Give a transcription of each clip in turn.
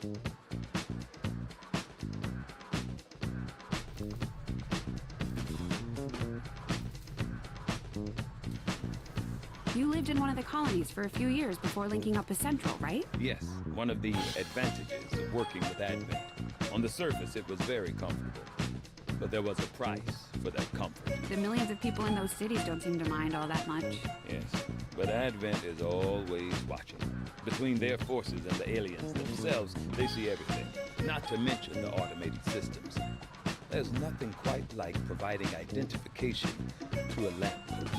You lived in one of the colonies for a few years before linking up with Central, right? Yes, one of the advantages of working with Advent. On the surface, it was very comfortable. But there was a price for that comfort. The millions of people in those cities don't seem to mind all that much. Yes, but Advent is always watching. Between their forces and the aliens themselves, they see everything. Not to mention the automated systems. There's nothing quite like providing identification to a lamppost.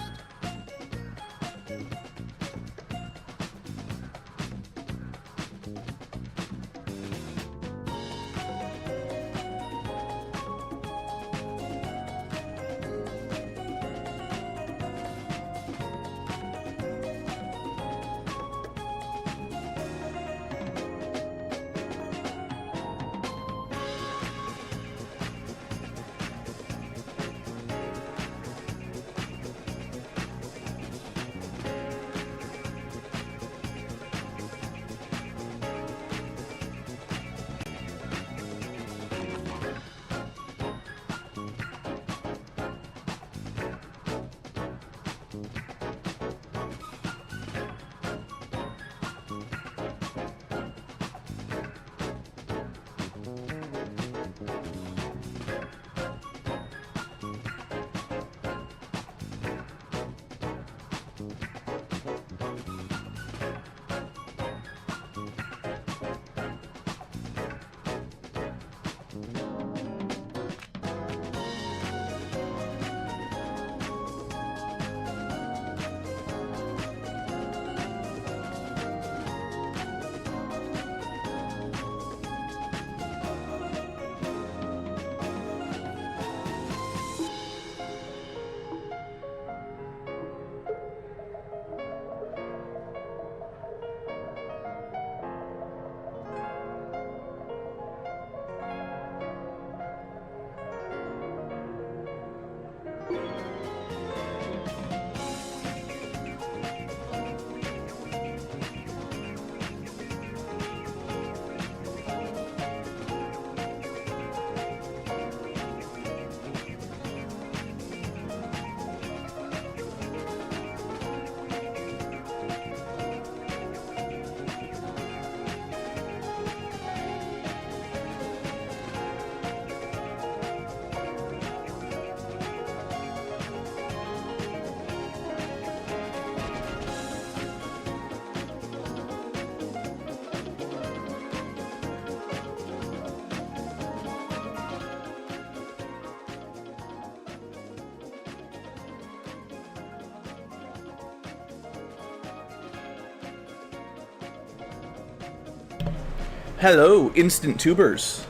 Hello, instant tubers.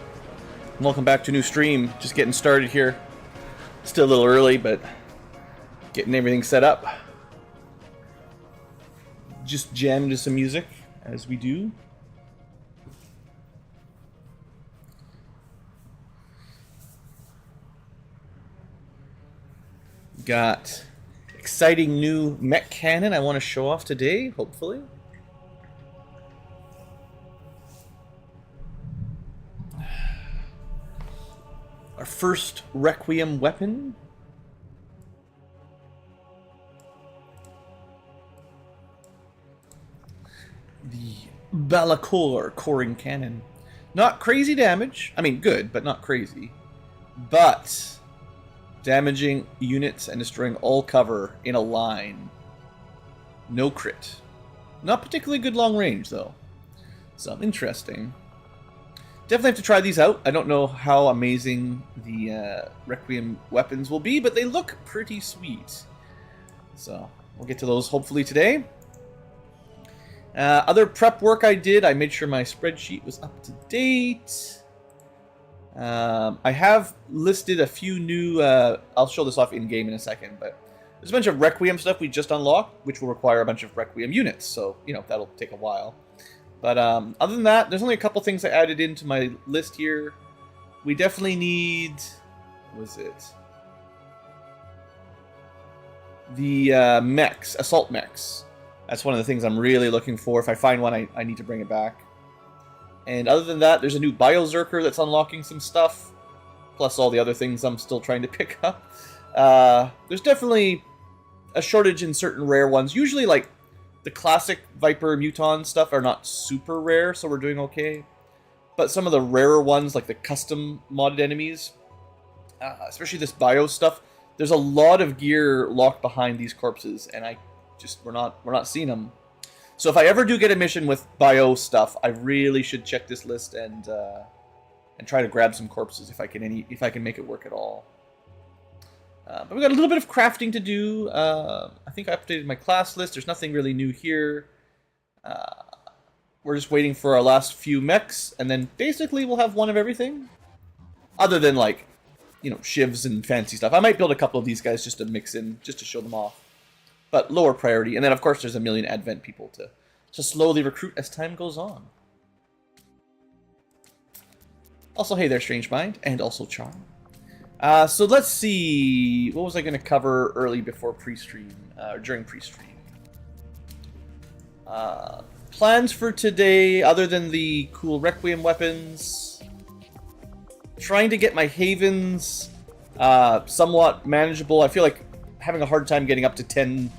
Welcome back to a new stream. Just getting started here. Still a little early, but getting everything set up. Just jam into some music, as we do. Got exciting new mech cannon I want to show off today, hopefully. Our first Requiem weapon. The Balakor coring cannon. Not crazy damage. I mean, good, but not crazy. But damaging units and destroying all cover in a line. No crit. Not particularly good long range, though. So, interesting. Definitely have to try these out. I don't know how amazing the Requiem weapons will be, but they look pretty sweet. So, we'll get to those hopefully today. Other prep work I did, I made sure my spreadsheet was up to date. I have listed a few new... I'll show this off in-game in a second, but there's a bunch of Requiem stuff we just unlocked, which will require a bunch of Requiem units, so, you know, that'll take a while. But other than that, there's only a couple things I added into my list here. We definitely need... What was it? The mechs, assault mechs. That's one of the things I'm really looking for. If I find one, I need to bring it back. And other than that, there's a new Biozerker that's unlocking some stuff, plus all the other things I'm still trying to pick up. There's definitely a shortage in certain rare ones. Usually, like, the classic Viper Muton stuff are not super rare, so we're doing okay. But some of the rarer ones, like the custom modded enemies, especially this Bio stuff, there's a lot of gear locked behind these corpses, and we're not seeing them. So if I ever do get a mission with Bio stuff, I really should check this list and try to grab some corpses if I can make it work at all. But we got a little bit of crafting to do. I think I updated my class list. There's nothing really new here. We're just waiting for our last few mechs, and then basically we'll have one of everything. Other than, like, you know, shivs and fancy stuff. I might build a couple of these guys just to mix in, just to show them off. But lower priority. And then, of course, there's a million Advent people to slowly recruit as time goes on. Also, hey there, Strange Mind, and also Charm. So let's see. What was I going to cover early before pre-stream, during pre-stream? Plans for today, other than the cool Requiem weapons. Trying to get my Havens somewhat manageable. I feel like having a hard time getting up to 10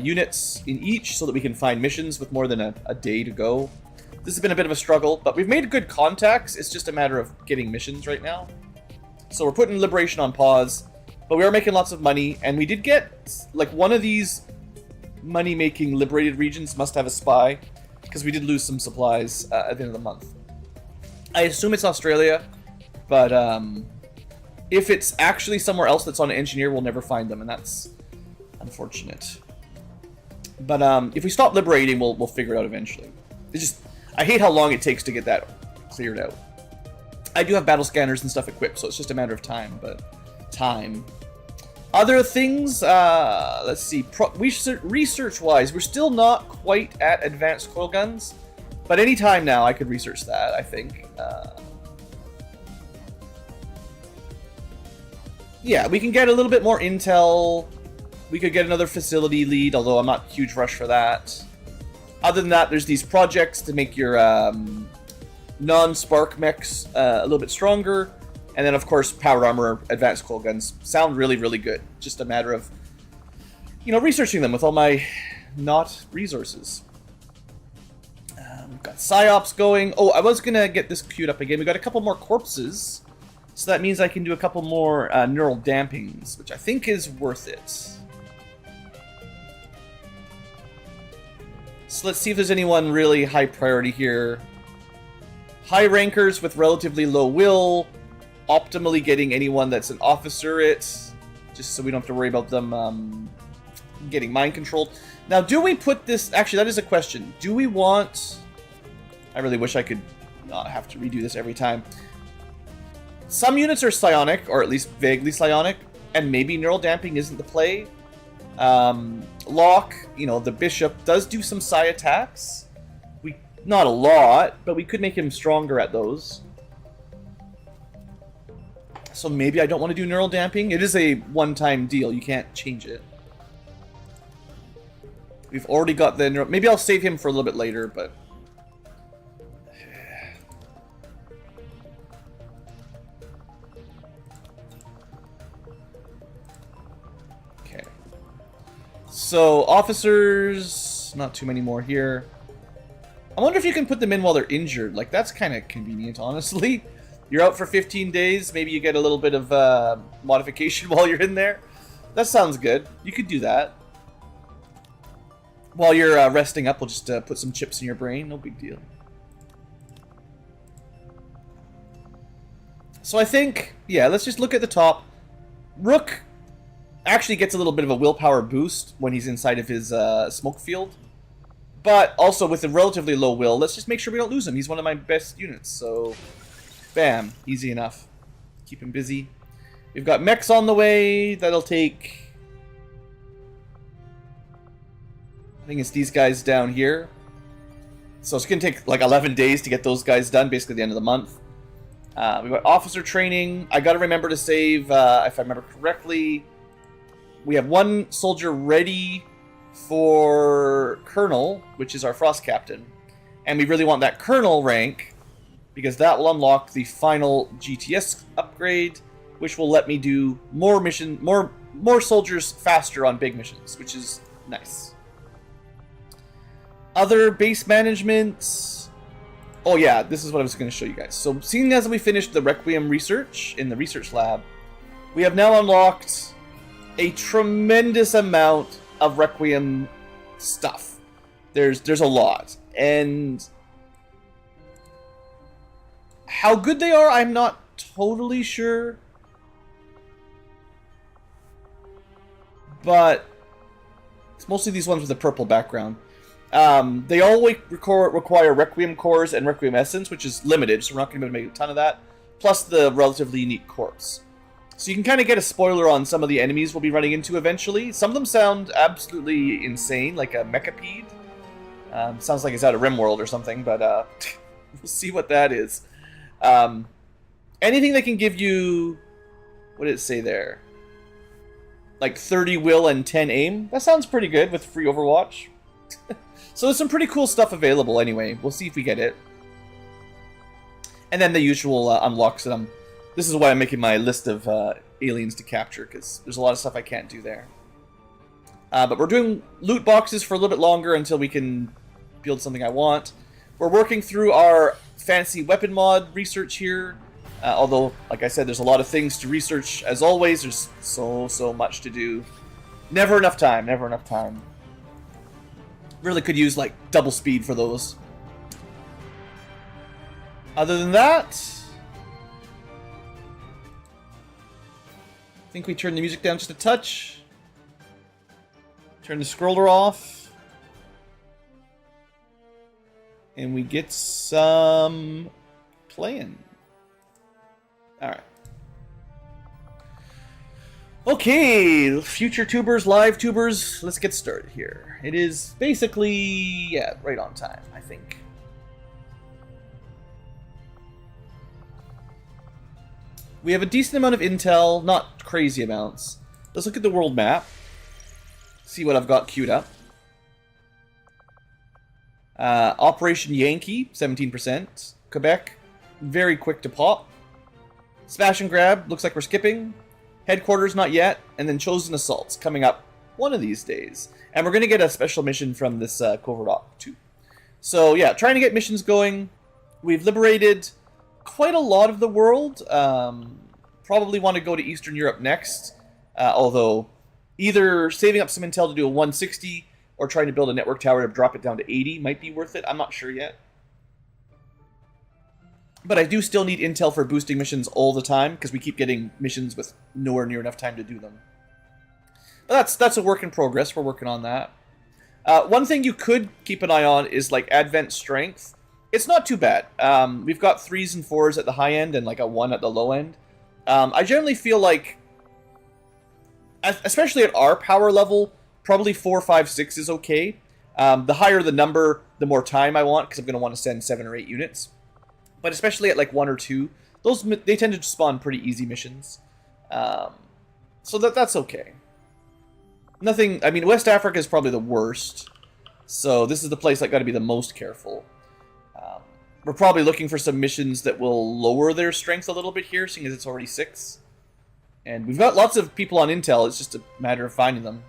units in each so that we can find missions with more than a day to go. This has been a bit of a struggle, but we've made good contacts. It's just a matter of getting missions right now. So we're putting Liberation on pause, but we are making lots of money, and we did get, like, one of these money-making liberated regions must have a spy, because we did lose some supplies at the end of the month. I assume it's Australia, but if it's actually somewhere else that's on Engineer, we'll never find them, and that's unfortunate. But if we stop liberating, we'll figure it out eventually. It's just, I hate how long it takes to get that cleared out. I do have battle scanners and stuff equipped, so it's just a matter of time, Other things, let's see, research-wise, we're still not quite at advanced coil guns, but any time now I could research that, I think. Yeah, we can get a little bit more intel. We could get another facility lead, although I'm not a huge rush for that. Other than that, there's these projects to make your non-spark mechs a little bit stronger. And then, of course, powered armor, advanced coil guns sound really, really good. Just a matter of, you know, researching them with all my not resources. We've got psyops going. Oh, I was going to get this queued up again. We got a couple more corpses. So that means I can do a couple more neural dampings, which I think is worth it. So let's see if there's anyone really high priority here. High rankers with relatively low will. Optimally getting anyone that's an officerate, just so we don't have to worry about them getting mind controlled. Now, do we put this... Actually, that is a question. Do we want... I really wish I could not have to redo this every time. Some units are psionic, or at least vaguely psionic, and maybe neural damping isn't the play. Locke, you know, the bishop, does do some psi attacks. Not a lot, but we could make him stronger at those. So maybe I don't want to do neural damping. It is a one-time deal. You can't change it. We've already got the neural... Maybe I'll save him for a little bit later, but... Okay. So, officers... Not too many more here. I wonder if you can put them in while they're injured. Like, that's kind of convenient, honestly. You're out for 15 days. Maybe you get a little bit of modification while you're in there. That sounds good. You could do that. While you're resting up, we'll just put some chips in your brain. No big deal. So I think, yeah, let's just look at the top. Rook actually gets a little bit of a willpower boost when he's inside of his smoke field. But also with a relatively low will, let's just make sure we don't lose him. He's one of my best units, so... Bam. Easy enough. Keep him busy. We've got mechs on the way. That'll take... I think it's these guys down here. So it's going to take like 11 days to get those guys done, basically the end of the month. We've got officer training. I got to remember to save, if I remember correctly, we have one soldier ready for Colonel, which is our Frost Captain. And we really want that Colonel rank because that will unlock the final GTS upgrade, which will let me do more soldiers faster on big missions, which is nice. Other base management. Oh yeah, this is what I was going to show you guys. So seeing as we finished the Requiem research in the research lab, we have now unlocked a tremendous amount of Requiem stuff. There's a lot, and how good they are, I'm not totally sure. But it's mostly these ones with the purple background. They all require Requiem cores and Requiem essence, which is limited, so we're not going to be able to make a ton of that. Plus the relatively unique corpse. So you can kind of get a spoiler on some of the enemies we'll be running into eventually. Some of them sound absolutely insane, like a Mechapede. Sounds like it's out of RimWorld or something, but we'll see what that is. Anything that can give you... What did it say there? Like 30 will and 10 aim. That sounds pretty good with free Overwatch. So there's some pretty cool stuff available anyway. We'll see if we get it. And then the usual unlocks that This is why I'm making my list of aliens to capture, because there's a lot of stuff I can't do there. But we're doing loot boxes for a little bit longer until we can build something I want. We're working through our fancy weapon mod research here. Although, like I said, there's a lot of things to research. As always, there's so much to do. Never enough time, never enough time. Really could use, like, double speed for those. Other than that... I think we turn the music down just a touch. Turn the scroller off. And we get some playing. Alright. Okay, future tubers, live tubers, let's get started here. It is basically, yeah, right on time, I think. We have a decent amount of intel, not crazy amounts. Let's look at the world map. See what I've got queued up. Operation Yankee, 17%. Quebec, very quick to pop. Smash and Grab, looks like we're skipping. Headquarters, not yet. And then Chosen Assaults, coming up one of these days. And we're going to get a special mission from this Covert Op too. So yeah, trying to get missions going. We've liberated quite a lot of the world. Probably want to go to Eastern Europe next. Although, either saving up some intel to do a 160 or trying to build a network tower to drop it down to 80 might be worth it. I'm not sure yet. But I do still need intel for boosting missions all the time, because we keep getting missions with nowhere near enough time to do them. But that's a work in progress. We're working on that. One thing you could keep an eye on is like Advent Strength. It's not too bad. We've got 3s and 4s at the high end and like a 1 at the low end. I generally feel like, especially at our power level, probably 4, 5, 6 is okay. The higher the number, the more time I want, because I'm going to want to send 7 or 8 units. But especially at like 1 or 2, they tend to spawn pretty easy missions. So that's okay. Nothing, I mean, West Africa is probably the worst. So this is the place I got to be the most careful. We're probably looking for some missions that will lower their strength a little bit here, seeing as it's already 6. And we've got lots of people on intel, it's just a matter of finding them.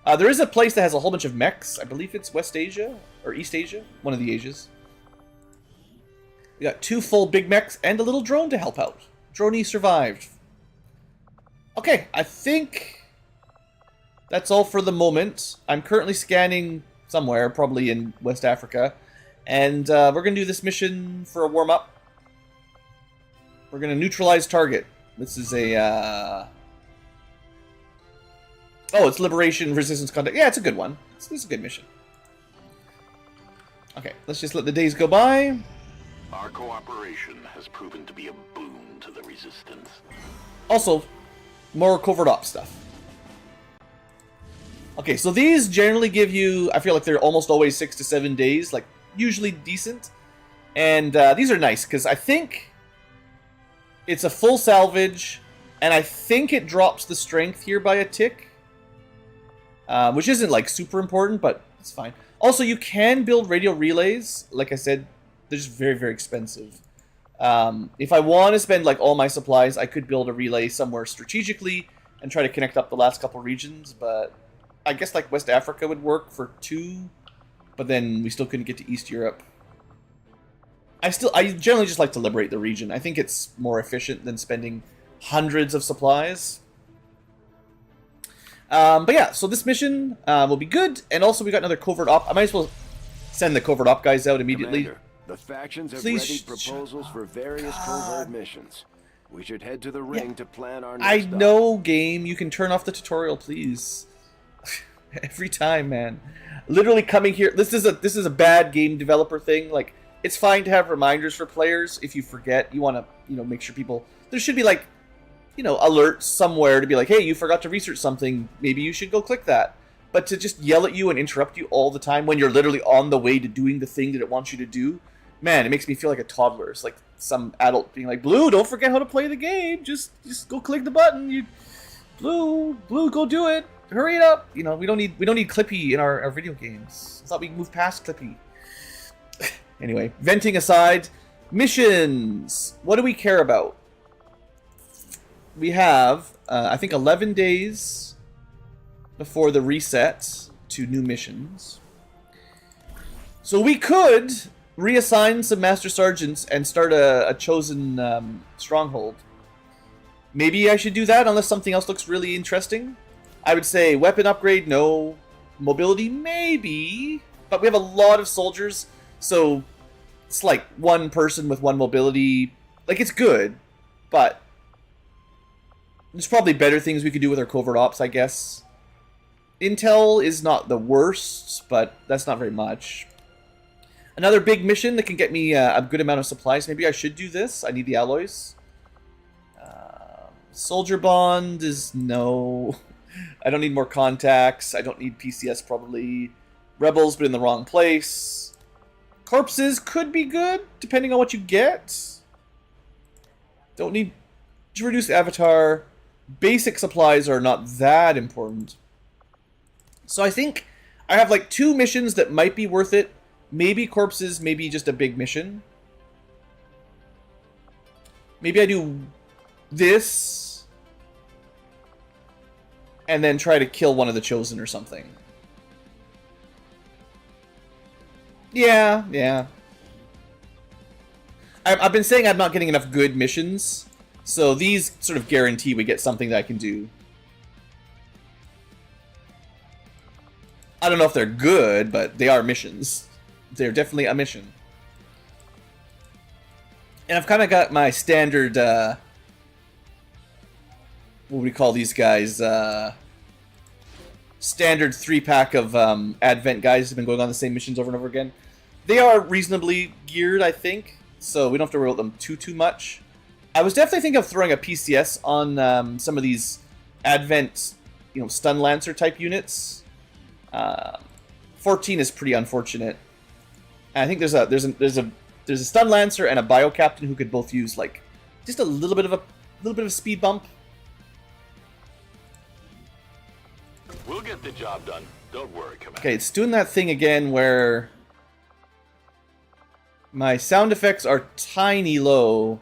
There is a place that has a whole bunch of mechs. I believe it's West Asia, or East Asia, one of the Asias. We got 2 full big mechs and a little drone to help out. Droney survived. Okay, I think that's all for the moment. I'm currently scanning somewhere, probably in West Africa. And we're going to do this mission for a warm-up. We're going to neutralize target. This is a... Oh, it's Liberation, Resistance, Contact. Yeah, it's a good one. This is a good mission. Okay, let's just let the days go by. Our cooperation has proven to be a boon to the Resistance. Also, more Covert Op stuff. Okay, so these generally give you... I feel like they're almost always 6 to 7 days, like, usually decent. And these are nice, because I think it's a full salvage, and I think it drops the strength here by a tick. Which isn't, like, super important, but it's fine. Also, you can build radio relays. Like I said, they're just very, very expensive. If I want to spend like all my supplies, I could build a relay somewhere strategically and try to connect up the last couple regions, but I guess like West Africa would work for 2, but then we still couldn't get to East Europe. I generally just like to liberate the region. I think it's more efficient than spending hundreds of supplies. But yeah, so this mission will be good, and also we got another covert op. I might as well send the covert op guys out immediately. Commander, the factions have Please readied proposals for various covert missions. We should head to the ring to plan our I next stop. know, game. You can turn off the tutorial, please. Every time, man. Literally coming here. This is a bad game developer thing. Like, it's fine to have reminders for players if you forget. You want to, make sure people. There should be like, alerts somewhere to be like, hey, you forgot to research something. Maybe you should go click that. But to just yell at you and interrupt you all the time when you're literally on the way to doing the thing that it wants you to do, man, it makes me feel like a toddler. It's like some adult being like, Blue, don't forget how to play the game. Just go click the button. Blue, go do it. Hurry it up. We don't need Clippy in our video games. I thought we could move past Clippy. Anyway, venting aside, missions. What do we care about? We have, I think, 11 days before the reset to new missions. So we could reassign some Master Sergeants and start a chosen stronghold. Maybe I should do that unless something else looks really interesting. I would say weapon upgrade, no. Mobility, maybe. But we have a lot of soldiers, so it's like one person with one mobility. Like, it's good, but there's probably better things we could do with our covert ops, I guess. Intel is not the worst, but that's not very much. Another big mission that can get me a good amount of supplies. Maybe I should do this. I need the alloys. Soldier bond is no. I don't need more contacts. I don't need PCS probably. Rebels, but in the wrong place. Corpses could be good, depending on what you get. Don't need to reduce avatar. Basic supplies are not that important. So I think I have like 2 missions that might be worth it. Maybe corpses, maybe just a big mission. Maybe I do this and then try to kill one of the chosen or something. Yeah. I've been saying I'm not getting enough good missions, so these sort of guarantee we get something that I can do. I don't know if they're good, but they are missions. They're definitely a mission. And I've kind of got my standard, what do we call these guys? Standard 3-pack of Advent guys who've been going on the same missions over and over again. They are reasonably geared, I think, so we don't have to worry about them too much. I was definitely thinking of throwing a PCS on some of these Advent, stun lancer type units. 14 is pretty unfortunate. And I think there's a stun lancer and a bio captain who could both use like just a little bit of a speed bump. We'll get the job done. Don't worry, Commander. Okay, it's doing that thing again where my sound effects are tiny low.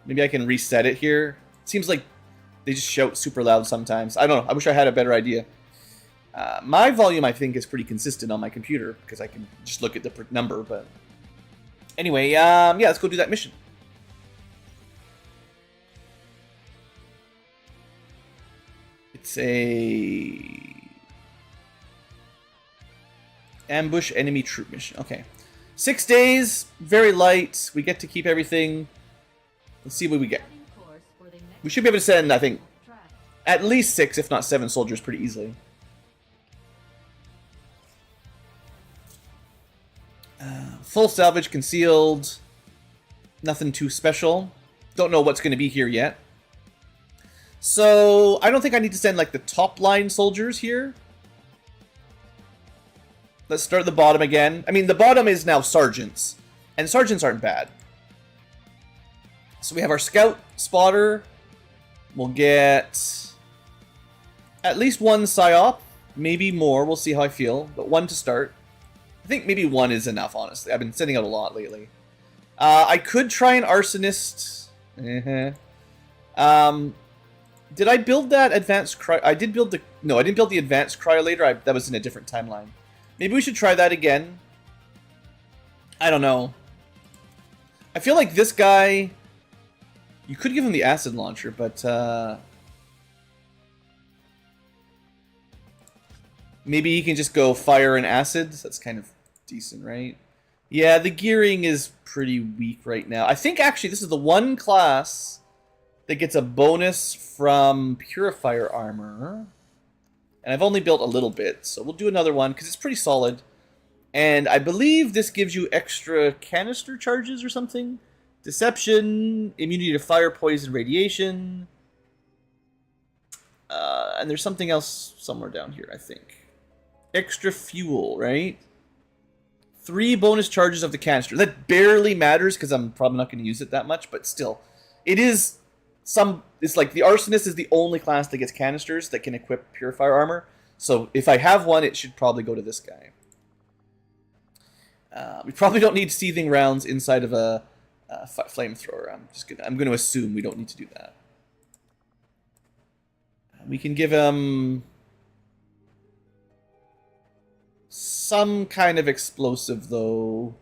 Maybe I can reset it here. It seems like they just shout super loud sometimes. I don't know. I wish I had a better idea. My volume, I think, is pretty consistent on my computer because I can just look at the number. But anyway, yeah, let's go do that mission. It's a ambush enemy troop mission. Okay, 6 days, very light. We get to keep everything. Let's see what we get. We should be able to send, I think, at least 6, if not 7 soldiers pretty easily. Full salvage, concealed. Nothing too special. Don't know what's going to be here yet. So, I don't think I need to send, like, the top line soldiers here. Let's start at the bottom again. I mean, the bottom is now sergeants. And sergeants aren't bad. So we have our scout, spotter. We'll get at least 1 psyop. Maybe more. We'll see how I feel. But 1 to start. I think maybe 1 is enough, honestly. I've been sending out a lot lately. I could try an arsonist. Did I build that advanced I did build the... No, I didn't build the advanced cryolator. That was in a different timeline. Maybe we should try that again. I don't know. I feel like this guy... You could give him the acid launcher, but... Maybe he can just go fire and acid. That's kind of decent, right? Yeah, the gearing is pretty weak right now. I think actually this is the one class that gets a bonus from Purifier Armor. And I've only built a little bit, so we'll do another one because it's pretty solid. And I believe this gives you extra canister charges or something. Deception, immunity to fire, poison, radiation. And there's something else somewhere down here, I think. Extra fuel, right? 3 bonus charges of the canister. That barely matters because I'm probably not going to use it that much, but still. It is some... It's like the Arsonist is the only class that gets canisters that can equip Purifier Armor. So if I have one, it should probably go to this guy. We probably don't need seething rounds inside of a flamethrower. I'm going to assume we don't need to do that. We can give him some kind of explosive, though.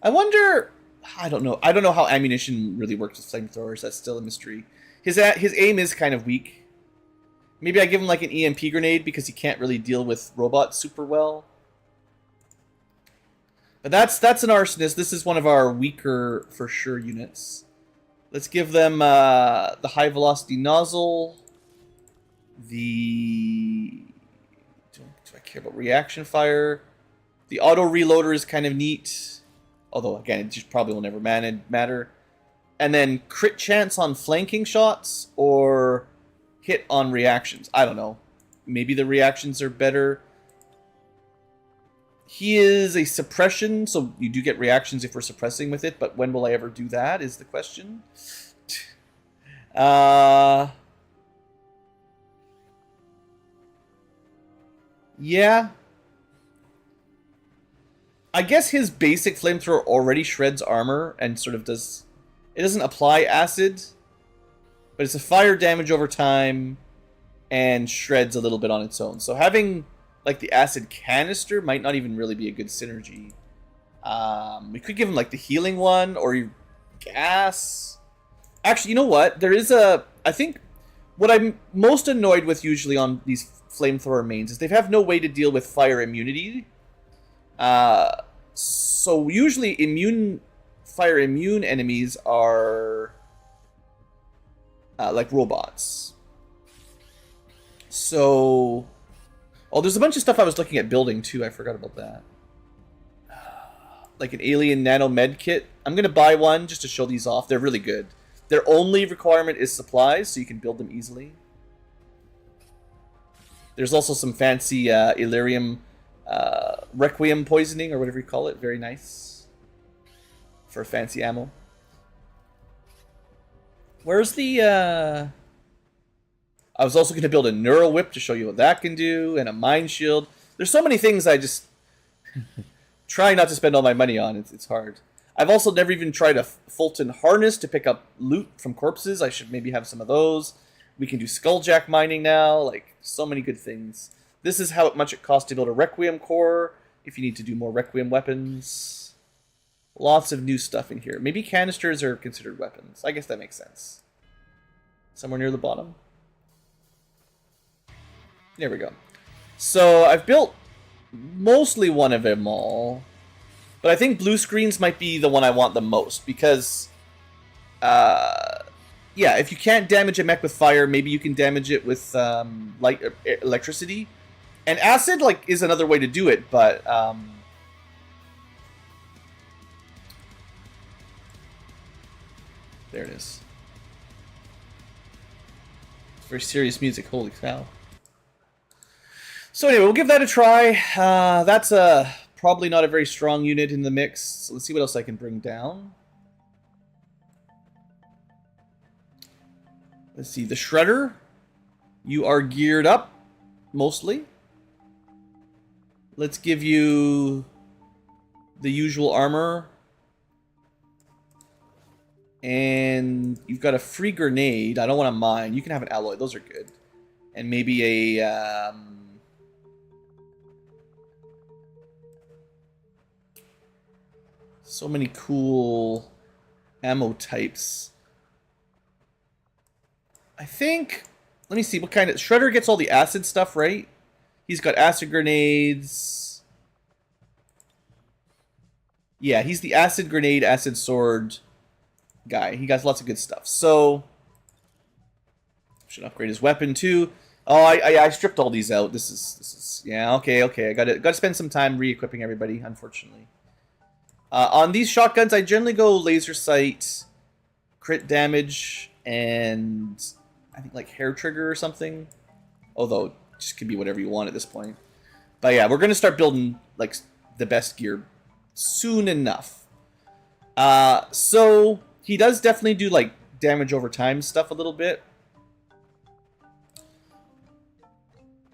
I wonder... I don't know. I don't know how ammunition really works with flamethrowers. That's still a mystery. His aim is kind of weak. Maybe I give him like an EMP grenade because he can't really deal with robots super well. But that's an arsonist. This is one of our weaker, for sure, units. Let's give them the high velocity nozzle. Do I care about reaction fire? The auto reloader is kind of neat. Although, again, it just probably will never matter. And then crit chance on flanking shots or hit on reactions. I don't know. Maybe the reactions are better. He is a suppression, so you do get reactions if we're suppressing with it, but when will I ever do that is the question. Yeah. I guess his basic flamethrower already shreds armor and sort of does... It doesn't apply acid, but it's a fire damage over time and shreds a little bit on its own. So having like the acid canister might not even really be a good synergy. We could give him like the healing one or gas. Actually, you know what? There is a... I think what I'm most annoyed with usually on these flamethrower mains is they have no way to deal with fire immunity. So usually fire immune enemies are like robots. So, oh, there's a bunch of stuff I was looking at building too. I forgot about that. Like an alien nano med kit. I'm gonna buy one just to show these off. They're really good. Their only requirement is supplies, so you can build them easily. There's also some fancy Illyrium Requiem poisoning, or whatever you call it. Very nice. For fancy ammo. Where's the... I was also going to build a Neural Whip to show you what that can do, and a Mind Shield. There's so many things I just try not to spend all my money on. It's hard. I've also never even tried a Fulton Harness to pick up loot from corpses. I should maybe have some of those. We can do Skulljack mining now. Like, so many good things. This is how much it costs to build a Requiem core, if you need to do more Requiem weapons. Lots of new stuff in here. Maybe canisters are considered weapons. I guess that makes sense. Somewhere near the bottom. There we go. So I've built mostly one of them all. But I think blue screens might be the one I want the most. Because, yeah, if you can't damage a mech with fire, maybe you can damage it with light electricity. And acid, like, is another way to do it, but... there it is. It's very serious music, holy cow. So anyway, we'll give that a try. That's probably not a very strong unit in the mix. So let's see what else I can bring down. Let's see, the Shredder. You are geared up, mostly. Let's give you the usual armor. And you've got a free grenade. I don't want to mine. You can have an alloy. Those are good. And maybe a... so many cool ammo types. I think... Let me see what kind of... Shredder gets all the acid stuff, right? He's got acid grenades. Yeah, he's the acid grenade, acid sword guy. He got lots of good stuff. So... should upgrade his weapon too. Oh, I stripped all these out. This is yeah, okay. I gotta spend some time re-equipping everybody, unfortunately. On these shotguns, I generally go laser sight, crit damage, and I think like hair trigger or something. Although, it just could be whatever you want at this point. But yeah, we're gonna start building like the best gear soon enough. So he does definitely do like damage over time stuff a little bit.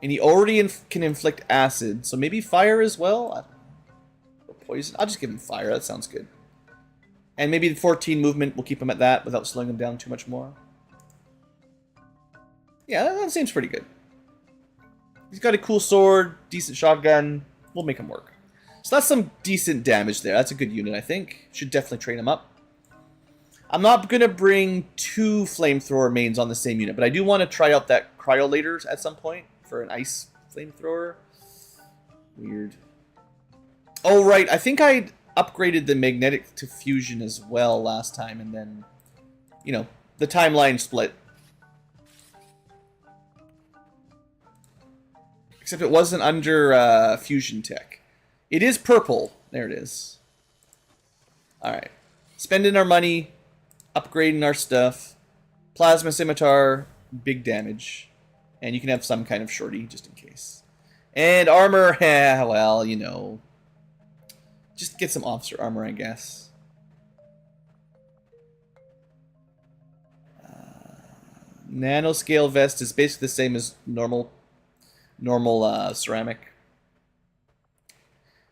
And he already can inflict acid, so maybe fire as well? Or poison? I'll just give him fire, that sounds good. And maybe the 14 movement will keep him at that without slowing him down too much more. Yeah, that seems pretty good. He's got a cool sword, decent shotgun. We'll make him work. So that's some decent damage there. That's a good unit, I think. Should definitely train him up. I'm not going to bring 2 flamethrower mains on the same unit, but I do want to try out that cryolator at some point. For an ice flamethrower. Weird. Oh, right. I think I upgraded the magnetic to fusion as well last time, and then, you know, the timeline split. Except it wasn't under fusion tech. It is purple. There it is. Alright. Spending our money, upgrading our stuff. Plasma scimitar, big damage. And you can have some kind of shorty, just in case. And armor, well, you know. Just get some officer armor, I guess. Nanoscale vest is basically the same as normal ceramic.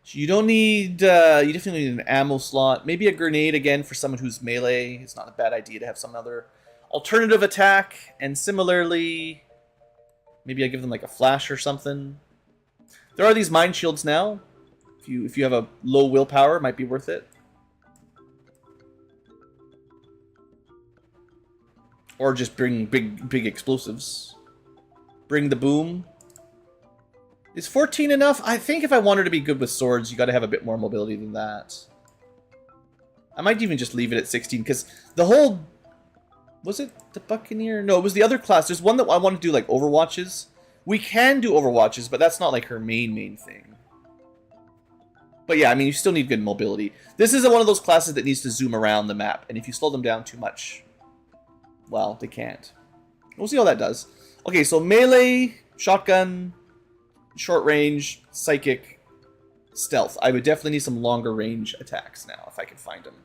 You don't need, you definitely need an ammo slot. Maybe a grenade again for someone who's melee. It's not a bad idea to have some other alternative attack. And similarly... maybe I give them like a flash or something. There are these mine shields now. If you have a low willpower, it might be worth it. Or just bring big explosives. Bring the boom. Is 14 enough? I think if I wanted to be good with swords, you got to have a bit more mobility than that. I might even just leave it at 16 because the whole... was it the Buccaneer? No, it was the other class. There's one that I want to do like Overwatches. We can do Overwatches, but that's not like her main thing. But yeah, I mean, you still need good mobility. This is one of those classes that needs to zoom around the map, and if you slow them down too much, well, they can't. We'll see how that does. Okay, so melee, shotgun, short range, psychic, stealth. I would definitely need some longer range attacks now, if I can find them.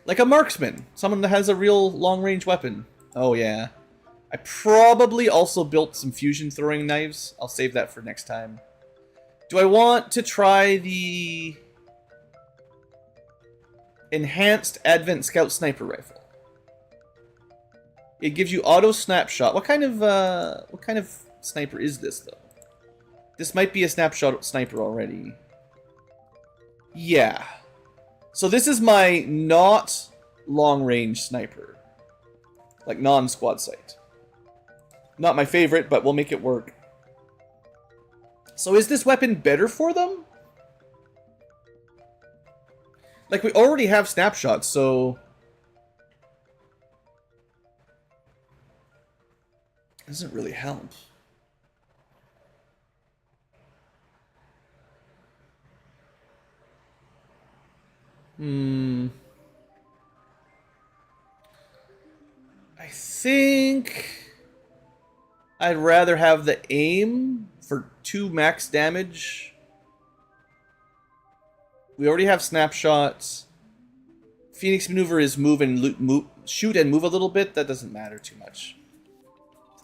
Like a marksman. Someone that has a real long-range weapon. Oh, yeah. I probably also built some fusion throwing knives. I'll save that for next time. Do I want to try the... enhanced Advent Scout Sniper Rifle? It gives you auto snapshot. What kind of sniper is this, though? This might be a snapshot sniper already. Yeah. So this is my not long-range sniper. Like non-squad sight. Not my favorite, but we'll make it work. So is this weapon better for them? Like, we already have snapshots, so... it doesn't really help. I think I'd rather have the aim for 2 max damage. We already have snapshots. Phoenix maneuver is shoot and move a little bit. That doesn't matter too much.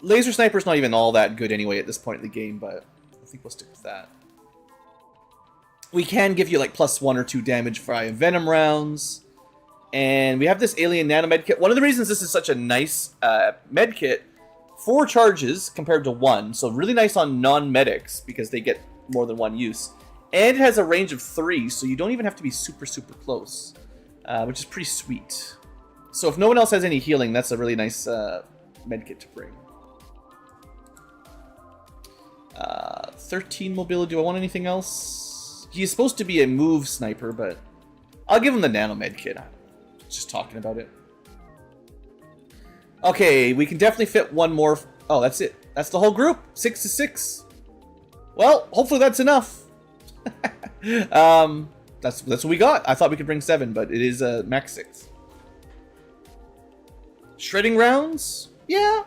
Laser sniper's not even all that good anyway at this point in the game, but I think we'll stick with that. We can give you like +1 or 2 damage via venom rounds. And we have this alien nano medkit. One of the reasons this is such a nice medkit, 4 charges compared to 1. So really nice on non-medics because they get more than 1 use. And it has a range of 3, so you don't even have to be super, super close. Which is pretty sweet. So if no one else has any healing, that's a really nice medkit to bring. 13 mobility. Do I want anything else? He's supposed to be a move sniper, but I'll give him the nano medkit. Just talking about it. Okay, we can definitely fit one more. Oh, that's it. That's the whole group. 6 to 6. Well, hopefully that's enough. That's what we got. I thought we could bring 7, but it is max 6. Shredding rounds? Yeah.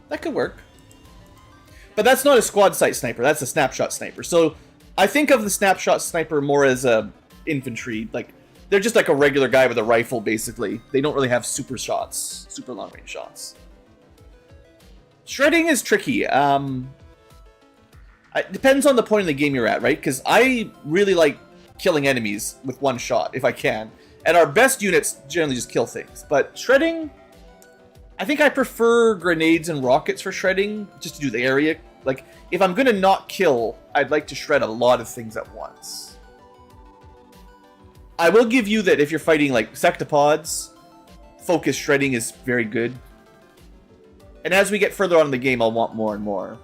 That could work. But that's not a squad sight sniper. That's a snapshot sniper. So I think of the snapshot sniper more as a infantry. Like, they're just like a regular guy with a rifle, basically. They don't really have super shots. Super long range shots. Shredding is tricky. It depends on the point of the game you're at, right? Because I really like killing enemies with 1 shot, if I can. And our best units generally just kill things. But shredding, I think I prefer grenades and rockets for shredding, just to do the area. Like, if I'm going to not kill, I'd like to shred a lot of things at once. I will give you that if you're fighting, like, sectopods, focus shredding is very good. And as we get further on in the game, I'll want more and more.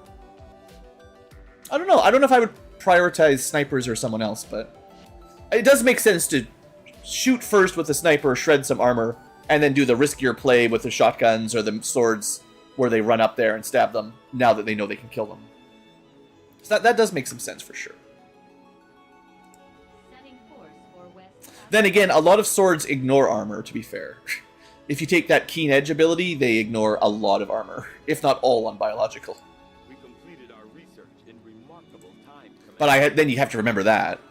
I don't know. I don't know if I would prioritize snipers or someone else, but it does make sense to shoot first with a sniper, shred some armor, and then do the riskier play with the shotguns or the swords where they run up there and stab them now that they know they can kill them. So that does make some sense for sure. Then again, a lot of swords ignore armor, to be fair. If you take that keen edge ability, they ignore a lot of armor, if not all on biological. We completed our research in remarkable time. But then you have to remember that.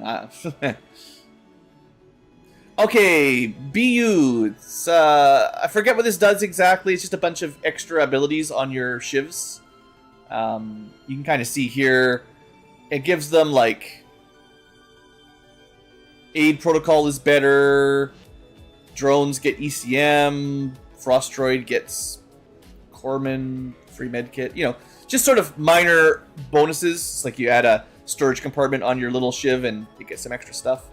Okay, BU. It's, I forget what this does exactly. It's just a bunch of extra abilities on your shivs. You can kind of see here. It gives them, like, aid protocol is better. Drones get ECM. Frostroid gets Corpsman, free medkit. You know, just sort of minor bonuses. It's like you add a storage compartment on your little shiv and you get some extra stuff.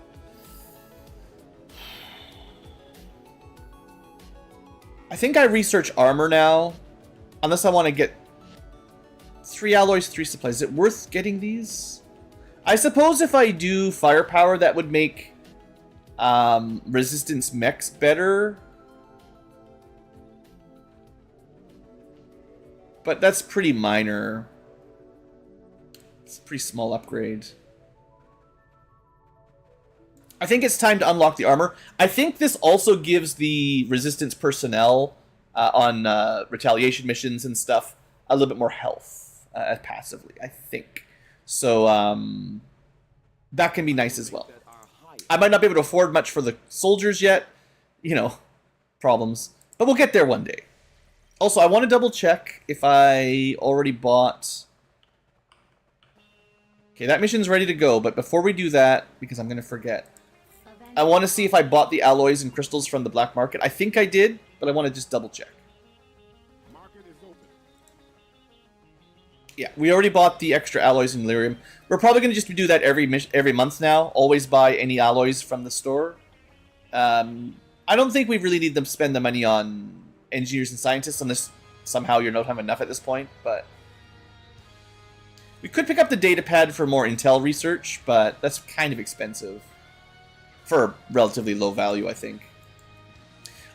I think I research armor now. Unless I want to get 3 alloys, 3 supplies. Is it worth getting these? I suppose if I do firepower, that would make resistance mechs better. But that's pretty minor. It's a pretty small upgrade. I think it's time to unlock the armor. I think this also gives the resistance personnel on retaliation missions and stuff a little bit more health passively, I think. So that can be nice as well. I might not be able to afford much for the soldiers yet. You know, problems. But we'll get there one day. Also, I want to double check if I already bought... Okay, that mission's ready to go, but before we do that, because I'm going to forget, I want to see if I bought the alloys and crystals from the black market. I think I did, but I want to just double check. Yeah, we already bought the extra alloys in Lyrium. We're probably going to just do that every month now. Always buy any alloys from the store. I don't think we really need to spend the money on engineers and scientists unless somehow you don't have enough at this point, but... We could pick up the data pad for more intel research, but that's kind of expensive. For relatively low value, I think.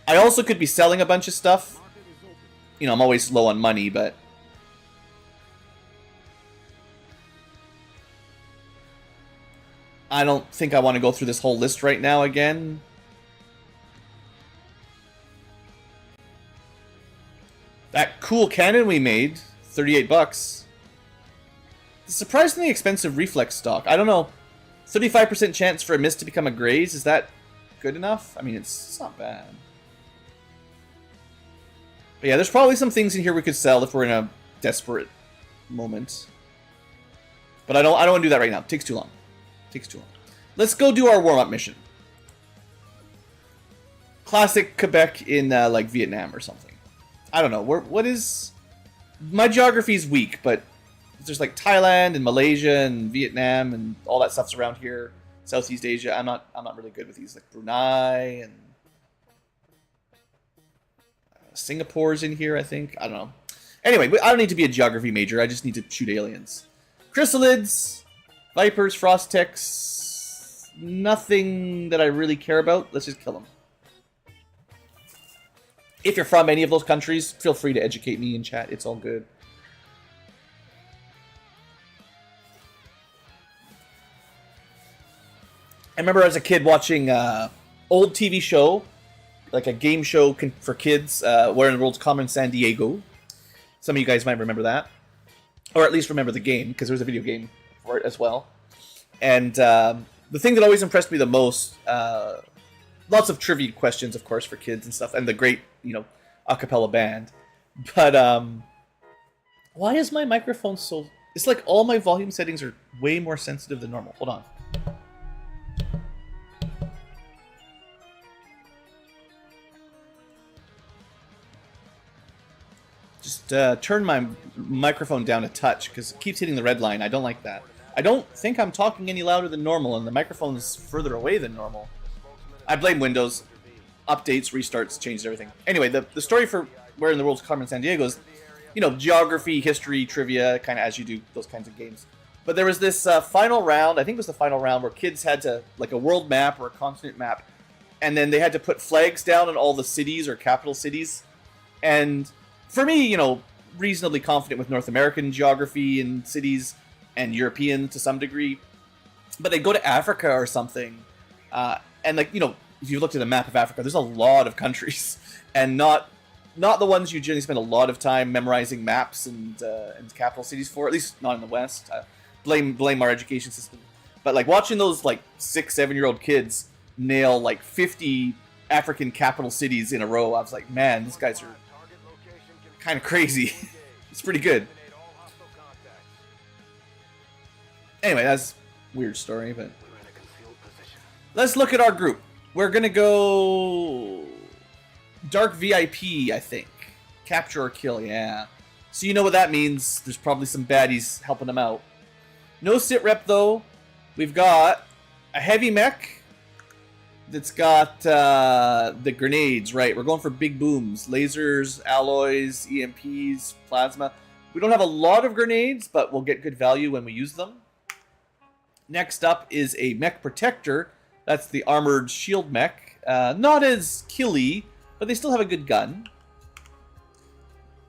I also could be selling a bunch of stuff. You know, I'm always low on money, but... I don't think I want to go through this whole list right now again. That cool cannon we made, 38 bucks. Surprisingly expensive reflex stock. I don't know. 35% chance for a miss to become a graze. Is that good enough? I mean, it's not bad. But yeah, there's probably some things in here we could sell if we're in a desperate moment. But I don't want to do that right now. It takes too long. Takes too long. Let's go do our warm-up mission. Classic Quebec in like Vietnam or something. I don't know. What is... My geography is weak, but there's like Thailand and Malaysia and Vietnam and all that stuff's around here. Southeast Asia. I'm not really good with these. Like Brunei and Singapore's in here, I think. I don't know. Anyway, I don't need to be a geography major. I just need to shoot aliens. Chrysalids, Vipers, Frost Ticks. Nothing that I really care about. Let's just kill them. If you're from any of those countries, feel free to educate me in chat. It's all good. I remember as a kid watching old TV show, like a game show for kids, Where in the World's Common San Diego. Some of you guys might remember that. Or at least remember the game, because there was a video game for it as well. And the thing that always impressed me the most, lots of trivia questions, of course, for kids and stuff, and the great, a cappella band. But why is my microphone so... It's like all my volume settings are way more sensitive than normal. Hold on. Just turn my microphone down a touch, because it keeps hitting the red line. I don't like that. I don't think I'm talking any louder than normal, and the microphone is further away than normal. I blame Windows. Updates, restarts, changed everything. Anyway, the story for Where in the World's Carmen San Diego is, geography, history, trivia, kind of as you do those kinds of games. But there was this final round, I think it was the final round, where kids had to, like a world map or a continent map, and then they had to put flags down on all the cities or capital cities. And for me, reasonably confident with North American geography and cities and European to some degree, but they go to Africa or something, and if you looked at a map of Africa, there's a lot of countries, and not the ones you generally spend a lot of time memorizing maps and capital cities for. At least not in the West. Blame our education system. But like watching those 6-7-year-old kids nail 50 African capital cities in a row, I was like, man, these guys are kind of crazy. It's pretty good. Anyway, that's a weird story, but let's look at our group. We're gonna go Dark VIP, I think. Capture or kill, yeah. So you know what that means. There's probably some baddies helping them out. No sit rep though. We've got a heavy mech that's got the grenades, right? We're going for big booms. Lasers, alloys, EMPs, plasma. We don't have a lot of grenades, but we'll get good value when we use them. Next up is a mech protector. That's the armored shield mech. Not as killy, but they still have a good gun.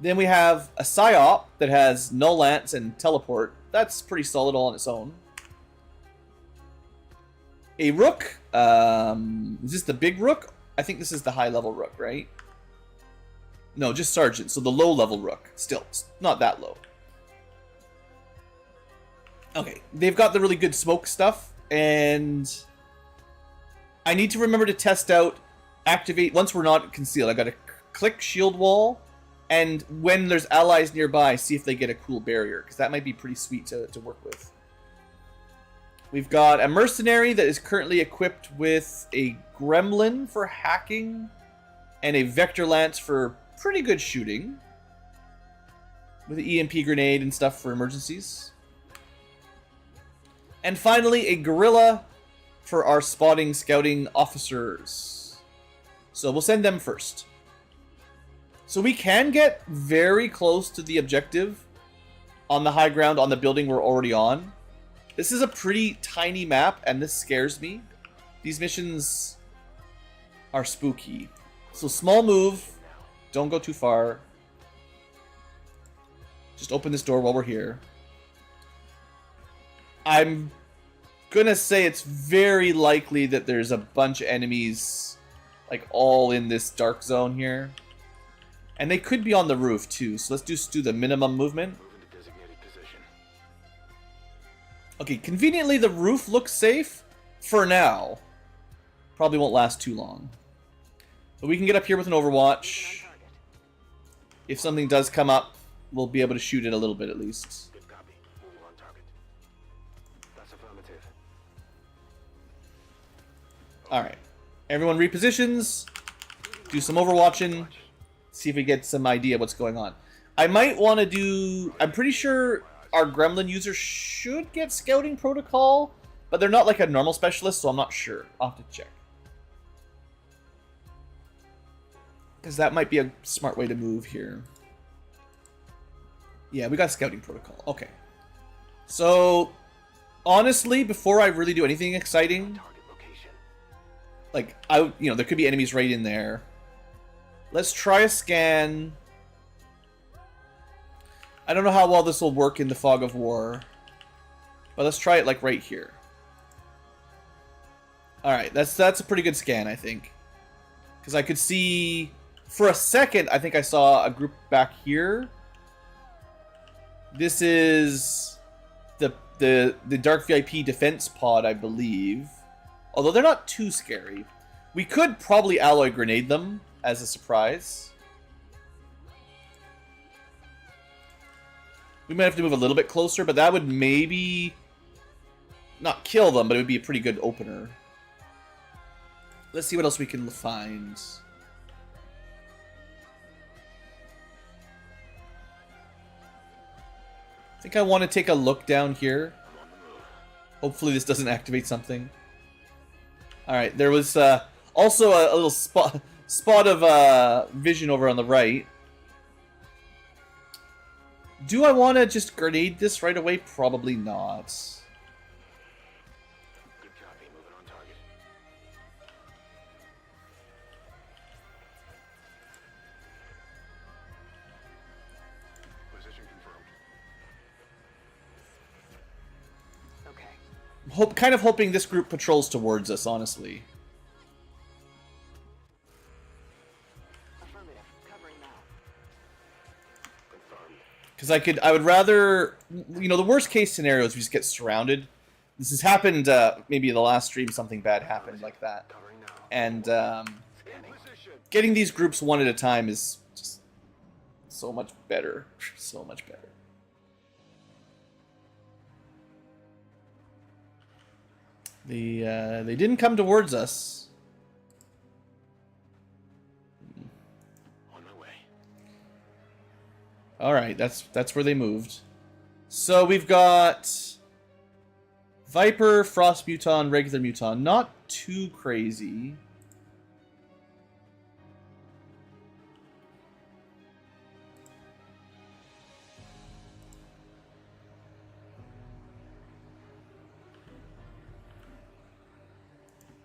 Then we have a psyop that has null lance and teleport. That's pretty solid all on its own. A rook. Is this the big rook? I think this is the high level rook, right? No, just sergeant. So the low level rook. Still, not that low. Okay, they've got the really good smoke stuff, and I need to remember to test out, activate, once we're not concealed, I gotta click shield wall, and when there's allies nearby, see if they get a cool barrier, because that might be pretty sweet to work with. We've got a mercenary that is currently equipped with a gremlin for hacking, and a vector lance for pretty good shooting, with an EMP grenade and stuff for emergencies. And finally, a gorilla for our spotting, scouting officers. So we'll send them first. So we can get very close to the objective on the high ground on the building we're already on. This is a pretty tiny map, and this scares me. These missions are spooky. So small move. Don't go too far. Just open this door while we're here. I'm gonna say it's very likely that there's a bunch of enemies all in this dark zone here. And they could be on the roof too, so let's just do the minimum movement. Okay, conveniently the roof looks safe for now. Probably won't last too long. But we can get up here with an overwatch. If something does come up, we'll be able to shoot it a little bit at least. Alright. Everyone repositions. Do some overwatching. See if we get some idea what's going on. I might want to do... I'm pretty sure our gremlin users should get scouting protocol, but they're not like a normal specialist, so I'm not sure. I'll have to check. Because that might be a smart way to move here. Yeah, we got scouting protocol. Okay. So, honestly, before I really do anything exciting, like, there could be enemies right in there. Let's try a scan. I don't know how well this will work in the fog of war, but let's try it like right here. All right, that's a pretty good scan, I think, because I could see for a second. I think I saw a group back here. This is the Dark VIP defense pod, I believe. Although they're not too scary. We could probably alloy grenade them as a surprise. We might have to move a little bit closer, but that would maybe not kill them, but it would be a pretty good opener. Let's see what else we can find. I think I want to take a look down here. Hopefully this doesn't activate something. Alright, there was also a little spot of vision over on the right. Do I want to just grenade this right away? Probably not. Good copy. Moving on target. Position confirmed. Okay. Kind of hoping this group patrols towards us, honestly. Affirmative. Covering now. Confirmed. Because I would rather, the worst case scenario is we just get surrounded. This has happened, maybe in the last stream something bad happened like that. Covering now. And Scanning. Position. getting these groups one at a time is just so much better. So much better. They didn't come towards us. On my way. All right, that's where they moved. So we've got Viper, Frost Muton, regular Muton. Not too crazy.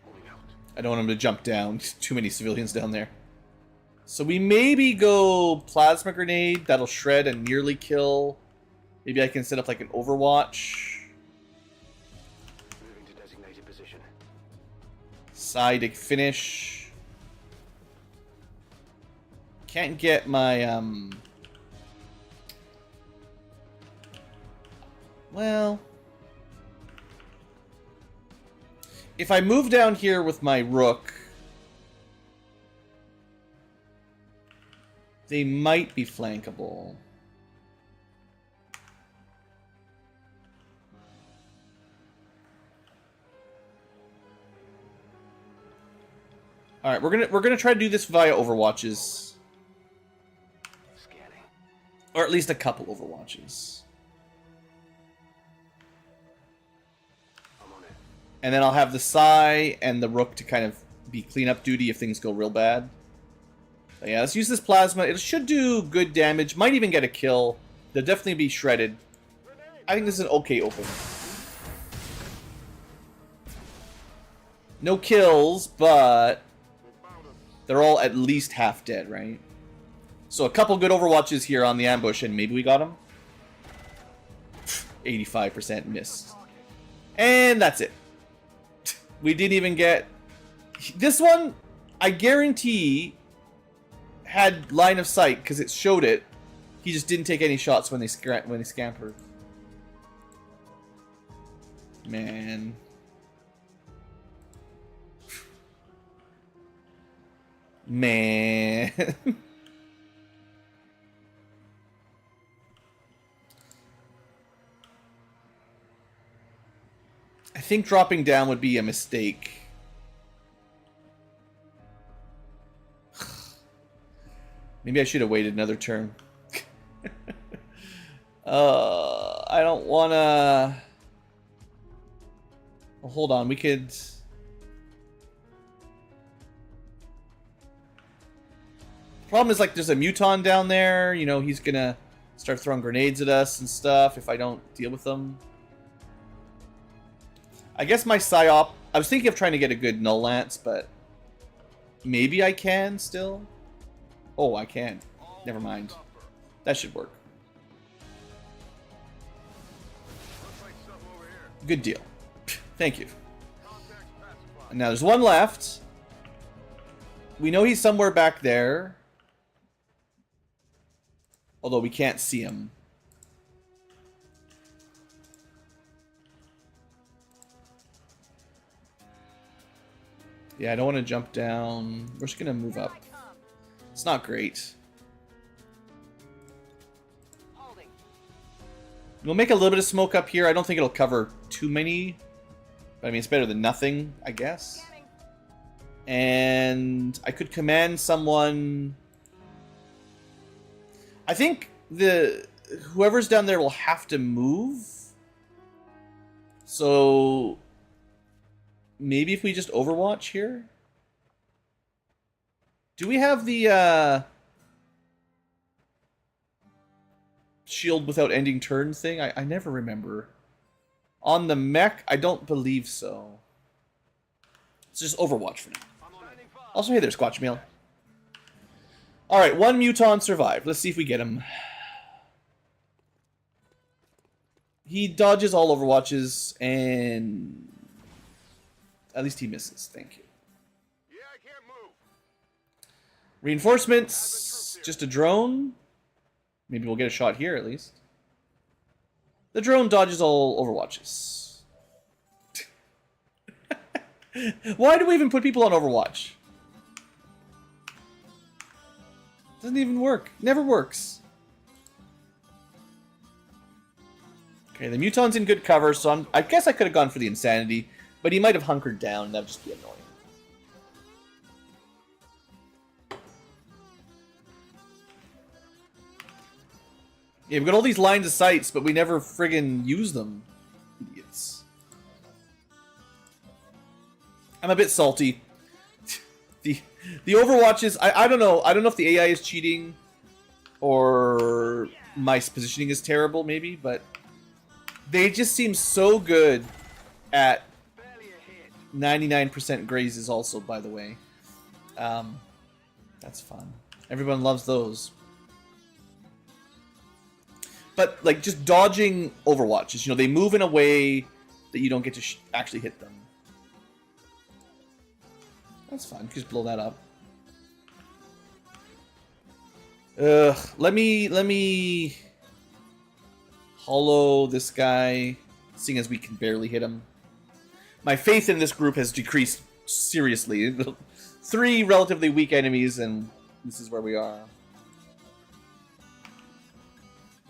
Moving out. I don't want him to jump down. Too many civilians down there. So we maybe go Plasma Grenade. That'll shred and nearly kill. Maybe I can set up like an Overwatch. Moving to designated position. Side to finish. Can't get my, well, if I move down here with my Rook, they might be flankable. All right, we're gonna try to do this via Overwatches, Scanning. or at least a couple Overwatches, I'm on it. and then I'll have the Psy and the Rook to kind of be cleanup duty if things go real bad. But yeah, let's use this Plasma. It should do good damage. Might even get a kill. They'll definitely be shredded. I think this is an okay open. No kills, but they're all at least half dead, right? So a couple good Overwatches here on the ambush, and maybe we got him. 85% missed. And that's it. We didn't even get... This one, I guarantee, had line of sight, because it showed it. He just didn't take any shots when they scampered. Man... Man. I think dropping down would be a mistake. Maybe I should have waited another turn. I don't wanna... Well, hold on, we could... Problem is, like, there's a Muton down there. You know, he's gonna start throwing grenades at us and stuff if I don't deal with them. I guess my Psyop... I was thinking of trying to get a good Null Lance, but... Maybe I can still? Oh, I can. Never mind. That should work. Good deal. Thank you. And now there's one left. We know he's somewhere back there. Although we can't see him. Yeah, I don't want to jump down. We're just going to move up. It's not great. We'll make a little bit of smoke up here. I don't think it'll cover too many. But I mean, it's better than nothing, I guess. And I could command someone... I think whoever's down there will have to move. So... Maybe if we just Overwatch here? Do we have the, shield without ending turn thing? I never remember. On the mech, I don't believe so. Let's just Overwatch for now. Also, hey there, Squatch Meal. Alright, one Muton survived. Let's see if we get him. He dodges all Overwatches, and... At least he misses. Thank you. Yeah, I can't move. Reinforcements. Just a drone. Maybe we'll get a shot here at least. The drone dodges all Overwatches. Why do we even put people on Overwatch? Doesn't even work. Never works. Okay, the Muton's in good cover, so I guess I could have gone for the Insanity. But he might have hunkered down, and that would just be annoying. Yeah, we've got all these lines of sights, but we never friggin' use them. Idiots. I'm a bit salty. The Overwatches, I don't know. I don't know if the AI is cheating, or my positioning is terrible, maybe, but they just seem so good at 99% grazes also, by the way. That's fun. Everyone loves those. But, like, just dodging Overwatches. You know, they move in a way that you don't get to actually hit them. That's fun. Just blow that up. Let me hollow this guy, seeing as we can barely hit him. My faith in this group has decreased seriously. 3 relatively weak enemies, and this is where we are.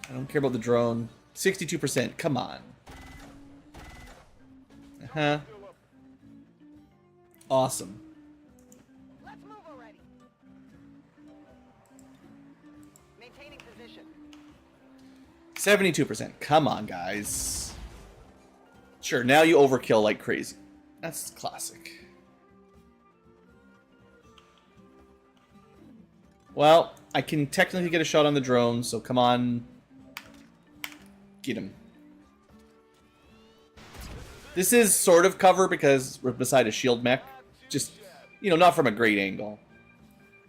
I don't care about the drone. 62%. Come on. Uh-huh. Awesome. Let's move already. Maintaining position. 72%. Come on, guys. Sure, now you overkill like crazy. That's classic. Well, I can technically get a shot on the drone, so come on. Get him. This is sort of cover because we're beside a shield mech. Just, you know, not from a great angle.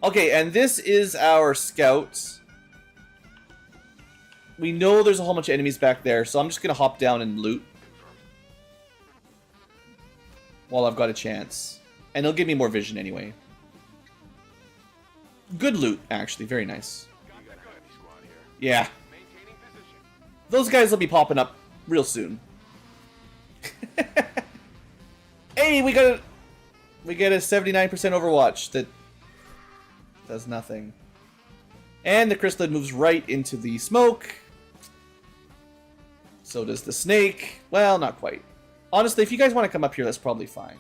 Okay, and this is our scout. We know there's a whole bunch of enemies back there, so I'm just going to hop down and loot. While I've got a chance. And it'll give me more vision anyway. Good loot, actually. Very nice. Yeah. Those guys will be popping up real soon. Hey, we get a 79% Overwatch that does nothing. And the Chrysalid moves right into the smoke. So does the snake. Well, not quite. Honestly, if you guys want to come up here, that's probably fine.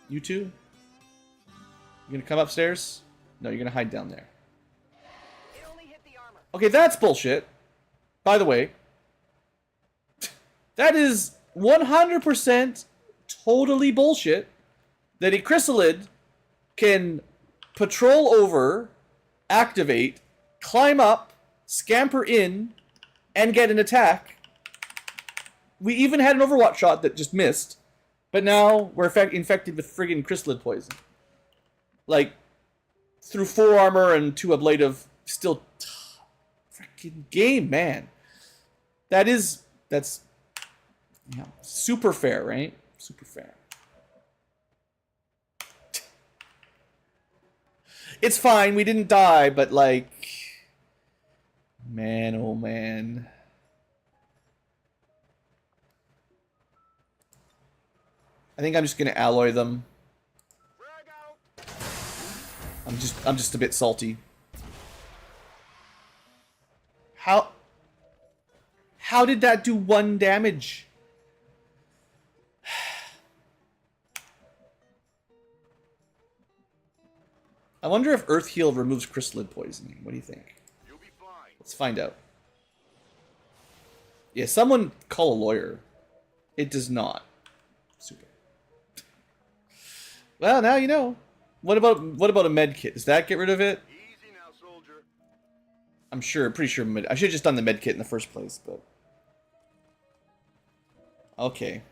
You two? You gonna come upstairs? No, you're gonna hide down there. It only hit the armor. Okay, that's bullshit. By the way, that is 100% totally bullshit that a chrysalid can patrol over, activate, climb up, scamper in, and get an attack. We even had an Overwatch shot that just missed, but now we're infected with friggin' chrysalid poison. Like, through 4 armor and 2 ablative, still freaking game, man. That's yeah, super fair, right? Super fair. It's fine, we didn't die, but like, man, oh man. I think I'm just gonna alloy them. I'm just a bit salty. How did that do 1 damage? I wonder if Earth Heal removes chrysalid poisoning. What do you think? You'll be fine. Let's find out. Yeah, someone call a lawyer. It does not. Super. Well, now you know. What about a med kit? Does that get rid of it? Easy now, soldier. I'm pretty sure I should have just done the med kit in the first place, but okay.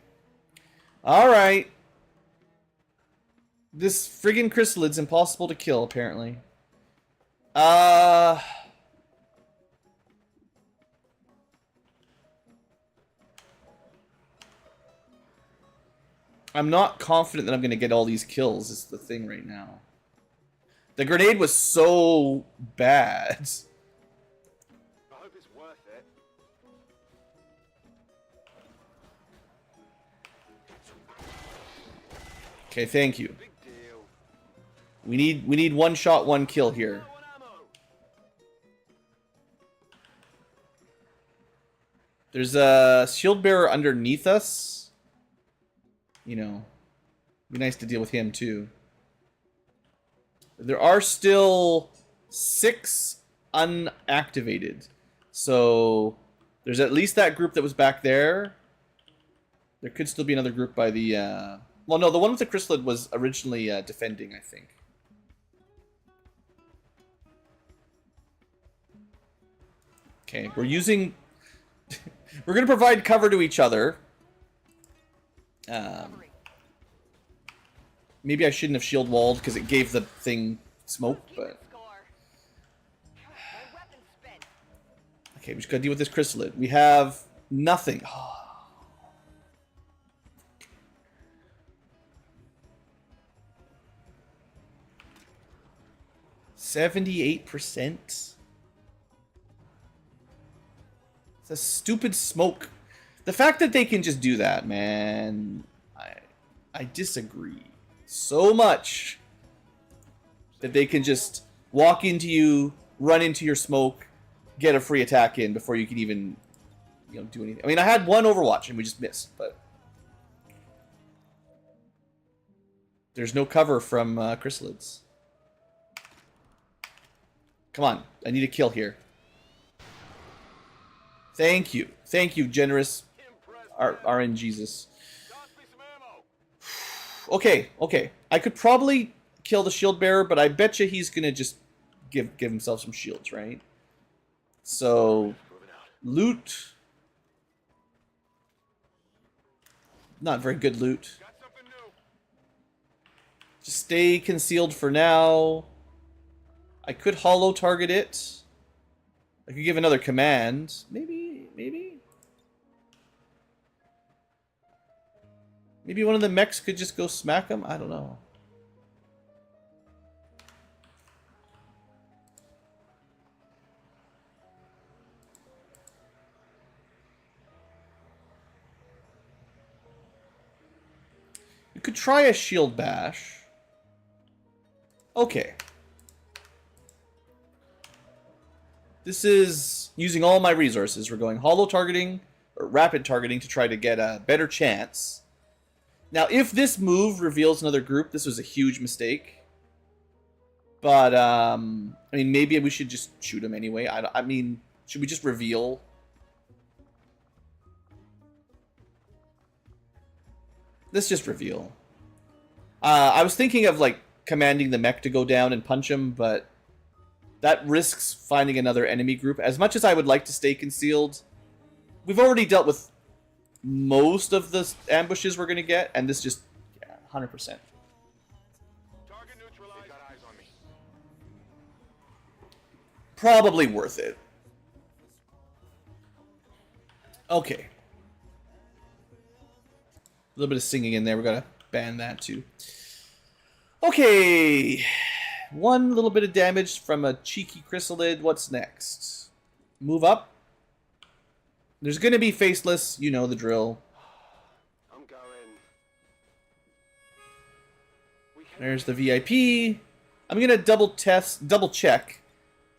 All right. This friggin' chrysalid's impossible to kill, apparently. I'm not confident that I'm gonna get all these kills, is the thing right now. The grenade was so bad. I hope it's worth it. Okay, thank you. Big deal. We need 1 shot, 1 kill here. Low on ammo. There's a shield bearer underneath us. You know, be nice to deal with him too. There are still 6 unactivated. So there's at least that group that was back there. There could still be another group by the well, no, the one with the chrysalid was originally defending, I think. Okay, we're using we're going to provide cover to each other. Maybe I shouldn't have shield walled because it gave the thing smoke, but Score. My weapon's spent. okay, we just gotta deal with this chrysalid. We have nothing. 78%. It's a stupid smoke. The fact that they can just do that, man, I disagree so much. That they can just walk into you, run into your smoke, get a free attack in before you can even, do anything. I mean, I had 1 Overwatch and we just missed, but there's no cover from chrysalids. Come on, I need a kill here. Thank you, generous RN Jesus. Okay. I could probably kill the shield bearer, but I bet you he's gonna just give himself some shields, right? So loot. Not very good loot. Got something new. Just stay concealed for now. I could hollow target it. I could give another command. Maybe. Maybe one of the mechs could just go smack him? I don't know. You could try a shield bash. Okay. This is using all my resources. We're going hollow targeting or rapid targeting to try to get a better chance. Now, if this move reveals another group, this was a huge mistake. But, I mean, maybe we should just shoot him anyway. I mean, should we just reveal? Let's just reveal. I was thinking of, like, commanding the mech to go down and punch him, but that risks finding another enemy group. As much as I would like to stay concealed, we've already dealt with most of the ambushes we're going to get, and this just, yeah, 100%. Target neutralized. They got eyes on me. Probably worth it. Okay. A little bit of singing in there. We gotta ban that too. Okay. One little bit of damage from a cheeky chrysalid. What's next? Move up. There's gonna be faceless. You know the drill. I'm going. There's the VIP. I'm gonna double check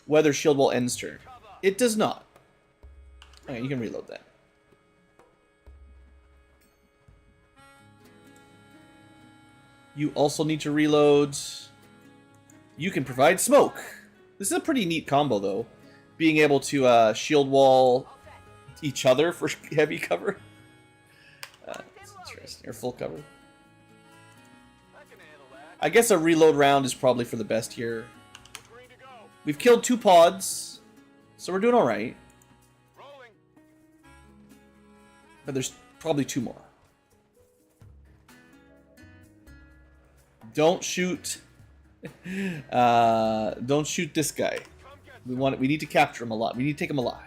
whether shield wall ends turn. It does not. Okay, you can reload that. You also need to reload. You can provide smoke. This is a pretty neat combo, though. Being able to shield wall each other for heavy cover. That's interesting. Or full cover. I guess a reload round is probably for the best here. We've killed 2 pods, so we're doing alright. But there's probably 2 more. Don't shoot. Don't shoot this guy. We need to capture him a lot. We need to take him alive.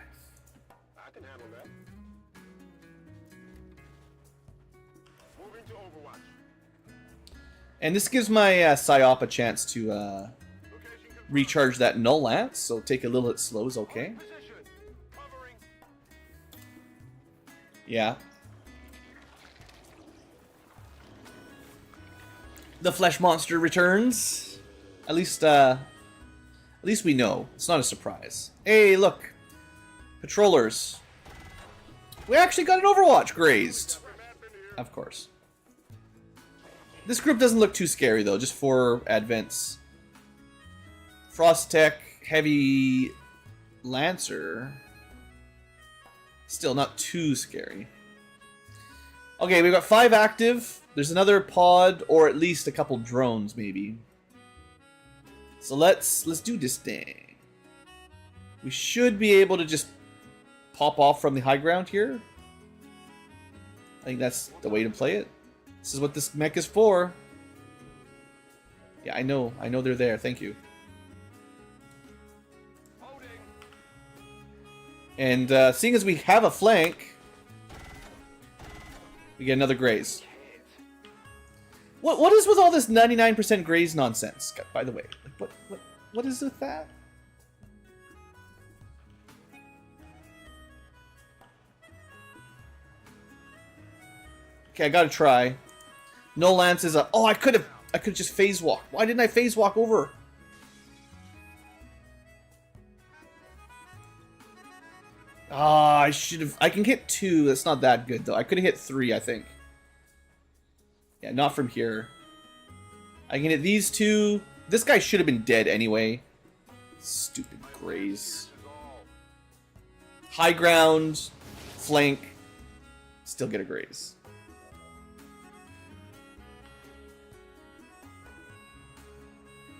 I can handle that. Moving to Overwatch. And this gives my Psyop a chance to Location recharge that null lance. So take a little bit slow is okay. position. Covering. Yeah. The flesh monster returns. At least we know. It's not a surprise. Hey, look. Patrollers. We actually got an Overwatch grazed. Of course. This group doesn't look too scary, though. Just 4 advents. Frost Tech, Heavy Lancer. Still not too scary. Okay, we've got 5 active. There's another pod, or at least a couple drones, maybe. So let's do this thing. We should be able to just pop off from the high ground here. I think that's the way to play it. This is what this mech is for. Yeah, I know they're there. Thank you. And seeing as we have a flank, we get another graze. What is with all this 99% graze nonsense? By the way, what is with that? Okay, I gotta try. No lance is a. Oh, I could have just phase walk. Why didn't I phase walk over? Ah, I should have. I can hit 2. That's not that good though. I could have hit 3, I think. Yeah, not from here. I can hit these 2. This guy should have been dead anyway. Stupid graze. High ground, flank, still get a graze.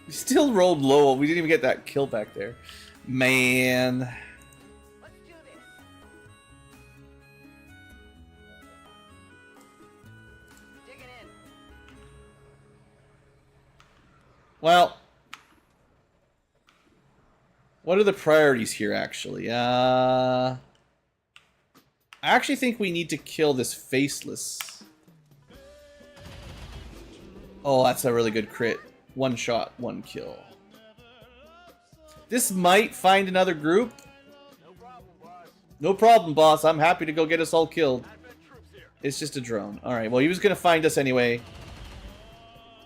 We still rolled low. We didn't even get that kill back there. Man. Let's do this. Digging in. Well, what are the priorities here, actually? I actually think we need to kill this faceless. Oh, that's a really good crit. 1 shot, 1 kill. This might find another group. No problem, boss. I'm happy to go get us all killed. It's just a drone. Alright, well, he was going to find us anyway.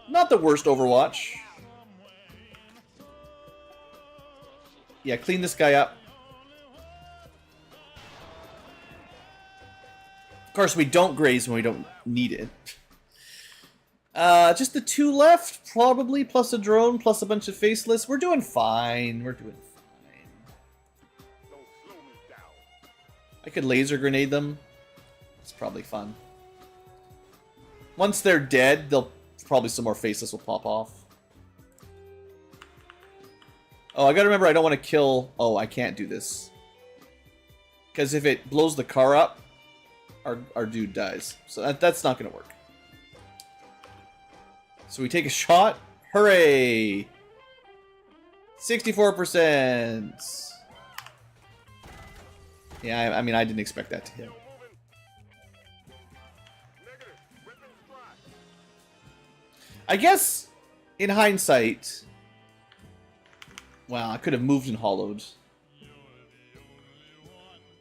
Not the worst Overwatch. Yeah, clean this guy up. Of course, we don't graze when we don't need it. Just the 2 left, probably, plus a drone, plus a bunch of faceless. We're doing fine. We're doing fine. Don't slow me down. I could laser grenade them. It's probably fun. Once they're dead, they'll probably some more faceless will pop off. Oh, I gotta remember I don't want to kill... Oh, I can't do this. Because if it blows the car up, our dude dies. So that's not gonna work. So we take a shot. Hooray! 64%! Yeah, I mean, I didn't expect that to hit. Moving. Negative. Weapon strike. I guess, in hindsight... Wow, I could have moved and hollowed.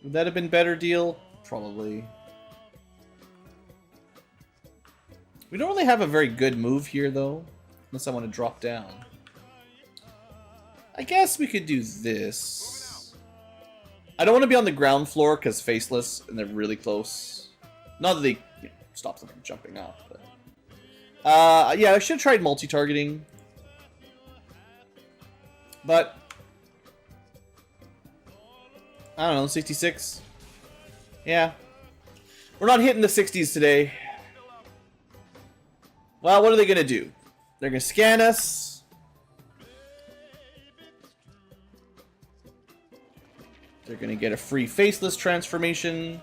Would that have been a better deal? Probably. We don't really have a very good move here, though. Unless I want to drop down. I guess we could do this. I don't want to be on the ground floor because faceless and they're really close. Not that they stop them from jumping up. But, yeah, I should have tried multi-targeting. But, I don't know, 66? Yeah. We're not hitting the 60s today. Well, what are they going to do? They're going to scan us. They're going to get a free faceless transformation.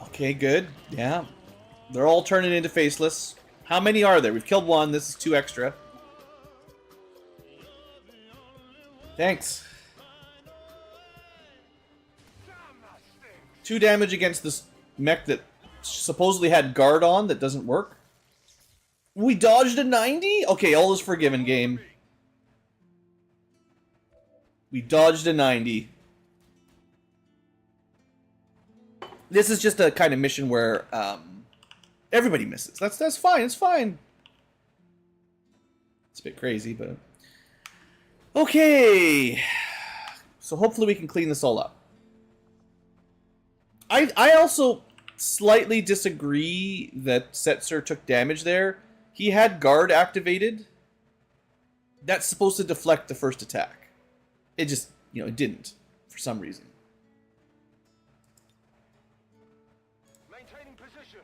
Okay, good. Yeah. They're all turning into faceless. How many are there? We've killed 1. This is 2 extra. Thanks. 2 damage against this mech that supposedly had guard on that doesn't work. We dodged a 90? Okay, all is forgiven, game. We dodged a 90. This is just a kind of mission where everybody misses. That's fine. It's fine. It's a bit crazy, but okay. So hopefully we can clean this all up. I also slightly disagree that Setzer took damage there. He had guard activated. That's supposed to deflect the first attack. It just, it didn't for some reason. Maintaining position.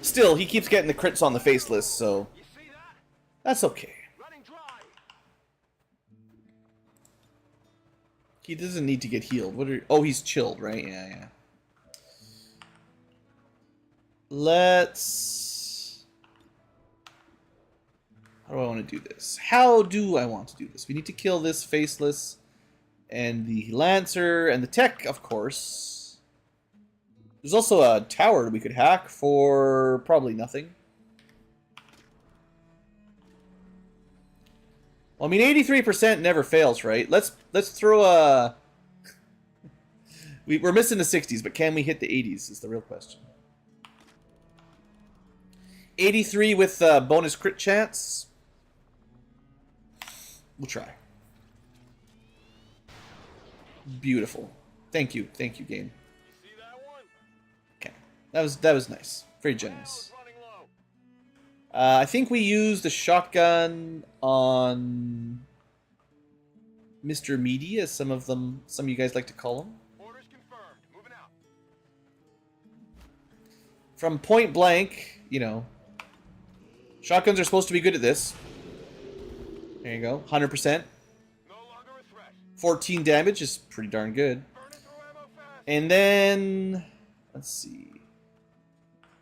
Still, he keeps getting the crits on the faceless, so You see that? that's okay. Running dry. He doesn't need to get healed. Oh, he's chilled, right? Yeah. Let's... How do I want to do this? How do I want to do this? We need to kill this faceless and the Lancer and the tech, of course. There's also a tower we could hack for probably nothing. Well, I mean, 83% never fails, right? Let's throw a... We're missing the 60s, but can we hit the 80s is the real question. 83 with bonus crit chance. We'll try. Beautiful. Thank you, game. You see that one? Okay, that was nice. Very generous. Running low. I think we used a shotgun on Mr. Meaty, as some of you guys like to call him. Orders confirmed. Moving out. From point blank, shotguns are supposed to be good at this. There you go, 100%. No longer a threat. 14 damage is pretty darn good. Burning through ammo fast. And then, let's see.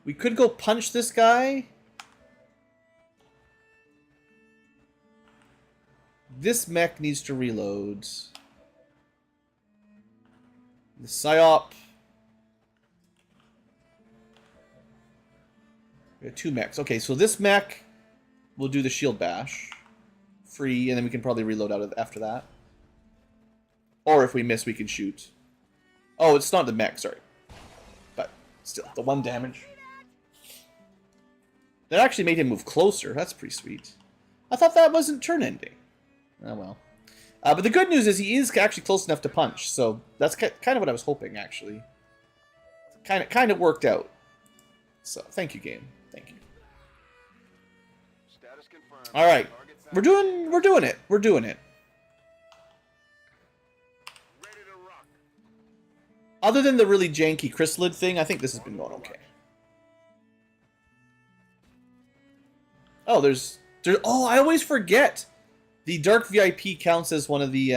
We could go punch this guy. This mech needs to reload. The Psyop. We have 2 mechs. Okay, so this mech will do the shield bash. Free, and then we can probably reload out of after that. Or if we miss, we can shoot. Oh, it's not the mech, sorry. But still, the 1 damage. That actually made him move closer. That's pretty sweet. I thought that wasn't turn ending. Oh well. But the good news is he is actually close enough to punch, so that's kind of what I was hoping, actually. Kind of worked out. So, thank you, game. Thank you. Status confirmed. All right, Target found. we're doing it. We're doing it. Ready to rock. Other than the really janky chrysalid thing, I think this has been going okay. Oh, there's. Oh, I always forget. The Dark VIP counts as one of the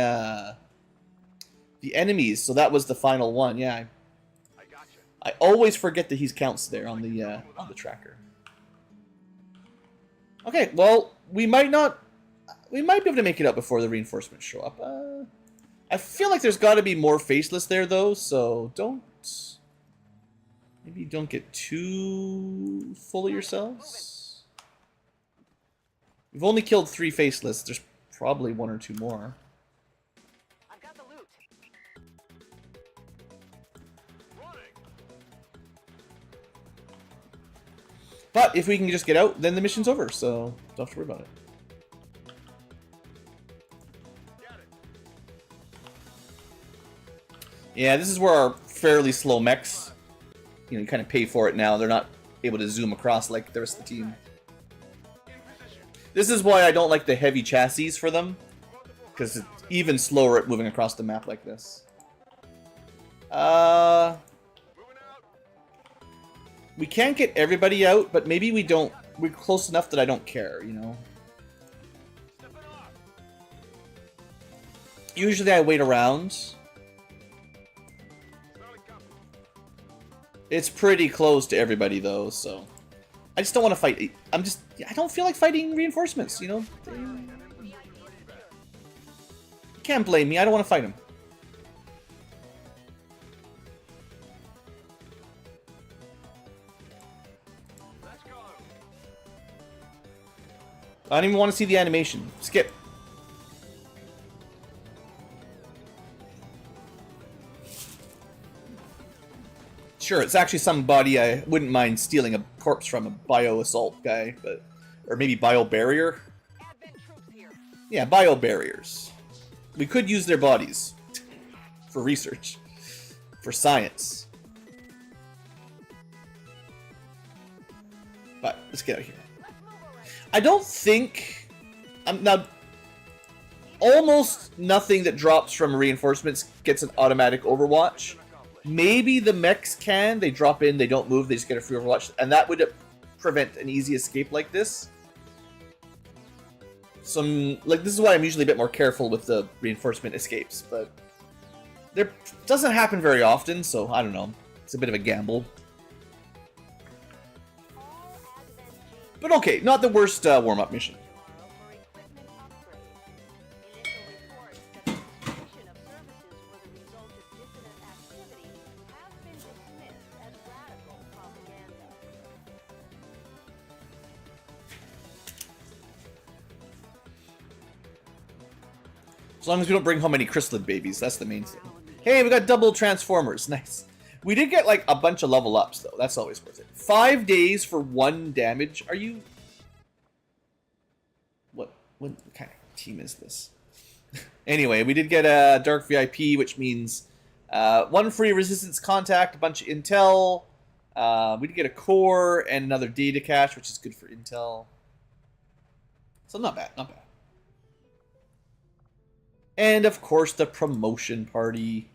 enemies, so that was the final one. Yeah, I gotcha. I always forget that he counts there on the tracker. Okay, well, we might be able to make it up before the reinforcements show up. I feel like there's got to be more faceless there though, so maybe don't get too full of yourselves. We've only killed 3 faceless. There's probably 1 or 2 more. I've got the loot. Running. But if we can just get out, then the mission's over, so don't have to worry about it. Got it. Yeah, this is where our fairly slow mechs, you kind of pay for it now. They're not able to zoom across like the rest of the team. In position. This is why I don't like the heavy chassis for them, because it's even slower at moving across the map like this. Moving out. We can't get everybody out, but maybe we don't. We're close enough that I don't care, you know? Stepping off. Usually I wait around. Solid copy. It's pretty close to everybody, though, so... I just don't want to fight. I don't feel like fighting reinforcements, you know? You can't blame me, I don't want to fight them. Let's go. I don't even want to see the animation. Skip. Sure, it's actually somebody I wouldn't mind stealing a corpse from, a bio-assault guy, but... Or maybe bio-barrier? Advent troops here. Yeah, bio-barriers. We could use their bodies. For research. For science. But, let's get out of here. I don't think... now, almost nothing that drops from reinforcements gets an automatic overwatch. Maybe the mechs can. They drop in, they don't move, they just get a free overwatch. And that would prevent an easy escape like this. This is why I'm usually a bit more careful with the reinforcement escapes. But it doesn't happen very often, so I don't know. It's a bit of a gamble. All Advent teams But okay, not the worst warm-up mission. tomorrow for equipment upgrades. Initial reports that the cessation of services were the result of dissident activity have been dismissed as radical propaganda. As long as we don't bring home any chrysalid babies, that's the main thing. Hey, we got double transformers. Nice. We did get like a bunch of level ups though. That's always worth it. 5 days for 1 damage. Are you... What kind of team is this? Anyway, we did get a Dark VIP, which means 1 free resistance contact, a bunch of intel. We did get a core and another data cache, which is good for intel. So not bad, not bad. And of course the promotion party.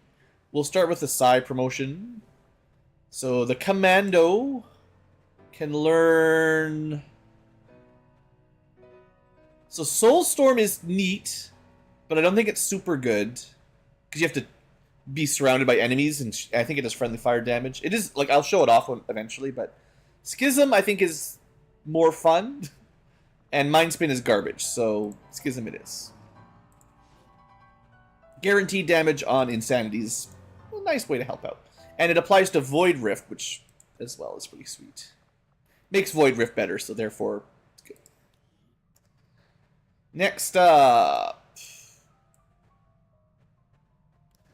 We'll start with the side promotion. So the commando can learn... So Soulstorm is neat, but I don't think it's super good. Because you have to be surrounded by enemies, and I think it does friendly fire damage. It is, like, I'll show it off eventually, but... Schism, I think, is more fun. And Mindspin is garbage, so Schism it is. Guaranteed damage on Insanities. A nice way to help out. And it applies to Void Rift, which as well is pretty sweet. Makes Void Rift better, so therefore it's good. Next up.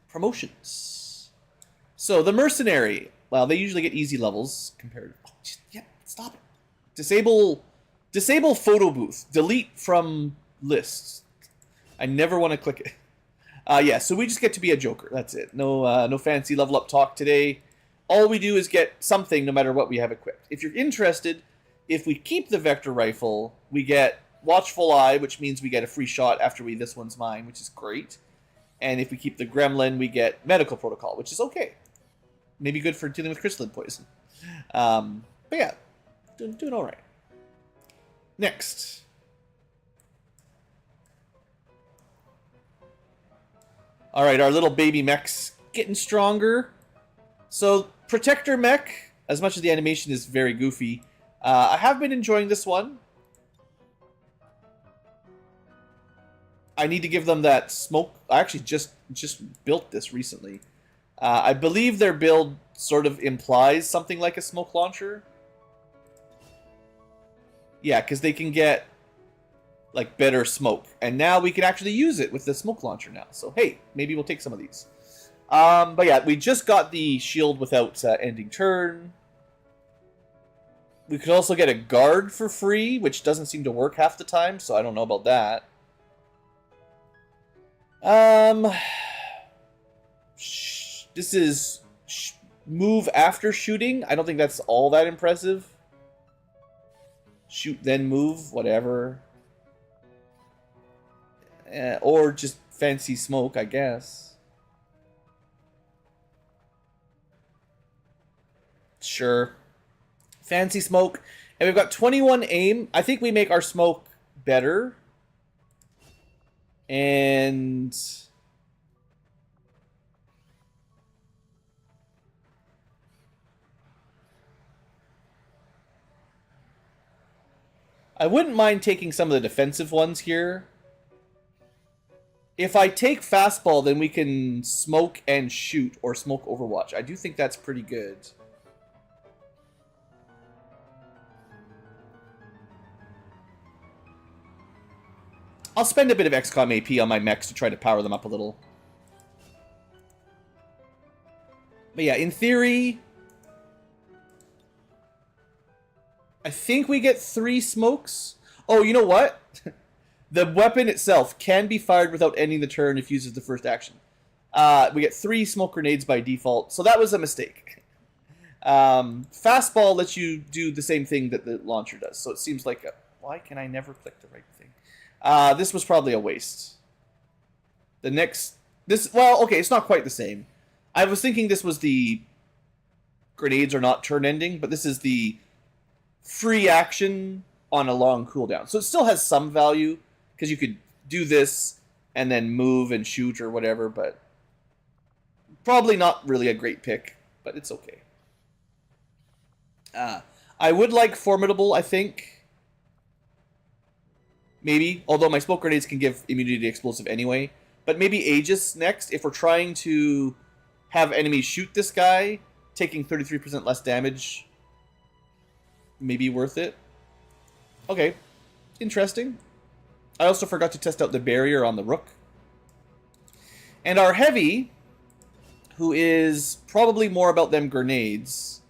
Promotions. So the Mercenary. Well, they usually get easy levels compared to... Oh, yeah, stop it. Disable photo booth. Delete from lists. I never want to click it. Yeah, so we just get to be a Joker. That's it. No fancy level up talk today. All we do is get something no matter what we have equipped. If you're interested, if we keep the Vector Rifle, we get Watchful Eye, which means we get a free shot after this one's mine, which is great. And if we keep the Gremlin, we get Medical Protocol, which is okay. Maybe good for dealing with crystalline poison. But yeah, doing all right. Next. All right, our little baby mech's getting stronger. So, Protector mech, as much as the animation is very goofy, I have been enjoying this one. I need to give them that smoke. I actually just built this recently. I believe their build sort of implies something like a smoke launcher. Yeah, because they can get like better smoke, and now we can actually use it with the smoke launcher now. So hey, maybe we'll take some of these. But yeah, we just got the shield without ending turn. We could also get a guard for free, which doesn't seem to work half the time, so I don't know about that. This is move after shooting. I don't think that's all that impressive. Shoot, then move, whatever. Or just fancy smoke, I guess. Sure. Fancy smoke. And we've got 21 aim. I think we make our smoke better. And I wouldn't mind taking some of the defensive ones here. If I take fastball, then we can smoke and shoot, or smoke Overwatch. I do think that's pretty good. I'll spend a bit of XCom AP on my mechs to try to power them up a little. But yeah, in theory, I think we get 3 smokes. Oh, you know what? The weapon itself can be fired without ending the turn if uses the first action. We get 3 smoke grenades by default, so that was a mistake. Fastball lets you do the same thing that the launcher does, so it seems like why can I never click the right thing? This was probably a waste. The next... Well, okay, it's not quite the same. I was thinking this was the grenades are not turn ending, but this is the free action on a long cooldown. So it still has some value, because you could do this and then move and shoot or whatever, but probably not really a great pick, but it's okay. I would like Formidable, I think. Maybe, although my smoke grenades can give immunity to explosive anyway. But maybe Aegis next, if we're trying to have enemies shoot this guy, taking 33% less damage, maybe worth it. Okay, interesting. I also forgot to test out the barrier on the Rook. And our Heavy, who is probably more about them grenades.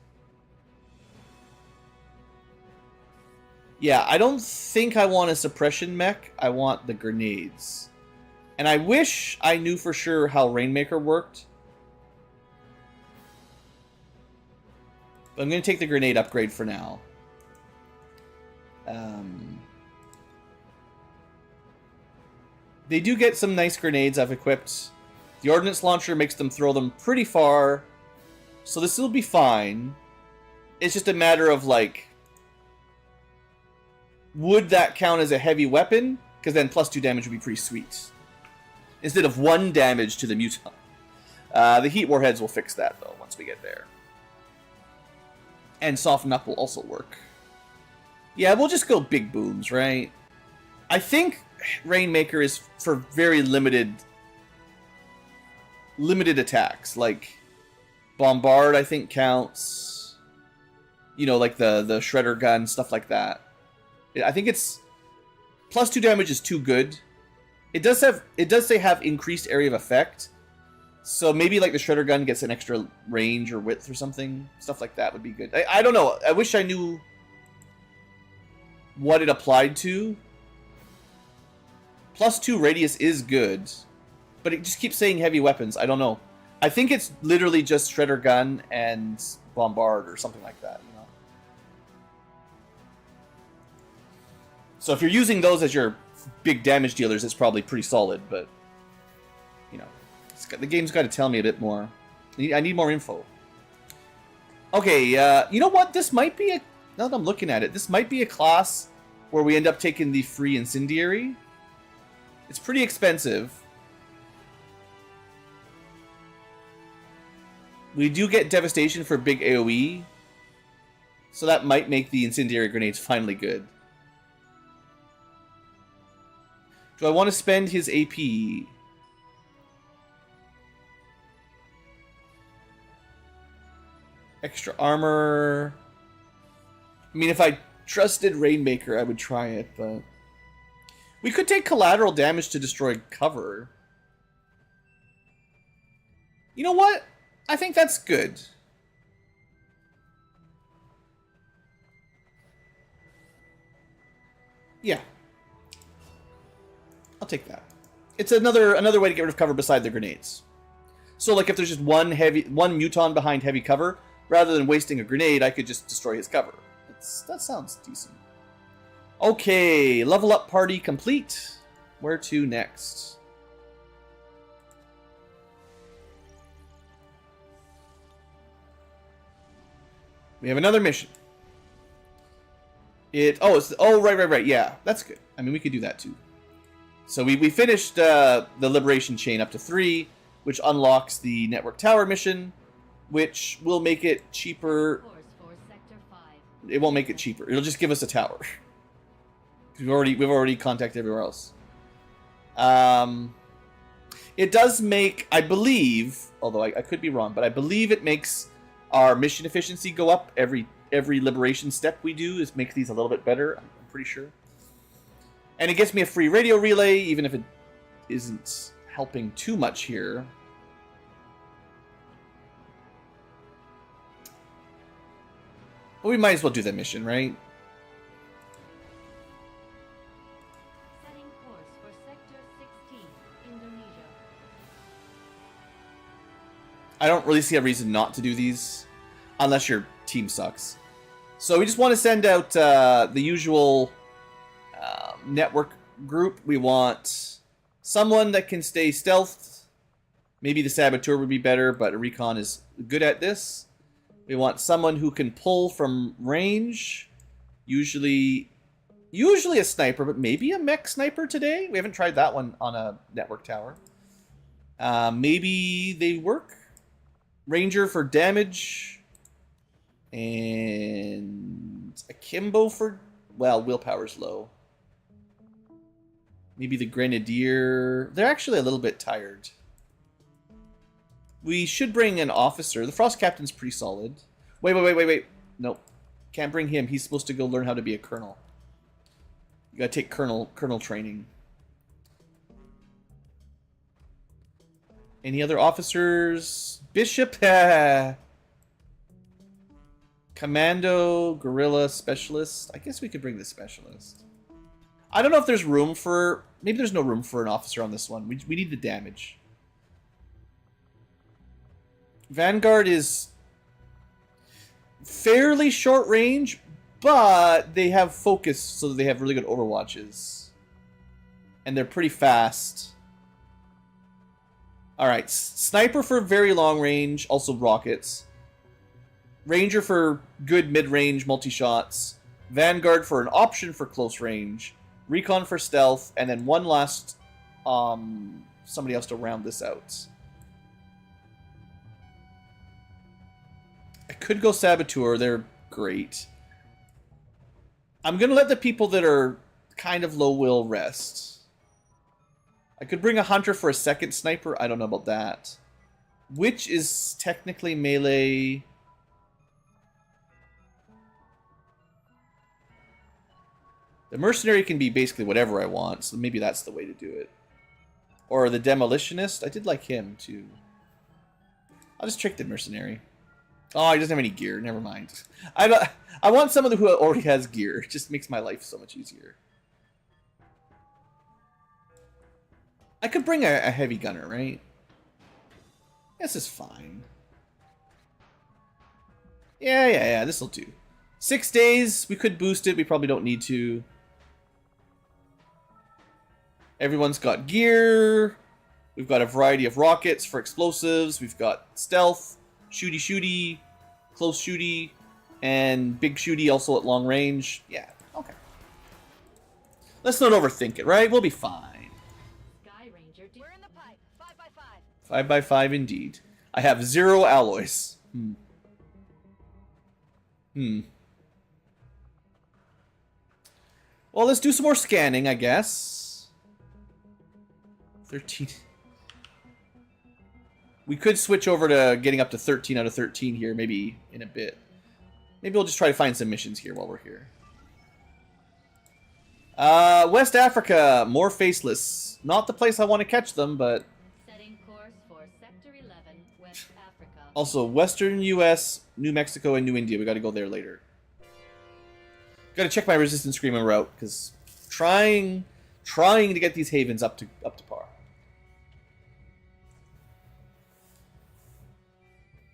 Yeah, I don't think I want a suppression mech. I want the grenades. And I wish I knew for sure how Rainmaker worked. But I'm going to take the grenade upgrade for now. They do get some nice grenades I've equipped. The ordnance launcher makes them throw them pretty far. So this will be fine. It's just a matter of, like, would that count as a heavy weapon? Because then +2 damage would be pretty sweet. Instead of 1 damage to the muton. The heat warheads will fix that, though, once we get there. And soften up will also work. Yeah, we'll just go big booms, right? I think Rainmaker is for very limited attacks. Like, Bombard, I think, counts. You know, like the Shredder gun, stuff like that. I think it's... +2 damage is too good. It does say have increased area of effect. So maybe like the Shredder gun gets an extra range or width or something. Stuff like that would be good. I don't know. I wish I knew what it applied to. +2 radius is good. but it just keeps saying heavy weapons. I don't know. I think it's literally just shredder gun and bombard or something like that. You know. So if you're using those as your big damage dealers, it's probably pretty solid. But you know, the game's got to tell me a bit more. I need more info. Okay, you know what? This might be a... Now that I'm looking at it, this might be a class where we end up taking the free incendiary. It's pretty expensive. We do get devastation for big AoE. So that might make the incendiary grenades finally good. Do I want to spend his AP? Extra armor. I mean, if I trusted Rainmaker, I would try it, but... We could take collateral damage to destroy cover. You know what? I think that's good. Yeah. I'll take that. It's another way to get rid of cover beside the grenades. So, like, if there's just one muton behind heavy cover, rather than wasting a grenade, I could just destroy his cover. That sounds decent. Okay, level up party complete. Where to next? We have another mission. Right. Yeah, that's good. I mean, we could do that too. So we finished the Liberation Chain up to 3, which unlocks the Network Tower mission, which will make it cheaper. It won't make it cheaper. It'll just give us a tower. We've already contacted everywhere else. It does make, I believe, although I could be wrong, but I believe it makes our mission efficiency go up every liberation step we do. Is makes these a little bit better. I'm pretty sure. And it gets me a free radio relay, even if it isn't helping too much here. But we might as well do that mission, right? Setting course for Sector 16, Indonesia. I don't really see a reason not to do these, unless your team sucks. So we just want to send out the usual network group. We want someone that can stay stealthed. Maybe the Saboteur would be better, but Recon is good at this. We want someone who can pull from range. Usually a sniper, but maybe a mech sniper today. We haven't tried that one on a network tower. Maybe they work. Ranger for damage. And Akimbo for... Well, willpower's low. Maybe the Grenadier. They're actually a little bit tired. We should bring an officer. The Frost Captain's pretty solid. Wait. Nope. Can't bring him. He's supposed to go learn how to be a colonel. You gotta take colonel training. Any other officers? Bishop? Commando, Guerrilla, Specialist. I guess we could bring the Specialist. I don't know if there's room for... Maybe there's no room for an officer on this one. We need the damage. Vanguard is fairly short range, but they have focus, so they have really good overwatches. And they're pretty fast. Alright, Sniper for very long range, also rockets. Ranger for good mid-range multi-shots. Vanguard for an option for close range. Recon for stealth, and then one last somebody else to round this out. I could go Saboteur, they're great. I'm gonna let the people that are kind of low will rest. I could bring a Hunter for a second sniper, I don't know about that. Which is technically melee... The Mercenary can be basically whatever I want, so maybe that's the way to do it. Or the Demolitionist. I did like him, too. I'll just trick the Mercenary. Oh, he doesn't have any gear. Never mind. I want someone who already has gear. It just makes my life so much easier. I could bring a heavy gunner, right? This is fine. Yeah, this'll do. 6 days, we could boost it, we probably don't need to. Everyone's got gear. We've got a variety of rockets for explosives. We've got stealth, shooty, close shooty, and big shooty also at long range. Yeah, okay. Let's not overthink it, right? We'll be fine. Sky Ranger, we're in the pipe. 5x5. 5 by 5 indeed. I have 0 alloys. Well, let's do some more scanning, I guess. 13. We could switch over to getting up to 13 out of 13 here, maybe in a bit. Maybe we'll just try to find some missions here while we're here. West Africa, more faceless. Not the place I want to catch them, but... Setting course for Sector 11, West Africa. Also, Western US, New Mexico, and New India. We gotta go there later. Gotta check my resistance screaming route, because trying to get these havens up to par.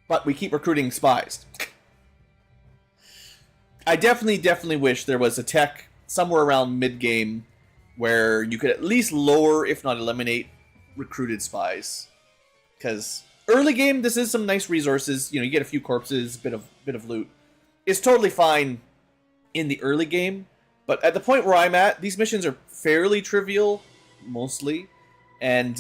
But we keep recruiting spies. I definitely wish there was a tech somewhere around mid-game where you could at least lower, if not eliminate, recruited spies. Because early game, this is some nice resources. You know, you get a few corpses, bit of loot. It's totally fine in the early game, but at the point where I'm at, these missions are fairly trivial, mostly, and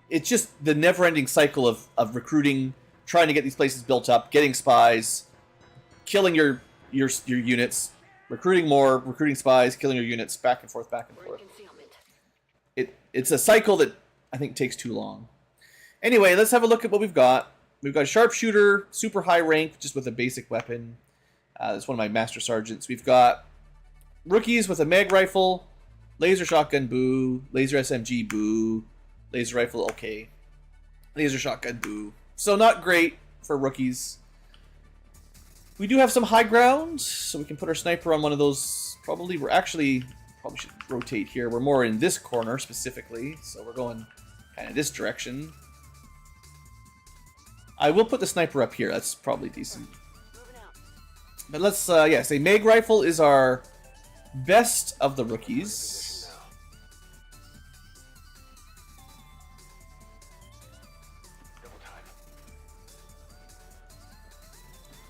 it's just the never-ending cycle of recruiting, trying to get these places built up, getting spies, killing your units, recruiting more, recruiting spies, killing your units, back and forth, back and forth. It's a cycle that I think takes too long. Anyway, let's have a look at what we've got. We've got a sharpshooter, super high rank, just with a basic weapon. That's one of my master sergeants. We've got rookies with a mag rifle, laser shotgun, boo, laser SMG, boo, laser rifle, okay, laser shotgun, boo. So not great for rookies. We do have some high ground, so we can put our sniper on one of those. Probably should rotate here. We're more in this corner specifically, so we're going kind of this direction. I will put the sniper up here. That's probably decent. But let's, say mag rifle is our best of the rookies.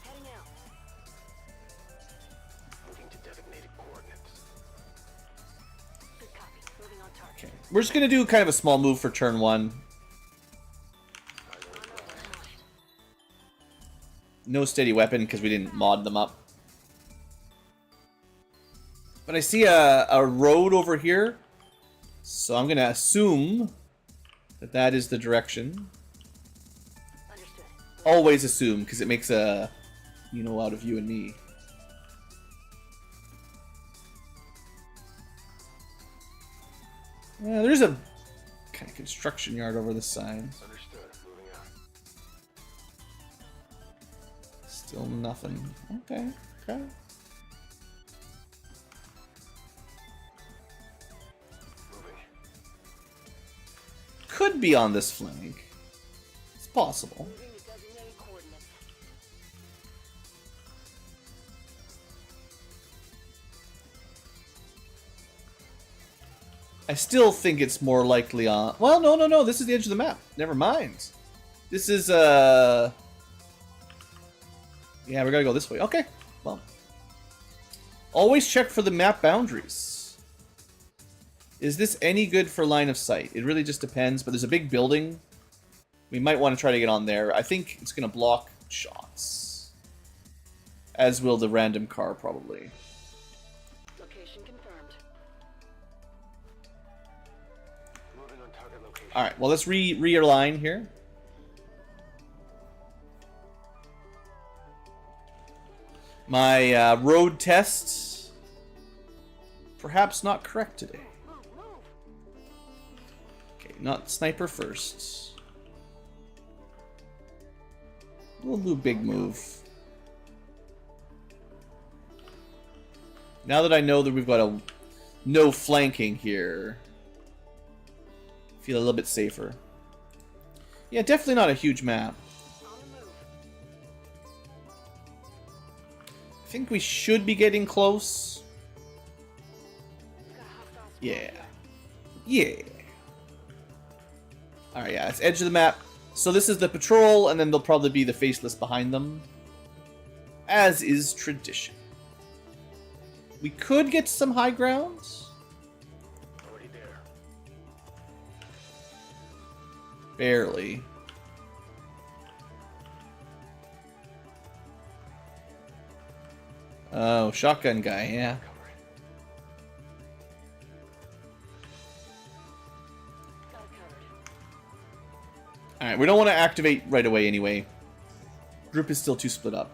Heading out. Moving to designated coordinates. Good copy. Moving on target. Okay, we're just gonna do kind of a small move for turn 1. No steady weapon because we didn't mod them up. But I see a road over here, so I'm gonna assume that is the direction. Understood. Always assume, because it makes a out of you and me. Yeah, there's a kind of construction yard over this side. Understood. Moving out. Still nothing. Okay. Moving. Could be on this flank. It's possible. Moving to designated coordinates. I still think it's more likely on... Well, no. This is the edge of the map. Never mind. This is, Yeah, we gotta go this way. Okay. Well. Always check for the map boundaries. Is this any good for line of sight? It really just depends, but there's a big building. We might want to try to get on there. I think it's gonna block shots. As will the random car, probably. Location confirmed. Moving on target location. Alright, well, let's realign here. My road test, perhaps not correct today. Okay, not sniper first. We'll do big move. Now that I know that we've got no flanking here, Feel a little bit safer. Yeah, definitely not a huge map. I think we should be getting close. Yeah. Yeah. Alright, yeah, it's edge of the map. So this is the patrol, and then there'll probably be the faceless behind them. As is tradition. We could get some high ground. Already there. Barely. Oh, shotgun guy, yeah. Alright, we don't want to activate right away anyway. Group is still too split up.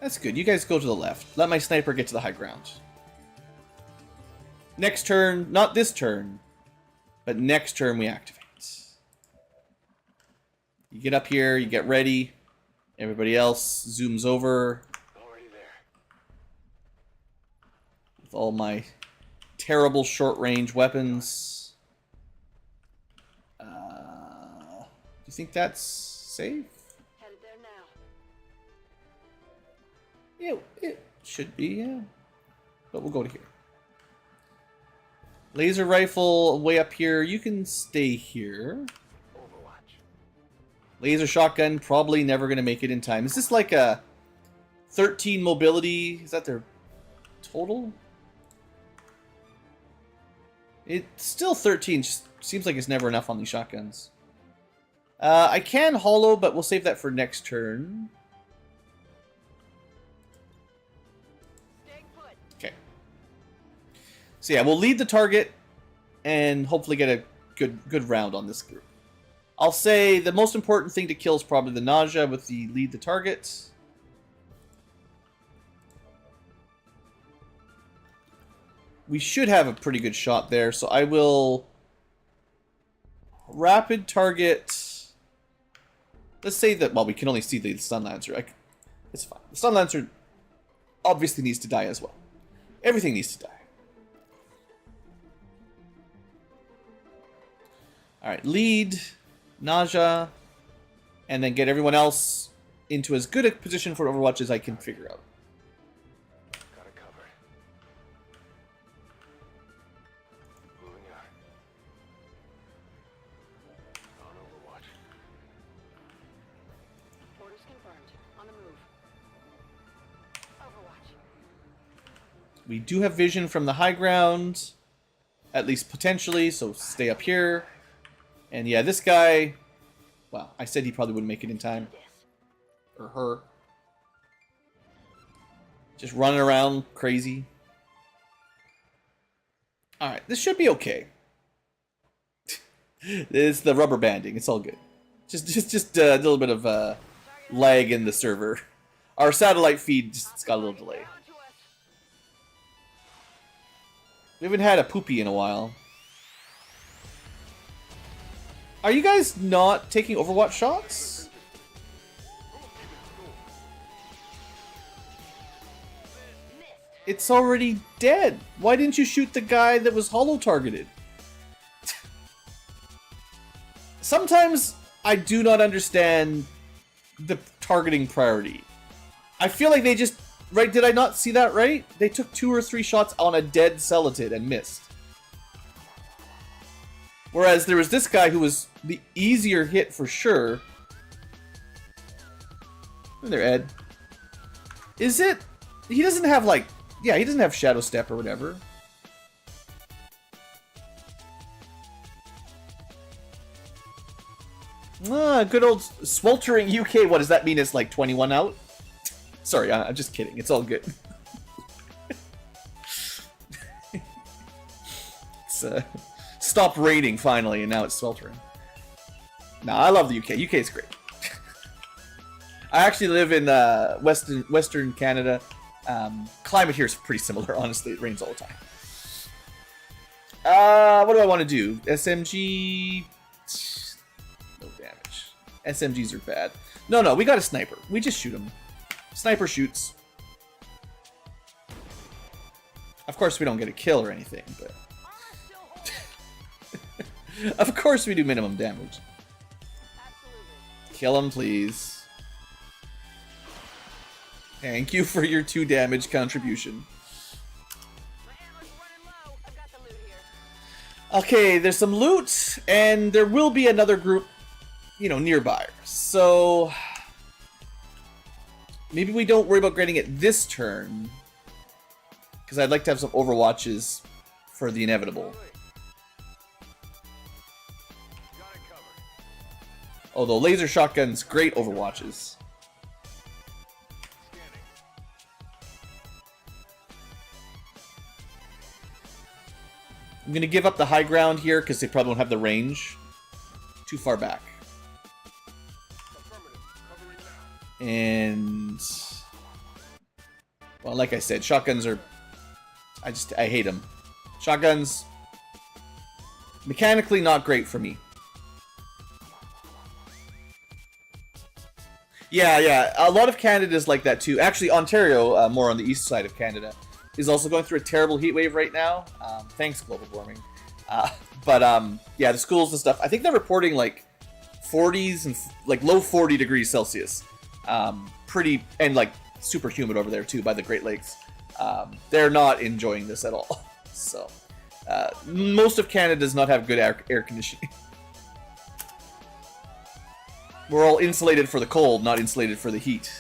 That's good. You guys go to the left. Let my sniper get to the high ground. Next turn, not this turn, but next turn we activate. You get up here, you get ready. Everybody else zooms over. Already there. With all my terrible short-range weapons. Do you think that's safe? Headed there now. Yeah, it should be, yeah. But we'll go to here. Laser rifle way up here. You can stay here. Overwatch. Laser shotgun, probably never going to make it in time. Is this like a 13 mobility? Is that their total? It's still 13. Just seems like it's never enough on these shotguns. I can hollow, but we'll save that for next turn. Stay put. Okay. So yeah, we'll lead the target and hopefully get a good round on this group. I'll say the most important thing to kill is probably the nausea with the lead the target. We should have a pretty good shot there, so I will rapid target. Let's say that, well, we can only see the stun lancer. It's fine. The stun lancer obviously needs to die as well. Everything needs to die. Alright, lead, nausea, and then get everyone else into as good a position for Overwatch as I can figure out. Got it covered. Moving out. On Overwatch. Orders confirmed. On the move. Overwatch. We do have vision from the high ground, at least potentially, so stay up here. And yeah, this guy, well, I said he probably wouldn't make it in time. Or her. Just running around crazy. Alright, this should be okay. It's the rubber banding, it's all good. Just a little bit of lag in the server. Our satellite feed just got a little delay. We haven't had a poopy in a while. Are you guys not taking Overwatch shots? It's already dead. Why didn't you shoot the guy that was hollow targeted? Sometimes I do not understand the targeting priority. I feel like they just... Right, did I not see that right? They took 2 or 3 shots on a dead Celatid and missed. Whereas there was this guy who was the easier hit for sure. Hey there, Ed. Is it? He doesn't have like... Yeah, he doesn't have Shadow Step or whatever. Ah, good old sweltering UK. What does that mean? It's like 21 out? Sorry, I'm just kidding. It's all good. It's stopped raining finally, and now it's sweltering. No, I love the UK. UK is great. I actually live in Western Canada. Climate here is pretty similar, honestly. It rains all the time. What do I want to do? SMG... No damage. SMGs are bad. No, we got a sniper. We just shoot him. Sniper shoots. Of course, we don't get a kill or anything, but... Of course we do minimum damage. Absolutely. Kill him, please. Thank you for your 2 damage contribution. My ammo's running low. I've got the loot here. Okay, there's some loot, and there will be another group, you know, nearby. So maybe we don't worry about grading it this turn, because I'd like to have some overwatches for the inevitable. Got it covered. Although laser shotguns, great overwatches. Scanning. I'm gonna give up the high ground here because they probably won't have the range. Too far back. Affirmative. Covering now. And well, like I said, shotguns are I hate them. Shotguns mechanically not great for me. Yeah, a lot of Canada is like that too. Actually, Ontario, more on the east side of Canada, is also going through a terrible heat wave right now. Thanks, global warming. Yeah, the schools and stuff, I think they're reporting like 40s and like low 40 degrees Celsius. Pretty, and like super humid over there too by the Great Lakes. They're not enjoying this at all. So, most of Canada does not have good air conditioning. We're all insulated for the cold, not insulated for the heat.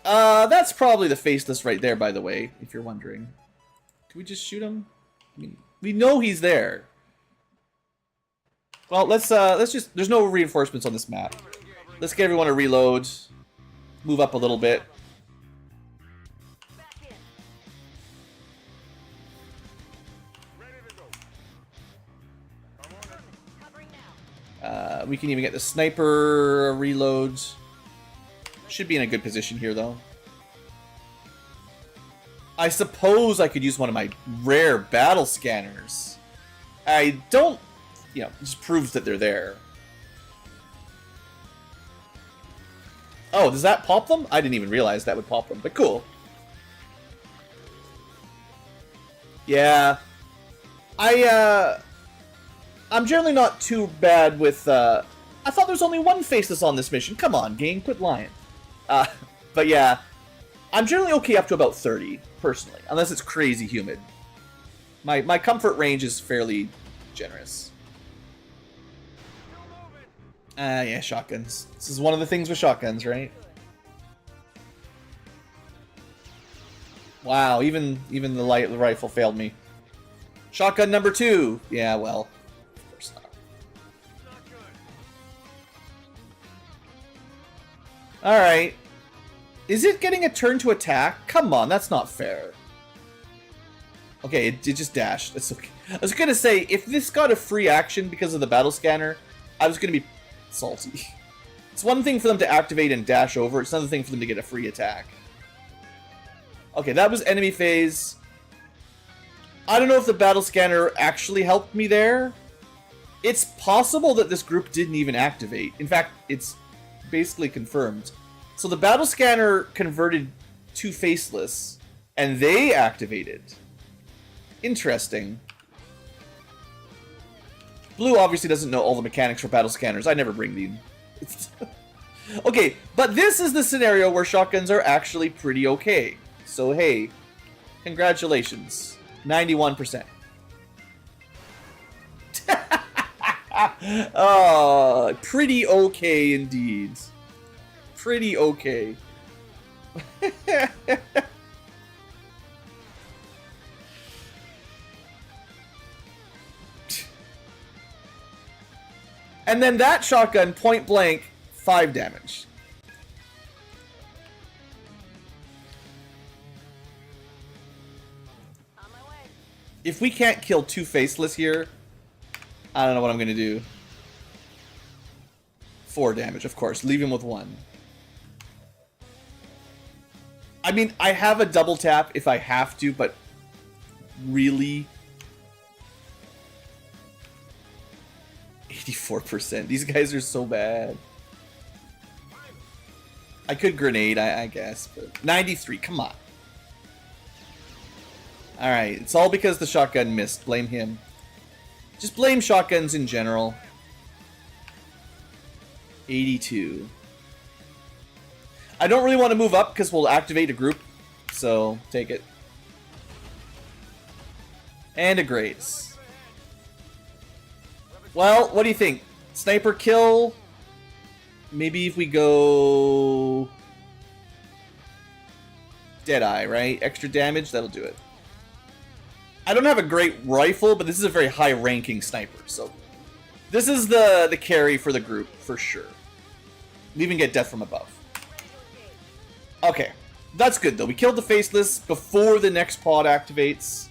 That's probably the faceless right there, by the way, if you're wondering. Can we just shoot him? I mean, we know he's there. Well, let's just, there's no reinforcements on this map. Let's get everyone to reload. Move up a little bit. Back in. Ready to go. I'm on it. Covering now. We can even get the sniper reloads. Should be in a good position here, though. I suppose I could use one of my rare battle scanners. I don't, you know, it just proves that they're there. Oh, does that pop them? I didn't even realize that would pop them, but cool. Yeah. I'm generally not too bad with, I thought there was only one faceless on this mission. Come on, gang, quit lying. But yeah, I'm generally okay up to about 30, personally, unless it's crazy humid. My comfort range is fairly generous. Yeah, shotguns. This is one of the things with shotguns, right? Wow, even the light rifle failed me. Shotgun number 2. Yeah, well, of course not. Not good. All right. Is it getting a turn to attack? Come on, that's not fair. Okay, it just dashed. It's okay. I was gonna say, if this got a free action because of the battle scanner, I was gonna be salty. It's one thing for them to activate and dash over, it's another thing for them to get a free attack. Okay, that was enemy phase. I don't know if the battle scanner actually helped me there. It's possible that this group didn't even activate. In fact, it's basically confirmed. So the battle scanner converted to faceless, and they activated. Interesting. Blue obviously doesn't know all the mechanics for battle scanners. I never bring them. Okay, but this is the scenario where shotguns are actually pretty okay. So hey, congratulations. 91%. Oh, pretty okay indeed. Pretty okay. And then that shotgun, point blank, 5 damage. On my way. If we can't kill 2 faceless here, I don't know what I'm gonna do. 4 damage, of course. Leave him with 1. I mean, I have a double tap if I have to, but really? 84%. These guys are so bad. I could grenade, I guess, but 93, come on. Alright, it's all because the shotgun missed. Blame him. Just blame shotguns in general. 82. I don't really want to move up because we'll activate a group. So, take it. And a graze. Well, what do you think? Sniper kill? Maybe if we go... Deadeye, right? Extra damage, that'll do it. I don't have a great rifle, but this is a very high-ranking sniper, so... This is the carry for the group, for sure. We even get death from above. Okay, that's good, though. We killed the Faceless before the next pod activates.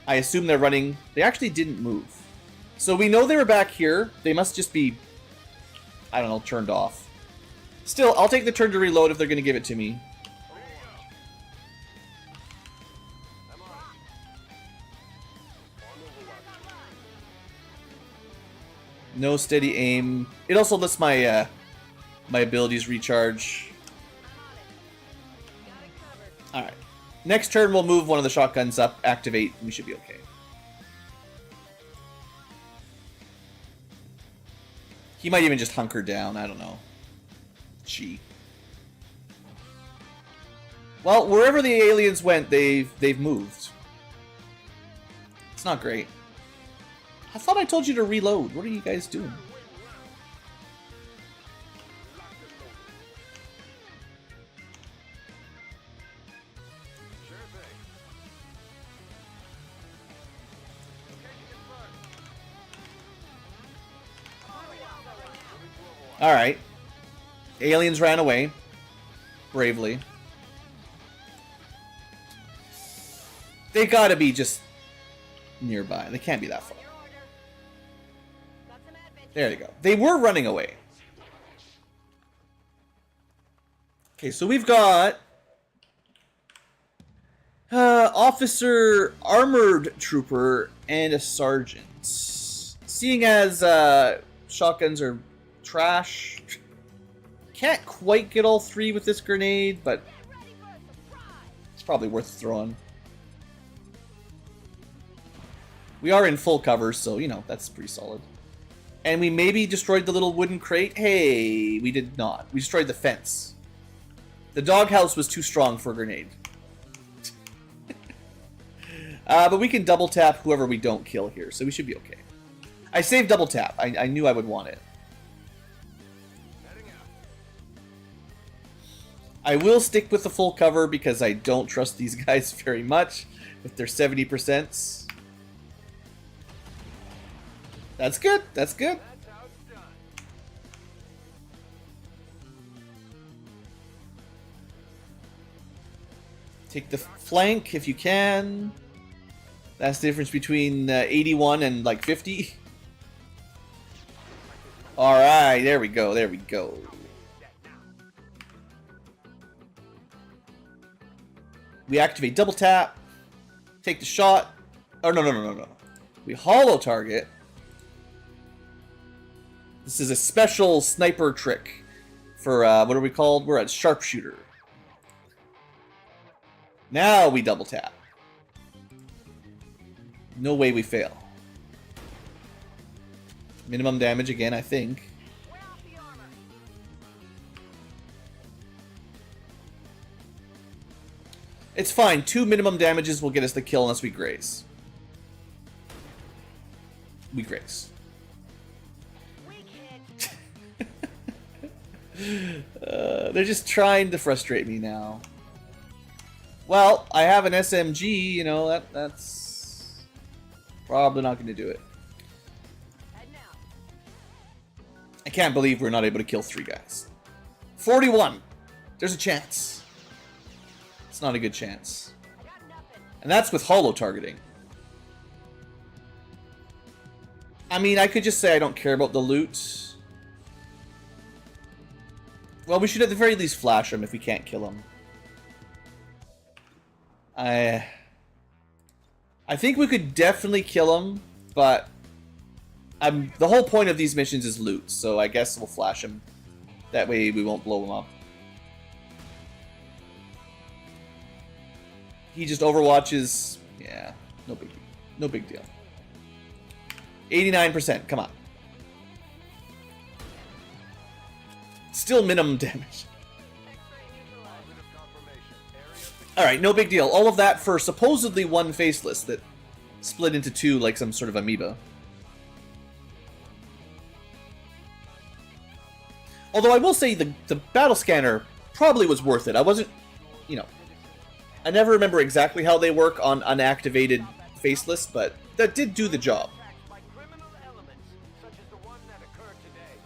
I assume they're running... They actually didn't move. So we know they were back here. They must just be... I don't know, turned off. Still, I'll take the turn to reload if they're going to give it to me. No steady aim. It also lets my my abilities recharge. Alright. Next turn we'll move one of the shotguns up, activate, and we should be okay. He might even just hunker down, I don't know. Gee. Well, wherever the aliens went, they've moved. It's not great. I thought I told you to reload. What are you guys doing? Alright. Aliens ran away. Bravely. They gotta be just nearby. They can't be that far. There you go. They were running away. Okay, so we've got... Officer, Armored Trooper, and a Sergeant. Seeing as shotguns are trash, can't quite get all three with this grenade, but it's probably worth throwing. We are in full cover, so, you know, that's pretty solid. And we maybe destroyed the little wooden crate. Hey, we did not. We destroyed the fence. The doghouse was too strong for a grenade. But we can double tap whoever we don't kill here, so we should be okay. I saved double tap. I knew I would want it. I will stick with the full cover because I don't trust these guys very much with their 70%. That's good. That's good. Take the flank if you can. That's the difference between 81 and like 50. Alright, there we go. There we go. We activate double tap. Take the shot. Oh, no. We hollow target. This is a special sniper trick for, what are we called? We're at sharpshooter. Now we double tap. No way we fail. Minimum damage again, I think. It's fine. 2 minimum damages will get us the kill unless we graze. We graze. They're just trying to frustrate me now. Well, I have an SMG, you know, that's probably not going to do it. I can't believe we're not able to kill 3 guys. 41! There's a chance. It's not a good chance. And that's with hollow targeting. I mean, I could just say I don't care about the loot. Well, we should at the very least flash him if we can't kill him. I think we could definitely kill him, but the whole point of these missions is loot, so I guess we'll flash him. That way we won't blow him up. He just overwatches Yeah, no big deal. No big deal. 89%, come on. Still minimum damage. Alright, no big deal. All of that for supposedly one faceless that split into two like some sort of amoeba. Although I will say the battle scanner probably was worth it. I wasn't, you know, I never remember exactly how they work on unactivated faceless, but that did do the job. By criminal elements such as the one that occurred today.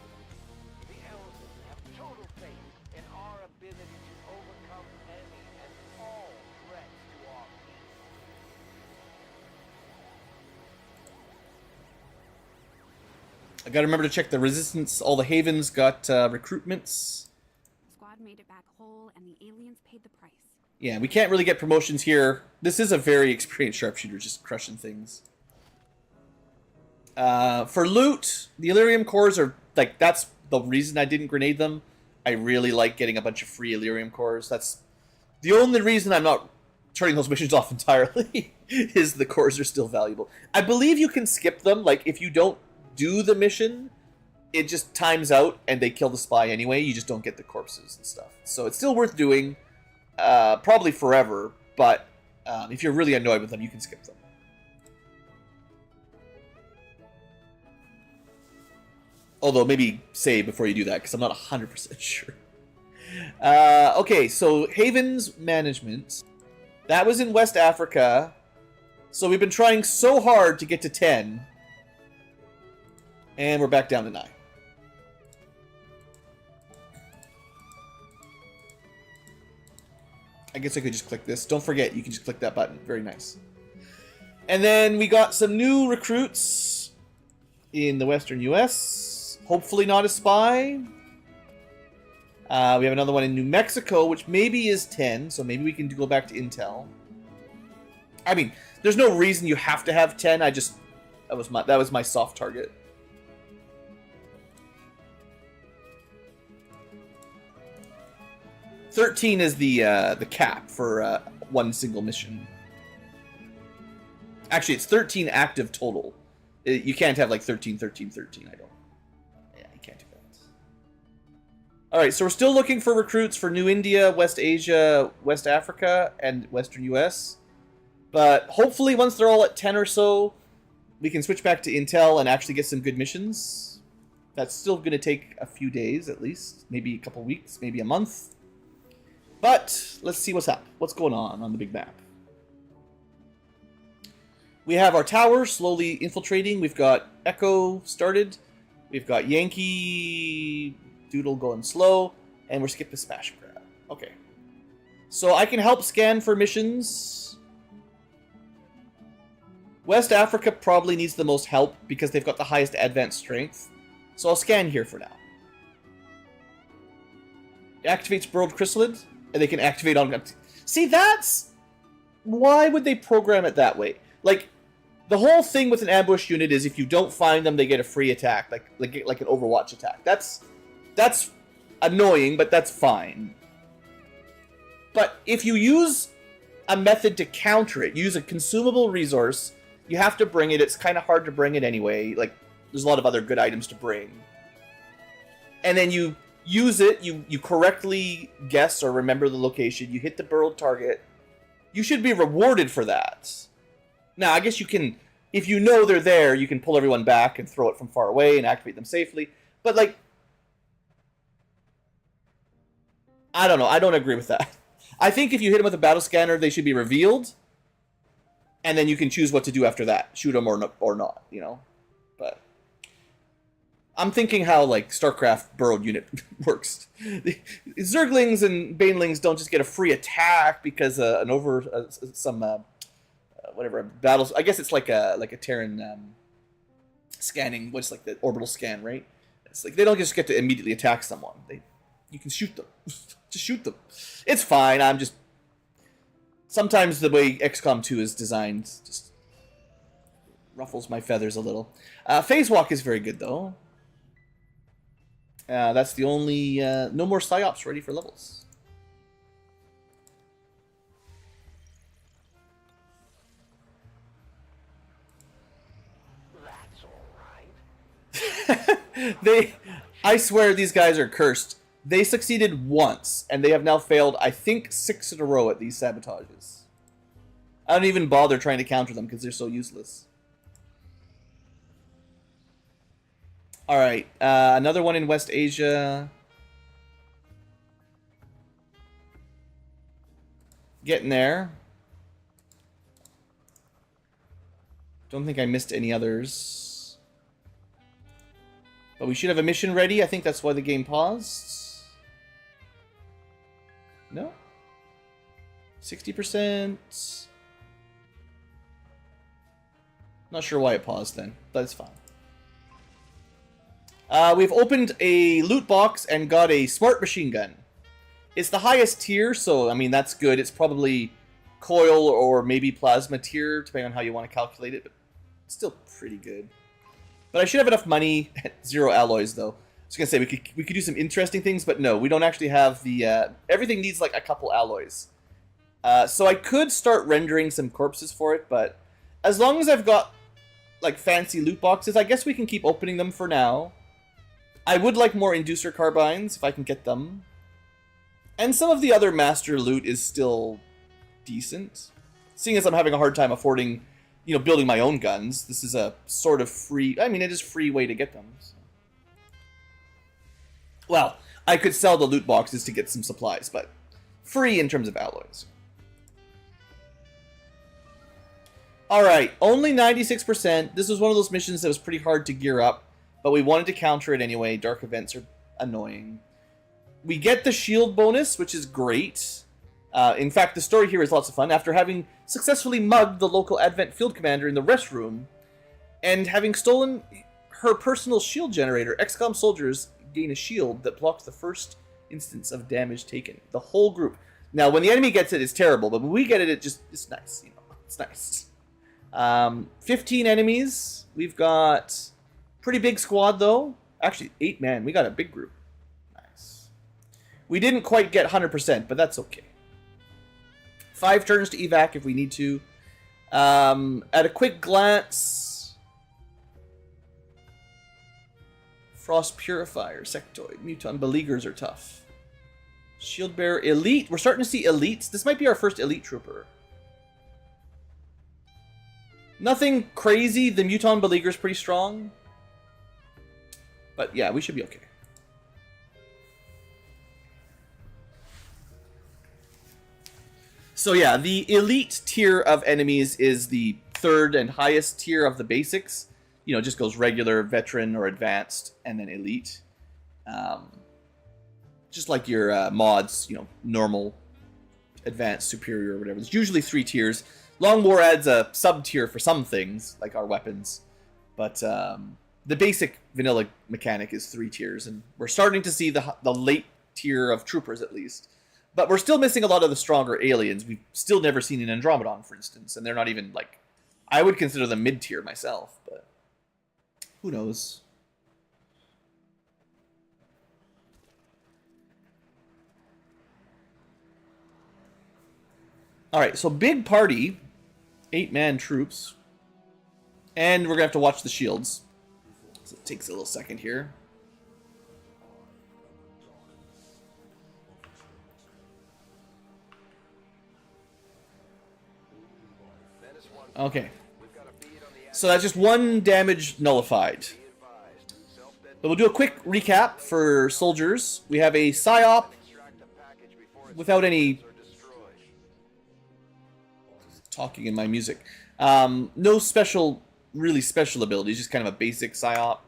The elders have total faith in our ability to overcome any and all threats to our peace. I gotta remember to check the resistance. All the havens got recruitments. Squad made it back whole, and the aliens paid the price. Yeah, we can't really get promotions here. This is a very experienced sharpshooter, just crushing things. For loot, the Illyrium cores are, like, that's the reason I didn't grenade them. I really like getting a bunch of free Illyrium cores. That's the only reason I'm not turning those missions off entirely, is the cores are still valuable. I believe you can skip them, like, if you don't do the mission, it just times out and they kill the spy anyway. You just don't get the corpses and stuff. So it's still worth doing, probably forever, but if you're really annoyed with them, you can skip them. Although, maybe save before you do that, because I'm not 100% sure. Okay, so Havens Management. That was in West Africa. So we've been trying so hard to get to 10. And we're back down to 9. I guess I could just click this. Don't forget, you can just click that button. Very nice. And then we got some new recruits in the Western US. Hopefully not a spy. We have another one in New Mexico, which maybe is 10, so maybe we can go back to Intel. I mean, there's no reason you have to have 10. I just that was my soft target. $13 is the cap for one single mission. Actually, it's 13 active total. You can't have like 13, 13, 13. I don't. Yeah, you can't do that. All right, so we're still looking for recruits for New India, West Asia, West Africa, and Western US. But hopefully, once they're all at 10 or so, we can switch back to Intel and actually get some good missions. That's still going to take a few days at least, maybe a couple weeks, maybe a month. But let's see what's up. What's going on the big map? We have our tower slowly infiltrating. We've got Echo started. We've got Yankee Doodle going slow. And we're skipping Smash Grab. Okay. So I can help scan for missions. West Africa probably needs the most help because they've got the highest advanced strength. So I'll scan here for now. It activates Burrowed Chrysalid. And they can activate on... See, that's... Why would they program it that way? Like, the whole thing with an ambush unit is if you don't find them, they get a free attack. Like an Overwatch attack. That's annoying, but that's fine. But if you use a method to counter it, use a consumable resource, you have to bring it. It's kind of hard to bring it anyway. Like, there's a lot of other good items to bring. And then you... use it, you correctly guess or remember the location, you hit the burrowed target, you should be rewarded for that. Now, I guess you can, if you know they're there, you can pull everyone back and throw it from far away and activate them safely. But, like, I don't know, I don't agree with that. I think if you hit them with a battle scanner, they should be revealed, and then you can choose what to do after that. Shoot them or not, you know? But... I'm thinking how, like, StarCraft burrowed unit works. The Zerglings and Banelings don't just get a free attack because whatever battles. I guess it's like a Terran scanning. What's like the orbital scan, right? It's like they don't just get to immediately attack someone. You can shoot them. Just shoot them. It's fine. I'm just sometimes the way XCom 2 is designed just ruffles my feathers a little. Phase Walk is very good though. That's the only... no more PsyOps ready for levels. I swear these guys are cursed. They succeeded once, and they have now failed, I think, 6 in a row at these sabotages. I don't even bother trying to counter them because they're so useless. Alright, another one in West Asia. Getting there. Don't think I missed any others. But we should have a mission ready. I think that's why the game paused. No? 60%. Not sure why it paused then. That's fine. We've opened a loot box and got a smart machine gun. It's the highest tier, so, I mean, that's good. It's probably coil or maybe plasma tier, depending on how you want to calculate it, but it's still pretty good. But I should have enough money at 0 alloys, though. I was going to say, we could do some interesting things, but no, we don't actually have the... everything needs, like, a couple alloys. So I could start rendering some corpses for it, but as long as I've got, like, fancy loot boxes, I guess we can keep opening them for now. I would like more inducer carbines, if I can get them. And some of the other master loot is still decent. Seeing as I'm having a hard time affording, you know, building my own guns, this is a sort of free... I mean, it is a free way to get them. So. Well, I could sell the loot boxes to get some supplies, but free in terms of alloys. Alright, only 96%. This was one of those missions that was pretty hard to gear up, but we wanted to counter it anyway. Dark events are annoying. We get the shield bonus, which is great. In fact, the story here is lots of fun. After having successfully mugged the local Advent field commander in the restroom, and having stolen her personal shield generator, XCom soldiers gain a shield that blocks the first instance of damage taken. The whole group. Now, when the enemy gets it, it's terrible, but when we get it, it's nice. You know, it's nice. 15 enemies. We've got pretty big squad, though. Actually, 8 man. We got a big group. We didn't quite get 100%, but that's okay. 5 turns to evac if we need to. At a quick glance... Frost Purifier, Sectoid, Muton Beleaguers are tough. Shield Bearer, Elite. We're starting to see Elites. This might be our first Elite Trooper. Nothing crazy. The Muton Beleaguer's pretty strong. But yeah, we should be okay. So yeah, the elite tier of enemies is the 3rd and highest tier of the basics. You know, it just goes regular, veteran, or advanced, and then elite. Just like your mods, you know, normal, advanced, superior, or whatever. There's usually 3 tiers. Longbow adds a sub-tier for some things, like our weapons. But the basic vanilla mechanic is 3 tiers, and we're starting to see the late tier of troopers, at least. But we're still missing a lot of the stronger aliens. We've still never seen an Andromedon, for instance. And they're not even, like... I would consider them mid-tier myself, but... who knows? Alright, so big party. 8-man troops. And we're going to have to watch the shields. So it takes a little second here. Okay. So that's just 1 damage nullified. But we'll do a quick recap for soldiers. We have a PSYOP without any talking in my music. No special, really special abilities, just kind of a basic PSYOP.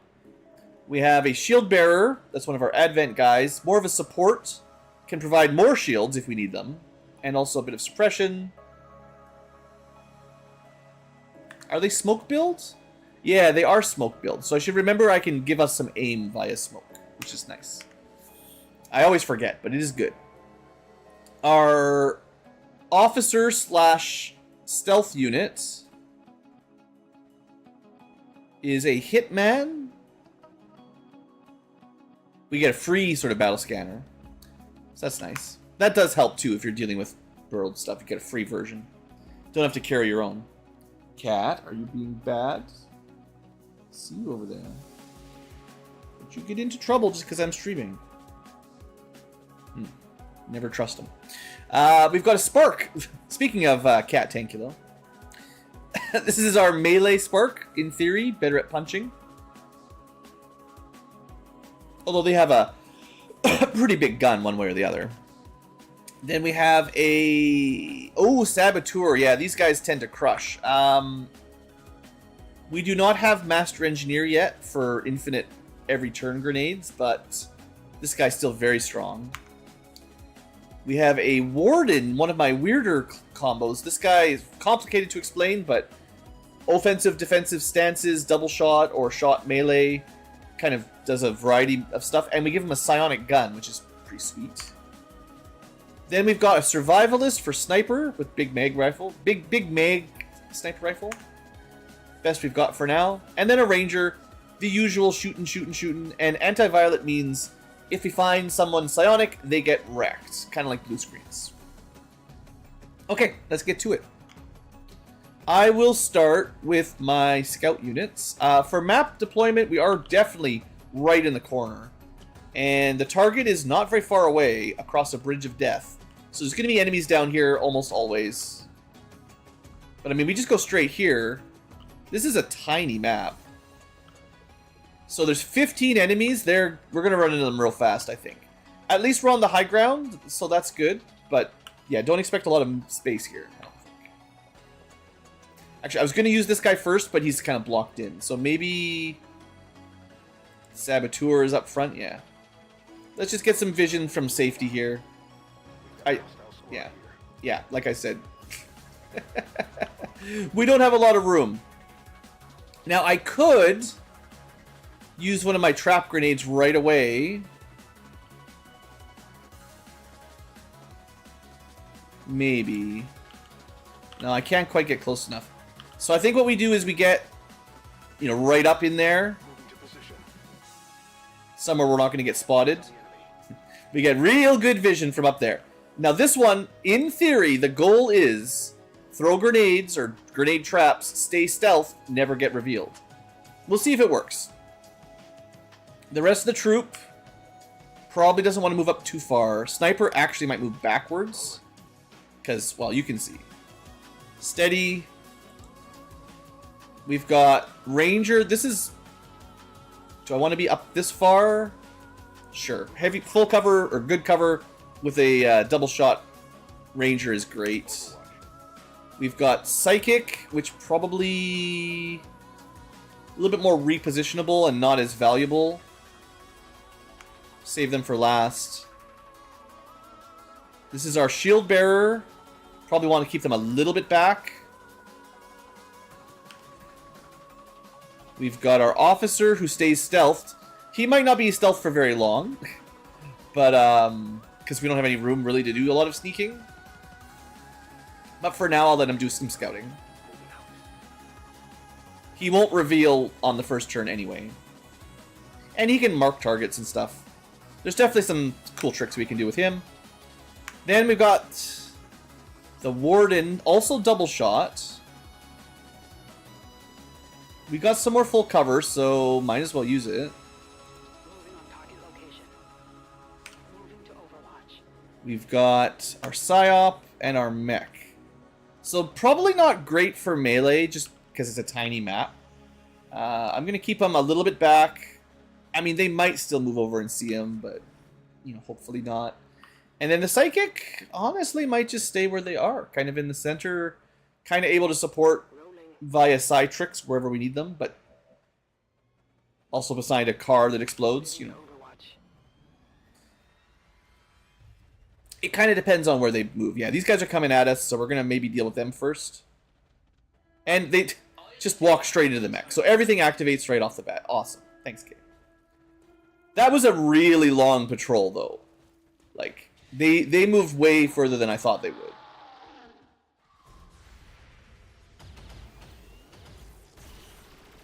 We have a shield bearer. That's one of our Advent guys. More of a support. Can provide more shields if we need them. And also a bit of suppression. Are they smoke builds? Yeah, they are smoke builds. So I should remember I can give us some aim via smoke, which is nice. I always forget, but it is good. Our officer / stealth unit is a hitman. We get a free sort of battle scanner. So that's nice. That does help too if you're dealing with burled stuff. You get a free version. Don't have to carry your own. Cat, are you being bad? I see you over there. Would you get into trouble just because I'm streaming? Never trust him. We've got a spark. Speaking of Cat Ankylo. This is our melee spark, in theory, better at punching. Although they have a pretty big gun one way or the other. Then we have a... Oh, Saboteur. Yeah, these guys tend to crush. We do not have Master Engineer yet for infinite every turn grenades, but this guy's still very strong. We have a Warden, one of my weirder combos. This guy is complicated to explain, but offensive, defensive stances, double shot, or shot melee. Kind of does a variety of stuff. And we give him a psionic gun, which is pretty sweet. Then we've got a Survivalist for Sniper with Big Mag Rifle. Big Mag Sniper Rifle. Best we've got for now. And then a Ranger. The usual shooting. And Anti-Violet means if we find someone psionic, they get wrecked. Kind of like blue screens. Okay, let's get to it. I will start with my scout units. For map deployment, we are definitely right in the corner. And the target is not very far away across a bridge of death. So there's going to be enemies down here almost always. But I mean, we just go straight here. This is a tiny map. So there's 15 enemies. We're going to run into them real fast, I think. At least we're on the high ground, so that's good. But yeah, don't expect a lot of space here. I don't think. Actually, I was going to use this guy first, but he's kind of blocked in. So maybe Saboteur is up front. Yeah. Let's just get some vision from safety here. Yeah, like I said. We don't have a lot of room. Now, I could use one of my trap grenades right away. Maybe. No, I can't quite get close enough. So I think what we do is we get, right up in there. Somewhere we're not going to get spotted. We get real good vision from up there. Now this one, in theory, the goal is throw grenades or grenade traps, stay stealth, never get revealed. We'll see if it works. The rest of the troop probably doesn't want to move up too far. Sniper actually might move backwards. Because, well, you can see. Steady. We've got Ranger. This is... Do I want to be up this far? Sure. Heavy, full cover, or good cover with a double shot Ranger is great. We've got Psychic, which probably... a little bit more repositionable and not as valuable. Save them for last. This is our Shield Bearer. Probably want to keep them a little bit back. We've got our Officer who stays stealthed. He might not be stealth for very long. But, because we don't have any room really to do a lot of sneaking. But for now, I'll let him do some scouting. He won't reveal on the first turn anyway. And he can mark targets and stuff. There's definitely some cool tricks we can do with him. Then we've got the Warden, also double shot. We got some more full cover, so might as well use it. Moving on target location. Moving to Overwatch. We've got our Psyop and our Mech. So probably not great for melee, just because it's a tiny map. I'm going to keep them a little bit back. I mean, they might still move over and see him, but, hopefully not. And then the Psychic, honestly, might just stay where they are. Kind of in the center, kind of able to support via side tricks wherever we need them, but also beside a car that explodes, It kind of depends on where they move. Yeah, these guys are coming at us, so we're going to maybe deal with them first. And they just walk straight into the mech. So everything activates right off the bat. Awesome. Thanks, Kate. That was a really long patrol, though. Like, they moved way further than I thought they would.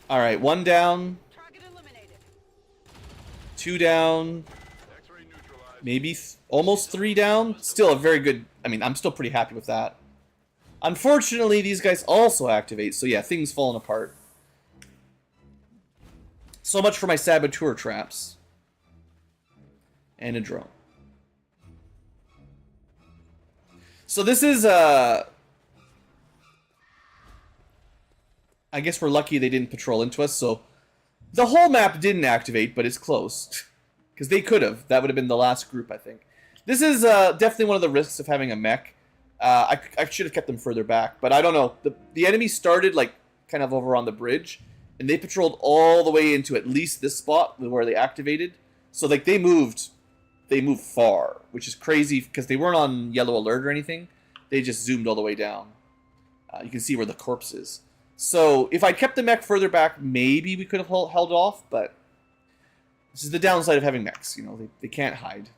Alright, 1 down. Target eliminated. 2 down. Maybe almost 3 down. Still a very good... I mean, I'm still pretty happy with that. Unfortunately, these guys also activate. So yeah, things falling apart. So much for my saboteur traps. And a drone. So this is, I guess we're lucky they didn't patrol into us, so the whole map didn't activate, but it's close. Because they could have. That would have been the last group, I think. This is definitely one of the risks of having a mech. I should have kept them further back, but I don't know. The enemy started, like, kind of over on the bridge, and they patrolled all the way into at least this spot where they activated. So, like, they moved far, which is crazy because they weren't on yellow alert or anything. They just zoomed all the way down. You can see where the corpse is. So if I kept the mech further back, maybe we could have held off, but this is the downside of having mechs. You know, they can't hide.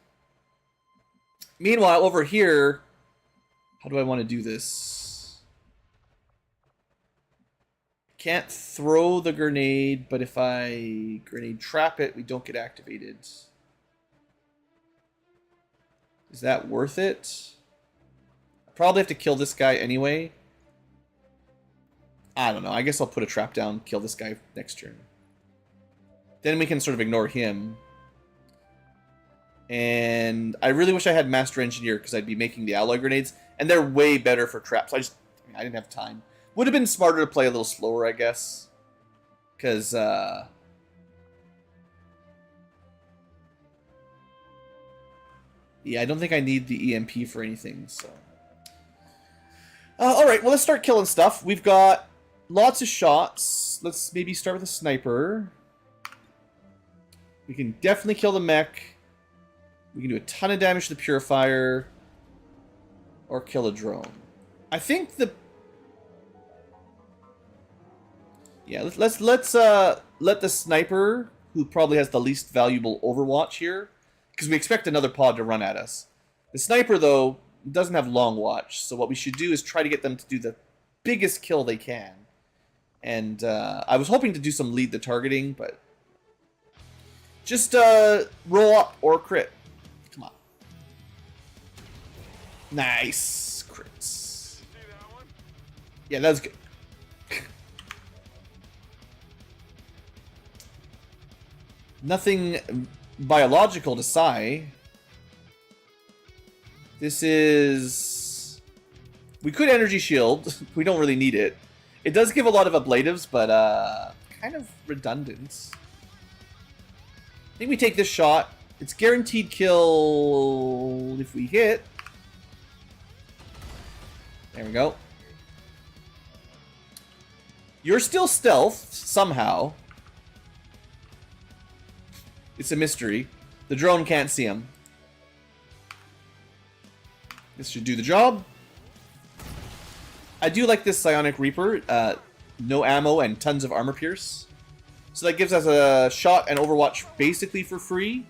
Meanwhile, over here, how do I want to do this? Can't throw the grenade, but if I grenade trap it, we don't get activated. Is that worth it? I probably have to kill this guy anyway. I don't know. I guess I'll put a trap down, kill this guy next turn. Then we can sort of ignore him. And I really wish I had Master Engineer because I'd be making the alloy grenades. And they're way better for traps. I didn't have time. Would have been smarter to play a little slower, I guess. Because, yeah, I don't think I need the EMP for anything, so... Alright, well, let's start killing stuff. We've got lots of shots. Let's maybe start with a sniper. We can definitely kill the mech. We can do a ton of damage to the purifier. Or kill a drone. I think the... Yeah, let's let the sniper, who probably has the least valuable overwatch here, because we expect another pod to run at us. The sniper, though, doesn't have long watch, so what we should do is try to get them to do the biggest kill they can. And I was hoping to do some lead the targeting, but just roll up or crit. Come on. Nice. Crits. Yeah, that was good. Nothing biological to Sai. This is... We could energy shield. We don't really need it. It does give a lot of ablatives, but kind of redundant. I think we take this shot. It's guaranteed kill if we hit. There we go. You're still stealthed, somehow. It's a mystery. The drone can't see him. This should do the job. I do like this Psionic Reaper. No ammo and tons of armor pierce. So that gives us a shot and Overwatch basically for free.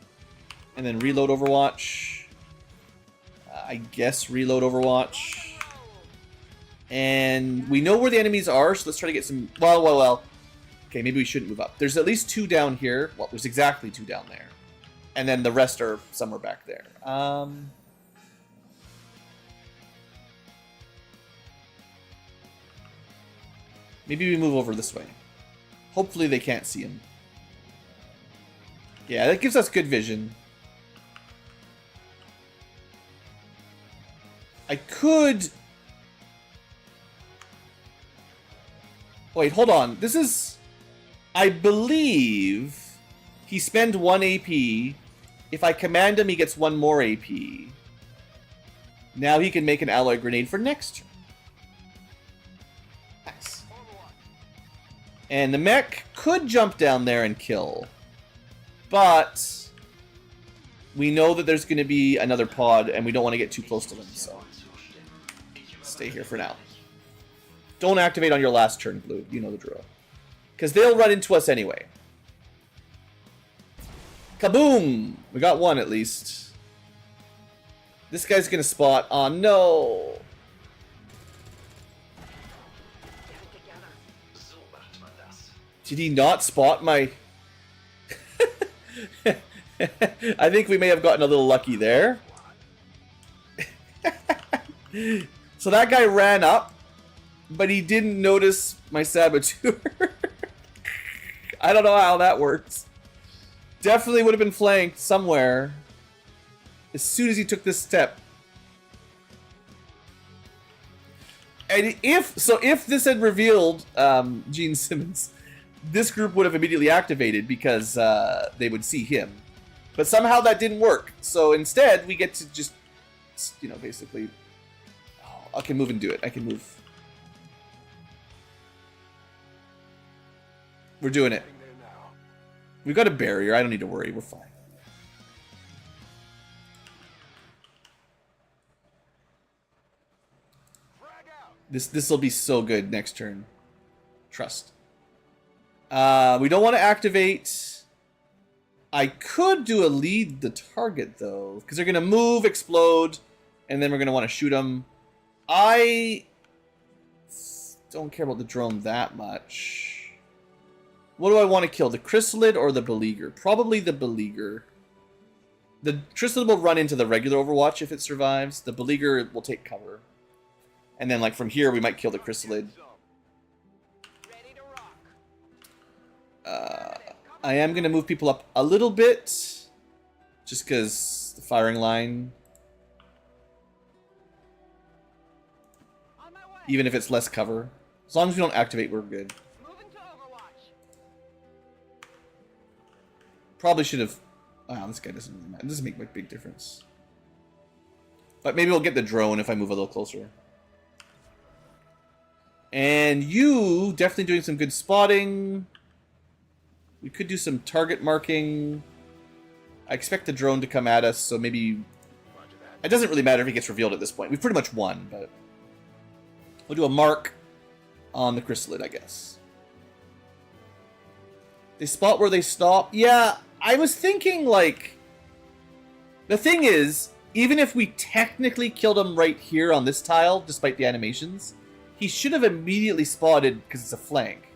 And then reload Overwatch. I guess reload Overwatch. And we know where the enemies are, so let's try to get some... Well. Okay, maybe we shouldn't move up. There's at least 2 down here. Well, there's exactly 2 down there. And then the rest are somewhere back there. Maybe we move over this way. Hopefully they can't see him. Yeah, that gives us good vision. I could... Wait, hold on. This is... I believe he spends 1 AP. If I command him, he gets 1 more AP. Now he can make an alloy grenade for next turn. Nice. And the mech could jump down there and kill. But we know that there's going to be another pod, and we don't want to get too close to them, so stay here for now. Don't activate on your last turn, Blue. You know the drill. Because they'll run into us anyway. Kaboom! We got 1 at least. This guy's gonna spot. Oh no! Did he not spot my... I think we may have gotten a little lucky there. So that guy ran up, but he didn't notice my saboteur. I don't know how that works. Definitely would have been flanked somewhere as soon as he took this step. And if this had revealed Gene Simmons, this group would have immediately activated because they would see him. But somehow that didn't work. So instead, we get to just, you know, basically... Oh, I can move and do it. I can move. We're doing it. We've got a barrier. I don't need to worry. We're fine. This will be so good next turn. Trust. We don't want to activate. I could do a lead the target though, because they're gonna move, explode, and then we're gonna want to shoot them. I don't care about the drone that much. What do I want to kill? The chrysalid or the beleaguer? Probably the beleaguer. The chrysalid will run into the regular Overwatch if it survives. The beleaguer will take cover. And then, like, from here, we might kill the chrysalid. I am going to move people up a little bit. Just because the firing line... Even if it's less cover. As long as we don't activate, we're good. Probably should have... Oh, this guy doesn't really matter. It doesn't make a big difference. But maybe we'll get the drone if I move a little closer. And you definitely doing some good spotting. We could do some target marking. I expect the drone to come at us, so maybe... It doesn't really matter if he gets revealed at this point. We've pretty much won, but... We'll do a mark on the chrysalid, I guess. They spot where they stop. Yeah, I was thinking, like... The thing is, even if we technically killed him right here on this tile, despite the animations, he should have immediately spotted because it's a flank.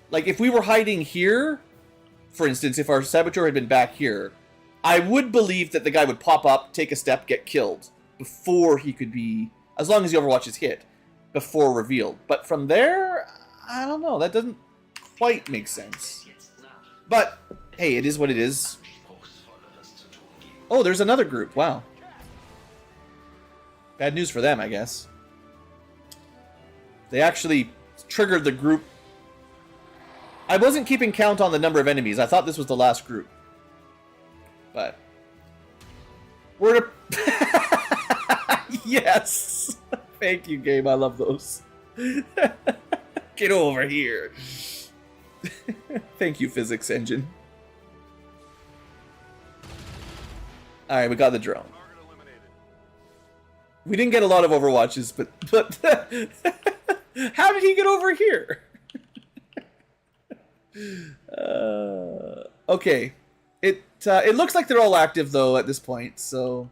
Like, if we were hiding here, for instance, if our saboteur had been back here, I would believe that the guy would pop up, take a step, get killed before he could be, as long as the Overwatch is hit, before revealed. But from there, I don't know. That doesn't quite make sense. But, hey, it is what it is. Oh, there's another group. Wow. Bad news for them, I guess. They actually triggered the group. I wasn't keeping count on the number of enemies. I thought this was the last group. But... We're to... Yes! Thank you, game. I love those. Get over here. Thank you, physics engine. Alright, we got the drone. We didn't get a lot of Overwatches, but how did he get over here? Okay, it looks like they're all active though at this point, so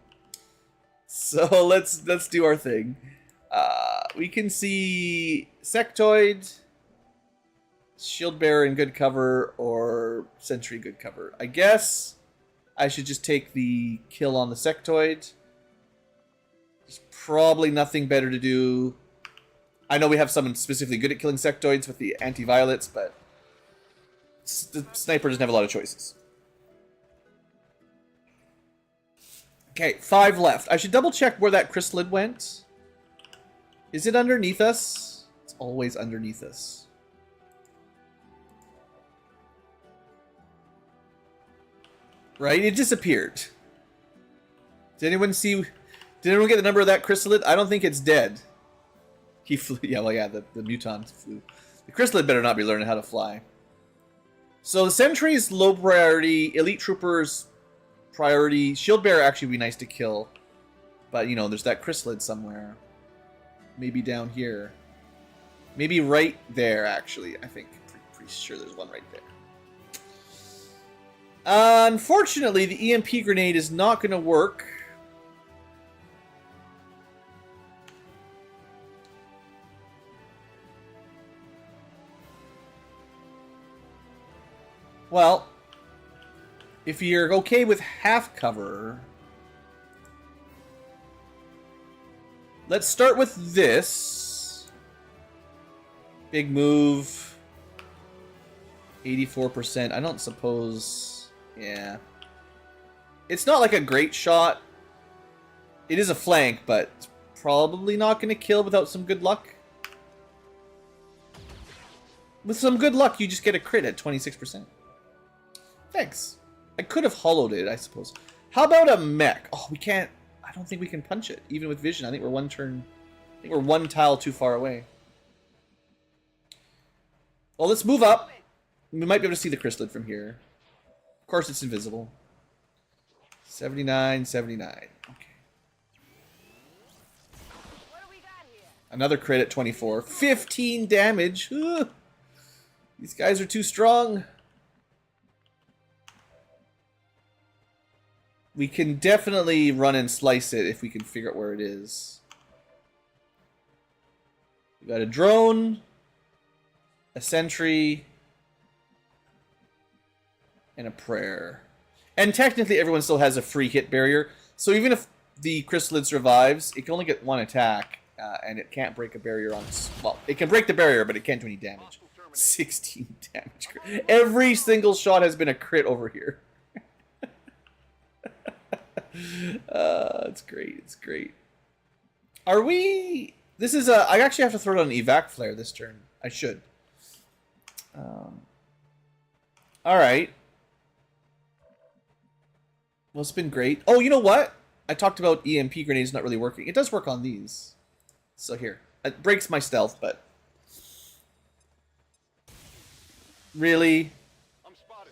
let's do our thing. We can see Sectoid, Shield Bearer in good cover, or Sentry good cover. I guess I should just take the kill on the Sectoid. There's probably nothing better to do. I know we have someone specifically good at killing sectoids with the anti-violets, but the sniper doesn't have a lot of choices. Okay, 5 left. I should double check where that chrysalid went. Is it underneath us? It's always underneath us. Right? It disappeared. Did anyone see... Did anyone get the number of that chrysalid? I don't think it's dead. He flew. Yeah, well, yeah, the mutant flew. The chrysalid better not be learning how to fly. So the sentry's low priority, elite troopers priority, shield bearer actually would be nice to kill. But, you know, there's that chrysalid somewhere. Maybe down here. Maybe right there, actually. I think. Pretty sure there's one right there. Unfortunately, the EMP grenade is not going to work. Well, if you're okay with half cover, let's start with this. Big move. 84%. I don't suppose... Yeah. It's not like a great shot. It is a flank, but it's probably not going to kill without some good luck. With some good luck, you just get a crit at 26%. Thanks. I could have hollowed it, I suppose. How about a mech? Oh, we can't... I don't think we can punch it, even with vision. I think we're one turn... I think we're one tile too far away. Well, let's move up. We might be able to see the chrysalid from here. Of course, it's invisible. 79, 79. Okay. What do we got here? Another crit at 24. 15 damage. Ugh. These guys are too strong. We can definitely run and slice it if we can figure out where it is. We got a drone, a sentry, and a prayer. And technically everyone still has a free hit barrier. So even if the chrysalid survives, it can only get one attack. And it can't break a barrier on... Well, it can break the barrier, but it can't do any damage. 16 damage. Every single shot has been a crit over here. It's great. It's great. Are we... This is a... I actually have to throw it on an evac flare this turn. I should. Alright. Well, it's been great. Oh, you know what? I talked about EMP grenades not really working. It does work on these. So here. It breaks my stealth, but... Really? I'm spotted.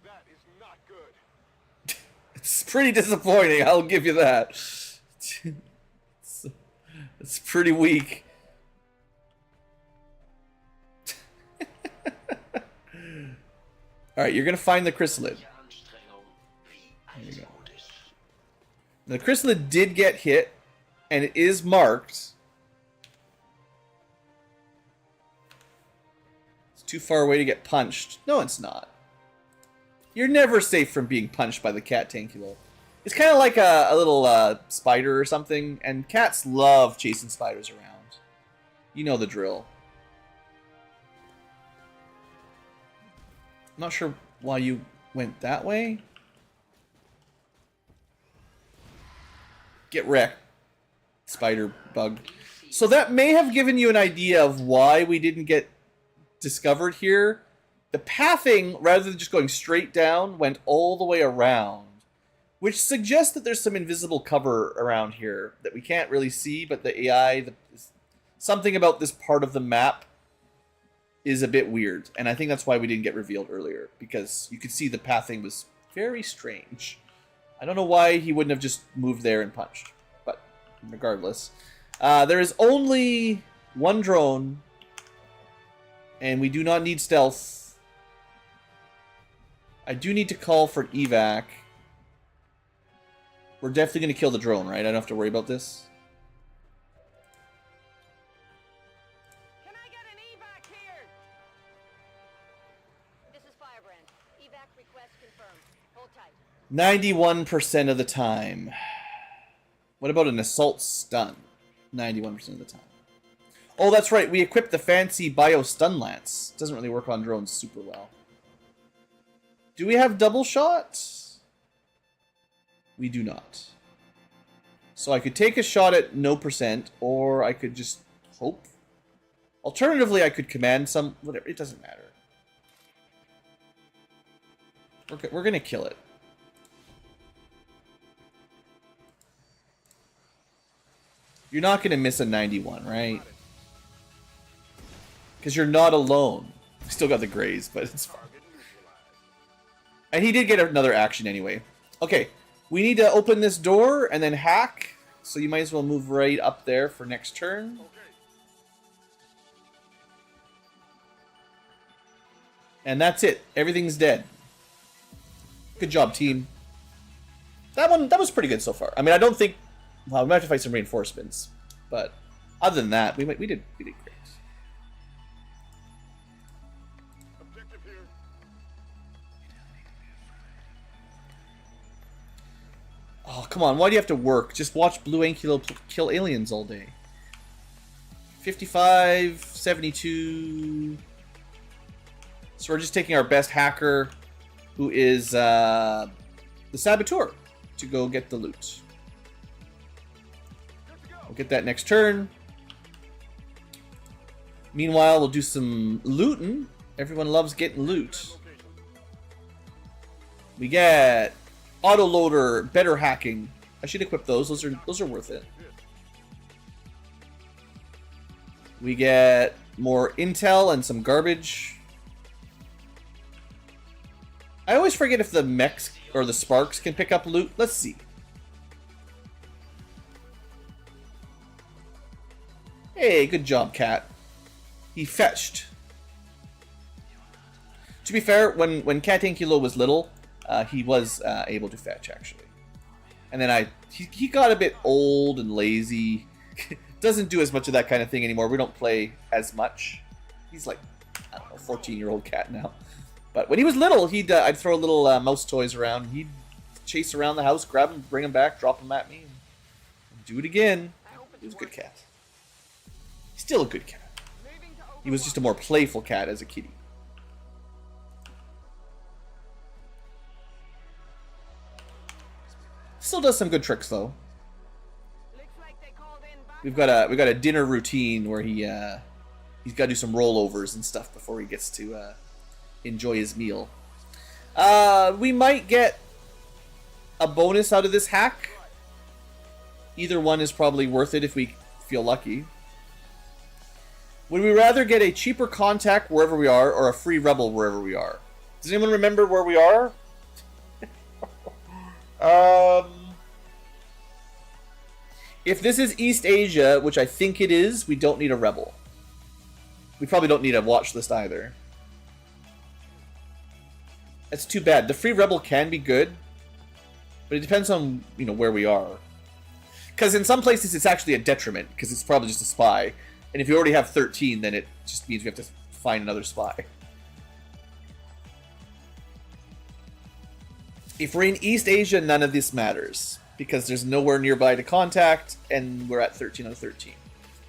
That is not good. It's pretty disappointing, I'll give you that. It's pretty weak. Alright, you're gonna find the chrysalid. There you go. The chrysalid did get hit, and it is marked. It's too far away to get punched. No, it's not. You're never safe from being punched by the cat Ankylo. It's kind of like a little spider or something, and cats love chasing spiders around. You know the drill. I'm not sure why you went that way. Get wrecked, spider bug. So that may have given you an idea of why we didn't get discovered here. The pathing, rather than just going straight down, went all the way around, which suggests that there's some invisible cover around here that we can't really see, but the AI, something about this part of the map is a bit weird, and I think that's why we didn't get revealed earlier, because you could see the pathing was very strange. I don't know why he wouldn't have just moved there and punched, but regardless. There is only one drone, and we do not need stealth. I do need to call for evac. We're definitely going to kill the drone, right? I don't have to worry about this. Can I get an evac here? This is Firebrand. Evac request confirmed. Hold tight. 91% of the time. What about an assault stun? 91% of the time. Oh, that's right. We equipped the fancy bio stun lance. Doesn't really work on drones super well. Do we have double shot? We do not. So I could take a shot at no percent, or I could just hope. Alternatively, I could command some... Whatever, it doesn't matter. We're gonna kill it. You're not gonna miss a 91, right? Because you're not alone. We still got the graze, but it's fine. And he did get another action anyway. Okay, we need to open this door and then hack. So you might as well move right up there for next turn. And that's it. Everything's dead. Good job, team. That was pretty good so far. I mean, I don't think... Well, we might have to fight some reinforcements. But other than that, we did great. Oh, come on. Why do you have to work? Just watch Blue Ankylo kill aliens all day. 55, 72. So we're just taking our best hacker, who is the Saboteur, to go get the loot. We'll get that next turn. Meanwhile, we'll do some looting. Everyone loves getting loot. We get autoloader, better hacking. I should equip those. Those are worth it. We get more intel and some garbage. I always forget if the mechs or the sparks can pick up loot. Let's see. Hey, good job, Cat. He fetched. To be fair, when Cat Ankylo was little, he was able to fetch, actually. And then he got a bit old and lazy. Doesn't do as much of that kind of thing anymore. We don't play as much. He's like, I don't know, 14-year-old cat now. But when he was little, I'd throw little mouse toys around. He'd chase around the house, grab them, bring them back, drop them at me, and do it again. He was a good cat. He's still a good cat. He was just a more playful cat as a kitty. Still does some good tricks though. We've got a dinner routine where he's got to do some rollovers and stuff before he gets to enjoy his meal. We might get a bonus out of this hack. Either one is probably worth it if we feel lucky. Would we rather get a cheaper contact wherever we are or a free rebel wherever we are? Does anyone remember where we are? If this is East Asia, which I think it is, we don't need a rebel. We probably don't need a watch list either. That's too bad. The free rebel can be good, but it depends on, you know, where we are. Because in some places it's actually a detriment, because it's probably just a spy. And if you already have 13, then it just means we have to find another spy. If we're in East Asia, none of this matters, because there's nowhere nearby to contact, and we're at 13 out of 13.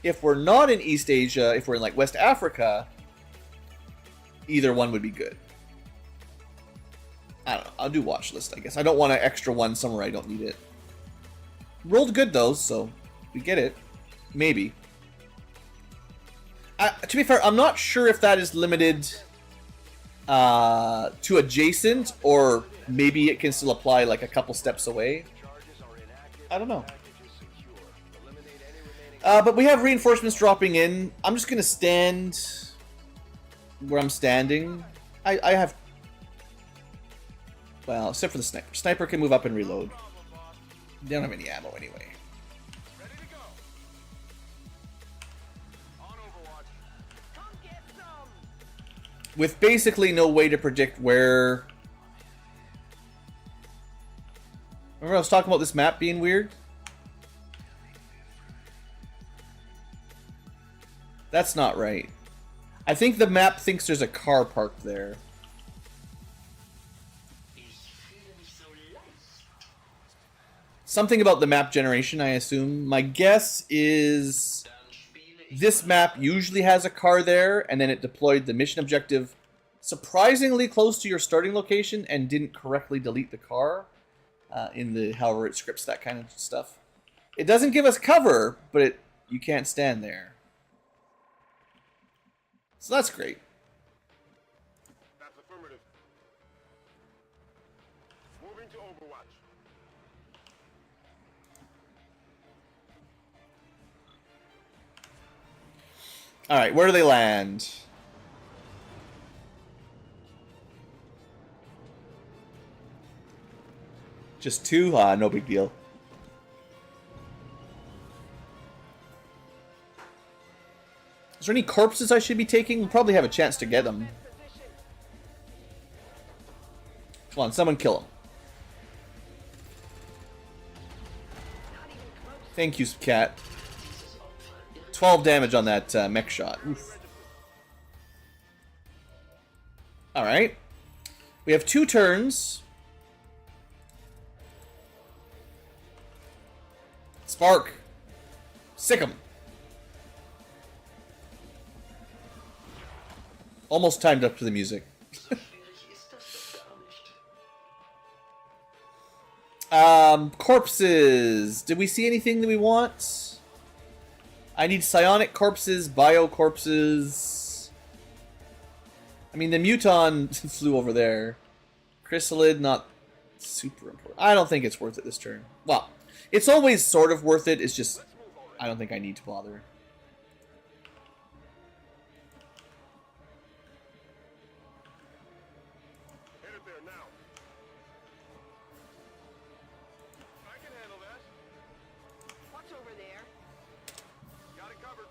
If we're not in East Asia, if we're in like West Africa, either one would be good. I don't know. I'll do watch list, I guess. I don't want an extra one somewhere I don't need it. Rolled good though, so we get it. Maybe. To be fair, I'm not sure if that is limited to adjacent, or maybe it can still apply like a couple steps away. I don't know. But we have reinforcements dropping in. I'm just going to stand where I'm standing. I have... Well, except for the sniper. Sniper can move up and reload. They don't have any ammo anyway. With basically no way to predict where... Remember I was talking about this map being weird? That's not right. I think the map thinks there's a car parked there. Something about the map generation, I assume. My guess is this map usually has a car there, and then it deployed the mission objective surprisingly close to your starting location and didn't correctly delete the car in the however it scripts that kind of stuff. It doesn't give us cover, but you can't stand there. So that's great. That's affirmative. Moving to Overwatch. Alright, where do they land? Just two? Ah, no big deal. Is there any corpses I should be taking? We'll probably have a chance to get them. Come on, someone kill him. Thank you, cat. 12 damage on that mech shot. Oof. Alright. We have 2 turns. Spark. Sick 'em. Almost timed up to the music. Corpses. Did we see anything that we want? I need psionic corpses, bio corpses. I mean, the muton flew over there. Chrysalid, not super important. I don't think it's worth it this turn. Well, it's always sort of worth it. It's just, I don't think I need to bother. Hit it there now. I can handle that. What's over there? Got it covered.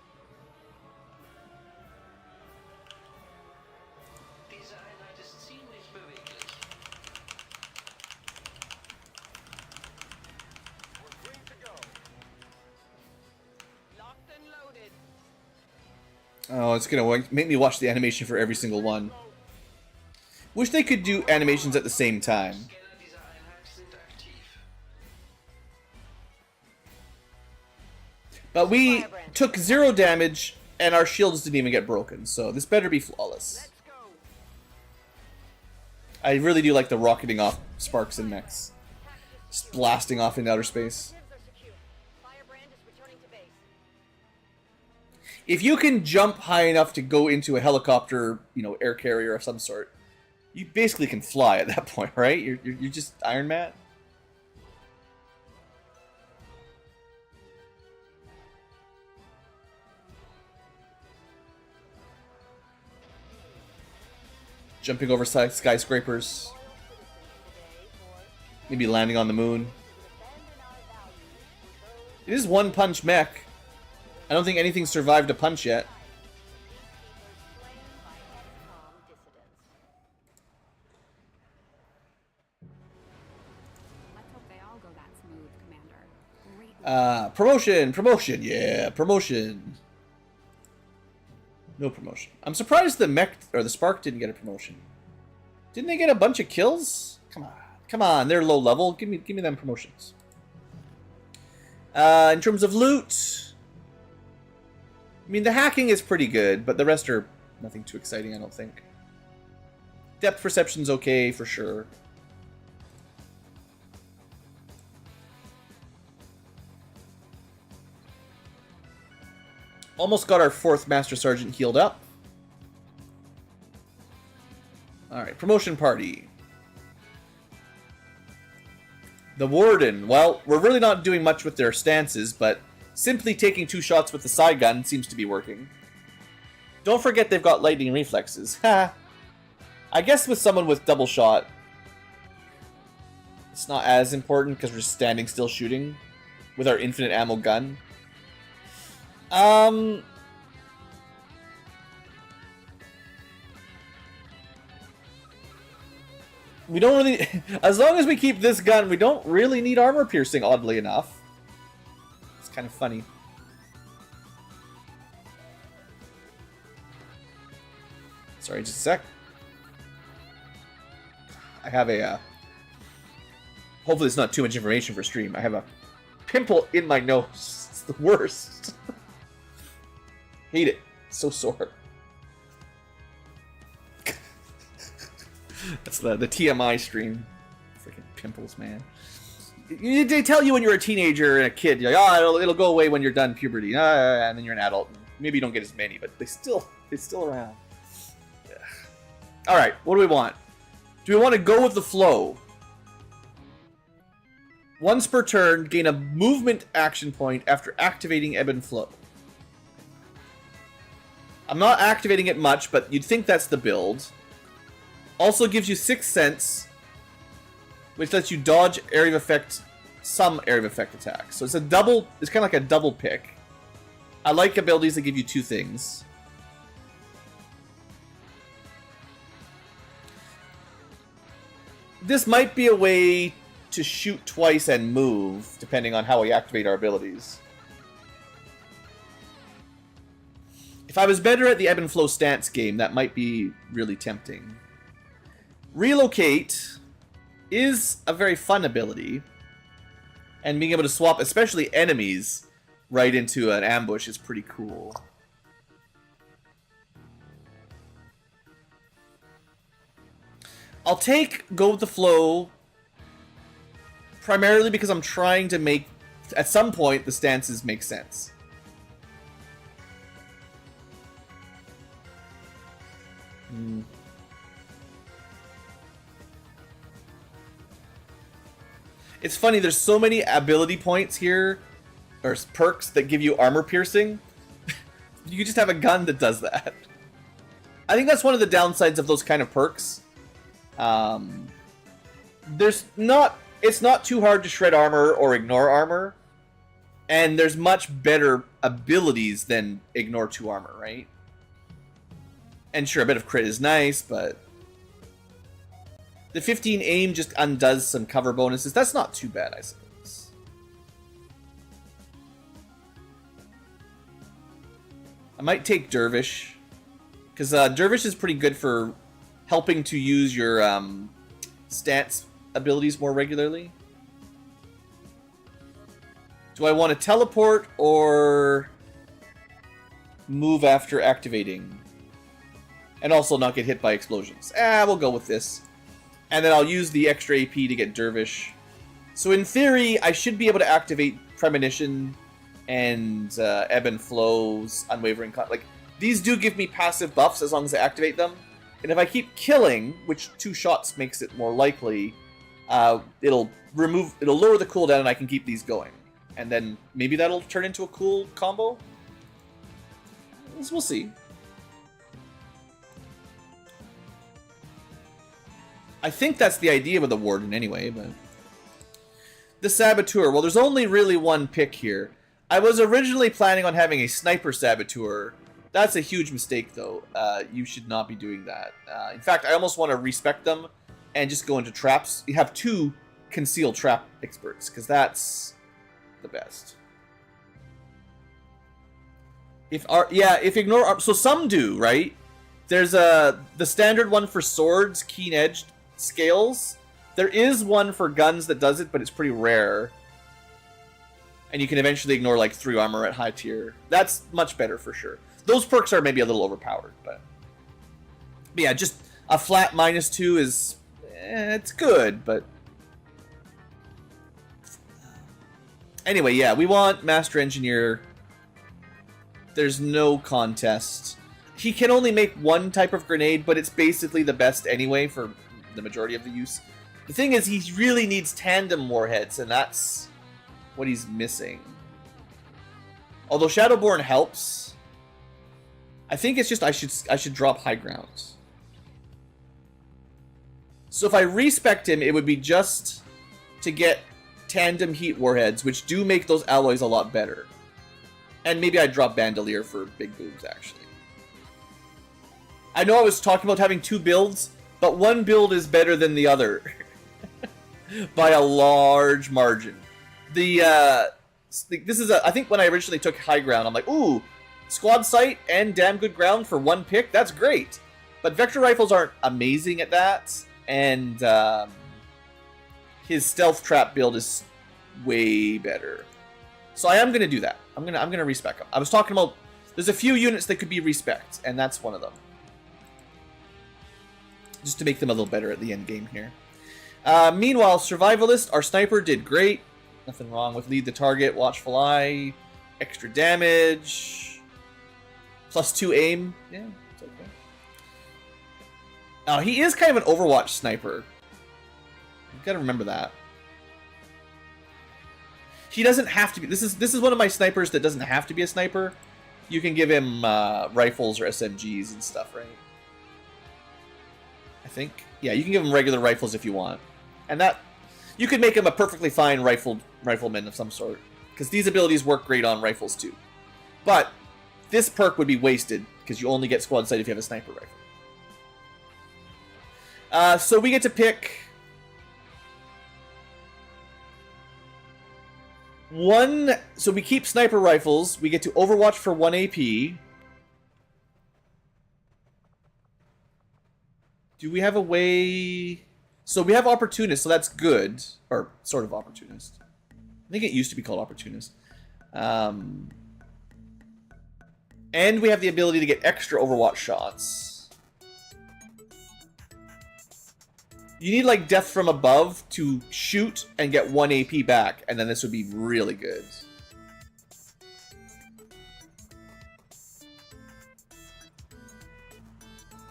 Diese Einheit ist ziemlich beweglich. We're green to go. Locked and loaded. Oh, it's gonna make me watch the animation for every single one. Wish they could do animations at the same time. Scanner dieser Einheit sind aktiv. But we took 0 damage, and our shields didn't even get broken, so this better be flawless. Let's go. I really do like the rocketing off sparks and mechs. Just blasting off into outer space. Ships are secure. Firebrand is returning to base. If you can jump high enough to go into a helicopter, you know, air carrier of some sort, you basically can fly at that point, right? You're just Iron Man. Jumping over skyscrapers. Maybe landing on the moon. It is one punch mech. I don't think anything survived a punch yet. Slain by XCom dissidents. Let's hope they all go that smooth, Commander. Great. Promotion, yeah, promotion. No promotion. I'm surprised the mech or the spark didn't get a promotion. Didn't they get a bunch of kills? Come on, they're low level. Give me them promotions. In terms of loot, I mean the hacking is pretty good, but the rest are nothing too exciting, I don't think. Depth perception's okay for sure. Almost got our 4th Master Sergeant healed up. Alright, promotion party. The Warden. Well, we're really not doing much with their stances, but simply taking 2 shots with the side gun seems to be working. Don't forget they've got lightning reflexes. Ha! I guess with someone with double shot, it's not as important because we're standing still shooting with our infinite ammo gun. We don't really... As long as we keep this gun, we don't really need armor piercing, oddly enough. It's kind of funny. Sorry, just a sec. I have a... Hopefully it's not too much information for stream. I have a pimple in my nose. It's the worst. Hate it. It's so sore. That's the TMI stream. Freaking pimples, man. They tell you when you're a teenager and a kid, you're like, oh, it'll go away when you're done puberty. And then you're an adult. Maybe you don't get as many, but they're still around. Ugh. All right, what do we want? Do we want to go with the flow? Once per turn, gain a movement action point after activating Ebb and Flow. I'm not activating it much, but you'd think that's the build. Also gives you 6th Sense, which lets you dodge area of effect, some area of effect attacks. So it's a double, it's kind of like a double pick. I like abilities that give you 2 things. This might be a way to shoot twice and move, depending on how we activate our abilities. If I was better at the Ebb and Flow stance game, that might be really tempting. Relocate is a very fun ability, and being able to swap, especially enemies, right into an ambush is pretty cool. I'll take Go With The Flow primarily because I'm trying to make, at some point, the stances make sense. It's funny, there's so many ability points here, or perks that give you armor piercing. You could just have a gun that does that. I think that's one of the downsides of those kind of perks. It's not too hard to shred armor or ignore armor, and there's much better abilities than ignore 2 armor, right? And sure, a bit of crit is nice, but the 15 aim just undoes some cover bonuses. That's not too bad, I suppose. I might take Dervish, because Dervish is pretty good for helping to use your stats abilities more regularly. Do I want to teleport or move after activating? And also not get hit by explosions. We'll go with this. And then I'll use the extra AP to get Dervish. So in theory, I should be able to activate Premonition and Ebb and Flow's Unwavering... Like, these do give me passive buffs as long as I activate them. And if I keep killing, which 2 shots makes it more likely, it'll lower the cooldown and I can keep these going. And then maybe that'll turn into a cool combo? We'll see. I think that's the idea with the Warden anyway, but... The Saboteur. Well, there's only really one pick here. I was originally planning on having a Sniper Saboteur. That's a huge mistake, though. You should not be doing that. In fact, I almost want to respec them and just go into traps. You have 2 Concealed Trap Experts, because that's the best. If ignore... So some do, right? There's the standard one for swords, keen-edged scales. There is one for guns that does it, but it's pretty rare. And you can eventually ignore like 3 armor at high tier. That's much better for sure. Those perks are maybe a little overpowered, but yeah, just a flat -2 is it's good, but anyway, yeah, we want Master Engineer. There's no contest. He can only make 1 type of grenade, but it's basically the best anyway for the majority of the use. The thing is, he really needs tandem warheads, and that's what he's missing. Although Shadowborn helps, I think it's just I should drop high ground. So if I respect him, it would be just to get tandem heat warheads, which do make those alloys a lot better. And maybe I'd drop Bandolier for big boobs, actually. I know I was talking about having 2 builds, but one build is better than the other. By a large margin. This is I think when I originally took high ground, I'm like, ooh, squad sight and damn good ground for 1 pick, that's great. But vector rifles aren't amazing at that, and his stealth trap build is way better. So I am gonna do that. I'm gonna respec him. I was talking about there's a few units that could be respect, and that's one of them. Just to make them a little better at the end game here. Meanwhile, Survivalist, our sniper, did great. Nothing wrong with lead the target, watchful eye, extra damage, +2 aim. Yeah, it's okay. Now, he is kind of an Overwatch sniper. You've got to remember that. He doesn't have to be. This is one of my snipers that doesn't have to be a sniper. You can give him rifles or SMGs and stuff, right? I think. Yeah, you can give him regular rifles if you want. And that, you could make him a perfectly fine rifleman of some sort. Because these abilities work great on rifles too. But this perk would be wasted, because you only get squad sight if you have a sniper rifle. So we get to pick one. So we keep sniper rifles. We get to Overwatch for 1 AP. Do we have a way? So we have Opportunist, so that's good. Or sort of Opportunist. I think it used to be called Opportunist. And we have the ability to get extra Overwatch shots. You need like death from above to shoot and get 1 AP back, and then this would be really good.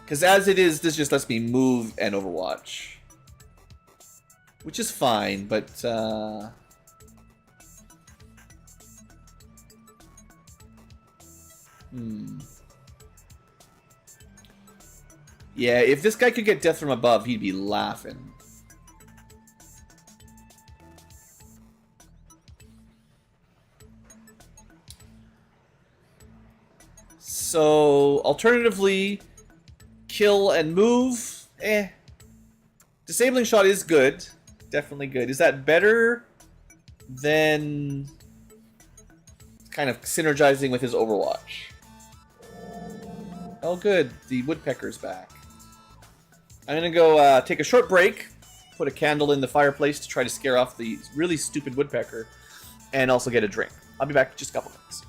Because as it is, this just lets me move and Overwatch. Which is fine, but... Yeah, if this guy could get death from above, he'd be laughing. So, alternatively, kill and move. Disabling shot is good. Definitely good. Is that better than kind of synergizing with his Overwatch? Oh, good. The woodpecker's back. I'm going to go take a short break, put a candle in the fireplace to try to scare off the really stupid woodpecker, and also get a drink. I'll be back in just a couple minutes.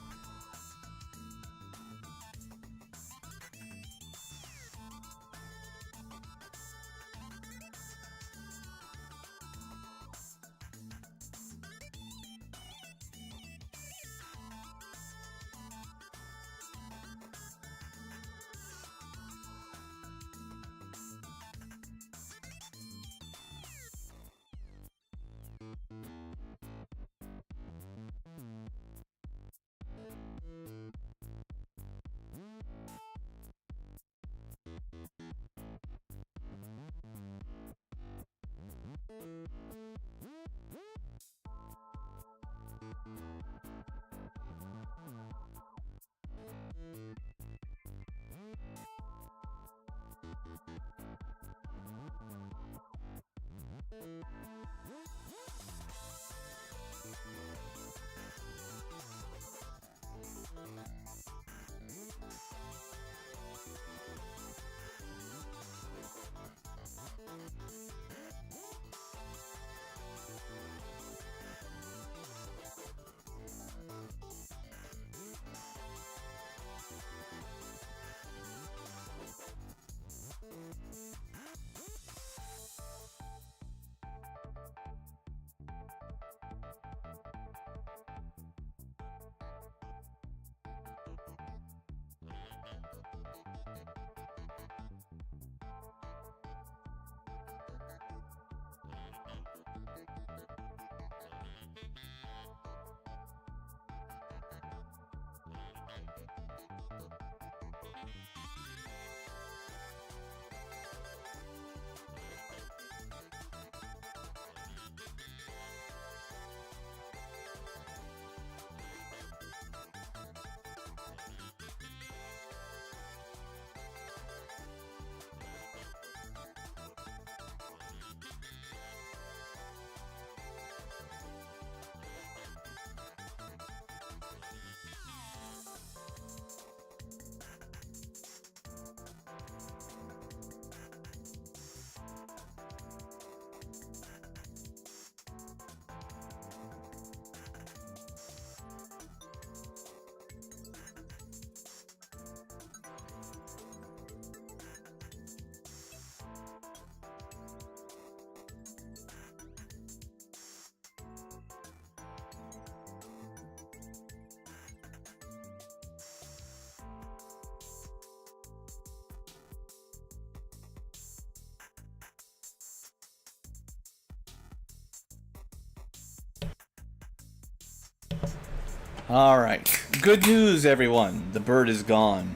Alright. Good news, everyone. The bird is gone.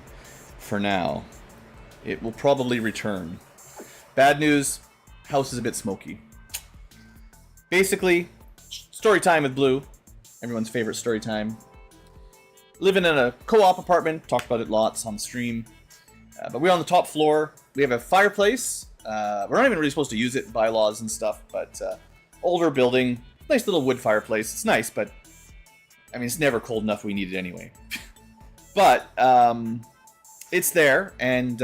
For now. It will probably return. Bad news. House is a bit smoky. Basically, story time with Blue. Everyone's favorite story time. Living in a co-op apartment. Talked about it lots on stream. But we're on the top floor. We have a fireplace. We're not even really supposed to use it, bylaws and stuff. But older building. Nice little wood fireplace. It's nice, but I mean, it's never cold enough. We need it anyway. But it's there, and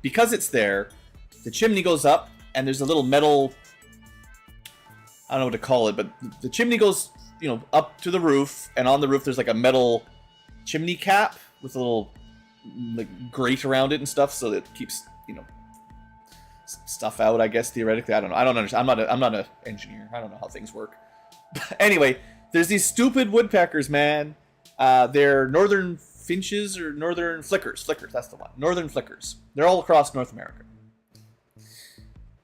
because it's there, the chimney goes up, and there's a little metal. I don't know what to call it, but the chimney goes, you know, up to the roof, and on the roof there's like a metal chimney cap with a little like grate around it and stuff, so that it keeps, you know, stuff out, I guess, theoretically. I don't know. I don't understand. I'm not an engineer. I don't know how things work. Anyway, there's these stupid woodpeckers, man. They're northern finches or northern flickers. Flickers, that's the one. Northern flickers. They're all across North America.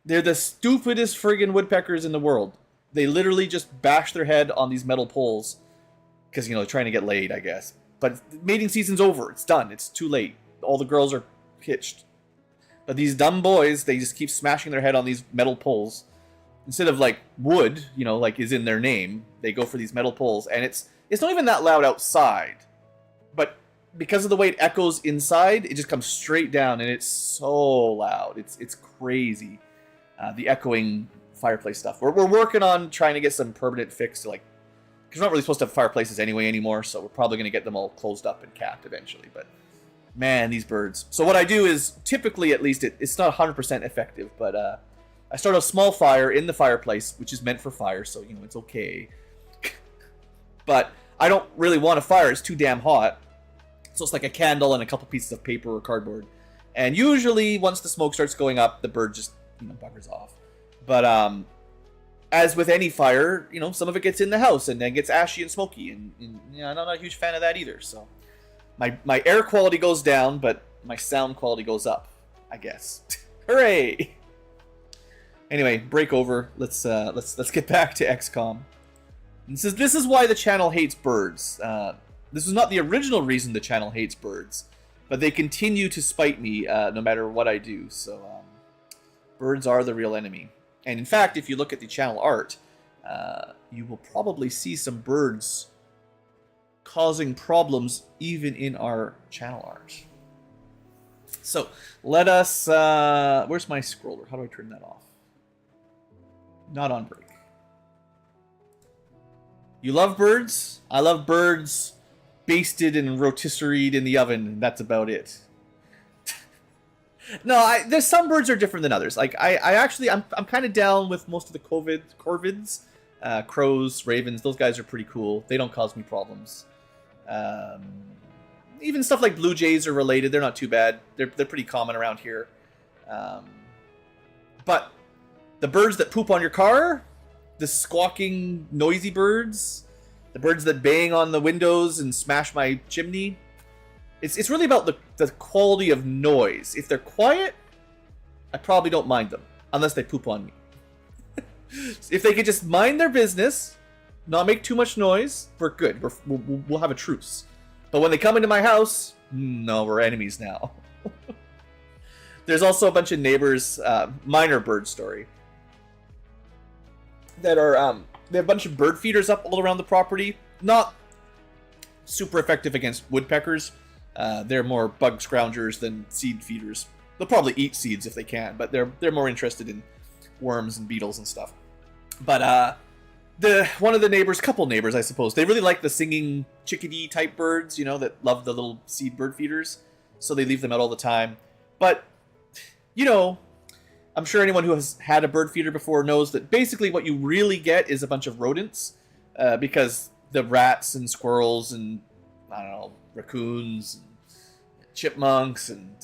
They're the stupidest friggin' woodpeckers in the world. They literally just bash their head on these metal poles because, they're trying to get laid, I guess. But mating season's over. It's done. It's too late. All the girls are hitched. But these dumb boys, they just keep smashing their head on these metal poles. Instead of, like, wood, like is in their name, they go for these metal poles. And it's not even that loud outside. But because of the way it echoes inside, it just comes straight down. And it's so loud. It's crazy. The echoing fireplace stuff. We're working on trying to get some permanent fix to, like, because we're not really supposed to have fireplaces anyway anymore, so we're probably going to get them all closed up and capped eventually. But, man, these birds. So what I do is, typically at least, it's not 100% effective, but I start a small fire in the fireplace, which is meant for fire, so, it's okay. But I don't really want a fire. It's too damn hot. So it's like a candle and a couple pieces of paper or cardboard. And usually, once the smoke starts going up, the bird just, buggers off. But, as with any fire, some of it gets in the house and then gets ashy and smoky. And I'm not a huge fan of that either. So my air quality goes down, but my sound quality goes up, I guess. Hooray! Anyway, break over. Let's get back to XCom. This is why the channel hates birds. This is not the original reason the channel hates birds, but they continue to spite me no matter what I do. So birds are the real enemy. And in fact, if you look at the channel art, you will probably see some birds causing problems even in our channel art. So, let us... where's my scroller? How do I turn that off? Not on break. You love birds? I love birds basted and rotisseried in the oven, and that's about it. No, there's some birds are different than others. Like I'm kind of down with most of the corvids, crows, ravens. Those guys are pretty cool. They don't cause me problems. Even stuff like blue jays are related. They're not too bad. They're pretty common around here. But the birds that poop on your car, the squawking, noisy birds, the birds that bang on the windows and smash my chimney. It's really about the quality of noise. If they're quiet, I probably don't mind them. Unless they poop on me. If they could just mind their business, not make too much noise, we're good. We'll have a truce. But when they come into my house, no, we're enemies now. There's also a bunch of neighbors, minor bird story, that are, they have a bunch of bird feeders up all around the property. Not super effective against woodpeckers. They're more bug scroungers than seed feeders. They'll probably eat seeds if they can, but they're more interested in worms and beetles and stuff. But one of the neighbors, couple neighbors, I suppose, they really like the singing chickadee type birds, that love the little seed bird feeders. So they leave them out all the time. But, I'm sure anyone who has had a bird feeder before knows that basically what you really get is a bunch of rodents, because the rats and squirrels and, I don't know, raccoons and chipmunks and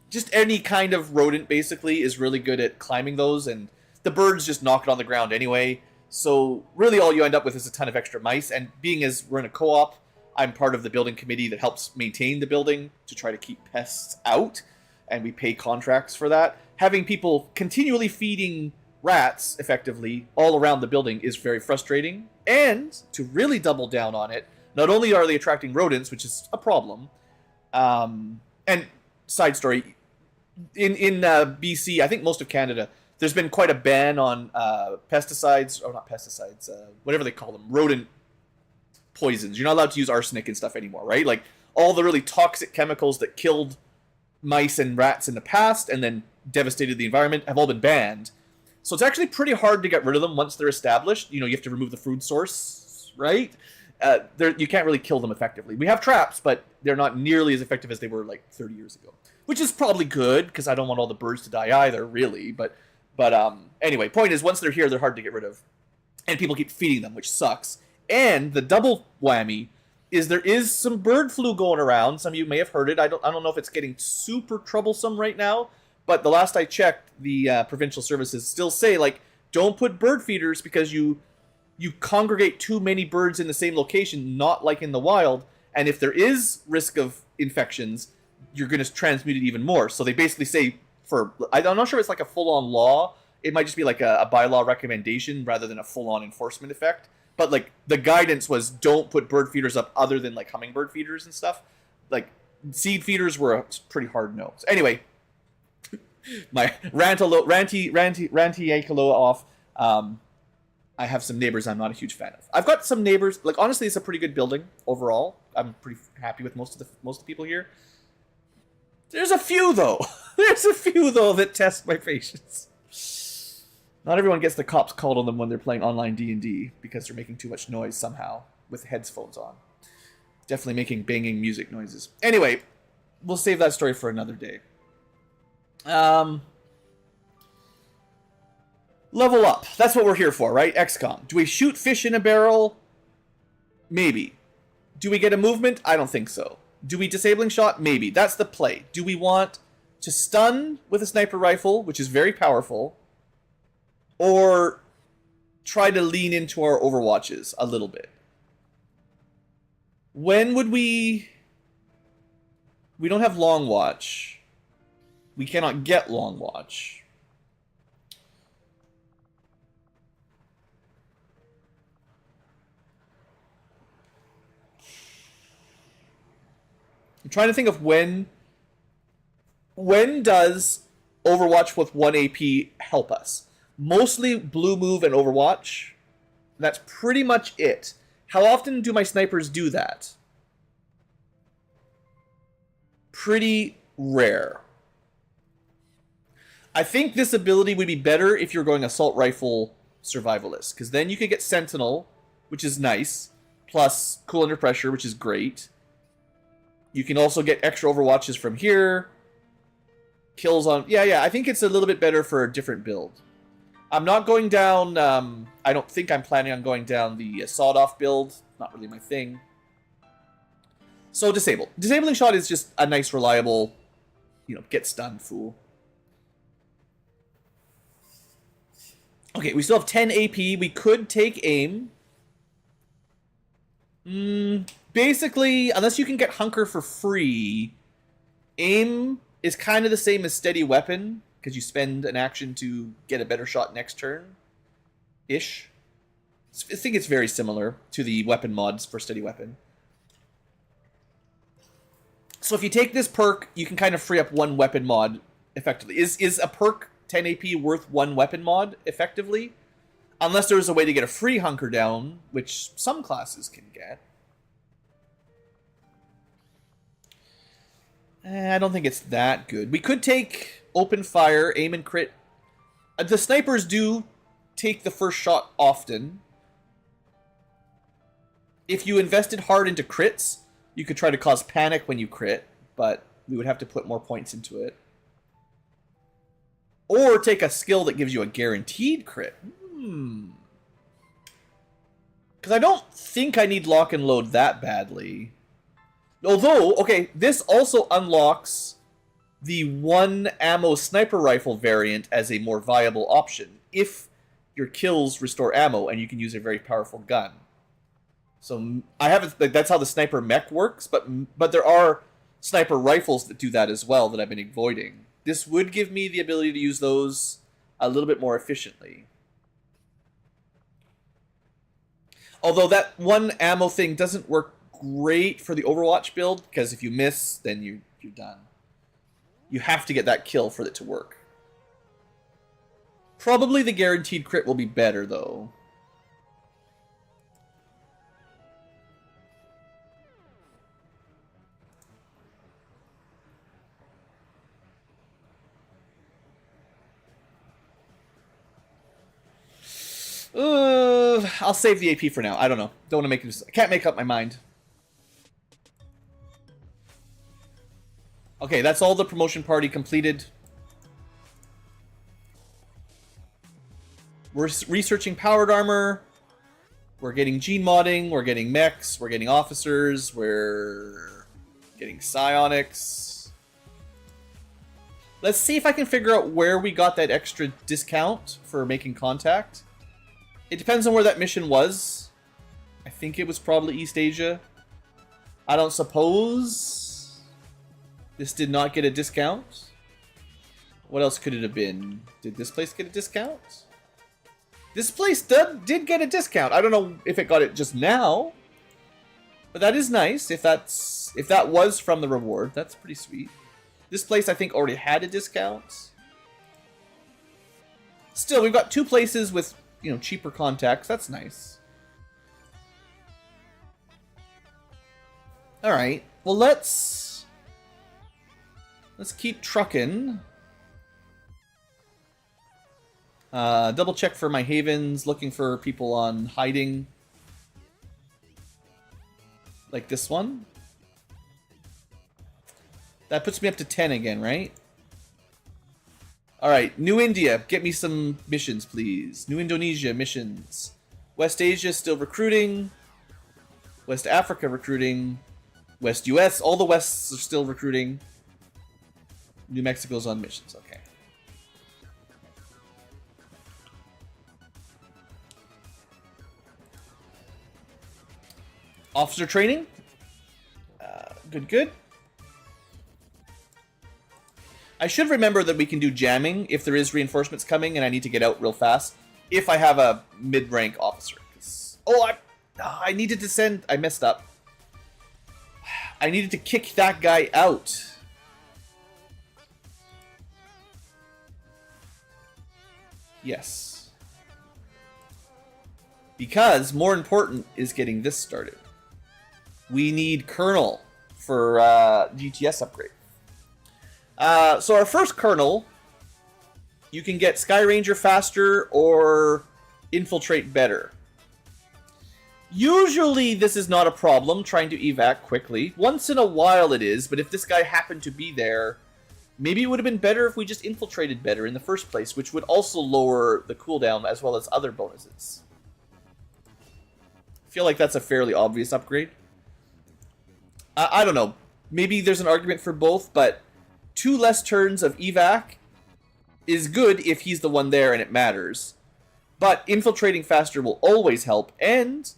just any kind of rodent basically is really good at climbing those, and the birds just knock it on the ground anyway. So really all you end up with is a ton of extra mice, and being as we're in a co-op, I'm part of the building committee that helps maintain the building to try to keep pests out, and we pay contracts for that. Having people continually feeding rats effectively all around the building is very frustrating, and to really double down on it, not only are they attracting rodents, which is a problem, and side story, in BC, I think most of Canada, there's been quite a ban on pesticides, or not pesticides, whatever they call them, rodent poisons. You're not allowed to use arsenic and stuff anymore, right? Like, all the really toxic chemicals that killed mice and rats in the past and then devastated the environment have all been banned. So it's actually pretty hard to get rid of them once they're established. You have to remove the food source, right? You can't really kill them effectively. We have traps, but they're not nearly as effective as they were like 30 years ago. Which is probably good, because I don't want all the birds to die either, really. But anyway, point is, once they're here, they're hard to get rid of. And people keep feeding them, which sucks. And the double whammy is there is some bird flu going around. Some of you may have heard it. I don't know if it's getting super troublesome right now, But the last I checked, the provincial services still say, like, don't put bird feeders because you congregate too many birds in the same location, not like in the wild. And if there is risk of infections, you're going to transmute it even more. So they basically say, I'm not sure if it's like a full-on law. It might just be like a bylaw recommendation rather than a full-on enforcement effect. But like the guidance was, don't put bird feeders up other than like hummingbird feeders and stuff. Like seed feeders were a pretty hard no. So anyway, my ranty Ankylo off. I have some neighbors I'm not a huge fan of. I've got some neighbors. Like honestly, it's a pretty good building overall. I'm pretty happy with most of the people here. There's a few though. There's a few though that test my patience. Not everyone gets the cops called on them when they're playing online D&D because they're making too much noise somehow with headphones on. Definitely making banging music noises. Anyway, we'll save that story for another day. Level up. That's what we're here for, right? XCom. Do we shoot fish in a barrel? Maybe. Do we get a movement? I don't think so. Do we disabling shot? Maybe. That's the play. Do we want to stun with a sniper rifle, which is very powerful, or try to lean into our overwatches a little bit? When would we... We don't have long watch. We cannot get long watch. I'm trying to think of when does Overwatch with 1 AP help us? Mostly Blue Move and Overwatch. That's pretty much it. How often do my snipers do that? Pretty rare. I think this ability would be better if you're going Assault Rifle Survivalist, because then you could get Sentinel, which is nice, plus Cool Under Pressure, which is great. You can also get extra Overwatches from here. Kills on... Yeah, I think it's a little bit better for a different build. I'm not going down... I don't think I'm planning on going down the sawed-off build. Not really my thing. So, Disable. Disabling Shot is just a nice, reliable, get stunned fool. Okay, we still have 10 AP. We could take Aim. Basically, unless you can get Hunker for free, Aim is kind of the same as Steady Weapon, because you spend an action to get a better shot next turn. Ish. I think it's very similar to the weapon mods for Steady Weapon. So if you take this perk, you can kind of free up one weapon mod effectively. Is a perk 10 AP worth one weapon mod effectively? Unless there's a way to get a free Hunker down, which some classes can get. I don't think it's that good. We could take Open Fire, Aim and Crit. The snipers do take the first shot often. If you invested hard into crits, you could try to cause panic when you crit, but we would have to put more points into it. Or take a skill that gives you a guaranteed crit. Because I don't think I need Lock and Load that badly. Although, okay, this also unlocks the 1 ammo sniper rifle variant as a more viable option if your kills restore ammo and you can use a very powerful gun. So I haven't, like, that's how the sniper mech works, but there are sniper rifles that do that as well that I've been avoiding. This would give me the ability to use those a little bit more efficiently. Although that 1 ammo thing doesn't work great for the Overwatch build, because if you miss, then you're done. You have to get that kill for it to work. Probably the guaranteed crit will be better, though. I'll save the AP for now. I don't know. Don't want to make it. I can't make up my mind. Okay, that's all the promotion party completed. We're researching powered armor. We're getting gene modding. We're getting mechs. We're getting officers. We're getting psionics. Let's see if I can figure out where we got that extra discount for making contact. It depends on where that mission was. I think it was probably East Asia. I don't suppose this did not get a discount. What else could it have been? Did this place get a discount? This place did get a discount. I don't know if it got it just now. But that is nice. If that was from the reward, that's pretty sweet. This place, I think, already had a discount. Still, we've got 2 places with, you know, cheaper contacts. That's nice. All right. Well, let's keep trucking. Double check for my havens. Looking for people on hiding. Like this one. That puts me up to 10 again, right? Alright, New India, get me some missions, please. New Indonesia, missions. West Asia, still recruiting. West Africa, recruiting. West US, all the Wests are still recruiting. New Mexico's on missions, okay. Officer training. Good. I should remember that we can do jamming if there is reinforcements coming and I need to get out real fast. If I have a mid-rank officer. Oh, I needed to send... I messed up. I needed to kick that guy out. Yes. Because more important is getting this started. We need Colonel for GTS upgrade. So our first Colonel, you can get Sky Ranger faster or Infiltrate better. Usually this is not a problem, trying to evac quickly. Once in a while it is, but if this guy happened to be there, maybe it would have been better if we just infiltrated better in the first place, which would also lower the cooldown as well as other bonuses. I feel like that's a fairly obvious upgrade. I don't know. Maybe there's an argument for both, but 2 less turns of evac is good if he's the one there and it matters. But infiltrating faster will always help, and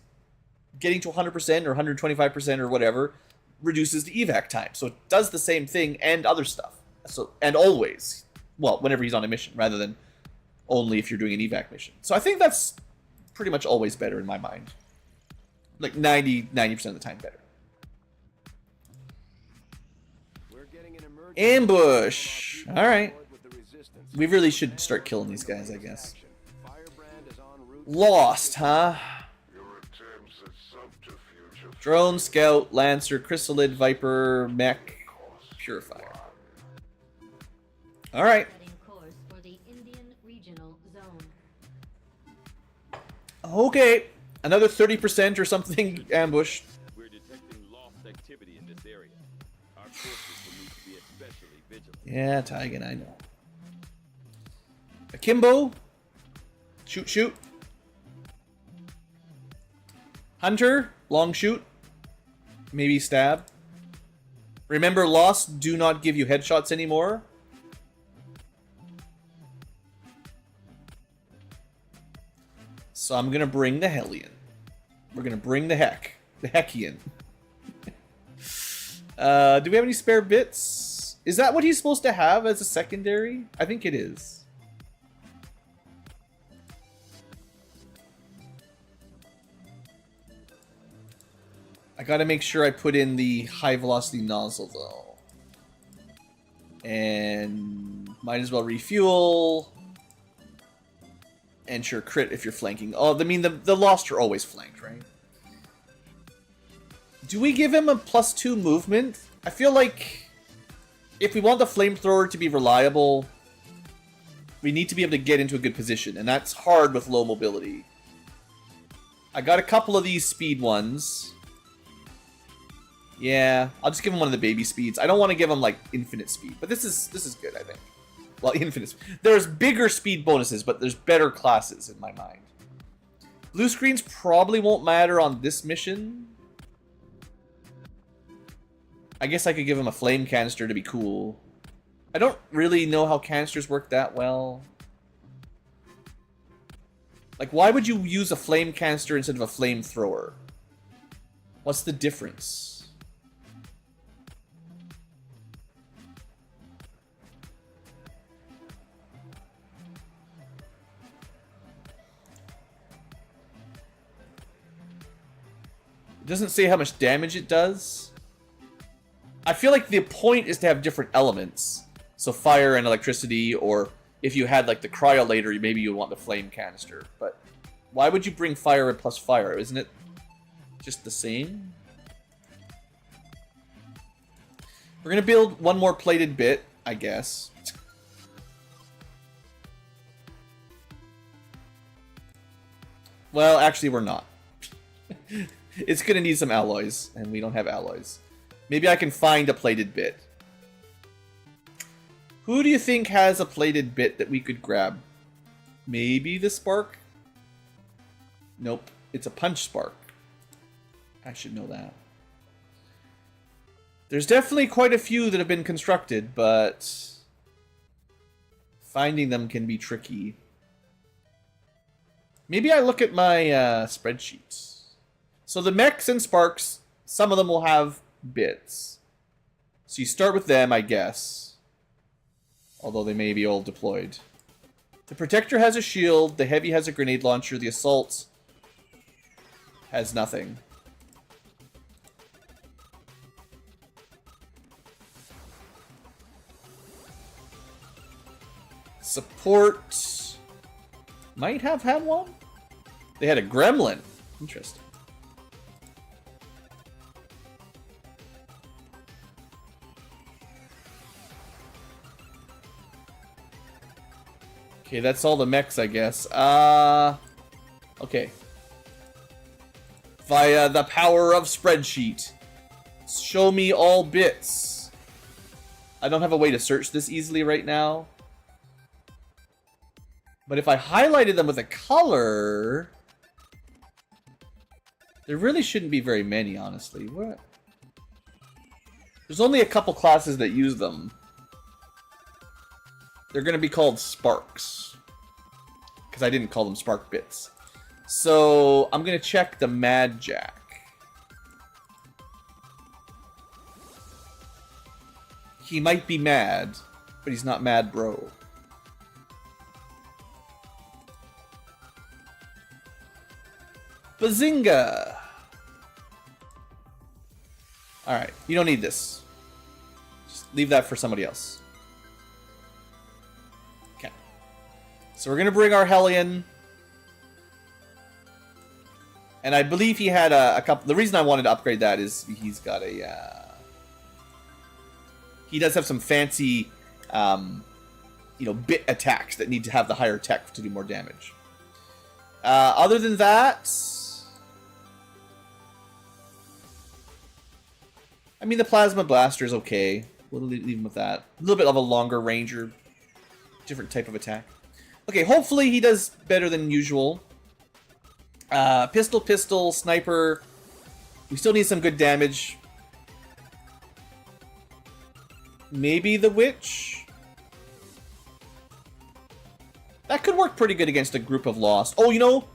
getting to 100% or 125% or whatever reduces the evac time. So it does the same thing and other stuff. So, and always. Well, whenever he's on a mission, rather than only if you're doing an evac mission. So I think that's pretty much always better in my mind. Like 90% of the time better. Ambush! Alright. We really should start killing these guys, I guess. Lost, huh? Drone, Scout, Lancer, Chrysalid, Viper, Mech, Purifier. Alright. Okay. Another 30% or something ambushed. We're detecting lost activity in this area. Our forces will need to be especially vigilant. Yeah, Taigan, I know. Akimbo. Shoot. Hunter. Long shoot. Maybe stab. Remember, Lost do not give you headshots anymore. So I'm gonna bring the Hellion. We're gonna bring the Heckian. Do we have any spare bits? Is that what he's supposed to have as a secondary? I think it is. I gotta make sure I put in the high velocity nozzle though. And might as well refuel. And sure, crit if you're flanking. Oh, I mean, the Lost are always flanked, right? Do we give him a +2 movement? I feel like if we want the flamethrower to be reliable, we need to be able to get into a good position, and that's hard with low mobility. I got a couple of these speed ones. Yeah, I'll just give him one of the baby speeds. I don't want to give him like infinite speed, but this is good, I think. Well, infinite. There's bigger speed bonuses, but there's better classes in my mind. Blue screens probably won't matter on this mission. I guess I could give him a flame canister to be cool. I don't really know how canisters work that well. Like, why would you use a flame canister instead of a flamethrower? What's the difference? It doesn't say how much damage it does. I feel like the point is to have different elements. So fire and electricity, or if you had like the cryolator, maybe you want the flame canister. But why would you bring fire and plus fire? Isn't it just the same? We're gonna build one more plated bit, I guess. Well, actually we're not. It's gonna need some alloys, and we don't have alloys. Maybe I can find a plated bit. Who do you think has a plated bit that we could grab? Maybe the spark? Nope, it's a punch spark. I should know that. There's definitely quite a few that have been constructed, but finding them can be tricky. Maybe I look at my spreadsheets. So the mechs and sparks, some of them will have bits. So you start with them, I guess. Although they may be all deployed. The protector has a shield, the heavy has a grenade launcher, the assault has nothing. Support might have had one? They had a gremlin. Interesting. Okay, that's all the mechs, I guess. Okay. Via the power of spreadsheet. Show me all bits. I don't have a way to search this easily right now. But if I highlighted them with a color... There really shouldn't be very many, honestly. What? There's only a couple classes that use them. They're going to be called sparks. Because I didn't call them spark bits. So, I'm going to check the Mad Jack. He might be mad, but he's not mad, bro. Bazinga! Alright, you don't need this. Just leave that for somebody else. Okay. So we're gonna bring our Hellion. And I believe he had a couple... The reason I wanted to upgrade that is he's got a... He does have some fancy, bit attacks that need to have the higher tech to do more damage. Other than that... I mean, the Plasma Blaster is okay. We'll leave him with that. A little bit of a longer range or different type of attack. Okay, hopefully he does better than usual. Pistol, Sniper. We still need some good damage. Maybe the Witch? That could work pretty good against a group of Lost. Oh, you know...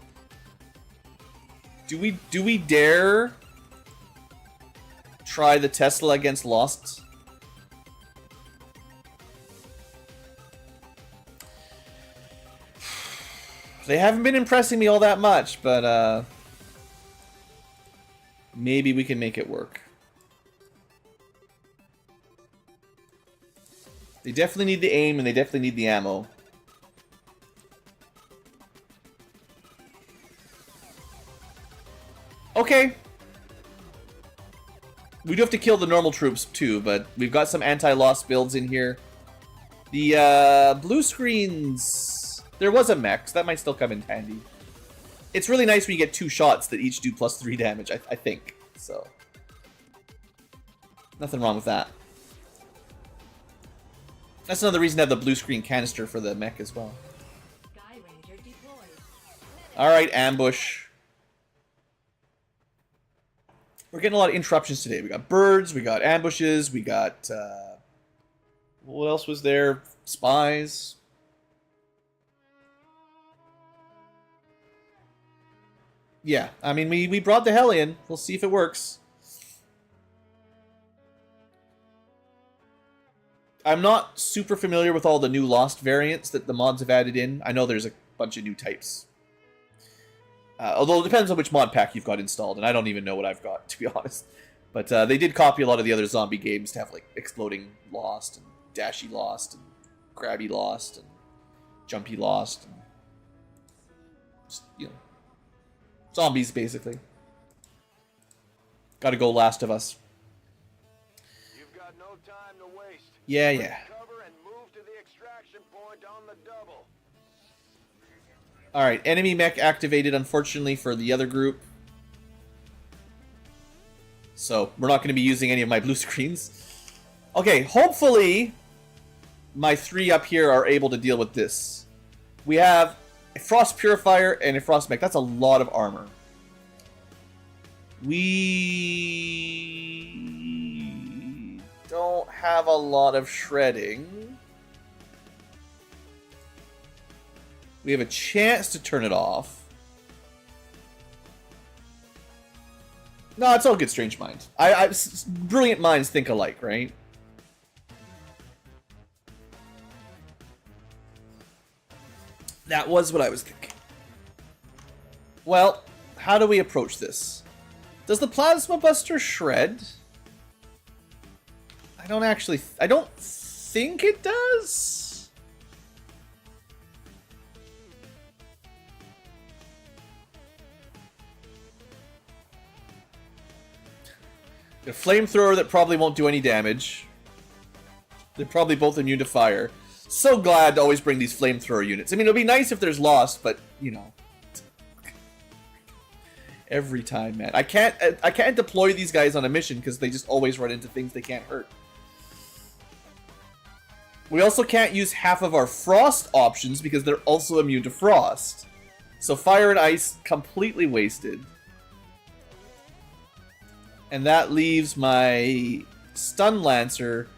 Do we dare... try the Tesla against Lost? They haven't been impressing me all that much, but maybe we can make it work. They definitely need the aim and they definitely need the ammo. Okay. We do have to kill the normal troops too, but we've got some anti-lost builds in here. The blue screens... There was a mech, so that might still come in handy. It's really nice when you get 2 shots that each do +3 damage, I think. So, nothing wrong with that. That's another reason to have the blue screen canister for the mech as well. Alright, ambush. We're getting a lot of interruptions today. We got birds, we got ambushes, we got What else was there? Spies. Yeah, I mean, we brought the Hellion. We'll see if it works. I'm not super familiar with all the new Lost variants that the mods have added in. I know there's a bunch of new types. Although it depends on which mod pack you've got installed, and I don't even know what I've got, to be honest. But they did copy a lot of the other zombie games to have, like, exploding Lost, and dashy Lost, and grabby Lost, and jumpy Lost, and just, you know, zombies, basically. Gotta go Last of Us. You've got no time to waste. Yeah, yeah. Cover and move to the extraction point on the double. Alright, enemy mech activated, unfortunately, for the other group. So, we're not going to be using any of my blue screens. Okay, hopefully, my 3 up here are able to deal with this. We have a Frost Purifier and a Frost Mech. That's a lot of armor. We don't have a lot of shredding. We have a chance to turn it off. No, it's all good, Strange Mind. Brilliant minds think alike, right? That was what I was thinking. Well, how do we approach this? Does the Plasma Buster shred? I don't think it does. A flamethrower that probably won't do any damage. They're probably both immune to fire. So glad to always bring these flamethrower units. I mean, it'll be nice if there's Lost, but you know, every time, man. I can't deploy these guys on a mission because they just always run into things they can't hurt. We also can't use half of our frost options because they're also immune to frost. So fire and ice completely wasted. And that leaves my Stun Lancer,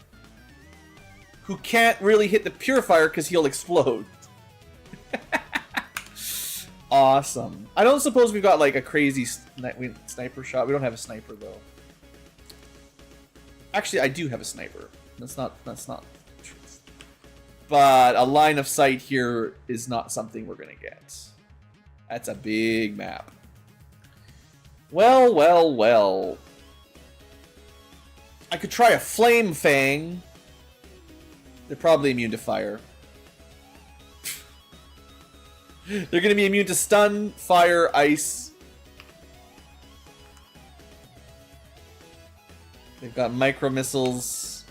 who can't really hit the Purifier because he'll explode. Awesome. I don't suppose we've got like a crazy sniper shot. We don't have a sniper though. Actually, I do have a sniper. That's not the truth. But a line of sight here is not something we're gonna get. That's a big map. Well, well, well. I could try a Flame Fang. They're probably immune to fire. They're going to be immune to stun, fire, ice. They've got micro missiles,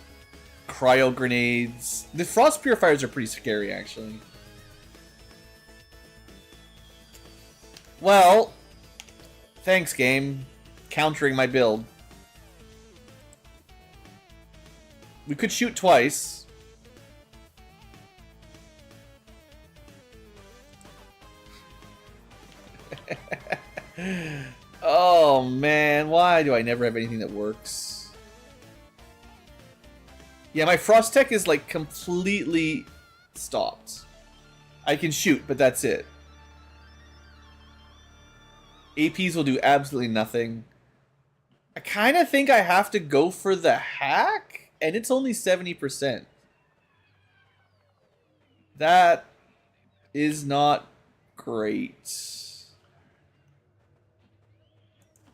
cryo grenades. The frost purifiers are pretty scary, actually. Well, thanks, game. Countering my build. We could shoot twice. Oh man, why do I never have anything that works? Yeah, my Frost Tech is like completely stopped. I can shoot, but that's it. APs will do absolutely nothing. I kind of think I have to go for the hack, and it's only 70%. That is not great.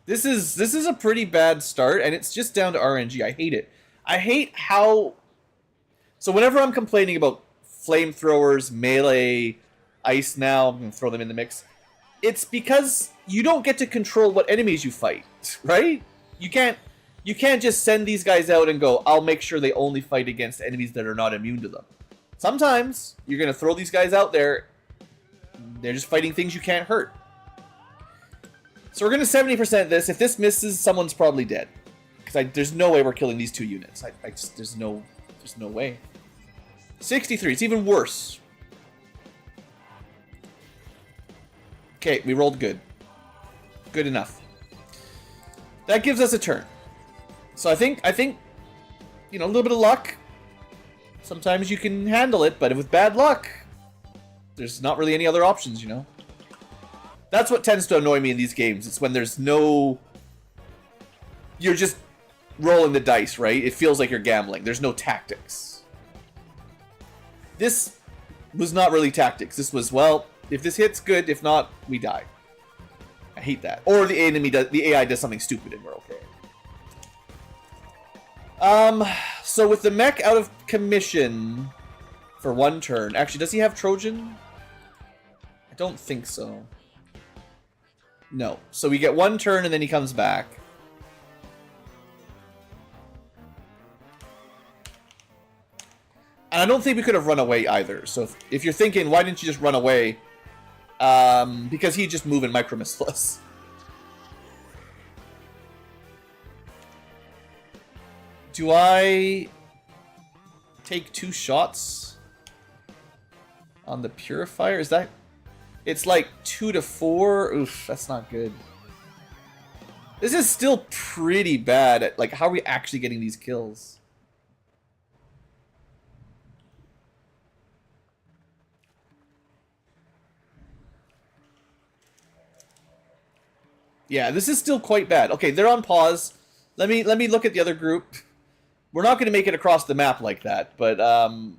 This is a pretty bad start, and it's just down to RNG. I hate it. I hate how... So whenever I'm complaining about flamethrowers, melee, ice now, I'm going to throw them in the mix, it's because you don't get to control what enemies you fight, right? You can't just send these guys out and go, I'll make sure they only fight against enemies that are not immune to them. Sometimes you're going to throw these guys out there, they're just fighting things you can't hurt. So we're going to 70% this. If this misses, someone's probably dead. Because there's no way we're killing these two units. There's no way. 63. It's even worse. Okay, we rolled good. Good enough. That gives us a turn. So I think, you know, a little bit of luck. Sometimes you can handle it, but with bad luck, there's not really any other options, you know? That's what tends to annoy me in these games. It's when there's no... You're just rolling the dice, right? It feels like you're gambling. There's no tactics. This was not really tactics. This was, well, if this hits, good. If not, we die. I hate that. Or the AI does something stupid and we're okay. So with the mech out of commission for one turn. Actually, does he have Trojan? I don't think so. No. So we get one turn and then he comes back. And I don't think we could have run away either. So if you're thinking, why didn't you just run away? Because he'd just move and micro-missile us. Do I take 2 shots on the purifier? Is that... It's like 2 to 4. Oof, that's not good. This is still pretty bad at, like, how are we actually getting these kills? Yeah, this is still quite bad. Okay, they're on pause. Let me look at the other group. We're not going to make it across the map like that, but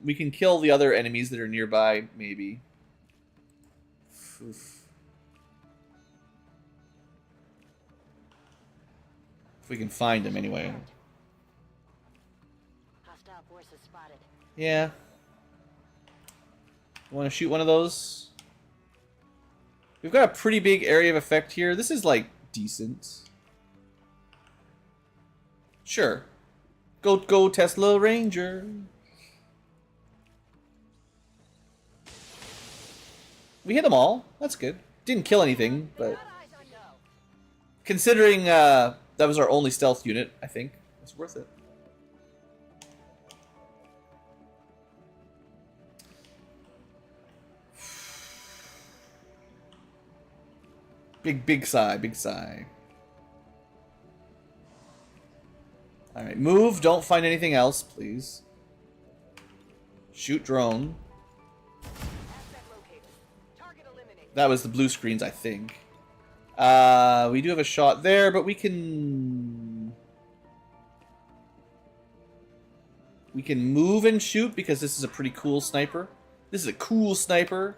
we can kill the other enemies that are nearby, maybe. Oof. If we can find them anyway. Hostile forces spotted. Yeah. Want to shoot one of those? We've got a pretty big area of effect here. This is, like, decent. Sure. Go Tesla Ranger. We hit them all. That's good. Didn't kill anything, but... Considering that was our only stealth unit, I think it's worth it. Big sigh, big sigh. Alright, move. Don't find anything else, please. Shoot drone. That was the blue screens, I think. We do have a shot there, but we can... We can move and shoot because this is a pretty cool sniper. This is a cool sniper.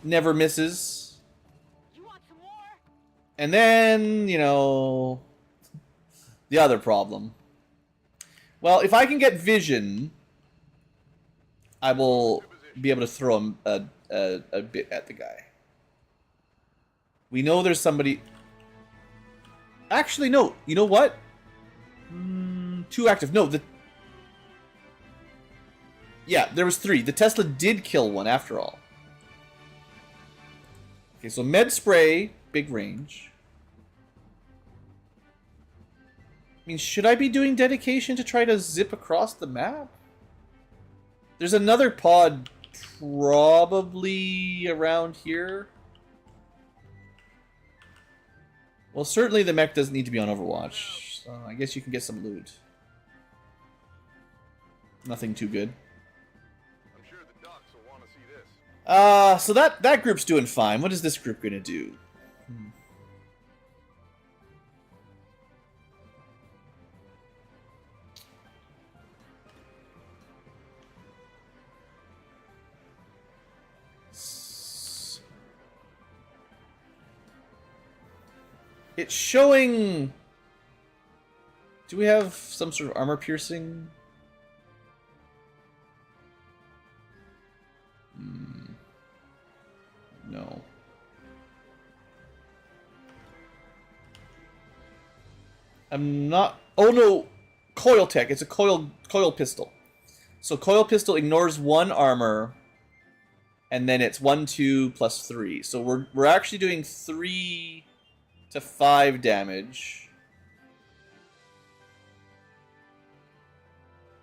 Never misses. And then, you know, the other problem. Well, if I can get vision, I will be able to throw him a bit at the guy. We know there's somebody... Actually, no. You know what? 2 active. No, the... Yeah, there was 3. The Tesla did kill one after all. Okay, so med spray, big range. I mean, should I be doing dedication to try to zip across the map? There's another pod probably around here. Well, certainly the mech doesn't need to be on Overwatch, so I guess you can get some loot. Nothing too good. So that group's doing fine. What is this group gonna do? It's showing... Do we have some sort of armor piercing? No. I'm not... Oh no! Coil tech. It's a coil pistol. So coil pistol ignores 1 armor, and then it's 1, 2, plus 3. So we're actually doing 3 to 5 damage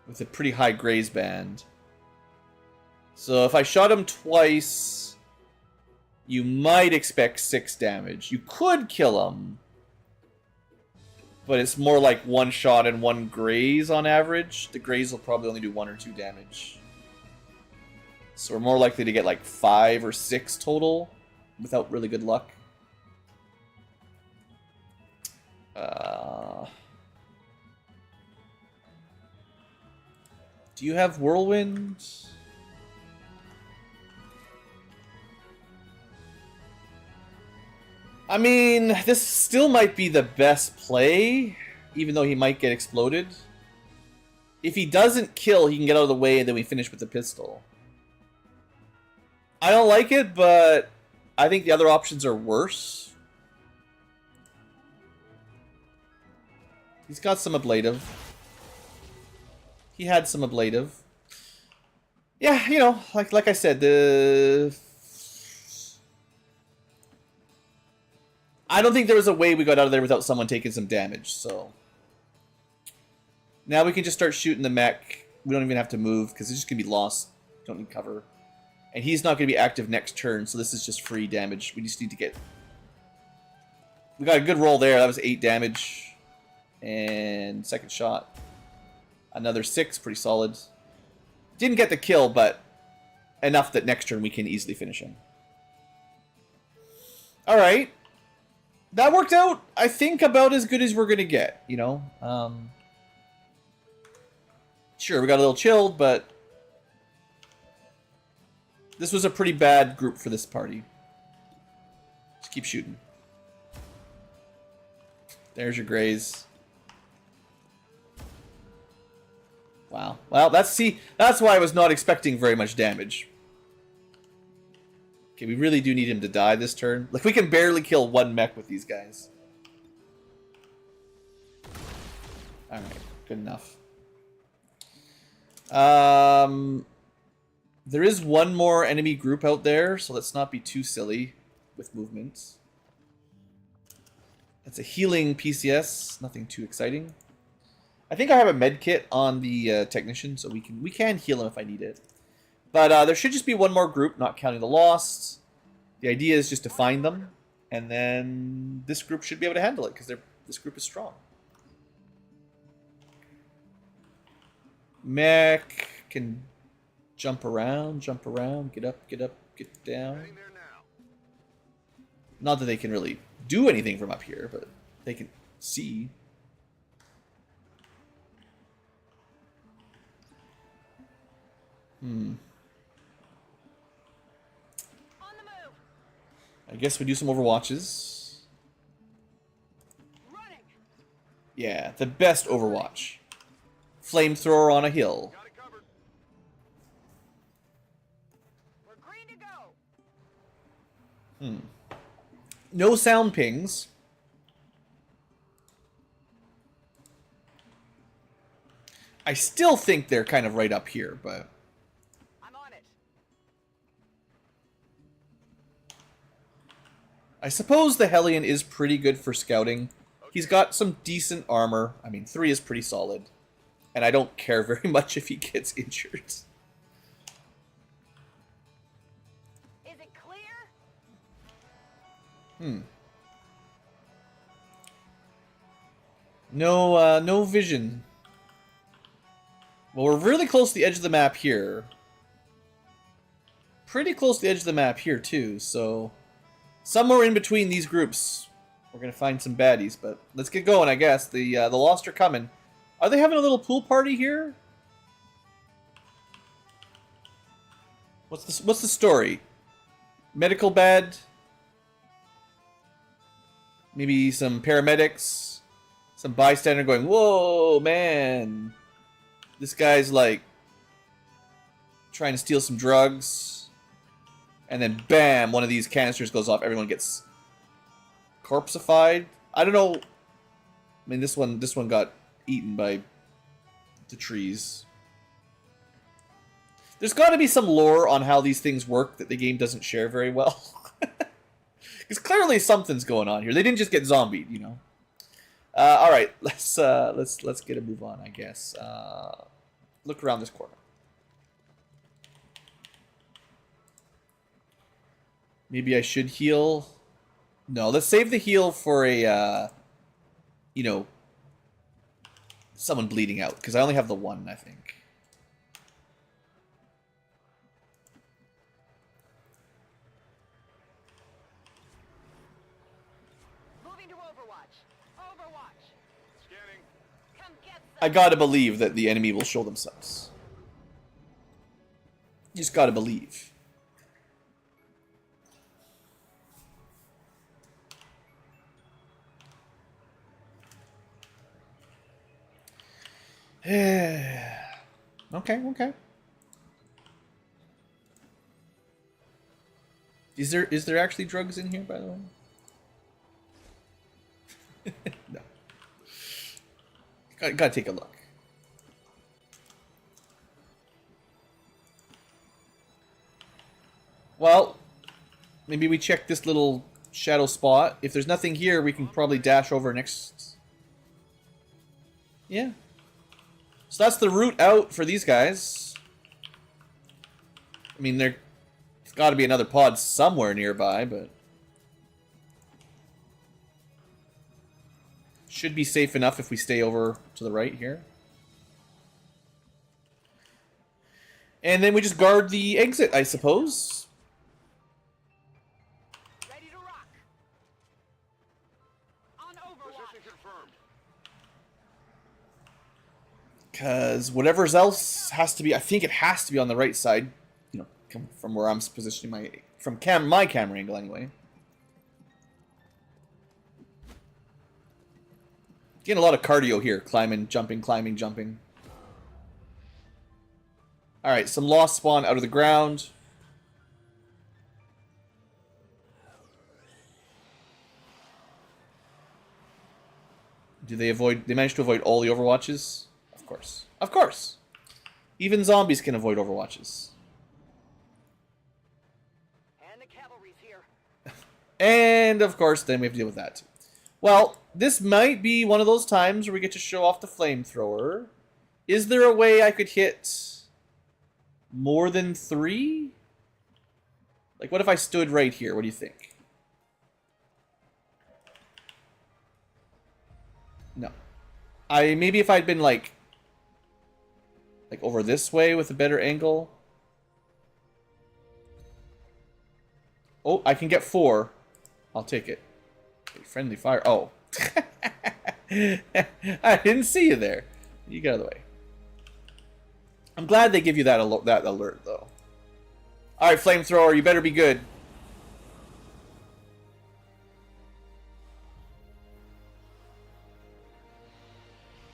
with a pretty high graze band. So if I shot him twice, you might expect 6 damage. You could kill him, But it's more like one shot and one graze on average. The graze will probably only do 1 or 2 damage. So we're more likely to get like 5 or 6 total without really good luck. Do you have Whirlwind? I mean, this still might be the best play, even though he might get exploded. If he doesn't kill, he can get out of the way and then we finish with the pistol. I don't like it, but I think the other options are worse. He's got some ablative. He had some ablative. Yeah, you know, like I said, I don't think there was a way we got out of there without someone taking some damage, so... Now we can just start shooting the mech. We don't even have to move, because it's just going to be lost. Don't need cover. And he's not going to be active next turn, so this is just free damage. We just need to get... We got a good roll there. That was 8 damage. And second shot. Another 6, pretty solid. Didn't get the kill, but enough that next turn we can easily finish him. Alright. That worked out, I think, about as good as we're going to get, you know? Sure, we got a little chilled, but this was a pretty bad group for this party. Just keep shooting. There's your graze. Wow. Well, that's why I was not expecting very much damage. Okay, we really do need him to die this turn. Like, we can barely kill 1 mech with these guys. Alright, good enough. There is one more enemy group out there, so let's not be too silly with movements. It's a healing PCS, nothing too exciting. I think I have a med kit on the technician, so we can heal him if I need it. But there should just be one more group, not counting the lost. The idea is just to find them, and then this group should be able to handle it, because this group is strong. Mech can jump around, get up, get down. Not that they can really do anything from up here, but they can see. I guess we do some overwatches. Yeah, the best overwatch. Flamethrower on a hill. No sound pings. I still think they're kind of right up here, but... I suppose the Hellion is pretty good for scouting. He's got some decent armor. I mean, 3 is pretty solid. And I don't care very much if he gets injured. Is it clear? No vision. Well, we're really close to the edge of the map here. Pretty close to the edge of the map here, too, so... Somewhere in between these groups, we're going to find some baddies, but let's get going, I guess. The Lost are coming. Are they having a little pool party here? What's the story? Medical bed? Maybe some paramedics? Some bystander going, whoa, man. This guy's like trying to steal some drugs. And then, bam, one of these canisters goes off. Everyone gets corpseified. I don't know. I mean, this one got eaten by the trees. There's got to be some lore on how these things work that the game doesn't share very well. Because clearly something's going on here. They didn't just get zombied, you know. All right, let's get a move on, I guess. Look around this corner. Maybe I should heal. No, let's save the heal for a, you know, someone bleeding out, because I only have the one, I think. Moving to Overwatch. Overwatch. Scanning. Come get some. I gotta believe that the enemy will show themselves. You just gotta believe. Okay. Is there actually drugs in here, by the way? No. Gotta take a look. Well, maybe we check this little shadow spot. If there's nothing here, we can probably dash over next. Yeah. So that's the route out for these guys. I mean, there's got to be another pod somewhere nearby, but should be safe enough if we stay over to the right here. And then we just guard the exit, I suppose. Ready to rock. On Overwatch. Position confirmed. Because whatever else has to be, I think it has to be on the right side. You know, from where I'm positioning my camera angle anyway. Getting a lot of cardio here, climbing, jumping, climbing, jumping. All right, some lost spawn out of the ground. Do they avoid? They managed to avoid all the Overwatches? Of course. Of course. Even zombies can avoid Overwatches. And the cavalry's here. And, of course, then we have to deal with that, too. Well, this might be one of those times where we get to show off the flamethrower. Is there a way I could hit more than 3? Like, what if I stood right here? What do you think? No. Maybe if I'd been, like over this way with a better angle. Oh, I can get 4. I'll take it. Friendly fire. Oh. I didn't see you there. You get out of the way. I'm glad they give you that alert, though. Alright, flamethrower, you better be good.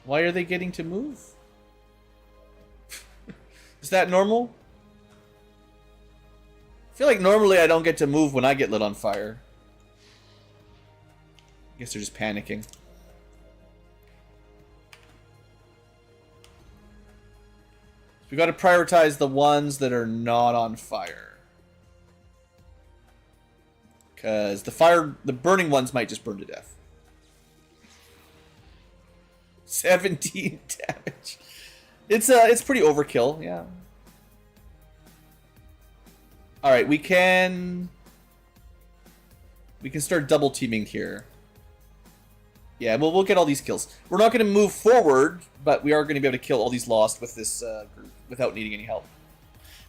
Why are they getting to move? Is that normal? I feel like normally I don't get to move when I get lit on fire. I guess they're just panicking. We got to prioritize the ones that are not on fire. Because the burning ones might just burn to death. 17 damage. It's pretty overkill, yeah. Alright, we can start double teaming here. Yeah, we'll get all these kills. We're not going to move forward, but we are going to be able to kill all these lost with this group without needing any help.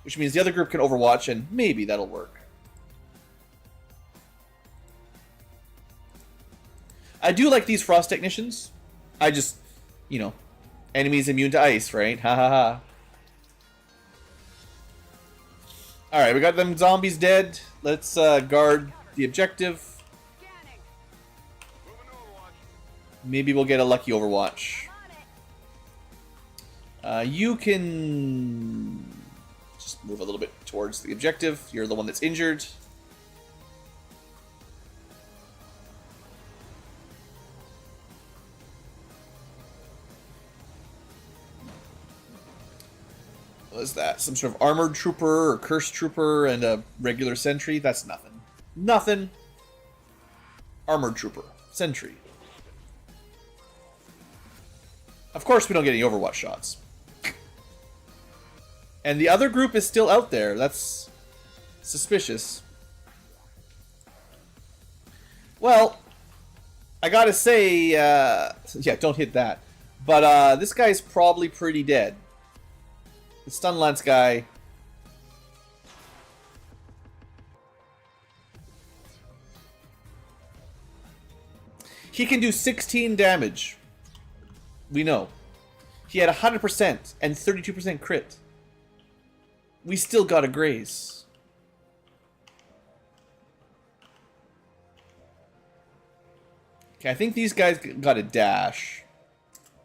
Which means the other group can overwatch, and maybe that'll work. I do like these frost technicians. I just, enemies immune to ice, right? Ha ha ha. Alright, we got them zombies dead. Let's guard the objective. Maybe we'll get a lucky overwatch. You can just move a little bit towards the objective. You're the one that's injured. What is that? Some sort of armored trooper or cursed trooper and a regular sentry? That's nothing. Nothing. Armored trooper. Sentry. Of course we don't get any Overwatch shots. And the other group is still out there. That's suspicious. Well, I gotta say, yeah, don't hit that. But this guy's probably pretty dead. The stun lance guy. He can do 16 damage. We know. He had 100% and 32% crit. We still got a graze. Okay, I think these guys got a dash.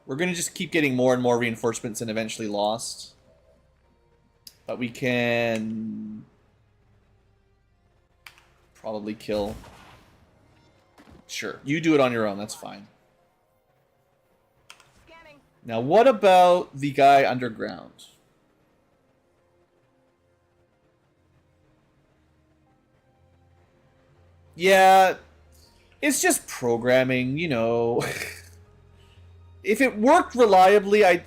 We're going to just keep getting more and more reinforcements and eventually lost. But we can probably kill. Sure, you do it on your own, that's fine. Now, what about the guy underground? Yeah, it's just programming, you know. If it worked reliably, a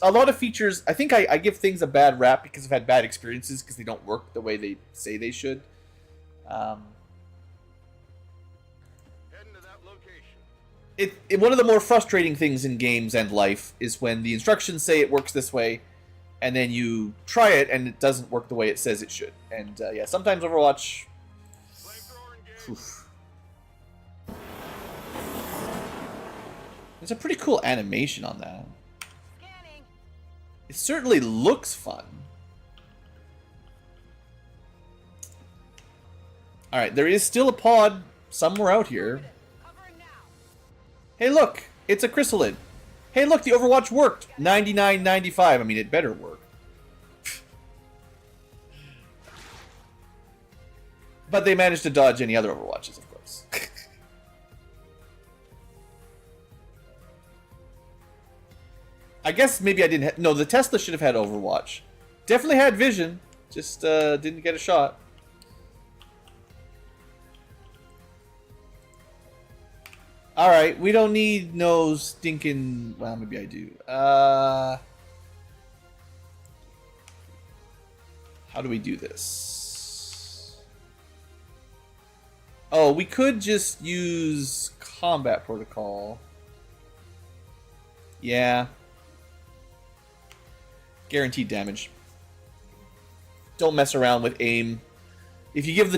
lot of features, I think I give things a bad rap because I've had bad experiences because they don't work the way they say they should. One of the more frustrating things in games and life is when the instructions say it works this way, and then you try it and it doesn't work the way it says it should. And yeah, sometimes Overwatch. Oof. There's a pretty cool animation on that. It certainly looks fun. Alright, there is still a pod somewhere out here. Hey look, it's a chrysalid. Hey look, the Overwatch worked. 99.95. I mean, it better work. But they managed to dodge any other Overwatches, of course. I guess maybe I didn't no, the Tesla should have had Overwatch. Definitely had vision, just didn't get a shot. Alright, we don't need no stinking... Well, maybe I do. How do we do this? Oh, we could just use combat protocol. Yeah. Guaranteed damage. Don't mess around with aim. If you give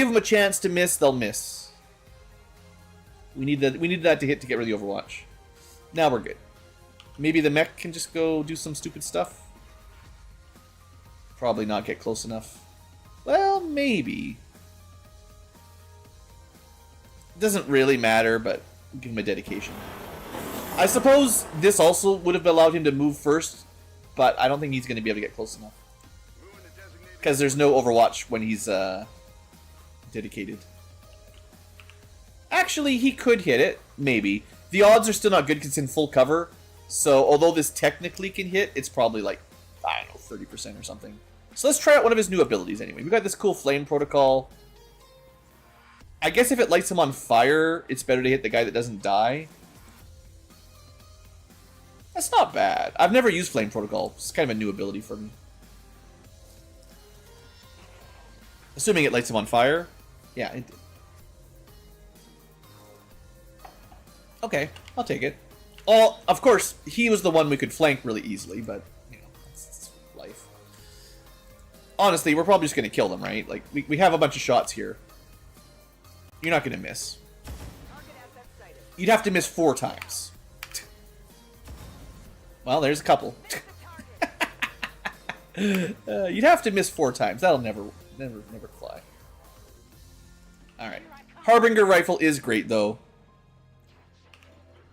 them a chance to miss, they'll miss. We needed that to hit to get rid of the Overwatch. Now we're good. Maybe the mech can just go do some stupid stuff. Probably not get close enough. Well, maybe. Doesn't really matter, but give him a dedication. I suppose this also would have allowed him to move first, but I don't think he's going to be able to get close enough. Because there's no Overwatch when he's dedicated. Actually, he could hit it. Maybe. The odds are still not good because it's in full cover. So, although this technically can hit, it's probably like, I don't know, 30% or something. So let's try out one of his new abilities anyway. We got this cool flame protocol. I guess if it lights him on fire, it's better to hit the guy that doesn't die. That's not bad. I've never used flame protocol. It's kind of a new ability for me. Assuming it lights him on fire. Yeah, it did. Okay, I'll take it. Oh, of course, he was the one we could flank really easily, but, you know, it's life. Honestly, we're probably just going to kill them, right? Like, we have a bunch of shots here. You're not going to miss. You'd have to miss 4 times. Well, there's a couple. You'd have to miss 4 times. That'll never fly. Alright. Harbinger rifle is great, though.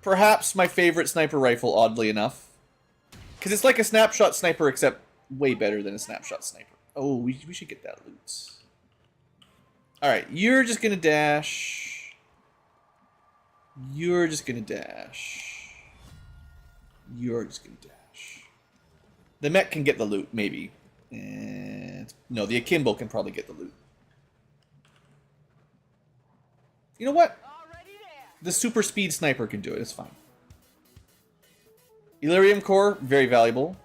Perhaps my favorite sniper rifle, oddly enough. Because it's like a snapshot sniper, except way better than a snapshot sniper. Oh, we should get that loot. Alright, you're just going to dash. You're just going to dash. You're just going to dash. The mech can get the loot, maybe. And no, the Akimbo can probably get the loot. You know what? The super speed sniper can do it. It's fine. Elerium core, very valuable.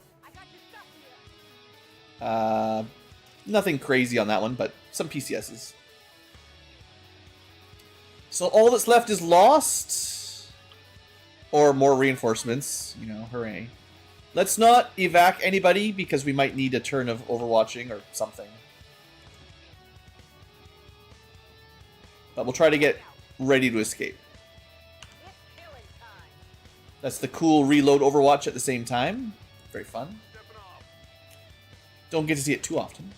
Nothing crazy on that one, but some PCSs. So all that's left is Lost. Or more reinforcements, you know, hooray. Let's not evac anybody because we might need a turn of overwatching or something. But we'll try to get ready to escape. That's the cool reload Overwatch at the same time. Very fun. Don't get to see it too often.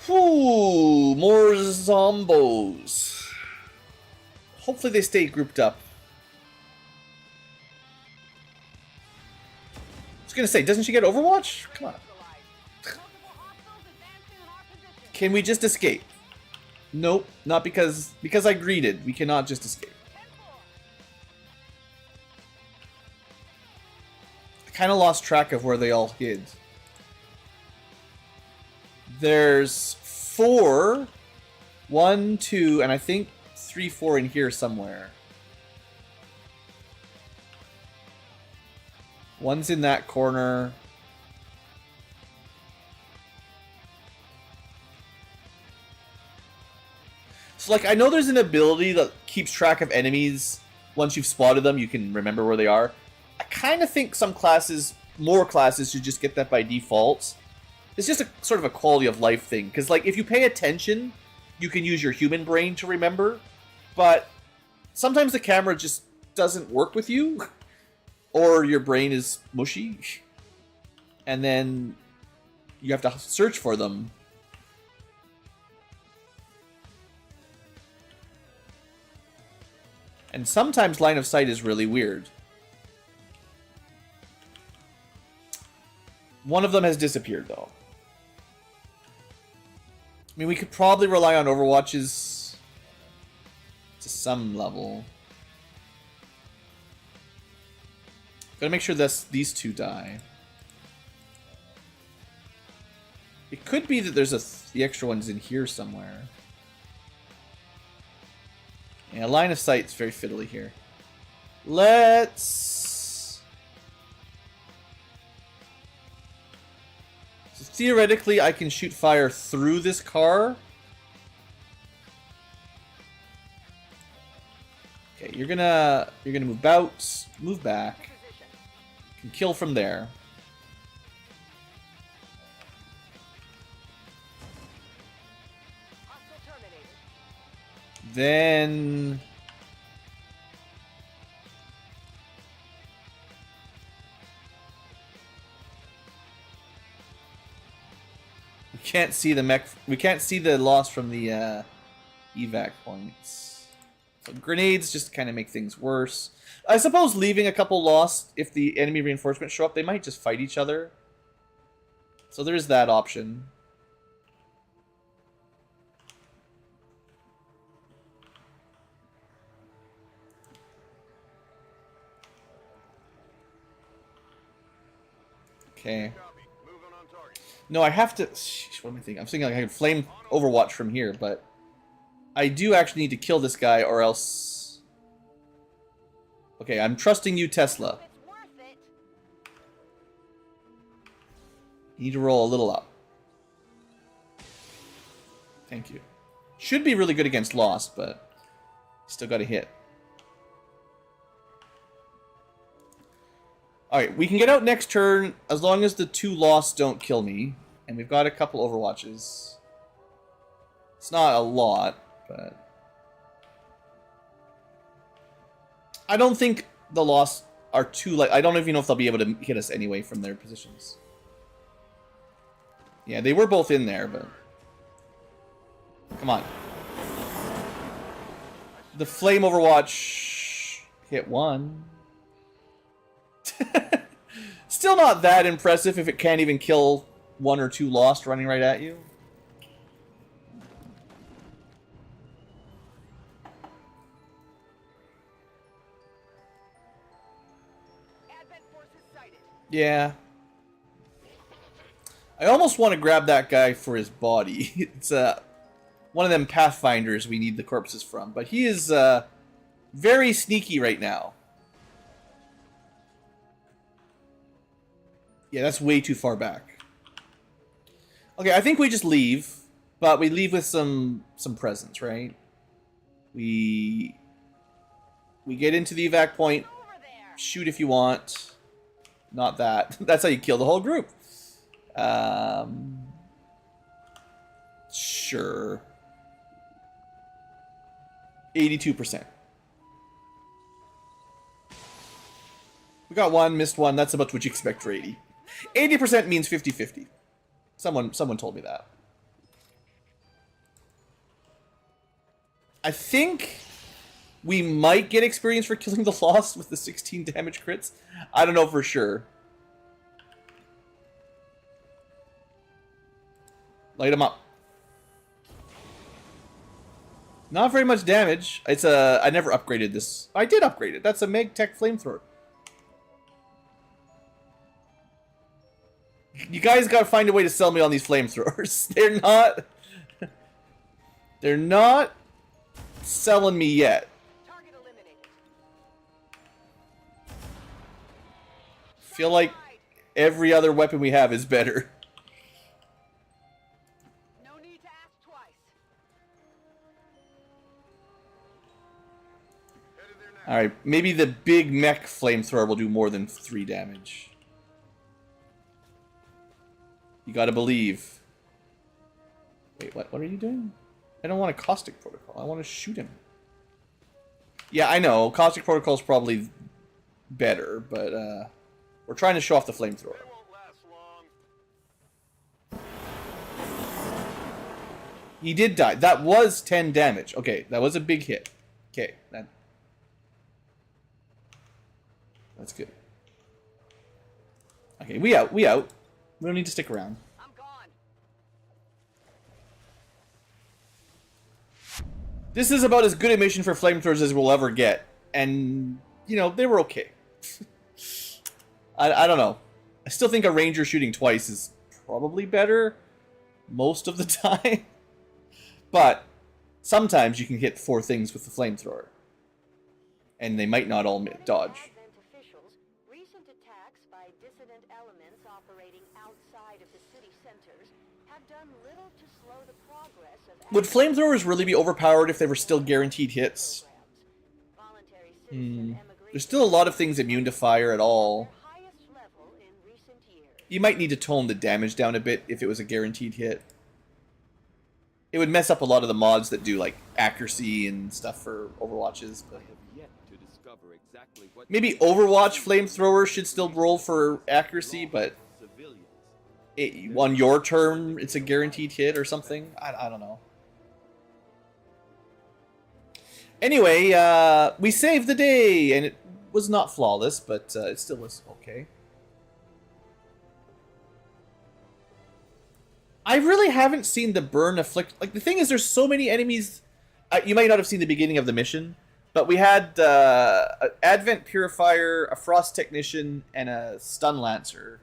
Whew, more zombos. Hopefully they stay grouped up. I was gonna say, doesn't she get Overwatch? Come on. Can we just escape? Nope, not because I greeted. We cannot just escape. I kind of lost track of where they all hid. There's 4, 1, 2, and I think 3, 4 in here somewhere. One's in that corner. So, like, I know there's an ability that keeps track of enemies. Once you've spotted them, you can remember where they are. I kind of think some classes, more classes, should just get that by default. It's just a sort of a quality of life thing. Because, like, if you pay attention, you can use your human brain to remember. But sometimes the camera just doesn't work with you. Or your brain is mushy. And then you have to search for them. And sometimes line of sight is really weird. One of them has disappeared, though. I mean, we could probably rely on Overwatches to some level. Gotta make sure these two die. It could be that there's the extra one's in here somewhere. Yeah, line of sight's very fiddly here. Let's... So theoretically, I can shoot fire through this car. Okay, you're gonna move out, move back. You can kill from there. Then we can't see the mech. We can't see the loss from the evac points. So grenades just kind of make things worse. I suppose leaving a couple lost, if the enemy reinforcements show up, they might just fight each other. So there's that option. Okay. No, I have to... Sheesh, what am I thinking? I'm thinking like I can flame Overwatch from here, but... I do actually need to kill this guy or else... Okay, I'm trusting you, Tesla. You need to roll a little up. Thank you. Should be really good against Lost, but... Still got to hit. Alright, we can get out next turn as long as the 2 Lost don't kill me. And we've got a couple Overwatches. It's not a lot, but... I don't think the Lost are too... I don't even know if they'll be able to hit us anyway from their positions. Yeah, they were both in there, but... Come on. The Flame Overwatch hit 1. Still not that impressive if it can't even kill 1 or 2 Lost running right at you. Yeah. I almost want to grab that guy for his body. It's one of them Pathfinders we need the corpses from, but he is very sneaky right now. Yeah, that's way too far back. Okay, I think we just leave. But we leave with some presents, right? We get into the evac point. Shoot if you want. Not that. That's how you kill the whole group. Sure. 82%. We got one, missed one. That's about what you expect for 80. 80% means 50-50. Someone told me that. I think we might get experience for killing the Lost with the 16 damage crits. I don't know for sure. Light them up. Not very much damage. It's a... I never upgraded this. I did upgrade it. That's a Meg Tech Flamethrower. You guys gotta find a way to sell me on these flamethrowers. They're not... They're not selling me yet. Feel like every other weapon we have is better. No need to ask twice. Alright, maybe the big mech flamethrower will do more than 3 damage. You gotta believe. Wait, what are you doing? I don't want a caustic protocol. I want to shoot him. Yeah, I know. Caustic protocol is probably better, but we're trying to show off the flamethrower. He did die. That was 10 damage. Okay, that was a big hit. Okay, that's good. Okay, we out. We out. We don't need to stick around. I'm gone. This is about as good a mission for flamethrowers as we'll ever get. And, you know, they were okay. I don't know. I still think a ranger shooting twice is probably better most of the time. But sometimes you can hit 4 things with the flamethrower. And they might not all dodge. Recent attacks by dissident elements operating outside of the city centers have done little to slow the progress of... Would flamethrowers really be overpowered if they were still guaranteed hits? There's still a lot of things immune to fire at all. You might need to tone the damage down a bit if it was a guaranteed hit. It would mess up a lot of the mods that do like accuracy and stuff for Overwatches. But maybe Overwatch flamethrower should still roll for accuracy, but on your turn it's a guaranteed hit or something. I don't know. Anyway, we saved the day, and it was not flawless, but it still was okay. I really haven't seen the burn afflict... Like, the thing is, there's so many enemies... you might not have seen the beginning of the mission, but we had an Advent Purifier, a Frost Technician, and a Stun Lancer.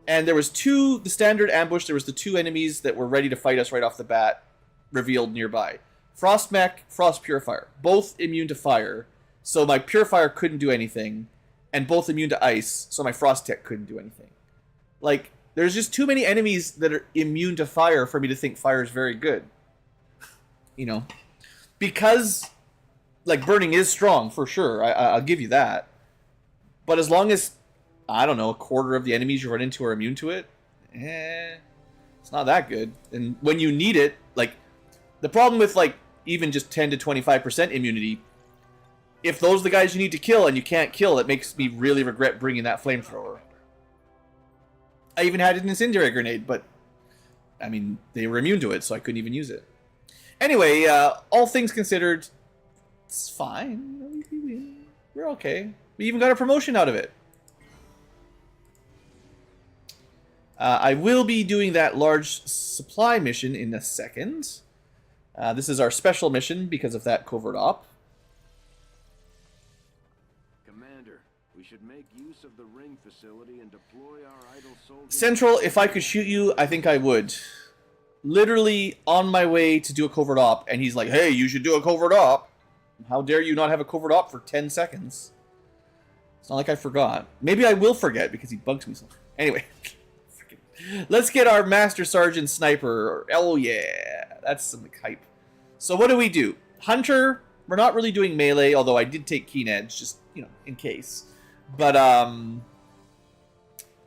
And there was the standard ambush, there was the 2 enemies that were ready to fight us right off the bat, revealed nearby. Frost Mech, Frost Purifier. Both immune to fire, so my Purifier couldn't do anything. And both immune to ice, so my Frost Tech couldn't do anything. Like... There's just too many enemies that are immune to fire for me to think fire is very good. You know. Because, like, burning is strong, for sure. I'll give you that. But as long as, I don't know, a quarter of the enemies you run into are immune to it, it's not that good. And when you need it, like, the problem with, like, even just 10 to 25% immunity, if those are the guys you need to kill and you can't kill, it makes me really regret bringing that flamethrower. I even had an incendiary grenade, but, I mean, they were immune to it, so I couldn't even use it. Anyway, all things considered, it's fine. We're okay. We even got a promotion out of it. I will be doing that large supply mission in a second. This is our special mission because of that covert op. We should make use of the ring facility and deploy our idle soldiers. Central, if I could shoot you, I think I would. Literally on my way to do a covert op, and he's like, hey, you should do a covert op. How dare you not have a covert op for 10 seconds? It's not like I forgot. Maybe I will forget because he bugs me so. Anyway. Freaking Let's get our Master Sergeant Sniper. Oh yeah, that's some hype. So what do? Hunter, we're not really doing melee, although I did take Keen Edge, just, in case. But,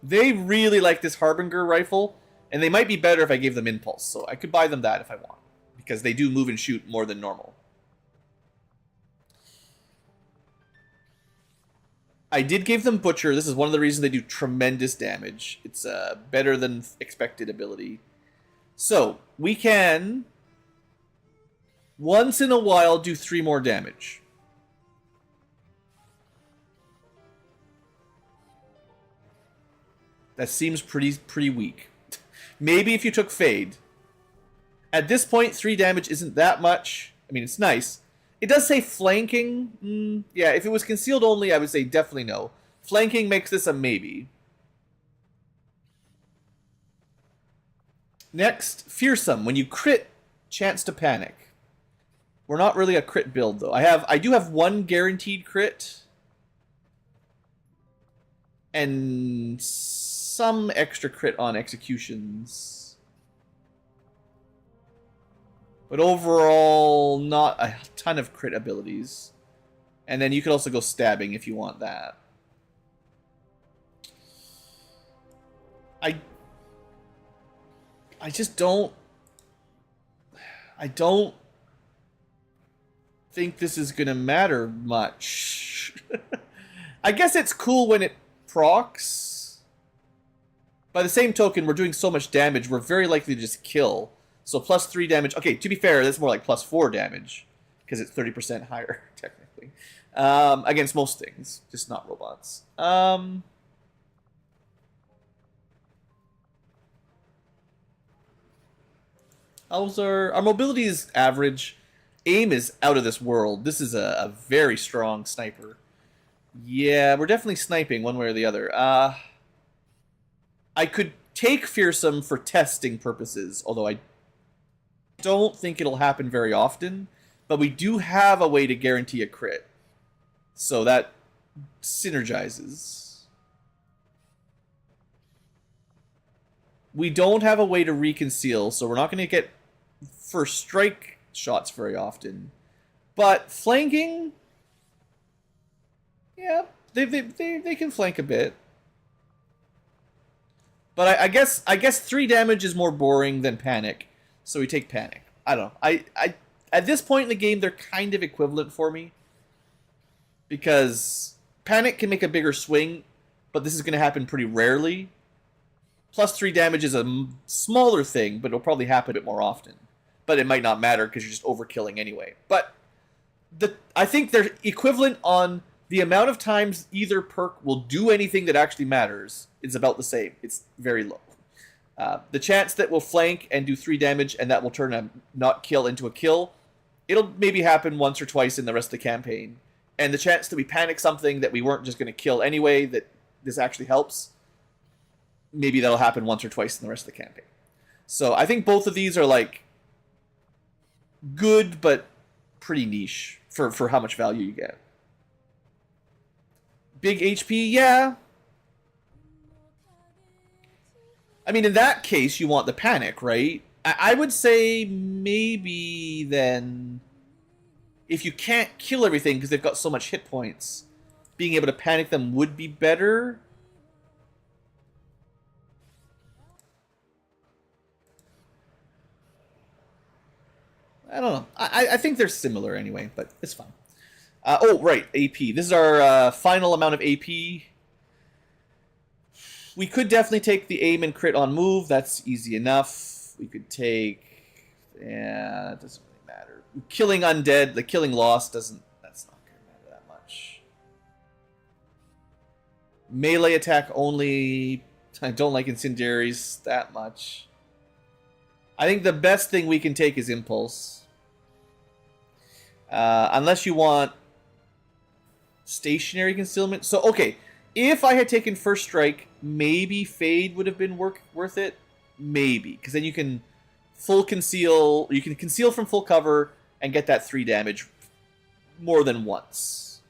they really like this Harbinger rifle, and they might be better if I gave them Impulse, so I could buy them that if I want, because they do move and shoot more than normal. I did give them Butcher. This is one of the reasons they do tremendous damage. It's better than expected ability. So, we can, once in a while, do 3 more damage. That seems pretty weak. Maybe if you took Fade. At this point, 3 damage isn't that much. I mean, it's nice. It does say flanking. Yeah, if it was concealed only, I would say definitely no. Flanking makes this a maybe. Next, Fearsome. When you crit, chance to panic. We're not really a crit build, though. I do have 1 guaranteed crit. And some extra crit on executions. But overall, not a ton of crit abilities. And then you could also go stabbing if you want that. I just don't... I don't think this is going to matter much. I guess it's cool when it procs. By the same token, we're doing so much damage, we're very likely to just kill. So plus 3 damage. Okay, to be fair, that's more like plus 4 damage. Because it's 30% higher, technically. Against most things. Just not robots. Our mobility is average. Aim is out of this world. This is a very strong sniper. Yeah, we're definitely sniping one way or the other. I could take Fearsome for testing purposes, although I don't think it'll happen very often. But we do have a way to guarantee a crit. So that synergizes. We don't have a way to reconceal, so we're not going to get first strike shots very often. But flanking, yeah, they can flank a bit. But I guess 3 damage is more boring than panic, so we take panic. I don't know. At this point in the game, they're kind of equivalent for me. Because panic can make a bigger swing, but this is going to happen pretty rarely. Plus 3 damage is a smaller thing, but it'll probably happen a bit more often. But it might not matter because you're just overkilling anyway. But I think they're equivalent on the amount of times either perk will do anything that actually matters. It's about the same. It's very low. The chance that we'll flank and do 3 damage and that will turn a not kill into a kill, it'll maybe happen once or twice in the rest of the campaign. And the chance that we panic something that we weren't just going to kill anyway, that this actually helps, maybe that'll happen once or twice in the rest of the campaign. So I think both of these are like good, but pretty niche for how much value you get. Big HP, yeah. I mean, in that case, you want the panic, right? I would say maybe then, if you can't kill everything because they've got so much hit points, being able to panic them would be better. I don't know. I think they're similar anyway, but it's fine. Oh, right, AP. This is our final amount of AP. We could definitely take the aim and crit on move. That's easy enough. We could take... Yeah, it doesn't really matter. Killing undead, the killing lost doesn't... That's not going to matter that much. Melee attack only... I don't like incendiaries that much. I think the best thing we can take is Impulse. Unless you want stationary concealment. So, okay. If I had taken First Strike, maybe Fade would have been worth it. Maybe. Because then you can full conceal. You can conceal from full cover and get that 3 damage more than once.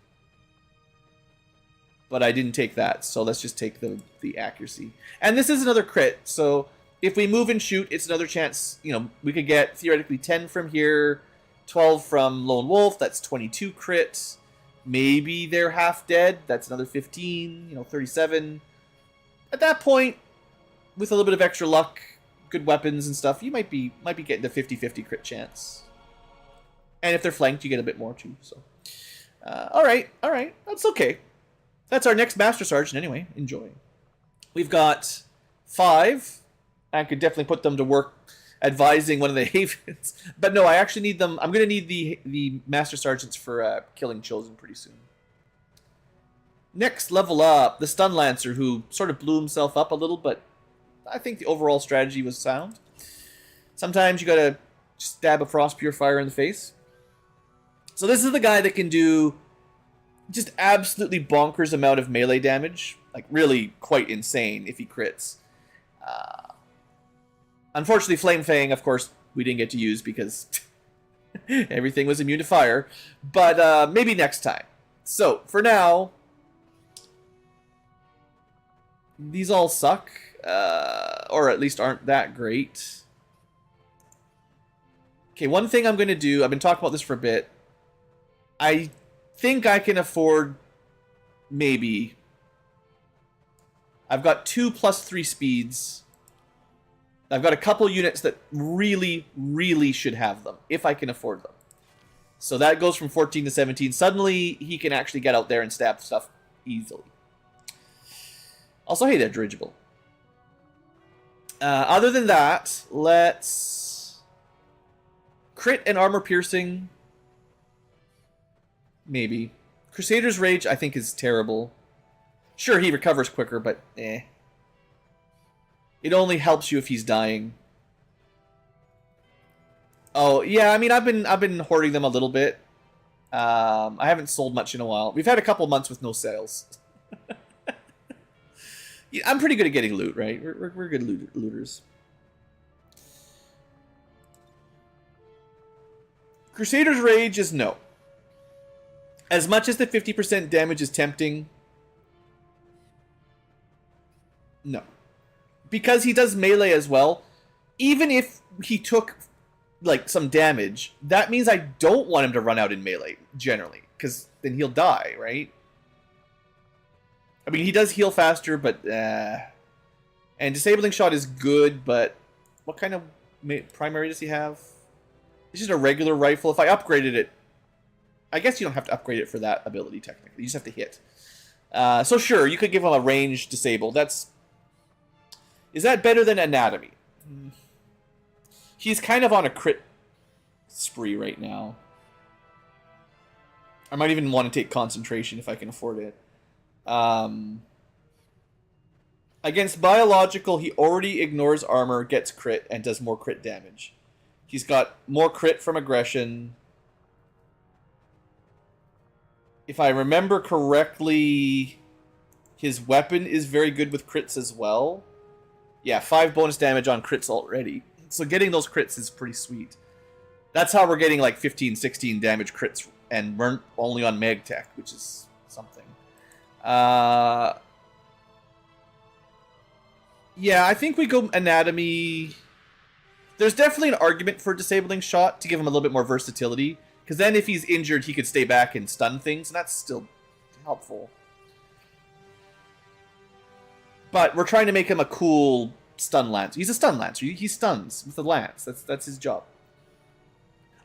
but I didn't take that, so let's just take the accuracy. And this is another crit, so if we move and shoot, it's another chance. You know, we could get theoretically 10 from here, 12 from Lone Wolf. That's 22 crits. Maybe they're half dead. That's another 15. You know, 37. At that point, with a little bit of extra luck, good weapons and stuff, you might be getting the 50-50 crit chance. And if they're flanked, you get a bit more too. So, all right, that's okay. That's our next Master Sergeant anyway. Enjoy. We've got 5. I could definitely put them to work advising one of the havens. But no, I actually need them. I'm going to need the Master Sergeants for killing Chosen pretty soon. Next level up, the Stun Lancer, who sort of blew himself up a little, but I think the overall strategy was sound. Sometimes you got to stab a Frost Purifier in the face. So this is the guy that can do just absolutely bonkers amount of melee damage. Like, really quite insane if he crits. Unfortunately, Flame Fang, of course, we didn't get to use because everything was immune to fire. But maybe next time. So, for now, these all suck. Or at least aren't that great. Okay, one thing I'm going to do, I've been talking about this for a bit. I think I can afford, maybe. I've got 2 plus 3 speeds. I've got a couple units that really, really should have them, if I can afford them. So that goes from 14 to 17. Suddenly, he can actually get out there and stab stuff easily. Also, hey, they're dirigible. Other than that, let's... Crit and armor piercing. Maybe. Crusader's Rage, I think, is terrible. Sure, he recovers quicker, but eh. It only helps you if he's dying. Oh, yeah, I mean, I've been hoarding them a little bit. I haven't sold much in a while. We've had a couple months with no sales. Yeah, I'm pretty good at getting loot, right? We're good looters. Crusader's Rage is no. As much as the 50% damage is tempting, no. Because he does melee as well, even if he took, like, some damage, that means I don't want him to run out in melee, generally. Because then he'll die, right? I mean, he does heal faster, but... And Disabling Shot is good, but... What kind of primary does he have? It's just a regular rifle. If I upgraded it... I guess you don't have to upgrade it for that ability, technically. You just have to hit. So sure, you could give him a range disable. That's... Is that better than Anatomy? He's kind of on a crit spree right now. I might even want to take Concentration if I can afford it. Against Biological, he already ignores armor, gets crit, and does more crit damage. He's got more crit from aggression. If I remember correctly, his weapon is very good with crits as well. Yeah, 5 bonus damage on crits already. So getting those crits is pretty sweet. That's how we're getting like 15, 16 damage crits, and we're only on Mag Tech, which is something. Yeah, I think we go Anatomy. There's definitely an argument for Disabling Shot to give him a little bit more versatility. Because then if he's injured, he could stay back and stun things, and that's still helpful. But we're trying to make him a cool stun lancer. He's a stun lancer. He stuns with a lance. That's his job.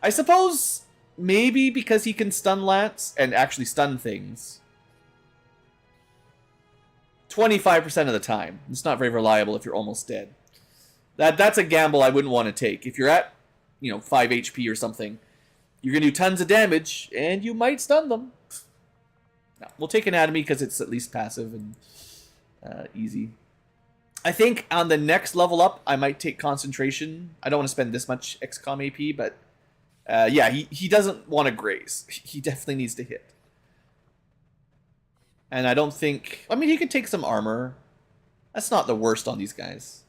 I suppose maybe because he can stun lance and actually stun things 25% of the time. It's not very reliable if you're almost dead. That's a gamble I wouldn't want to take. If you're at, 5 HP or something, you're going to do tons of damage, and you might stun them. No, we'll take Anatomy because it's at least passive and easy. I think on the next level up, I might take Concentration. I don't want to spend this much XCom AP, but yeah, he doesn't want to graze. He definitely needs to hit. And I don't think... I mean, he could take some armor. That's not the worst on these guys.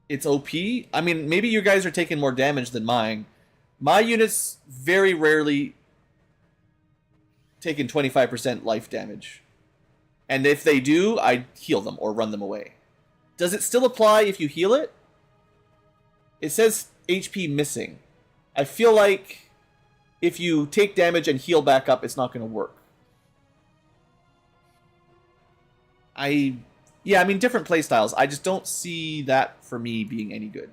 It's OP. I mean, maybe you guys are taking more damage than mine. My units very rarely taking 25% life damage. And if they do, I heal them or run them away. Does it still apply if you heal it? It says HP missing. I feel like if you take damage and heal back up, it's not going to work. Yeah, I mean, different playstyles. I just don't see that for me being any good.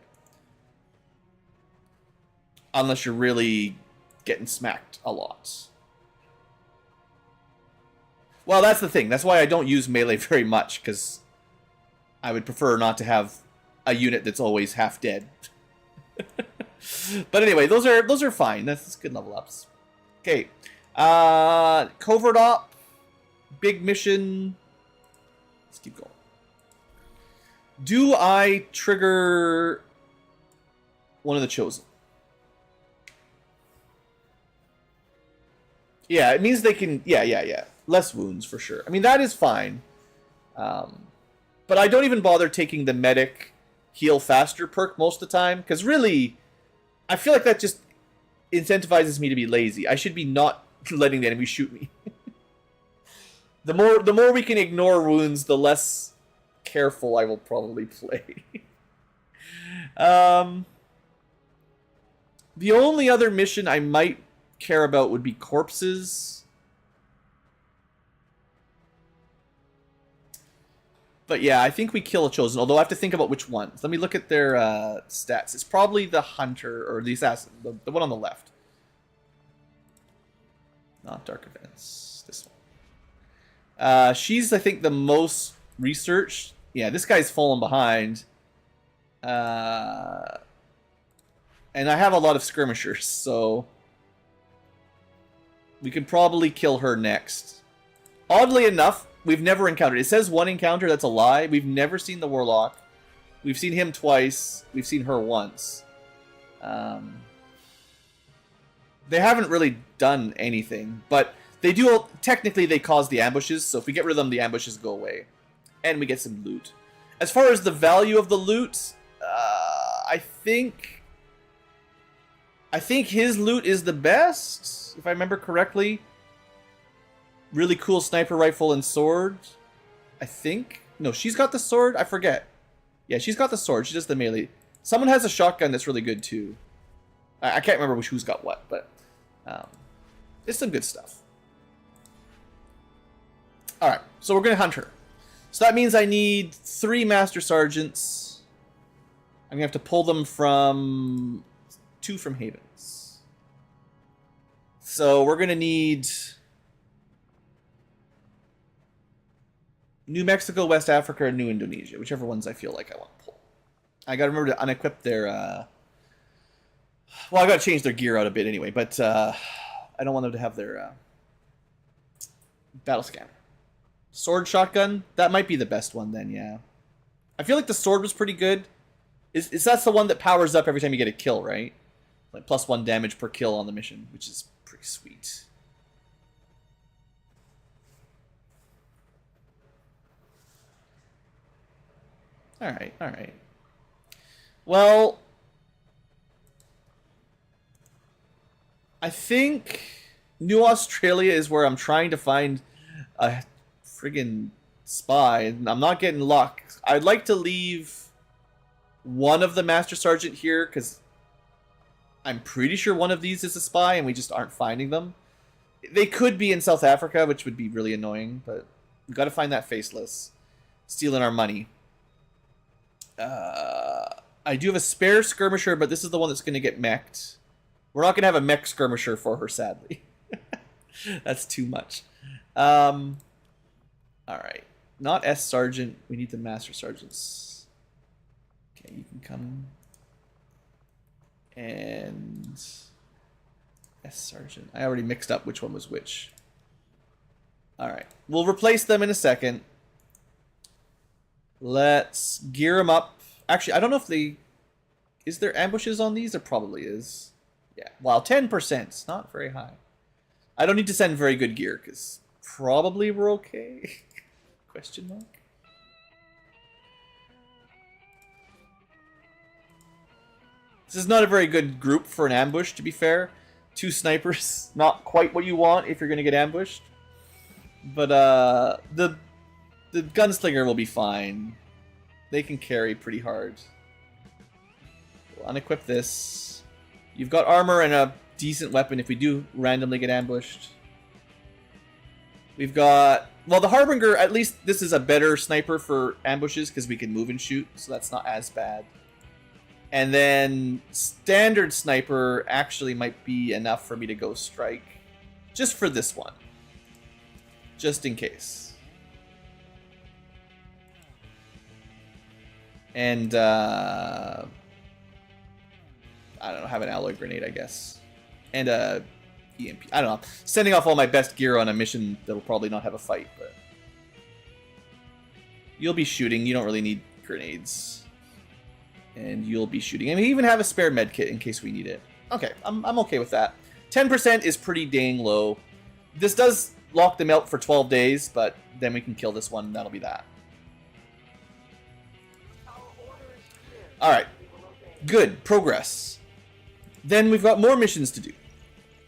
Unless you're really getting smacked a lot. Well, that's the thing. That's why I don't use melee very much, because I would prefer not to have a unit that's always half dead. But anyway, those are fine. That's good level ups. Okay. Covert op. Big mission. Let's keep going. Do I trigger one of the chosen? Yeah, it means they can... Yeah. Less wounds, for sure. I mean, that is fine. But I don't even bother taking the medic heal faster perk most of the time. Because really, I feel like that just incentivizes me to be lazy. I should be not letting the enemy shoot me. The more we can ignore wounds, the less careful I will probably play. The only other mission I might care about would be corpses. But yeah, I think we kill a chosen, although I have to think about which ones. Let me look at their stats. It's probably the hunter, or the assassin, the one on the left. Not dark events, this one. She's, I think, the most researched. Yeah, this guy's fallen behind. And I have a lot of skirmishers, so we can probably kill her next. Oddly enough, we've never encountered... It says one encounter, that's a lie. We've never seen the Warlock. We've seen him twice. We've seen her once. They haven't really done anything, but they do... Technically, they cause the ambushes, so if we get rid of them, the ambushes go away. And we get some loot. As far as the value of the loot, I think his loot is the best, if I remember correctly. Really cool sniper rifle and sword, I think. No, she's got the sword? I forget. Yeah, she's got the sword. She does the melee. Someone has a shotgun that's really good, too. I can't remember who's got what, but it's some good stuff. Alright, so we're going to hunt her. So that means I need 3 Master Sergeants. I'm going to have to pull them from... 2 from Havens. So we're going to need... New Mexico, West Africa, and New Indonesia. Whichever ones I feel like I want to pull. I gotta remember to unequip their... Well, I gotta change their gear out a bit anyway, but I don't want them to have their battle scanner. Sword shotgun? That might be the best one then, yeah. I feel like the sword was pretty good. Is that's the one that powers up every time you get a kill, right? Like +1 damage per kill on the mission, which is pretty sweet. Alright. Well, I think New Australia is where I'm trying to find a friggin' spy, and I'm not getting luck. I'd like to leave one of the Master Sergeant here, because I'm pretty sure one of these is a spy, and we just aren't finding them. They could be in South Africa, which would be really annoying, but we've got to find that faceless. Stealing our money. I do have a spare skirmisher, but this is the one that's going to get mech'd. We're not going to have a mech skirmisher for her, sadly. That's too much. Alright. Not S Sergeant. We need the Master Sergeants. Okay, you can come. And... S Sergeant. I already mixed up which one was which. Alright. We'll replace them in a second. Let's gear them up. Actually, I don't know if they... Is there ambushes on these? There probably is. Yeah. Wow, 10%. It's not very high. I don't need to send very good gear, because probably we're okay. Question mark? This is not a very good group for an ambush, to be fair. 2 snipers, not quite what you want if you're going to get ambushed. But the gunslinger will be fine. They can carry pretty hard. We'll unequip this. You've got armor and a decent weapon if we do randomly get ambushed. We've got... Well, the Harbinger, at least this is a better sniper for ambushes because we can move and shoot, so that's not as bad. And then standard sniper actually might be enough for me to go strike. Just for this one. Just in case. And, I don't know, have an alloy grenade, I guess. And a EMP. I don't know. Sending off all my best gear on a mission that'll probably not have a fight, but... You'll be shooting. You don't really need grenades. And you'll be shooting. And we even have a spare med kit in case we need it. Okay, I'm okay with that. 10% is pretty dang low. This does lock them out for 12 days, but then we can kill this one, and that'll be that. Alright. Good. Progress. Then we've got more missions to do.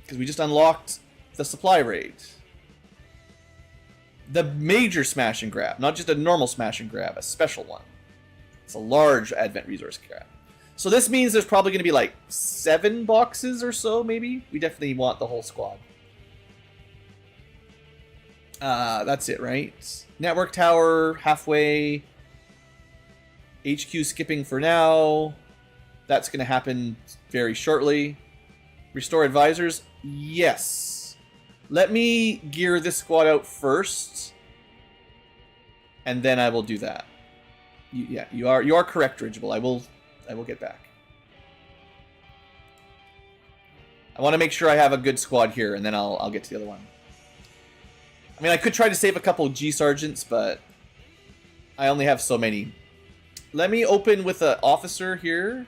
Because we just unlocked the supply raid. The major smash and grab. Not just a normal smash and grab, a special one. It's a large advent resource grab. So this means there's probably going to be like 7 boxes or so, maybe. We definitely want the whole squad. That's it, right? Network tower, halfway. HQ skipping for now. That's going to happen very shortly. Restore advisors. Yes. Let me gear this squad out first. And then I will do that. Yeah, you are correct, Ridgeable. I will get back. I want to make sure I have a good squad here, and then I'll get to the other one. I mean, I could try to save a couple G sergeants, but I only have so many. Let me open with an officer here.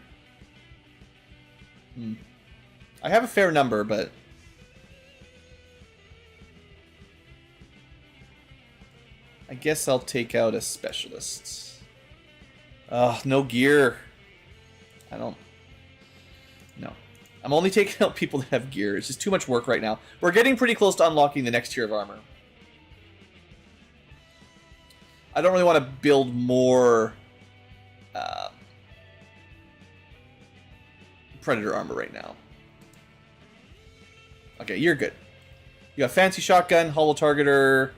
I have a fair number, but I guess I'll take out a specialist. No gear. I don't... No. I'm only taking out people that have gear. It's just too much work right now. We're getting pretty close to unlocking the next tier of armor. I don't really want to build more Predator armor right now. Okay, you're good. You got fancy shotgun, hollow targeter.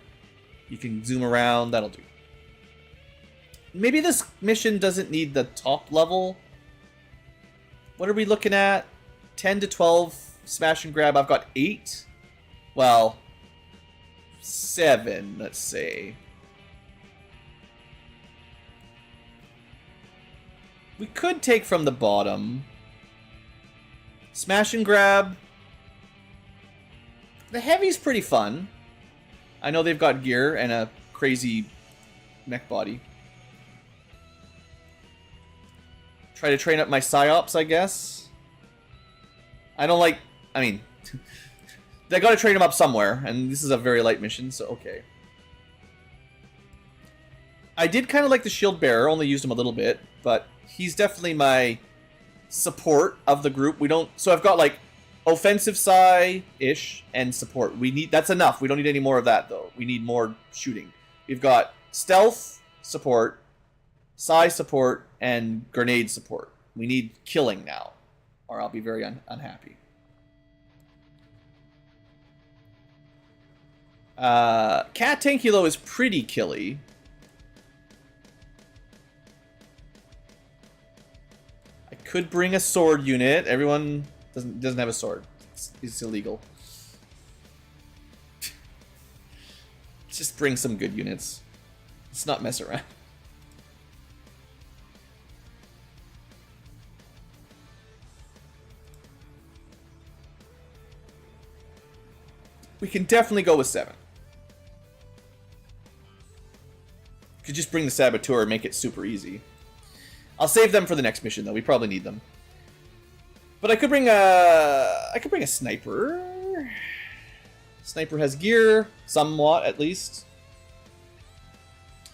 You can zoom around. That'll do. Maybe this mission doesn't need the top level. What are we looking at? 10 to 12 smash and grab. I've got 8. Well, 7, let's say. We could take from the bottom. Smash and grab. The heavy's pretty fun. I know they've got gear and a crazy mech body. Try to train up my psyops, I guess. I don't like... I mean... they gotta train them up somewhere, and this is a very light mission, so okay. I did kind of like the shield bearer, only used him a little bit, but he's definitely my support of the group. We don't... So I've got, like, offensive psi-ish and support. We need... That's enough. We don't need any more of that, though. We need more shooting. We've got stealth support, psi support, and grenade support. We need killing now, or I'll be very unhappy. Cat Ankylo is pretty killy. I could bring a sword unit. Everyone doesn't have a sword. It's illegal. Just bring some good units. Let's not mess around. We can definitely go with 7. Could just bring the Saboteur and make it super easy. I'll save them for the next mission, though. We probably need them. But I could bring a sniper. Sniper has gear, somewhat at least.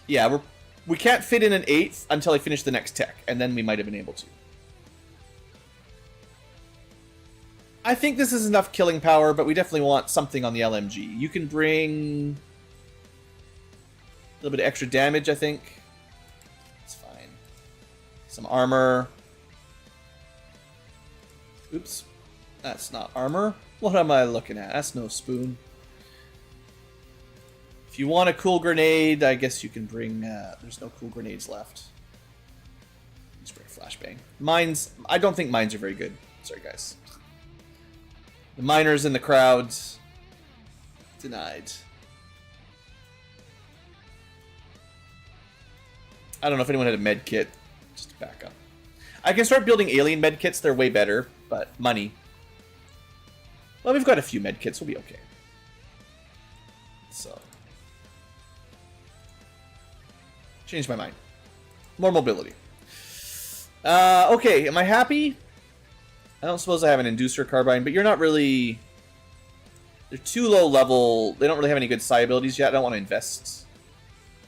Yeah, we can't fit in an 8th until I finish the next tech, and then we might have been able to. I think this is enough killing power, but we definitely want something on the LMG. You can bring a little bit of extra damage, I think. It's fine. Some armor. Oops. That's not armor. What am I looking at? That's no spoon. If you want a cool grenade, I guess you can bring... there's no cool grenades left. Let's bring flashbang. Mines... I don't think mines are very good. Sorry, guys. The miners in the crowds. Denied. I don't know if anyone had a med kit. Just to back up. I can start building alien med kits. They're way better, but money. Well, we've got a few med kits. We'll be okay. So. Changed my mind. More mobility. Okay, am I happy? I don't suppose I have an inducer carbine, but you're not really... They're too low level. They don't really have any good psi abilities yet. I don't want to invest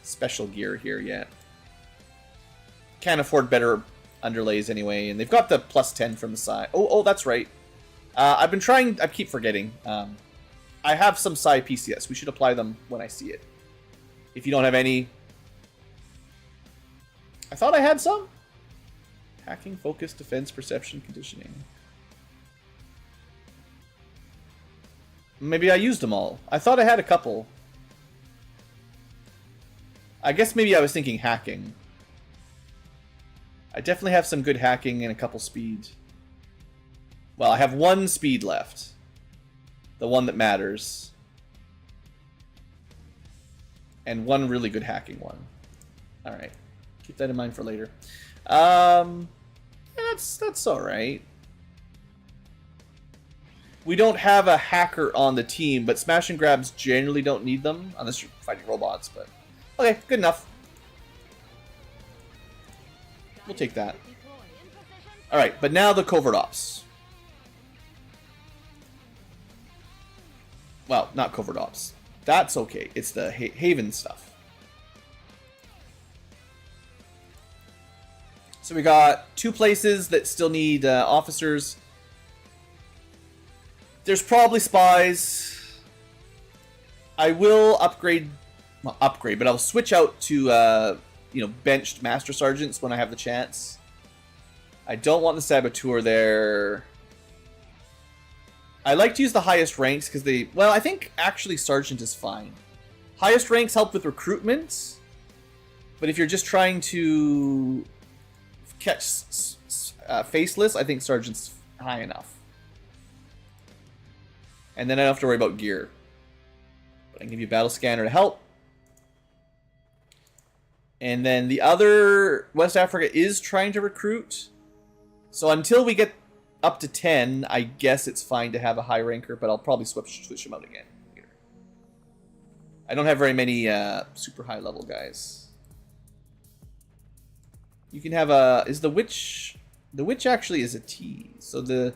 special gear here yet. Can't afford better underlays anyway, and they've got the plus 10 from the psi. Oh, that's right. I've been trying... I keep forgetting. I have some psi PCS. We should apply them when I see it. If you don't have any... I thought I had some? Hacking, focus, defense, perception, conditioning. Maybe I used them all. I thought I had a couple. I guess maybe I was thinking hacking. I definitely have some good hacking and a couple speed. Well, I have one speed left. The one that matters. And one really good hacking one. Alright. Keep that in mind for later. Yeah, that's alright. We don't have a hacker on the team, but smash and grabs generally don't need them, unless you're fighting robots, but... Okay, good enough. We'll take that. Alright, but now the covert ops. Well, not covert ops. That's okay. It's the Haven stuff. So we got 2 places that still need officers. There's probably spies. I will upgrade... Not upgrade, but I'll switch out to, benched Master Sergeants when I have the chance. I don't want the Saboteur there. I like to use the highest ranks because they... Well, I think actually Sergeant is fine. Highest ranks help with recruitment. But if you're just trying to catch faceless, I think Sergeant's high enough. And then I don't have to worry about gear. But I can give you a battle scanner to help. And then the other... West Africa is trying to recruit. So until we get up to 10, I guess it's fine to have a high ranker, but I'll probably switch them out again. Here. I don't have very many super high level guys. You can have a... Is the witch... The witch actually is a T. So the...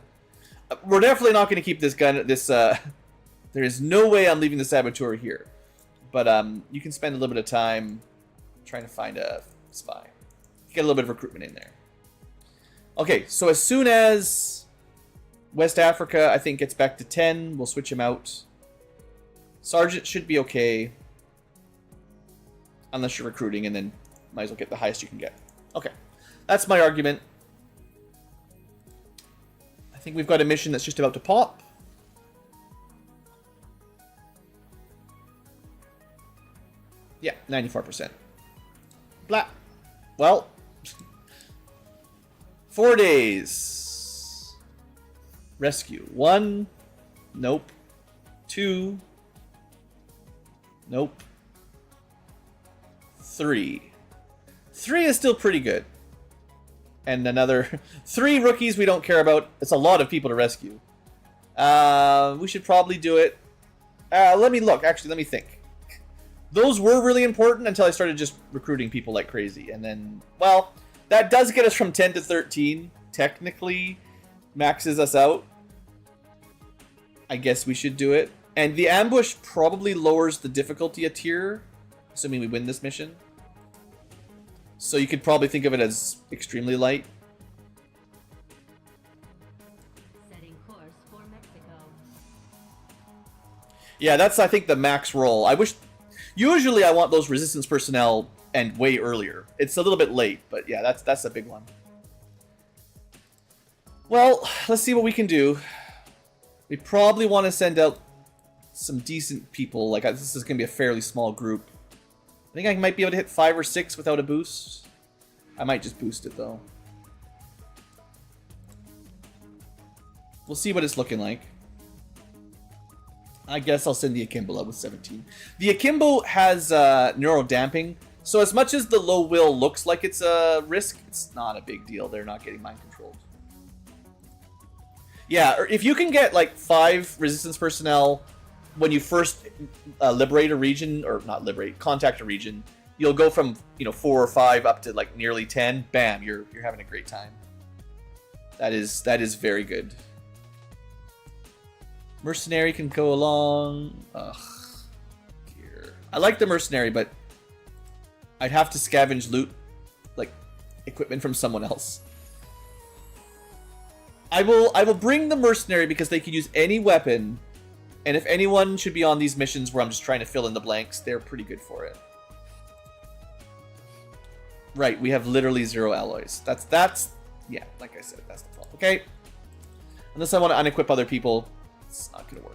We're definitely not going to keep this gun... There is no way I'm leaving the Saboteur here. But you can spend a little bit of time trying to find a spy. Get a little bit of recruitment in there. Okay, so as soon as West Africa, I think, gets back to 10, we'll switch him out. Sergeant should be okay. Unless you're recruiting, and then might as well get the highest you can get. Okay, that's my argument. I think we've got a mission that's just about to pop. Yeah, 94%. Blah. Well... 4 days. Rescue. 1. Nope. 2. Nope. 3. 3 is still pretty good. And another 3 rookies we don't care about. It's a lot of people to rescue. We should probably do it. Let me look. Actually, let me think. Those were really important until I started just recruiting people like crazy. And then, well... That does get us from 10 to 13. Technically, maxes us out. I guess we should do it. And the ambush probably lowers the difficulty a tier, assuming we win this mission. So you could probably think of it as extremely light. Setting course for Yeah, that's, I think, the max roll. I wish... Usually I want those resistance personnel and way earlier. It's a little bit late, but yeah, that's a big one. Well, let's see what we can do. We probably want to send out some decent people. Like, this is going to be a fairly small group. I think I might be able to hit 5 or 6 without a boost. I might just boost it, though. We'll see what it's looking like. I guess I'll send the Akimbo out with 17. The Akimbo has neuro damping, so as much as the low will looks like it's a risk, it's not a big deal. They're not getting mind controlled. Yeah, or if you can get like 5 resistance personnel when you first liberate a region, or not liberate, contact a region, you'll go from 4 or 5 up to like nearly 10. Bam, you're having a great time. That is very good. Mercenary can go along. Ugh. Gear. I like the mercenary, but I'd have to scavenge loot, like equipment from someone else. I will bring the mercenary because they can use any weapon, and if anyone should be on these missions where I'm just trying to fill in the blanks, they're pretty good for it. Right, we have literally 0 alloys. That's yeah, like I said, that's the problem. Okay. Unless I want to unequip other people, it's not gonna work.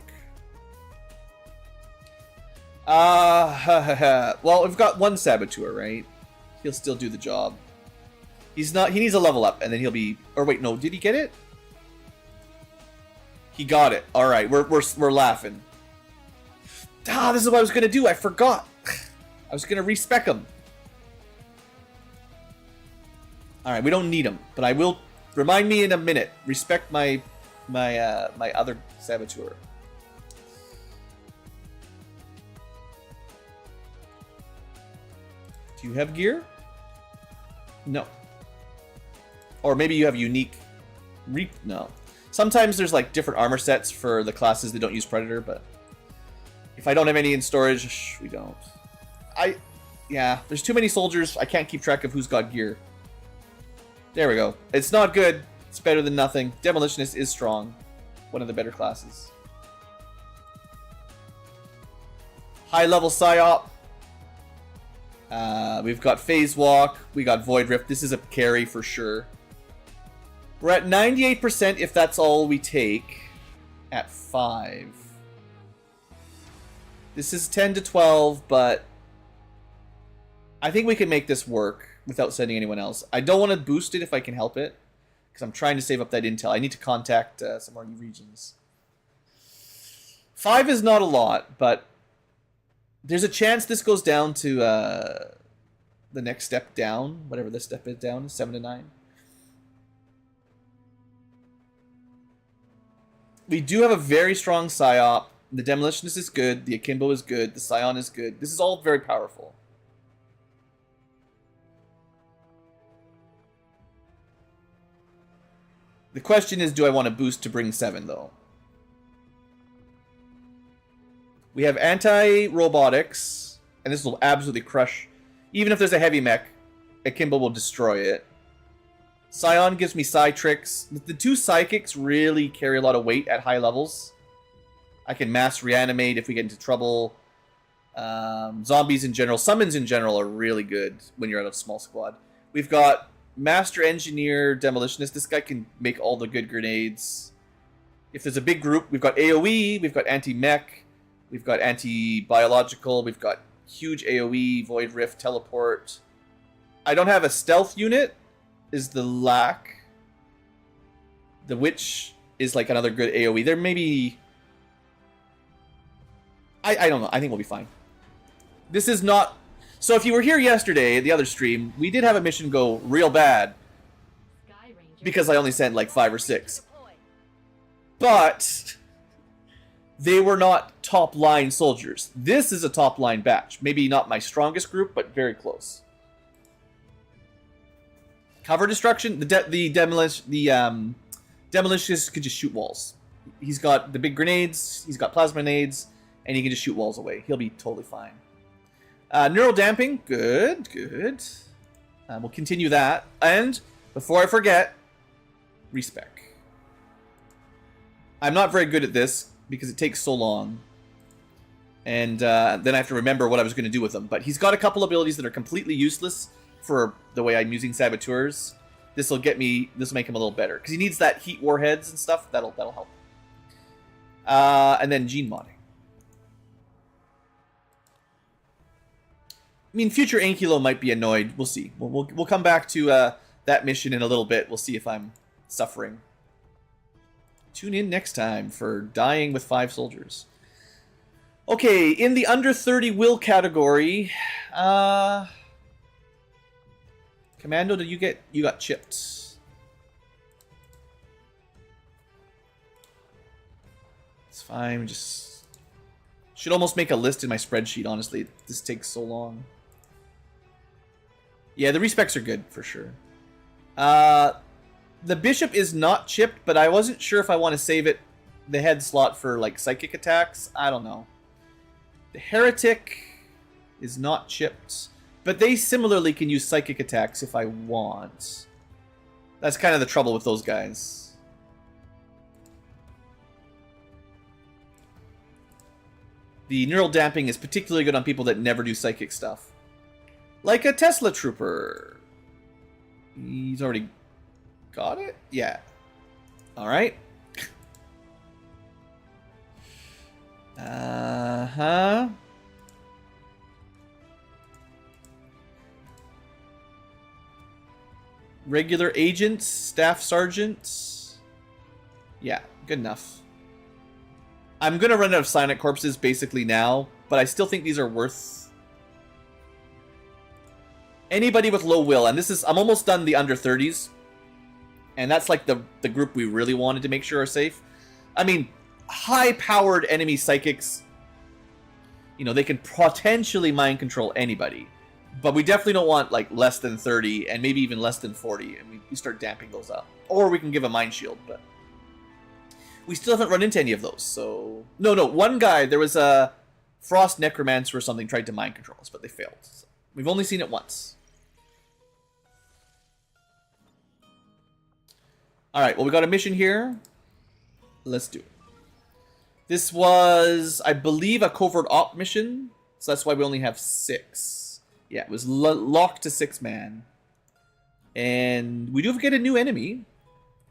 Well, we've got 1 saboteur, right? He'll still do the job. He's not. He needs a level up, and then he'll be. Or wait, no. Did he get it? He got it. All right, we're laughing. Ah, this is what I was gonna do. I forgot. I was gonna respec him. All right, we don't need him, but I will. Remind me in a minute. Respect my other saboteur. Do you have gear? No. Or maybe you have unique... No. Sometimes there's like different armor sets for the classes that don't use Predator, but... If I don't have any in storage, we don't. Yeah, there's too many soldiers. I can't keep track of who's got gear. There we go. It's not good. It's better than nothing. Demolitionist is strong. One of the better classes. High level Psyop. We've got Phase Walk. We got Void Rift. This is a carry for sure. We're at 98% if that's all we take. At 5. This is 10 to 12, but I think we can make this work without sending anyone else. I don't want to boost it if I can help it, because I'm trying to save up that intel. I need to contact some more new regions. 5 is not a lot, but there's a chance this goes down to the next step down, whatever this step is down, 7 to 9. We do have a very strong Psyop. The Demolitionist is good. The Akimbo is good. The Scion is good. This is all very powerful. The question is, do I want to boost to bring 7, though? We have anti-robotics, and this will absolutely crush. Even if there's a heavy mech, Akimbo will destroy it. Scion gives me Psy tricks. The 2 psychics really carry a lot of weight at high levels. I can mass reanimate if we get into trouble. Zombies in general, summons in general are really good when you're at a small squad. We've got Master Engineer Demolitionist. This guy can make all the good grenades. If there's a big group, we've got AoE, we've got anti-mech, we've got anti-biological, we've got huge AoE, Void Rift, Teleport. I don't have a stealth unit, is the lack. The Witch is like another good AoE. There may be... I don't know. I think we'll be fine. This is not... So if you were here yesterday, the other stream, we did have a mission go real bad. Because I only sent like 5 or 6. But they were not top-line soldiers. This is a top-line batch. Maybe not my strongest group, but very close. Cover destruction. The demolitionist could just shoot walls. He's got the big grenades. He's got plasma nades, and he can just shoot walls away. He'll be totally fine. Neural damping, good. We'll continue that. And before I forget, respec. I'm not very good at this because it takes so long. And then I have to remember what I was going to do with them. But he's got a couple abilities that are completely useless for the way I'm using saboteurs. This will make him a little better because he needs that heat warheads and stuff. That'll help. And then gene modding. I mean, future Ankylo might be annoyed. We'll see. We'll come back to that mission in a little bit. We'll see if I'm suffering. Tune in next time for Dying with 5 Soldiers. Okay, in the under 30 will category, Commando, did you got chipped? It's fine. Just should almost make a list in my spreadsheet. Honestly, this takes so long. Yeah, the respecs are good for sure. The bishop is not chipped, but I wasn't sure if I want to save it the head slot for like psychic attacks. I don't know. The heretic is not chipped, but they similarly can use psychic attacks if I want. That's kind of the trouble with those guys. The neural damping is particularly good on people that never do psychic stuff. Like a Tesla trooper. He's already got it? Yeah. Alright. Uh-huh. Regular agents, staff sergeants. Yeah, good enough. I'm gonna run out of silent corpses basically now, but I still think these are worth... Anybody with low will, and I'm almost done the under 30s. And that's like the group we really wanted to make sure are safe. I mean, high-powered enemy psychics, you know, they can potentially mind control anybody. But we definitely don't want, like, less than 30, and maybe even less than 40, and we start damping those up. Or we can give a mind shield, but... We still haven't run into any of those, so... No, one guy, there was a Frost Necromancer or something, tried to mind control us, but they failed. So we've only seen it once. Alright, well, we got a mission here. Let's do it. This was, I believe, a covert op mission, so that's why we only have 6. Yeah, it was locked to 6-man. And we do get a new enemy.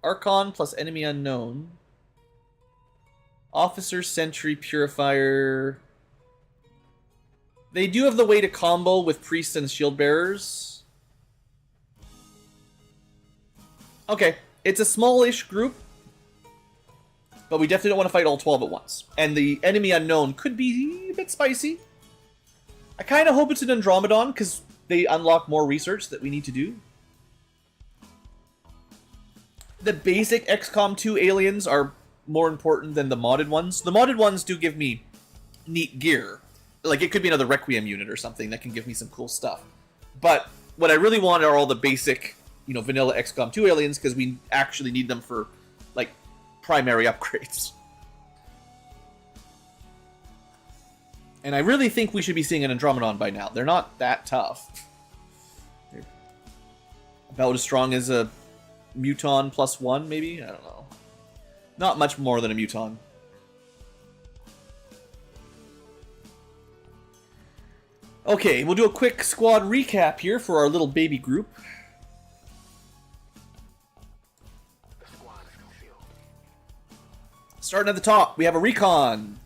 Archon plus enemy unknown. Officer, Sentry, Purifier. They do have the way to combo with Priests and Shield Bearers. Okay, it's a smallish group. But we definitely don't want to fight all 12 at once. And the enemy unknown could be a bit spicy. I kind of hope it's an Andromedon, because they unlock more research that we need to do. The basic XCOM 2 aliens are more important than the modded ones. The modded ones do give me neat gear. Like, it could be another Requiem unit or something that can give me some cool stuff. But what I really want are all the basic, you know, vanilla XCOM 2 aliens, because we actually need them for, like, primary upgrades. And I really think we should be seeing an Andromedon by now. They're not that tough. They're about as strong as a Muton +1, maybe? I don't know. Not much more than a Muton. Okay, we'll do a quick squad recap here for our little baby group. Starting at the top, we have a recon.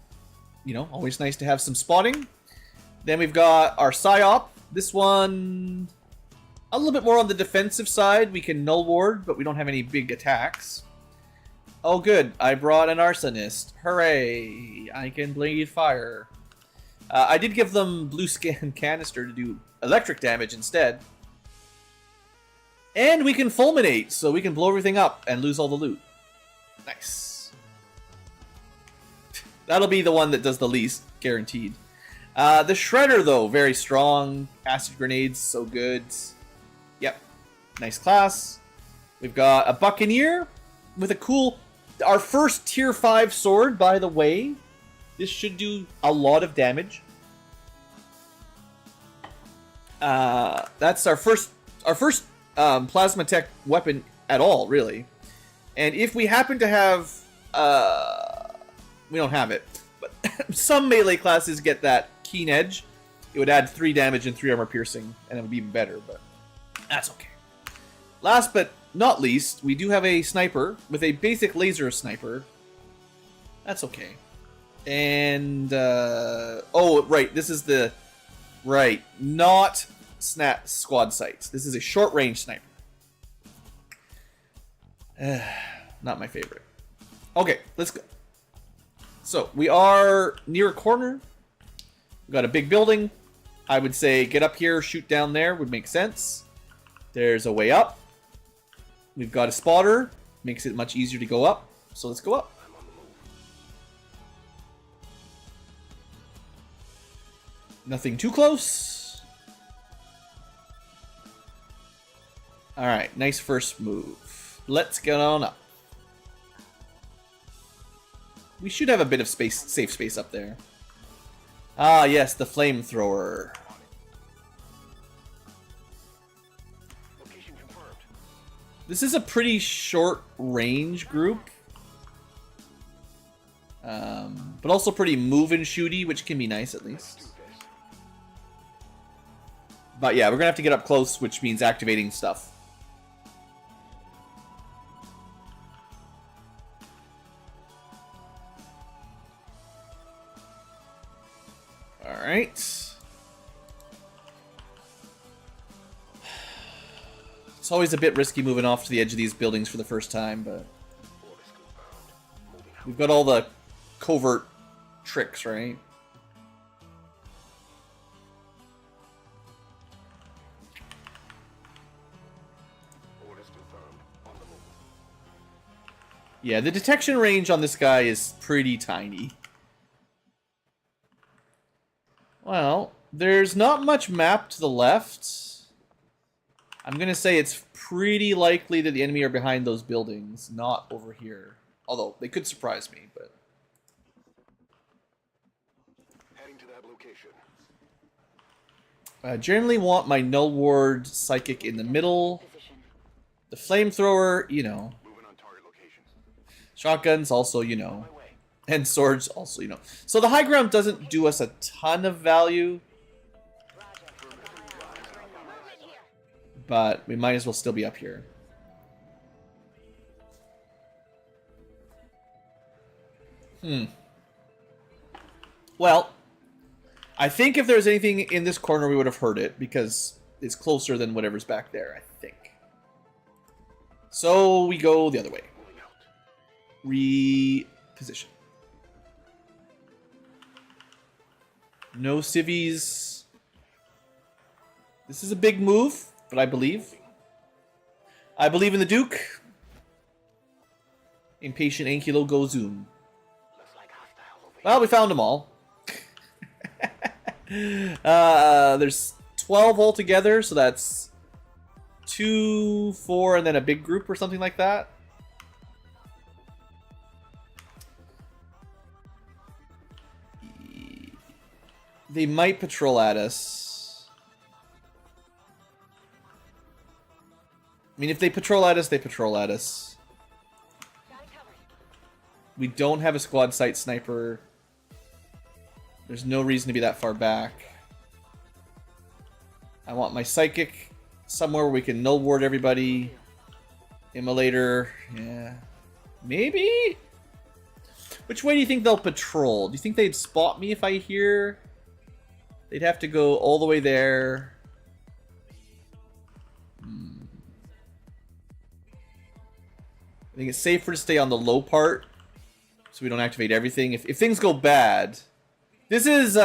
You know, always nice to have some spotting. Then we've got our PSYOP. This one, a little bit more on the defensive side. We can null ward, but we don't have any big attacks. Oh good, I brought an arsonist. Hooray, I can bleed fire. I did give them blue scan canister to do electric damage instead. And we can fulminate, so we can blow everything up and lose all the loot. Nice. That'll be the one that does the least, guaranteed. The Shredder, though, very strong. Acid grenades, so good. Yep, nice class. We've got a Buccaneer with a cool... Our first tier 5 sword, by the way. This should do a lot of damage. That's our first plasma tech weapon at all, really. And if we happen to have... we don't have it. But some melee classes get that keen edge. It would add 3 damage and 3 armor piercing, and it would be even better, but that's okay. Last but not least, we do have a sniper with a basic laser sniper. That's okay. And, oh, right, this is the, right, not squad sights. This is a short-range sniper. Not my favorite. Okay, let's go. So, we are near a corner. We've got a big building. I would say get up here, shoot down there would make sense. There's a way up. We've got a spotter. Makes it much easier to go up. So let's go up. Nothing too close. Alright, nice first move. Let's get on up. We should have a bit of space, safe space up there. Ah, yes, the flamethrower. Location confirmed. This is a pretty short range group. But also pretty move and shooty, which can be nice at least. But yeah, we're gonna have to get up close, which means activating stuff. Alright. It's always a bit risky moving off to the edge of these buildings for the first time, but we've got all the covert tricks, right? Yeah, the detection range on this guy is pretty tiny. Well, there's not much map to the left. I'm gonna say it's pretty likely that the enemy are behind those buildings, not over here. Although, they could surprise me, but... Heading to that location. I generally want my Null Ward Psychic in the middle. The Flamethrower, you know. Moving on target location. Shotguns, also, you know. And swords, also, you know. So the high ground doesn't do us a ton of value. But we might as well still be up here. Well, I think if there's anything in this corner, we would have heard it, because it's closer than whatever's back there, I think. So we go the other way. Reposition. No civvies. This is a big move, but I believe. I believe in the Duke. Impatient Ankylo go zoom. Well, we found them all. There's 12 altogether, so that's 2, 4, and then a big group or something like that. They might patrol at us. I mean, if they patrol at us, they patrol at us. We don't have a squad sight sniper. There's no reason to be that far back. I want my psychic somewhere where we can null ward everybody. Immolator, yeah. Maybe? Which way do you think they'll patrol? Do you think they'd spot me if I hear? They'd have to go all the way there. I think it's safer to stay on the low part so we don't activate everything. If things go bad... This is,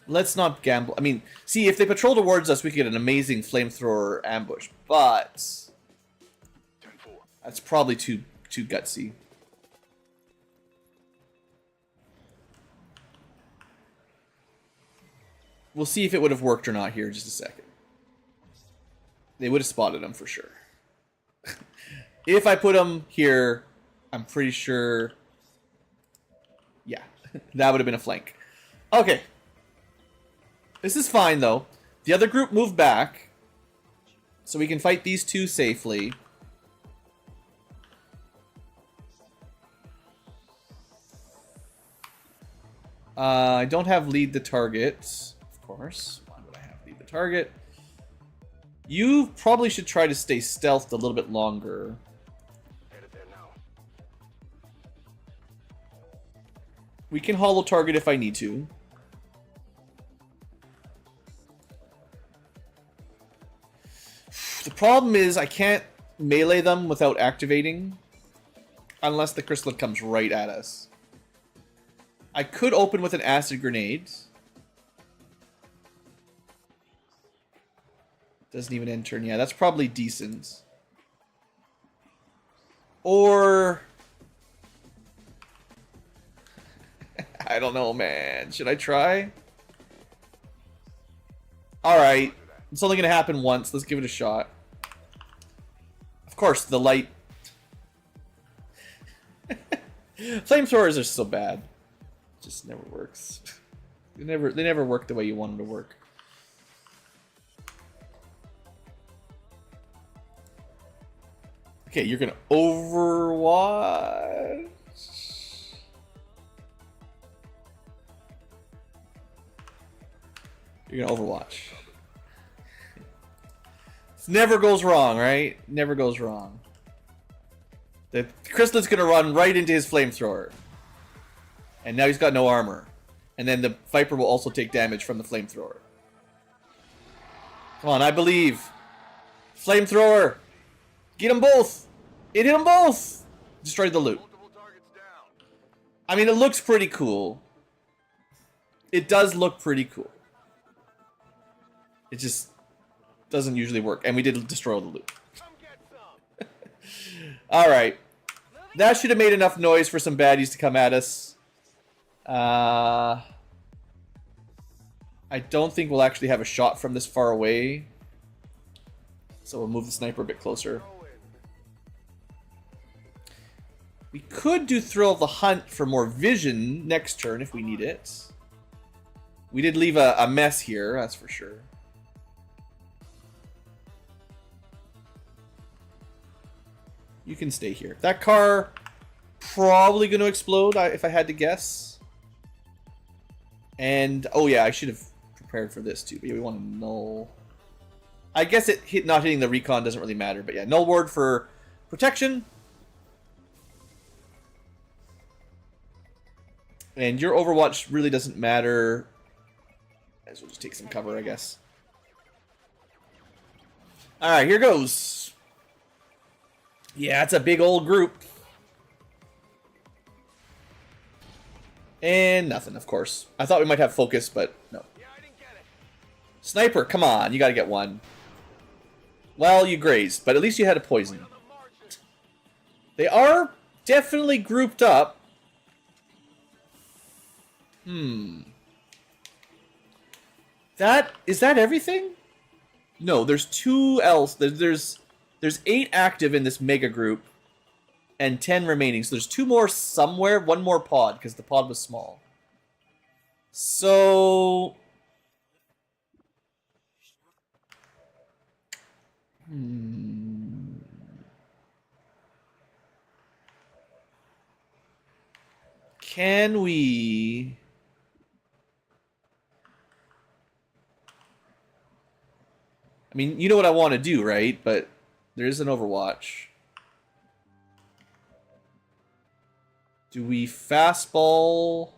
let's not gamble. I mean, see, if they patrol towards us, we could get an amazing flamethrower ambush, but... 10-4. That's probably too gutsy. We'll see if it would have worked or not here in just a second. They would have spotted him for sure. If I put him here, I'm pretty sure... Yeah, that would have been a flank. Okay. This is fine, though. The other group moved back. So we can fight these two safely. I don't have lead the target, of course. Why would I have lead the target? You probably should try to stay stealthed a little bit longer. Headed there now. We can hollow target if I need to. The problem is I can't melee them without activating. Unless the chrysalid comes right at us. I could open with an acid grenade. Doesn't even end turn. Yeah, that's probably decent. Or... I don't know, man. Should I try? Alright. It's only going to happen once. Let's give it a shot. Of course, the light... Flamethrowers are so bad. It just never works. They never work the way you want them to work. Okay, you're gonna overwatch. You're gonna overwatch. It never goes wrong, right? Never goes wrong. The chrysalid's gonna run right into his flamethrower. And now he's got no armor. And then the Viper will also take damage from the flamethrower. Come on, I believe. Flamethrower! Get them both! It hit them both! Destroyed the loot. I mean, it looks pretty cool. It does look pretty cool. It just doesn't usually work. And we did destroy the loot. Alright. That should have made enough noise for some baddies to come at us. I don't think we'll actually have a shot from this far away. So we'll move the sniper a bit closer. We could do Thrill of the Hunt for more vision next turn if we need it. We did leave a mess here, that's for sure. You can stay here. That car probably going to explode if I had to guess. And, oh yeah, I should have prepared for this too. But yeah, we want to null. I guess not hitting the recon doesn't really matter. But yeah, null ward for protection. And your Overwatch really doesn't matter. As we'll just take some cover, I guess. Alright, here goes. Yeah, it's a big old group. And nothing, of course. I thought we might have focus, but no. Sniper, come on. You gotta get one. Well, you grazed, but at least you had a poison. They are definitely grouped up. Is that everything? No, there's two else. There's 8 active in this mega group and 10 remaining. So there's 2 more somewhere, 1 more pod because the pod was small. So can we... I mean, you know what I want to do, right? But there is an Overwatch. Do we fastball?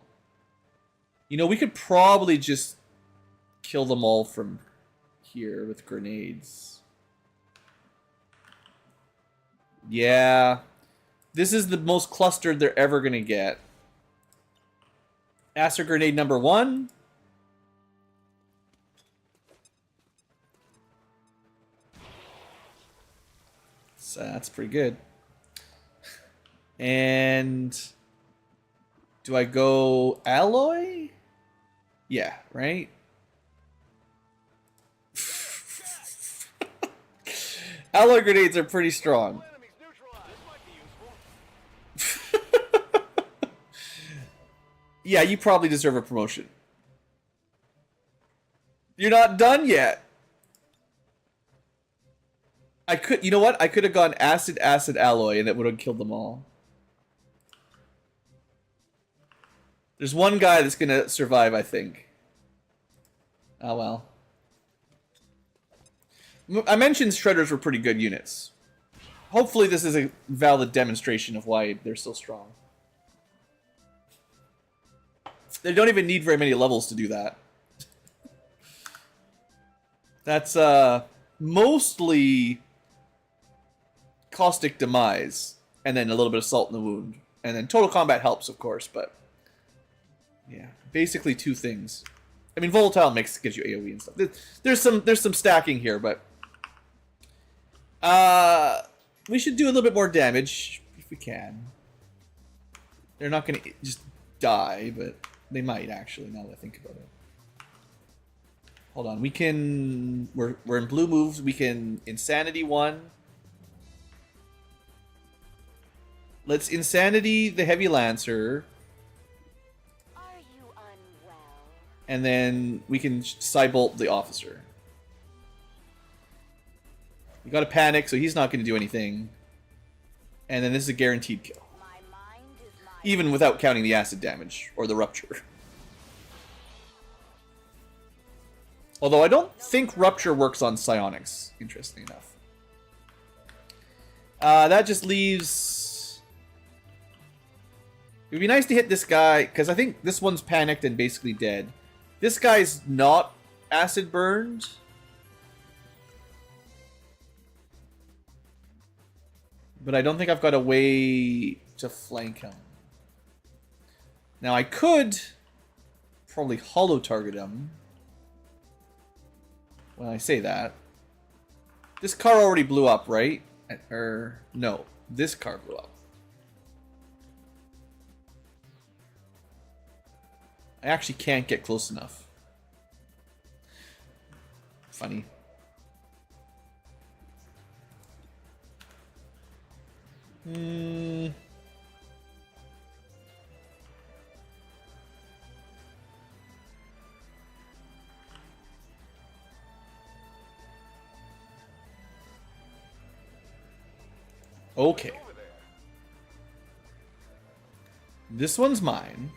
You know, we could probably just kill them all from here with grenades. Yeah. This is the most clustered they're ever going to get. Acid grenade number 1. So that's pretty good. And do I go alloy? Yeah, right? Alloy grenades are pretty strong. Yeah, you probably deserve a promotion. You're not done yet. I could, you know what? I could have gone acid, acid, alloy, and it would have killed them all. There's one guy that's gonna survive, I think. Oh well. I mentioned shredders were pretty good units. Hopefully this is a valid demonstration of why they're so strong. They don't even need very many levels to do that. That's mostly caustic demise, and then a little bit of salt in the wound, and then total combat helps, of course, but yeah, basically two things. I mean, volatile mix gives you AoE and stuff. There's some stacking here, but we should do a little bit more damage if we can. They're not gonna just die, but they might actually. Now that I think about it. Hold on, we can. We're in blue moves. We can insanity one. Let's insanity the heavy lancer. Are you unwell? And then we can Cybolt the officer. We got to panic, so he's not going to do anything. And then this is a guaranteed kill. My mind is my Even without counting the acid damage or the rupture. Although I don't think rupture works on psionics, interestingly enough. That just leaves... It would be nice to hit this guy, because I think this one's panicked and basically dead. This guy's not acid burned. But I don't think I've got a way to flank him. Now I could probably hollow target him. When I say that. This car already blew up, right? Or no, this car blew up. I actually can't get close enough. Funny. Okay. This one's mine.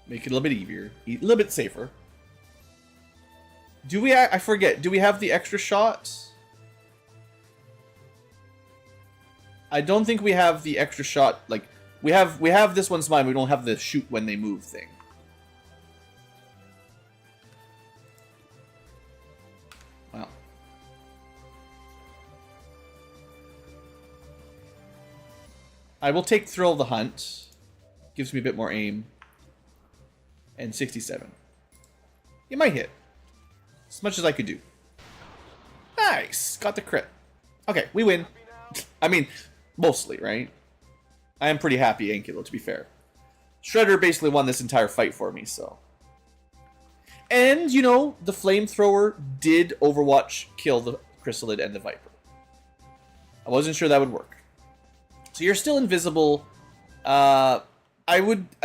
Make it a little bit easier. A little bit safer. Do we... I forget. Do we have the extra shot? I don't think we have the extra shot. Like, we have this one's mine. We don't have the shoot when they move thing. Wow. I will take Thrill of the Hunt. Gives me a bit more aim. And 67. You might hit. As much as I could do. Nice! Got the crit. Okay, we win. I mean, mostly, right? I am pretty happy, Ankylo, to be fair. Shredder basically won this entire fight for me, so... And, you know, the Flamethrower did Overwatch kill the Chrysalid and the Viper. I wasn't sure that would work. So you're still invisible. I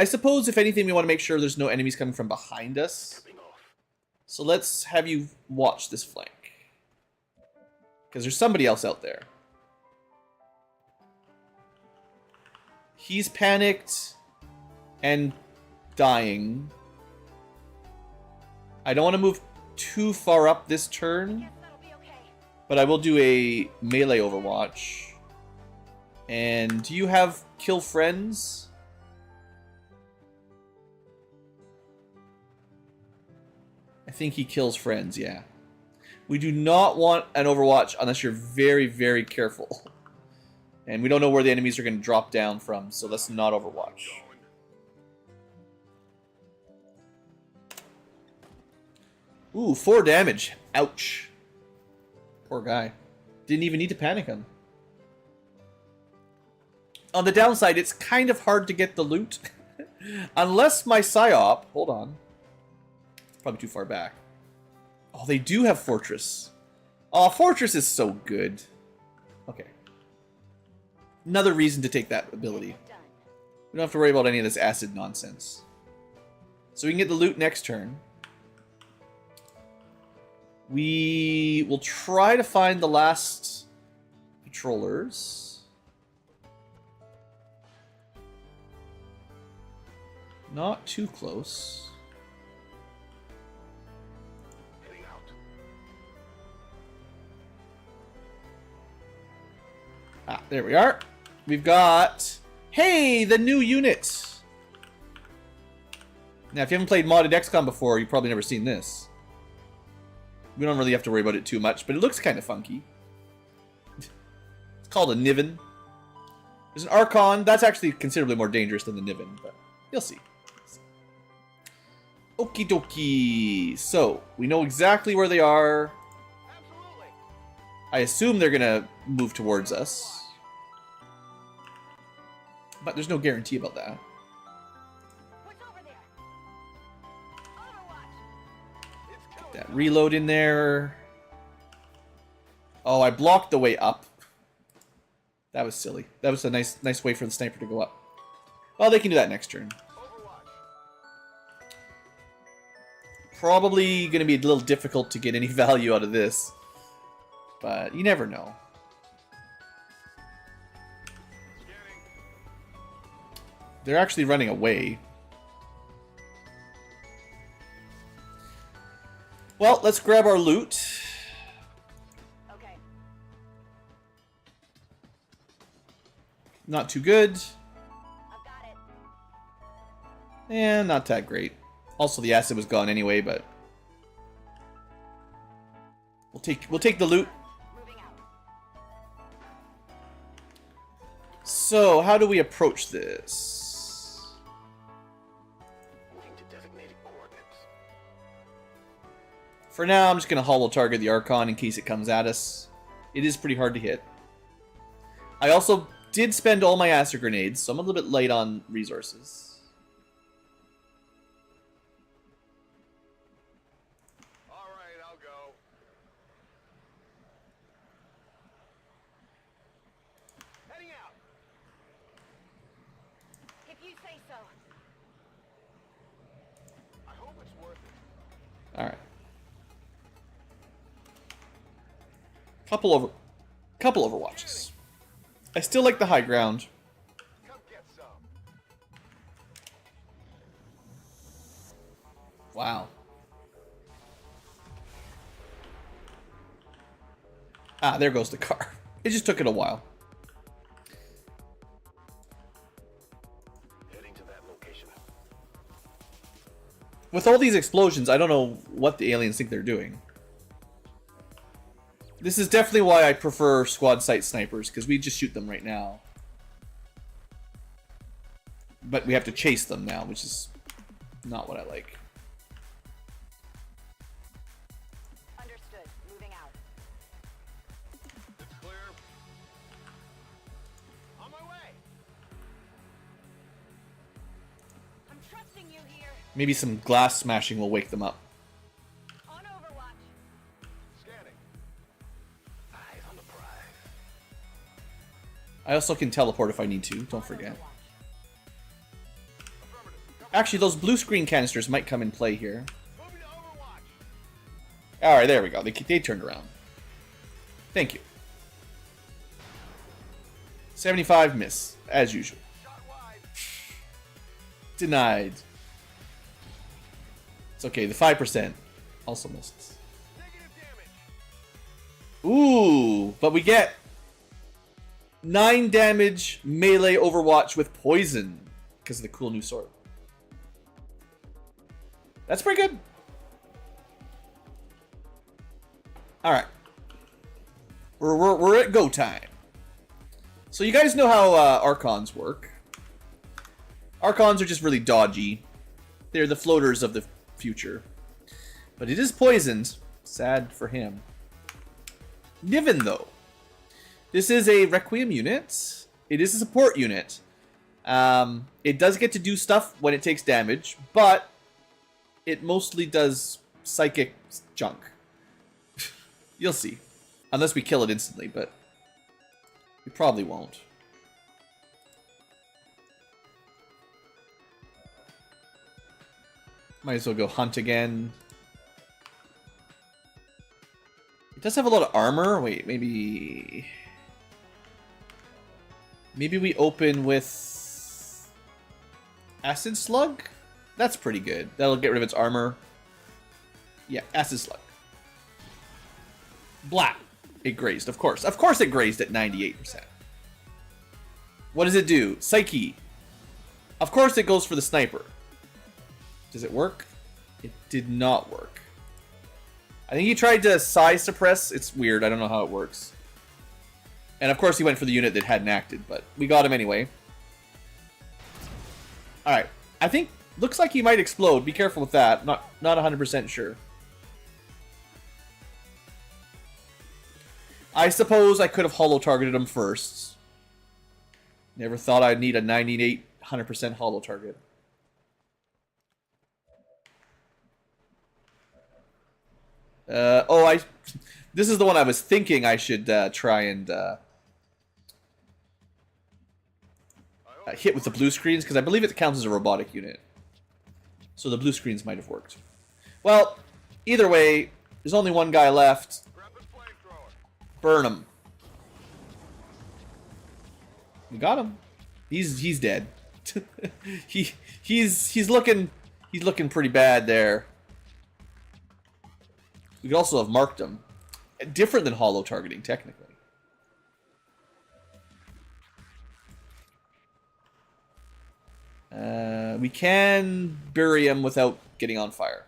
suppose, if anything, we want to make sure there's no enemies coming from behind us. So let's have you watch this flank. Because there's somebody else out there. He's panicked and dying. I don't want to move too far up this turn. But I will do a melee Overwatch. And do you have kill friends? I think he kills friends, yeah. We do not want an Overwatch unless you're very, very careful. And we don't know where the enemies are going to drop down from, so let's not Overwatch. Ooh, 4 damage. Ouch. Poor guy. Didn't even need to panic him. On the downside, it's kind of hard to get the loot. Unless my Psyop... Hold on. Probably too far back. Oh, they do have Fortress. Oh, Fortress is so good. Okay. Another reason to take that ability. We don't have to worry about any of this acid nonsense. So we can get the loot next turn. We will try to find the last patrollers. Not too close. Heading out. Ah, there we are. We've got... Hey, the new unit! Now, if you haven't played modded XCom before, you've probably never seen this. We don't really have to worry about it too much, but it looks kind of funky. It's called a Niven. There's an Archon. That's actually considerably more dangerous than the Niven, but you'll see. Okie dokie. So, we know exactly where they are. Absolutely. I assume they're gonna move towards us. But there's no guarantee about that. What's over there? Overwatch. It's killing That reload in there. Oh, I blocked the way up. That was silly. That was a nice way for the sniper to go up. Well, they can do that next turn. Overwatch. Probably going to be a little difficult to get any value out of this. But you never know. They're actually running away. Well, let's grab our loot. Okay. Not too good. I've got it. And not that great. Also, the acid was gone anyway, but we'll take the loot. Moving out. So, how do we approach this? Moving to designated coordinates. For now, I'm just going to hollow target the Archon in case it comes at us. It is pretty hard to hit. I also did spend all my acid grenades, so I'm a little bit light on resources. All right, I'll go. Heading out. If you say so. I hope it's worth it. Alright. Couple overwatches. I still like the high ground. Come get some. Wow. Ah, there goes the car. It just took it a while. Heading to that location. With all these explosions, I don't know what the aliens think they're doing. This is definitely why I prefer squad sight snipers, because we just shoot them right now. But we have to chase them now, which is not what I like. Understood. Moving out. It's clear. On my way. I'm trusting you here. Maybe some glass smashing will wake them up. On Overwatch. Scanning. Eyes on the prize. I also can teleport if I need to, don't forget. Overwatch. Affirmative. Actually, those blue screen canisters might come in play here. Moving to Overwatch. Alright, there we go. They turned around. Thank you. 75 miss, as usual. Shot wide. Denied. It's okay, the 5% also misses. Negative damage. Ooh, but we get 9 damage melee Overwatch with poison because of the cool new sword. That's pretty good. Alright. We're at go time. So you guys know how Archons work. Archons are just really dodgy. They're the floaters of the future. But it is poisoned. Sad for him. Niven, though. This is a Requiem unit. It is a support unit. It does get to do stuff when it takes damage, but it mostly does psychic junk. You'll see. Unless we kill it instantly, but we probably won't. Might as well go hunt again. It does have a lot of armor. Wait, maybe we open with Acid Slug? That's pretty good. That'll get rid of its armor. Yeah, Acid Slug. Blah. It grazed, of course. Of course it grazed at 98%. What does it do? Psyche. Of course it goes for the sniper. Does it work? It did not work. I think he tried to size suppress. It's weird. I don't know how it works. And of course he went for the unit that hadn't acted, but we got him anyway. Alright. I think, looks like he might explode. Be careful with that. Not 100% sure. I suppose I could have holo targeted him first. Never thought I'd need a 100% holo target. This is the one I was thinking I should try and hit with the blue screens, because I believe it counts as a robotic unit. So the blue screens might have worked. Well, either way, there's only one guy left. Burn him. We got him. He's dead. he's looking pretty bad there. We could also have marked him. Different than holo targeting, technically. We can bury him without getting on fire.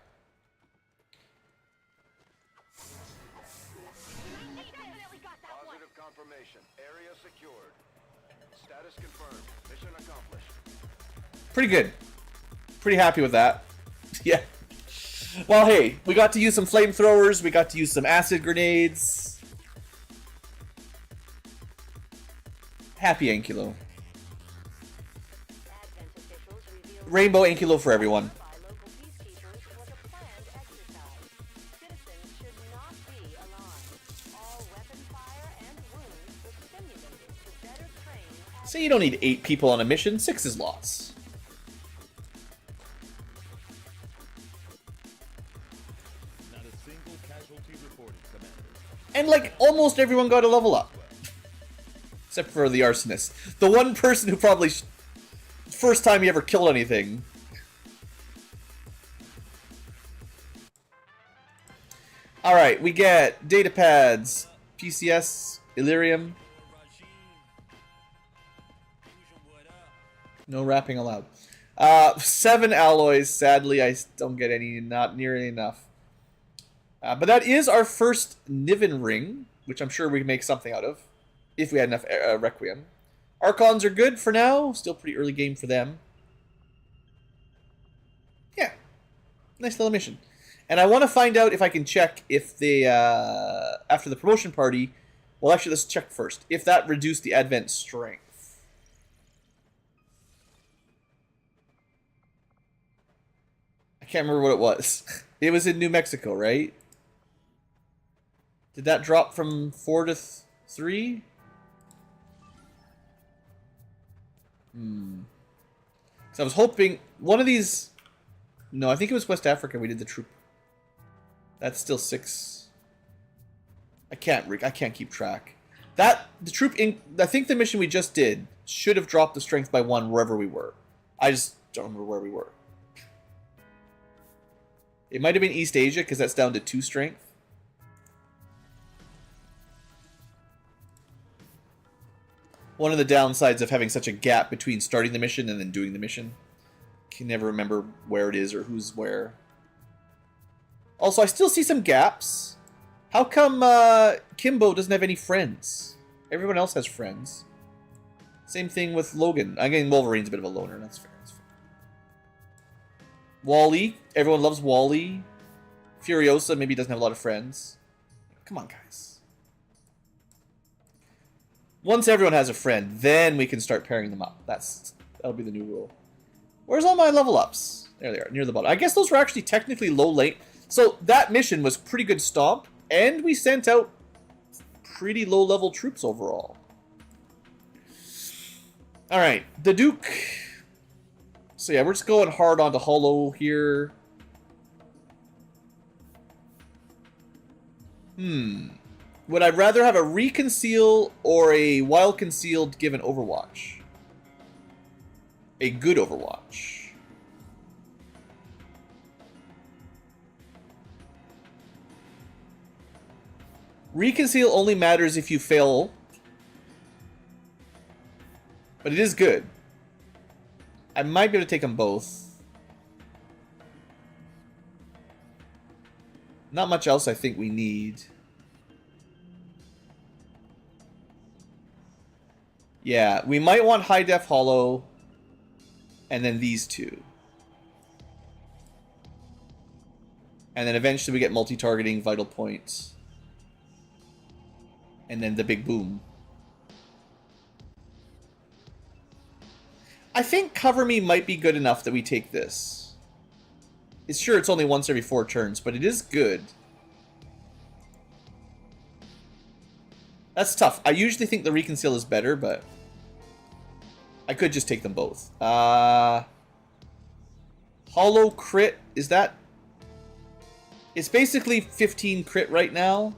Positive confirmation. Area secured. Status confirmed. Mission accomplished. Pretty good. Pretty happy with that. Yeah. Well, hey, we got to use some flamethrowers. We got to use some acid grenades. Happy Ankylo. Rainbow Ankylo for everyone. Say you don't need 8 people on a mission. 6 is lots. And, like, almost everyone got a level up. Except for the arsonist. The one person who probably... first time he ever killed anything. Alright, we get data pads, PCS, Illyrium. No wrapping allowed. 7 alloys. Sadly, I don't get any, not nearly enough. But that is our first Niven ring, which I'm sure we can make something out of, if we had enough Requiem. Archons are good for now. Still pretty early game for them. Yeah. Nice little mission. And I want to find out if I can check if they, after the promotion party, well, actually, let's check first. If that reduced the Advent strength. I can't remember what it was. It was in New Mexico, right? Did that drop from 4 to 3? So I was hoping one of these. No, I think it was West Africa. We did the troop. That's still 6. I can't keep track. The troop. I think the mission we just did should have dropped the strength by 1 wherever we were. I just don't remember where we were. It might have been East Asia because that's down to 2 strength. One of the downsides of having such a gap between starting the mission and then doing the mission. Can never remember where it is or who's where. Also, I still see some gaps. How come Kimbo doesn't have any friends? Everyone else has friends. Same thing with Logan. Again, Wolverine's a bit of a loner. That's fair. Wally. Everyone loves Wally. Furiosa maybe doesn't have a lot of friends. Come on, guys. Once everyone has a friend, then we can start pairing them up. That'll be the new rule. Where's all my level ups? There they are, near the bottom. I guess those were actually technically low late. So that mission was pretty good stomp, and we sent out pretty low level troops overall. Alright, the Duke. So yeah, we're just going hard onto holo here. Would I rather have a reconceal or a wild concealed given Overwatch? A good Overwatch. Reconceal only matters if you fail, but it is good. I might be able to take them both. Not much else I think we need. Yeah, we might want high def hollow, and then these two. And then eventually we get multi-targeting vital points. And then the big boom. I think Cover Me might be good enough that we take this. It's sure it's only once every 4 turns, but it is good. That's tough. I usually think the Reconceal is better, but I could just take them both. Hollow crit, is that... It's basically 15 crit right now.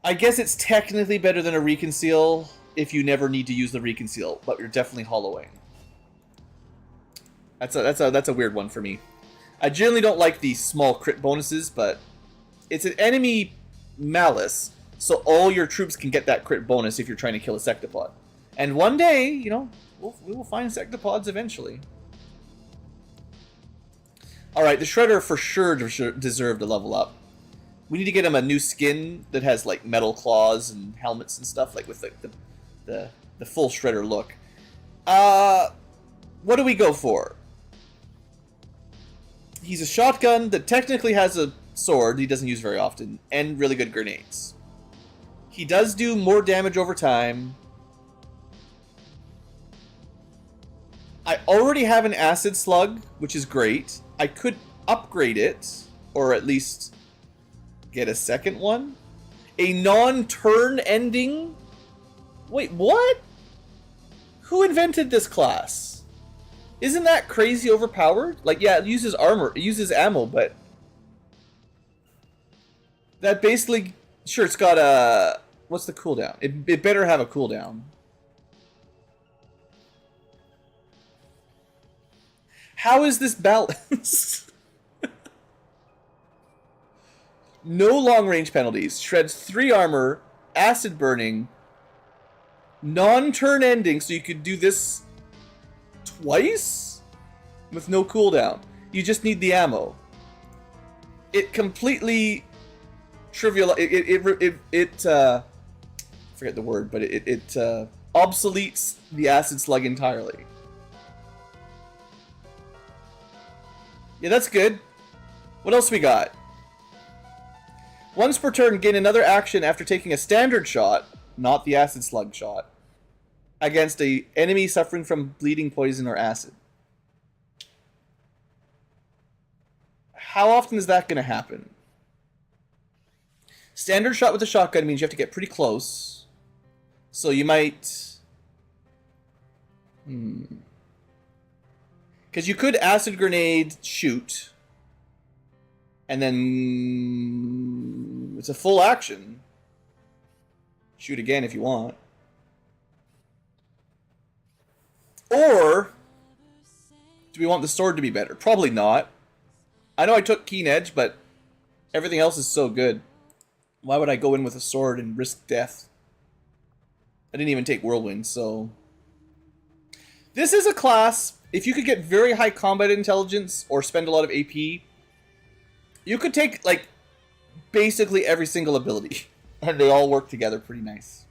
I guess it's technically better than a Reconceal if you never need to use the Reconceal, but you're definitely hollowing. That's a weird one for me. I generally don't like the small crit bonuses, but it's an enemy malice, so all your troops can get that crit bonus if you're trying to kill a Sectopod. And one day, you know, we will find Sectopods eventually. Alright, the Shredder for sure deserved a level up. We need to get him a new skin that has like metal claws and helmets and stuff, like with like the full Shredder look. What do we go for? He's a shotgun that technically has a sword he doesn't use very often, and really good grenades. He does do more damage over time. I already have an acid slug, which is great. I could upgrade it, or at least get a second one. A non-turn ending? Wait, what? Who invented this class? Isn't that crazy overpowered? Like, yeah, it uses armor, it uses ammo, but that basically, sure, it's got a, what's the cooldown? It better have a cooldown. How is this balanced? No long range penalties, shreds 3 armor, acid burning, non-turn ending, so you could do this twice with no cooldown. You just need the ammo. It completely trivial. Forget the word, but it obsoletes the acid slug entirely. Yeah, that's good. What else we got? Once per turn, gain another action after taking a standard shot, not the acid slug shot, against an enemy suffering from bleeding, poison, or acid. How often is that going to happen? Standard shot with a shotgun means you have to get pretty close. So you might... Because you could acid grenade shoot, and then it's a full action. Shoot again if you want. Or do we want the sword to be better? Probably not. I know I took Keen Edge, but everything else is so good. Why would I go in with a sword and risk death? I didn't even take Whirlwind, so... This is a class, if you could get very high combat intelligence or spend a lot of AP, you could take, like, basically every single ability. And they all work together pretty nice.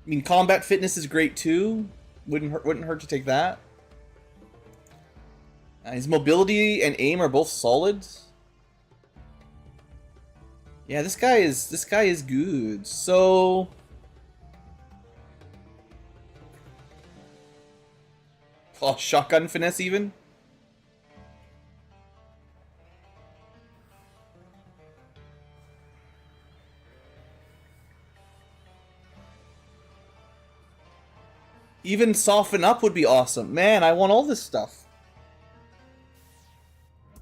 I mean, combat fitness is great too. Wouldn't hurt to take that. His mobility and aim are both solid. Yeah, this guy is good. So shotgun finesse even. Even soften up would be awesome. Man, I want all this stuff.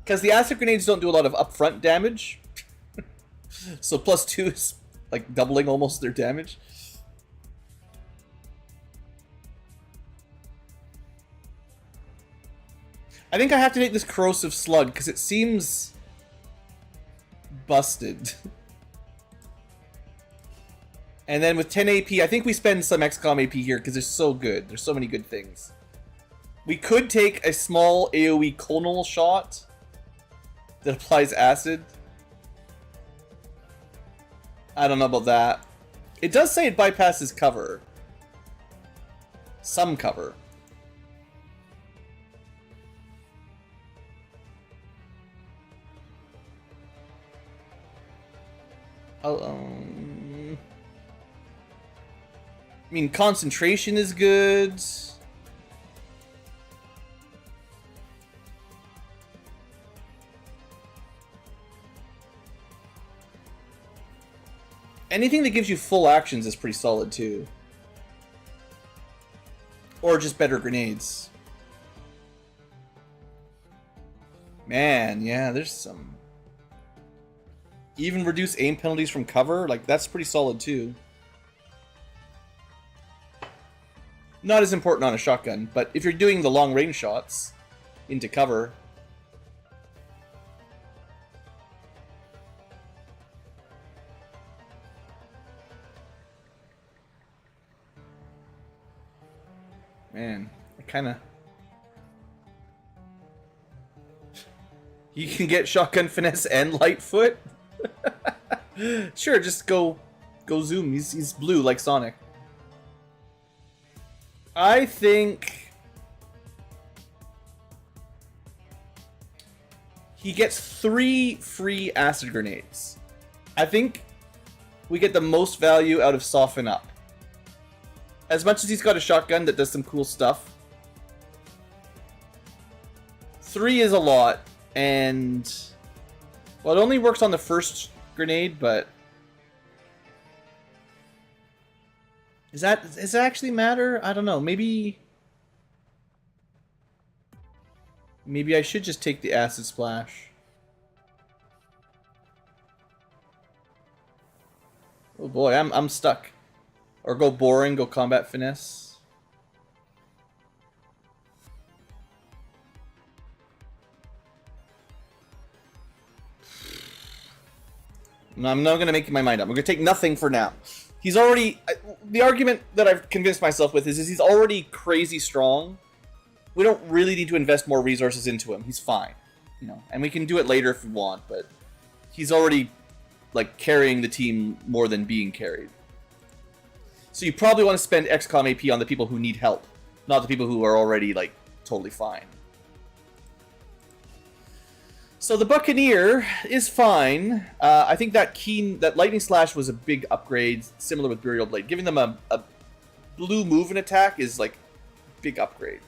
Because the acid grenades don't do a lot of upfront damage. So +2 is like doubling almost their damage. I think I have to take this corrosive slug because it seems busted. And then with 10 AP, I think we spend some XCOM AP here because they're so good. There's so many good things. We could take a small AoE conal shot that applies acid. I don't know about that. It does say it bypasses cover. Some cover. I mean, concentration is good. Anything that gives you full actions is pretty solid too. Or just better grenades. Man, yeah, there's some... Even reduce aim penalties from cover, like that's pretty solid too. Not as important on a shotgun, but if you're doing the long range shots into cover... Man, I kinda... You can get shotgun finesse and lightfoot? Sure, just go zoom. He's blue like Sonic. I think he gets 3 free acid grenades. I think we get the most value out of Soften Up. As much as he's got a shotgun that does some cool stuff, 3 is a lot, and well, it only works on the first grenade, but does that actually matter? I don't know. Maybe I should just take the acid splash. Oh boy, I'm stuck. Or go boring, go combat finesse. No, I'm not going to make my mind up. I'm going to take nothing for now. He's already... The argument that I've convinced myself with is he's already crazy strong. We don't really need to invest more resources into him. He's fine. You know, and we can do it later if we want, but he's already, like, carrying the team more than being carried. So you probably want to spend XCOM AP on the people who need help, not the people who are already, like, totally fine. So the Buccaneer is fine. I think that Lightning Slash was a big upgrade, similar with Burial Blade. Giving them a blue move and attack is, like, big upgrade.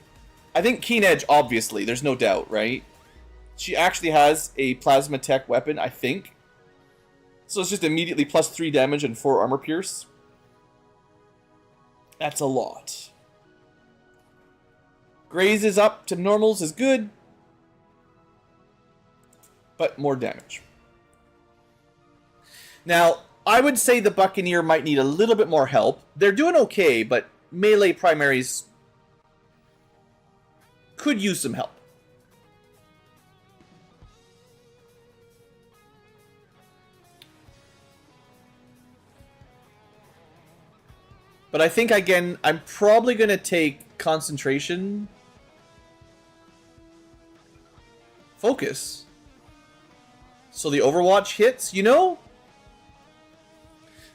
I think Keen Edge, obviously, there's no doubt, right? She actually has a Plasma Tech weapon, I think. So it's just immediately +3 damage and 4 armor pierce. That's a lot. Graze is up to normals is good, but more damage. Now, I would say the Buccaneer might need a little bit more help. They're doing okay, but melee primaries could use some help. But I think, again, I'm probably going to take concentration. Focus. So the Overwatch hits, you know?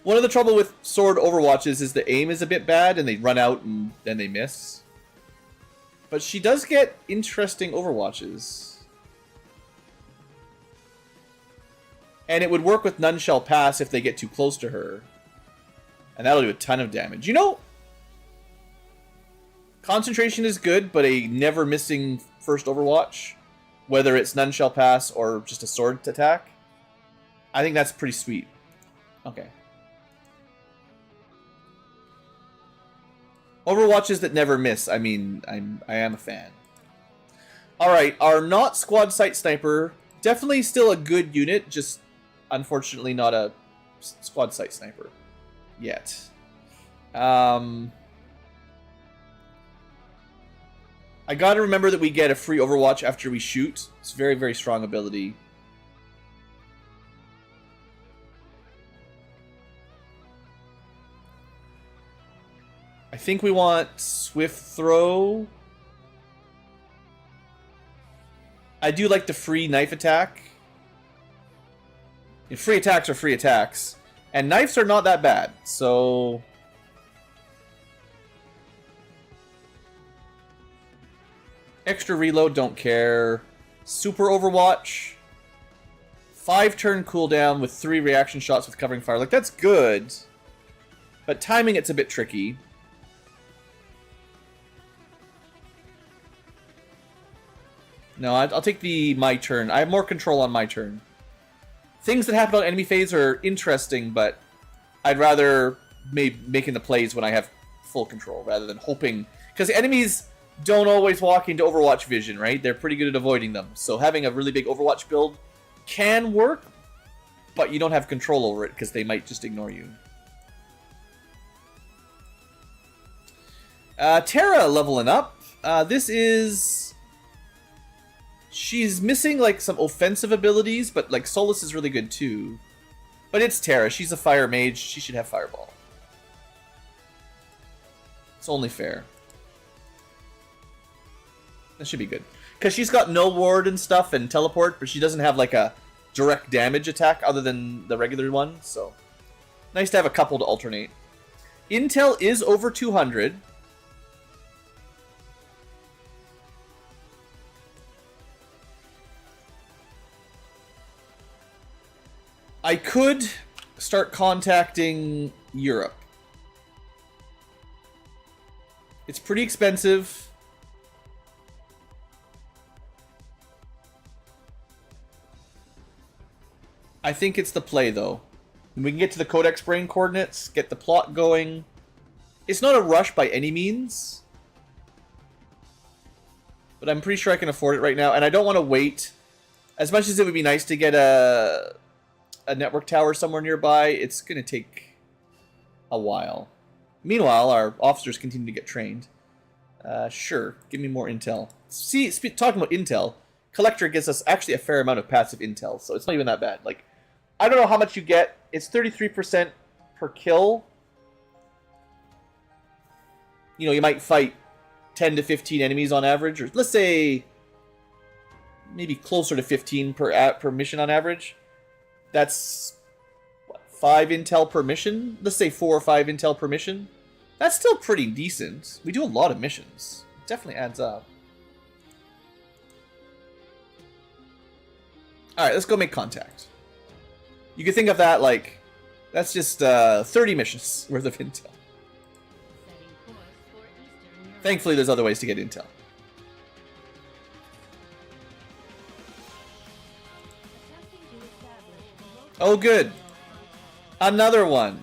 One of the trouble with sword Overwatches is the aim is a bit bad and they run out and then they miss. But she does get interesting Overwatches. And it would work with None Shall Pass if they get too close to her. And that'll do a ton of damage. You know, concentration is good, but a never missing first Overwatch, whether it's None Shall Pass or just a sword attack, I think that's pretty sweet. Okay. Overwatches that never miss. I mean, I am a fan. Alright, our not squad sight sniper Definitely still a good unit, just unfortunately not a squad sight sniper yet. I gotta remember that we get a free Overwatch after we shoot. It's a very, very strong ability. I think we want Swift Throw. I do like the free knife attack. And free attacks are free attacks. And knives are not that bad, so... Extra reload, don't care. Super Overwatch. 5-turn cooldown with 3 reaction shots with covering fire. Like, that's good. But timing it's a bit tricky. No, I'll take the my turn. I have more control on my turn. Things that happen on enemy phase are interesting, but I'd rather making the plays when I have full control rather than hoping. Because enemies don't always walk into Overwatch vision, right? They're pretty good at avoiding them. So having a really big Overwatch build can work, but you don't have control over it because they might just ignore you. Terra leveling up. This is... She's missing, like, some offensive abilities, but, like, Solus is really good, too. But it's Terra. She's a fire mage. She should have Fireball. It's only fair. That should be good. Because she's got no ward and stuff and teleport, but she doesn't have, like, a direct damage attack other than the regular one, so... Nice to have a couple to alternate. Intel is over 200. I could start contacting Europe. It's pretty expensive. I think it's the play, though. We can get to the Codex Brain coordinates, get the plot going. It's not a rush by any means. But I'm pretty sure I can afford it right now, and I don't want to wait. As much as it would be nice to get a network tower somewhere nearby, it's going to take a while. Meanwhile, our officers continue to get trained. Sure, give me more intel. See, talking about intel, Collector gives us actually a fair amount of passive intel, so it's not even that bad. Like, I don't know how much you get. It's 33% per kill. You know, you might fight 10 to 15 enemies on average, or let's say maybe closer to 15 per mission on average. That's, what, 5 intel per mission? Let's say 4 or 5 intel per mission. That's still pretty decent. We do a lot of missions. It definitely adds up. Alright, let's go make contact. You can think of that like, that's just 30 missions worth of intel. Thankfully, there's other ways to get intel. Oh, good. Another one.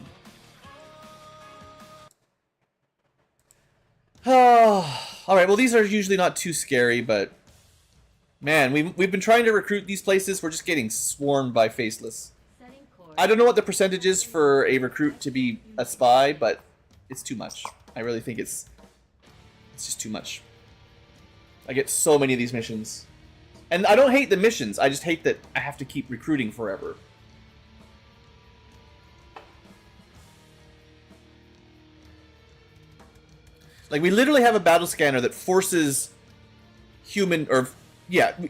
Oh, all right. Well, these are usually not too scary, but man, we've been trying to recruit these places. We're just getting swarmed by faceless. I don't know what the percentage is for a recruit to be a spy, but it's too much. I really think it's just too much. I get so many of these missions. And I don't hate the missions. I just hate that I have to keep recruiting forever. Like, we literally have a battle scanner that forces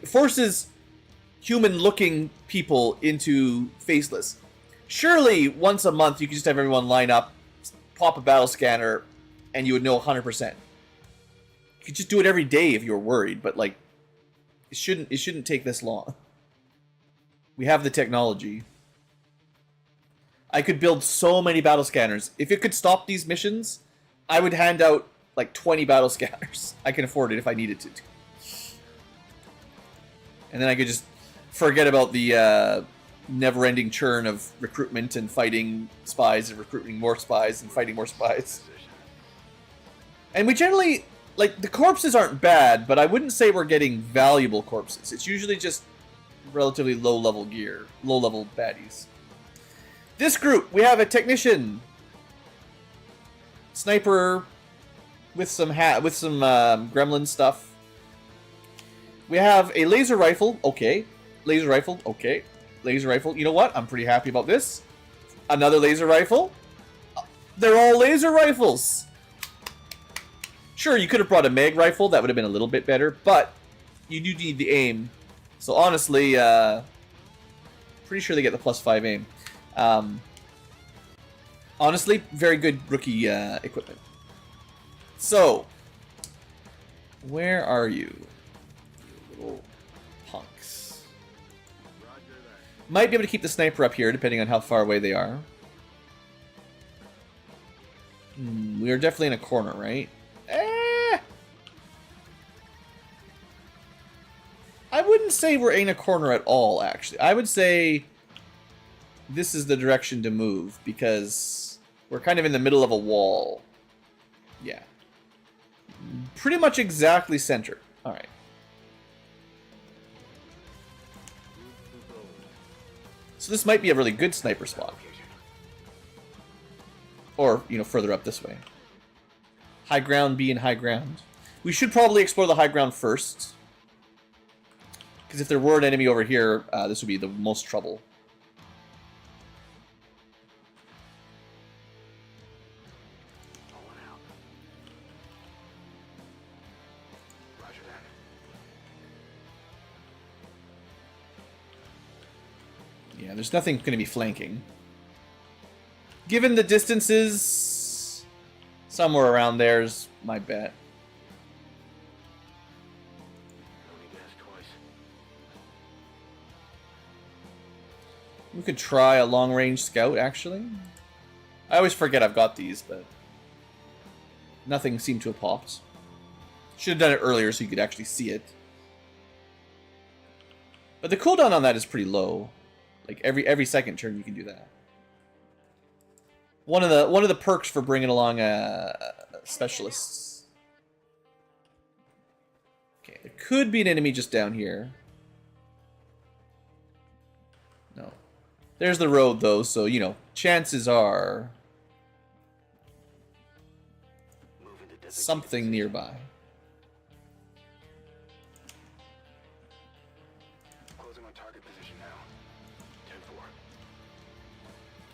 forces human-looking people into faceless. Surely, once a month, you could just have everyone line up, pop a battle scanner, and you would know 100%. You could just do it every day if you were worried, but, like, it shouldn't take this long. We have the technology. I could build so many battle scanners. If it could stop these missions, I would hand out like 20 battle scanners. I can afford it if I needed to. And then I could just forget about the never-ending churn of recruitment and fighting spies and recruiting more spies and fighting more spies. And we generally, like, the corpses aren't bad, but I wouldn't say we're getting valuable corpses. It's usually just relatively low-level gear, low-level baddies. This group, we have a technician, sniper with some gremlin stuff. We have a laser rifle, okay. Laser rifle, okay. Laser rifle, you know what? I'm pretty happy about this. Another laser rifle. They're all laser rifles. Sure, you could have brought a mag rifle. That would have been a little bit better, but you do need the aim. So honestly, pretty sure they get the +5 aim. Honestly, very good rookie equipment. So, where are you? You little punks. Might be able to keep the sniper up here, depending on how far away they are. We are definitely in a corner, right? I wouldn't say we're in a corner at all, actually. I would say this is the direction to move, because we're kind of in the middle of a wall. Yeah. Pretty much exactly center. Alright. So this might be a really good sniper spot. Or, you know, further up this way. High ground being high ground. We should probably explore the high ground first. Because if there were an enemy over here, this would be the most trouble. Yeah, there's nothing going to be flanking. Given the distances, somewhere around there's my bet. We could try a long-range scout, actually. I always forget I've got these, but nothing seemed to have popped. Should have done it earlier so you could actually see it. But the cooldown on that is pretty low. Like every second turn you can do that. One of the perks for bringing along specialists. Okay, there could be an enemy just down here. No. There's the road though, so you know, chances are something nearby.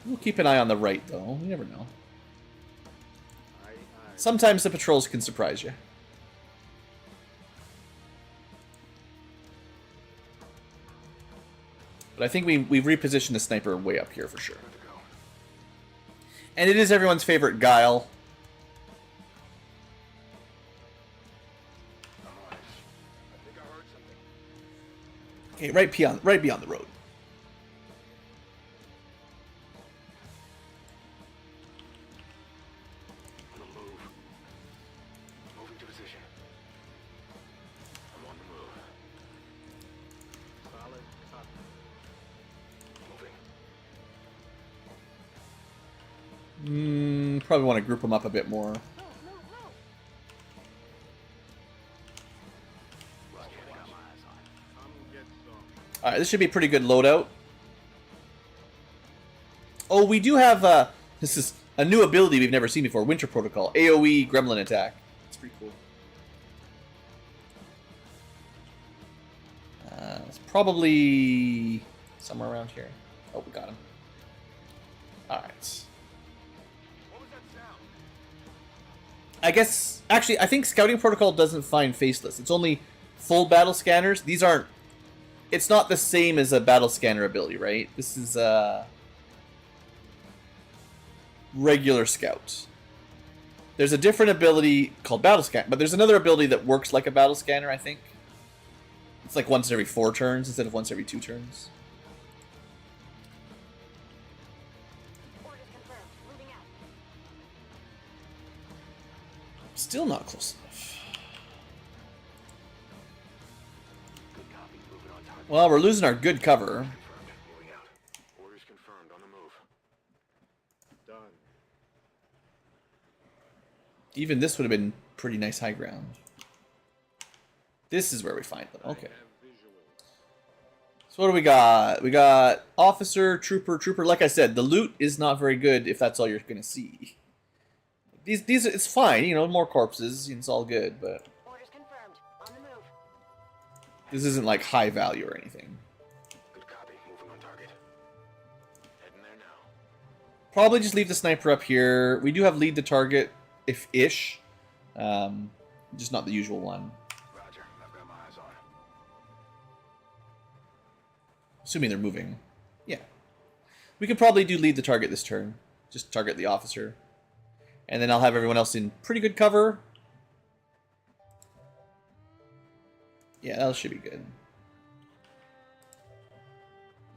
We'll keep an eye on the right, though. You never know. Sometimes the patrols can surprise you. But I think we've repositioned the sniper way up here for sure. And it is everyone's favorite Guile. Okay, right beyond the road. Probably want to group them up a bit more. Alright, this should be a pretty good loadout. Oh, we do have, this is a new ability we've never seen before. Winter Protocol. AoE Gremlin Attack. It's pretty cool. It's probably somewhere around here. Oh, we got him. Alright. I guess, actually, I think Scouting Protocol doesn't find faceless. It's only full battle scanners. These aren't, it's not the same as a battle scanner ability, right? This is regular scout. There's a different ability called battle scan, but there's another ability that works like a battle scanner, I think. It's like once every 4 turns instead of once every 2 turns. Still not close enough. Well, we're losing our good cover. Orders confirmed. On the move. Done. Even this would have been pretty nice high ground. This is where we find them. Okay. So what do we got? We got officer, trooper, trooper. Like I said, the loot is not very good if that's all you're gonna see. These it's fine, you know, more corpses, it's all good, but Orders confirmed. On the move. this isn't like high value or anything. Good copy. Moving on target. Heading there now. Probably just leave the sniper up here. We do have lead the target, if-ish. Just not the usual one. Roger. I've got my eyes on it. Assuming they're moving. Yeah. We could probably do lead the target this turn. Just target the officer. And then I'll have everyone else in pretty good cover. Yeah, that should be good.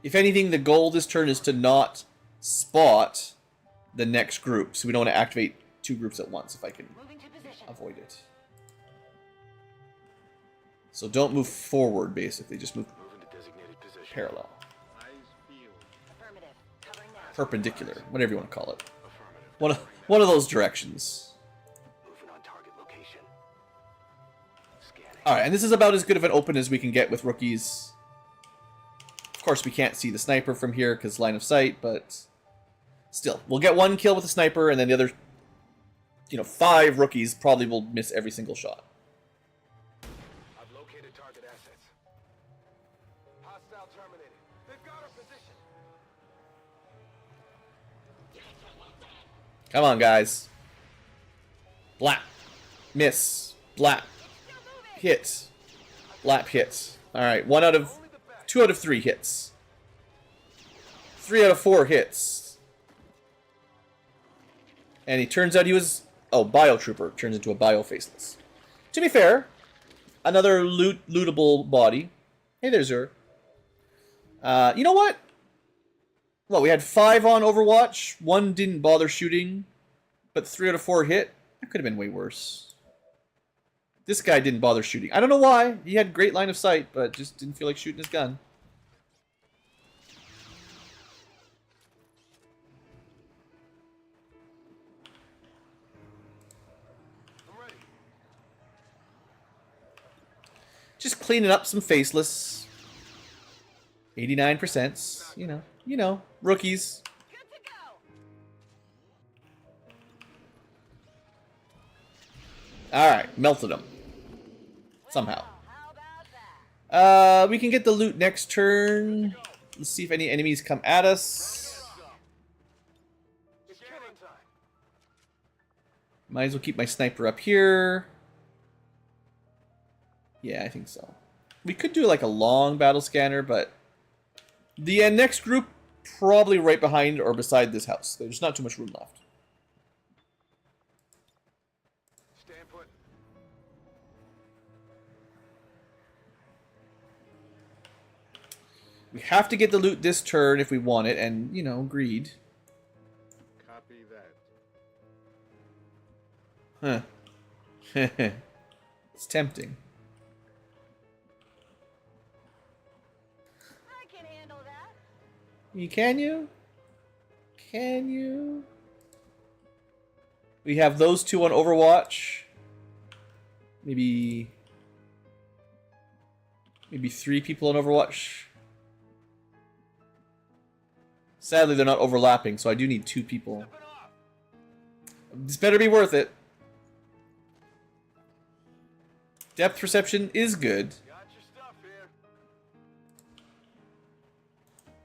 If anything, the goal this turn is to not spot the next group. So we don't want to activate two groups at once if I can Moving to position. avoid it. So don't move forward, basically. Just move Moving to designated position. parallel. Affirmative. Covering now. Perpendicular. Whatever you want to call it. Affirmative. One of those directions. Moving on target location. Scanning. Alright, and this is about as good of an open as we can get with rookies. Of course, we can't see the sniper from here because line of sight, but still. We'll get one kill with the sniper, and then the other, 5 rookies probably will miss every single shot. I've located target assets. Hostile terminated. They've got our position. Come on, guys. Blap. Miss. Blap. Hit. Blap hit. Alright, 2 out of 3 hits. 3 out of 4 hits. And he turns out he was... Oh, Biotrooper turns into a Bio-Faceless. To be fair, another lootable body. Hey there, Zur. You know what? Well, we had 5 on Overwatch. 1 didn't bother shooting, but 3 out of 4 hit. That could have been way worse. This guy didn't bother shooting. I don't know why. He had great line of sight, but just didn't feel like shooting his gun. I'm ready. Just cleaning up some faceless. 89%. You know, rookies. Good to go. Alright, melted them. Somehow. How about that? We can get the loot next turn. Let's see if any enemies come at us. It's killing time. Might as well keep my sniper up here. Yeah, I think so. We could do like a long battle scanner, but the next group probably right behind or beside this house. There's not too much room left. Stand put. We have to get the loot this turn if we want it, and, greed. Copy that. Huh. It's tempting. I can handle that. Can you? Can you? We have those 2 on Overwatch. Maybe 3 people on Overwatch. Sadly, they're not overlapping, so I do need 2 people. This better be worth it. Depth perception is good. Got your stuff here.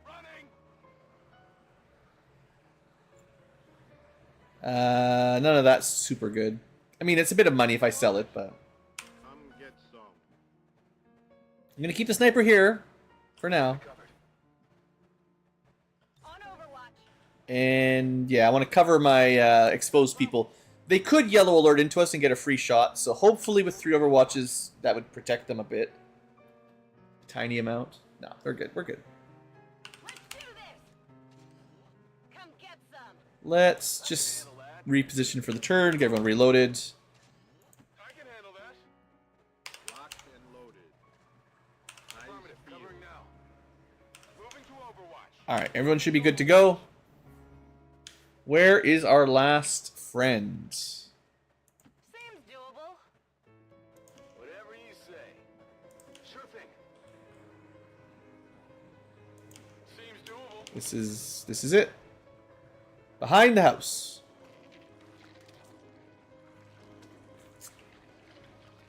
Running. None of that's super good. I mean, it's a bit of money if I sell it, but Come get some. I'm gonna keep the sniper here for now. On Overwatch. And yeah, I want to cover my exposed people. They could yellow alert into us and get a free shot, so hopefully with 3 Overwatches, that would protect them a bit. Tiny amount. No, they're good. We're good. Let's do this. Come get some. Let's just reposition for the turn, get everyone reloaded. I can handle that. Locked and loaded. Affirmative. Covering now. Moving to Overwatch. Alright, everyone should be good to go. Where is our last friend? Seems doable. Whatever you say. Sure thing. This is it. Behind the house.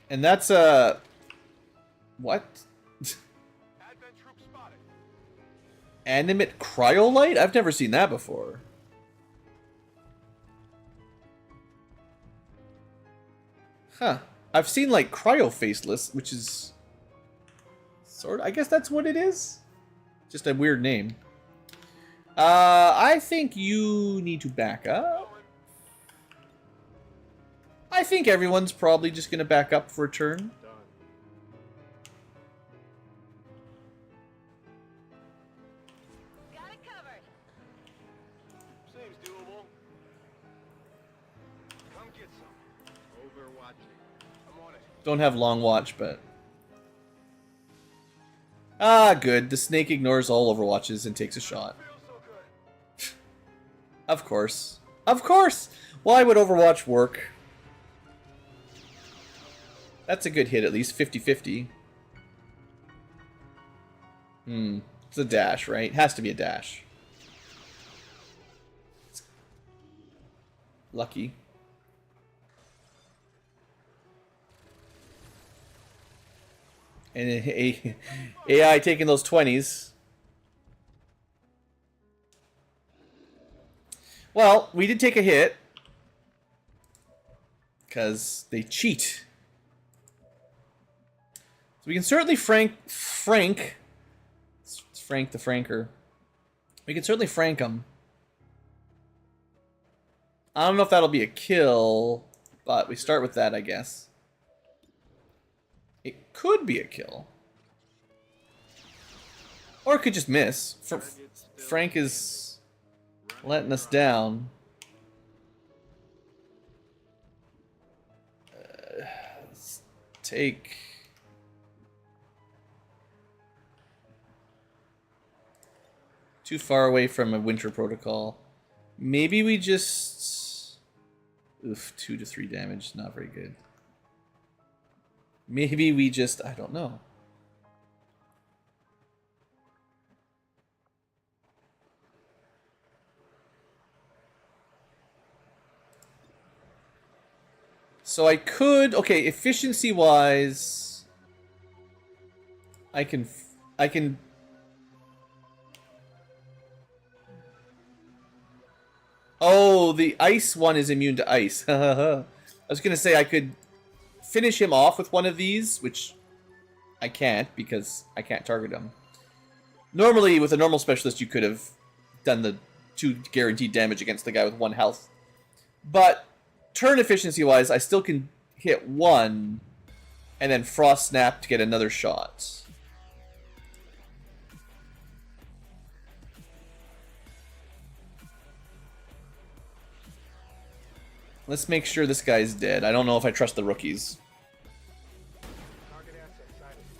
And that's a what? Advent troop spotted. Animate cryolite? I've never seen that before. Huh. I've seen like cryo faceless, which is sort of, I guess that's what it is. Just a weird name. I think you need to back up. I think everyone's probably just going to back up for a turn. Got it covered. Seems doable. Come get some. Overwatching. I'm on it. Don't have long watch, but... Ah, good. The snake ignores all overwatches and takes a shot. Feels so good. Of course. Of course! Why would Overwatch work? That's a good hit, at least. 50-50. It's a dash, right? Has to be a dash. Lucky. And AI taking those 20s. Well, we did take a hit. Because they cheat. So we can certainly Frank it's Frank the Franker. We can certainly Frank him. I don't know if that'll be a kill, but we start with that, I guess. It could be a kill. Or it could just miss. Frank is letting us down. Let's take... Too far away from a winter protocol. Maybe we just... Oof, 2 to 3 damage. Not very good. Maybe we just... I don't know. So I could... Okay, efficiency-wise... I can... Oh, the ice one is immune to ice. I was going to say I could finish him off with one of these, which I can't because I can't target him. Normally, with a normal specialist, you could have done the 2 guaranteed damage against the guy with 1 health. But turn efficiency-wise, I still can hit 1 and then Frost Snap to get another shot. Let's make sure this guy's dead. I don't know if I trust the rookies.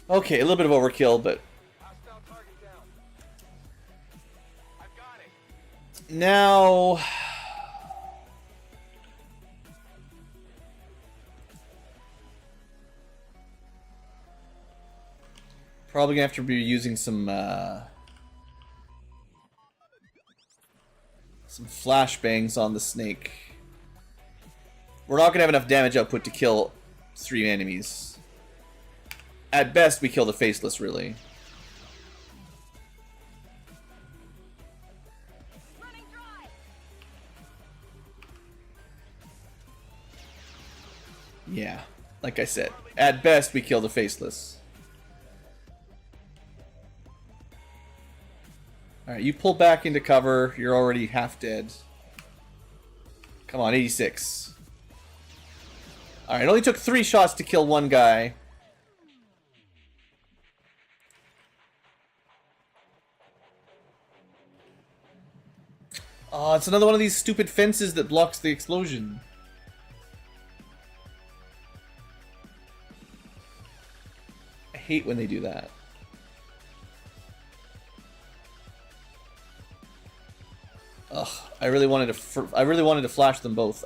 Okay, a little bit of overkill, but... Now... Probably gonna have to be using some flashbangs on the snake. We're not going to have enough damage output to kill 3 enemies. At best, we kill the faceless, really. Running dry. Yeah, like I said. At best, we kill the faceless. Alright, you pull back into cover. You're already half dead. Come on, 86. Alright, it only took 3 shots to kill 1 guy. Oh, it's another one of these stupid fences that blocks the explosion. I hate when they do that. Ugh, I really wanted to flash them both.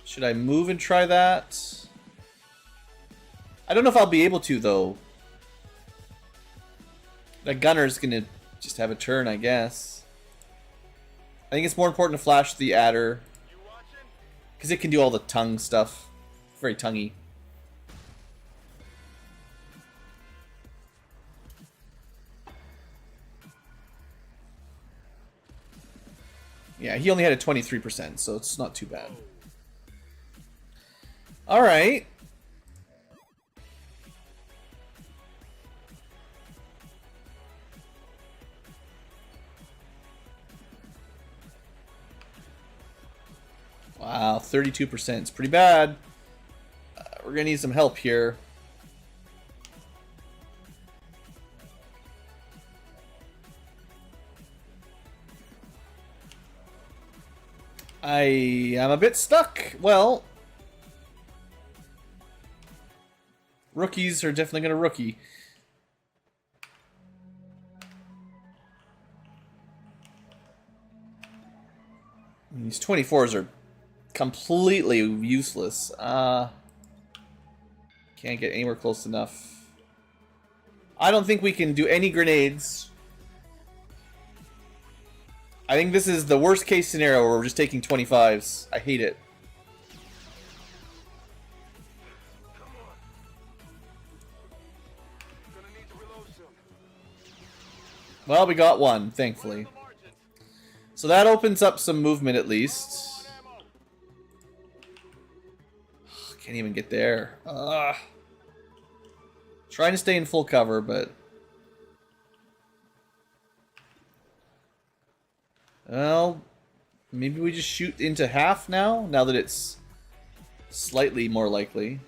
Should I move and try that? I don't know if I'll be able to, though. The gunner's gonna Just have a turn, I guess. I think it's more important to flash the adder. Because it can do all the tongue stuff. Very tonguey. Yeah, he only had a 23%, so it's not too bad. Alright. Wow, 32%. It's pretty bad. We're gonna need some help here. I am a bit stuck. Well, rookies are definitely gonna rookie. These 24s are completely useless. Can't get anywhere close enough. I don't think we can do any grenades. I think this is the worst case scenario where we're just taking 25s. I hate it. Well, we got one, thankfully. So that opens up some movement at least. Can't even get there. Trying to stay in full cover, but... Well, maybe we just shoot into half now that it's slightly more likely.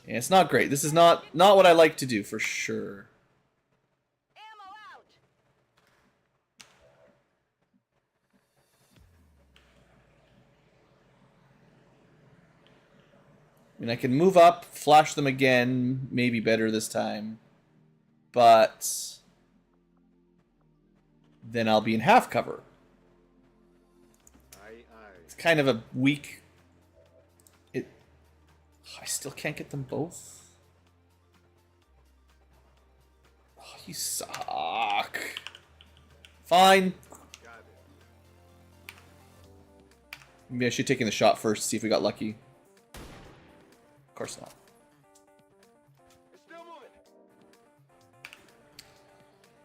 Yeah, it's not great. This is not what I like to do, for sure. Ammo out! I mean, I can move up, flash them again, maybe better this time. But... then I'll be in half cover. It's kind of a weak... I still can't get them both. Oh, you suck. Fine. Maybe I should have taken the shot first to see if we got lucky. Of course not.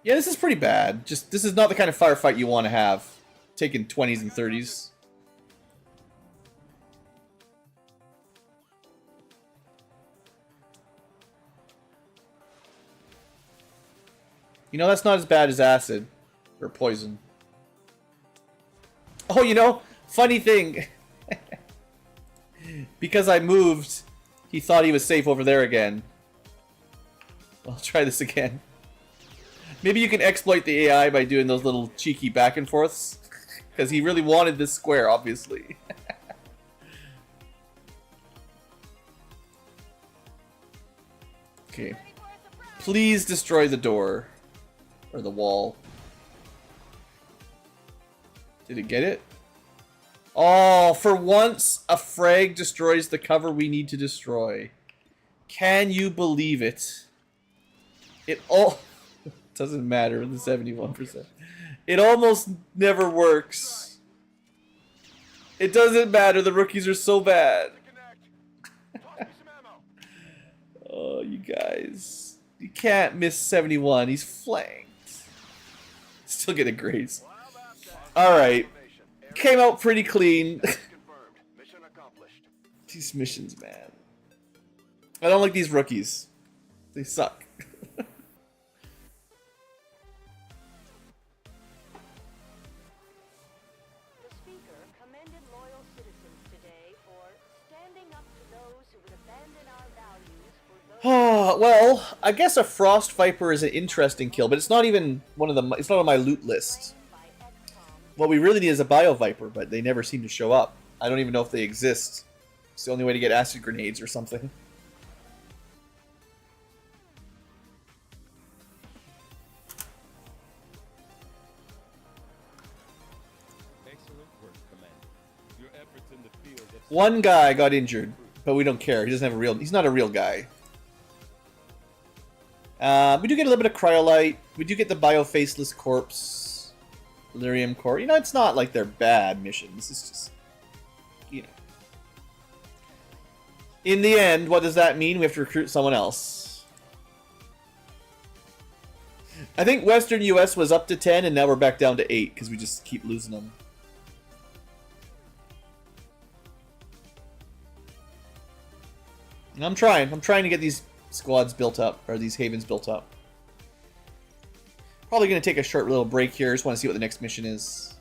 Yeah, this is pretty bad. Just, this is not the kind of firefight you want to have. Taking 20s and 30s. You know, that's not as bad as acid. Or poison. Oh, you know, funny thing. Because I moved, he thought he was safe over there again. I'll try this again. Maybe you can exploit the AI by doing those little cheeky back and forths. Because he really wanted this square, obviously. Okay. Please destroy the door. Or the wall. Did it get it? Oh, for once, a frag destroys the cover we need to destroy. Can you believe it? It all... doesn't matter, the 71%. It almost never works. It doesn't matter, the rookies are so bad. Oh, you guys. You can't miss 71, he's flanked. Still get a graze. Alright. Came out pretty clean. These missions, man. I don't like these rookies. They suck. Well, I guess a Frost Viper is an interesting kill, but it's not even one of the. It's not on my loot list. What we really need is a Bio Viper, but they never seem to show up. I don't even know if they exist. It's the only way to get acid grenades or something. Excellent work, Commander. Your efforts in the field have... One guy got injured, but we don't care. He doesn't have a real. He's not a real guy. We do get a little bit of cryolite. We do get the bio-faceless corpse. Delirium core. You know, it's not like they're bad missions. It's just, you know. In the end, what does that mean? We have to recruit someone else. I think Western US was up to 10, and now we're back down to 8, because we just keep losing them. And I'm trying to get these squads built up, or these havens built up. Probably going to take a short little break here. Just want to see what the next mission is.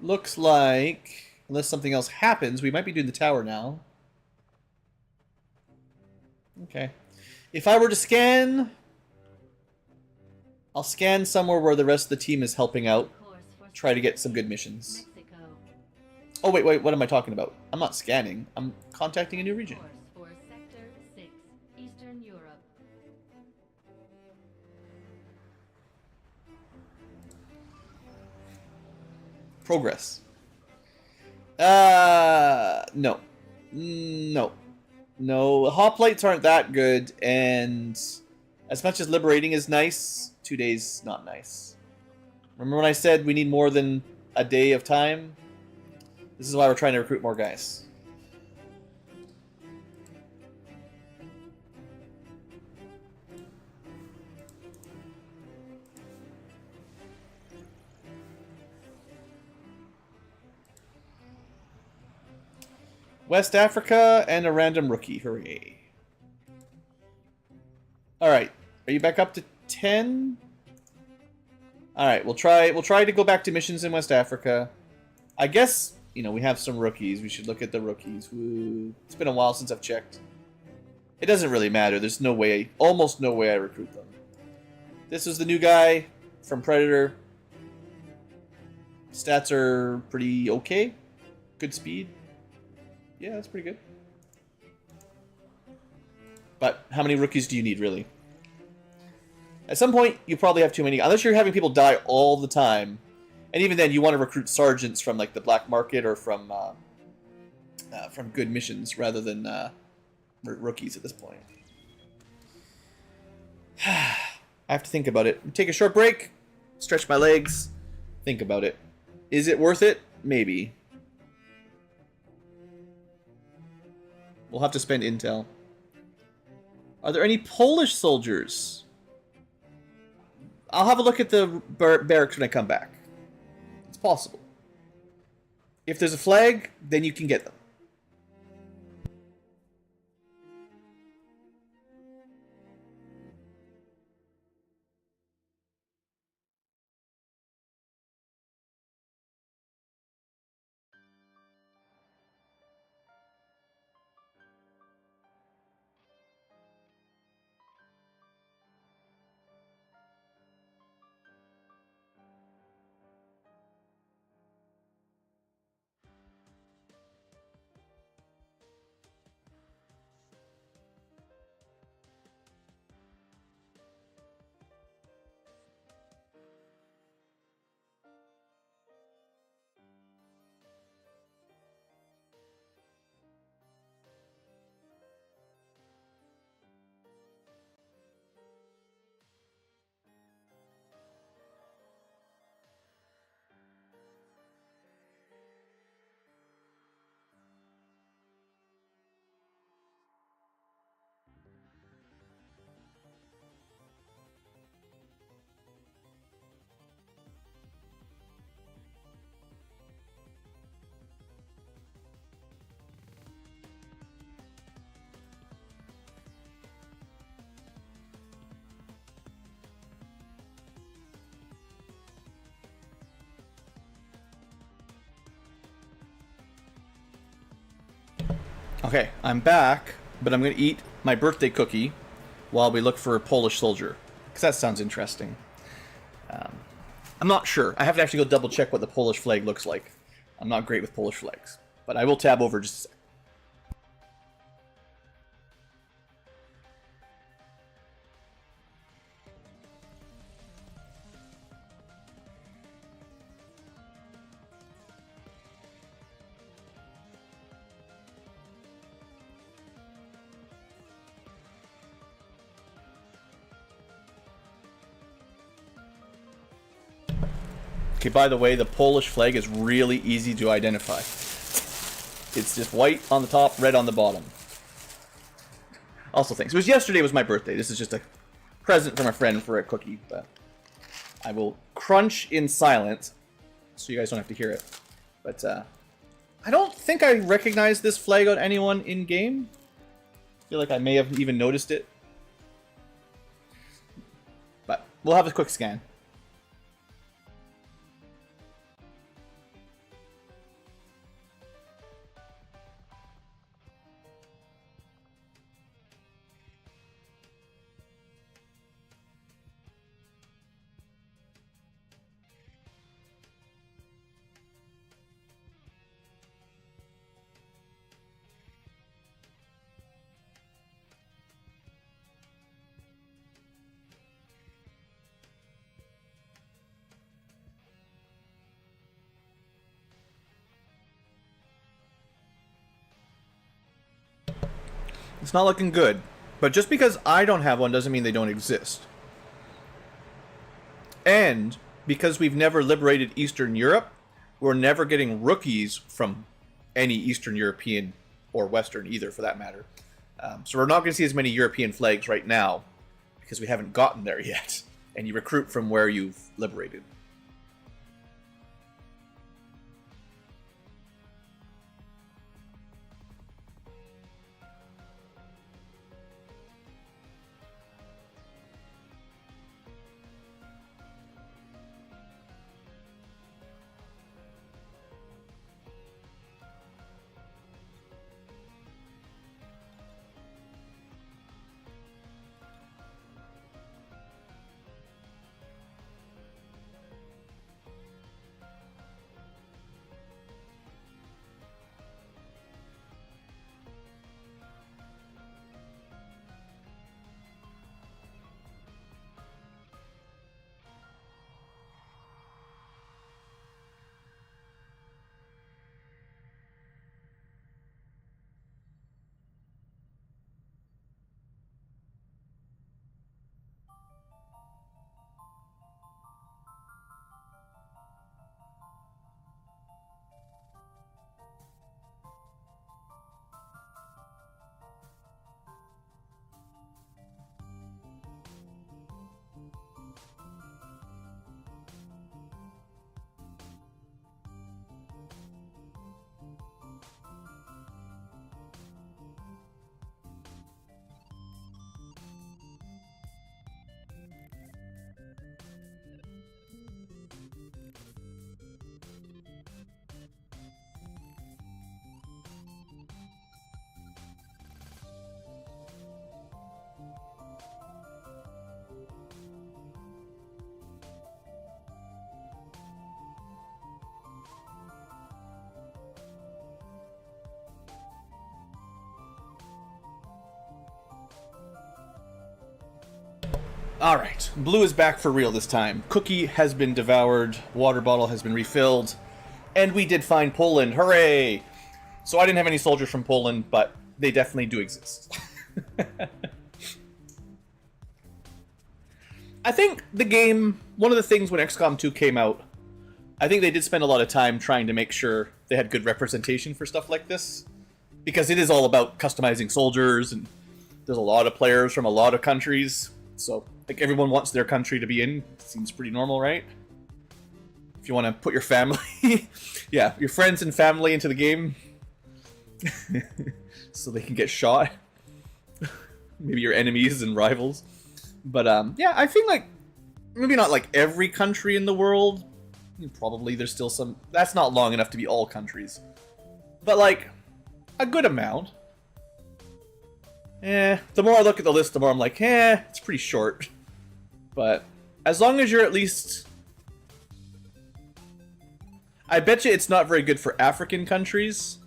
Looks like, unless something else happens, we might be doing the tower now. Okay. If I were to scan, I'll scan somewhere where the rest of the team is helping out. Try to get some good missions. Oh, wait, what am I talking about? I'm not scanning. I'm contacting a new region. For Sector 6, Eastern Europe. Progress. No. No. Hoplites aren't that good, and as much as liberating is nice, 2 days not nice. Remember when I said we need more than a day of time? This is why we're trying to recruit more guys. West Africa and a random rookie. Hooray. Alright. Are you back up to 10? Alright, we'll try to go back to missions in West Africa. I guess, you know, we have some rookies. We should look at the rookies. Woo. It's been a while since I've checked. It doesn't really matter. There's no way, almost no way I recruit them. This is the new guy from Predator. Stats are pretty okay. Good speed. Yeah, that's pretty good. But how many rookies do you need, really? At some point, you probably have too many. Unless you're having people die all the time. And even then, you want to recruit sergeants from like the black market or from good missions rather than rookies at this point. I have to think about it. Take a short break. Stretch my legs. Think about it. Is it worth it? Maybe. We'll have to spend intel. Are there any Polish soldiers? I'll have a look at the barracks when I come back. It's possible. If there's a flag, then you can get them. Okay, I'm back, but I'm going to eat my birthday cookie while we look for a Polish soldier. Because that sounds interesting. I'm not sure. I have to actually go double check what the Polish flag looks like. I'm not great with Polish flags. But I will tab over just a sec. Okay, by the way, the Polish flag is really easy to identify. It's just white on the top, red on the bottom. Also, thanks. It was yesterday was my birthday. This is just a present from a friend for a cookie. But I will crunch in silence, so you guys don't have to hear it. But I don't think I recognize this flag on anyone in game. I feel like I may have even noticed it. But we'll have a quick scan. It's not looking good. But just because I don't have one doesn't mean they don't exist. And because we've never liberated Eastern Europe, we're never getting rookies from any Eastern European or Western either, for that matter. So we're not going to see as many European flags right now because we haven't gotten there yet. And you recruit from where you've liberated. Alright, blue is back for real this time. Cookie has been devoured, water bottle has been refilled, and we did find Poland. Hooray! So I didn't have any soldiers from Poland, but they definitely do exist. I think the game, one of the things when XCOM 2 came out, I think they did spend a lot of time trying to make sure they had good representation for stuff like this. Because it is all about customizing soldiers, and there's a lot of players from a lot of countries, so like everyone wants their country to be in. Seems pretty normal, right? If you want to put your family, yeah, your friends and family into the game, so they can get shot. Maybe your enemies and rivals. But yeah, I think like maybe not like every country in the world. Probably there's still some. That's not long enough to be all countries, but like a good amount. The more I look at the list, the more I'm like, it's pretty short. But as long as you're at least... I bet you it's not very good for African countries.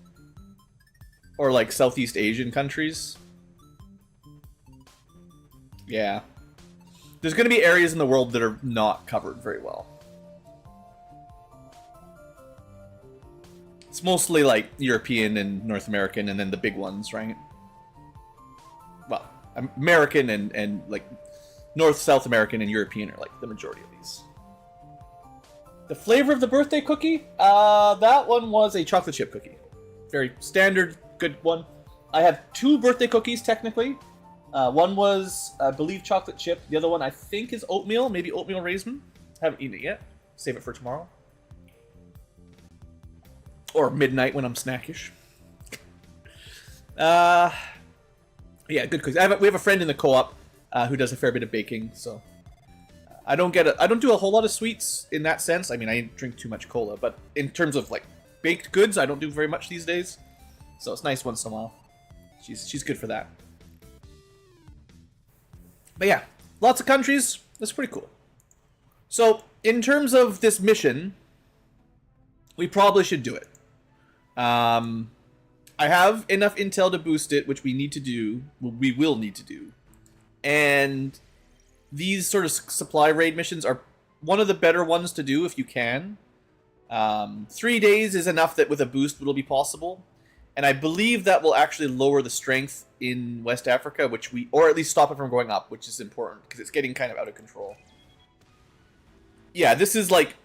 Or like Southeast Asian countries. Yeah. There's going to be areas in the world that are not covered very well. It's mostly like European and North American and then the big ones, right? Well, American and like North, South American and European are like the majority of these. The flavor of the birthday cookie? That one was a chocolate chip cookie. Very standard, good one. I have 2 birthday cookies, technically. One was, I believe, chocolate chip. The other one, I think, is oatmeal. Maybe oatmeal raisin. Haven't eaten it yet. Save it for tomorrow. Or midnight when I'm snackish. Yeah, good cookies. We have a friend in the co-op who does a fair bit of baking, so I don't do a whole lot of sweets in that sense. I mean, I drink too much cola, but in terms of like baked goods, I don't do very much these days. So it's nice once in a while. She's good for that. But yeah, lots of countries. That's pretty cool. So in terms of this mission, we probably should do it. I have enough intel to boost it, which we need to do. We will need to do. And these sort of supply raid missions are one of the better ones to do if you can. 3 days is enough that with a boost it'll be possible. And I believe that will actually lower the strength in West Africa, or at least stop it from going up, which is important because it's getting kind of out of control. Yeah, this is like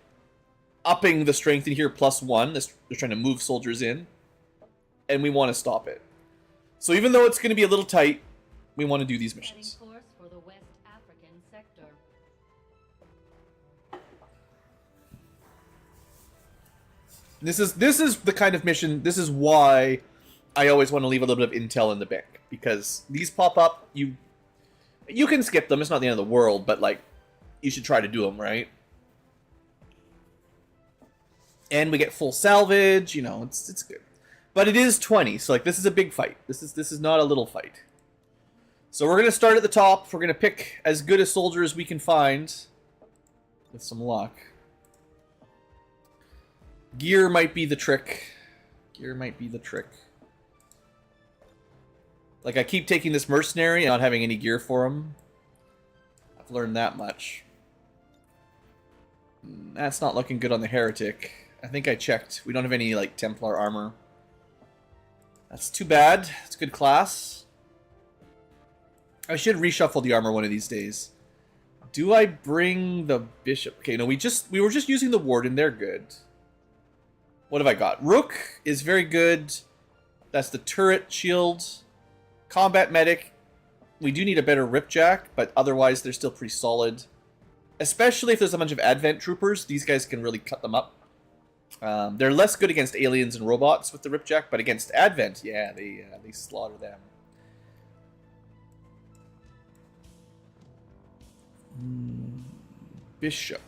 upping the strength in here +1. They're trying to move soldiers in. And we want to stop it. So even though it's going to be a little tight, we want to do these missions. Setting course for the West African sector. This is the kind of mission. This is why I always want to leave a little bit of intel in the bank, because these pop up. You can skip them. It's not the end of the world, but like you should try to do them, right? And we get full salvage. You know, it's good. But it is 20, so like this is a big fight. This is not a little fight. So we're gonna start at the top. We're gonna pick as good a soldier as we can find, with some luck. Gear might be the trick. Gear might be the trick. Like I keep taking this mercenary and not having any gear for him. I've learned that much. That's not looking good on the heretic. I think I checked. We don't have any like Templar armor. That's too bad. It's a good class. I should reshuffle the armor one of these days. Do I bring the bishop? Okay, no, we were just using the warden. They're good. What have I got? Rook is very good. That's the turret shield. Combat medic. We do need a better ripjack, but otherwise they're still pretty solid. Especially if there's a bunch of advent troopers. These guys can really cut them up. They're less good against aliens and robots with the ripjack, but against advent, yeah, they slaughter them. Bishop.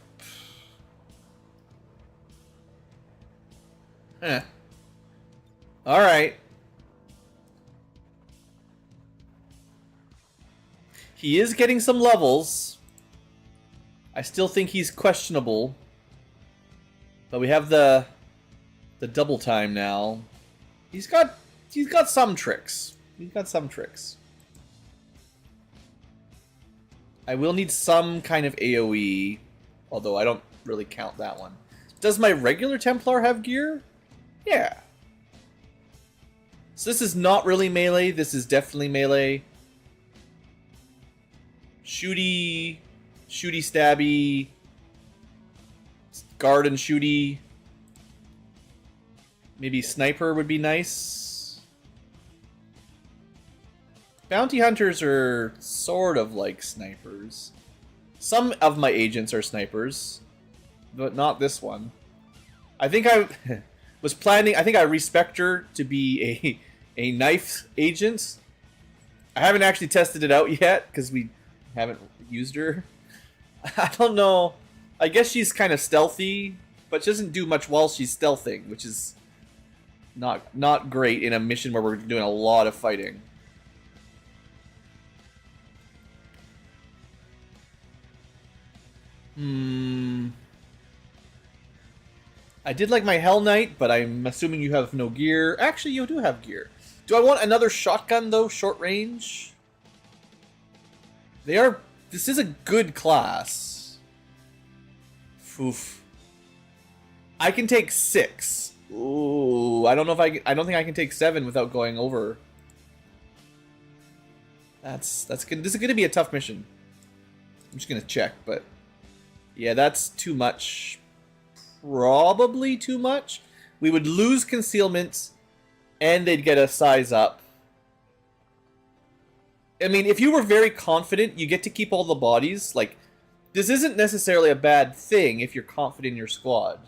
Alright. He is getting some levels. I still think he's questionable. But we have the double time now. He's got some tricks. He's got some tricks. I will need some kind of AoE, although I don't really count that one. Does my regular Templar have gear? Yeah. So this is not really melee. This is definitely melee. Shooty, stabby. Guard and shooty. Maybe sniper would be nice. Bounty hunters are sort of like snipers. Some of my agents are snipers, but not this one. I think I was planning. I think I respect her to be a knife agent. I haven't actually tested it out yet because we haven't used her. I don't know. I guess she's kind of stealthy, but she doesn't do much while she's stealthing, which is not great in a mission where we're doing a lot of fighting. I did like my Hell Knight, but I'm assuming you have no gear. Actually, you do have gear. Do I want another shotgun, though? Short range? This is a good class. Oof. I can take 6. Ooh, I don't know if I don't think I can take 7 without going over. That's good. This is gonna be a tough mission. I'm just gonna check, but yeah, that's too much. probably too much. We would lose concealments, and they'd get a size up. I mean, if you were very confident, you get to keep all the bodies. Like, this isn't necessarily a bad thing if you're confident in your squad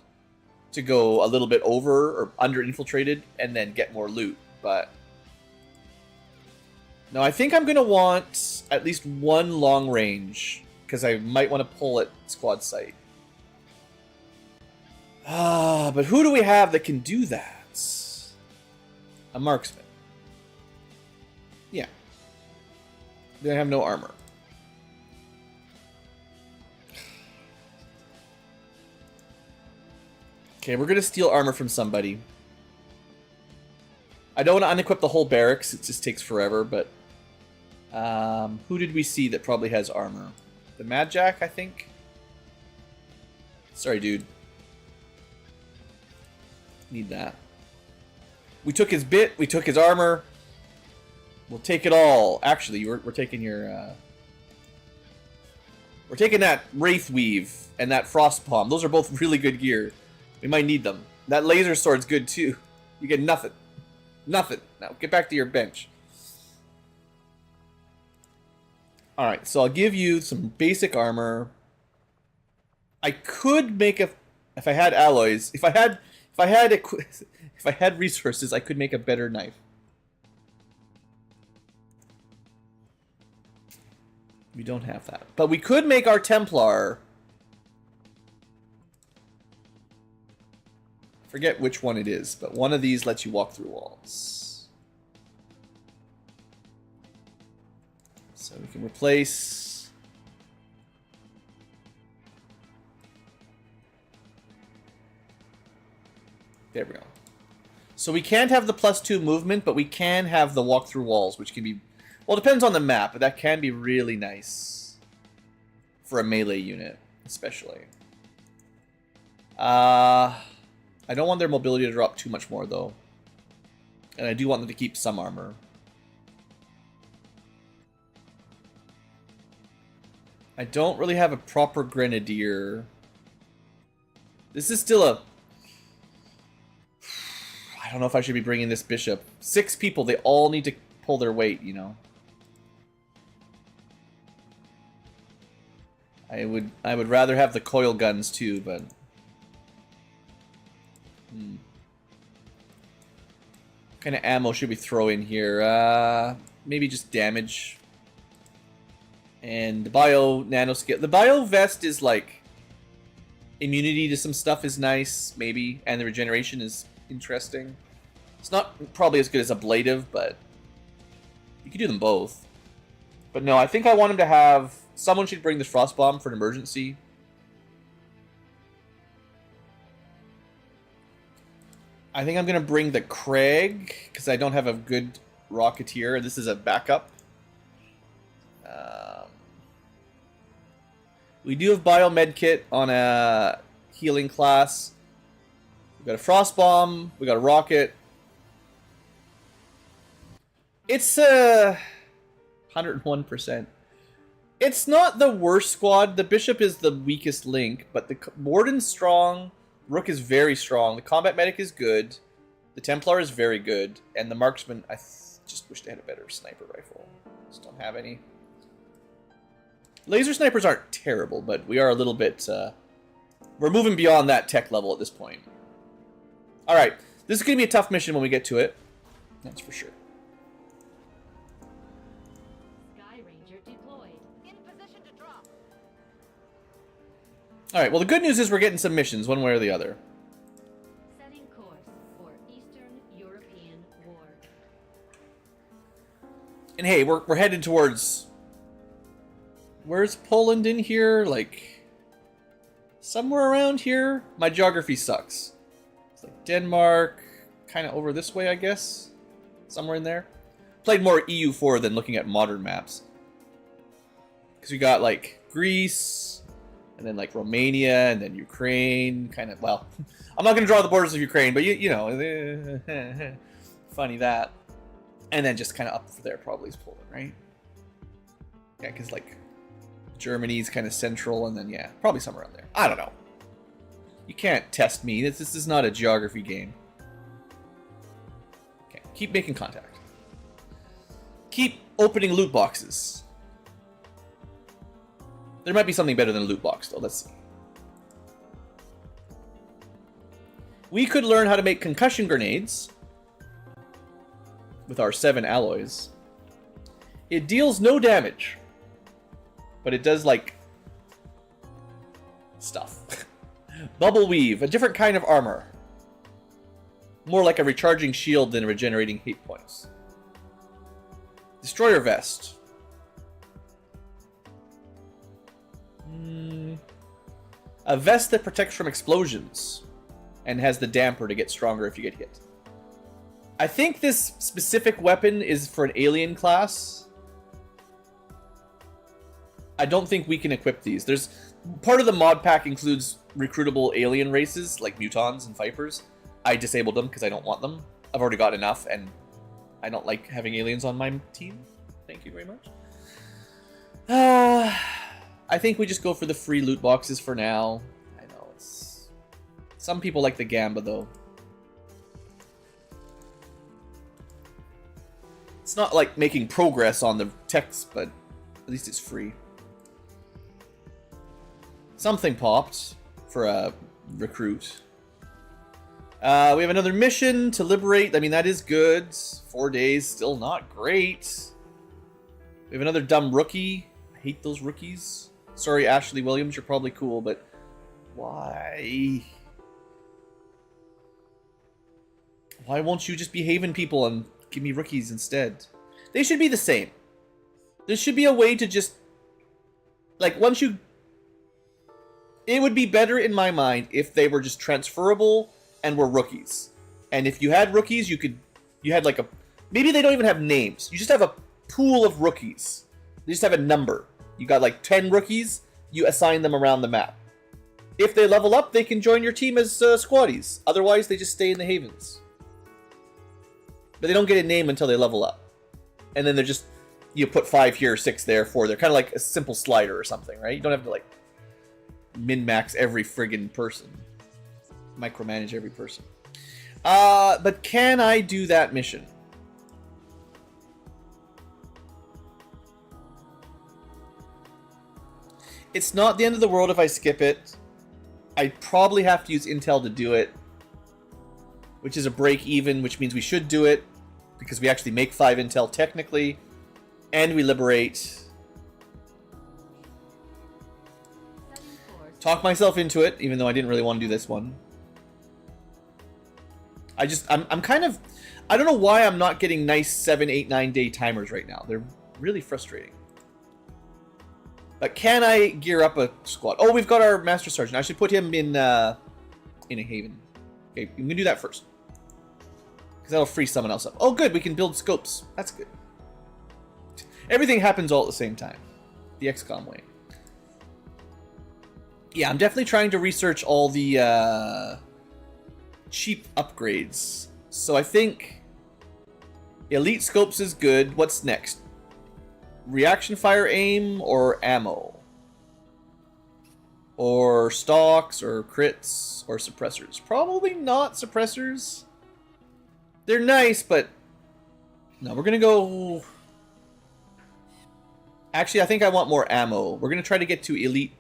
to go a little bit over or under infiltrated and then get more loot. But no, I think I'm going to want at least one long range because I might want to pull at squad site. But who do we have that can do that? A marksman. Yeah. They have no armor. Okay, we're going to steal armor from somebody. I don't want to unequip the whole barracks. It just takes forever, but... who did we see that probably has armor? The Mad Jack, I think? Sorry, dude. Need that. We took his bit. We took his armor. We'll take it all. Actually, we're taking your... we're taking that Wraith Weave and that Frost Palm. Those are both really good gear. We might need them. That laser sword's good too. You get nothing. Nothing. Now, get back to your bench. Alright, so I'll give you some basic armor. I could make a... If I had alloys... If I had resources, I could make a better knife. We don't have that. But we could make our Templar... Forget which one it is, but one of these lets you walk through walls. So we can replace... There we go. So we can't have the +2 movement, but we can have the walk through walls, which can be... Well, it depends on the map, but that can be really nice. For a melee unit, especially. I don't want their mobility to drop too much more, though. And I do want them to keep some armor. I don't really have a proper Grenadier. This is still a... I don't know if I should be bringing this Bishop. 6 people, they all need to pull their weight, you know. I would rather have the coil guns, too, but... What kind of ammo should we throw in here? Maybe just damage. And the bio nanoscale. The bio vest is like... Immunity to some stuff is nice, maybe. And the regeneration is interesting. It's not probably as good as ablative, but... You could do them both. But no, I think I want him to have... Someone should bring the Frost Bomb for an emergency. I think I'm going to bring the Craig, because I don't have a good Rocketeer. This is a backup. We do have Biomed Kit on a healing class. We've got a Frost Bomb. We got a Rocket. It's 101%. It's not the worst squad. The Bishop is the weakest link, but the Warden's strong. Rook is very strong. The Combat Medic is good. The Templar is very good. And the Marksman, I just wish they had a better sniper rifle. Just don't have any. Laser snipers aren't terrible, but we are a little bit... we're moving beyond that tech level at this point. Alright, this is going to be a tough mission when we get to it. That's for sure. Sky Ranger deployed. In position to drop. Alright, well the good news is we're getting some missions, one way or the other. Setting course for Eastern European War. And hey, we're headed towards... Where's Poland in here? Like... Somewhere around here? My geography sucks. It's like Denmark, kind of over this way, I guess. Somewhere in there. Played more EU4 than looking at modern maps. Because we got like Greece, and then like Romania, and then Ukraine. Kind of, well, I'm not going to draw the borders of Ukraine, but you know, funny that. And then just kind of up there probably is Poland, right? Yeah, because like Germany's kind of central, and then yeah, probably somewhere around there. I don't know. You can't test me. This is not a geography game. Okay, keep making contact. Keep opening loot boxes. There might be something better than a loot box, though. Let's see. We could learn how to make concussion grenades with our 7 alloys. It deals no damage, but it does, like, stuff. Bubble Weave, a different kind of armor. More like a recharging shield than regenerating hate points. Destroyer Vest. A vest that protects from explosions and has the damper to get stronger if you get hit. I think this specific weapon is for an alien class. I don't think we can equip these. There's part of the mod pack includes recruitable alien races like mutons and vipers. I disabled them because I don't want them. I've already got enough, and I don't like having aliens on my team. Thank you very much. I think we just go for the free loot boxes for now. I know it's... Some people like the Gamba, though. It's not like making progress on the text, but at least it's free. Something popped for a recruit. We have another mission to liberate. I mean, that is good. 4 days, still not great. We have another dumb rookie. I hate those rookies. Sorry, Ashley Williams, you're probably cool, but why? Why won't you just be Haven people and give me rookies instead? They should be the same. There should be a way to just... Like, once you... It would be better in my mind if they were just transferable and were rookies. And if you had rookies, you could... You had like a... Maybe they don't even have names. You just have a pool of rookies. They just have a number. You got like 10 rookies, you assign them around the map. If they level up, they can join your team as squaddies. Otherwise, they just stay in the Havens. But they don't get a name until they level up. And then they're just... You put 5 here, 6 there, 4 there. Kind of like a simple slider or something, right? You don't have to like... min-max every friggin' person. Micromanage every person. But can I do that mission? It's not the end of the world if I skip it. I probably have to use intel to do it, which is a break even, which means we should do it because we actually make 5 intel technically, and we liberate. Talk myself into it, even though I didn't really want to do this one. I'm kind of... I don't know why I'm not getting nice 7, 8, 9 day timers right now. They're really frustrating. But can I gear up a squad? Oh, we've got our Master Sergeant. I should put him in a Haven. Okay, I'm going to do that first. Because that'll free someone else up. Oh, good. We can build scopes. That's good. Everything happens all at the same time. The XCom way. Yeah, I'm definitely trying to research all the cheap upgrades. So I think Elite Scopes is good. What's next? Reaction fire aim or ammo? Or stocks or crits or suppressors? Probably not suppressors. They're nice, but... No, we're going to go... Actually, I think I want more ammo. We're going to try to get to Elite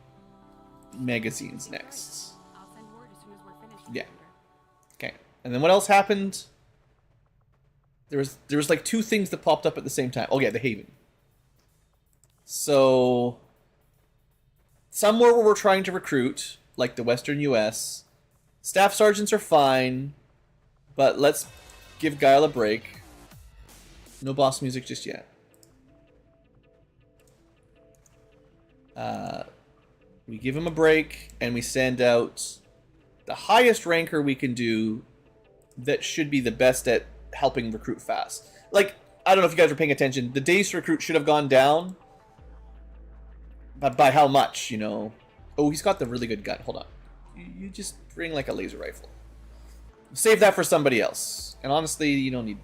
magazines next. I'll send word as soon as we're finished. Yeah. Okay. And then what else happened? There was like 2 things that popped up at the same time. Oh yeah, the Haven. So somewhere where we're trying to recruit, like the Western US, staff sergeants are fine, but let's give Guile a break. No boss music just yet. We give him a break, and we send out the highest ranker we can do that should be the best at helping recruit fast. Like, I don't know if you guys are paying attention. The days to recruit should have gone down. But by how much, you know? Oh, he's got the really good gun. Hold on. You just bring like a laser rifle. Save that for somebody else. And honestly, you don't need...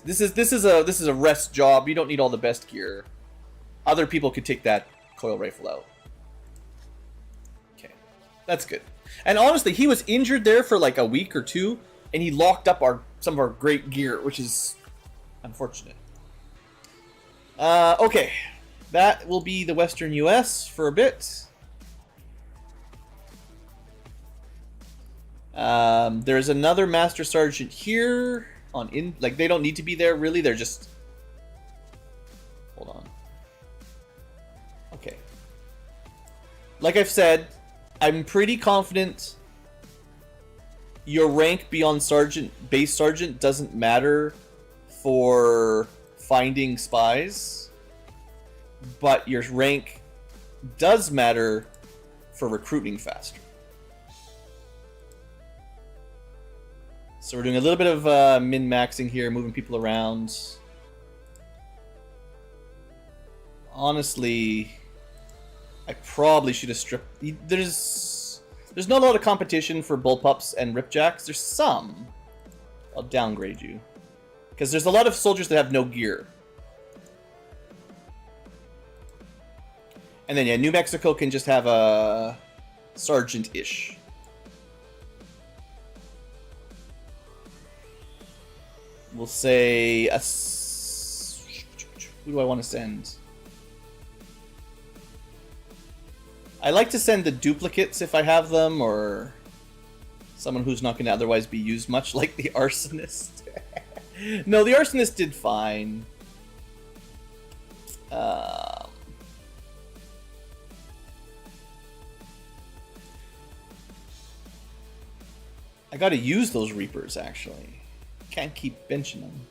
This is a rest job. You don't need all the best gear. Other people could take that coil rifle out. Okay. That's good. And honestly, he was injured there for like a week or two, and he locked up some of our great gear, which is unfortunate. Okay. That will be the Western US for a bit. There's another Master Sergeant here like they don't need to be there really, they're just hold on. Okay. Like I've said, I'm pretty confident your rank beyond Sergeant, base Sergeant doesn't matter for finding spies, but your rank does matter for recruiting faster. So we're doing a little bit of min-maxing here, moving people around. Honestly, I probably should have stripped... There's not a lot of competition for bullpups and ripjacks. There's some. I'll downgrade you. Because there's a lot of soldiers that have no gear. And then, yeah, New Mexico can just have a sergeant-ish. We'll say who do I want to send? I like to send the duplicates if I have them, or someone who's not going to otherwise be used much, like the arsonist. No, the arsonist did fine. I gotta use those Reapers, actually. Can't keep benching them.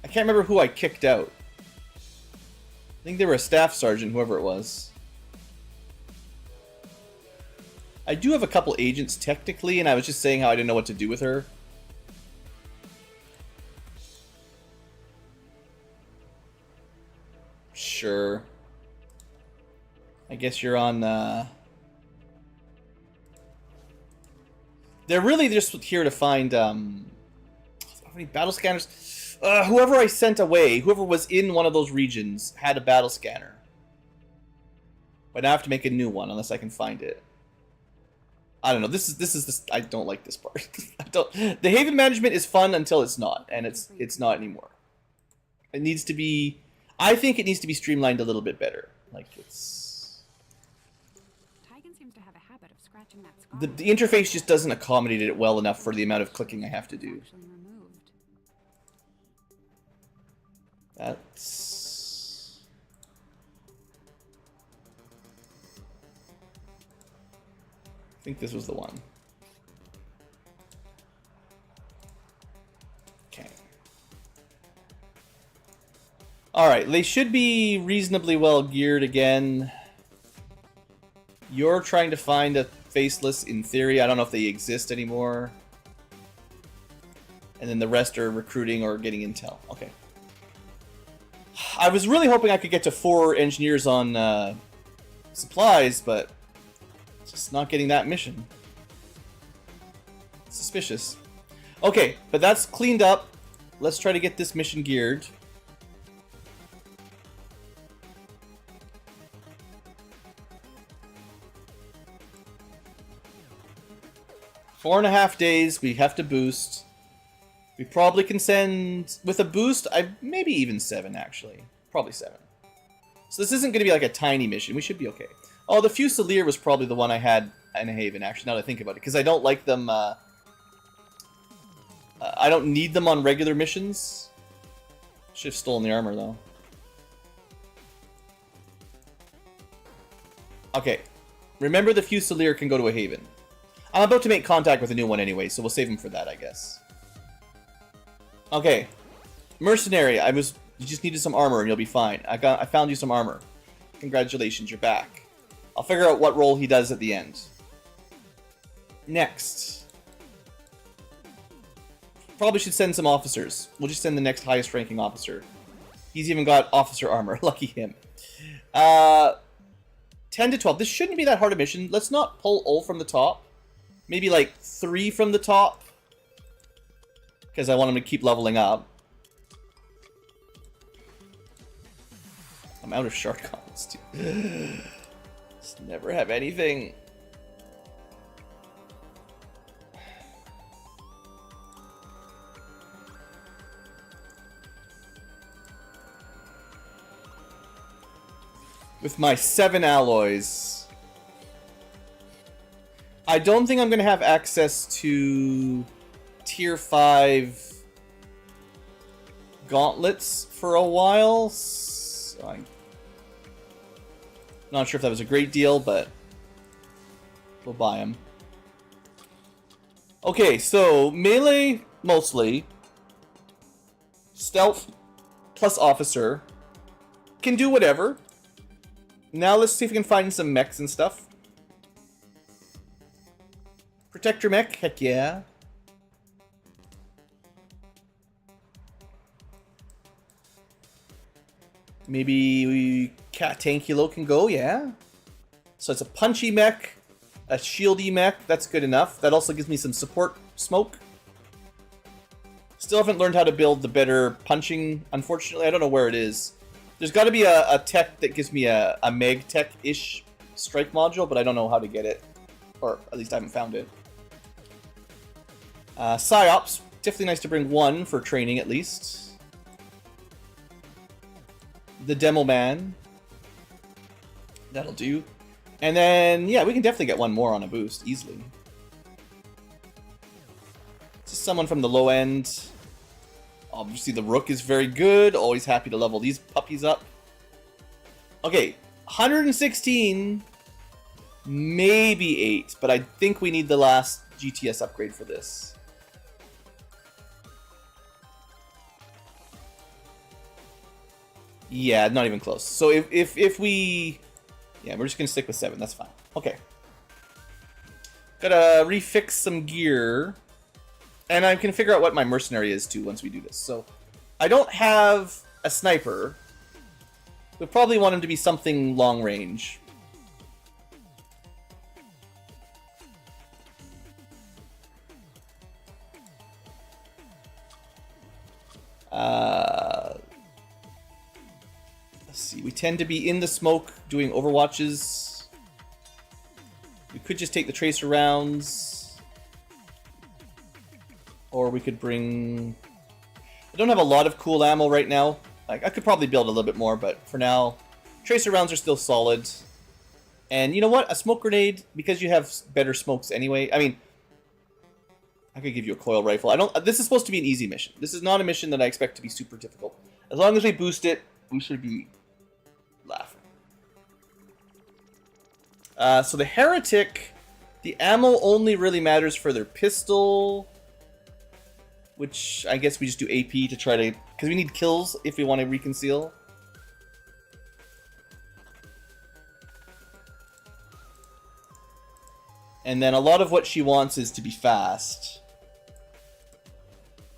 I can't remember who I kicked out. I think they were a staff sergeant, whoever it was. I do have a couple agents technically, and I was just saying how I didn't know what to do with her. Sure. I guess you're on, They're really just here to find, how many battle scanners? Whoever I sent away, whoever was in one of those regions, had a battle scanner. But now I have to make a new one, unless I can find it. I don't know, this is I don't like this part. The Haven management is fun until it's not, and it's not anymore. It needs to be, I think it needs to be streamlined a little bit better. Like, The interface just doesn't accommodate it well enough for the amount of clicking I have to do. That's... I think this was the one. Okay. Alright, they should be reasonably well geared again. You're trying to find a faceless in theory. I don't know if they exist anymore. And then the rest are recruiting or getting intel. Okay. I was really hoping I could get to 4 engineers on supplies, but just not getting that mission. Suspicious. Okay, but that's cleaned up. Let's try to get this mission geared. Four and a half days, we have to boost. We probably can send, with a boost, maybe even 7 actually. Probably 7. So this isn't going to be like a tiny mission, we should be okay. Oh, the Fusilier was probably the one I had in Haven, actually, now that I think about it. Because I don't like them, I don't need them on regular missions. Should have stolen the armor though. Okay. Remember the Fusilier can go to a Haven. I'm about to make contact with a new one anyway, so we'll save him for that, I guess. Okay. Mercenary, you just needed some armor and you'll be fine. I found you some armor. Congratulations, you're back. I'll figure out what role he does at the end. Next. Probably should send some officers. We'll just send the next highest ranking officer. He's even got officer armor. Lucky him. 10 to 12. This shouldn't be that hard a mission. Let's not pull all from the top. Maybe like 3 from the top. Because I want him to keep leveling up. I'm out of shard comments too. Just never have anything. With my 7 alloys, I don't think I'm going to have access to tier 5 gauntlets for a while. So I'm not sure if that was a great deal, but we'll buy them. Okay, so melee mostly. Stealth plus officer. Can do whatever. Now let's see if we can find some mechs and stuff. Protector mech, heck yeah. Maybe Cat Ankylo can go, yeah. So it's a punchy mech, a shieldy mech, that's good enough. That also gives me some support smoke. Still haven't learned how to build the better punching, unfortunately. I don't know where it is. There's got to be a tech that gives me a Meg Tech-ish strike module, but I don't know how to get it. Or at least I haven't found it. Psyops, definitely nice to bring 1 for training at least. The Demo Man. That'll do. And then, yeah, we can definitely get 1 more on a boost, easily. Just someone from the low end. Obviously, the Rook is very good. Always happy to level these puppies up. Okay, 116, maybe 8, but I think we need the last GTS upgrade for this. Yeah, not even close. So if we... Yeah, we're just going to stick with 7. That's fine. Okay. Gotta refix some gear. And I can figure out what my mercenary is, too, once we do this. So, I don't have a sniper. We probably want him to be something long range. Let's see. We tend to be in the smoke doing overwatches. We could just take the tracer rounds. Or we could bring... I don't have a lot of cool ammo right now. Like, I could probably build a little bit more, but for now, tracer rounds are still solid. And you know what? A smoke grenade, because you have better smokes anyway. I mean, I could give you a coil rifle. This is supposed to be an easy mission. This is not a mission that I expect to be super difficult. As long as we boost it, we should be laughing. So the Heretic, the ammo only really matters for their pistol... Which, I guess we just do AP to try to... Because we need kills if we want to reconceal. And then a lot of what she wants is to be fast.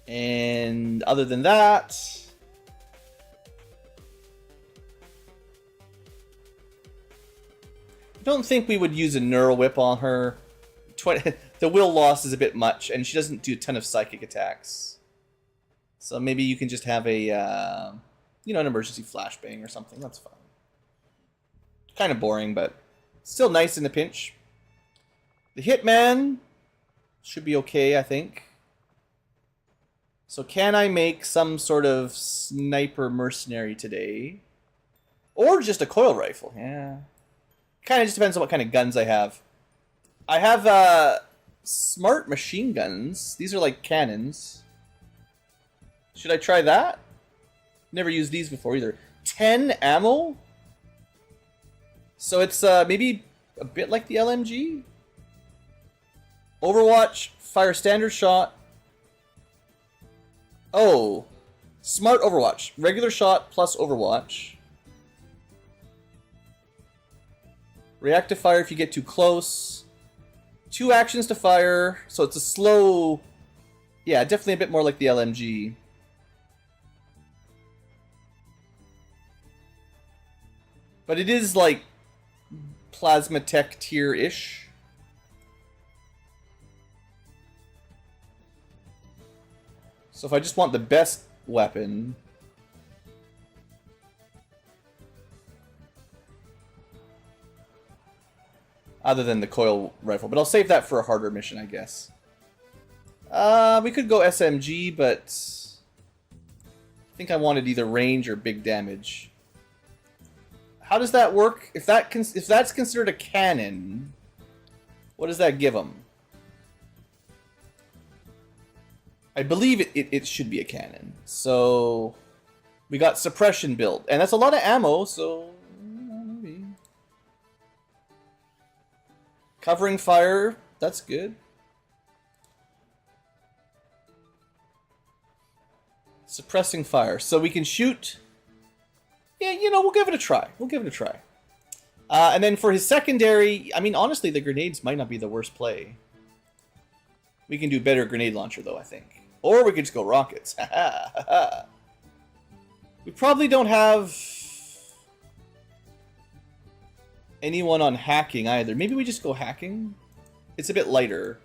And other than that... I don't think we would use a neural whip on her. The will loss is a bit much, and she doesn't do a ton of psychic attacks. So maybe you can just have a, you know, an emergency flashbang or something. That's fine. Kind of boring, but still nice in the pinch. The Hitman should be okay, I think. So can I make some sort of sniper mercenary today? Or just a coil rifle, yeah. Kind of just depends on what kind of guns I have. I have smart machine guns. These are like cannons. Should I try that? Never used these before either. 10 ammo? So it's maybe a bit like the LMG? Overwatch, fire standard shot. Oh, smart Overwatch. Regular shot plus Overwatch. Reactive fire if you get too close. 2 actions to fire, so it's a slow... Yeah, definitely a bit more like the LMG. But it is like plasma tech tier-ish. So if I just want the best weapon... Other than the coil rifle. But I'll save that for a harder mission, I guess. We could go SMG, but I think I wanted either range or big damage. How does that work? If that's considered a cannon, what does that give them? I believe it should be a cannon. So we got suppression built, and that's a lot of ammo, so maybe. Covering fire, that's good. Suppressing fire, so we can shoot. Yeah, you know, we'll give it a try. We'll give it a try. And then for his secondary, I mean, honestly, the grenades might not be the worst play. We can do better grenade launcher, though, I think. Or we could just go rockets. We probably don't have anyone on hacking either. Maybe we just go hacking? It's a bit lighter.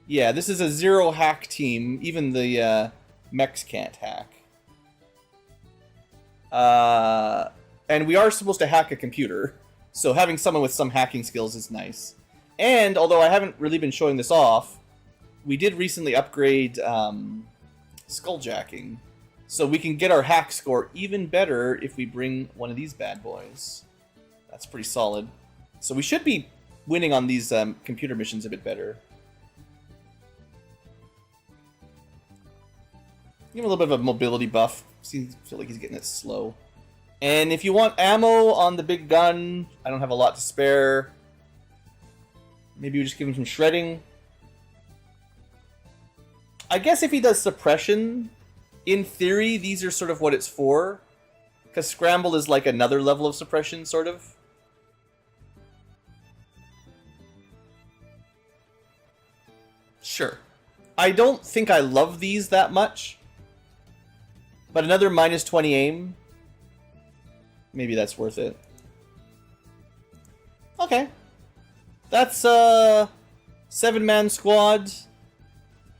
Yeah, this is a 0 hack team. Even the mechs can't hack. And we are supposed to hack a computer. So having someone with some hacking skills is nice. And, although I haven't really been showing this off, we did recently upgrade skulljacking. So we can get our hack score even better if we bring one of these bad boys. That's pretty solid. So we should be winning on these computer missions a bit better. Give him a little bit of a mobility buff. I feel like he's getting it slow. And if you want ammo on the big gun, I don't have a lot to spare. Maybe we just give him some shredding. I guess if he does suppression, in theory, these are sort of what it's for. Because scramble is like another level of suppression, sort of. Sure. I don't think I love these that much. But another minus 20 aim. Maybe that's worth it. Okay. That's a 7-man squad.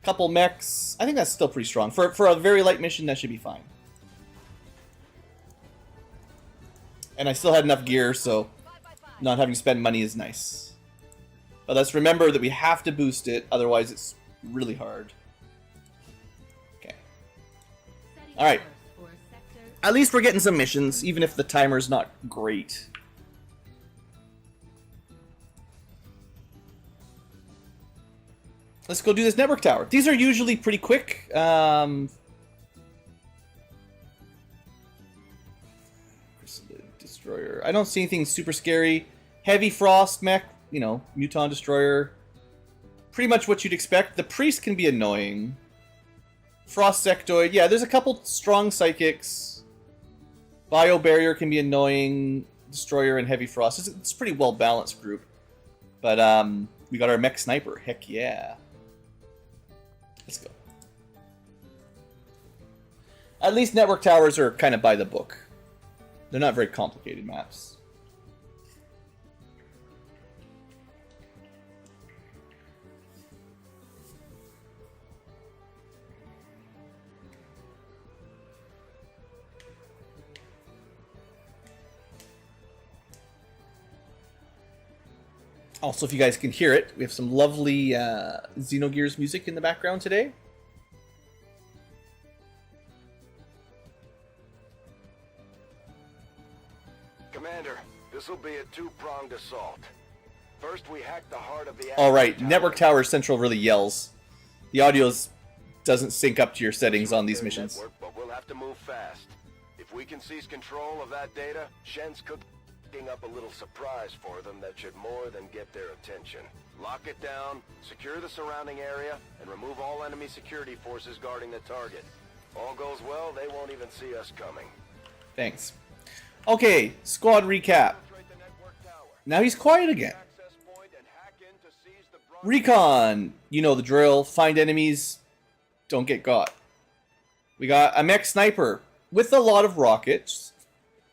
Couple mechs. I think that's still pretty strong. For a very light mission, that should be fine. And I still had enough gear, so not having to spend money is nice. But let's remember that we have to boost it, otherwise it's really hard. Okay. Alright. At least we're getting some missions, even if the timer's not great. Let's go do this network tower. These are usually pretty quick. Destroyer. I don't see anything super scary. Heavy Frost mech, you know, Muton Destroyer. Pretty much what you'd expect. The Priest can be annoying. Frost Sectoid. Yeah, there's a couple strong Psychics. Bio Barrier can be annoying. Destroyer and Heavy Frost. It's a pretty well-balanced group. But, we got our Mech Sniper. Heck yeah. Let's go. At least network towers are kind of by the book. They're not very complicated maps. Also, if you guys can hear it, we have some lovely Xenogears music in the background today. Commander, this will be a two-pronged assault. First, we hack the heart of the... All right, Network Tower Central really yells. The audio doesn't sync up to your settings on these missions. Network, but we'll have to move fast. If we can seize control of that data, Shen's cooking up a little surprise for them that should more than get their attention. Lock it down, secure the surrounding area, and remove all enemy security forces guarding the target. All goes well, they won't even see us coming. Thanks. Okay, squad recap. Now he's quiet again. Recon. You know the drill. Find enemies. Don't get got. We got a mech sniper with a lot of rockets.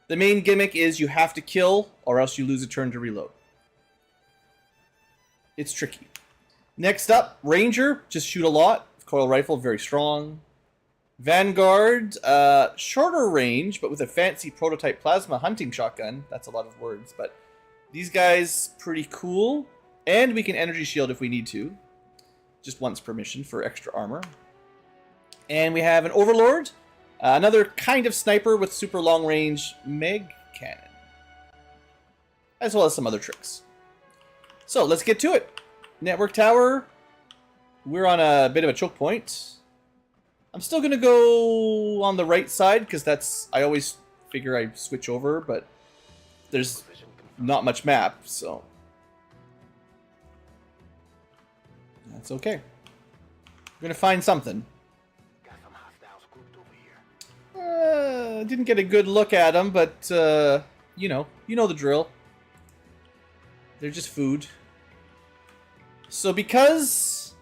The main gimmick is you have to kill or else you lose a turn to reload. It's tricky. Next up, Ranger. Just shoot a lot. Coil rifle, very strong. Vanguard, shorter range, but with a fancy prototype plasma hunting shotgun. That's a lot of words, but these guys, pretty cool. And we can energy shield if we need to. Just once per mission for extra armor. And we have an Overlord, another kind of sniper with super long range meg cannon. As well as some other tricks. So let's get to it. Network tower. We're on a bit of a choke point. I'm still going to go on the right side because that's, I always figure I switch over, but there's not much map, so that's okay. We're going to find something. Didn't get a good look at them, but you know the drill. They're just food. So because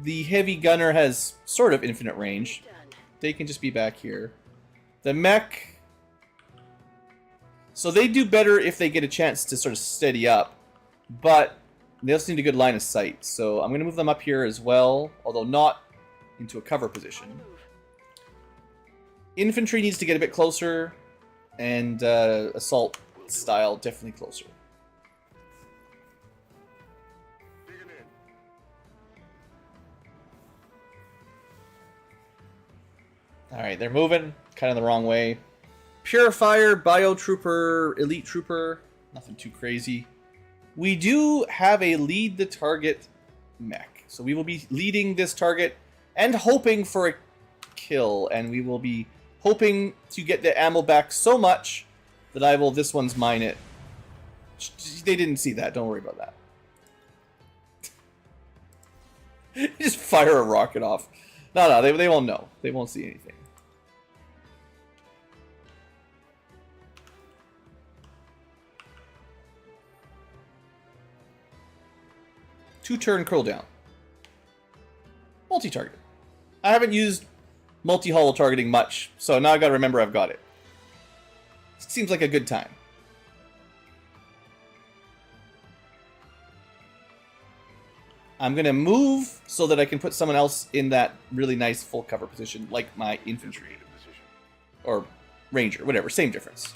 the heavy gunner has sort of infinite range, they can just be back here. The mech, so they do better if they get a chance to sort of steady up, but they also need a good line of sight. So I'm going to move them up here as well, although not into a cover position. Infantry needs to get a bit closer, and assault style definitely closer. Alright, they're moving kind of the wrong way. Purifier, Biotrooper, Elite Trooper, nothing too crazy. We do have a lead the target mech, so we will be leading this target and hoping for a kill, and we will be hoping to get the ammo back so much that I will this one's mine it. They didn't see that, don't worry about that. Just fire a rocket off. No, they won't know. They won't see anything. Two-turn curl down. Multi-target. I haven't used multi-hull targeting much, so now I gotta remember I've got it. Seems like a good time. I'm gonna move so that I can put someone else in that really nice full cover position, like my infantry. Or ranger, whatever, same difference.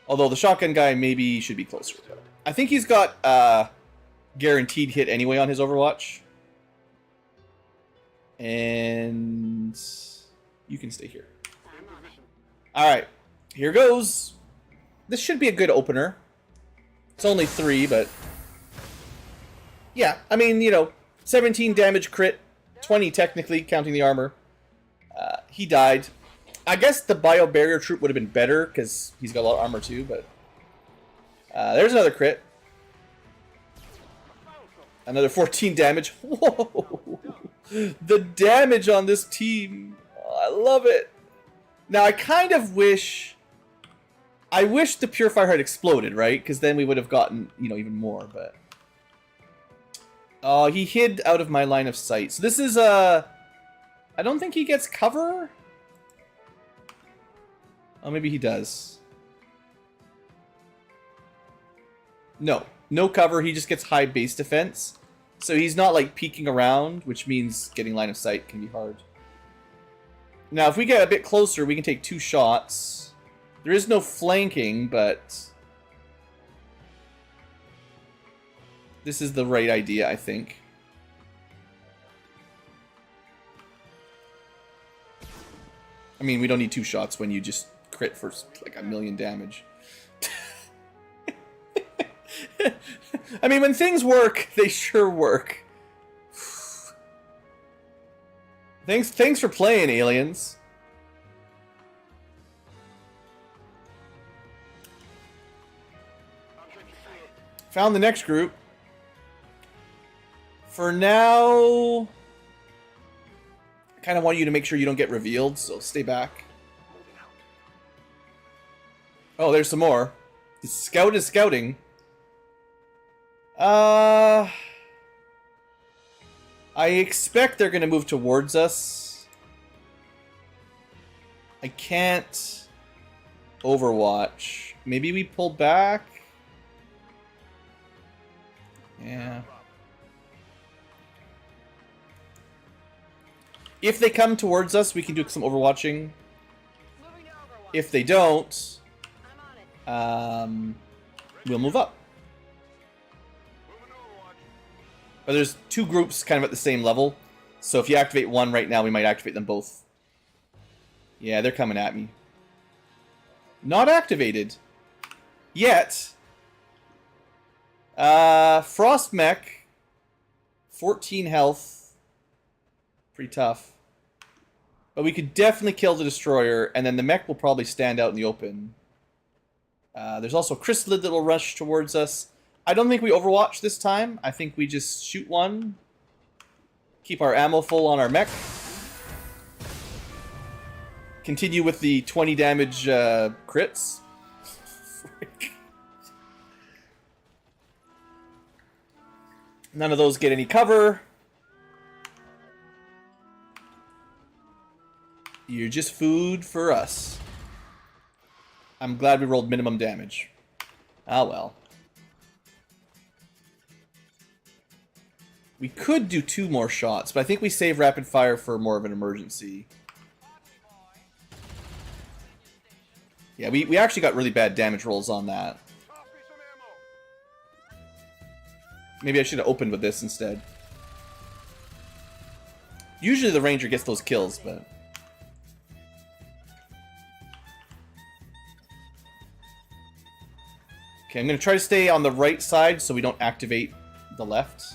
Although the shotgun guy maybe should be closer. I think he's got guaranteed hit anyway on his Overwatch. And you can stay here. Alright, here goes. This should be a good opener. It's only 3, but yeah, I mean, 17 damage crit, 20 technically, counting the armor. He died. I guess the bio barrier troop would have been better because he's got a lot of armor too, but there's another crit. Another 14 damage. Whoa! The damage on this team. Oh, I love it. Now, I kind of wish... I wish the Purifier had exploded, right? Because then we would have gotten, even more, but... Oh, he hid out of my line of sight. So this is, I don't think he gets cover? Oh, maybe he does. No. No cover, he just gets high base defense. So he's not like peeking around, which means getting line of sight can be hard. Now if we get a bit closer, we can take 2 shots. There is no flanking, but this is the right idea, I think. I mean, we don't need 2 shots when you just crit for like 1,000,000 damage. I mean, when things work, they sure work. Thanks for playing, aliens. Found the next group. For now, I kind of want you to make sure you don't get revealed, so stay back. Oh, there's some more. The scout is scouting. I expect they're going to move towards us. I can't Overwatch. Maybe we pull back? Yeah. If they come towards us, we can do some overwatching. Moving to Overwatch. If they don't, I'm on it. we'll move up. Moving to Overwatch. But there's two groups kind of at the same level. So if you activate one right now, we might activate them both. Yeah, they're coming at me. Not activated. Yet. Frost Mech. 14 health. Pretty tough. But we could definitely kill the Destroyer, and then the mech will probably stand out in the open. There's also Chrysalid that will rush towards us. I don't think we overwatch this time. I think we just shoot one. Keep our ammo full on our mech. Continue with the 20 damage crits. Frick. None of those get any cover. You're just food for us. I'm glad we rolled minimum damage. Ah well. We could do 2 more shots, but I think we save rapid fire for more of an emergency. Yeah, we actually got really bad damage rolls on that. Toss me some ammo. Maybe I should have opened with this instead. Usually the ranger gets those kills, but... Okay, I'm going to try to stay on the right side so we don't activate the left.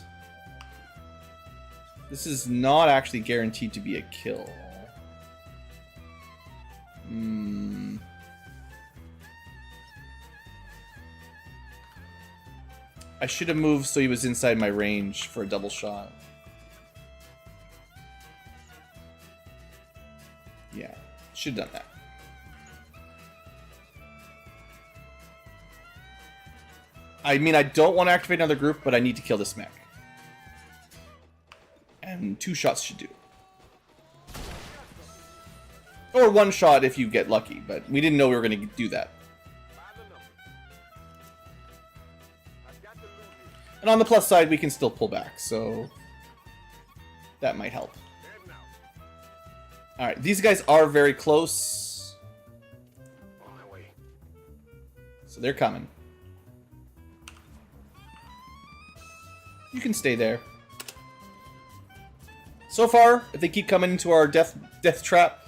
This is not actually guaranteed to be a kill. I should have moved so he was inside my range for a double shot. Yeah, should have done that. I mean, I don't want to activate another group, but I need to kill this mech. And 2 shots should do. Or 1 shot if you get lucky, but we didn't know we were going to do that. And on the plus side, we can still pull back, so that might help. Alright, these guys are very close. On my way. So they're coming. You can stay there. So far, if they keep coming into our death trap,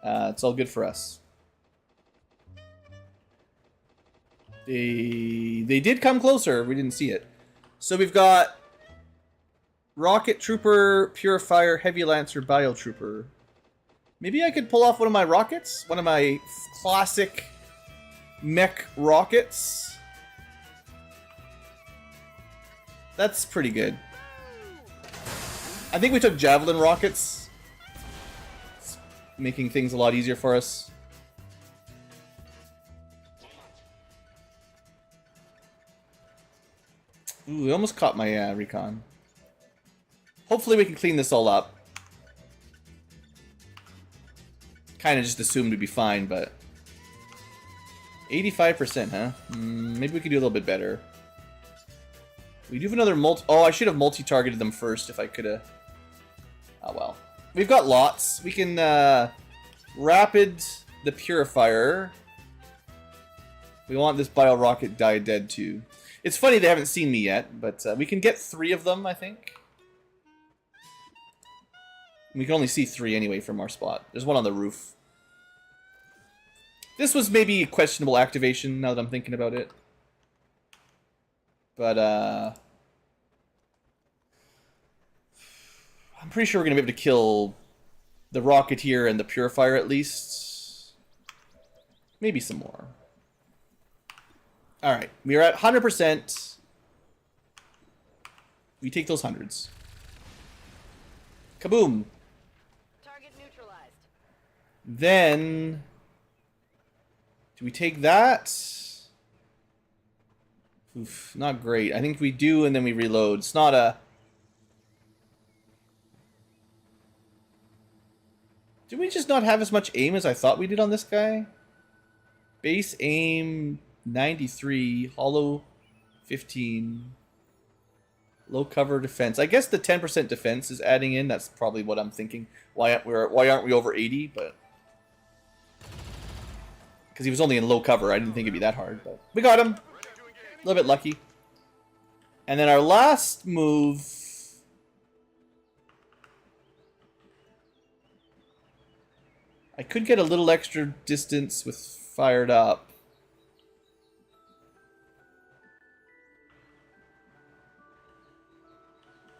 it's all good for us. They did come closer. We didn't see it. So we've got Rocket Trooper, Purifier, Heavy Lancer, Bio Trooper. Maybe I could pull off one of my rockets? One of my classic mech rockets? That's pretty good. I think we took Javelin rockets. It's making things a lot easier for us. Ooh, I almost caught my recon. Hopefully we can clean this all up. Kind of just assumed we'd be fine, but... 85%, huh? Maybe we could do a little bit better. We do have another multi... Oh, I should have multi-targeted them first if I could have... Oh, well. We've got lots. We can rapid the Purifier. We want this Bio Rocket die dead too. It's funny they haven't seen me yet, but we can get 3 of them, I think. We can only see 3 anyway from our spot. There's one on the roof. This was maybe a questionable activation, now that I'm thinking about it. But, I'm pretty sure we're going to be able to kill the Rocketeer and the Purifier at least. Maybe some more. Alright, we are at 100%. We take those hundreds. Kaboom! Target neutralized. Then... do we take that? Oof, not great. I think we do and then we reload. It's not a... Did we just not have as much aim as I thought we did on this guy? Base aim 93, hollow 15. Low cover defense. I guess the 10% defense is adding in. That's probably what I'm thinking. Why aren't we over 80? But because he was only in low cover, I didn't think it'd be that hard. But we got him. A little bit lucky. And then our last move. I could get a little extra distance with fired up.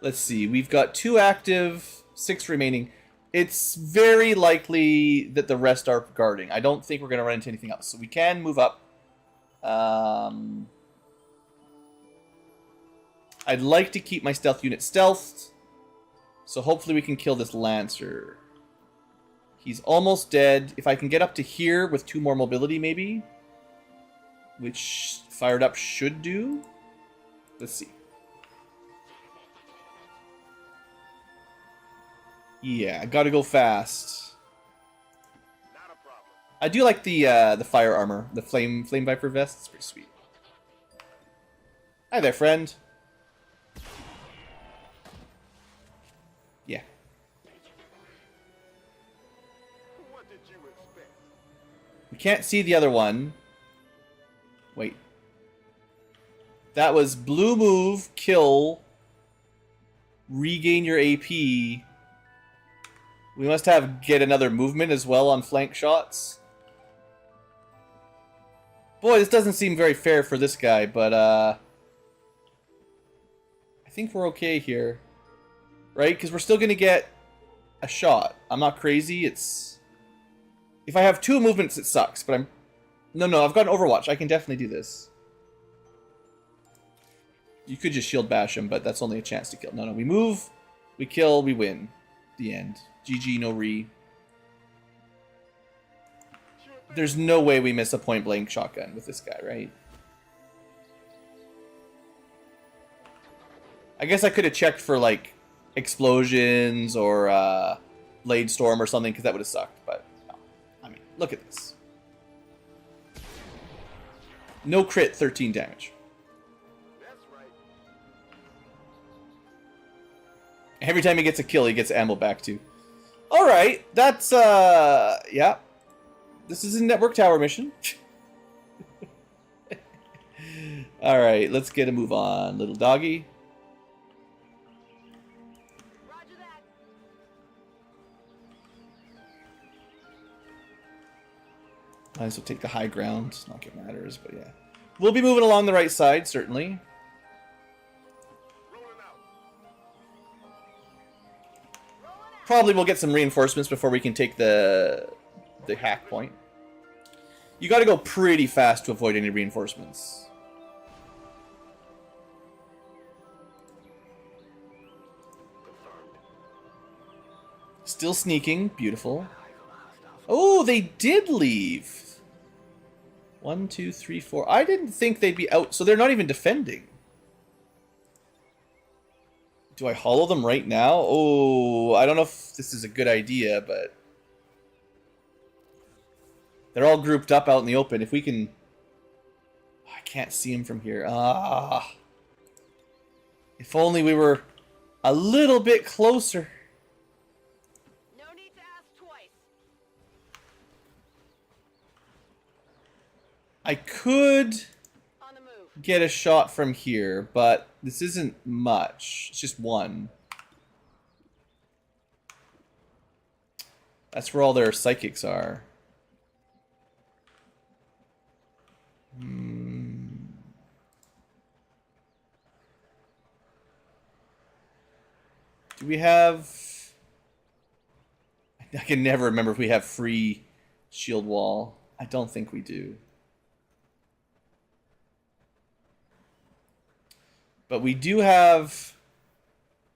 Let's see. We've got 2 active, 6 remaining. It's very likely that the rest are guarding. I don't think we're going to run into anything else. So we can move up. I'd like to keep my stealth unit stealthed. So hopefully we can kill this Lancer. He's almost dead. If I can get up to here with 2 more mobility maybe. Which fired up should do. Let's see. Yeah, I gotta go fast. Not a problem. I do like the fire armor, the flame viper vest. It's pretty sweet. Hi there, friend. Yeah. What did you expect? We can't see the other one. Wait. That was blue move, kill, regain your AP. We must get another movement as well on flank shots. Boy, this doesn't seem very fair for this guy, but I think we're okay here. Right? Because we're still going to get a shot. I'm not crazy. It's... If I have 2 movements, it sucks, but I'm... No, I've got an Overwatch. I can definitely do this. You could just shield bash him, but that's only a chance to kill. No, we move, we kill, we win. The end. GG, no re. There's no way we miss a point-blank shotgun with this guy, right? I guess I could have checked for, like, explosions or Blade Storm or something, because that would have sucked, but no. I mean, look at this. No crit, 13 damage. That's right. Every time he gets a kill, he gets ammo back, too. Alright, that's, yeah. This is a network tower mission. Alright, let's get a move on, little doggy. Roger that. Might as well take the high ground. Not that it matters, but yeah. We'll be moving along the right side, certainly. Rolling out. Probably we'll get some reinforcements before we can take the hack point. You gotta go pretty fast to avoid any reinforcements. Still sneaking. Beautiful. Oh, they did leave. 1, 2, 3, 4. I didn't think they'd be out, so they're not even defending. Do I hollow them right now? Oh, I don't know if this is a good idea, but... They're all grouped up out in the open. If we can... I can't see them from here. Ah. If only we were a little bit closer. No need to ask twice. I could On the move. get a shot from here, but this isn't much. It's just 1. That's where all their psychics are. Do we have... I can never remember if we have free shield wall. I don't think we do. But we do have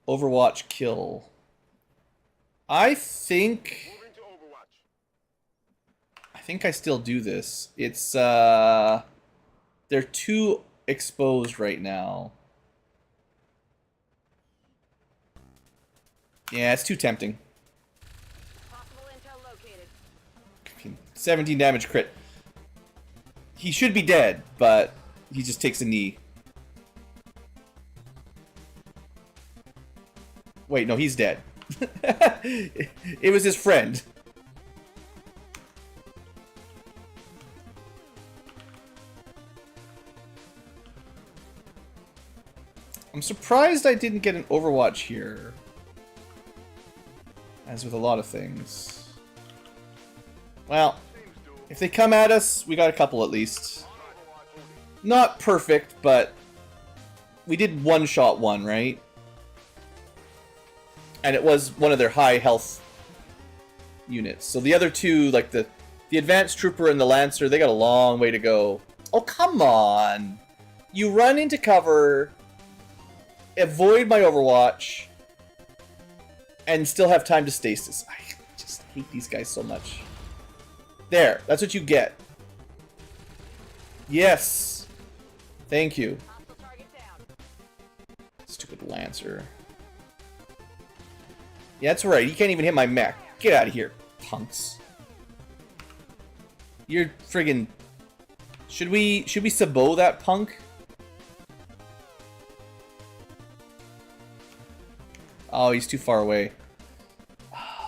Overwatch kill. I think... Moving to Overwatch. I think I still do this. It's, they're too exposed right now. Yeah, it's too tempting. Possible intel located. 17 damage crit. He should be dead, but he just takes a knee. Wait, no, he's dead. It was his friend. I'm surprised I didn't get an Overwatch here. As with a lot of things. Well, if they come at us, we got a couple at least. Not perfect, but we did one-shot one, right? And it was one of their high health units. So the other two, like the Advanced Trooper and the Lancer, they got a long way to go. Oh, come on! You run into cover, avoid my Overwatch, and still have time to stasis. I just hate these guys so much. There, that's what you get. Yes! Thank you. Stupid Lancer. Yeah, that's right. You can't even hit my mech. Get out of here, punks. You're friggin'... Should we sabot that punk? Oh, he's too far away.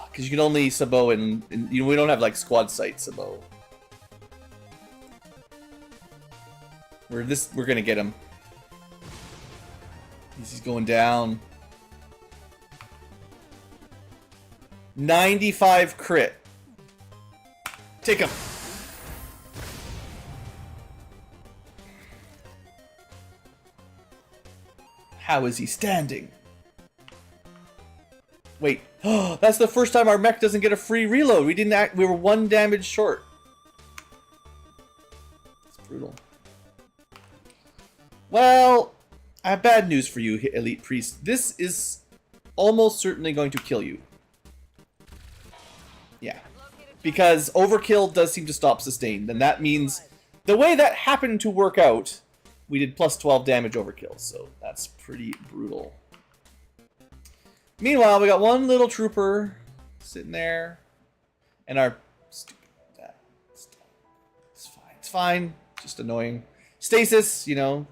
Because you can only sabot and you know, we don't have like squad sight sabot. We're gonna get him. He's going down. 95 crit. Take him. How is he standing? Wait. Oh, that's the first time our mech doesn't get a free reload. We were 1 damage short. It's brutal. Well, I have bad news for you, Elite Priest. This is almost certainly going to kill you. Yeah. Because overkill does seem to stop sustained, and that means the way that happened to work out, we did plus 12 damage overkill, so that's pretty brutal. Meanwhile, we got one little trooper sitting there, and our stupid... It's fine. It's fine. Just annoying. Stasis, you know.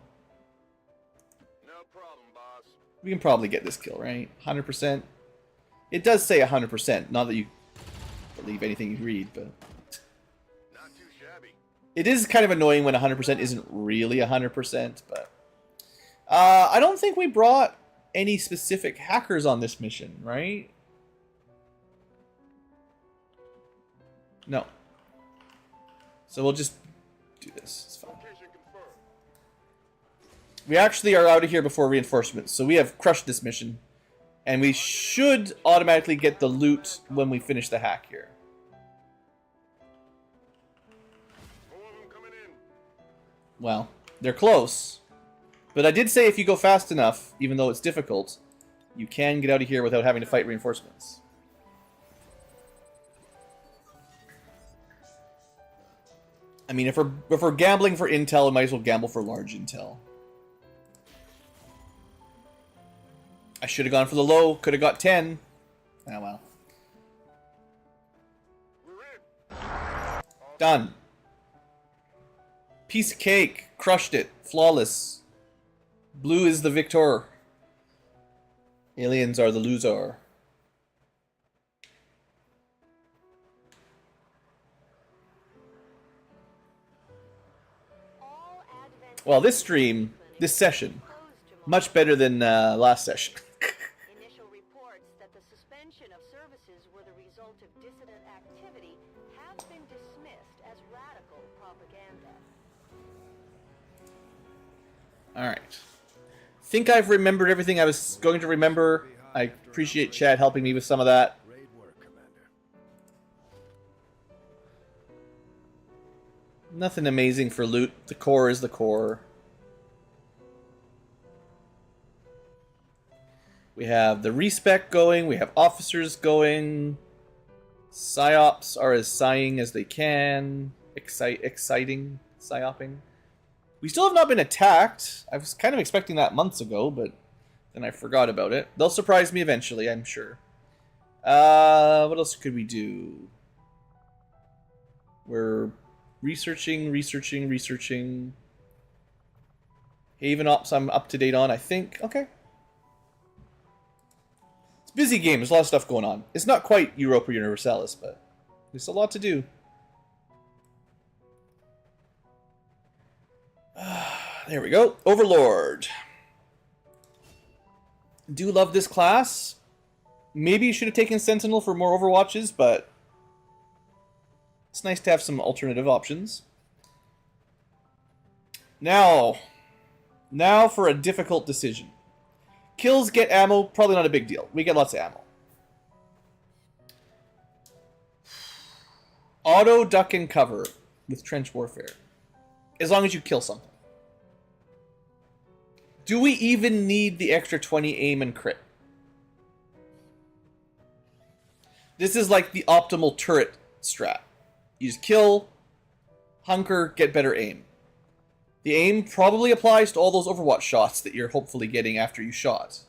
No problem, boss. We can probably get this kill, right? 100%. It does say 100%. Not that you believe anything you read, but... Not too shabby. It is kind of annoying when 100% isn't really 100%, but... I don't think we brought any specific hackers on this mission, right? No. So we'll just do this. It's fine. We actually are out of here before reinforcements, so we have crushed this mission. And we should automatically get the loot when we finish the hack here. Well, they're close. But I did say if you go fast enough, even though it's difficult, you can get out of here without having to fight reinforcements. I mean, if we're gambling for intel, we might as well gamble for large intel. I should have gone for the low. Could have got 10. Oh well. Done. Piece of cake. Crushed it. Flawless. Blue is the victor. Aliens are the loser. Well, this stream, this session, much better than last session. Initial reports that the suspension of services were the result of dissident activity have been dismissed as radical propaganda. Alright. Think I've remembered everything I was going to remember. I appreciate Chad helping me with some of that. Nothing amazing for loot. The core is the core. We have the respec going. We have officers going. Psyops are as sighing as they can. Exciting. Psyoping. We still have not been attacked. I was kind of expecting that months ago, but then I forgot about it. They'll surprise me eventually, I'm sure. What else could we do? We're researching. Haven Ops I'm up to date on, I think. Okay. It's a busy game. There's a lot of stuff going on. It's not quite Europa Universalis, but there's a lot to do. There we go. Overlord. Do love this class. Maybe you should have taken Sentinel for more Overwatches, but it's nice to have some alternative options. Now for a difficult decision. Kills get ammo, probably not a big deal. We get lots of ammo. Auto, duck, and cover with trench warfare. As long as you kill something. Do we even need the extra 20 aim and crit? This is like the optimal turret strat. You just kill, hunker, get better aim. The aim probably applies to all those Overwatch shots that you're hopefully getting after you shot.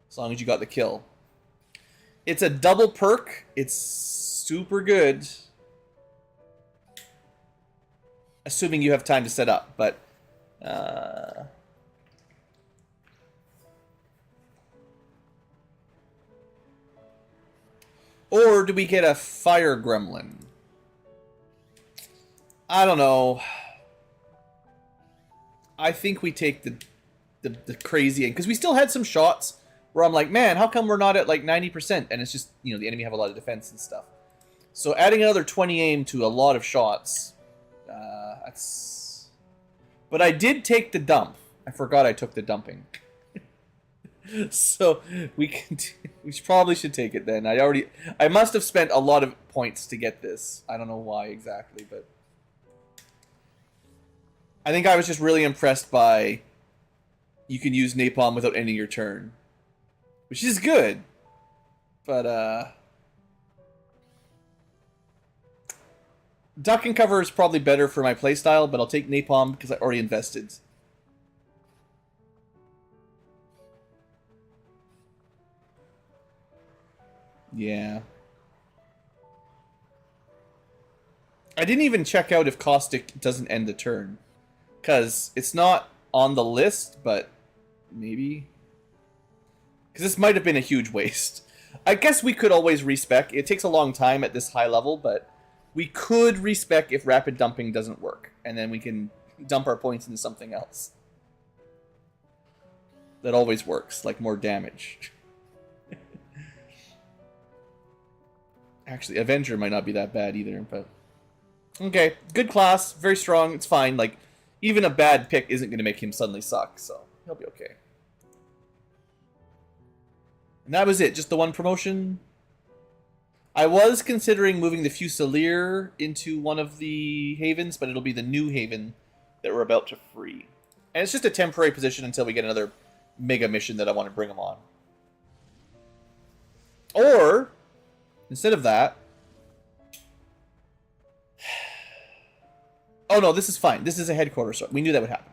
As long as you got the kill. It's a double perk. It's super good. Assuming you have time to set up, but... Or do we get a fire gremlin? I don't know. I think we take the crazy, because we still had some shots where I'm like, man, how come we're not at like 90%? And it's just, you know, the enemy have a lot of defense and stuff. So adding another 20 aim to a lot of shots, that's... But I did take the dump. I forgot I took the dumping. So we probably should take it then. I must have spent a lot of points to get this. I don't know why exactly, but I think I was just really impressed by you can use napalm without ending your turn, which is good. But duck and cover is probably better for my playstyle, but I'll take napalm because I already invested. Yeah. I didn't even check out if Caustic doesn't end the turn. Because it's not on the list, but maybe. Because this might have been a huge waste. I guess we could always respec. It takes a long time at this high level, but we could respec if rapid dumping doesn't work. And then we can dump our points into something else. That always works, like more damage. Actually, Avenger might not be that bad either, but... Okay, good class, very strong, it's fine. Like, even a bad pick isn't going to make him suddenly suck, so he'll be okay. And that was it, just the one promotion. I was considering moving the Fusilier into one of the havens, but it'll be the new haven that we're about to free. And it's just a temporary position until we get another mega mission that I want to bring him on. Or... instead of that... Oh no, this is fine. This is a headquarters, so we knew that would happen.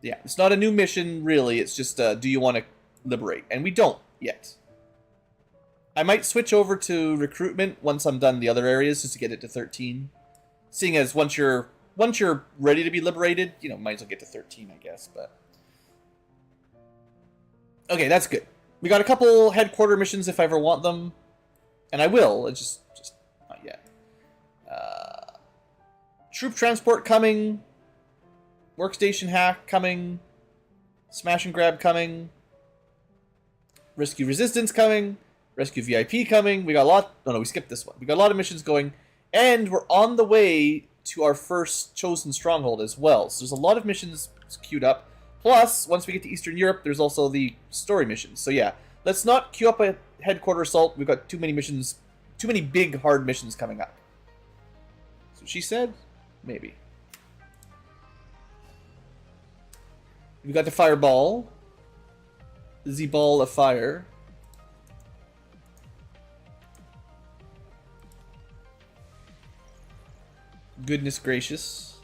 Yeah, it's not a new mission, really. It's just, do you want to liberate? And we don't yet. I might switch over to recruitment once I'm done the other areas, just to get it to 13. Seeing as once you're ready to be liberated, you know, might as well get to 13, I guess, but... Okay, that's good. We got a couple headquarter missions if I ever want them. And I will, it's just not yet. Troop transport coming. Workstation hack coming. Smash and grab coming. Rescue resistance coming. Rescue VIP coming. We got a lot... Oh no, we skipped this one. We got a lot of missions going. And we're on the way to our first chosen stronghold as well. So there's a lot of missions queued up. Plus, once we get to Eastern Europe, there's also the story missions. So yeah, let's not queue up a headquarter assault. We've got too many missions, too many big, hard missions coming up. That's what she said? Maybe. We got the fireball. The ball of fire. Goodness gracious.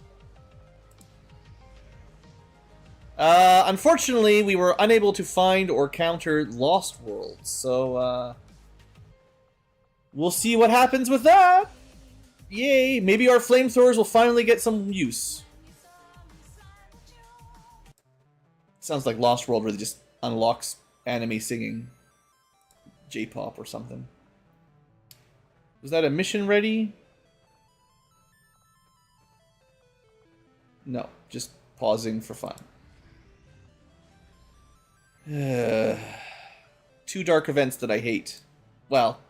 Unfortunately, we were unable to find or counter Lost Worlds, so we'll see what happens with that. Yay! Maybe our flamethrowers will finally get some use. Sounds like Lost World really just unlocks anime singing. J-pop or something. Was that a mission ready? No, just pausing for fun. 2 dark events that I hate. Well,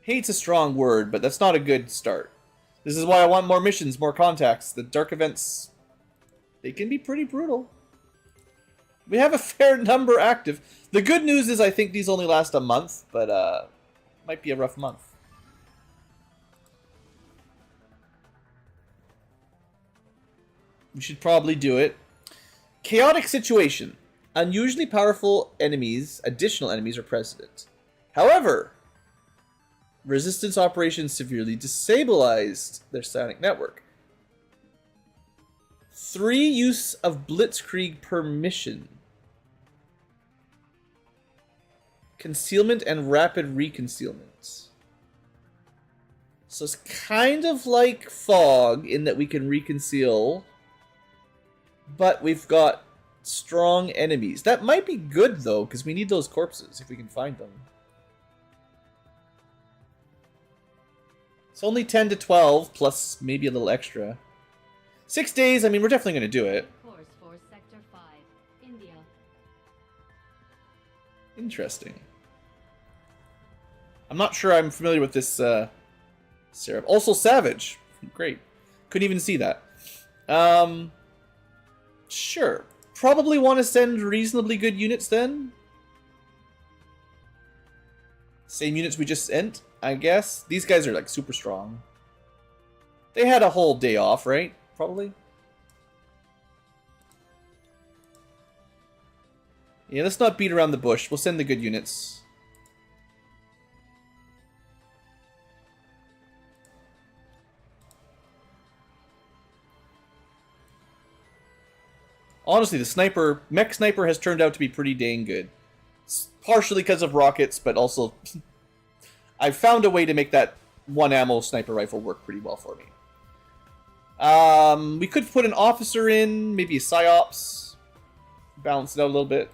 hate's a strong word, but that's not a good start. This is why I want more missions, more contacts. The dark events, they can be pretty brutal. We have a fair number active. The good news is I think these only last a month, but might be a rough month. We should probably do it. Chaotic situation. Unusually powerful enemies, additional enemies are present. However, resistance operations severely destabilized their psionic network. 3 use of blitzkrieg per mission. Concealment and rapid reconcealment. So it's kind of like fog in that we can reconceal, but we've got strong enemies. That might be good though, because we need those corpses if we can find them. It's only 10 to 12 plus maybe a little extra. 6 days, I mean, we're definitely going to do it. Course for Sector 5, India. Interesting. I'm not sure I'm familiar with this syrup. Also Savage. Great. Couldn't even see that. Sure. Probably want to send reasonably good units then. Same units we just sent, I guess. These guys are like super strong. They had a whole day off, right? Probably. Yeah, let's not beat around the bush. We'll send the good units. Honestly, the sniper, mech sniper has turned out to be pretty dang good. It's partially because of rockets, but also I've found a way to make that 1 ammo sniper rifle work pretty well for me. We could put an officer in, maybe a psyops, balance it out a little bit.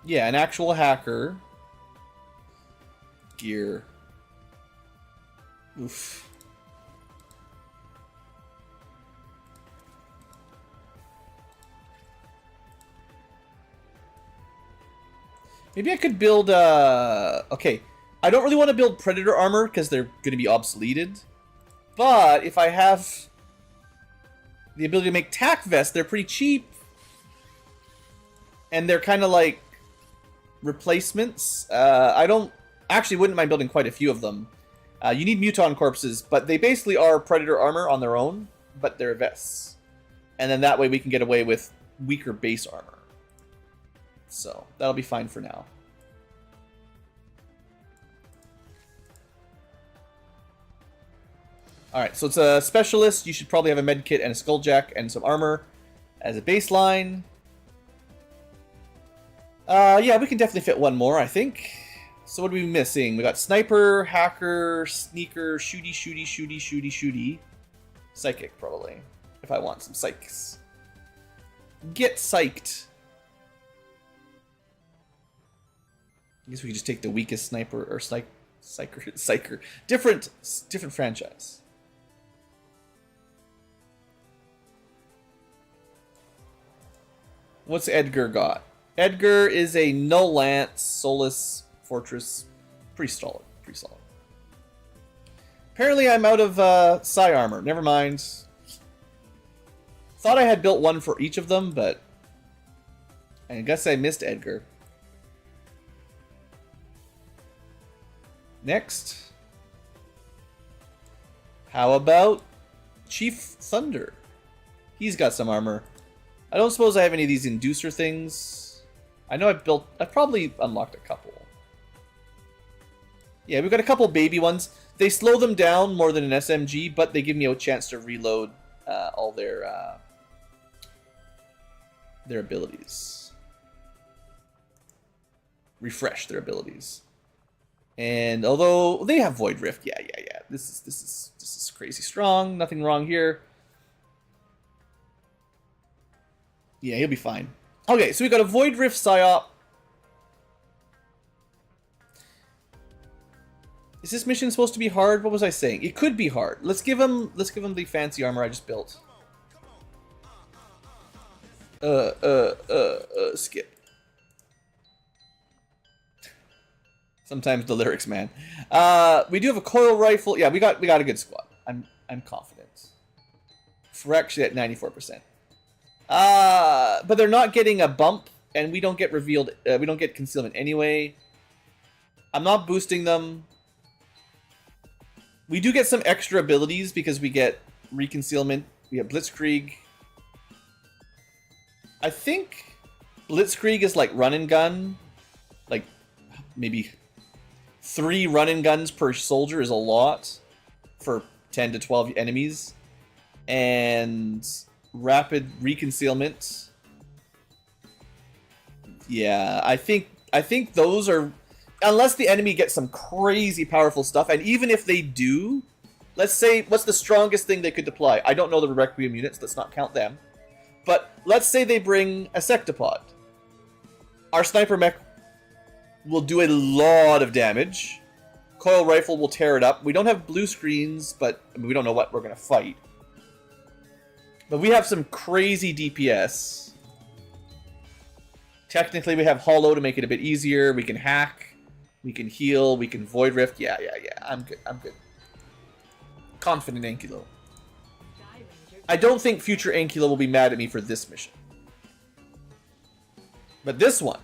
Yeah, an actual hacker. Gear. Oof. Maybe I could build, okay. I don't really want to build Predator armor because they're going to be obsoleted. But if I have the ability to make tack vests, they're pretty cheap. And they're kind of like replacements. I don't, actually wouldn't mind building quite a few of them. You need muton corpses, but they basically are Predator armor on their own, but they're vests. And then that way we can get away with weaker base armor. So, that'll be fine for now. Alright, so it's a specialist. You should probably have a med kit and a skulljack and some armor as a baseline. Yeah, we can definitely fit one more, I think. So what are we missing? We got sniper, hacker, sneaker, shooty. Psychic, probably. If I want some psychics. Get psyched. I guess we could just take the weakest sniper or psyker. Different franchise. What's Edgar got? Edgar is a no lance, soulless fortress. Pretty solid. Apparently I'm out of psi armor. Never mind. Thought I had built one for each of them, but I guess I missed Edgar. Next. How about Chief Thunder? He's got some armor. I don't suppose I have any of these inducer things. I know I've probably unlocked a couple. Yeah, we've got a couple baby ones. They slow them down more than an SMG, but they give me a chance to reload all their abilities. Refresh their abilities. And although they have Void Rift, yeah. This is crazy strong. Nothing wrong here. Yeah, he'll be fine. Okay, so we got a Void Rift Psyop. Is this mission supposed to be hard? What was I saying? It could be hard. Let's give him the fancy armor I just built. Skip. Sometimes the lyrics, man. We do have a coil rifle. Yeah, we got a good squad. I'm confident. We're actually at 94%. But they're not getting a bump, and we don't get revealed. We don't get concealment anyway. I'm not boosting them. We do get some extra abilities because we get reconcealment. We have Blitzkrieg. I think Blitzkrieg is like run and gun. Like maybe 3 run and guns per soldier is a lot for 10 to 12 enemies. And rapid reconcealment. Yeah, I think those are, unless the enemy gets some crazy powerful stuff, and even if they do, let's say, what's the strongest thing they could deploy? I don't know the Requiem units, let's not count them. But let's say they bring a Sectopod. Our sniper mech will do a lot of damage. Coil rifle will tear it up. We don't have blue screens, but I mean, we don't know what we're going to fight. But we have some crazy DPS. Technically, we have Hollow to make it a bit easier. We can hack. We can heal. We can Void Rift. Yeah. I'm good. Confident Ankylo. I don't think future Ankylo will be mad at me for this mission. But this one.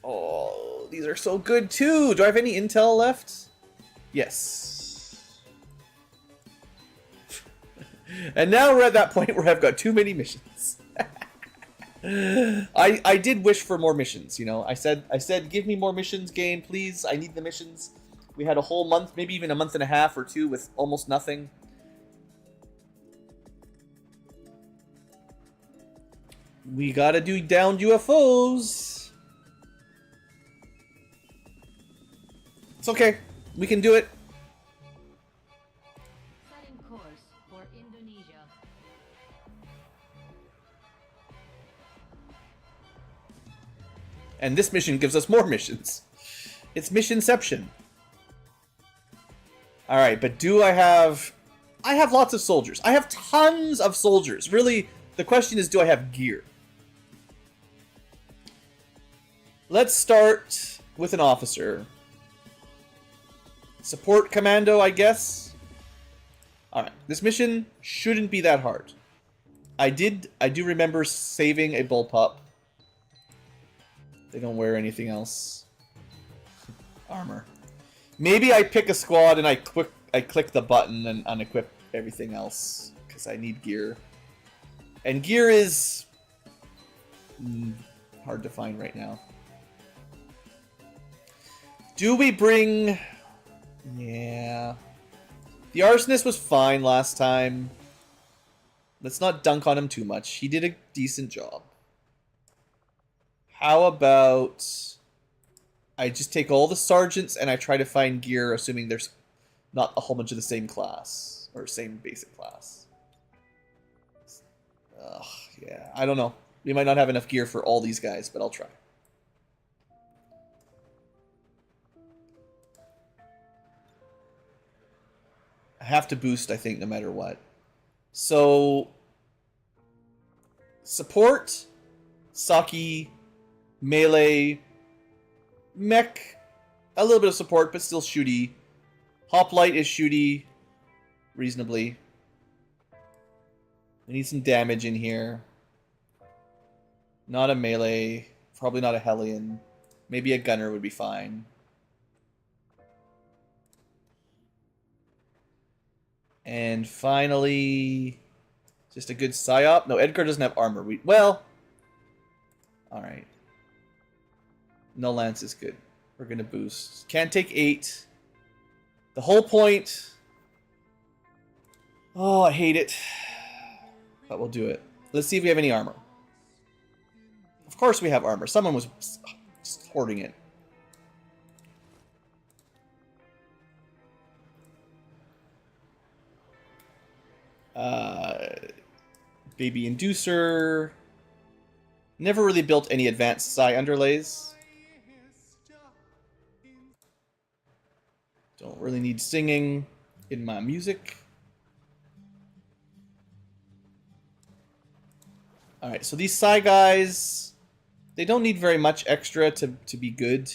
Oh, these are so good too. Do I have any intel left? Yes. And now we're at that point where I've got too many missions. I did wish for more missions, you know. I said, give me more missions, game, please. I need the missions. We had a whole month, maybe even a month and a half or 2 with almost nothing. We gotta do downed UFOs. It's okay. We can do it. Setting course for Indonesia. And this mission gives us more missions. It's missionception. Alright, but do I have... I have lots of soldiers. I have tons of soldiers. Really, the question is, do I have gear? Let's start with an officer. Support commando, I guess. Alright, this mission shouldn't be that hard. I do remember saving a bullpup. They don't wear anything else. Armor. Maybe I pick a squad and I click the button and unequip everything else because I need gear. And gear is hard to find right now. Do we bring... Yeah. The arsonist was fine last time. Let's not dunk on him too much. He did a decent job. How about... I just take all the sergeants and I try to find gear, assuming there's not a whole bunch of the same class. Or same basic class. Ugh, yeah, I don't know. We might not have enough gear for all these guys, but I'll try. I have to boost, I think, no matter what. So... Support, Saki, melee, mech, a little bit of support, but still shooty. Hoplite is shooty, reasonably. We need some damage in here. Not a melee, probably not a Hellion. Maybe a gunner would be fine. And finally, just a good psyop. No, Edgar doesn't have armor. Well, all right. No lance is good. We're gonna boost. Can't take 8. The whole point. Oh, I hate it. But we'll do it. Let's see if we have any armor. Of course we have armor. Someone was just hoarding it. Baby inducer. Never really built any advanced psi underlays. Don't really need singing in my music. Alright, so these psi guys, they don't need very much extra to be good.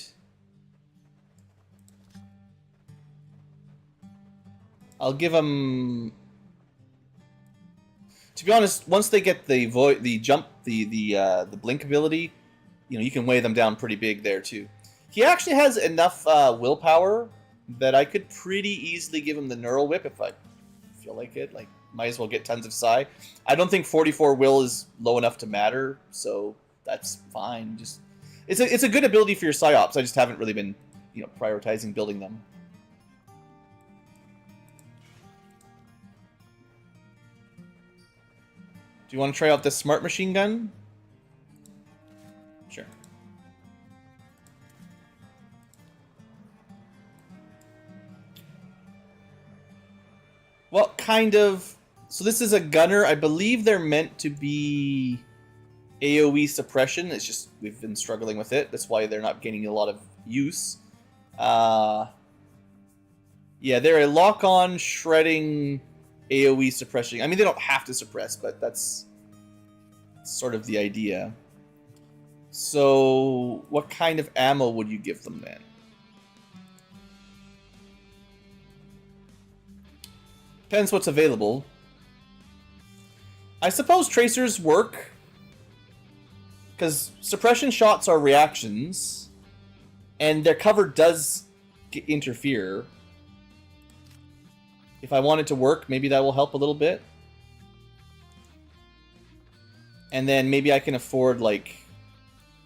I'll give them... To be honest, once they get the blink ability, you know, you can weigh them down pretty big there too. He actually has enough willpower that I could pretty easily give him the neural whip if I feel like it. Like, might as well get tons of psi. I don't think 44 will is low enough to matter, so that's fine. Just it's a good ability for your psyops. I just haven't really been, you know, prioritizing building them. Do you want to try out this smart machine gun? Sure. Well, kind of. So this is a gunner. I believe they're meant to be AoE suppression. It's just we've been struggling with it. That's why they're not gaining a lot of use. Yeah, they're a lock-on shredding AoE suppression. I mean, they don't have to suppress, but that's sort of the idea. So what kind of ammo would you give them then? Depends what's available. I suppose tracers work, because suppression shots are reactions, and their cover does interfere. If I want it to work, maybe that will help a little bit. And then maybe I can afford, like,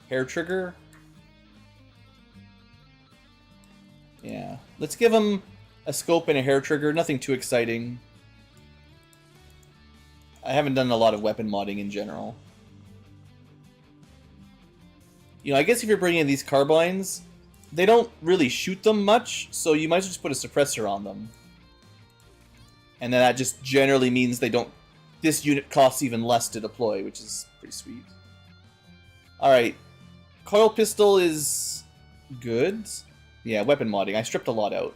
hair trigger. Yeah. Let's give them a scope and a hair trigger. Nothing too exciting. I haven't done a lot of weapon modding in general. You know, I guess if you're bringing in these carbines, they don't really shoot them much, so you might as well just put a suppressor on them. And then that just generally means they don't... This unit costs even less to deploy, which is pretty sweet. Alright. Coil pistol is good. Yeah, weapon modding. I stripped a lot out.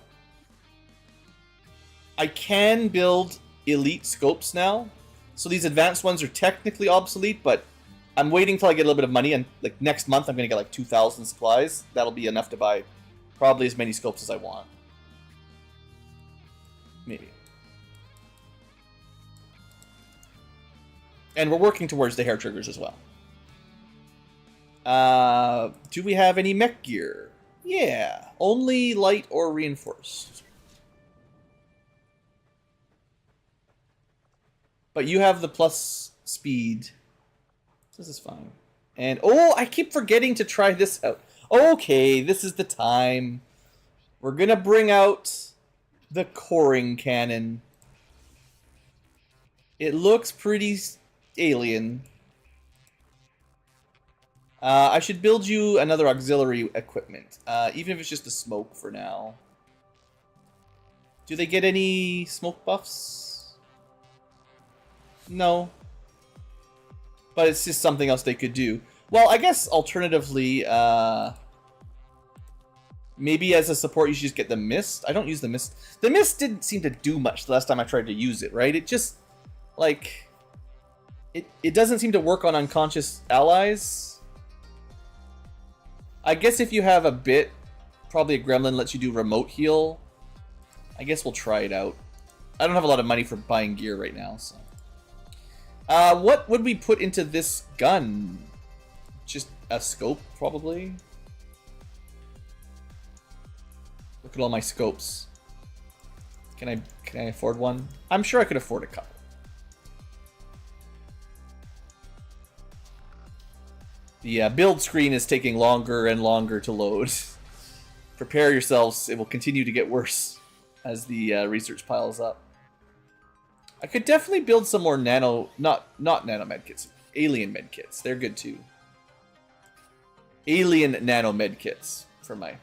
I can build elite scopes now. So these advanced ones are technically obsolete, but I'm waiting till I get a little bit of money, and like next month I'm going to get like 2,000 supplies. That'll be enough to buy probably as many scopes as I want. Maybe. And we're working towards the hair triggers as well. Do we have any mech gear? Yeah, only light or reinforced. But you have the plus speed. This is fine. And, oh, I keep forgetting to try this out. Okay, this is the time. We're gonna bring out the coring cannon. It looks pretty alien. I should build you another auxiliary equipment, even if it's just a smoke for now. Do they get any smoke buffs? No. But it's just something else they could do. Well, I guess alternatively, maybe as a support you should just get the mist. I don't use the mist. The mist didn't seem to do much the last time I tried to use it, right? It just, like, it doesn't seem to work on unconscious allies. I guess if you have a bit, probably a gremlin lets you do remote heal. I guess we'll try it out. I don't have a lot of money for buying gear right now, so. What would we put into this gun? Just a scope, probably? Look at all my scopes. Can I afford one? I'm sure I could afford a couple. The build screen is taking longer and longer to load. Prepare yourselves, it will continue to get worse as the research piles up. I could definitely build some more not nano medkits, alien medkits. They're good too. Alien nano medkits for my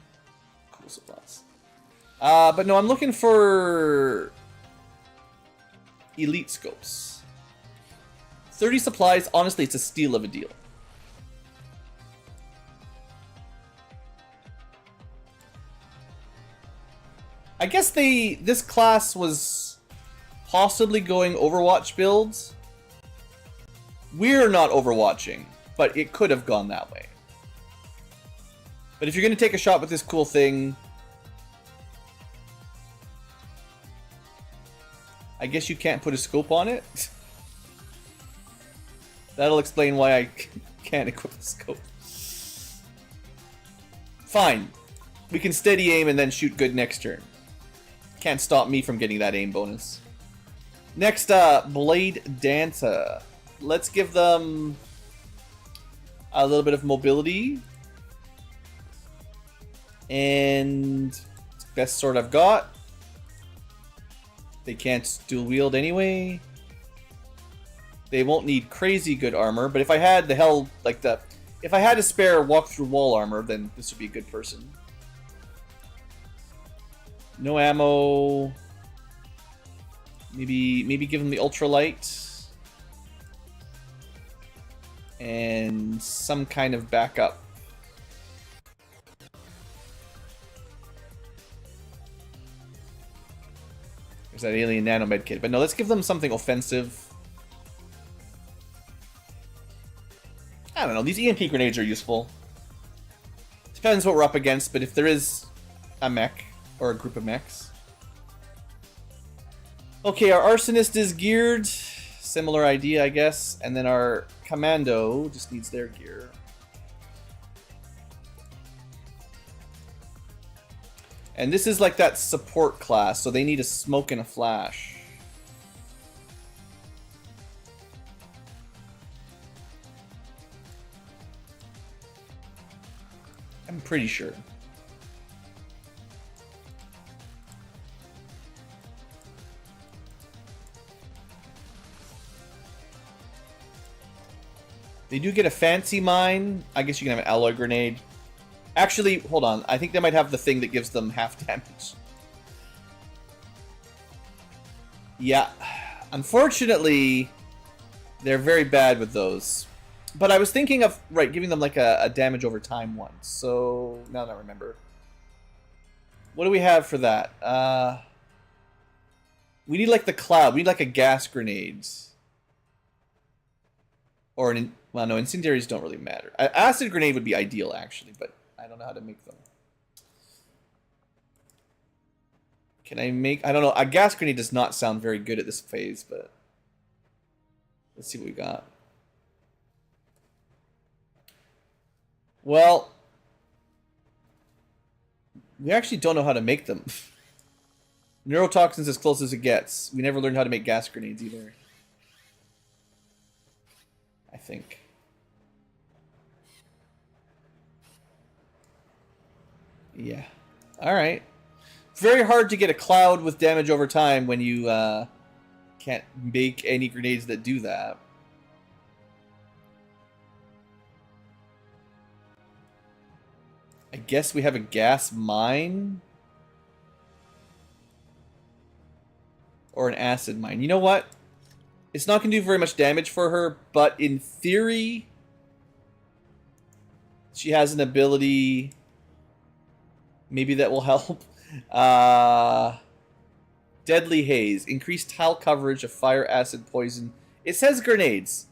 cool supplies. But no, I'm looking for elite scopes. 30 supplies, honestly, it's a steal of a deal. I guess this class was possibly going Overwatch builds. We're not overwatching, but it could have gone that way. But if you're going to take a shot with this cool thing, I guess you can't put a scope on it. That'll explain why I can't equip the scope. Fine. We can steady aim and then shoot good next turn. Can't stop me from getting that aim bonus. Next, Blade Dancer. Let's give them a little bit of mobility. And best sword I've got. They can't dual wield anyway. They won't need crazy good armor, but if I had if I had a spare walk through wall armor, then this would be a good person. No ammo. Maybe give them the ultralight. And some kind of backup. There's that alien nanomed kit. But no, let's give them something offensive. I don't know, these EMP grenades are useful. Depends what we're up against, but if there is a mech, or a group of mechs. Okay, our arsonist is geared. Similar idea, I guess. And then our commando just needs their gear. And this is like that support class, so they need a smoke and a flash. I'm pretty sure. They do get a fancy mine. I guess you can have an alloy grenade. Actually, hold on. I think they might have the thing that gives them half damage. Yeah. Unfortunately, they're very bad with those. But I was thinking of, giving them like a damage over time one. So, now that I remember. What do we have for that? We need like the cloud. We need like a gas grenade. Or an... Well, no, incendiaries don't really matter. Acid grenade would be ideal, actually, but I don't know how to make them. Can I make... I don't know. A gas grenade does not sound very good at this phase, but... Let's see what we got. Well... We actually don't know how to make them. Neurotoxin's as close as it gets. We never learned how to make gas grenades, either. I think. Yeah. Alright. It's very hard to get a cloud with damage over time when you can't make any grenades that do that. I guess we have a gas mine? Or an acid mine. You know what? It's not going to do very much damage for her, but in theory, she has an ability. Maybe that will help. Deadly Haze. Increased tile coverage of fire, acid, poison. It says grenades.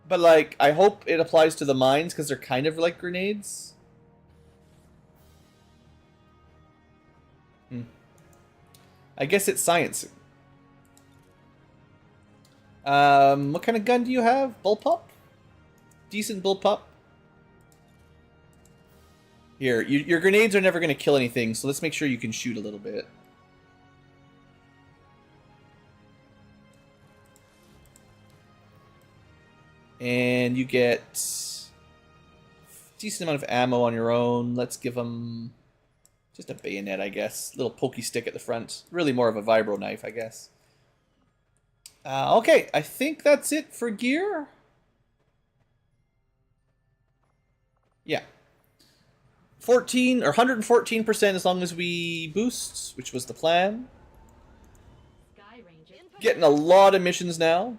But, like, I hope it applies to the mines, because they're kind of like grenades. I guess it's science. What kind of gun do you have? Bullpup? Decent bullpup? Here, your grenades are never going to kill anything, so let's make sure you can shoot a little bit. And you get a decent amount of ammo on your own. Let's give them just a bayonet, I guess. Little pokey stick at the front. Really more of a vibro knife, I guess. Okay, I think that's it for gear. Yeah. 14 or 114% as long as we boost, which was the plan. Sky Ranger. Getting a lot of missions now.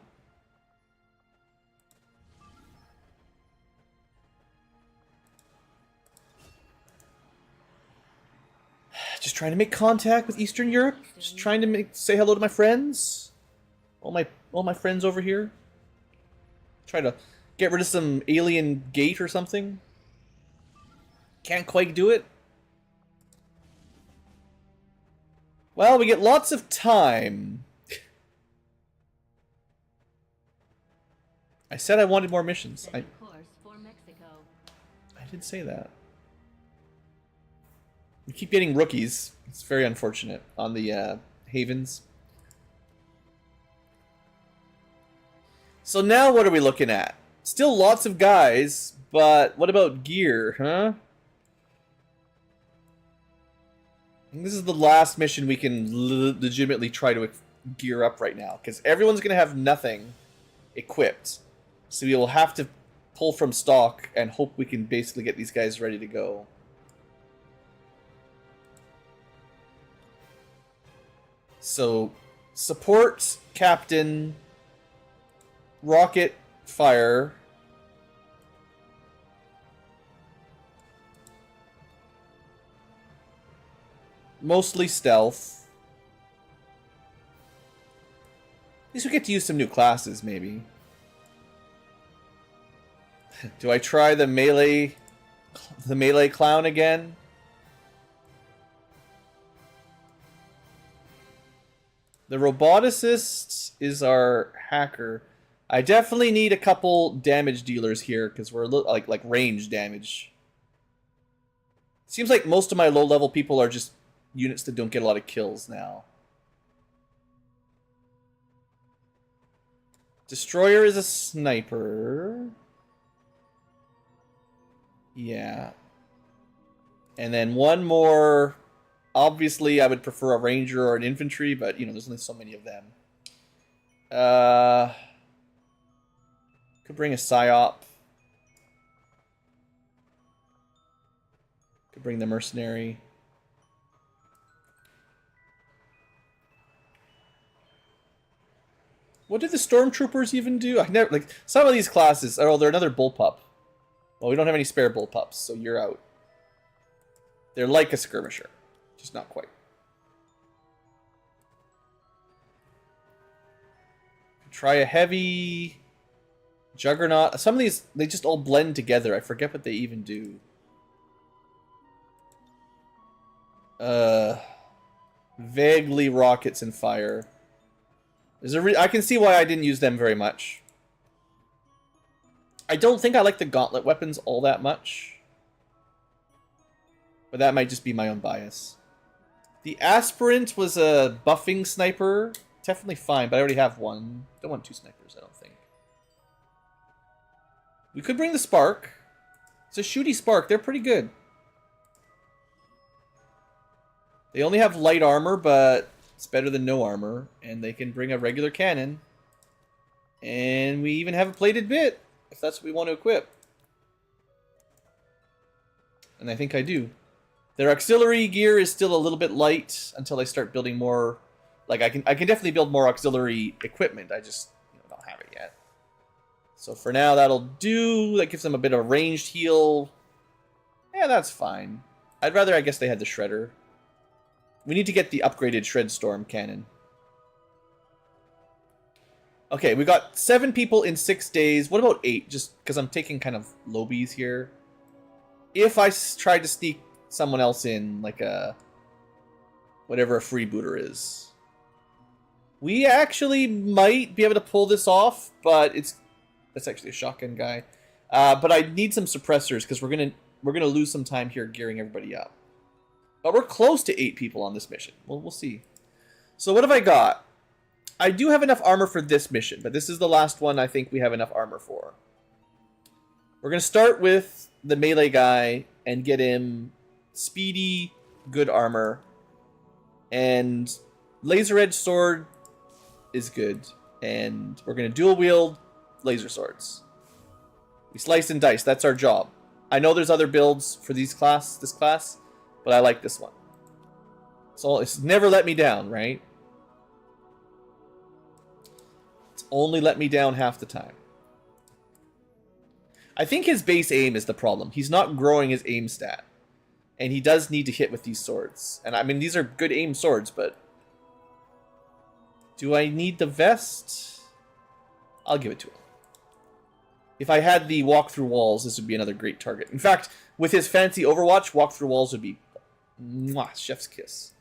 trying to make contact with Eastern Europe. Just trying to say hello to my friends. All my friends over here. Try to get rid of some alien gate or something. Can't quite do it. Well, we get lots of time. I said I wanted more missions. I did say that. We keep getting rookies. It's very unfortunate on the havens. So now what are we looking at? Still lots of guys, but what about gear, huh? I think this is the last mission we can legitimately try to gear up right now, because everyone's going to have nothing equipped. So we will have to pull from stock and hope we can basically get these guys ready to go. So, support, captain, rocket, fire. Mostly stealth. At least we get to use some new classes, maybe. Do I try the melee clown again? The roboticist is our hacker. I definitely need a couple damage dealers here because we're like range damage. Seems like most of my low-level people are just units that don't get a lot of kills now. Destroyer is a sniper. Yeah. And then one more. Obviously, I would prefer a ranger or an infantry, but, you know, there's only so many of them. Could bring a psyop. Could bring the mercenary. What did the stormtroopers even do? I never, like, some of these classes. Oh, they're another bullpup. Well, we don't have any spare bullpups, so you're out. They're like a skirmisher, just not quite. Try a heavy juggernaut. Some of these, they just all blend together. I forget what they even do. Vaguely rockets and fire. There's I can see why I didn't use them very much. I don't think I like the gauntlet weapons all that much. But that might just be my own bias. The aspirant was a buffing sniper. Definitely fine, but I already have one. Don't want two snipers, I don't think. We could bring the spark. It's a shooty spark. They're pretty good. They only have light armor, but it's better than no armor. And they can bring a regular cannon. And we even have a plated bit, if that's what we want to equip. And I think I do. Their auxiliary gear is still a little bit light until I start building more. Like, I can definitely build more auxiliary equipment. I just don't have it yet. So for now, that'll do. That gives them a bit of a ranged heal. Yeah, that's fine. I'd rather, I guess, they had the shredder. We need to get the upgraded shred storm cannon. Okay, we got 7 people in 6 days. What about 8? Just because I'm taking kind of lobies here. If I tried to sneak someone else in, like a whatever a freebooter is. We actually might be able to pull this off, but that's actually a shotgun guy. But I need some suppressors because we're gonna lose some time here gearing everybody up. But we're close to 8 people on this mission. Well, we'll see. So what have I got? I do have enough armor for this mission, but this is the last one I think we have enough armor for. We're gonna start with the melee guy and get him speedy, good armor, and laser edge sword is good, and we're gonna dual wield laser swords. We slice and dice. That's our job. I know there's other builds for this class, but I like this one. So it's never let me down, right? It's only let me down half the time. I think his base aim is the problem. He's not growing his aim stat. And he does need to hit with these swords. And I mean, these are good aim swords, but... do I need the vest? I'll give it to him. If I had the walk through walls, this would be another great target. In fact, with his fancy Overwatch, walk through walls would be... mwah, chef's kiss.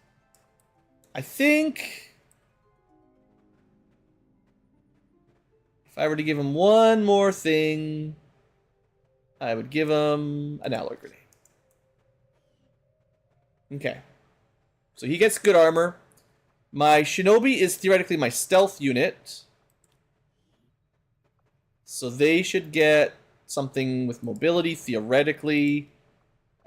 I think... if I were to give him one more thing, I would give him an alloy grenade. Okay. So he gets good armor. My shinobi is theoretically my stealth unit. So they should get something with mobility, theoretically.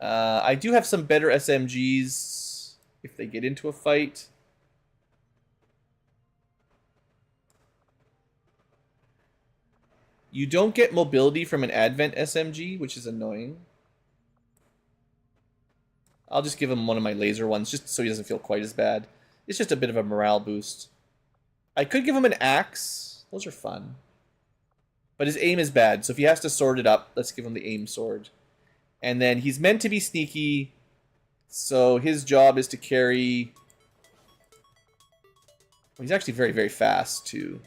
I do have some better SMGs if they get into a fight. You don't get mobility from an Advent SMG, which is annoying. I'll just give him one of my laser ones, just so he doesn't feel quite as bad. It's just a bit of a morale boost. I could give him an axe. Those are fun. But his aim is bad, so if he has to sword it up, let's give him the aim sword. And then he's meant to be sneaky, so his job is to carry... well, he's actually very, very fast, too.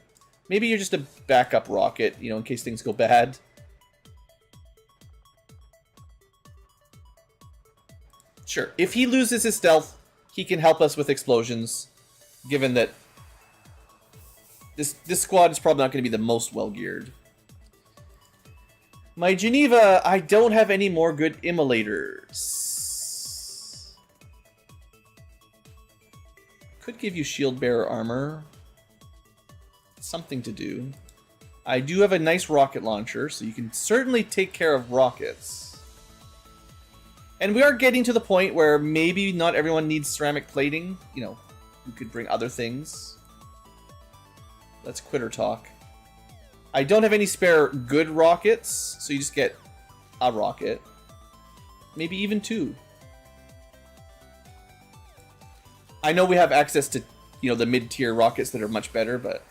Maybe you're just a backup rocket, you know, in case things go bad. Sure, if he loses his stealth, he can help us with explosions, given that this squad is probably not going to be the most well-geared. My Geneva, I don't have any more good immolators. Could give you shield bearer armor. Something to do. I do have a nice rocket launcher, so you can certainly take care of rockets. And we are getting to the point where maybe not everyone needs ceramic plating. You know, you could bring other things. Let's quitter talk. I don't have any spare good rockets, so you just get a rocket. Maybe even two. I know we have access to, you know, the mid-tier rockets that are much better, but...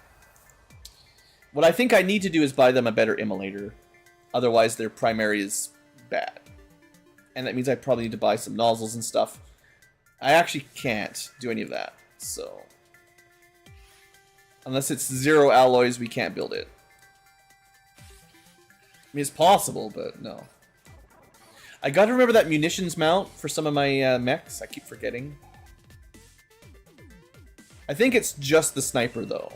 what I think I need to do is buy them a better immolator. Otherwise, their primary is bad. And that means I probably need to buy some nozzles and stuff. I actually can't do any of that, so... unless it's 0 alloys, we can't build it. I mean, it's possible, but no. I gotta remember that munitions mount for some of my mechs. I keep forgetting. I think it's just the sniper, though.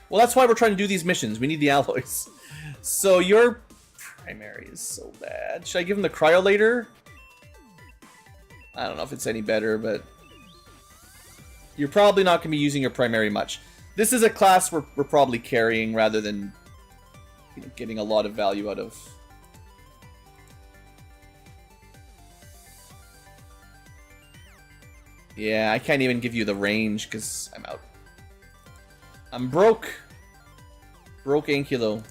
Well, that's why we're trying to do these missions. We need the alloys. So your primary is so bad. Should I give him the cryolator? I don't know if it's any better, but... you're probably not going to be using your primary much. This is a class we're probably carrying rather than, you know, getting a lot of value out of. Yeah, I can't even give you the range because I'm out. I'm broke. Broke Ankylo.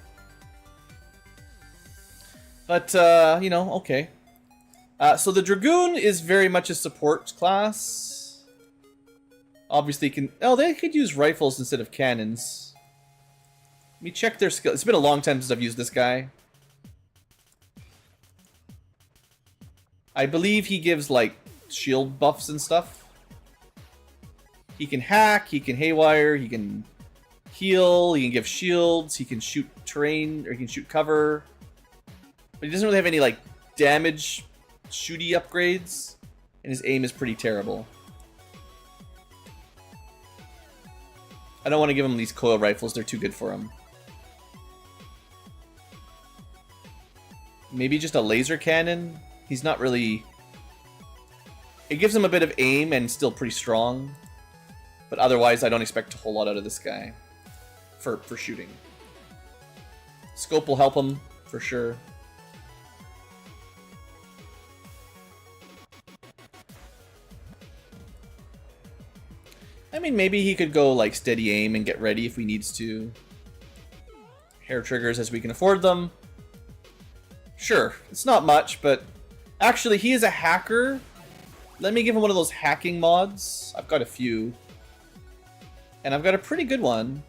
But, you know, okay. So the Dragoon is very much a support class. Obviously can... oh, they could use rifles instead of cannons. Let me check their skill. It's been a long time since I've used this guy. I believe he gives, like, shield buffs and stuff. He can hack, he can haywire, he can heal, he can give shields, he can shoot terrain, or he can shoot cover. But he doesn't really have any, like, damage shooty upgrades. And his aim is pretty terrible. I don't want to give him these coil rifles, they're too good for him. Maybe just a laser cannon? He's not really... it gives him a bit of aim and still pretty strong. But otherwise, I don't expect a whole lot out of this guy. For shooting. Scope will help him, for sure. I mean, maybe he could go, like, steady aim and get ready if he needs to. Hair triggers as we can afford them. Sure, it's not much, but... actually, he is a hacker. Let me give him one of those hacking mods. I've got a few. And I've got a pretty good one.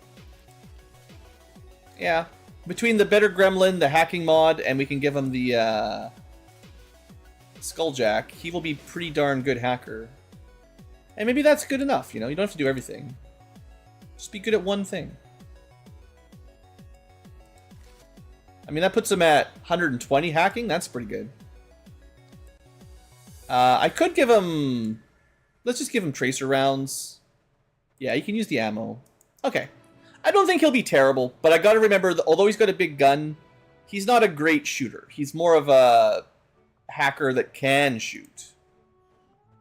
Yeah, Between the better gremlin, the hacking mod, and we can give him the Skulljack, he will be pretty darn good hacker. And maybe that's good enough, you know? You don't have to do everything. Just be good at one thing. I mean, that puts him at 120 hacking. That's pretty good. I could give him... Let's just give him tracer rounds. Yeah, you can use the ammo. Okay. I don't think he'll be terrible, but I gotta remember that although he's got a big gun, he's not a great shooter. He's more of a hacker that can shoot.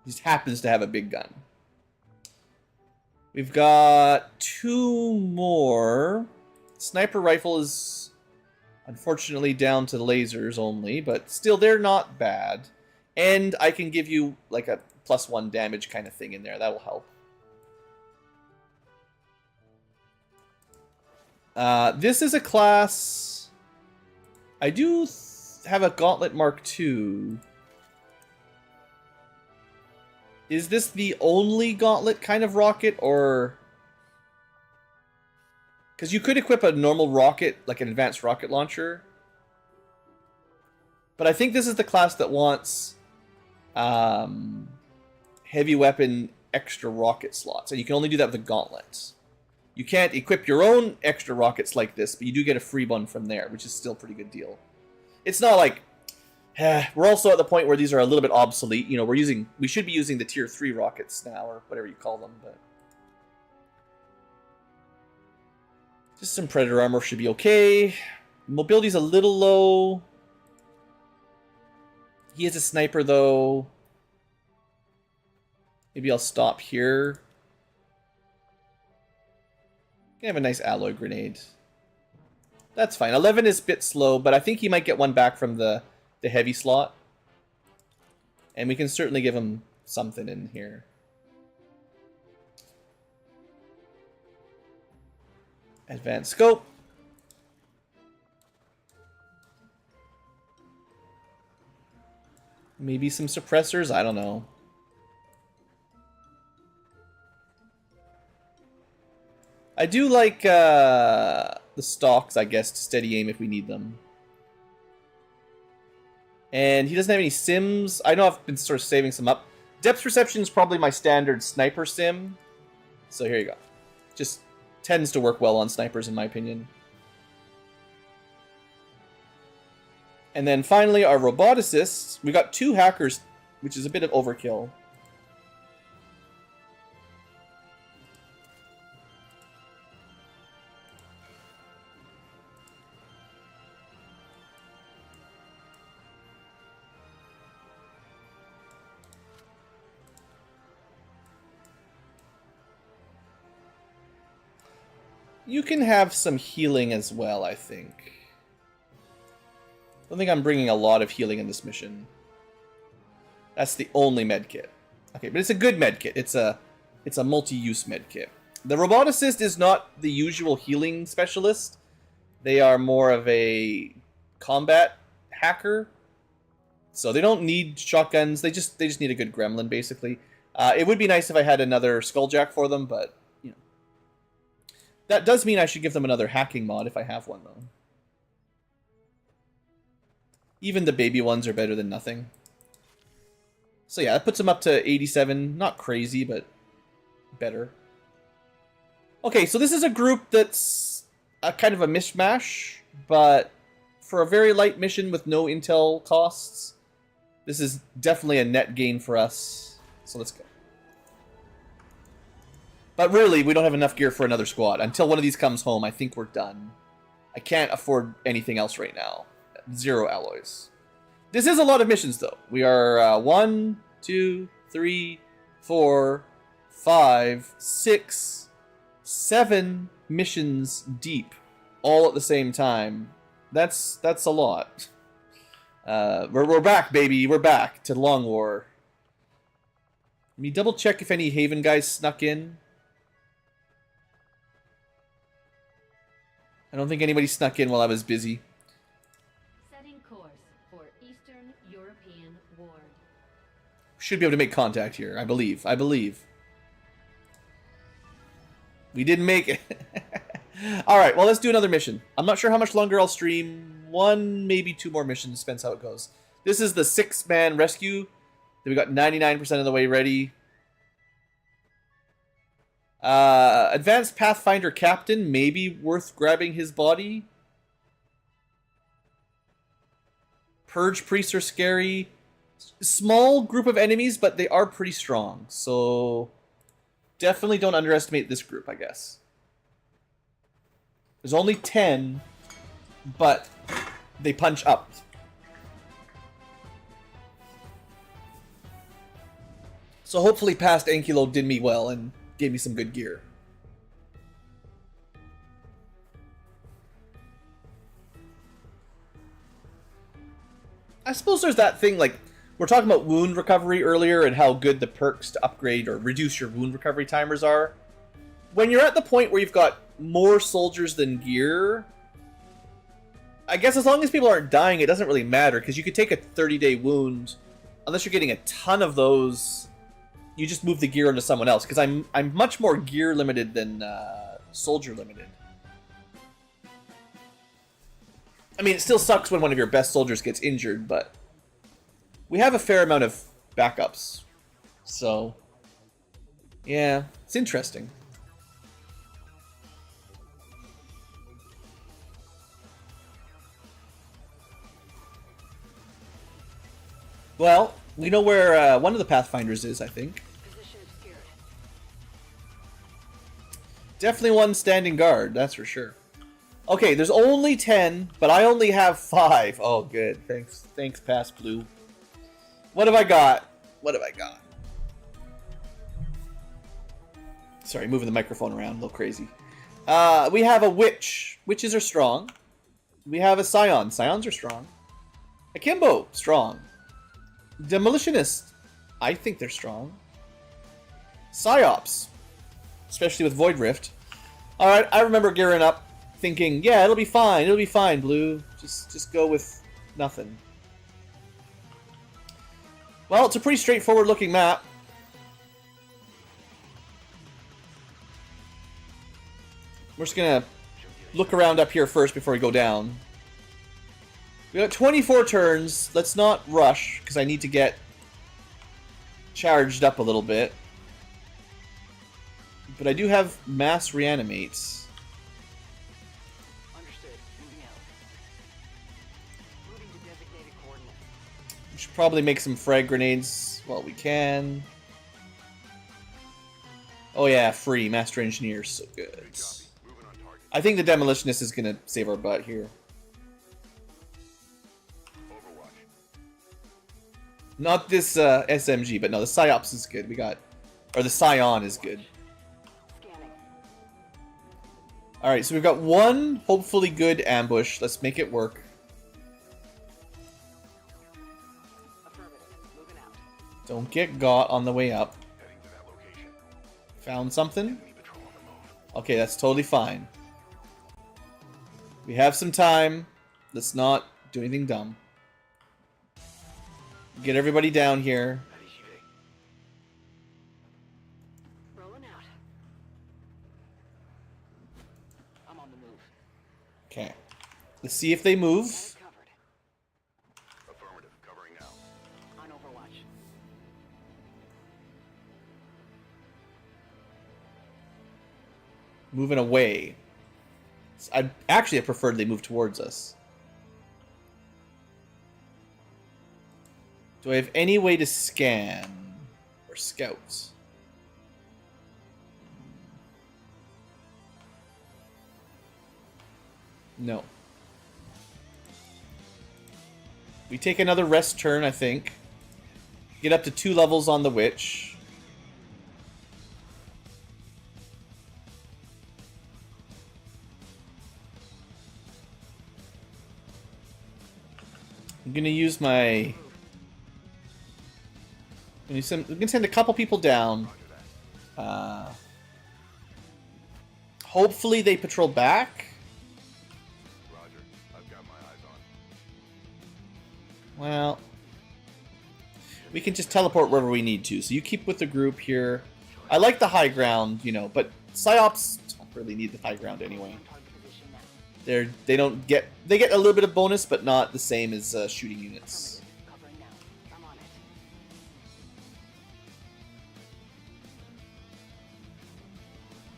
He just happens to have a big gun. We've got 2 more. Sniper rifle is unfortunately down to lasers only, but still they're not bad. And I can give you like a +1 damage kind of thing in there. That'll help. This is a class... I do have a Gauntlet Mark II. Is this the only Gauntlet kind of rocket, or... Because you could equip a normal rocket, like an advanced rocket launcher. But I think this is the class that wants heavy weapon extra rocket slots. And you can only do that with the Gauntlets. You can't equip your own extra rockets like this, but you do get a free one from there, which is still a pretty good deal. It's not like... we're also at the point where these are a little bit obsolete. You know, we should be using the tier 3 rockets now, or whatever you call them, but... Just some Predator armor should be okay. Mobility's a little low. He is a sniper, though. Maybe I'll stop here. Can have a nice alloy grenade. That's fine. 11 is a bit slow, but I think he might get one back from the heavy slot. And we can certainly give him something in here. Advanced scope. Maybe some suppressors, I don't know. I do like the stalks, I guess, to steady aim if we need them. And he doesn't have any sims. I know I've been sort of saving some up. Depth perception is probably my standard sniper sim. So here you go. Just tends to work well on snipers, in my opinion. And then finally, our roboticists. We got 2 hackers, which is a bit of overkill. You can have some healing as well, I think. I don't think I'm bringing a lot of healing in this mission. That's the only medkit. Okay, but it's a good medkit. It's a multi-use medkit. The roboticist is not the usual healing specialist. They are more of a combat hacker. So they don't need shotguns. They just need a good gremlin, basically. It would be nice if I had another Skulljack for them, but you know. That does mean I should give them another hacking mod if I have one, though. Even the baby ones are better than nothing. So yeah, that puts them up to 87. Not crazy, but better. Okay, so this is a group that's a kind of a mishmash, but for a very light mission with no intel costs, this is definitely a net gain for us. So let's go. But really, we don't have enough gear for another squad. Until one of these comes home, I think we're done. I can't afford anything else right now. 0 alloys. This is a lot of missions, though. We are 1, 2, 3, 4, 5, 6, 7 missions deep, all at the same time. That's a lot. We're back, baby. We're back to Long War. Let me double check if any Haven guys snuck in. I don't think anybody snuck in while I was busy. Setting course for Eastern European Ward. Should be able to make contact here, I believe. We didn't make it. Alright, well, let's do another mission. I'm not sure how much longer I'll stream. 1, maybe 2 more missions. Depends how it goes. This is the 6-man rescue. We got 99% of the way ready. Advanced Pathfinder Captain. Maybe worth grabbing his body. Purge Priests are scary. Small group of enemies, but they are pretty strong. So definitely don't underestimate this group, I guess. There's only 10, but they punch up. So hopefully past Ankylo did me well and gave me some good gear. I suppose there's that thing, like, we're talking about wound recovery earlier and how good the perks to upgrade or reduce your wound recovery timers are. When you're at the point where you've got more soldiers than gear, I guess as long as people aren't dying, it doesn't really matter, because you could take a 30-day wound, unless you're getting a ton of those, you just move the gear into someone else, because I'm much more gear limited than soldier limited. I mean, it still sucks when one of your best soldiers gets injured, but we have a fair amount of backups. So, yeah, it's interesting. Well, we know where one of the Pathfinders is, I think. Definitely one standing guard, that's for sure. Okay, there's only 10, but I only have 5. Oh, good. Thanks, Pass Blue. What have I got? What have I got? Sorry, moving the microphone around, a little crazy. We have a Witch. Witches are strong. We have a Scion. Scions are strong. Akimbo, strong. Demolitionist. I think they're strong. Psyops. Especially with Void Rift. Alright, I remember gearing up, thinking, yeah, it'll be fine, Blue. Just go with nothing. Well, it's a pretty straightforward looking map. We're just gonna look around up here first before we go down. We got 24 turns. Let's not rush, because I need to get charged up a little bit. But I do have mass reanimates. Understood. Moving out. Moving to designated coordinates. We should probably make some frag grenades while we can. Oh yeah, free. Master Engineer, so good. I think the Demolitionist is going to save our butt here. Not this SMG, but no, the Psyops is good. We got... Or the Scion is good. Alright, so we've got one hopefully good ambush. Let's make it work. Don't get got on the way up. Found something? Okay, that's totally fine. We have some time. Let's not do anything dumb. Get everybody down here. Okay. Let's see if they move. Affirmative. Covering now. On Overwatch. Moving away. I preferred they move towards us. Do I have any way to scan or scout? No. We take another rest turn, I think. Get up to 2 levels on the Witch. I'm gonna use my... I'm gonna send a couple people down. Hopefully they patrol back. Well, we can just teleport wherever we need to. So you keep with the group here. I like the high ground, you know, but Psyops, really need the high ground anyway. They don't get they get a little bit of bonus, but not the same as shooting units. Covering now. I'm on it.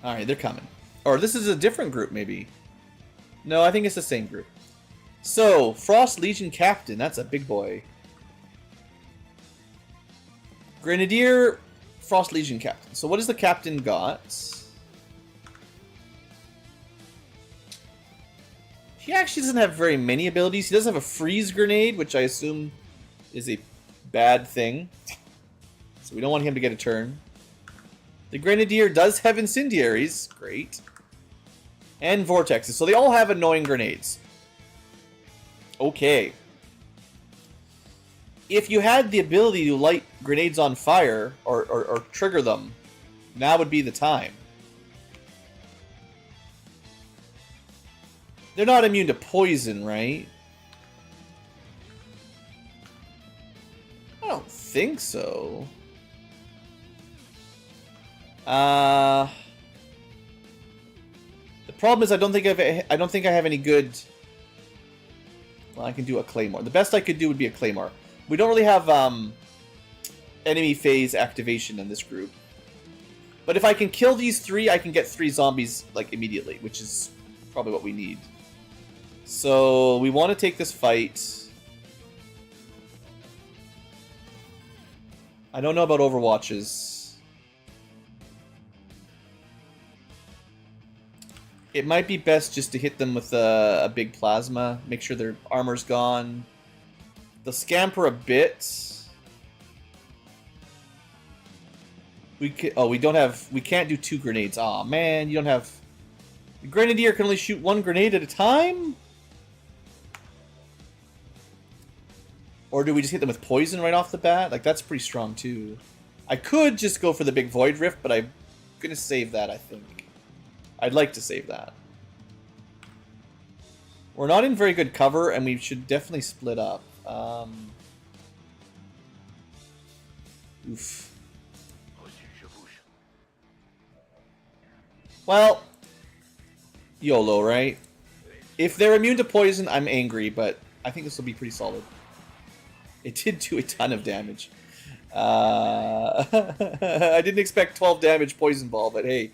All right, they're coming. Or this is a different group, maybe. No, I think it's the same group. So, Frost Legion Captain, that's a big boy. Grenadier, Frost Legion Captain. So what does the captain got? He actually doesn't have very many abilities. He does have a freeze grenade, which I assume is a bad thing. So we don't want him to get a turn. The Grenadier does have incendiaries. Great. And vortexes. So they all have annoying grenades. Okay. If you had the ability to light grenades on fire, or trigger them, now would be the time. They're not immune to poison, right? I don't think so. The problem is I don't think I have any good. Well, I can do a claymore. The best I could do would be a claymore. We don't really have enemy phase activation in this group. But if I can kill these three, I can get 3 zombies like immediately, which is probably what we need. So we want to take this fight. I don't know about Overwatches. It might be best just to hit them with a big plasma. Make sure their armor's gone. They'll scamper a bit. We can't do 2 grenades. Aw, man, you don't have... The Grenadier can only shoot 1 grenade at a time? Or do we just hit them with poison right off the bat? Like, that's pretty strong, too. I could just go for the big Void Rift, but I'm gonna save that, I think. I'd like to save that. We're not in very good cover, and we should definitely split up. Oof. Well, YOLO, right? If they're immune to poison, I'm angry, but I think this will be pretty solid. It did do a ton of damage. I didn't expect 12 damage poison ball, but hey.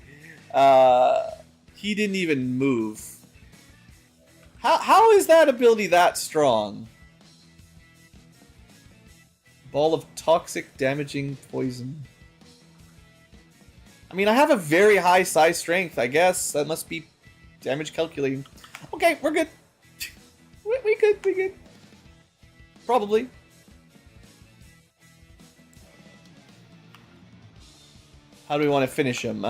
He didn't even move. How is that ability that strong? Ball of toxic damaging poison. I mean, I have a very high size strength, I guess. That must be damage calculating. Okay, we're good. We good. Probably. How do we want to finish him?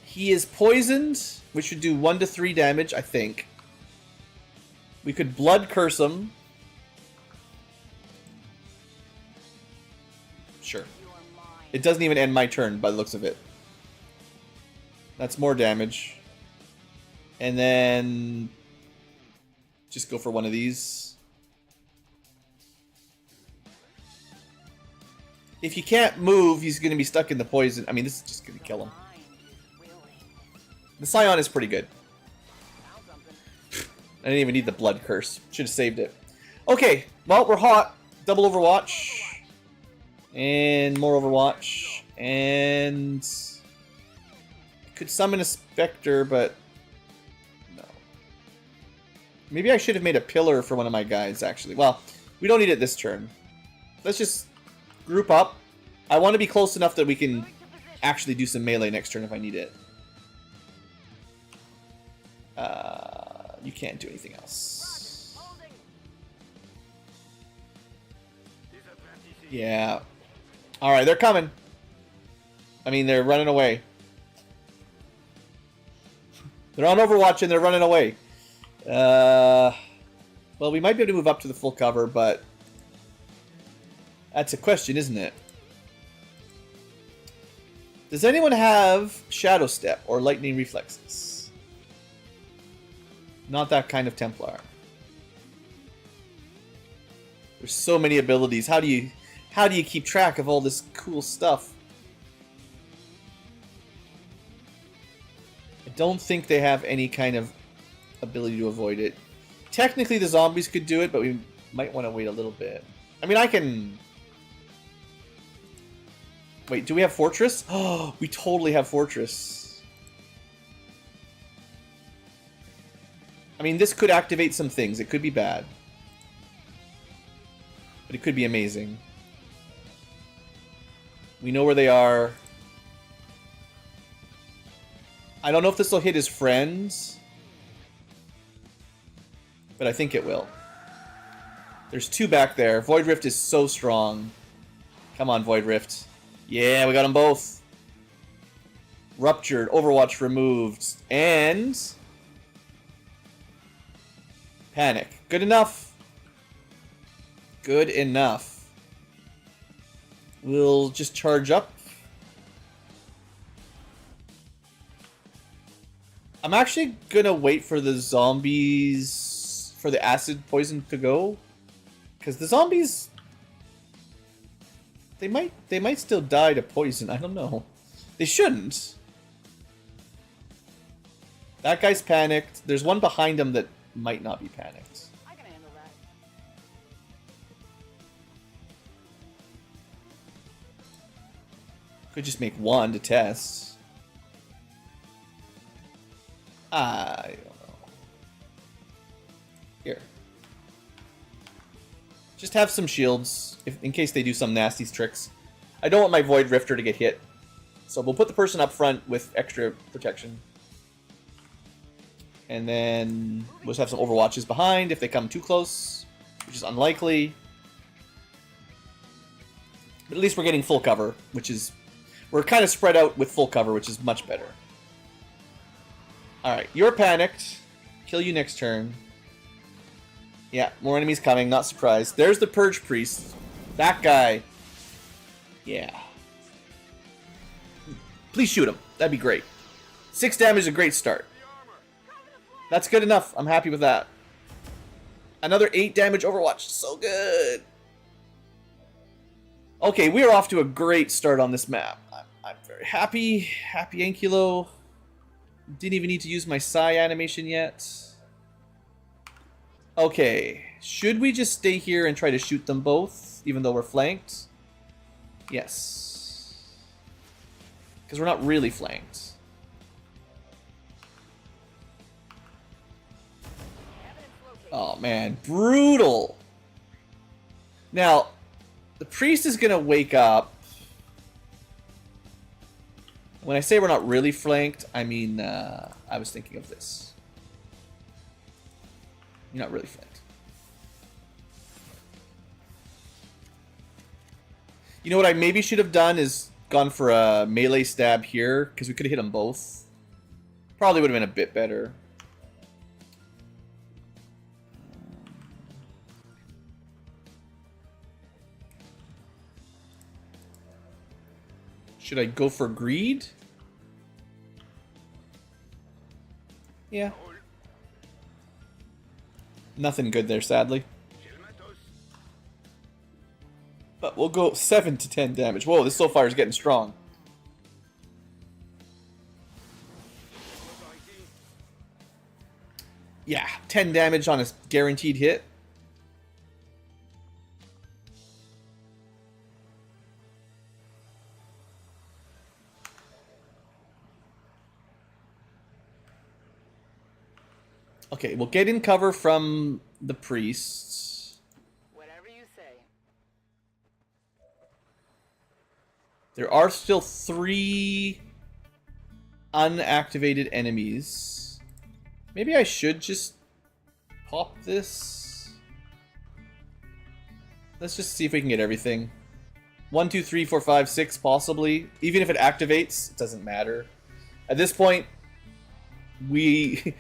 He is poisoned, which should do 1 to 3 damage, I think. We could blood curse him. Sure. It doesn't even end my turn by the looks of it. That's more damage. And then just go for one of these. If you can't move, he's going to be stuck in the poison. I mean, this is just going to kill him. The Scion is pretty good. I didn't even need the blood curse. Should have saved it. Okay, well, we're hot. Double Overwatch. And more Overwatch. And... I could summon a Spectre, but... No. Maybe I should have made a pillar for one of my guys, actually. Well, we don't need it this turn. Let's just group up. I want to be close enough that we can actually do some melee next turn if I need it. You can't do anything else. Yeah. Alright, they're coming. I mean, they're running away. They're on Overwatch and they're running away. Well, we might be able to move up to the full cover, but... That's a question, isn't it? Does anyone have Shadow Step or Lightning Reflexes? Not that kind of Templar. There's so many abilities. How do you keep track of all this cool stuff? I don't think they have any kind of ability to avoid it. Technically, the zombies could do it, but we might want to wait a little bit. I mean, I can... Wait, do we have Fortress? Oh, we totally have Fortress. I mean, this could activate some things. It could be bad. But it could be amazing. We know where they are. I don't know if this will hit his friends. But I think it will. There's 2 back there. Void Rift is so strong. Come on, Void Rift. Yeah, we got them both. Ruptured, Overwatch removed, and... Panic. Good enough. Good enough. We'll just charge up. I'm actually gonna wait for the zombies... for the acid poison to go. Because the zombies... They might still die to poison. I don't know. They shouldn't. That guy's panicked. There's one behind him that might not be panicked. I can handle that. Could just make one to test. I don't know. Here. Just have some shields, in case they do some nasty tricks. I don't want my Void Rifter to get hit. So we'll put the person up front with extra protection. And then we'll just have some Overwatches behind if they come too close, which is unlikely. But at least we're getting full cover, which is... We're kind of spread out with full cover, which is much better. Alright, you're panicked. Kill you next turn. Yeah, more enemies coming, not surprised. There's the Purge Priest. That guy. Yeah. Please shoot him. That'd be great. 6 damage is a great start. That's good enough. I'm happy with that. Another 8 damage Overwatch. So good. Okay, we are off to a great start on this map. I'm very happy. Happy Ankylo. Didn't even need to use my Psy animation yet. Okay, should we just stay here and try to shoot them both, even though we're flanked? Yes. Because we're not really flanked. Oh man, brutal! Now, the priest is going to wake up. When I say we're not really flanked, I mean, I was thinking of this. You're not really flanked. You know what I maybe should have done is gone for a melee stab here, because we could have hit them both. Probably would have been a bit better. Should I go for greed? Yeah. Nothing good there, sadly. But we'll go 7 to 10 damage. Whoa, this so far is getting strong. Yeah, 10 damage on a guaranteed hit. Okay, we'll get in cover from the priests. Whatever you say. There are still 3 unactivated enemies. Maybe I should just pop this. Let's just see if we can get everything. 1, 2, 3, 4, 5, 6 possibly. Even if it activates, it doesn't matter. At this point, we...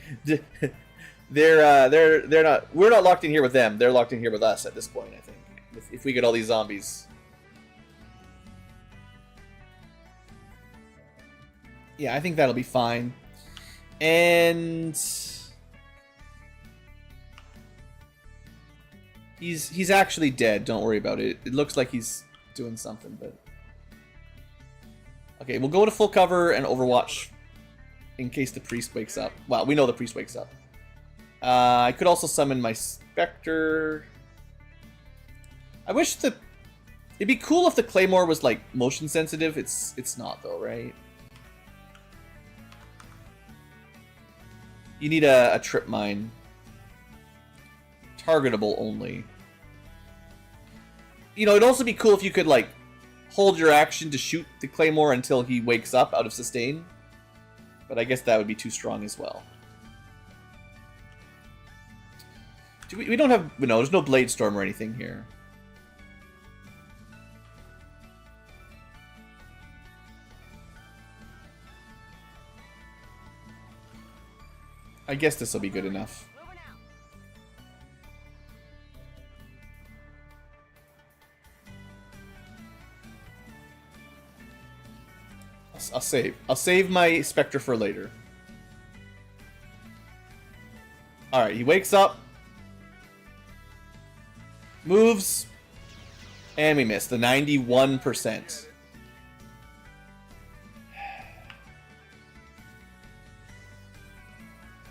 They're not. We're not locked in here with them. They're locked in here with us at this point. I think if we get all these zombies. Yeah, I think that'll be fine. And He's actually dead. Don't worry about it. It looks like he's doing something, but okay, we'll go to full cover and Overwatch in case the priest wakes up. Well, we know the priest wakes up. I could also summon my Spectre. I wish it'd be cool if the Claymore was like motion sensitive. It's not though, right? You need a trip mine. Targetable only. You know, it'd also be cool if you could like hold your action to shoot the Claymore until he wakes up out of sustain. But I guess that would be too strong as well. We don't have... No, there's no Blade Storm or anything here. I guess this will be good enough. I'll save. I'll save my Spectre for later. Alright, he wakes up. Moves. And we miss the 91%.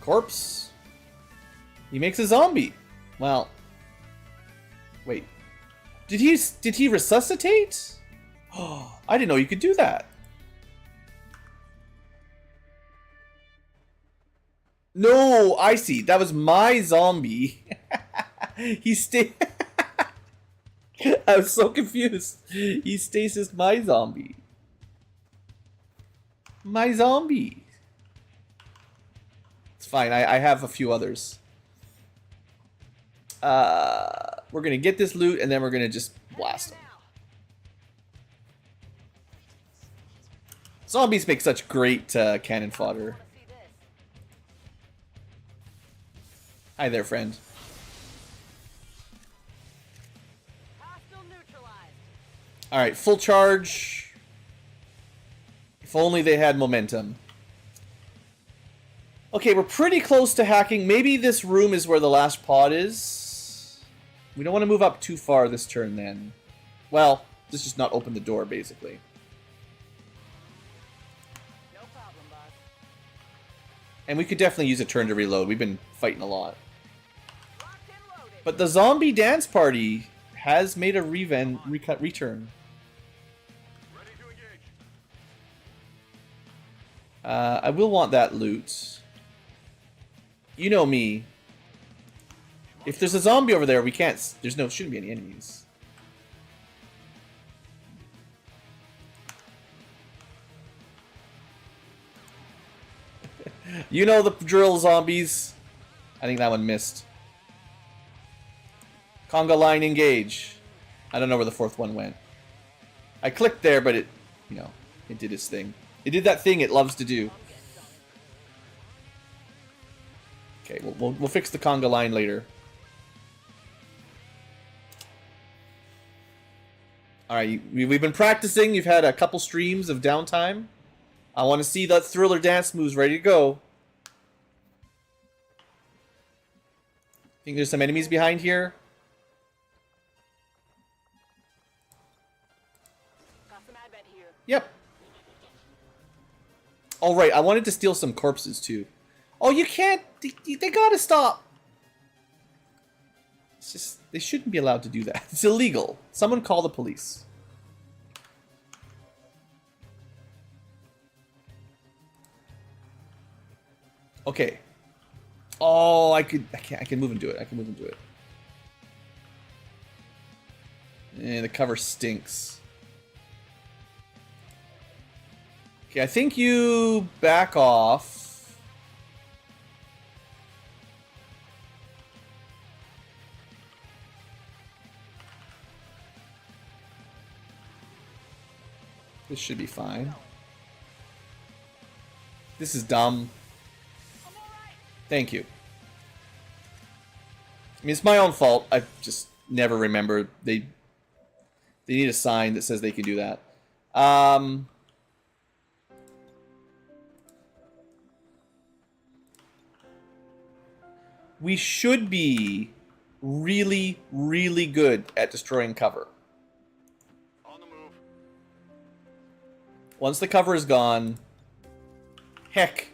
Corpse. He makes a zombie. Well. Wait. Did he resuscitate? Oh, I didn't know you could do that. No, I see. That was my zombie. He stayed. I was so confused. He stasis my zombie. My zombie. It's fine. I have a few others. We're gonna get this loot and then we're gonna just blast them. Zombies make such great cannon fodder. Hi there, friend. Alright, full charge. If only they had momentum. Okay, we're pretty close to hacking. Maybe this room is where the last pod is. We don't want to move up too far this turn then. Well, let's just not open the door, basically. No problem, boss. And we could definitely use a turn to reload. We've been fighting a lot. But the zombie dance party has made a return. Ready to engage. I will want that loot. You know me. If there's a zombie over there, we can't. Shouldn't be any enemies. You know the drill, zombies. I think that one missed. Conga line engage. I don't know where the fourth one went. I clicked there, but it did its thing. It did that thing it loves to do. Okay, we'll fix the conga line later. Alright, we've been practicing. You've had a couple streams of downtime. I want to see that thriller dance moves ready to go. Think there's some enemies behind here? Yep. All right, I wanted to steal some corpses too. Oh, you can't. They gotta stop. It's just they shouldn't be allowed to do that. It's illegal. Someone call the police. Okay. Oh, I can move into it. I can move into it. And the cover stinks. Okay, I think you back off. This should be fine. This is dumb. Thank you. I mean, it's my own fault. I just never remember. They need a sign that says they can do that. We should be really, really good at destroying cover. On the move. Once the cover is gone, heck,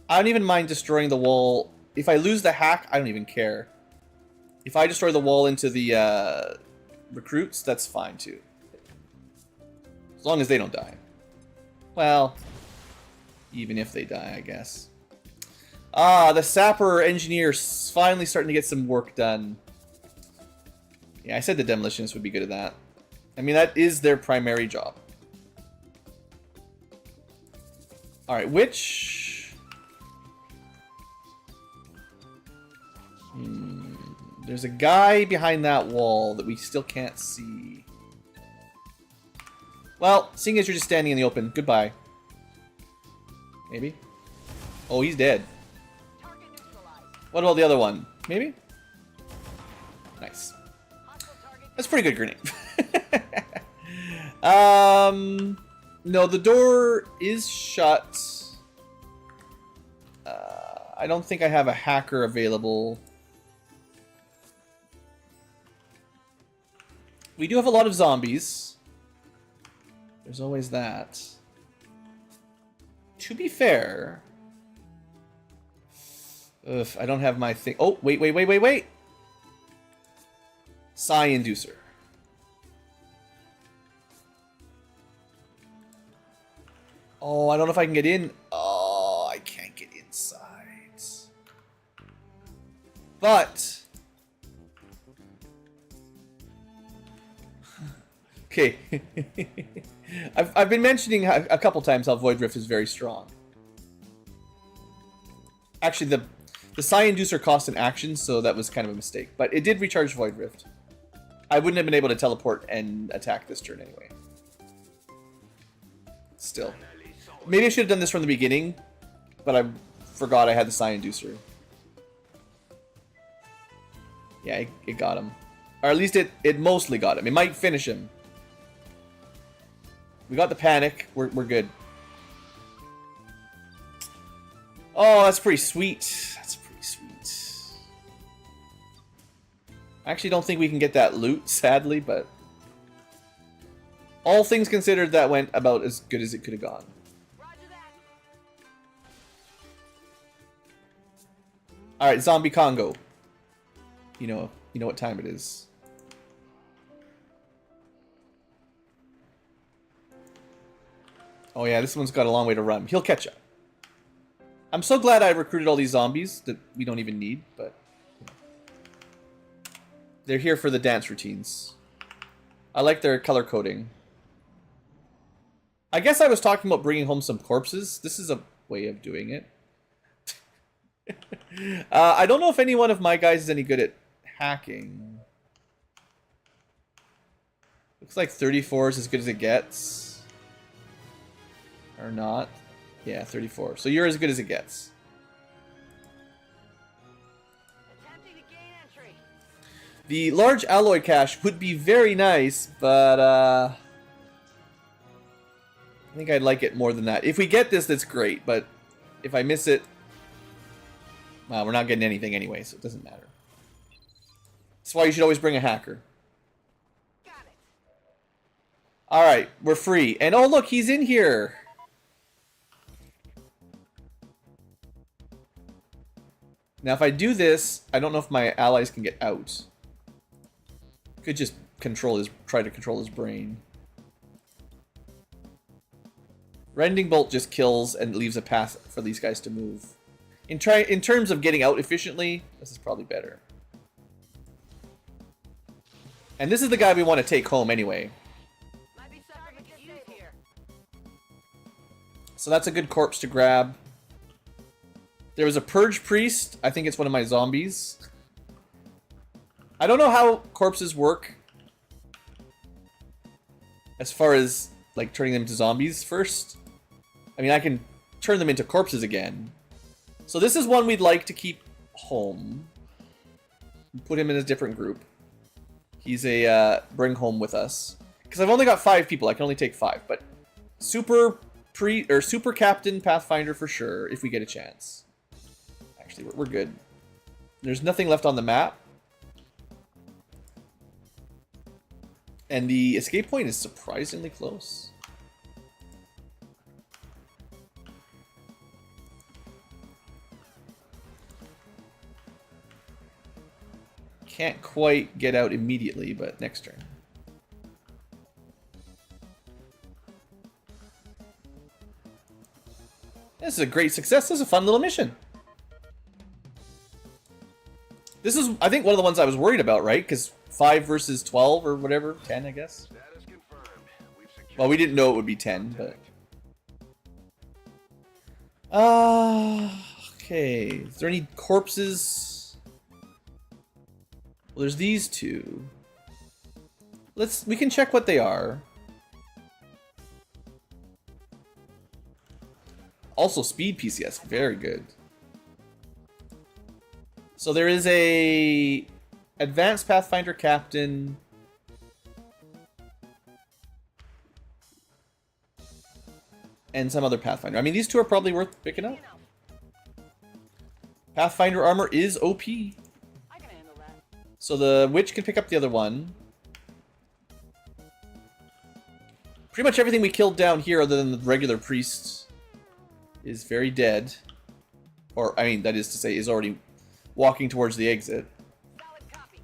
I don't even mind destroying the wall. If I lose the hack, I don't even care. If I destroy the wall into the recruits, that's fine too. As long as they don't die. Well, even if they die, I guess. Ah, the sapper engineer's finally starting to get some work done. Yeah, I said the demolitionists would be good at that. I mean, that is their primary job. Alright, which... There's a guy behind that wall that we still can't see. Well, seeing as you're just standing in the open, goodbye. Maybe? Oh, he's dead. What about the other one? Maybe? Nice. That's pretty good grenade. No, the door is shut. I don't think I have a hacker available. We do have a lot of zombies. There's always that. To be fair... Ugh, I don't have my thing. Oh, wait. Psi inducer. Oh, I don't know if I can get in. Oh, I can't get inside. But... Okay. I've been mentioning a couple times how Void Rift is very strong. Actually, the Psi Inducer cost an action, so that was kind of a mistake. But it did recharge Void Rift. I wouldn't have been able to teleport and attack this turn anyway. Still. Maybe I should have done this from the beginning, but I forgot I had the Psi Inducer. Yeah, it got him. Or at least it mostly got him. It might finish him. We got the panic. We're good. Oh, that's pretty sweet. That's pretty sweet. I actually don't think we can get that loot, sadly, but... all things considered, that went about as good as it could have gone. Alright, Zombie Congo. You know what time it is. Oh yeah, this one's got a long way to run. He'll catch up. I'm so glad I recruited all these zombies that we don't even need, but... they're here for the dance routines. I like their color coding. I guess I was talking about bringing home some corpses. This is a way of doing it. I don't know if any one of my guys is any good at hacking. Looks like 34 is as good as it gets. Or not. Yeah, 34. So you're as good as it gets. The large alloy cache would be very nice, but I think I'd like it more than that. If we get this, that's great, but if I miss it, well, we're not getting anything anyway, so it doesn't matter. That's why you should always bring a hacker. Alright, we're free. And oh look, he's in here! Now if I do this, I don't know if my allies can get out. Could just try to control his brain. Rending Bolt just kills and leaves a path for these guys to move. In terms of getting out efficiently, this is probably better. And this is the guy we want to take home anyway. So that's a good corpse to grab. There was a Purge Priest. I think it's one of my zombies. I don't know how corpses work. As far as, like, turning them into zombies first. I mean, I can turn them into corpses again. So this is one we'd like to keep home. Put him in a different group. He's a bring home with us. Because I've only got 5 people. I can only take 5. But Super Captain Pathfinder for sure, if we get a chance. Actually, we're good. There's nothing left on the map. And the escape point is surprisingly close. Can't quite get out immediately, but next turn. This is a great success. This is a fun little mission. This is, I think, one of the ones I was worried about, right? Because 5 versus 12 or whatever, 10, I guess. Status confirmed. We've secured Well, we didn't know it would be 10, but... Okay. Is there any corpses? Well, there's these two. We can check what they are. Also, speed PCS, very good. So there is a Advanced Pathfinder Captain. And some other Pathfinder. I mean, these two are probably worth picking up. Pathfinder armor is OP. I can handle that. So the witch can pick up the other one. Pretty much everything we killed down here other than the regular priest is very dead. Or, I mean, that is to say, is already walking towards the exit. Solid copy.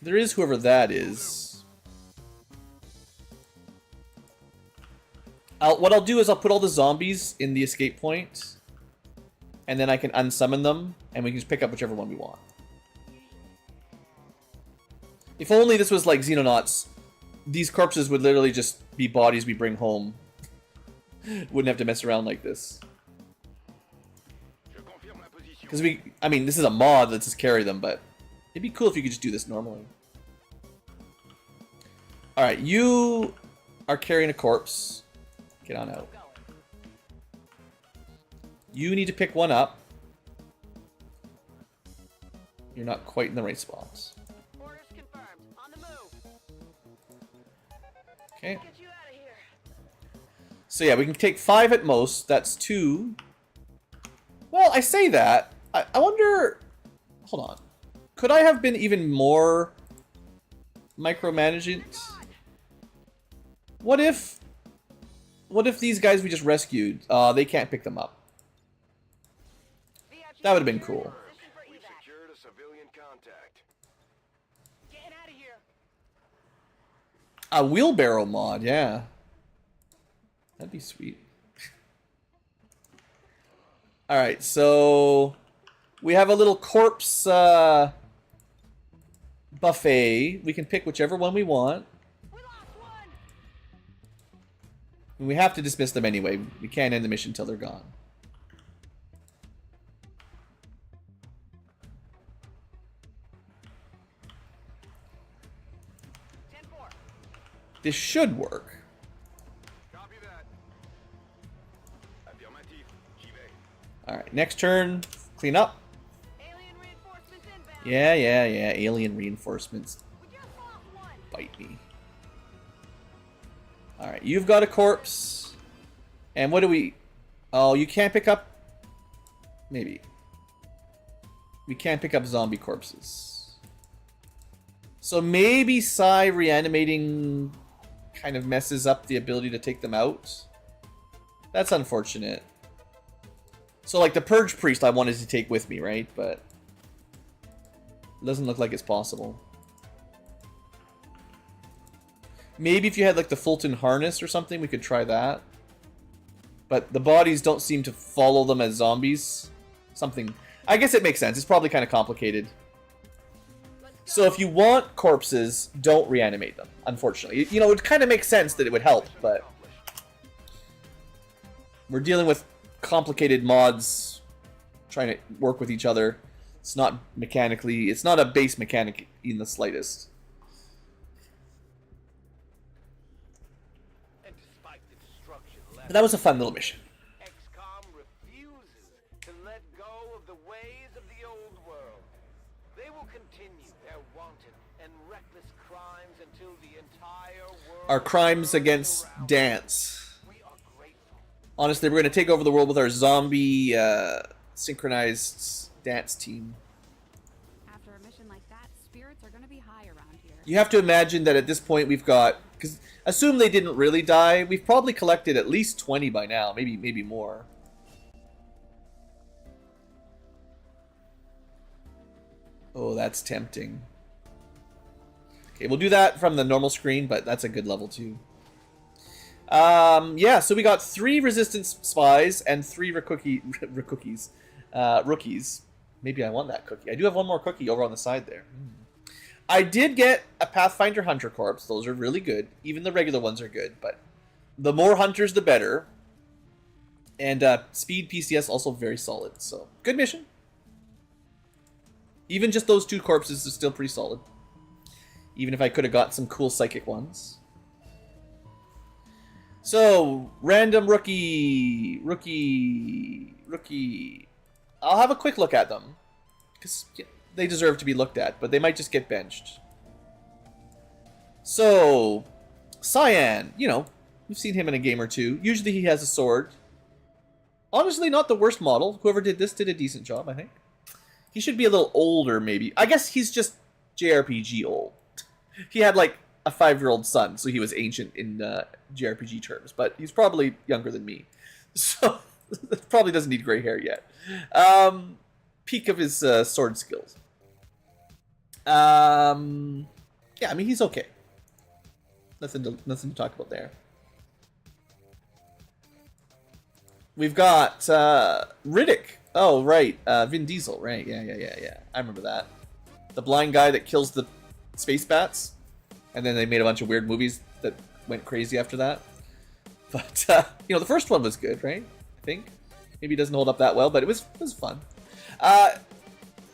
There is whoever that is. What I'll do is I'll put all the zombies in the escape point, and then I can unsummon them, and we can just pick up whichever one we want. If only this was like Xenonauts, these corpses would literally just be bodies we bring home. Wouldn't have to mess around like this. Because I mean, this is a mod that lets us carry them, but it'd be cool if you could just do this normally. Alright, you are carrying a corpse. Get on out. You need to pick one up. You're not quite in the right spot. Orders confirmed. On the move. Okay. Get you out of here. So yeah, we can take 5 at most. That's 2. Well, I say that. I wonder... Hold on. Could I have been even more micromanaging? What if these guys we just rescued, they can't pick them up? That would have been cool. We secured a civilian contact. Getting out of here. A wheelbarrow mod, yeah. That'd be sweet. Alright, so... We have a little corpse buffet. We can pick whichever one we want. We lost one. And we have to dismiss them anyway. We can't end the mission until they're gone. This should work. Copy that. Affirmative. J'y vais. Alright, next turn. Clean up. Alien reinforcements inbound. Yeah. Alien reinforcements. We just lost one. Bite me. Alright, you've got a corpse. And what do we... Oh, you can't pick up... Maybe. We can't pick up zombie corpses. So maybe Psy reanimating kind of messes up the ability to take them out. That's unfortunate. So like the Purge Priest I wanted to take with me, right? But it doesn't look like it's possible. Maybe if you had like the Fulton Harness or something, we could try that. But the bodies don't seem to follow them as zombies. Something... I guess it makes sense. It's probably kind of complicated. So if you want corpses, don't reanimate them, unfortunately. You know, it kind of makes sense that it would help, but... We're dealing with complicated mods trying to work with each other. It's not mechanically... It's not a base mechanic in the slightest. And despite the destruction left, But that was a fun little mission. XCom refuses to let go of the ways of the old world. They will continue their wanton and reckless crimes until the entire world... Our crimes burns against around. dance. We are grateful. Honestly, we're going to take over the world with our zombie synchronized dance team. After a mission like that, spirits are gonna be high around here. You have to imagine that at this point we've got, because assume they didn't really die, we've probably collected at least 20 by now, maybe more. Oh, that's tempting. Okay, we'll do that from the normal screen, but that's a good level too. Yeah, so we got 3 resistance spies and 3 rookies. Maybe I want that cookie. I do have one more cookie over on the side there. I did get a Pathfinder Hunter Corpse. Those are really good. Even the regular ones are good, but the more hunters, the better. And speed PCS also very solid. So, good mission. Even just those 2 corpses is still pretty solid. Even if I could have got some cool psychic ones. So, random rookie. I'll have a quick look at them. Because they deserve to be looked at, but they might just get benched. So, Cyan, you know, we've seen him in a game or two. Usually he has a sword. Honestly, not the worst model. Whoever did this did a decent job, I think. He should be a little older, maybe. I guess he's just JRPG old. He had, like, a 5-year-old son, so he was ancient in JRPG terms. But he's probably younger than me. So, probably doesn't need gray hair yet. Peak of his sword skills. Yeah, I mean, he's okay. Nothing to talk about there. We've got Riddick. Oh, right. Vin Diesel, right. Yeah. I remember that. The blind guy that kills the space bats. And then they made a bunch of weird movies that went crazy after that. But, you know, the first one was good, right? I think. Maybe it doesn't hold up that well, but it was fun.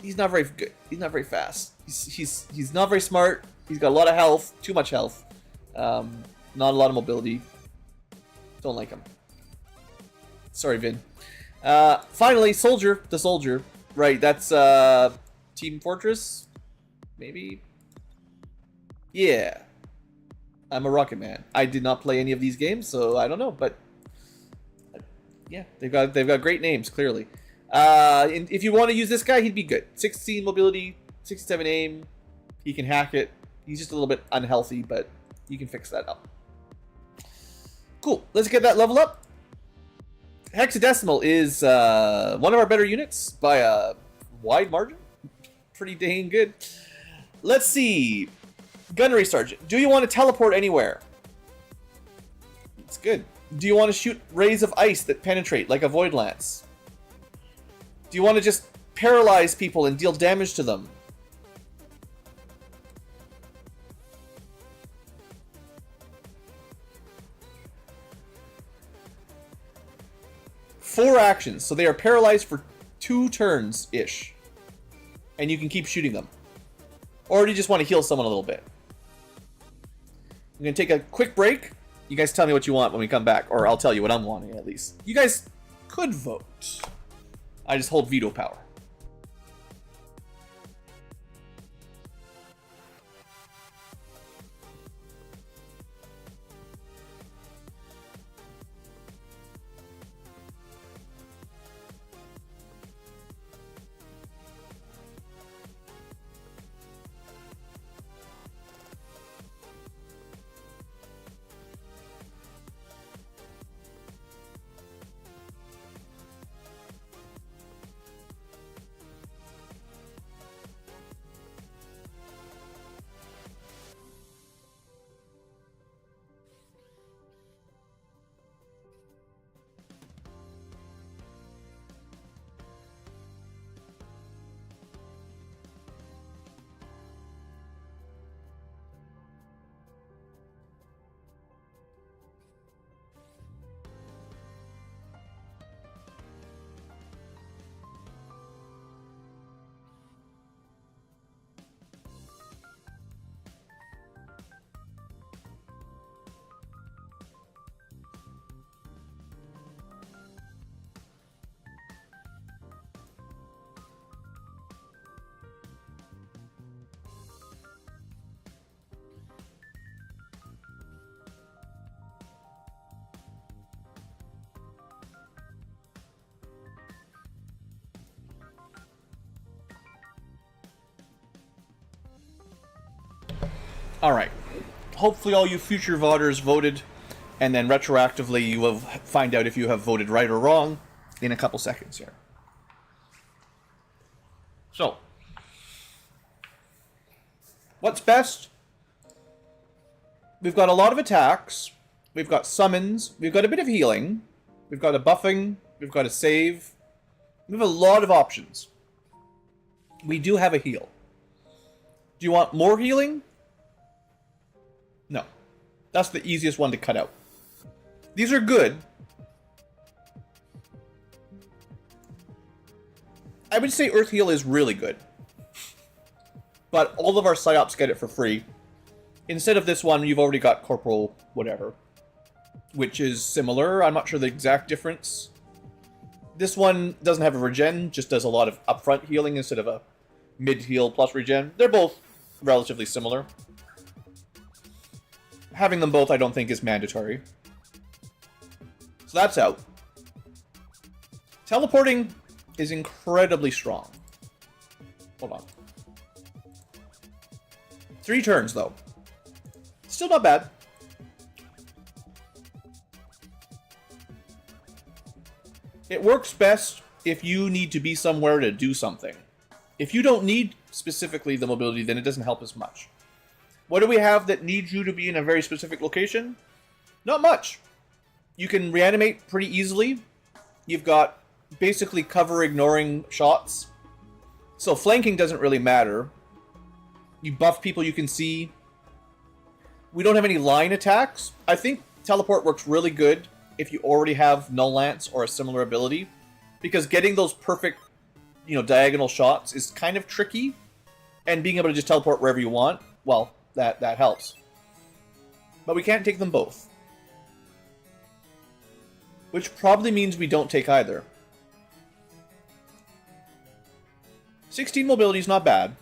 He's not very good. He's not very fast. He's not very smart. He's got a lot of health. Too much health. Not a lot of mobility. Don't like him. Sorry, Vin. Finally, Soldier. The Soldier. Right, that's Team Fortress? Maybe? Yeah. I'm a Rocket Man. I did not play any of these games, so I don't know, but yeah, they've got great names, clearly. And if you want to use this guy, he'd be good. 16 mobility, 67 aim. He can hack it. He's just a little bit unhealthy, but you can fix that up. Cool. Let's get that level up. Hexadecimal is one of our better units by a wide margin. Pretty dang good. Let's see. Gunnery Sergeant. Do you want to teleport anywhere? It's good. Do you want to shoot rays of ice that penetrate like a Void Lance? Do you want to just paralyze people and deal damage to them? Four actions, so they are paralyzed for 2 turns-ish. And you can keep shooting them. Or do you just want to heal someone a little bit? I'm going to take a quick break. You guys tell me what you want when we come back, or I'll tell you what I'm wanting at least. You guys could vote. I just hold veto power. Alright. Hopefully all you future voters voted, and then retroactively you will find out if you have voted right or wrong in a couple seconds here. So, what's best? We've got a lot of attacks, we've got summons, we've got a bit of healing, we've got a buffing, we've got a save. We have a lot of options. We do have a heal. Do you want more healing? No. That's the easiest one to cut out. These are good. I would say Earth Heal is really good. But all of our psyops get it for free. Instead of this one, you've already got Corporal whatever, which is similar. I'm not sure the exact difference. This one doesn't have a regen, just does a lot of upfront healing instead of a mid-heal plus regen. They're both relatively similar. Having them both I don't think is mandatory. So that's out. Teleporting is incredibly strong. Hold on. 3 turns, though. Still not bad. It works best if you need to be somewhere to do something. If you don't need specifically the mobility, then it doesn't help as much. What do we have that needs you to be in a very specific location? Not much. You can reanimate pretty easily. You've got basically cover ignoring shots. So flanking doesn't really matter. You buff people you can see. We don't have any line attacks. I think teleport works really good if you already have Null Lance or a similar ability, because getting those perfect, diagonal shots is kind of tricky, and being able to just teleport wherever you want, well, that helps. But we can't take them both. Which probably means we don't take either. 16 mobility is not bad.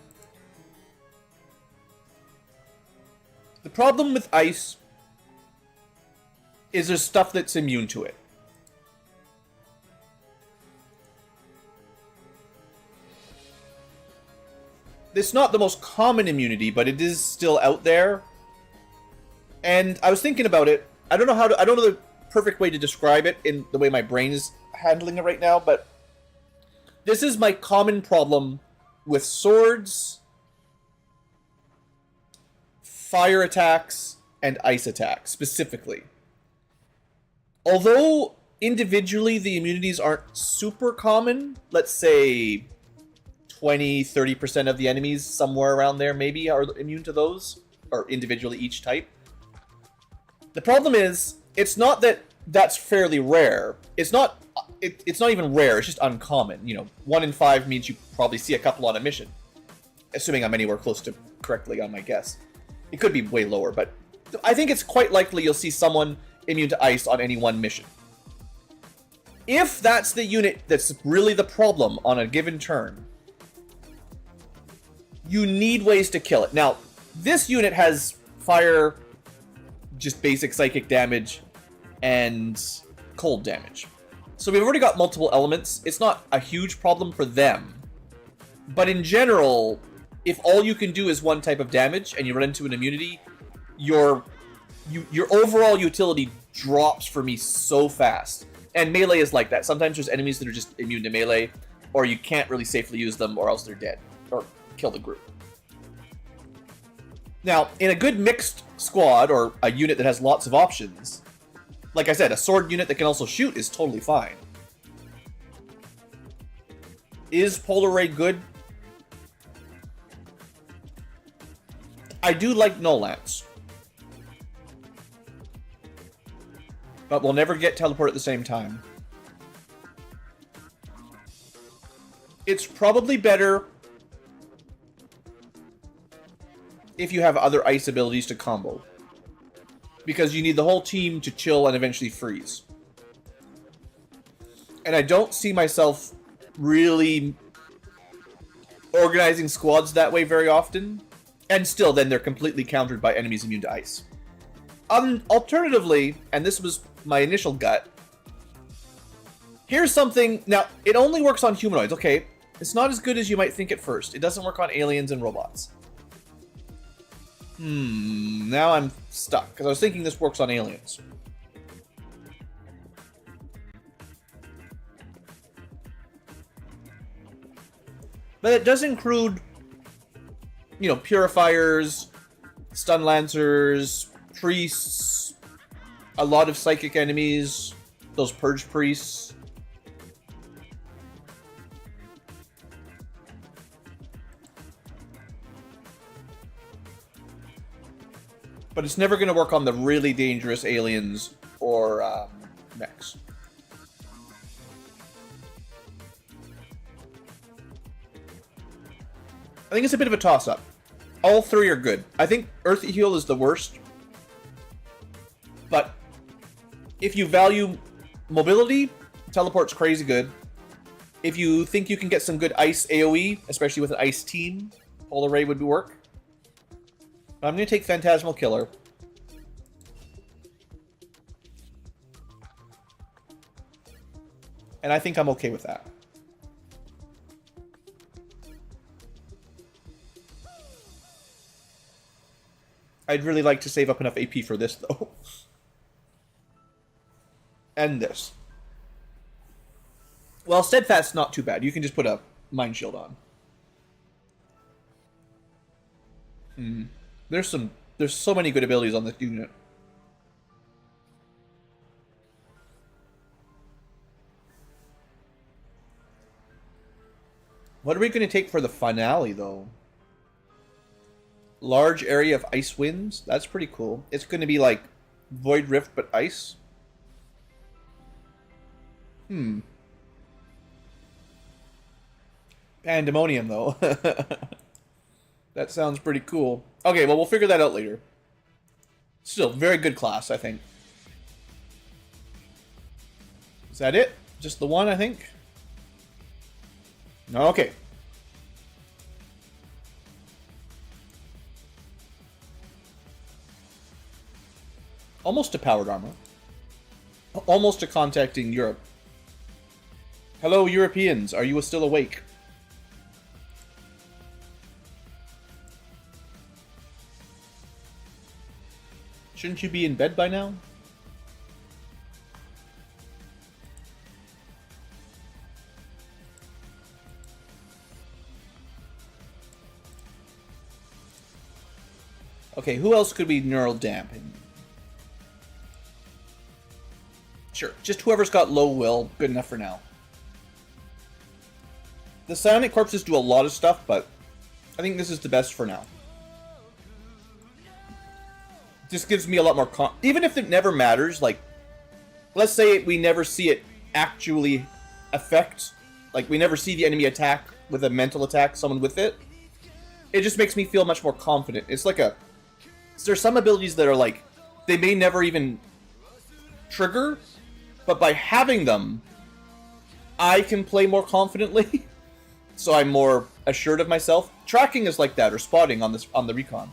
The problem with ice is there's stuff that's immune to it. It's not the most common immunity, but it is still out there. And I was thinking about it. I don't know the perfect way to describe it in the way my brain is handling it right now, but this is my common problem with swords, fire attacks, and ice attacks, specifically. Although individually the immunities aren't super common, let's say 20-30% of the enemies, somewhere around there maybe, are immune to those, or individually each type. The problem is, it's not that that's fairly rare. It's not even rare, it's just uncommon. 1 in 5 means you probably see a couple on a mission. Assuming I'm anywhere close to correctly on my guess. It could be way lower, but I think it's quite likely you'll see someone immune to ice on any one mission. If that's the unit that's really the problem on a given turn, you need ways to kill it. Now, this unit has fire, just basic psychic damage, and cold damage. So we've already got multiple elements. It's not a huge problem for them. But in general, if all you can do is one type of damage and you run into an immunity, your overall utility drops for me so fast. And melee is like that. Sometimes there's enemies that are just immune to melee, or you can't really safely use them, or else they're dead, or kill the group. Now, in a good mixed squad, or a unit that has lots of options, like I said, a sword unit that can also shoot is totally fine. Is Polar Ray good? I do like Null Lance. But we'll never get teleport at the same time. It's probably better if you have other ice abilities to combo. Because you need the whole team to chill and eventually freeze. And I don't see myself really organizing squads that way very often. And still, then they're completely countered by enemies immune to ice. Alternatively, and this was my initial gut, here's something. Now, it only works on humanoids, okay? It's not as good as you might think at first. It doesn't work on aliens and robots. Now I'm stuck, because I was thinking this works on aliens. But it does include, you know, purifiers, stun lancers, priests, a lot of psychic enemies, those purge priests. But it's never going to work on the really dangerous aliens or mechs. I think it's a bit of a toss-up. All three are good. I think Earth Heal is the worst. But if you value mobility, Teleport's crazy good. If you think you can get some good ice AoE, especially with an ice team, Polar Ray would work. But I'm going to take Phantasmal Killer. And I think I'm okay with that. I'd really like to save up enough AP for this, though. And this. Well, Steadfast's not too bad. You can just put a Mind Shield on. There's so many good abilities on this unit. What are we going to take for the finale, though? Large area of ice winds. That's pretty cool. It's going to be like Void Rift, but ice. Pandemonium, though. That sounds pretty cool. Okay, well, we'll figure that out later. Still, very good class, I think. Is that it? Just the one, I think? Okay. Almost to powered armor. Almost to contacting Europe. Hello, Europeans. Are you still awake? Shouldn't you be in bed by now? Okay, who else could we neural dampen? Sure, just whoever's got low will, good enough for now. The Psionic Corpses do a lot of stuff, but I think this is the best for now. Just gives me a lot more even if it never matters, like, let's say we never see it actually affect, like, we never see the enemy attack with a mental attack, someone with it. It just makes me feel much more confident. It's like a... There's some abilities that are like, they may never even trigger, but by having them, I can play more confidently. So I'm more assured of myself. Tracking is like that, or spotting on the recon.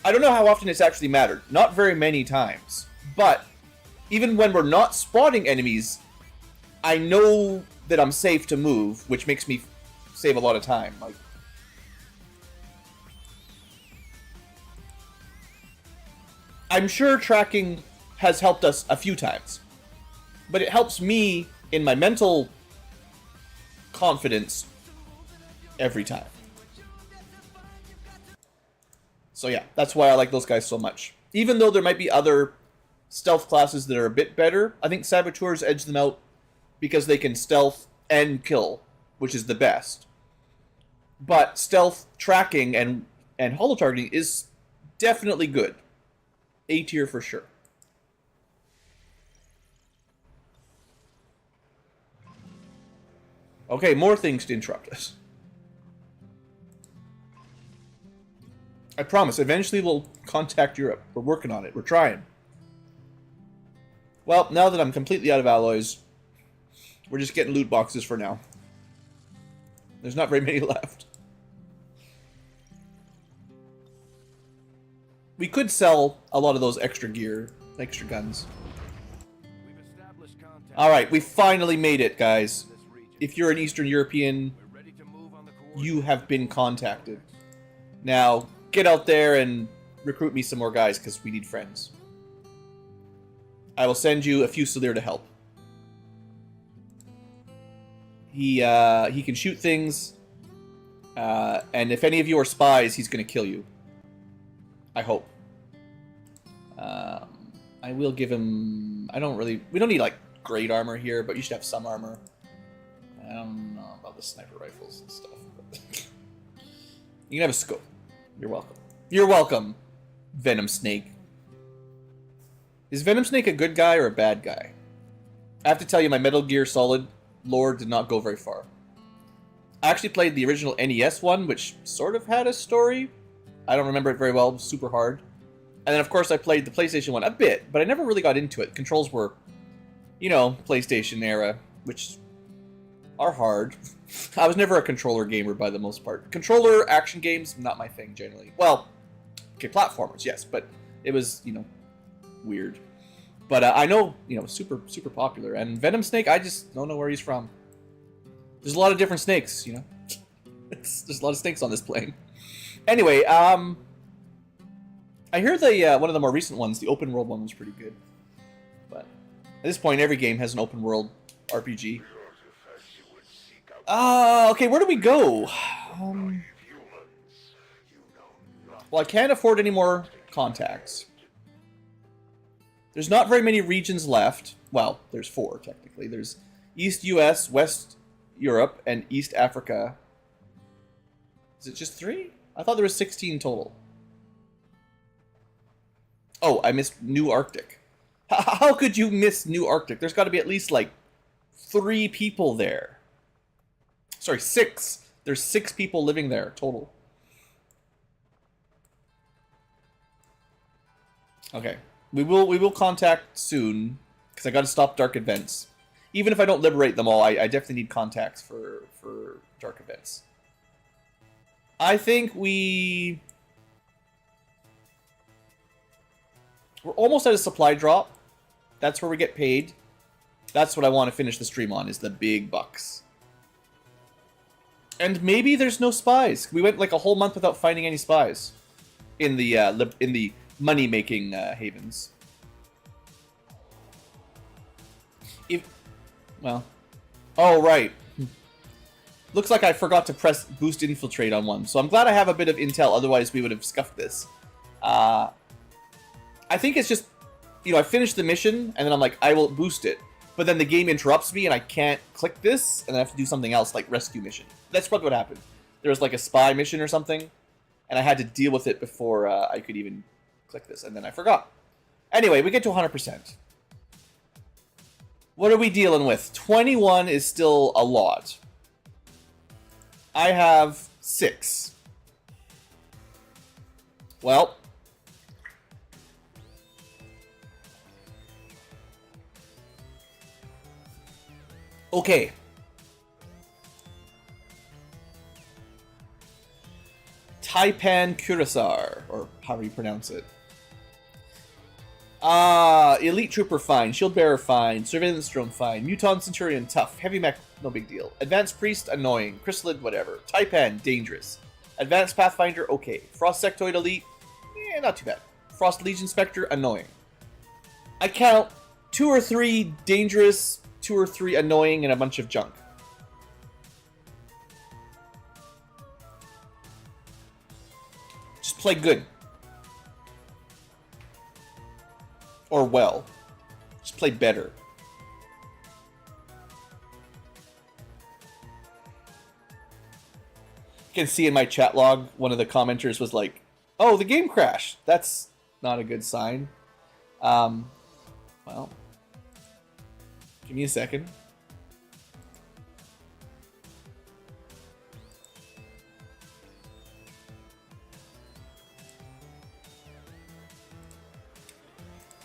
I don't know how often it's actually mattered. Not very many times. But even when we're not spotting enemies, I know that I'm safe to move, which makes me save a lot of time. Like, I'm sure tracking has helped us a few times, but it helps me in my mental confidence every time. So yeah, that's why I like those guys so much. Even though there might be other stealth classes that are a bit better, I think Saboteurs edge them out because they can stealth and kill, which is the best. But stealth, tracking, and holo targeting is definitely good. A tier for sure. Okay, more things to interrupt us. I promise, eventually we'll contact Europe. We're working on it. We're trying. Well, now that I'm completely out of alloys, we're just getting loot boxes for now. There's not very many left. We could sell a lot of those extra gear, extra guns. Alright, we finally made it, guys. If you're an Eastern European, you have been contacted. Now, get out there and recruit me some more guys because we need friends. I will send you a Fusilier to help. He can shoot things, and if any of you are spies, he's going to kill you. I hope. I will give him... We don't need, like, great armor here, but you should have some armor. I don't know about the sniper rifles and stuff. But you can have a scope. You're welcome. You're welcome, Venom Snake. Is Venom Snake a good guy or a bad guy? I have to tell you, my Metal Gear Solid lore did not go very far. I actually played the original NES one, which sort of had a story. I don't remember it very well. It was super hard. And then, of course, I played the PlayStation one a bit, but I never really got into it. Controls were, you know, PlayStation era, which are hard. I was never a controller gamer by the most part. Controller action games, not my thing, generally. Well, okay, platformers, yes, but it was, you know, weird. But I know, you know, super popular. And Venom Snake, I just don't know where he's from. There's a lot of different snakes, you know. There's a lot of snakes on this plane. Anyway, I hear the one of the more recent ones, the open world one, was pretty good. But at this point, every game has an open world RPG. Okay, where do we go? Well, I can't afford any more contacts. There's not very many regions left. Well, there's 4, technically. There's East US, West Europe, and East Africa. Is it just 3? I thought there was 16 total. Oh, I missed New Arctic. How could you miss New Arctic? There's got to be at least, like, 3 people there. Sorry, 6. There's 6 people living there, total. Okay. We will contact soon, because I got to stop dark events. Even if I don't liberate them all, I definitely need contacts for dark events. I think we're almost at a supply drop. That's where we get paid. That's what I want to finish the stream on, is the big bucks. And maybe there's no spies. We went like a whole month without finding any spies in the money-making havens. Well, oh right. Looks like I forgot to press boost infiltrate on one, so I'm glad I have a bit of intel. Otherwise, we would have scuffed this. I think it's just, you know, I finished the mission and then I'm like, I will boost it, but then the game interrupts me and I can't click this, and I have to do something else like rescue mission. That's probably what happened. There was like a spy mission or something, and I had to deal with it before I could even click this, and then I forgot. Anyway, we get to 100%. What are we dealing with? 21 is still a lot. I have 6. Well, okay. Taipan Curasar, or however you pronounce it. Elite Trooper fine, Shield Bearer fine, Surveillance Drone fine, Muton Centurion tough, Heavy Mech no big deal, Advanced Priest annoying, Chrysalid whatever, Taipan dangerous, Advanced Pathfinder okay, Frost Sectoid Elite not too bad, Frost Legion Spectre annoying. I count 2 or 3 dangerous, 2 or 3 annoying, and a bunch of junk. Just play good. Or well. Just play better. You can see in my chat log, one of the commenters was like, oh, the game crashed. That's not a good sign. Well, give me a second.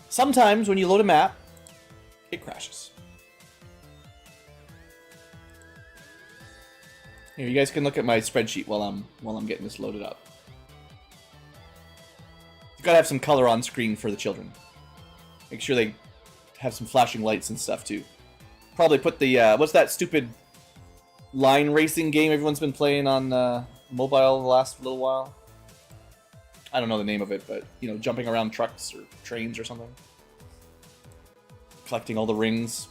Sometimes when you load a map, it crashes. Here, you guys can look at my spreadsheet while I'm getting this loaded up. You gotta have some color on screen for the children. Make sure they have some flashing lights and stuff too. Probably put the what's that stupid line racing game everyone's been playing on mobile the last little while? I don't know the name of it, but, you know, jumping around trucks or trains or something. Collecting all the rings.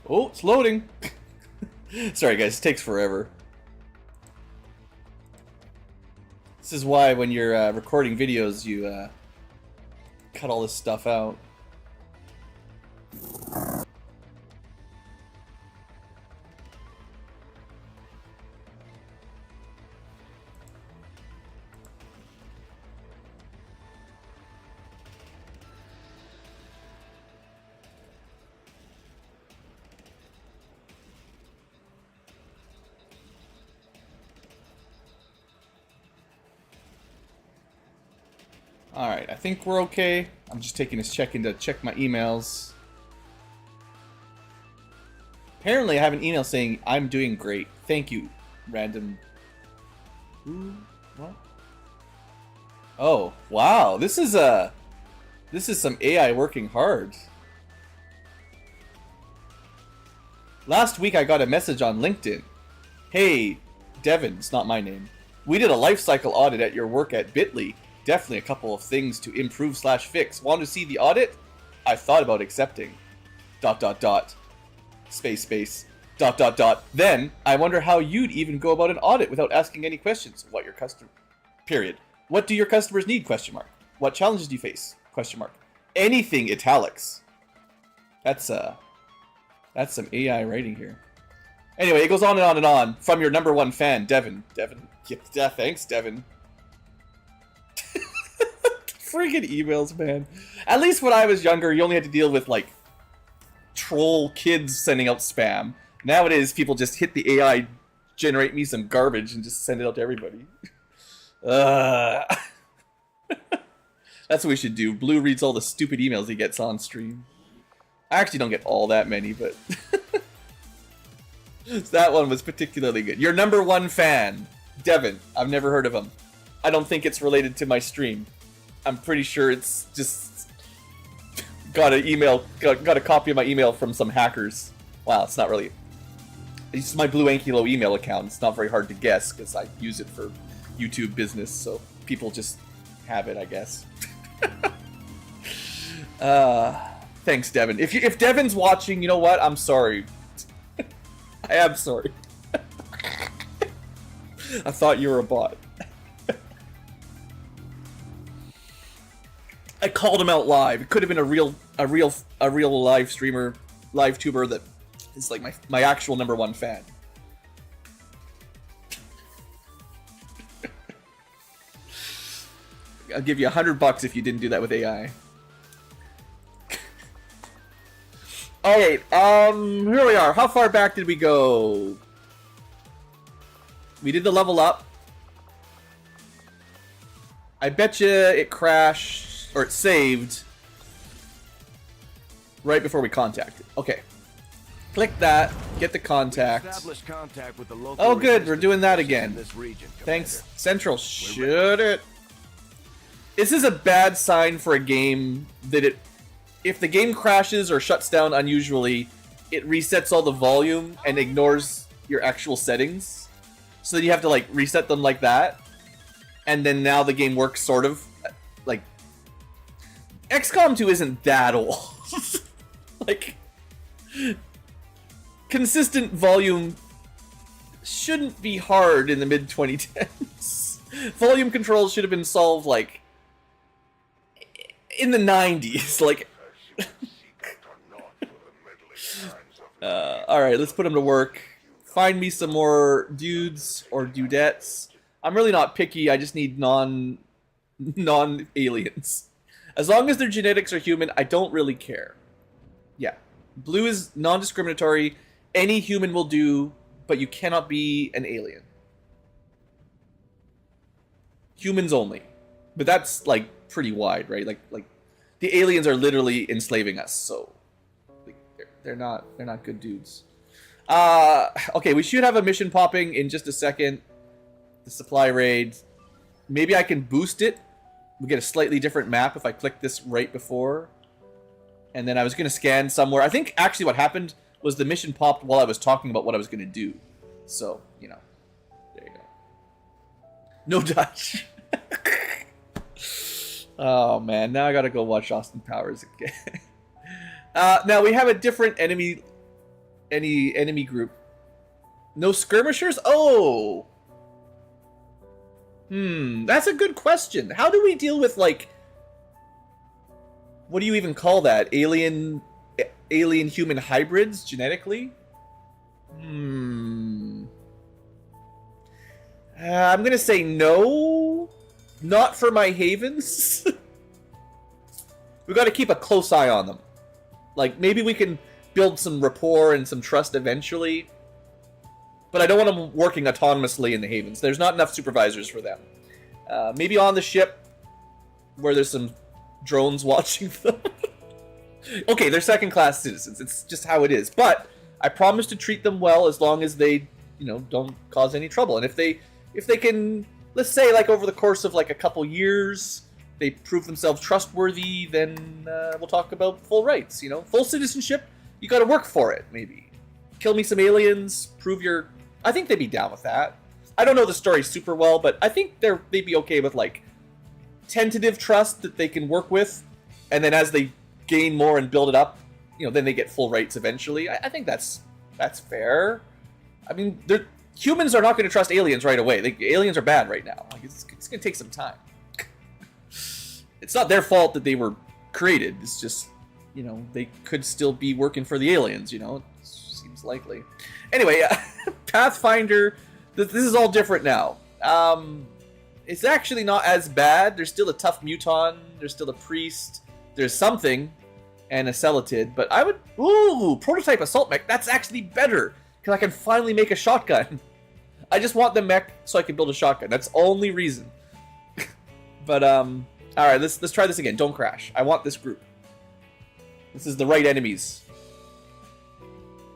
Oh, it's loading. Sorry, guys, it takes forever. This is why when you're recording videos, you cut all this stuff out. Alright, I think we're okay. I'm just taking this check-in to check my emails. Apparently I have an email saying, I'm doing great. Thank you, random... Who? What? Oh, wow. This is some AI working hard. Last week I got a message on LinkedIn. Hey, Devin, it's not my name. We did a life cycle audit at your work at Bitly. Definitely a couple of things to improve / fix. Want to see the audit? I thought about accepting. ... Space ... Then, I wonder how you'd even go about an audit without asking any questions. What your customer... Period. What do your customers need? ? What challenges do you face? ? Anything italics. That's some AI writing here. Anyway, it goes on and on and on. From your #1 fan, Devin. Yeah, thanks, Devin. Friggin' emails, man. At least when I was younger, you only had to deal with, like, troll kids sending out spam. Nowadays, people just hit the AI, generate me some garbage, and just send it out to everybody. That's what we should do. Blue reads all the stupid emails he gets on stream. I actually don't get all that many, but... that one was particularly good. Your #1 fan, Devin. I've never heard of him. I don't think it's related to my stream. I'm pretty sure it's just got a copy of my email from some hackers. Wow, it's not really... It's my Blue Ankylo email account. It's not very hard to guess because I use it for YouTube business, so people just have it, I guess. Thanks, Devin. If Devin's watching, you know what? I'm sorry. I am sorry. I thought you were a bot. I called him out live. It could have been a real live streamer, live tuber that is like my actual #1 fan. I'll give you $100 if you didn't do that with AI. Alright, here we are. How far back did we go? We did the level up. I bet you it crashed, or it saved, right before we contacted. Okay. Click that. Get the contact. Established contact with the local Oh, good. We're resistance doing that forces in again. this region, Thanks, Commander. Central. Shoot it. This is a bad sign for a game that if the game crashes or shuts down unusually, it resets all the volume and ignores your actual settings. So then you have to like reset them like that. And then now the game works sort of like XCom 2 isn't that old. Like consistent volume shouldn't be hard in the mid 2010s. Volume controls should have been solved like in the 90s. Like alright, let's put them to work. Find me some more dudes or dudettes. I'm really not picky, I just need non-aliens. As long as their genetics are human, I don't really care. Yeah. Blue is non-discriminatory. Any human will do, but you cannot be an alien. Humans only. But that's like pretty wide, right? Like the aliens are literally enslaving us, so like, they're not good dudes. Okay, we should have a mission popping in just a second. The supply raid. Maybe I can boost it. We get a slightly different map if I click this right before. And then I was going to scan somewhere. I think actually what happened was the mission popped while I was talking about what I was going to do. So, you know. There you go. No Dutch. Oh, man. Now I got to go watch Austin Powers again. Now we have a different enemy group. No skirmishers? Oh! That's a good question. How do we deal with, like... What do you even call that? Alien-human hybrids, genetically? I'm gonna say no. Not for my havens. We gotta keep a close eye on them. Like, maybe we can build some rapport and some trust eventually. But I don't want them working autonomously in the havens. There's not enough supervisors for them. Maybe on the ship, where there's some drones watching them. Okay, they're second-class citizens. It's just how it is. But I promise to treat them well as long as they, you know, don't cause any trouble. And if they can, let's say, like over the course of like a couple years, they prove themselves trustworthy, then we'll talk about full rights. You know, full citizenship. You got to work for it. Maybe kill me some aliens. Prove your. I think they'd be down with that. I don't know the story super well, but I think they'd be okay with like tentative trust that they can work with, and then as they gain more and build it up, you know, then they get full rights eventually. I think that's fair. I mean, humans are not going to trust aliens right away. Aliens are bad right now. Like it's going to take some time. It's not their fault that they were created. It's just, you know, they could still be working for the aliens. You know, it seems likely. Anyway, Pathfinder. This is all different now. It's actually not as bad. There's still a tough muton. There's still a priest. There's something. And a Celatid. But I would... Ooh! Prototype Assault Mech. That's actually better. Because I can finally make a shotgun. I just want the mech so I can build a shotgun. That's the only reason. But, alright, let's try this again. Don't crash. I want this group. This is the right enemies.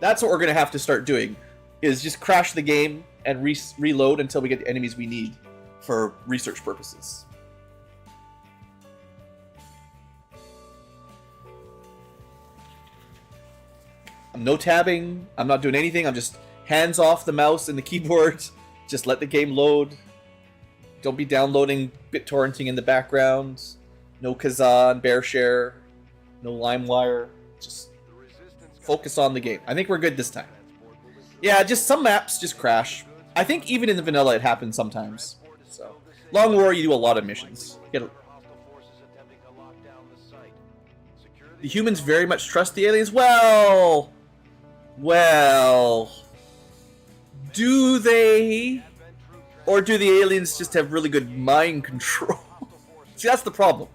That's what we're going to have to start doing. Is just crash the game and reload until we get the enemies we need for research purposes. I'm no tabbing. I'm not doing anything. I'm just hands off the mouse and the keyboard. Just let the game load. Don't be downloading BitTorrenting in the background. No Kazaa, BearShare. No LimeWire. Just focus on the game. I think we're good this time. Yeah, just some maps just crash. I think even in the vanilla it happens sometimes. So, Long War, you do a lot of missions. The humans very much trust the aliens. Well, do they? Or do the aliens just have really good mind control? See, that's the problem.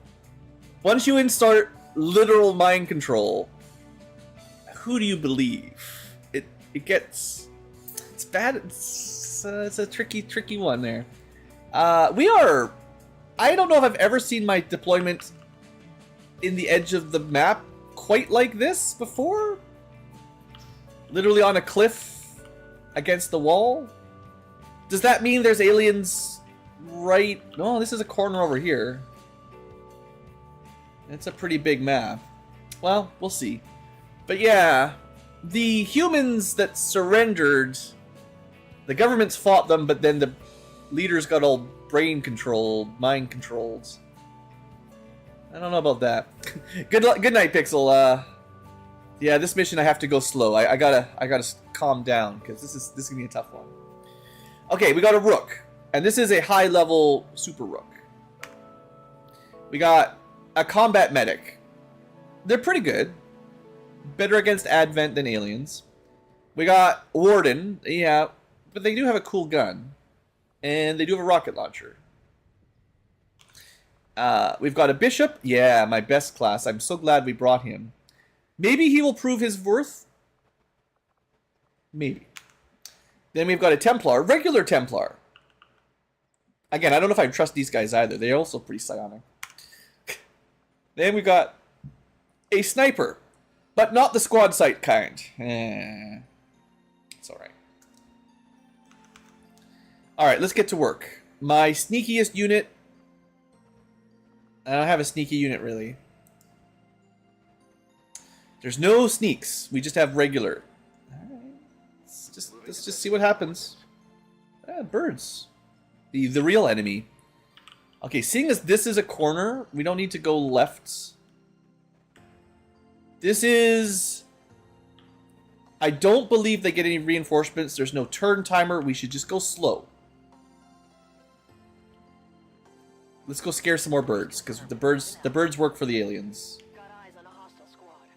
Once you insert literal mind control, who do you believe? It gets... It's bad. It's a tricky one there. We are... I don't know if I've ever seen my deployment in the edge of the map quite like this before. Literally on a cliff against the wall? Does that mean there's aliens right... No, this is a corner over here. It's a pretty big map. Well, we'll see. But yeah, the humans that surrendered, the governments fought them, but then the leaders got all brain controlled, mind controlled. I don't know about that. Good night, Pixel. Yeah, this mission I have to go slow. I gotta calm down because this is gonna be a tough one. Okay, we got a rook, and this is a high level super rook. We got a combat medic. They're pretty good. Better against Advent than aliens. We got Warden, yeah, but they do have a cool gun, and they do have a rocket launcher. We've got a bishop. Yeah, my best class. I'm so glad we brought him. Maybe he will prove his worth. Maybe. Then we've got a Templar, regular Templar. Again, I don't know if I trust these guys either. They're also pretty psionic. Then we've got a sniper, but not the squad sight kind. It's alright. Alright, let's get to work. My sneakiest unit. I don't have a sneaky unit, really. There's no sneaks. We just have regular. Alright. Let's just see what happens. Birds. The real enemy. Okay, seeing as this is a corner, we don't need to go left. This is... I don't believe they get any reinforcements. There's no turn timer. We should just go slow. Let's go scare some more birds, because the birds work for the aliens.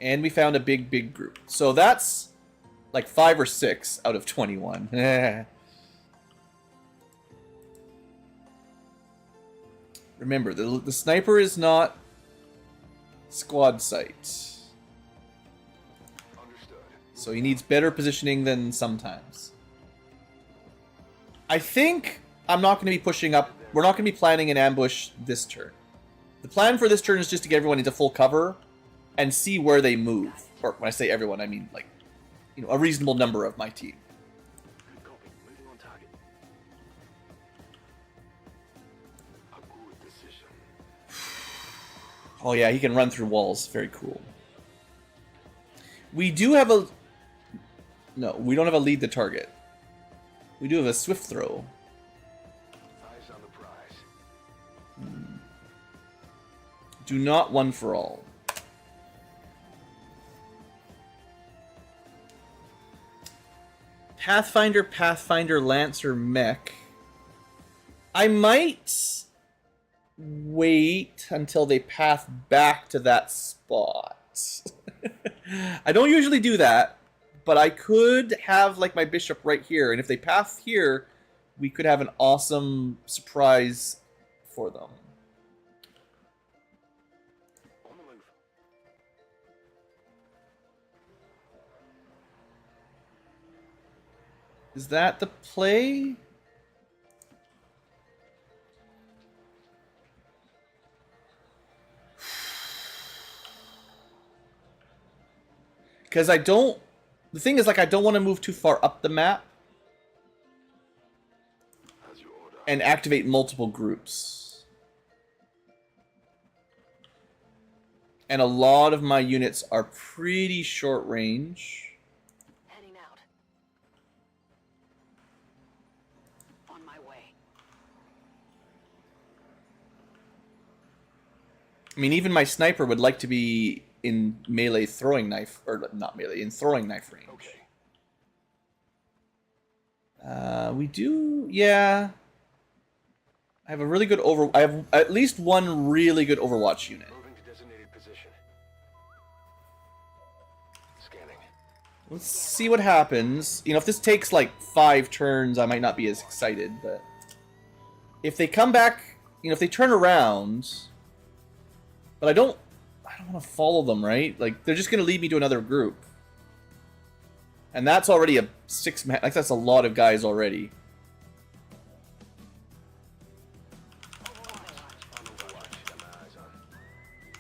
And we found a big group. So that's like 5 or 6 out of 21. Remember, the sniper is not squad sight. So he needs better positioning than sometimes. I think I'm not going to be pushing up. We're not going to be planning an ambush this turn. The plan for this turn is just to get everyone into full cover and see where they move. Or when I say everyone, I mean like, you know, a reasonable number of my team. Oh yeah, he can run through walls. Very cool. We do have a... No, we don't have a lead the target. We do have a swift throw. Eyes on the prize. Do not one for all. Pathfinder, Lancer, Mech. I might wait until they path back to that spot. I don't usually do that, but I could have like my bishop right here, and if they path here, we could have an awesome surprise for them. On the move. Is that the play? Because I don't... The thing is, like, I don't want to move too far up the map and activate multiple groups. And a lot of my units are pretty short range. Heading out. On my way. I mean, even my sniper would like to be in melee throwing knife, or not melee, in throwing knife range. Okay. We do, yeah. I have a really good I have at least one really good Overwatch unit. Moving to designated position. Scanning. Let's see what happens. You know, if this takes like 5 turns, I might not be as excited, but if they come back, you know, if they turn around, but I don't want to follow them, right? Like, they're just going to lead me to another group. And that's already a 6-man, like, that's a lot of guys already.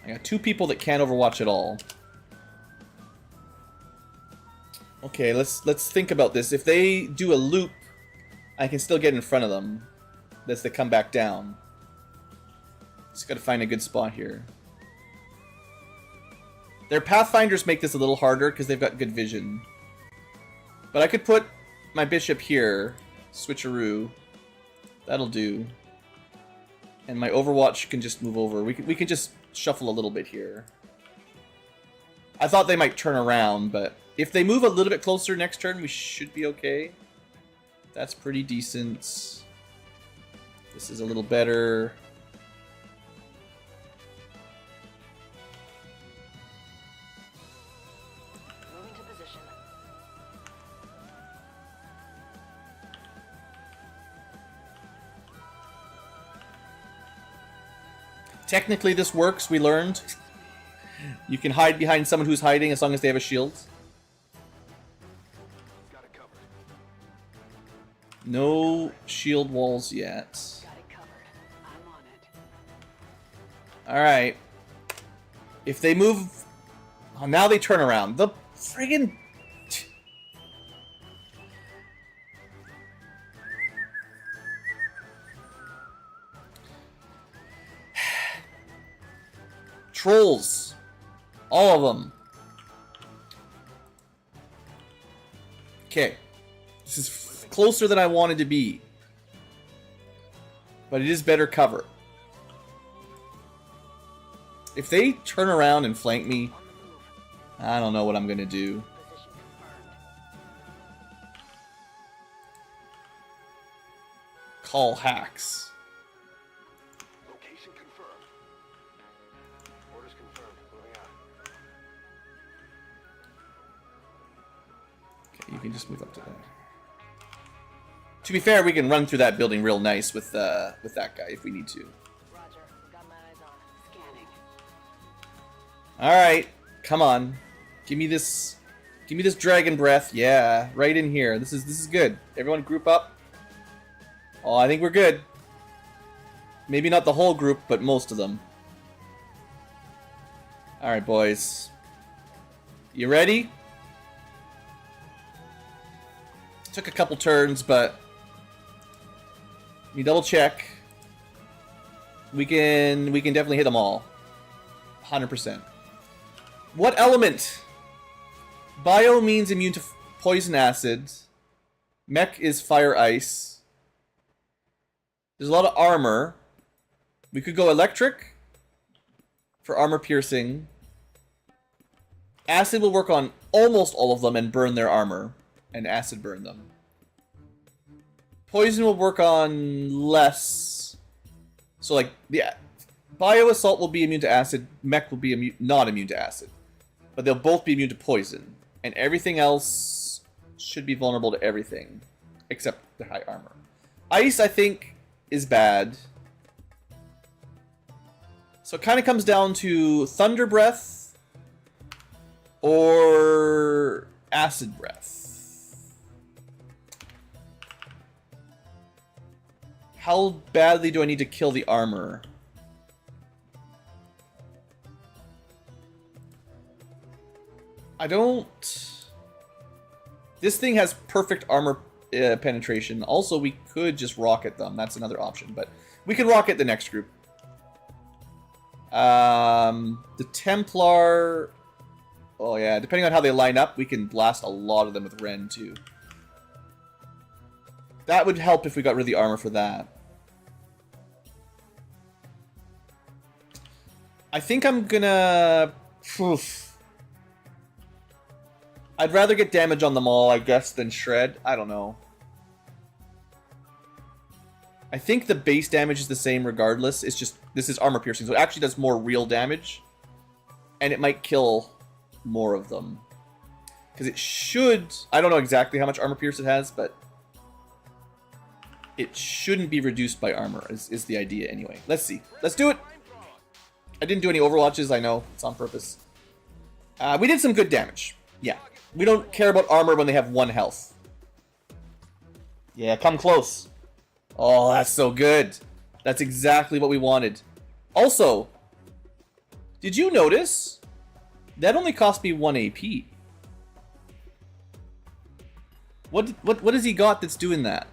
I got 2 people that can't Overwatch at all. Okay, let's think about this. If they do a loop, I can still get in front of them as they come back down. Just gotta find a good spot here. Their Pathfinders make this a little harder because they've got good vision. But I could put my bishop here, switcheroo. That'll do. And my Overwatch can just move over. We can just shuffle a little bit here. I thought they might turn around, but if they move a little bit closer next turn, we should be okay. That's pretty decent. This is a little better. Moving to position. Technically this works, we learned. You can hide behind someone who's hiding as long as they have a shield. Got it covered. No shield walls yet. Got it covered. I'm on it. Alright. If they move... Oh, now they turn around. The friggin... Trolls. All of them. Okay. This is closer than I wanted to be. But it is better cover. If they turn around and flank me, I don't know what I'm going to do. Position confirmed. Call hacks. Location confirmed. Orders confirmed. Moving out. Okay, you can just move up to there. To be fair, we can run through that building real nice with that guy if we need to. Roger. Got my eyes on. Scanning. Alright, come on. Give me this dragon breath. Yeah, right in here. This is good. Everyone group up. Oh, I think we're good. Maybe not the whole group, but most of them. Alright, boys. You ready? Took a couple turns, but we double check. We can definitely hit them all. 100%. What element? Bio means immune to poison acid. Mech is fire ice. There's a lot of armor. We could go electric for armor piercing. Acid will work on almost all of them and burn their armor. And acid burn them. Poison will work on less. So like, yeah. Bio assault will be immune to acid. Mech will be not immune to acid. But they'll both be immune to poison. And everything else should be vulnerable to everything. Except the high armor. Ice, I think, is bad. So it kind of comes down to Thunder Breath or Acid Breath. How badly do I need to kill the armor? I don't... This thing has perfect armor penetration. Also, we could just rocket them. That's another option, but we can rocket the next group. The Templar... Oh yeah, depending on how they line up, we can blast a lot of them with Ren too. That would help if we got rid of the armor for that. I think I'm gonna... Oof. I'd rather get damage on them all, I guess, than shred. I don't know. I think the base damage is the same regardless. It's just, this is armor piercing, so it actually does more real damage. And it might kill more of them. Because it should... I don't know exactly how much armor pierce it has, but... It shouldn't be reduced by armor, is the idea anyway. Let's see. Let's do it! I didn't do any overwatches, I know. It's on purpose. We did some good damage. Yeah. We don't care about armor when they have 1 health. Yeah, come close. Oh, that's so good. That's exactly what we wanted. Also, did you notice? That only cost me 1 AP. What has he got that's doing that?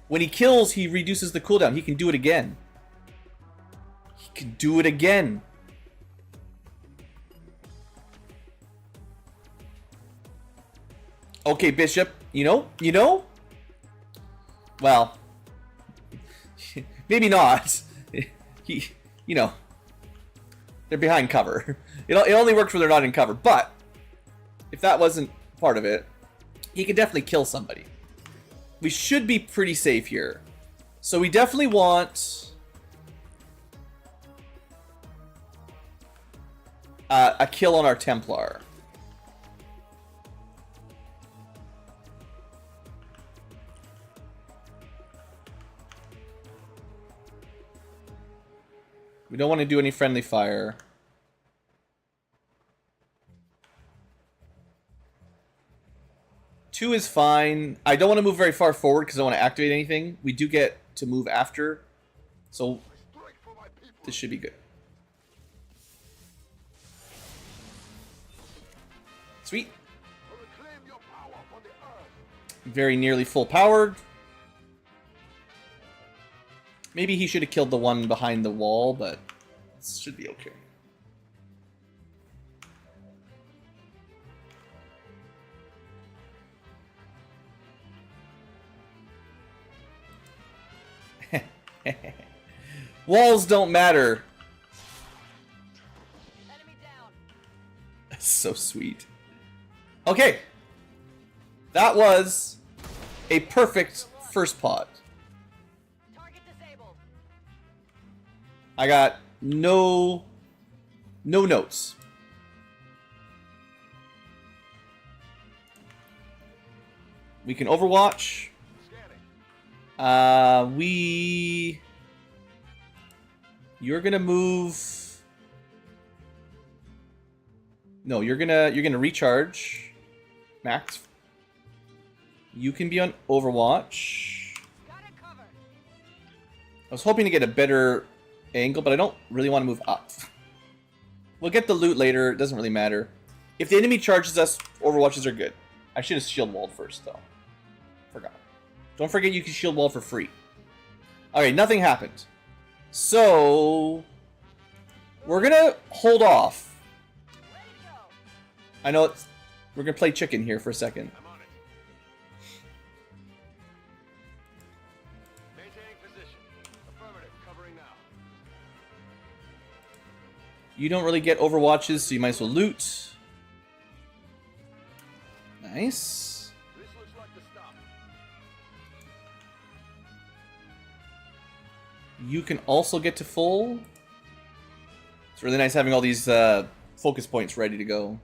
When he kills, he reduces the cooldown. He can do it again. He can do it again. Okay, Bishop. You know? Well, maybe not. They're behind cover. It only works when they're not in cover. But if that wasn't part of it, he can definitely kill somebody. We should be pretty safe here. So we definitely want a kill on our Templar. We don't want to do any friendly fire. Two is fine. I don't want to move very far forward because I don't want to activate anything. We do get to move after. So this should be good. Sweet. Very nearly full powered. Maybe he should have killed the one behind the wall, but it should be okay. Walls don't matter. Enemy down. That's so sweet. Okay. That was a perfect first pot. Target disabled. I got no notes. We can Overwatch. You're gonna move. No, you're gonna recharge, Max. You can be on Overwatch. Got it covered. I was hoping to get a better angle, but I don't really want to move up. We'll get the loot later. It doesn't really matter. If the enemy charges us, Overwatches are good. I should have shield walled first, though. Forgot. Don't forget you can shield wall for free. Okay, nothing happened. So we're gonna hold off. Ready to go. I know we're gonna play chicken here for a second. I'm on it. Maintaining position. Affirmative. Covering now. You don't really get Overwatches, so you might as well loot. Nice. This looks like the stop. You can also get to full. It's really nice having all these focus points ready to go.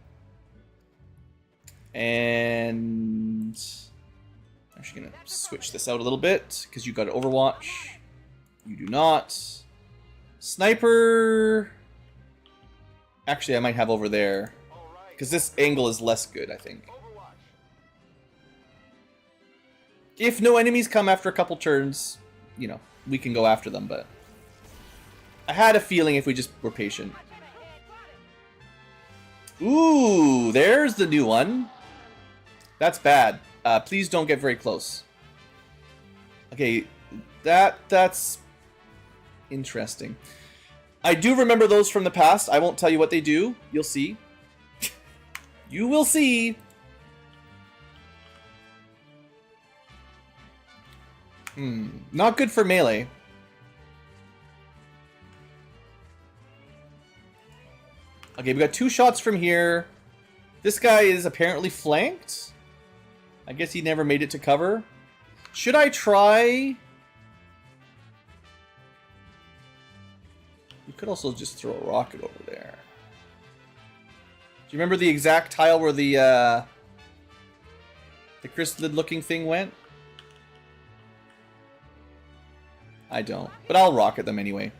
And I'm actually gonna switch this out a little bit because you got Overwatch. You do not. Sniper. Actually, I might have over there because this angle is less good, I think. If no enemies come after a couple turns, you know, we can go after them, but I had a feeling if we just were patient. Ooh, there's the new one. That's bad. Please don't get very close. Okay, that's interesting. I do remember those from the past. I won't tell you what they do. You'll see. You will see. Not good for melee. Okay, we got 2 shots from here. This guy is apparently flanked. I guess he never made it to cover. Should I try? You could also just throw a rocket over there. Do you remember the exact tile where the chrysalid looking thing went? I don't, but I'll rocket them anyway.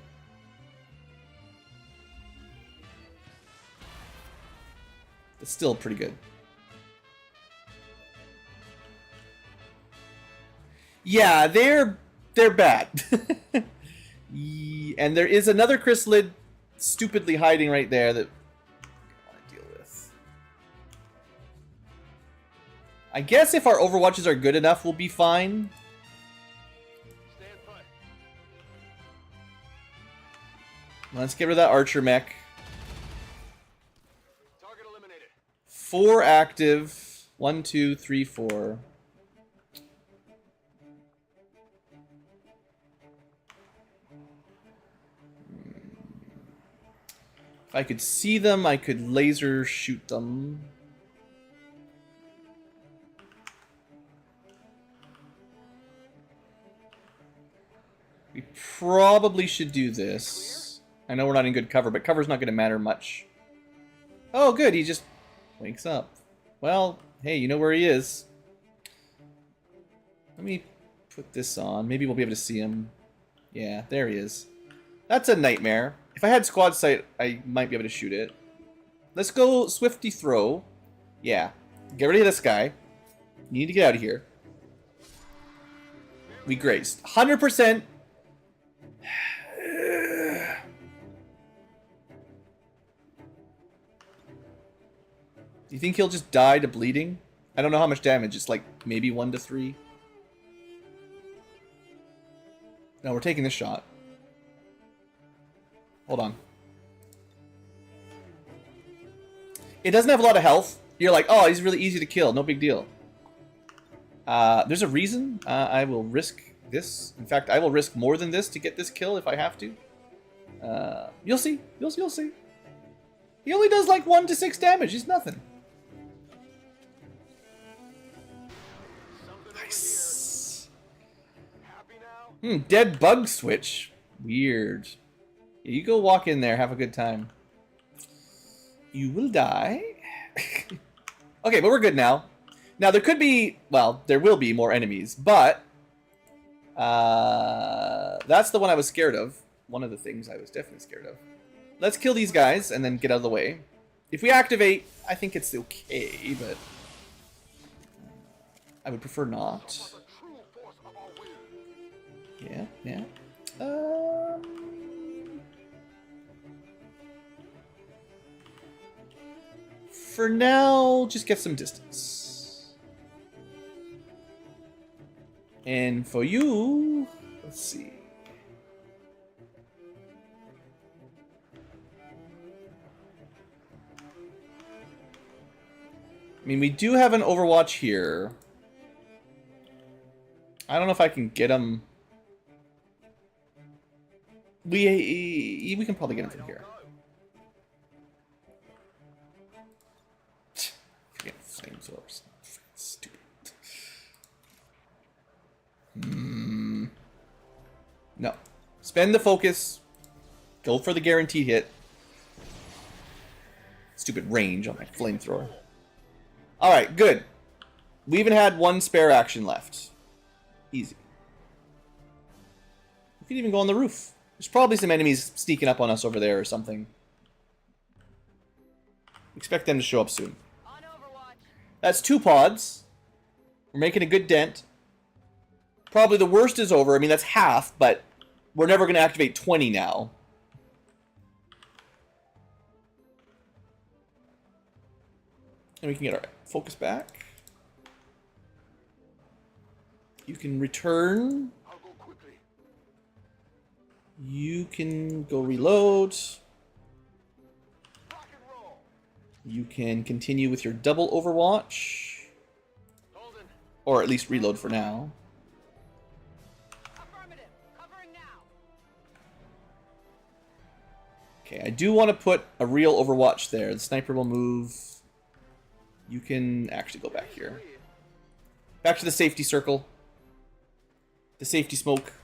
It's still pretty good. Yeah, they're bad. And there is another chrysalid stupidly hiding right there that I guess if our overwatches are good enough, we'll be fine. Stand put. Let's get rid of that archer mech. Target eliminated. 4 active. 1, 2, 3, 4. If I could see them, I could laser shoot them. We probably should do this. I know we're not in good cover, but cover's not going to matter much. Oh, good. He just wakes up. Well, hey, you know where he is. Let me put this on. Maybe we'll be able to see him. Yeah, there he is. That's a nightmare. If I had squad sight, I might be able to shoot it. Let's go Swifty throw. Yeah. Get rid of this guy. You need to get out of here. We grazed. 100%. Do you think he'll just die to bleeding? I don't know how much damage. It's like maybe 1 to 3. No, we're taking this shot. Hold on. It doesn't have a lot of health. You're like, oh, he's really easy to kill. No big deal. There's a reason I will risk this. In fact, I will risk more than this to get this kill if I have to. You'll see. You'll see. He only does like 1 to 6 damage. He's nothing. Nice. Dead bug switch. Weird. Yeah, you go walk in there. Have a good time. You will die. Okay, but we're good now. Now, there could be... Well, there will be more enemies, but... that's the one I was scared of. One of the things I was definitely scared of. Let's kill these guys and then get out of the way. If we activate, I think it's okay, but... I would prefer not. Yeah. For now, just get some distance. And for you, let's see. I mean, we do have an Overwatch here. I don't know if I can get him. We can probably get him from here. Forget flamethrowers. Stupid. No. Spend the focus. Go for the guaranteed hit. Stupid range on my flamethrower. Alright, good. We even had 1 spare action left. Easy. We could even go on the roof. There's probably some enemies sneaking up on us over there or something. Expect them to show up soon. That's 2 pods. We're making a good dent. Probably the worst is over. I mean, that's half, but we're never going to activate 20 now. And we can get our focus back. You can return. You can go reload. You can continue with your double Overwatch. Or at least reload for now. Okay, I do want to put a real Overwatch there. The sniper will move. You can actually go back here. Back to the safety circle. The safety smoke.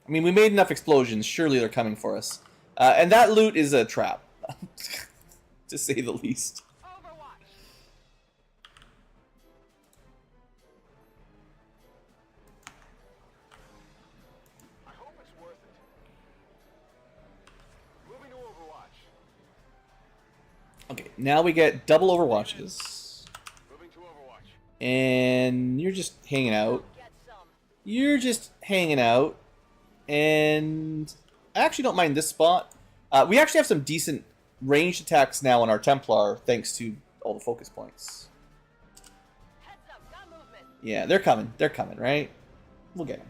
I mean, we made enough explosions. Surely they're coming for us. And that loot is a trap. To say the least. I hope it's worth it. Moving to Overwatch. Okay, now we get double Overwatches. Moving to Overwatch. And you're just hanging out. You're just hanging out. And I actually don't mind this spot. We actually have some decent ranged attacks now on our Templar thanks to all the focus points. Heads up, got movement. Yeah, they're coming. They're coming, right? We'll get them.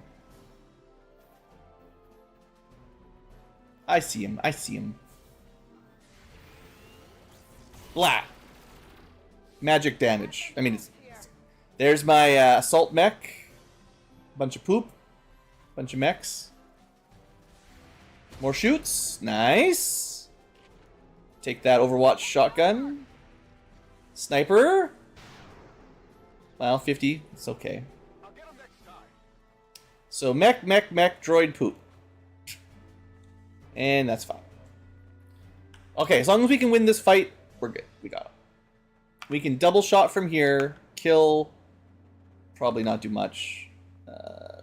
I see him. I see him. Blah. Magic damage. I mean, there's my assault mech. Bunch of poop. Bunch of mechs. More shoots. Nice. Take that Overwatch shotgun. Sniper. Well, 50. It's okay. So mech, droid, poop. And that's fine. Okay, as long as we can win this fight, we're good. We got him. We can double shot from here. Kill. Probably not do much.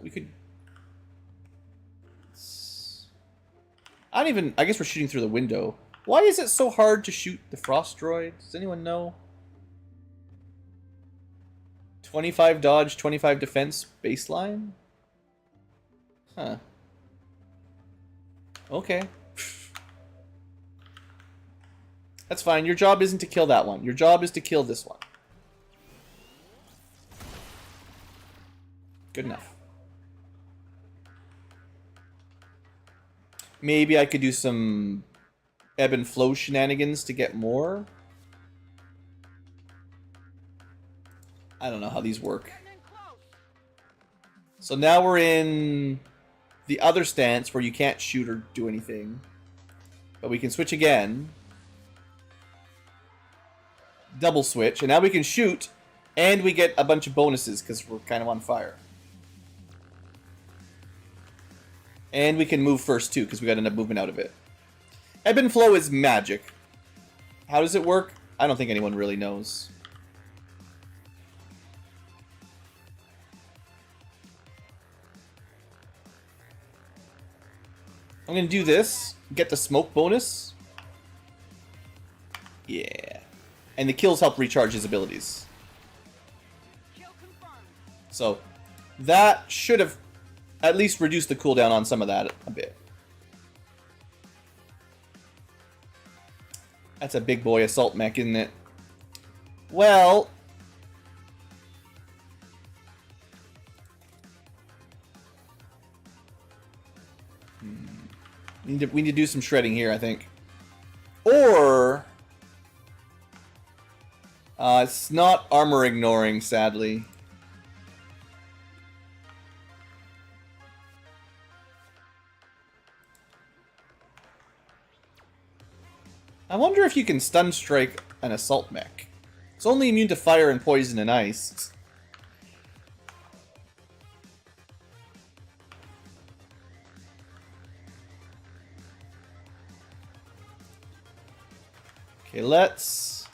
We could... I don't even... I guess we're shooting through the window. Why is it so hard to shoot the frost droid? Does anyone know? 25 dodge, 25 defense baseline? Huh. Okay. That's fine. Your job isn't to kill that one. Your job is to kill this one. Good enough. Maybe I could do some ebb and flow shenanigans to get more. I don't know how these work. So now we're in the other stance where you can't shoot or do anything. But we can switch again. Double switch. And now we can shoot. And we get a bunch of bonuses because we're kind of on fire. And we can move first too because we got enough movement out of it. Ebb and flow is magic. How does it work? I don't think anyone really knows. I'm going to do this. Get the smoke bonus. Yeah. And the kills help recharge his abilities. So, that should have at least reduced the cooldown on some of that a bit. That's a big boy assault mech, isn't it? Well... We need to do some shredding here, I think. Or... it's not armor ignoring, sadly. I wonder if you can stun strike an assault mech. It's only immune to fire and poison and ice. Okay, let's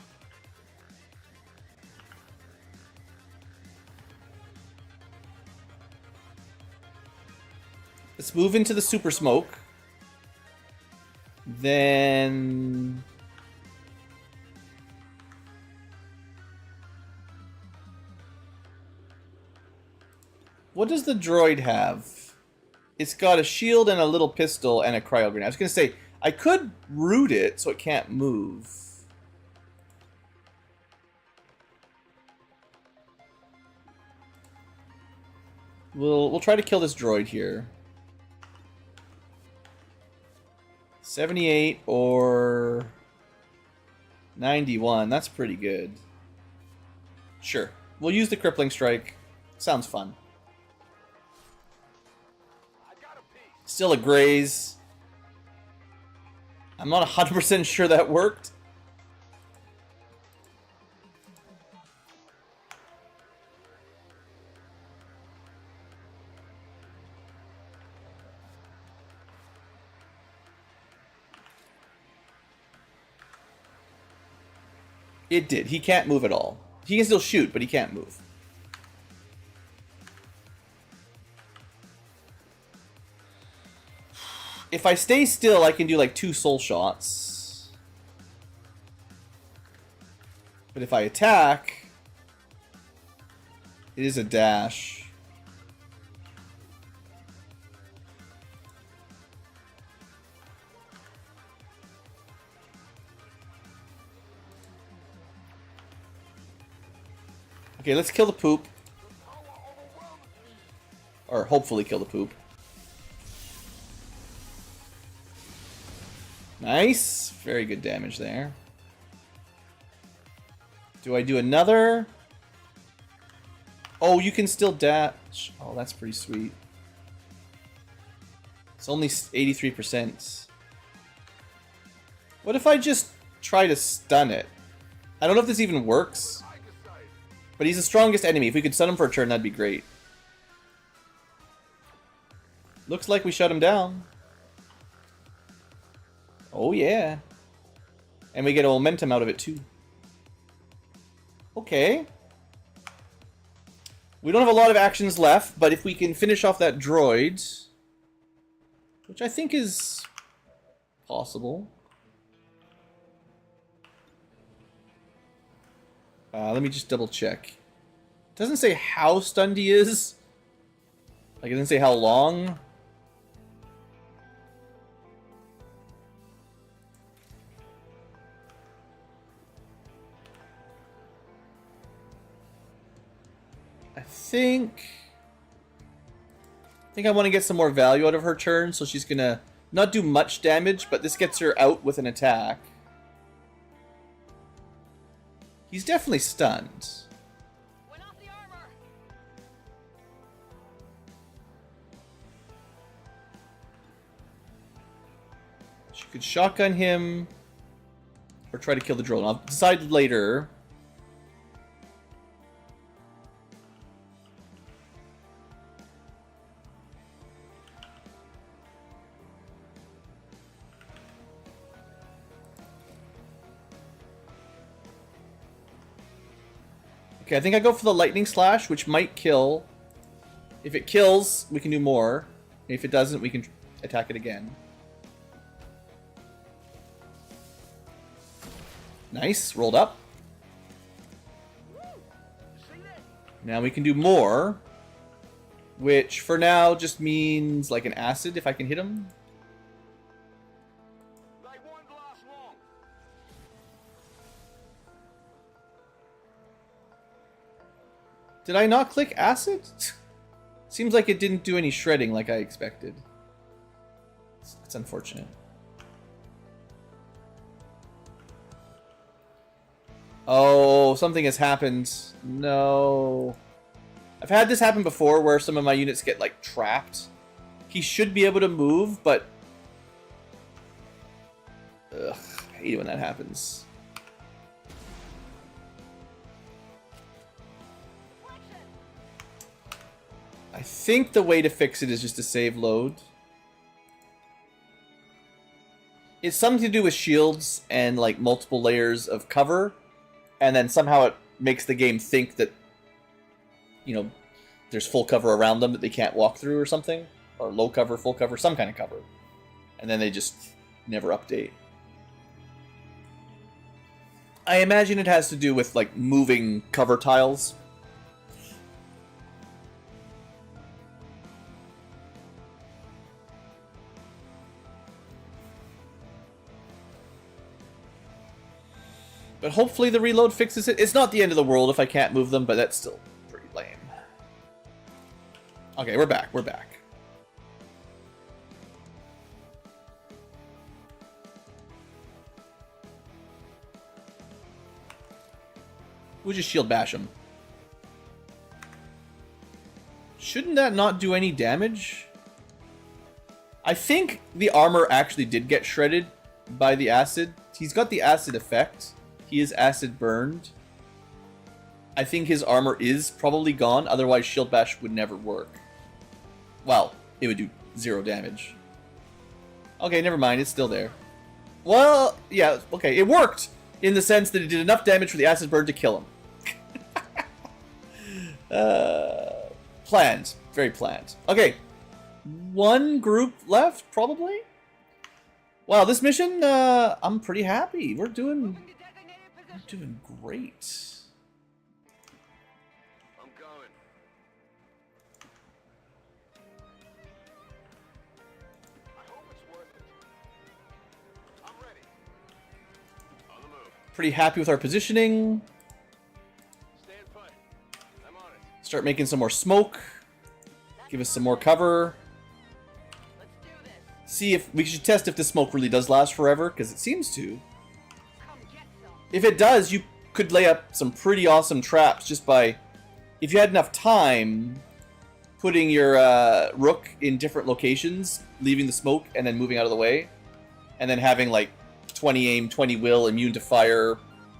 move into the super smoke. Then what does the droid have? It's got a shield and a little pistol and a cryo grenade. I was gonna say I could root it so it can't move. We'll try to kill this droid here. 78 or 91. That's pretty good. Sure. We'll use the crippling strike. Sounds fun. Still a graze. I'm not 100% sure that worked. It did. He can't move at all. He can still shoot, but he can't move. If I stay still, I can do like 2 soul shots. But if I attack, it is a dash. Okay, let's kill the poop. Or hopefully kill the poop. Nice. Very good damage there. Do I do another? Oh, you can still dash. Oh, that's pretty sweet. It's only 83%. What if I just try to stun it? I don't know if this even works. But he's the strongest enemy. If we could stun him for a turn, that'd be great. Looks like we shut him down. Oh, yeah. And we get a momentum out of it, too. Okay. We don't have a lot of actions left, but if we can finish off that droid, which I think is possible. Let me just double check. It doesn't say how stunned he is. Like, it doesn't say how long. I think I want to get some more value out of her turn, so she's gonna not do much damage, but this gets her out with an attack. He's definitely stunned. She could shotgun him or try to kill the drone. I'll decide later. Okay, I think I go for the lightning slash, which might kill. If it kills, we can do more. If it doesn't, we can attack it again. Nice, rolled up. Now we can do more, which for now just means like an acid if I can hit him. Did I not click acid? Seems like it didn't do any shredding like I expected. It's unfortunate. Oh, something has happened. No. I've had this happen before where some of my units get like trapped. He should be able to move, but... Ugh, I hate it when that happens. I think the way to fix it is just to save load. It's something to do with shields and like multiple layers of cover, and then somehow it makes the game think that, you know, there's full cover around them that they can't walk through or something, or low cover, full cover, some kind of cover, and then they just never update. I imagine it has to do with like moving cover tiles. But hopefully the reload fixes it. It's not the end of the world if I can't move them, but that's still pretty lame. Okay, we're back. We're back. We'll just shield bash him. Shouldn't that not do any damage? I think the armor actually did get shredded by the acid. He's got the acid effect. He is acid burned. I think his armor is probably gone, otherwise shield bash would never work. Well, it would do 0 damage. Okay, never mind, it's still there. Well, yeah, okay, it worked in the sense that it did enough damage for the acid burn to kill him. Planned, very planned. Okay, one group left, probably? Wow, this mission, I'm pretty happy. We're doing great. I'm going. I hope it's worth it. I'm ready. On the move. Pretty happy with our positioning. Stand put. Start making some more smoke. Give us some more cover. See if we should test if the smoke really does last forever, because it seems to. If it does, you could lay up some pretty awesome traps just by, if you had enough time, putting your rook in different locations, leaving the smoke, and then moving out of the way, and then having like 20 aim, 20 will, immune to fire,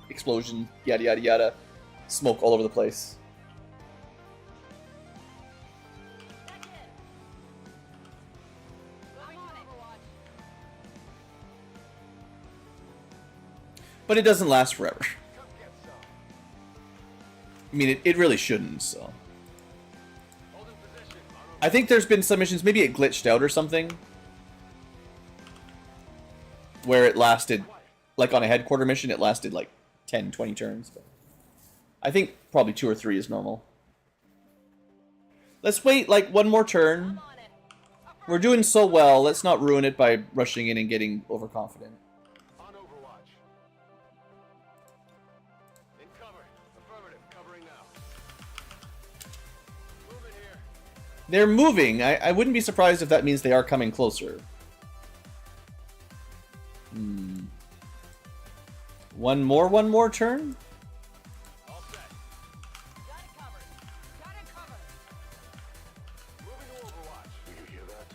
explosion, yada yada yada, smoke all over the place. But it doesn't last forever. I mean, it really shouldn't, so. I think there's been some missions, maybe it glitched out or something, where it lasted, like on a headquarter mission, it lasted like 10, 20 turns. But I think probably 2 or 3 is normal. Let's wait like one more turn. We're doing so well, let's not ruin it by rushing in and getting overconfident. They're moving. I wouldn't be surprised if that means they are coming closer. One more turn? All set. Got it covered. Got it covered. Moving to Overwatch. Do you hear that?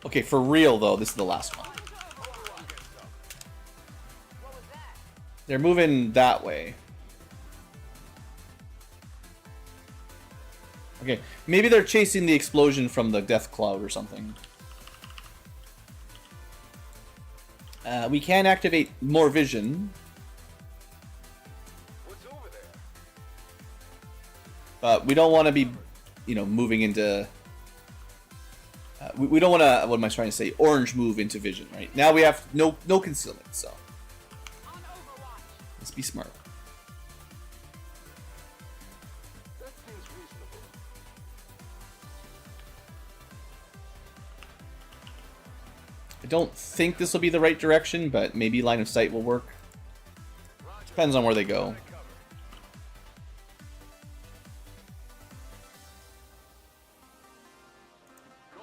Okay, for real though, this is the last one. They're moving that way. Okay, maybe they're chasing the explosion from the death cloud or something. We can activate more vision. What's over there? But we don't want to be, you know, moving into... we don't want to, what am I trying to say? Orange move into vision, right? Now we have no concealment, so... Let's be smart. That seems reasonable. I don't think this will be the right direction, but maybe line of sight will work. Depends on where they go.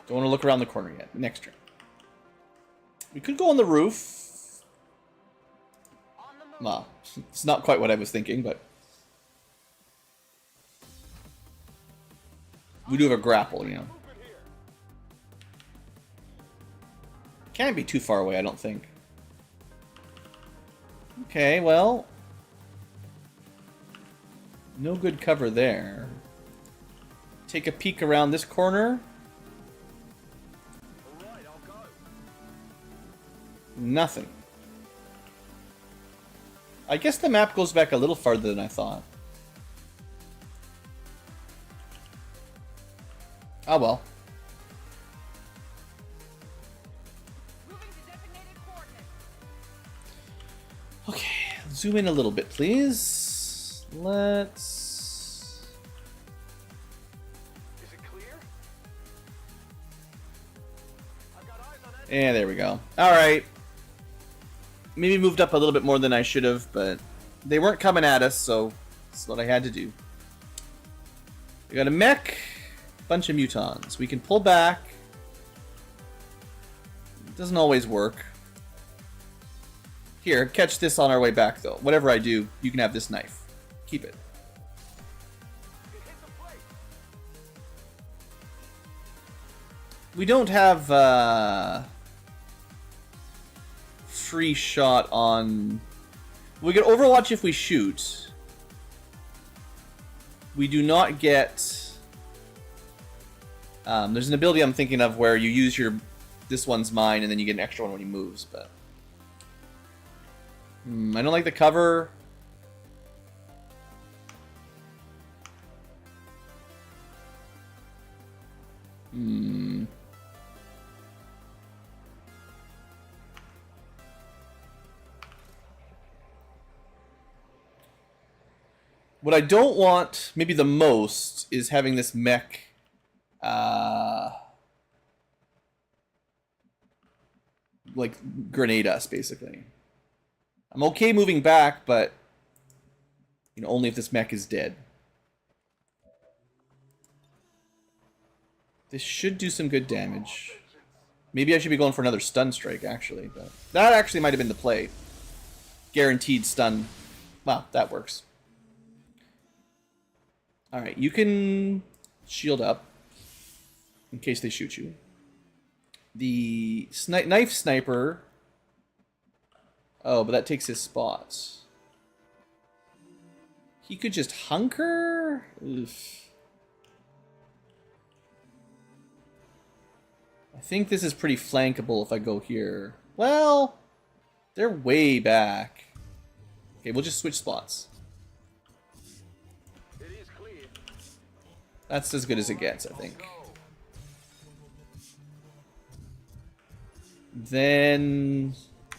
Don't want to look around the corner yet. Next turn. We could go on the roof. Well, it's not quite what I was thinking, but... We do have a grapple, you know. Can't be too far away, I don't think. Okay, well... No good cover there. Take a peek around this corner. Alright, I'll go. Nothing. I guess the map goes back a little farther than I thought. Oh well. Okay, zoom in a little bit, please. Let's... Is it clear? I've got eyes on that. Yeah, there we go. Alright. Maybe moved up a little bit more than I should have, but they weren't coming at us, so that's what I had to do. We got a mech, bunch of mutons. We can pull back. It doesn't always work. Here, catch this on our way back, though. Whatever I do, you can have this knife. Keep it. We don't have, free shot on... We get Overwatch if we shoot. We do not get... there's an ability I'm thinking of where you use your... This one's mine, and then you get an extra one when he moves, but... I don't like the cover. What I don't want, maybe the most, is having this mech like grenade us, basically. I'm okay moving back, but you know, only if this mech is dead. This should do some good damage. Maybe I should be going for another stun strike, actually. But that actually might have been the play. Guaranteed stun. Wow, that works. Alright, you can shield up in case they shoot you. The knife sniper... Oh, but that takes his spots. He could just hunker? Oof. I think this is pretty flankable if I go here. Well, they're way back. Okay, we'll just switch spots. That's as good as it gets, I think. Then,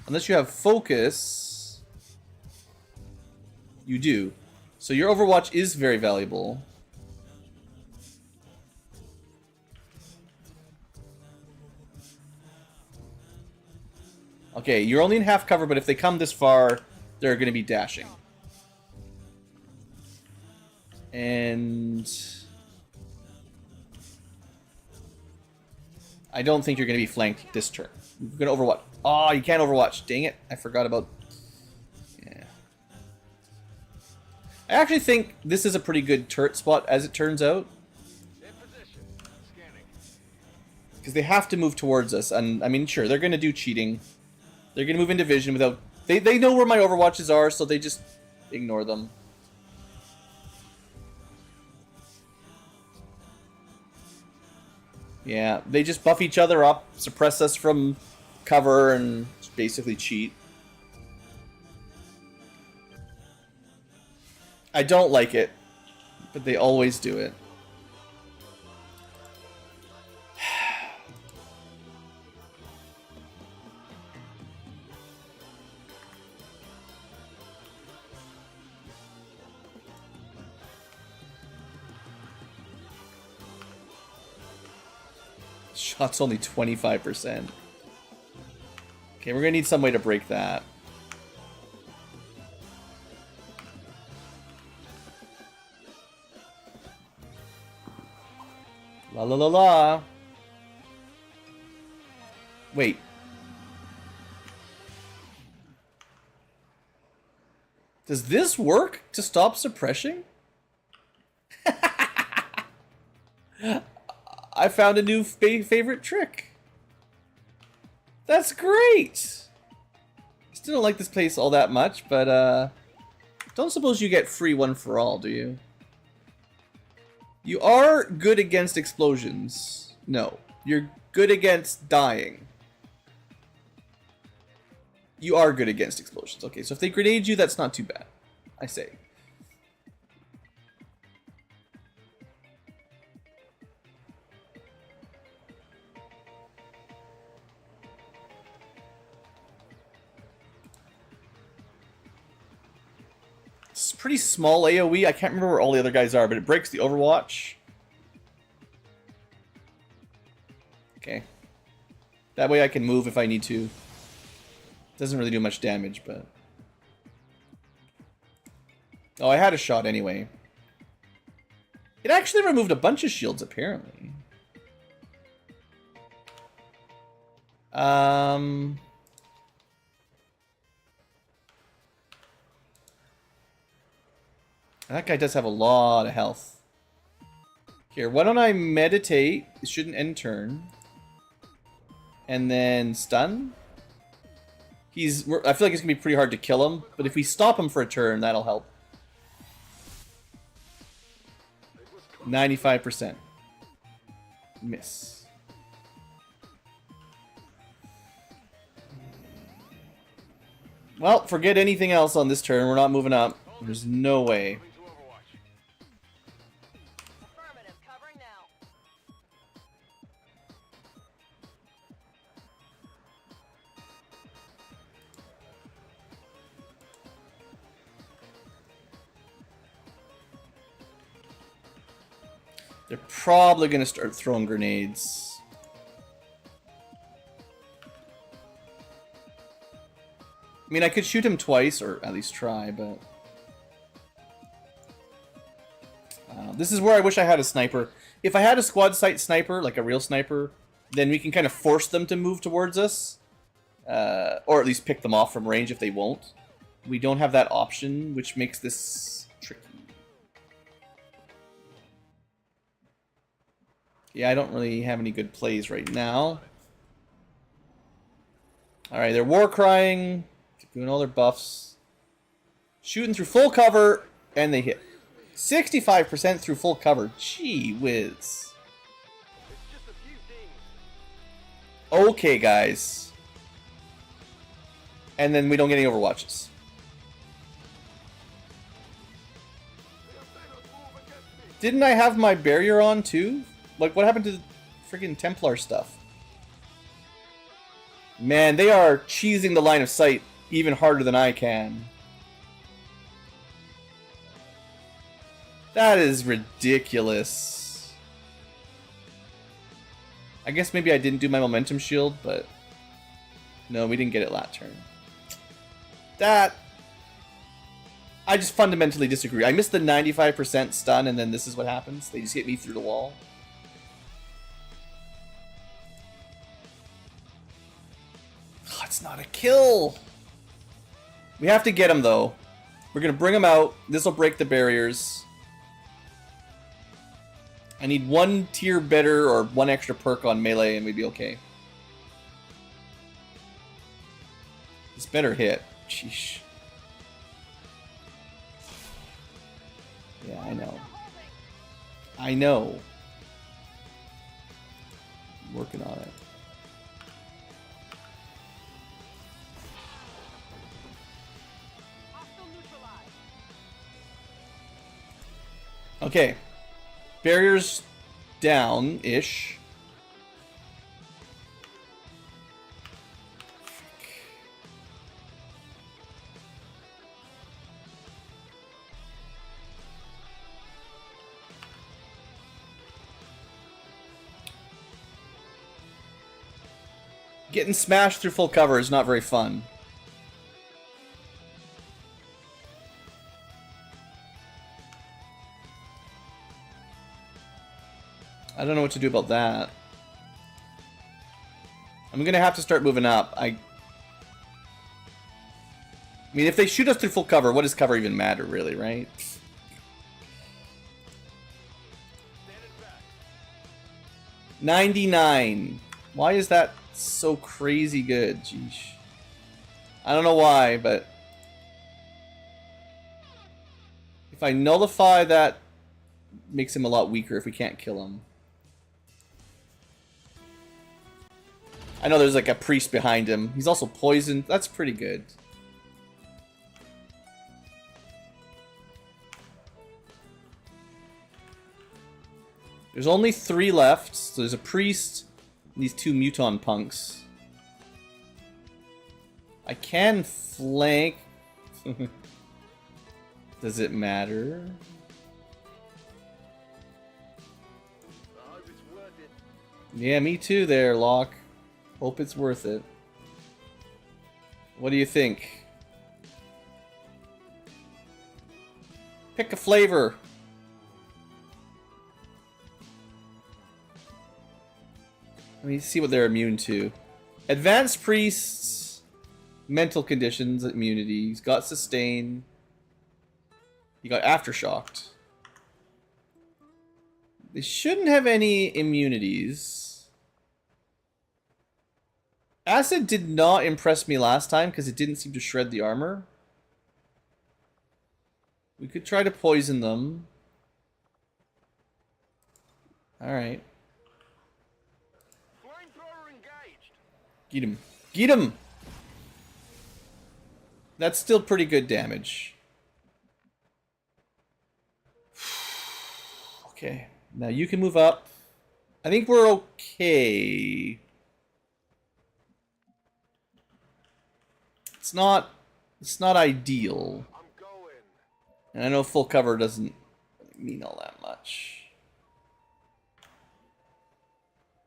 unless you have focus, you do. So your Overwatch is very valuable. Okay, you're only in half cover, but if they come this far, they're going to be dashing. And I don't think you're going to be flanked this turn. You're going to Overwatch. Oh, you can't Overwatch. Dang it. I forgot about... Yeah. I actually think this is a pretty good turret spot, as it turns out. Because they have to move towards us. And, I mean, sure, they're going to do cheating. They're going to move into vision without... They know where my Overwatches are, so they just ignore them. Yeah, they just buff each other up, suppress us from cover, and basically cheat. I don't like it, but they always do it. Shot's only 25%. Okay, we're gonna need some way to break that. La la la la. Wait. Does this work to stop suppressing? I found a new favorite trick. That's great. Still don't like this place all that much, but don't suppose you get free one for all, do you? You are good against explosions. No, you're good against dying. You are good against explosions. Okay, so if they grenade you, that's not too bad, I say. It's pretty small AoE. I can't remember where all the other guys are, but it breaks the Overwatch. Okay. That way I can move if I need to. Doesn't really do much damage, but... Oh, I had a shot anyway. It actually removed a bunch of shields, apparently. That guy does have a lot of health. Here, why don't I meditate? It shouldn't end turn. And then stun. I feel like it's going to be pretty hard to kill him, but if we stop him for a turn, that'll help. 95%. Miss. Well, forget anything else on this turn. We're not moving up. There's no way. They're probably going to start throwing grenades. I mean, I could shoot him twice, or at least try, but... this is where I wish I had a sniper. If I had a squad sight sniper, like a real sniper, then we can kind of force them to move towards us. Or at least pick them off from range if they won't. We don't have that option, which makes this tricky. Yeah, I don't really have any good plays right now. Alright, they're war crying, doing all their buffs. Shooting through full cover, and they hit. 65% through full cover. Gee whiz. Okay, guys. And then we don't get any overwatches. Didn't I have my barrier on too? Like, what happened to the freaking Templar stuff? Man, they are cheesing the line of sight even harder than I can. That is ridiculous. I guess maybe I didn't do my momentum shield, but... No, we didn't get it last turn. That... I just fundamentally disagree. I missed the 95% stun, and then this is what happens. They just hit me through the wall. Oh, it's not a kill! We have to get him, though. We're gonna bring him out. This will break the barriers. I need one tier better or one extra perk on melee, and we'd be okay. This better hit. Sheesh. Yeah, I know. I know. I'm working on it. Okay. Barriers down-ish. Getting smashed through full cover is not very fun. I don't know what to do about that. I'm gonna have to start moving up. I mean, if they shoot us through full cover, what does cover even matter, really, right? 99. Why is that so crazy good? Jeez. I don't know why, but if I nullify that, makes him a lot weaker if we can't kill him. I know there's like a priest behind him. He's also poisoned. That's pretty good. There's only 3 left. So there's a priest and these 2 muton punks. I can flank. Does it matter? Yeah, me too there, Locke. Hope it's worth it. What do you think? Pick a flavor. Let me see what they're immune to. Advanced priests, mental conditions, immunity. He's got sustain. He got aftershocked. They shouldn't have any immunities. Acid did not impress me last time because it didn't seem to shred the armor. We could try to poison them. Alright. Get him. Get him! That's still pretty good damage. Okay. Now you can move up. I think we're okay. It's not ideal. And I know full cover doesn't mean all that much.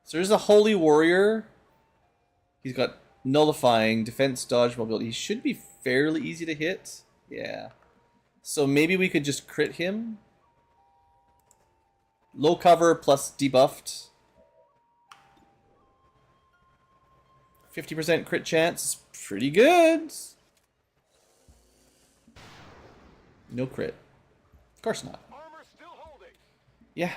So there's a Holy Warrior. He's got nullifying, defense, dodge, mobility. He should be fairly easy to hit. Yeah. So maybe we could just crit him. Low cover plus debuffed. 50% crit chance is pretty good. No crit. Of course not. Armor still holding. Yeah.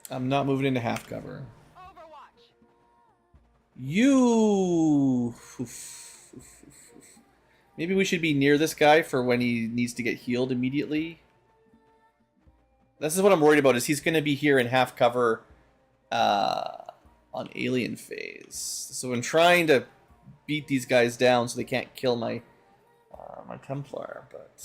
I'm not moving into half cover. Overwatch. You. Maybe we should be near this guy for when he needs to get healed immediately. This is what I'm worried about, is he's going to be here in half cover on alien phase. So I'm trying to beat these guys down so they can't kill my my Templar, but...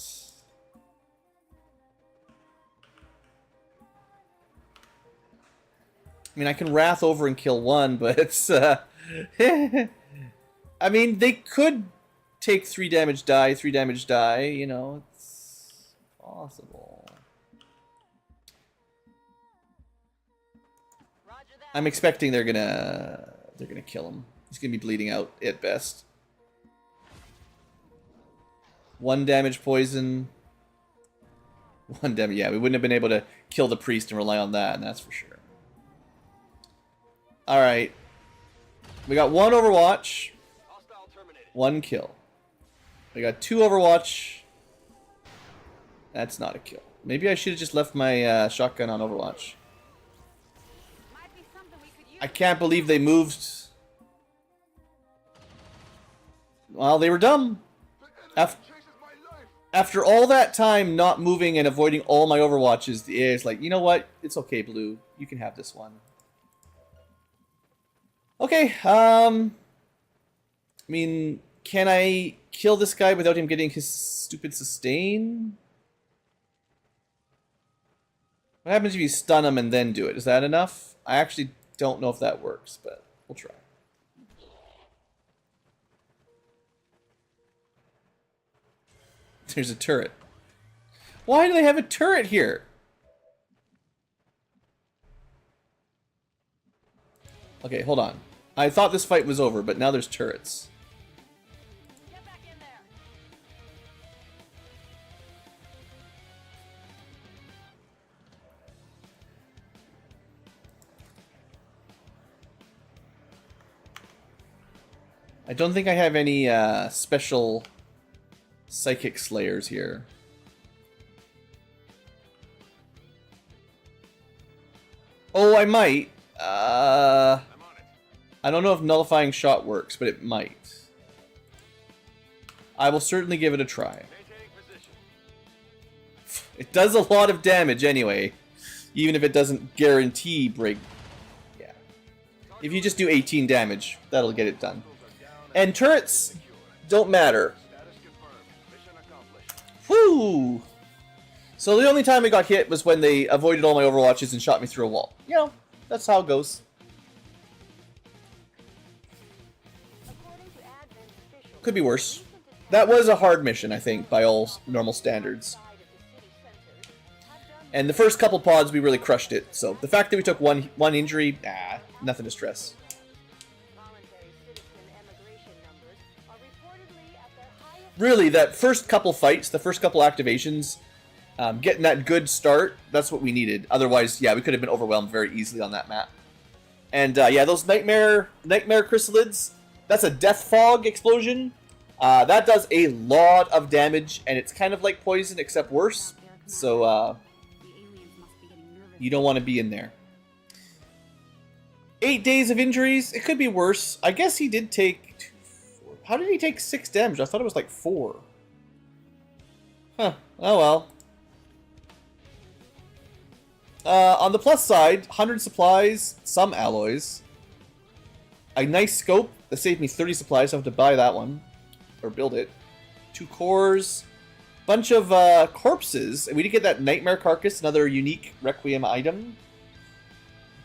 I mean, I can Wrath over and kill one, but it's... I mean, they could take 3 damage die, 3 damage die, you know, it's possible. I'm expecting they're gonna kill him. He's gonna be bleeding out at best. 1 damage poison. 1 damage. Yeah, we wouldn't have been able to kill the priest and rely on that, and that's for sure. All right, we got 1 Overwatch, 1 kill. We got 2 Overwatch. That's not a kill. Maybe I should have just left my shotgun on Overwatch. I can't believe they moved. Well, they were dumb. After all that time not moving and avoiding all my Overwatches, the AI is like, you know what? It's okay, Blue. You can have this one. Okay, I mean, can I kill this guy without him getting his stupid sustain? What happens if you stun him and then do it? Is that enough? I actually don't know if that works, but we'll try. There's a turret. Why do they have a turret here? Okay, hold on. I thought this fight was over, but now there's turrets. Get back in there. I don't think I have any special psychic slayers here. Oh, I might. I don't know if nullifying shot works, but it might. I will certainly give it a try. It does a lot of damage anyway, even if it doesn't guarantee break. Yeah. If you just do 18 damage, that'll get it done. And turrets don't matter. Whoo! So the only time I got hit was when they avoided all my Overwatches and shot me through a wall. You know, that's how it goes. Could be worse. That was a hard mission, I think, by all normal standards. And the first couple pods, we really crushed it. So the fact that we took one injury, nothing to stress. Really, that first couple fights, the first couple activations, getting that good start, that's what we needed. Otherwise, yeah, we could have been overwhelmed very easily on that map. And yeah, those nightmare chrysalids, that's a death fog explosion. That does a lot of damage, and it's kind of like poison, except worse. So, you don't want to be in there. 8 days of injuries. It could be worse. I guess he did take... How did he take 6 damage? I thought it was like 4. Huh. Oh well. On the plus side, 100 supplies, some alloys. A nice scope that saved me 30 supplies, so I have to buy that one. Or build it. 2 cores. Bunch of corpses. And we did get that Nightmare Carcass, another unique Requiem item.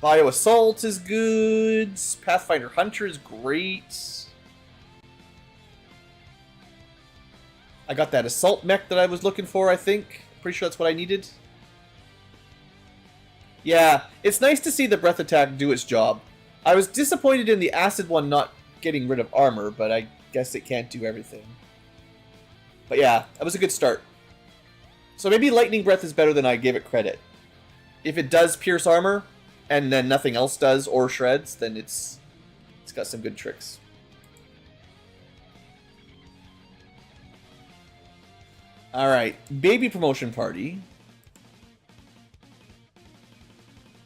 Bio Assault is good. Pathfinder Hunter is great. I got that Assault Mech that I was looking for, I think. Pretty sure that's what I needed. Yeah, it's nice to see the Breath Attack do its job. I was disappointed in the acid one not getting rid of armor, but I guess it can't do everything. But yeah, that was a good start. So maybe Lightning Breath is better than I gave it credit. If it does pierce armor, and then nothing else does or shreds, then it's got some good tricks. Alright, baby promotion party.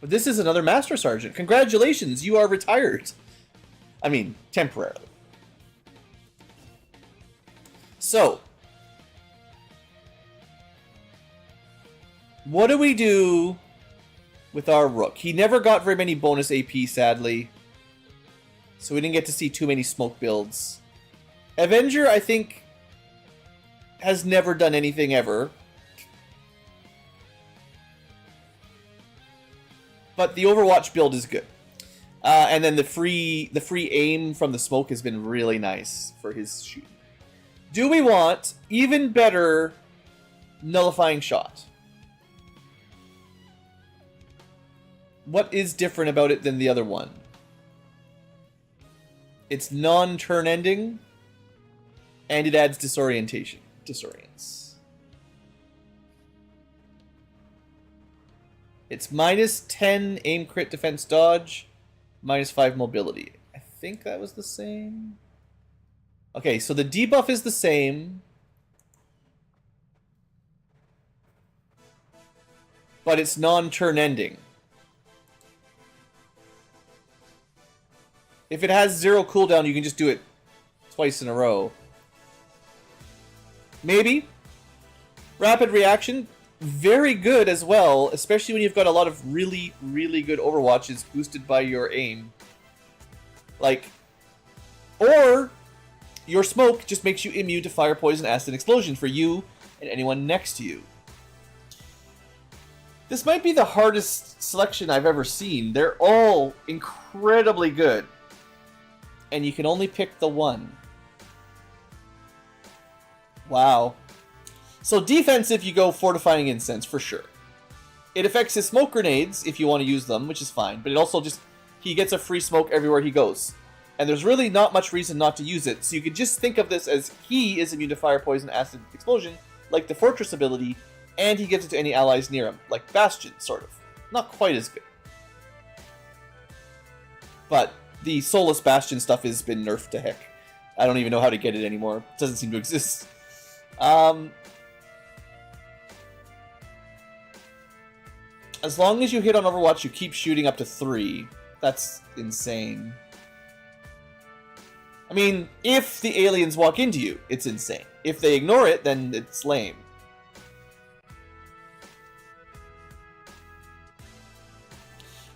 But this is another Master Sergeant. Congratulations, you are retired. I mean, temporarily. So, what do we do with our Rook? He never got very many bonus AP, sadly. So we didn't get to see too many smoke builds. Avenger, I think, has never done anything ever. But the Overwatch build is good. And then the free aim from the smoke has been really nice for his shooting. Do we want even better nullifying shot? What is different about it than the other one? It's non-turn ending, and it adds disorientation. Disorients. It's minus 10 aim crit defense dodge, minus 5 mobility. I think that was the same. Okay, so the debuff is the same. But it's non-turn ending. If it has 0 cooldown, you can just do it twice in a row. Maybe. Rapid reaction, very good as well, especially when you've got a lot of really, really good Overwatches boosted by your aim. Like, or your smoke just makes you immune to fire, poison, acid, and explosion for you and anyone next to you. This might be the hardest selection I've ever seen. They're all incredibly good. And you can only pick the one. Wow. So defensive, you go Fortifying Incense for sure. It affects his smoke grenades if you want to use them, which is fine. But it also just, he gets a free smoke everywhere he goes. And there's really not much reason not to use it. So you could just think of this as he is immune to fire, poison, acid, explosion, like the Fortress ability, and he gives it to any allies near him, like Bastion, sort of. Not quite as good. But the Soulless Bastion stuff has been nerfed to heck. I don't even know how to get it anymore. It doesn't seem to exist. As long as you hit on Overwatch, you keep shooting up to 3. That's insane. I mean, if the aliens walk into you, it's insane. If they ignore it, then it's lame.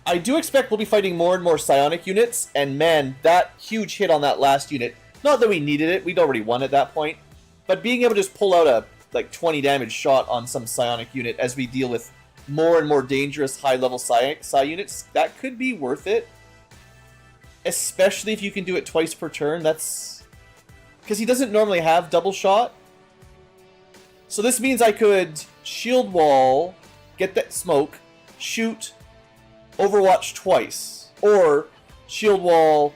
I do expect we'll be fighting more and more psionic units, and man, that huge hit on that last unit, not that we needed it, we'd already won at that point, but being able to just pull out a like 20 damage shot on some psionic unit as we deal with more and more dangerous high-level psi units, that could be worth it. Especially if you can do it twice per turn, that's... because he doesn't normally have double shot. So this means I could shield wall, get that smoke, shoot Overwatch twice, or shield wall,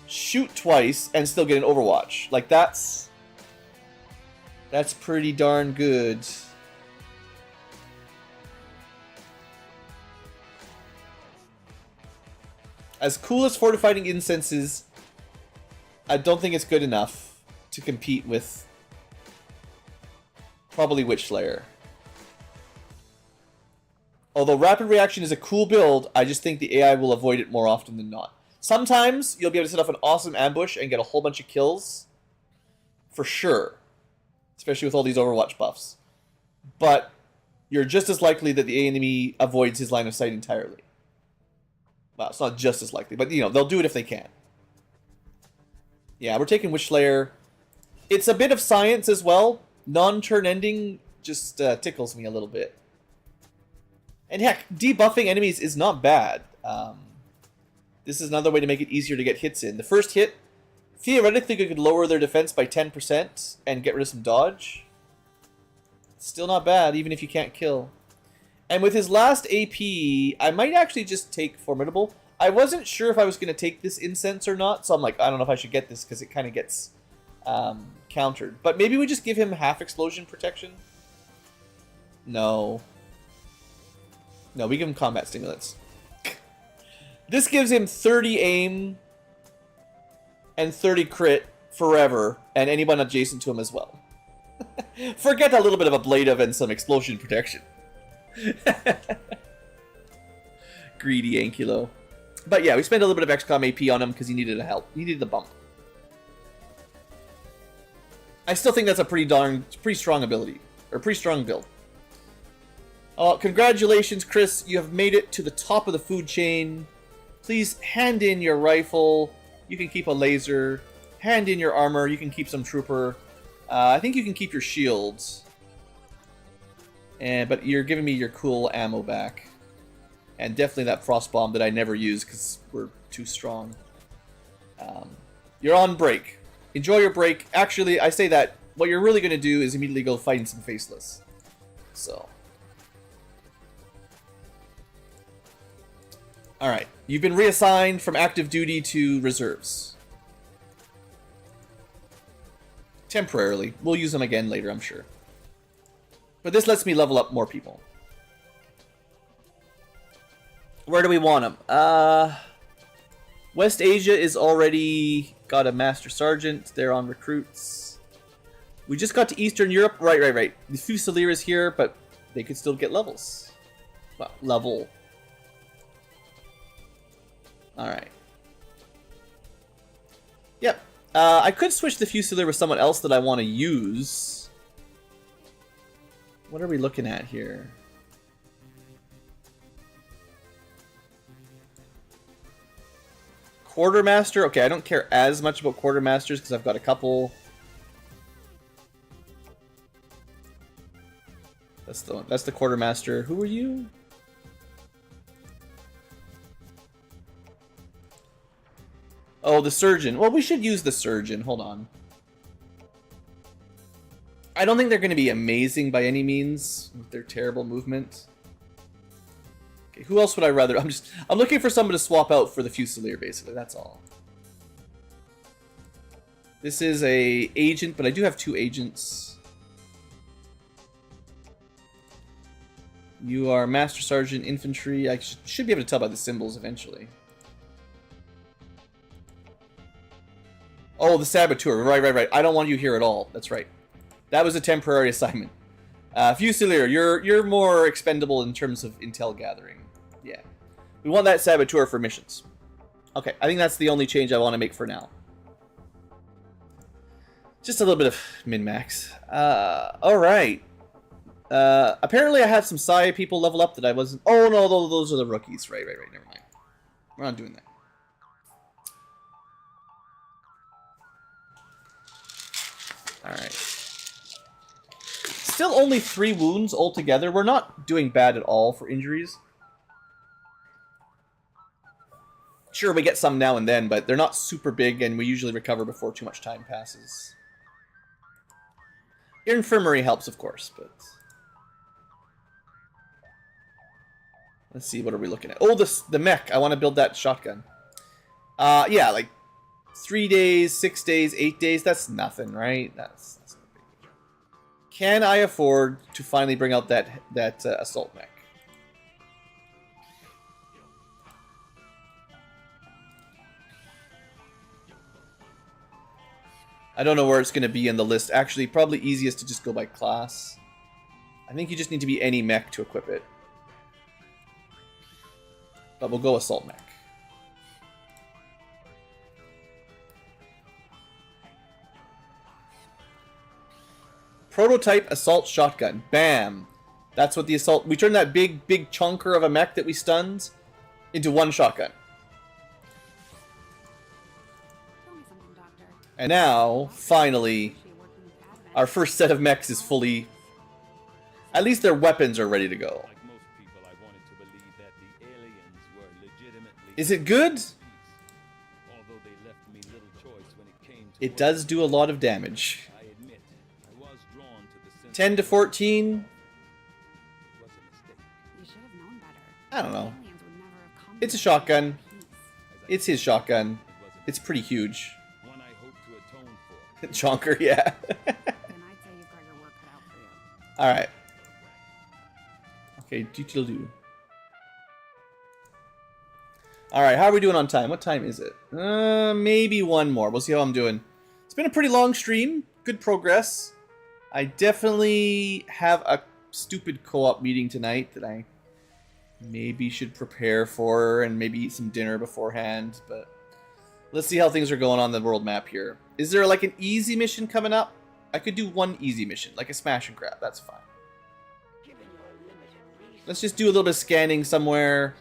shoot twice, and still get an Overwatch. Like, that's pretty darn good. As cool as Fortifying Incense is, I don't think it's good enough to compete with probably Witchslayer. Although Rapid Reaction is a cool build, I just think the AI will avoid it more often than not. Sometimes you'll be able to set off an awesome ambush and get a whole bunch of kills. For sure. Especially with all these Overwatch buffs. But you're just as likely that the enemy avoids his line of sight entirely. Well, it's not just as likely, but you know, they'll do it if they can. Yeah, we're taking Witchslayer. It's a bit of science as well. Non-turn ending just tickles me a little bit. And heck, debuffing enemies is not bad. This is another way to make it easier to get hits in. The first hit, theoretically, you could lower their defense by 10% and get rid of some dodge. Still not bad, even if you can't kill. And with his last AP, I might actually just take Formidable. I wasn't sure if I was going to take this incense or not, so I'm like, I don't know if I should get this because it kind of gets countered. But maybe we just give him half explosion protection? No. No, we give him combat stimulants. This gives him 30 aim and 30 crit forever, and anyone adjacent to him as well. Forget a little bit of ablative and some explosion protection. Greedy Ankylo. But yeah, we spent a little bit of XCOM AP on him because he needed a help. He needed the bump. I still think that's a pretty strong ability. Or pretty strong build. Congratulations, Chris. You have made it to the top of the food chain. Please hand in your rifle. You can keep a laser. Hand in your armor. You can keep some trooper. I think you can keep your shields. But you're giving me your cool ammo back. And definitely that frost bomb that I never use because we're too strong. You're on break. Enjoy your break. Actually, I say that what you're really going to do is immediately go fighting some faceless. So. Alright. You've been reassigned from active duty to reserves. Temporarily. We'll use them again later, I'm sure. But this lets me level up more people. Where do we want them? West Asia is already got a Master Sergeant. They're on recruits. We just got to Eastern Europe. Right. The Fusilier is here, but they could still get levels. Well, level. Alright. Yep. I could switch the Fusilier with someone else that I want to use. What are we looking at here? Quartermaster? Okay, I don't care as much about Quartermasters because I've got a couple. That's the Quartermaster. Who are you? Oh, the Surgeon. Well, we should use the Surgeon. Hold on. I don't think they're going to be amazing by any means with their terrible movement. Okay, who else would I rather? I'm looking for someone to swap out for the Fusilier, basically. That's all. This is a agent, but I do have 2 agents. You are Master Sergeant Infantry. I should be able to tell by the symbols eventually. Oh, the Saboteur. Right. I don't want you here at all. That's right. That was a temporary assignment. Fusilier, you're more expendable in terms of intel gathering. Yeah. We want that Saboteur for missions. Okay, I think that's the only change I want to make for now. Just a little bit of min-max. Alright. Apparently I had some Psi people level up that I wasn't... Oh no, those are the rookies. Right. Never mind. We're not doing that. Alright. Still only 3 wounds altogether. We're not doing bad at all for injuries. Sure, we get some now and then, but they're not super big, and we usually recover before too much time passes. Your infirmary helps, of course, but... Let's see, what are we looking at? Oh, the mech. I want to build that shotgun. Yeah, like 3 days, 6 days, 8 days. That's nothing, right? That's no big deal. Can I afford to finally bring out that assault mech? I don't know where it's going to be in the list. Actually, probably easiest to just go by class. I think you just need to be any mech to equip it. But we'll go assault mech. Prototype assault shotgun. Bam! That's what the assault... We turned that big chunker of a mech that we stunned into one shotgun. And now, finally, our first set of mechs is fully... At least their weapons are ready to go. Like most people, I wanted to believe that the aliens were legitimately... Is it good? Although they left me little choice when it came to It does do a lot of damage. I admit, I was drawn to the 10 to 14? was a mistake. You should have known better. I don't know. Aliens would never have come It's a to shotgun. peace. It's his shotgun. It's pretty huge. One I hope to atone for. Chonker, yeah. Then I'd say you've got your work cut out for you. Alright. Okay, do. Alright, how are we doing on time? What time is it? Maybe one more. We'll see how I'm doing. It's been a pretty long stream. Good progress. I definitely have a stupid co-op meeting tonight that I maybe should prepare for and maybe eat some dinner beforehand, but let's see how things are going on the world map here. Is there like an easy mission coming up? I could do one easy mission, like a smash and grab. That's fine. Let's just do a little bit of scanning somewhere.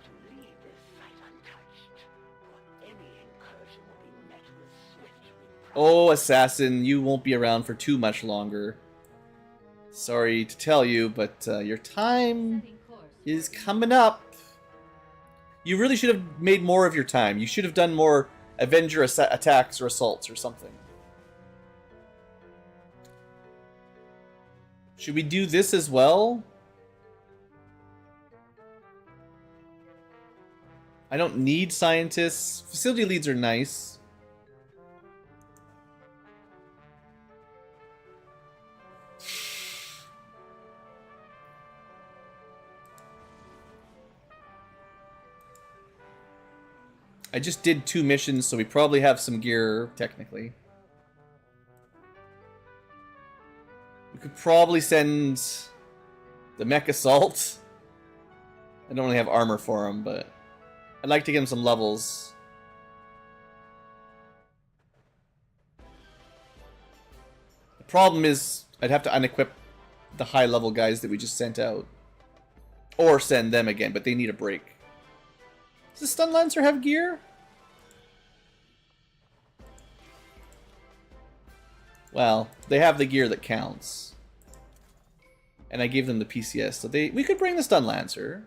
Oh, assassin, you won't be around for too much longer. Sorry to tell you, but your time is coming up. You really should have made more of your time. You should have done more Avenger attacks or assaults or something. Should we do this as well? I don't need scientists. Facility leads are nice. I just did 2 missions, so we probably have some gear, technically. We could probably send the mech assault. I don't really have armor for him, but I'd like to get him some levels. The problem is I'd have to unequip the high-level guys that we just sent out. Or send them again, but they need a break. Does the Stun Lancer have gear? Well, they have the gear that counts. And I gave them the PCS, so we could bring the Stun Lancer.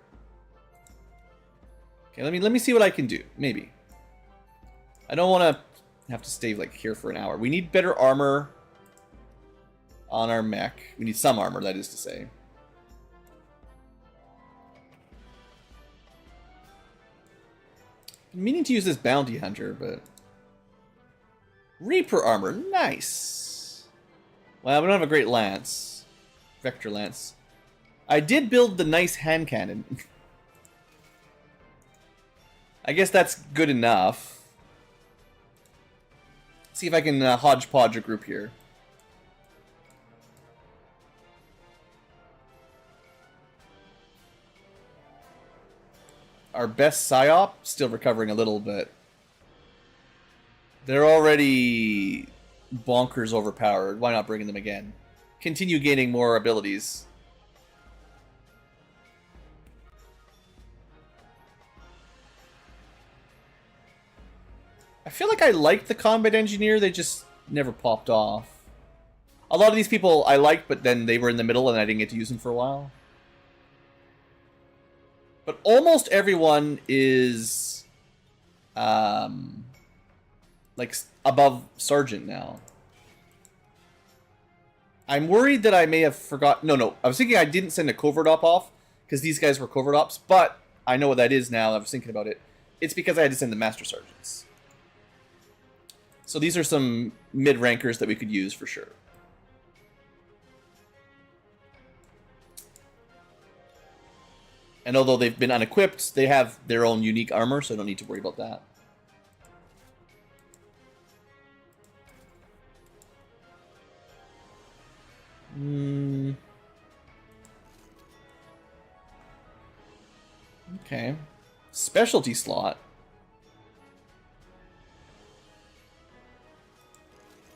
Okay, let me see what I can do. Maybe. I don't want to have to stay like here for an hour. We need better armor on our mech. We need some armor, that is to say. I'm meaning to use this bounty hunter, but Reaper armor, nice. Well, we don't have a great lance, vector lance. I did build the nice hand cannon. I guess that's good enough. See if I can hodgepodge a group here. Our best psyop, still recovering a little bit. They're already bonkers overpowered. Why not bring them again? Continue gaining more abilities. I feel like I liked the combat engineer, they just never popped off. A lot of these people I liked, but then they were in the middle and I didn't get to use them for a while. But almost everyone is like above sergeant now. I'm worried that I may have forgot. No, I was thinking I didn't send a covert op off because these guys were covert ops, but I know what that is now. I was thinking about it. It's because I had to send the master sergeants. So these are some mid-rankers that we could use for sure. And although they've been unequipped, they have their own unique armor, so I don't need to worry about that. Okay. Specialty slot.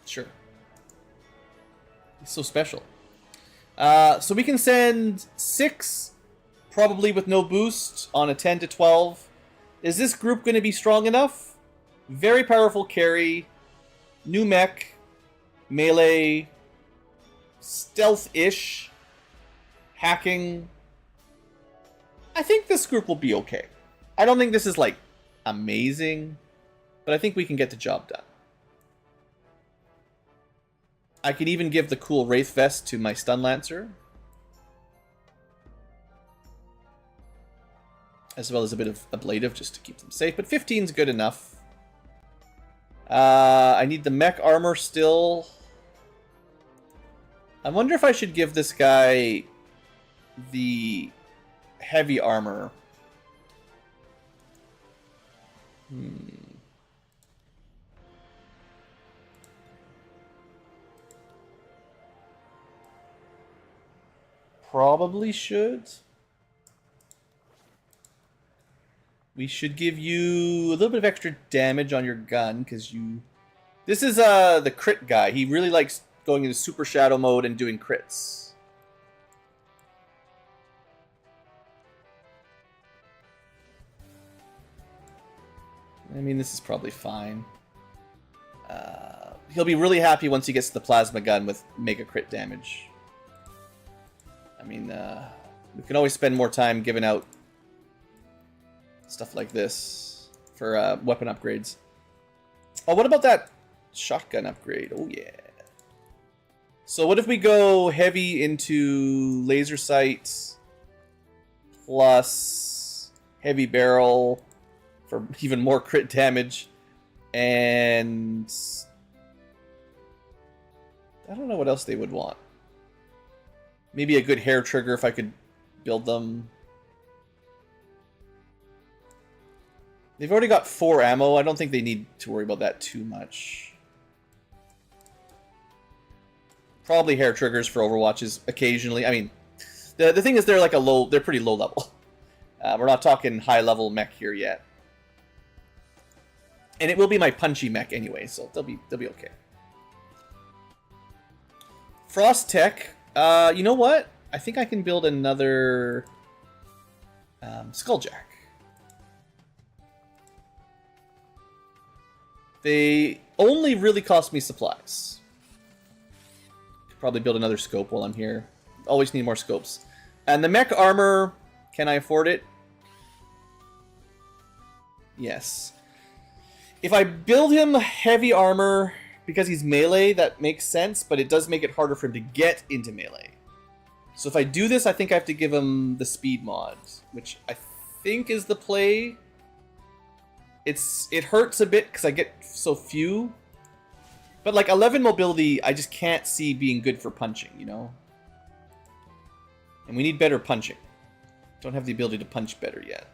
Sure. He's so special. So we can send 6... probably with no boost on a 10 to 12. Is this group going to be strong enough? Very powerful carry, new mech, melee, stealth-ish, hacking. I think this group will be okay. I don't think this is like amazing, but I think we can get the job done. I can even give the cool Wraith Vest to my Stun Lancer, as well as a bit of ablative just to keep them safe. But 15's good enough. I need the mech armor still. I wonder if I should give this guy the heavy armor. Probably should. We should give you a little bit of extra damage on your gun, because you... This is the crit guy. He really likes going into super shadow mode and doing crits. I mean, this is probably fine. He'll be really happy once he gets the plasma gun with mega crit damage. I mean, we can always spend more time giving out stuff like this for weapon upgrades. Oh, what about that shotgun upgrade? Oh, yeah. So what if we go heavy into laser sight plus heavy barrel for even more crit damage, and I don't know what else they would want. Maybe a good hair trigger if I could build them. They've already got 4 ammo. I don't think they need to worry about that too much. Probably hair triggers for Overwatches occasionally. I mean, the thing is they're like they're pretty low level. We're not talking high level mech here yet. And it will be my punchy mech anyway, so they'll be okay. Frost Tech. You know what? I think I can build another Skulljack. They only really cost me supplies. Could probably build another scope while I'm here. Always need more scopes. And the mech armor, can I afford it? Yes. If I build him heavy armor because he's melee, that makes sense, but it does make it harder for him to get into melee. So if I do this, I think I have to give him the speed mod, which I think is the play. It hurts a bit because I get so few. But like 11 mobility, I just can't see being good for punching, you know? And we need better punching. Don't have the ability to punch better yet.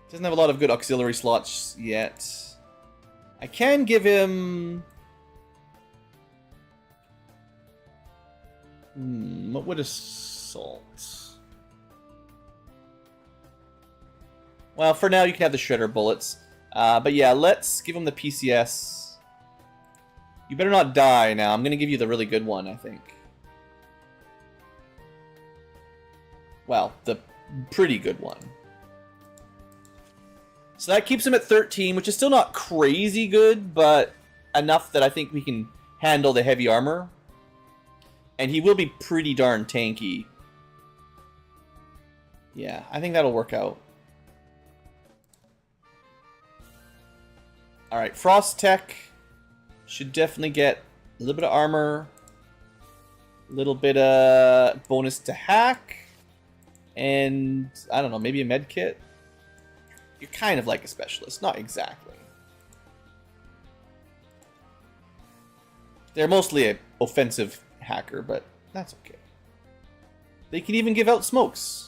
Doesn't have a lot of good auxiliary slots yet. I can give him... what would assault? Well, for now you can have the shredder bullets. But yeah, let's give him the PCS. You better not die now. I'm going to give you the really good one, I think. Well, the pretty good one. So that keeps him at 13, which is still not crazy good, but enough that I think we can handle the heavy armor. And he will be pretty darn tanky. Yeah, I think that'll work out. Alright, Frost Tech should definitely get a little bit of armor, a little bit of bonus to hack, and I don't know, maybe a med kit. You're kind of like a specialist, not exactly. They're mostly an offensive hacker, but that's okay. They can even give out smokes.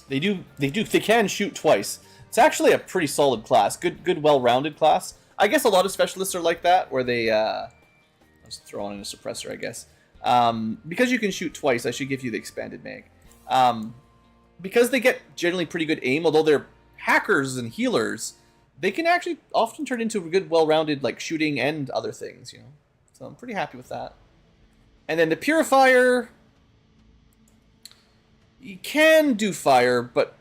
They can shoot twice. It's actually a pretty solid class. Good, well-rounded class. I guess a lot of specialists are like that, where they let's throw on a suppressor, I guess. Because you can shoot twice, I should give you the expanded mag. Because they get generally pretty good aim, although they're hackers and healers, they can actually often turn into a good, well-rounded like shooting and other things, you know. So I'm pretty happy with that. And then the Purifier, you can do fire, but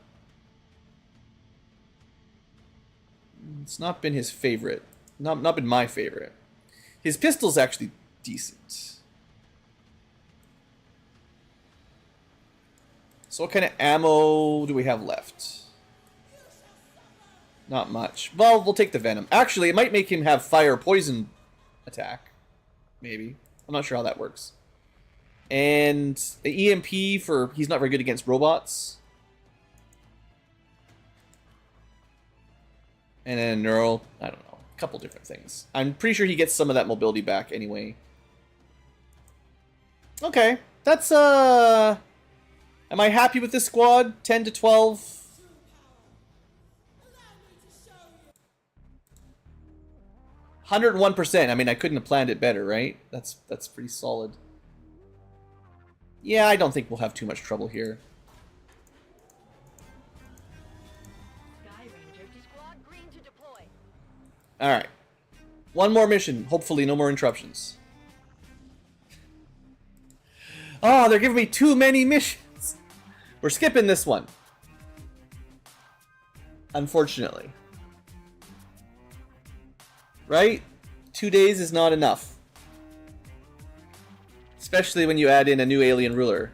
it's not been his favorite. Not been my favorite. His pistol's actually decent. So what kind of ammo do we have left? Not much. Well, we'll take the Venom. Actually, it might make him have fire poison attack. Maybe. I'm not sure how that works. And an EMP for he's not very good against robots. And then neural, I don't know, a couple different things. I'm pretty sure he gets some of that mobility back anyway. Okay, that's am I happy with this squad? 10 to 12. 101%. I mean, I couldn't have planned it better, right? That's pretty solid. Yeah, I don't think we'll have too much trouble here. Sky Ranger to Squad green to deploy. Alright. One more mission. Hopefully no more interruptions. Oh, they're giving me too many missions. We're skipping this one. Unfortunately. Right? 2 days is not enough. Especially when you add in a new alien ruler.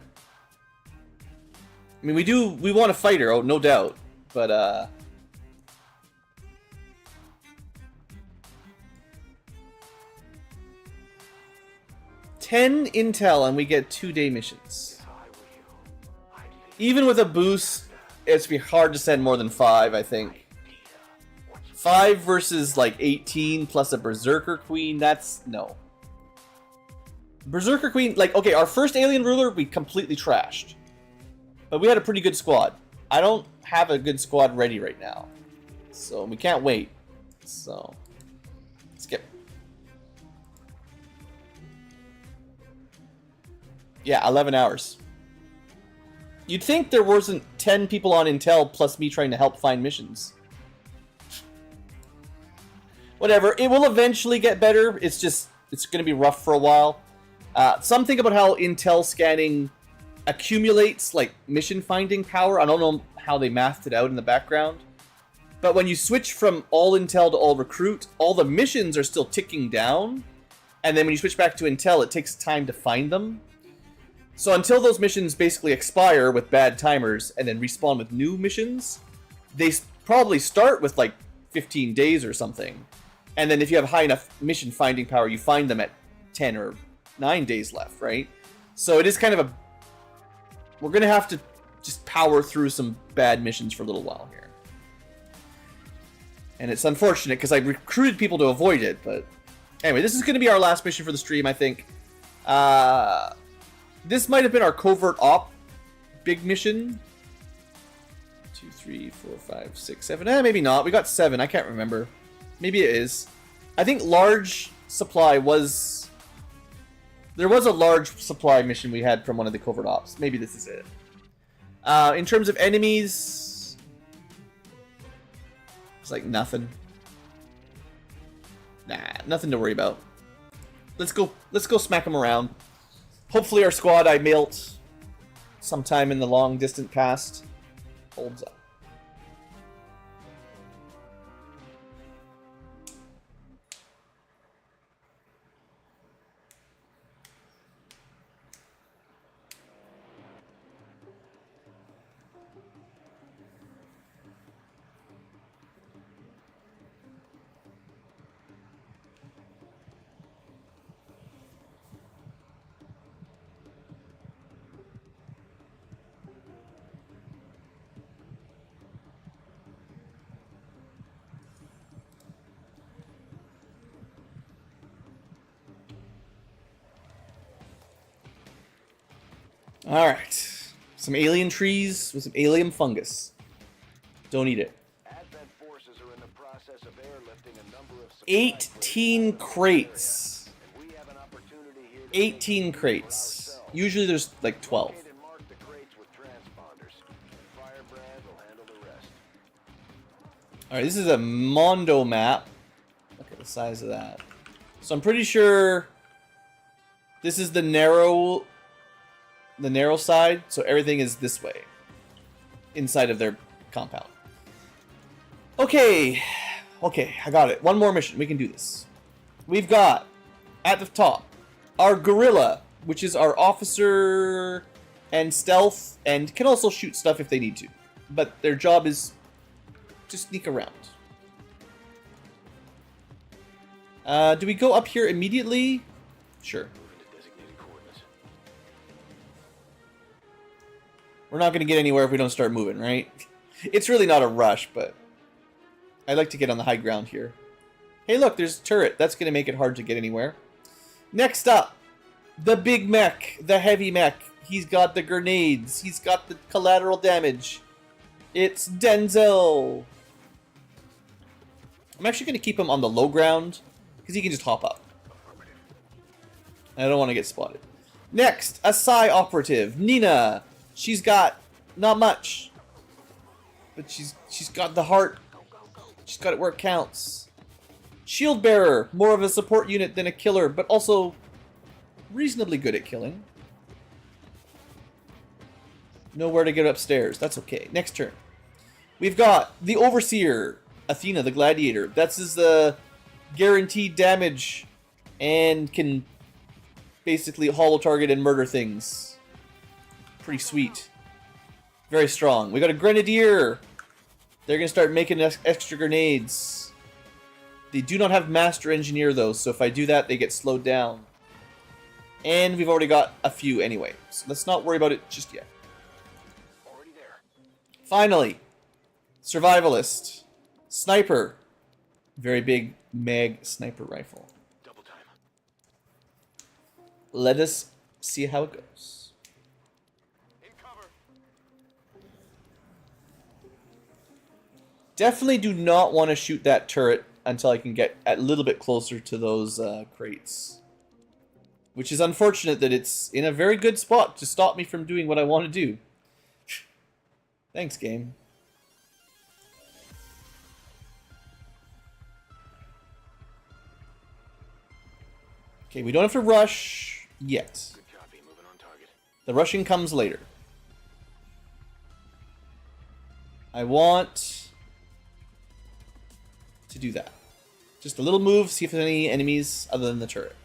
I mean, we want a fighter, oh, no doubt. But, 10 intel and we get 2-day missions. Even with a boost, it's be hard to send more than 5, I think. 5 versus like 18 plus a Berserker Queen, that's no. Berserker Queen, like, okay, our first alien ruler we completely trashed. But we had a pretty good squad. I don't have a good squad ready right now. So we can't wait. So, skip. Yeah, 11 hours. You'd think there wasn't 10 people on Intel plus me trying to help find missions. Whatever, it will eventually get better. It's just, it's going to be rough for a while. Something about how Intel scanning accumulates, like, mission finding power. I don't know how they mathed it out in the background. But when you switch from all Intel to all recruit, all the missions are still ticking down. And then when you switch back to Intel, it takes time to find them. So until those missions basically expire with bad timers and then respawn with new missions, they probably start with like 15 days or something. And then if you have high enough mission finding power, you find them at 10 or 9 days left, right? So it is kind of a... We're going to have to just power through some bad missions for a little while here. And it's unfortunate because I recruited people to avoid it, but... Anyway, this is going to be our last mission for the stream, I think. This might have been our covert op big mission. 2, 3, 4, 5, 6, 7. Maybe not. We got 7. I can't remember. Maybe it is. I think large supply was... There was a large supply mission we had from one of the covert ops. Maybe this is it. In terms of enemies... It's like nothing. Nah, nothing to worry about. Let's go smack them around. Hopefully our squad I built sometime in the long distant past holds up. Alright. Some alien trees with some alien fungus. Don't eat it. Advent forces are in the process of airlifting a number of 18 crates. We have an opportunity here to 18 crates. Usually there's like 12. and mark the crates with transponders. Firebrand will handle the rest. Alright, this is a Mondo map. Look at the size of that. So I'm pretty sure this is the narrow side, so everything is this way inside of their compound. Okay, I got it. One more mission. We can do this. We've got at the top our gorilla, which is our officer and stealth, and can also shoot stuff if they need to. But their job is to sneak around. Do we go up here immediately? Sure. We're not going to get anywhere if we don't start moving, right? It's really not a rush, but I like to get on the high ground here. Hey, look, there's a turret. That's going to make it hard to get anywhere. Next up, the big mech, the heavy mech. He's got the grenades. He's got the collateral damage. It's Denzel. I'm actually going to keep him on the low ground because he can just hop up. I don't want to get spotted. Next, a Psy operative, Nina. She's got not much, but she's got the heart. She's got it where it counts. Shield bearer, more of a support unit than a killer, but also reasonably good at killing. Nowhere to get upstairs. That's okay. Next turn. We've got the Overseer, Athena, the Gladiator. That's his guaranteed damage and can basically hollow target and murder things. Pretty sweet. Very strong. We got a Grenadier. They're going to start making extra grenades. They do not have Master Engineer though, so if I do that, they get slowed down. And we've already got a few anyway, so let's not worry about it just yet. Already there. Finally, Survivalist. Sniper. Very big mag sniper rifle. Double time. Let us see how it goes. In cover. Definitely do not want to shoot that turret until I can get a little bit closer to those crates. Which is unfortunate that it's in a very good spot to stop me from doing what I want to do. Thanks, game. Okay, we don't have to rush yet. Good copy. Moving on target. The rushing comes later. I want to do that. Just a little move, see if there's any enemies other than the turret.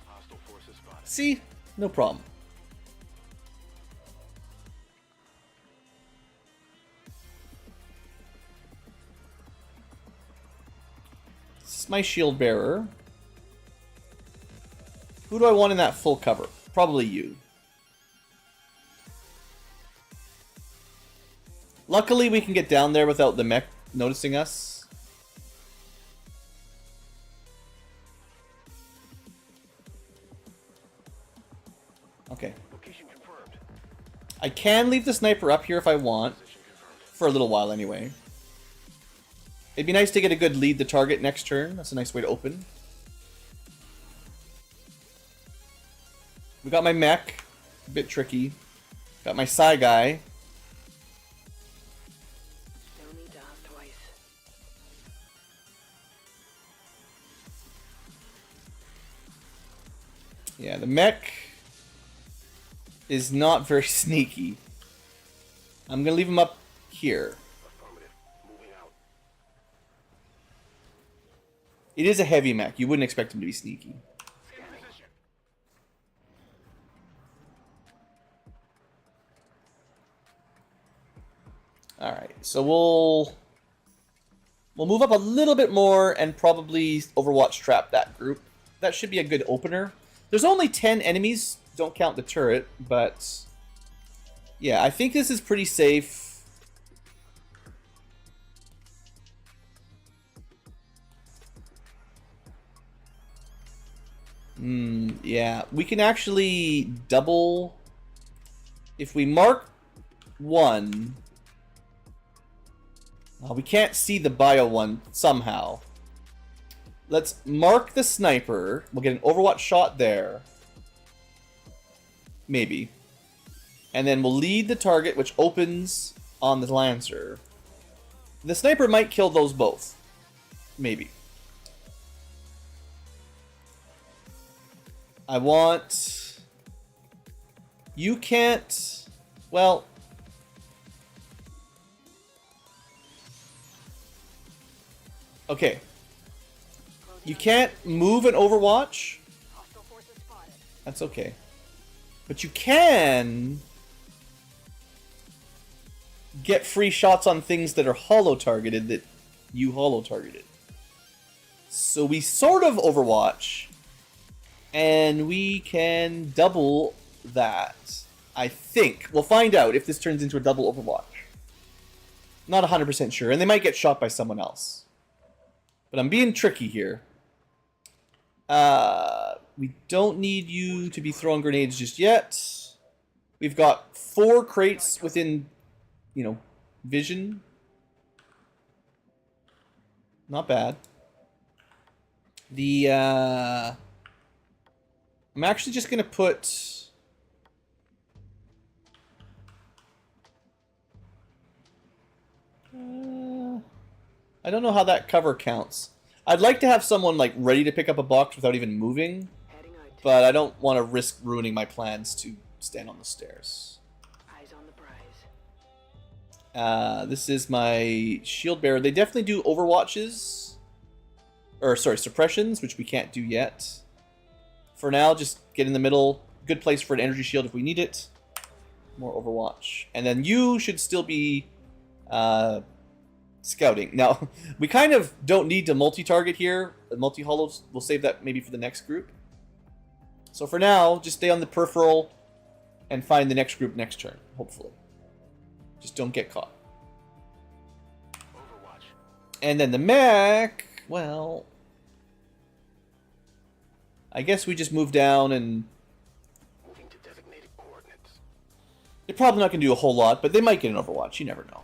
Hostile forces spotted. See? No problem. This is my shield bearer. Who do I want in that full cover? Probably you. Luckily, we can get down there without the mech noticing us. Okay. Location confirmed. I can leave the sniper up here if I want. Position confirmed. For a little while anyway. It'd be nice to get a good lead to target next turn. That's a nice way to open. We got my mech. A bit tricky. Got my Psy guy. No need to hop twice. Yeah, the mech is not very sneaky. I'm gonna leave him up here. Affirmative. Moving out. It is a heavy mech. You wouldn't expect him to be sneaky. In position. Alright, so we'll move up a little bit more and probably Overwatch trap that group. That should be a good opener. There's only 10 enemies, don't count the turret, but yeah, I think this is pretty safe. Yeah, we can actually double if we mark one. We can't see the bio one somehow. Let's mark the sniper. We'll get an Overwatch shot there. Maybe. And then we'll lead the target, which opens on the Lancer. The sniper might kill those both. Maybe. I want... You can't... Well... Okay. You can't move an Overwatch. Hostile forces spotted. That's okay. But you can get free shots on things that are holo targeted that you holo targeted. So we sort of Overwatch, and we can double that. I think. We'll find out if this turns into a double Overwatch. Not 100% sure, and they might get shot by someone else. But I'm being tricky here. We don't need you to be throwing grenades just yet. We've got 4 crates within, you know, vision. Not bad. I'm actually just going to put... I don't know how that cover counts. I'd like to have someone like ready to pick up a box without even moving, but I don't want to risk ruining my plans to stand on the stairs. Eyes on the prize. This is my shield bearer. They definitely do overwatches, or sorry, suppressions, which we can't do yet. For now, just get in the middle. Good place for an energy shield if we need it. More overwatch, and then you should still be scouting. Now, we kind of don't need to multi-target here. The multi-hollows, we'll save that maybe for the next group. So for now, just stay on the peripheral and find the next group next turn, hopefully. Just don't get caught. Overwatch. And then the mech, well... I guess we just move down and... Moving to designated coordinates. They're probably not going to do a whole lot, but they might get an Overwatch. You never know.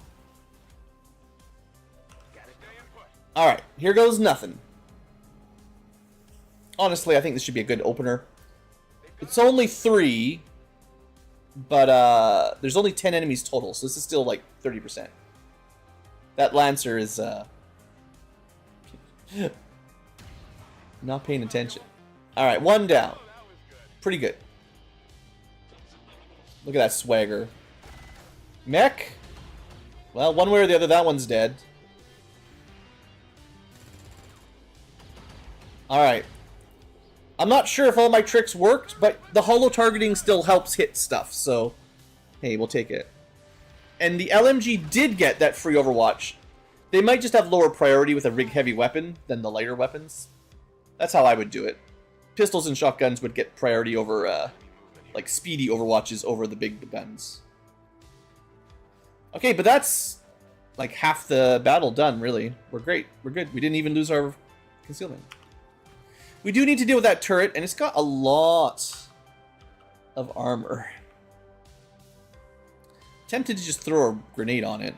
Alright, here goes nothing. Honestly, I think this should be a good opener. It's only 3, but there's only 10 enemies total, so this is still like 30%. That Lancer is not paying attention. Alright, 1 down. Pretty good. Look at that swagger. Mech? Well, one way or the other, that one's dead. Alright. I'm not sure if all my tricks worked, but the holo targeting still helps hit stuff, so... Hey, we'll take it. And the LMG did get that free Overwatch. They might just have lower priority with a rig heavy weapon than the lighter weapons. That's how I would do it. Pistols and shotguns would get priority over, like, speedy Overwatches over the big guns. Okay, but that's, like, half the battle done, really. We're great. We're good. We didn't even lose our concealment. We do need to deal with that turret, and it's got a lot of armor. Tempted to just throw a grenade on it.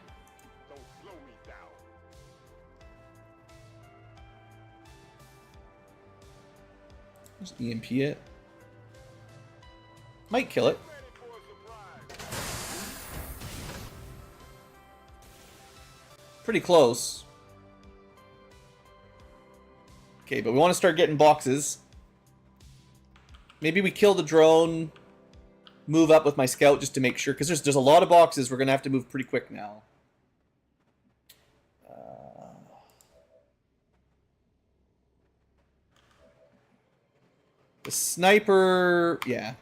Don't slow me down. Just EMP it. Might kill it. Pretty close. Okay, but we want to start getting boxes. Maybe we kill the drone, move up with my scout just to make sure, because there's a lot of boxes. We're going to have to move pretty quick now. The sniper, yeah.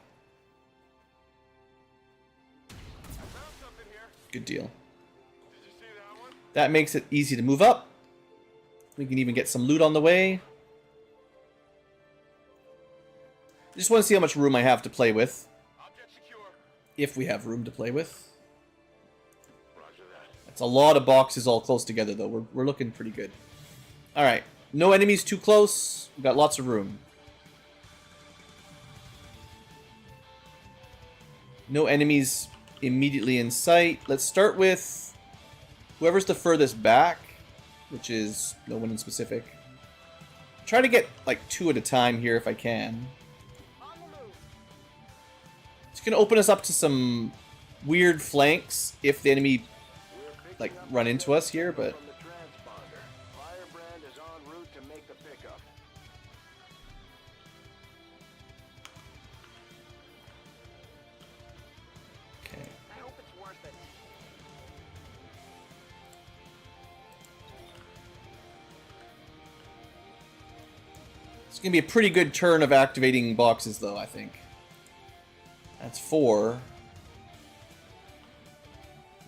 Good deal. That makes it easy to move up. We can even get some loot on the way. I just want to see how much room I have to play with. If we have room to play with. That's a lot of boxes all close together, though. We're looking pretty good. Alright. No enemies too close. We've got lots of room. No enemies immediately in sight. Let's start with whoever's the furthest back, which is no one in specific. Try to get like 2 at a time here if I can. It's going to open us up to some weird flanks if the enemy like run into us here, but Firebrand is en route to make the pickup. okay. I hope it's worth it. It's going to be a pretty good turn of activating boxes though, I think. That's 4.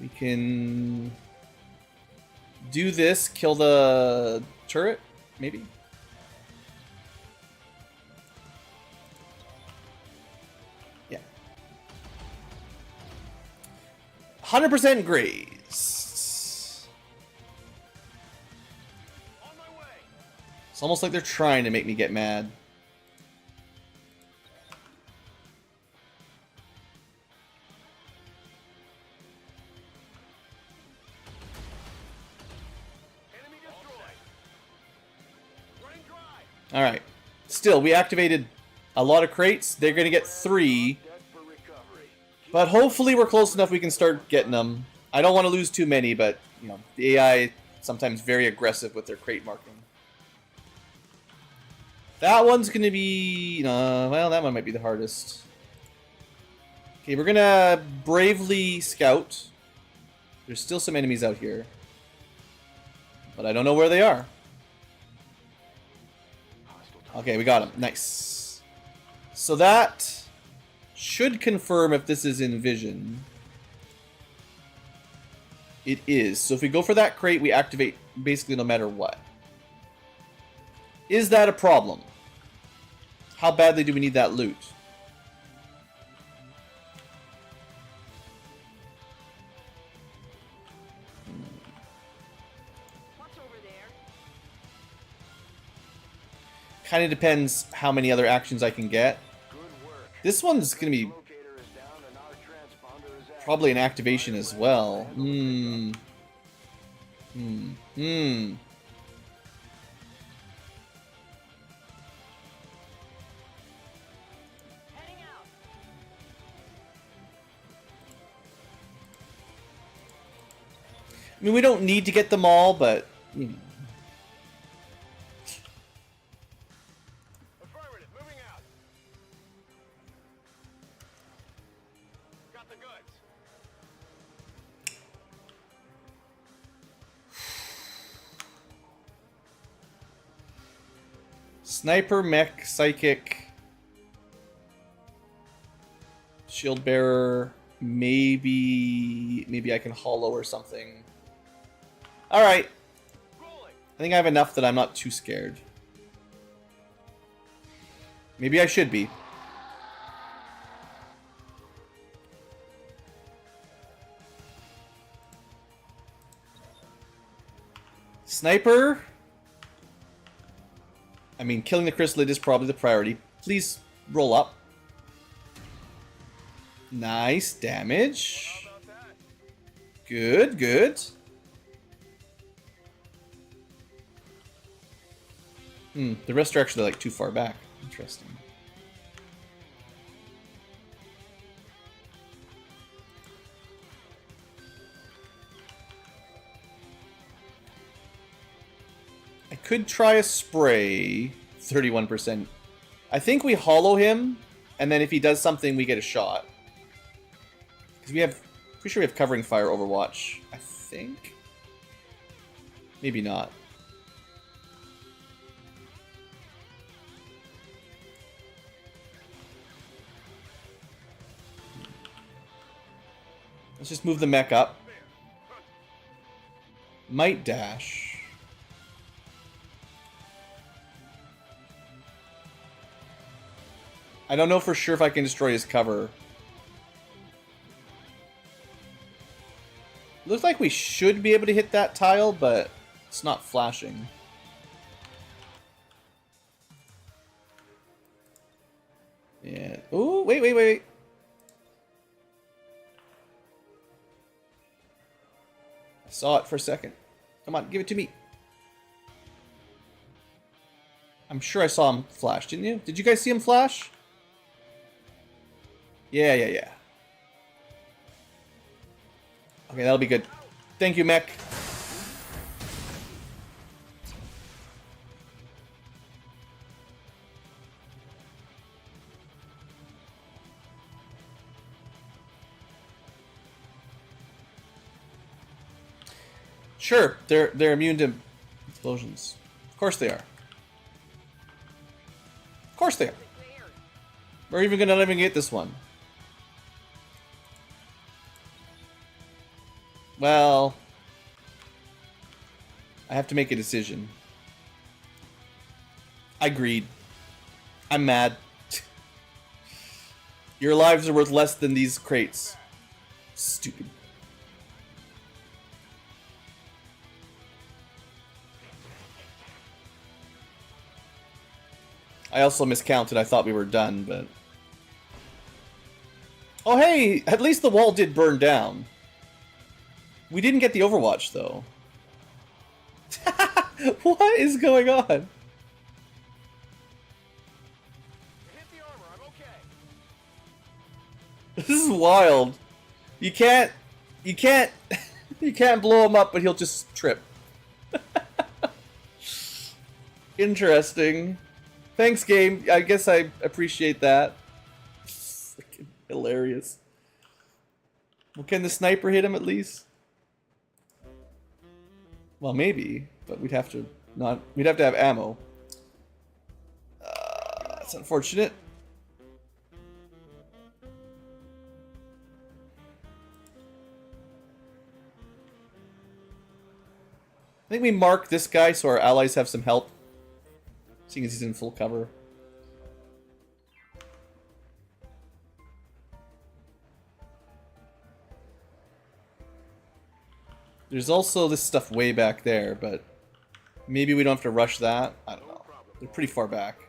We can do this, kill the turret, maybe? Yeah. 100% grazed. On my way. It's almost like they're trying to make me get mad. Enemy destroyed. Running dry. Alright. Still, we activated a lot of crates. They're going to get 3. Dead for recovery. But hopefully we're close enough we can start getting them. I don't want to lose too many, but, you know, the AI sometimes very aggressive with their crate marking. That one's going to be... well, that one might be the hardest. Okay, we're going to bravely scout. There's still some enemies out here. But I don't know where they are. Okay, we got them. Nice. So that should confirm if this is in vision. It is. So if we go for that crate, we activate basically no matter what. Is that a problem? How badly do we need that loot? What's over there? Kind of depends how many other actions I can get. Good work. This one's going to be Locator is down and our transponder is active. probably an activation as well. Heading out. I mean, we don't need to get them all, but... you know. Affirmative. Moving out. Got the goods. Sniper, mech, psychic, shield bearer, maybe I can hollow or something. All right, Rolling. I think I have enough that I'm not too scared. Maybe I should be. Sniper. I mean, killing the chrysalid is probably the priority. Please roll up. Nice damage. How about that? Good, good. The rest are actually like too far back. Interesting. I could try a spray. 31%. I think we hollow him, and then if he does something, we get a shot. Because we have... pretty sure we have covering fire Overwatch. I think? Maybe not. Let's just move the mech up. Might dash. I don't know for sure if I can destroy his cover. Looks like we should be able to hit that tile, but it's not flashing. Yeah. Ooh, wait. I saw it for a second. Come on, give it to me. I'm sure I saw him flash, didn't you? Did you guys see him flash? Yeah. Okay, that'll be good. Thank you, mech. Sure, they're immune to explosions. Of course they are. Of course they are. We're even gonna not even get this one. Well, I have to make a decision. I agreed. I'm mad. Your lives are worth less than these crates. Stupid I also miscounted. I thought we were done, but... Oh, hey! At least the wall did burn down. We didn't get the Overwatch, though. What is going on? Hit the armor, I'm okay. This is wild. You can't... You can't blow him up, but he'll just trip. Interesting. Thanks, game. I guess I appreciate that. Freaking hilarious. Well, can the sniper hit him at least? Well, maybe, but we'd have to not. We'd have to have ammo. That's unfortunate. I think we mark this guy so our allies have some help, seeing as he's in full cover. There's also this stuff way back there, but maybe we don't have to rush that. I don't know. They're pretty far back.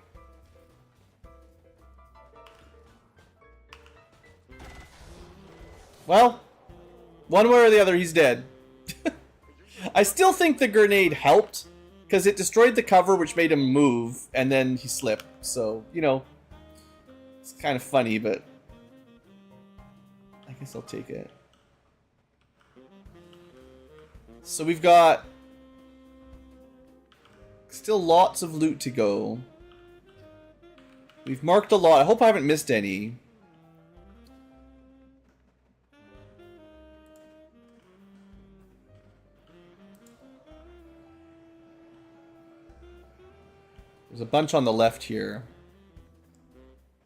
Well, one way or the other, he's dead. I still think the grenade helped, because it destroyed the cover, which made him move, and then he slipped. So, you know, it's kind of funny, but I guess I'll take it. So we've got still lots of loot to go. We've marked a lot. I hope I haven't missed any. There's a bunch on the left here.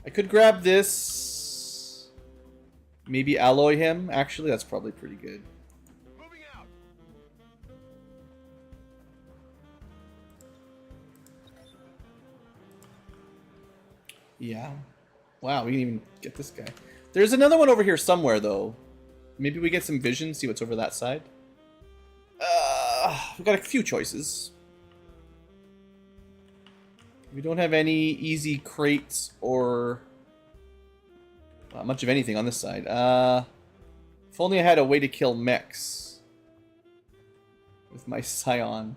I could grab this. Maybe alloy him. Actually, that's probably pretty good. Moving out. Yeah. Wow, we didn't even get this guy. There's another one over here somewhere, though. Maybe we get some vision, see what's over that side. We've got a few choices. We don't have any easy crates or not much of anything on this side. If only I had a way to kill mechs with my Scion.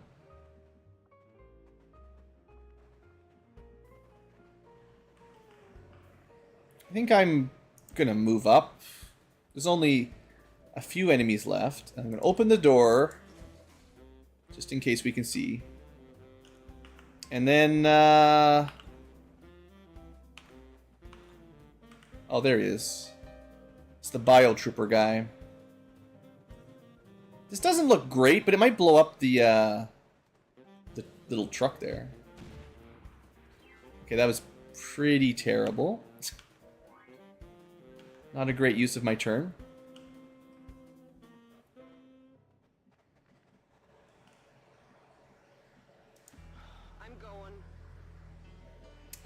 I think I'm gonna move up. There's only a few enemies left. I'm gonna open the door just in case we can see. And then, oh, there he is. It's the Biotrooper guy. This doesn't look great, but it might blow up the little truck there. Okay, that was pretty terrible. Not a great use of my turn.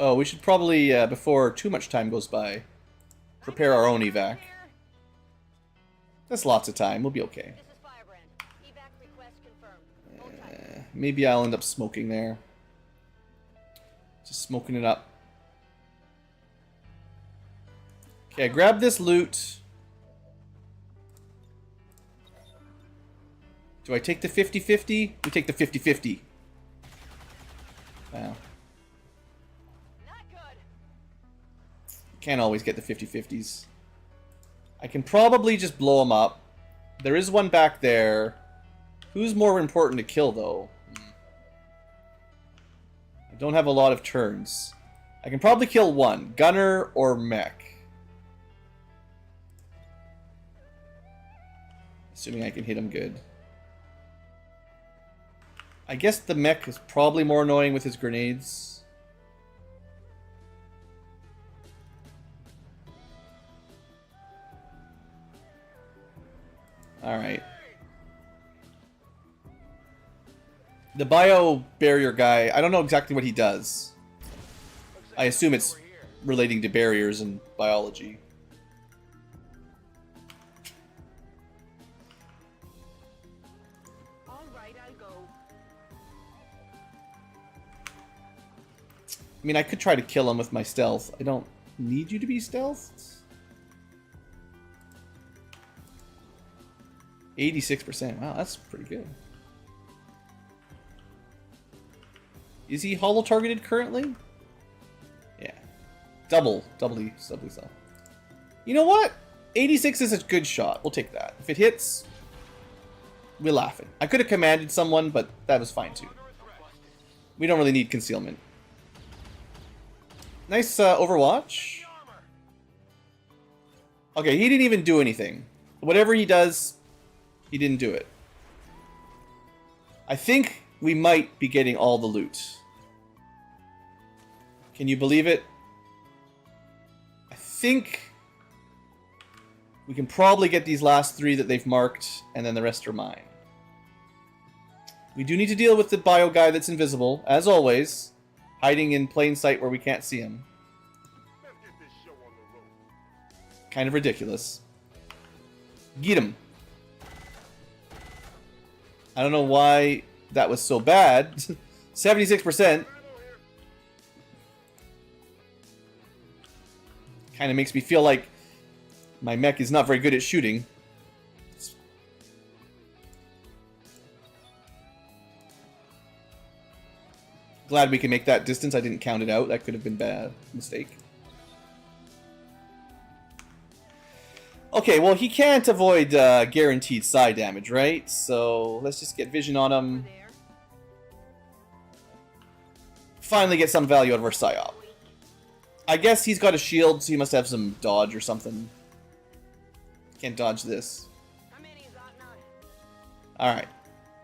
Oh, we should probably, before too much time goes by, prepare our own evac. That's lots of time. We'll be okay. Maybe I'll end up smoking there. Just smoking it up. Okay, grab this loot. Do I take the 50-50? We take the 50-50. Wow. Can't always get the 50-50s. I can probably just blow them up. There is one back there. Who's more important to kill, though? I don't have a lot of turns. I can probably kill one. Gunner or mech. Assuming I can hit him good. I guess the mech is probably more annoying with his grenades. Alright. The bio barrier guy, I don't know exactly what he does. I assume it's relating to barriers and biology. I mean, I could try to kill him with my stealth. I don't need you to be stealthed. 86%. Wow, that's pretty good. Is he hollow targeted currently? Yeah. Doubly so. You know what? 86 is a good shot. We'll take that. If it hits, we're laughing. I could have commanded someone, but that was fine too. We don't really need concealment. Nice Overwatch. Okay, he didn't even do anything. Whatever he does, he didn't do it. I think we might be getting all the loot. Can you believe it? I think we can probably get these last 3 that they've marked, and then the rest are mine. We do need to deal with the bio guy that's invisible, as always, hiding in plain sight where we can't see him. Kind of ridiculous. Get him. I don't know why that was so bad. 76%. Kind of makes me feel like my mech is not very good at shooting. Glad we can make that distance. I didn't count it out. That could have been bad. Mistake. Okay, well, he can't avoid guaranteed psi damage, right? So let's just get vision on him. Finally get some value out of our psyop. I guess he's got a shield, so he must have some dodge or something. Can't dodge this. Alright.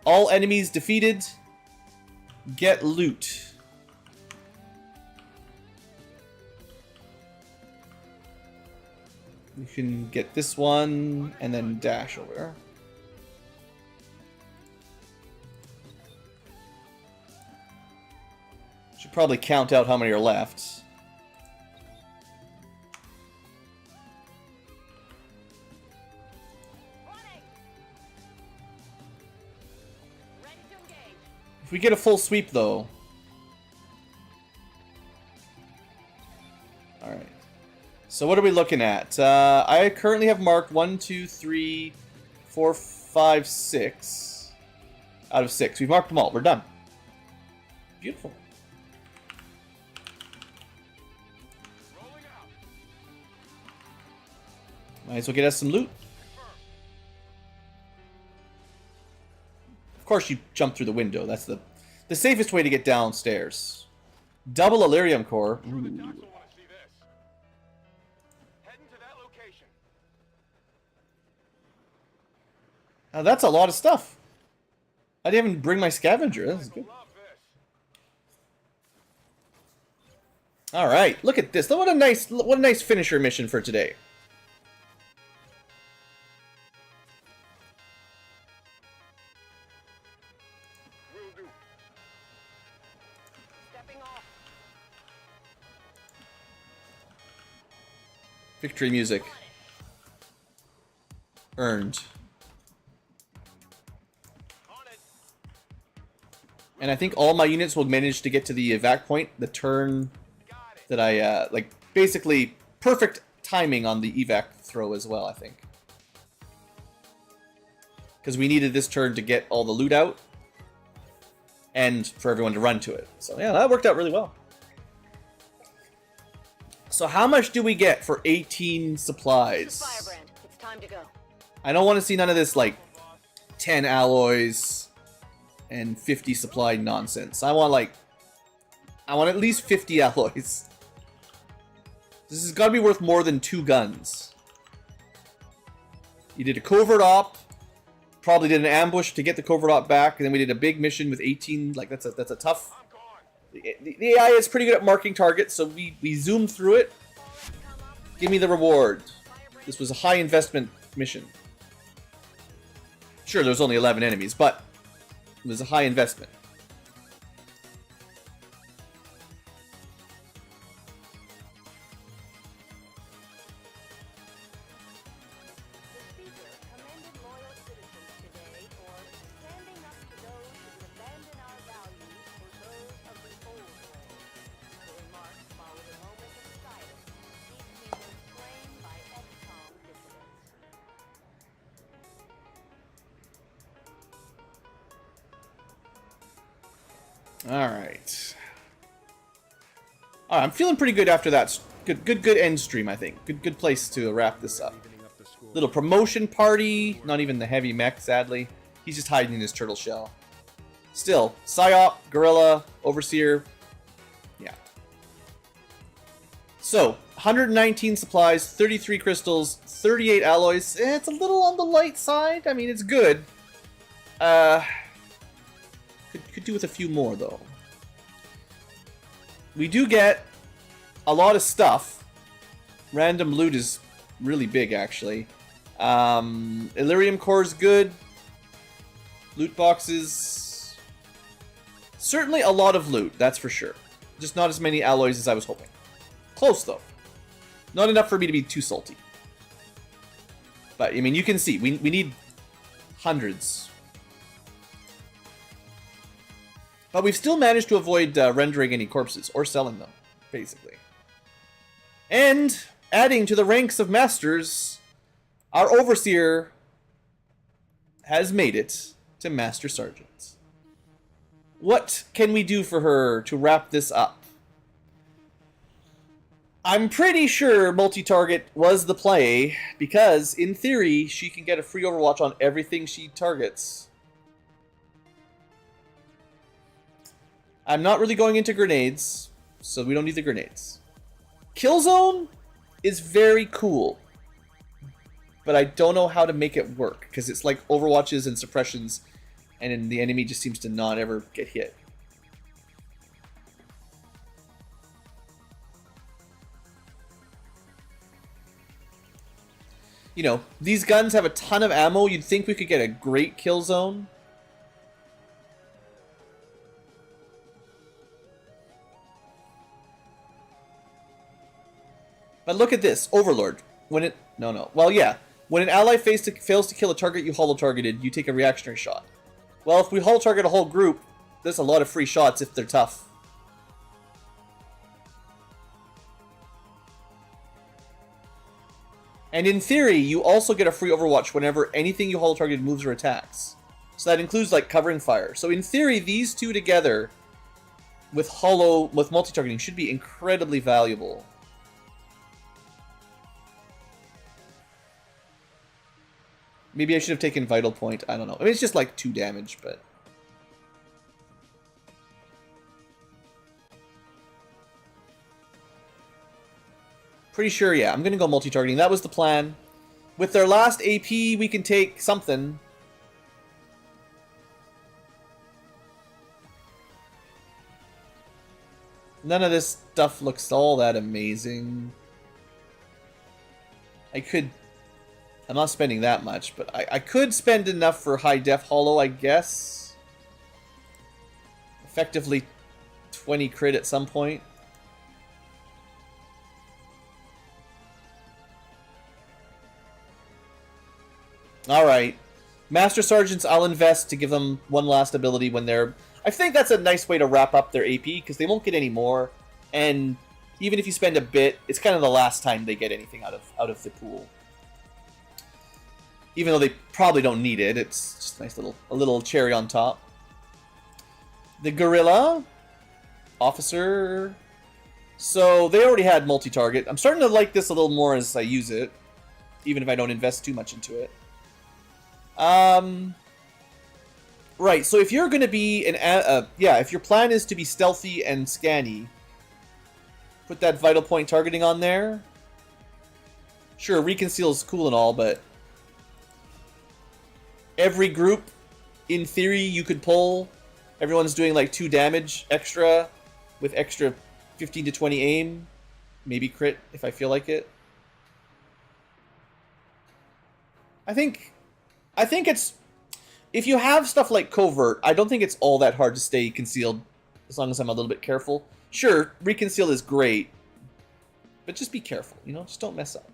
All enemies defeated. Get loot. We can get this one and then dash over. Should probably count out how many are left. If we get a full sweep, though. Alright. So what are we looking at? I currently have marked 1, 2, 3, 4, 5, 6 out of 6. We've marked them all. We're done. Beautiful. Might as well get us some loot. Of course you jump through the window. That's the safest way to get downstairs. Double Illyrium core. Ooh. Now that's a lot of stuff. I didn't even bring my scavenger. This is good. All right, look at this. What a nice finisher mission for today. Victory music. Earned. And I think all my units will manage to get to the evac point the turn that I, like, basically perfect timing on the evac throw as well, I think. Because we needed this turn to get all the loot out and for everyone to run to it. So yeah, that worked out really well. So how much do we get for 18 supplies? Firebrand, it's time to go. I don't want to see none of this, like, 10 alloys and 50 supply nonsense. I want at least 50 alloys. This has got to be worth more than 2 guns. You did a covert op, probably did an ambush to get the covert op back, and then we did a big mission with 18. Like, that's a tough... The AI is pretty good at marking targets, so we zoomed through it. Give me the reward. This was a high investment mission. Sure, there was only 11 enemies, but it was a high investment. Alright. I'm feeling pretty good after that. Good end stream, I think. Good place to wrap this up. Little promotion party. Not even the heavy mech, sadly. He's just hiding in his turtle shell. Still, Psyop, Gorilla, Overseer. Yeah. So, 119 supplies, 33 crystals, 38 alloys. It's a little on the light side. I mean, it's good. Could do with a few more, though. We do get a lot of stuff. Random loot is really big, actually. Illyrium core is good. Loot boxes. Certainly a lot of loot, that's for sure. Just not as many alloys as I was hoping. Close, though. Not enough for me to be too salty. But, I mean, you can see, we need hundreds. But we've still managed to avoid rendering any corpses, or selling them, basically. And, adding to the ranks of masters, our Overseer has made it to Master Sergeant. What can we do for her to wrap this up? I'm pretty sure multi-target was the play, because, in theory, she can get a free Overwatch on everything she targets. I'm not really going into grenades, so we don't need the grenades. Killzone is very cool, but I don't know how to make it work, because it's like Overwatches and suppressions, and then the enemy just seems to not ever get hit. You know, these guns have a ton of ammo. You'd think we could get a great kill zone. But look at this, Overlord. When it well, yeah. When an ally fails to kill a target you holo targeted, you take a reactionary shot. Well, if we holo target a whole group, there's a lot of free shots if they're tough. And in theory, you also get a free Overwatch whenever anything you holo targeted moves or attacks. So that includes like covering fire. So in theory, these two together with multi-targeting should be incredibly valuable. Maybe I should have taken Vital Point. I don't know. I mean, it's just like 2 damage, but... Pretty sure, yeah. I'm going to go multi-targeting. That was the plan. With their last AP, we can take something. None of this stuff looks all that amazing. I'm not spending that much, but I could spend enough for high def holo, I guess. Effectively 20 crit at some point. Alright. Master Sergeants, I'll invest to give them one last ability when they're... I think that's a nice way to wrap up their AP, because they won't get any more. And even if you spend a bit, it's kind of the last time they get anything out of the pool. Even though they probably don't need it, it's just nice a little cherry on top. The Gorilla Officer. So they already had multi-target. I'm starting to like this a little more as I use it, even if I don't invest too much into it. Right. So if you're going to be if your plan is to be stealthy and scanny, put that Vital Point targeting on there. Sure, Reconceal is cool and all, but every group, in theory, you could pull. Everyone's doing like 2 damage extra with extra 15 to 20 aim. Maybe crit if I feel like it. I think it's... If you have stuff like Covert, I don't think it's all that hard to stay concealed as long as I'm a little bit careful. Sure, Reconceal is great, but just be careful, you know? Just don't mess up.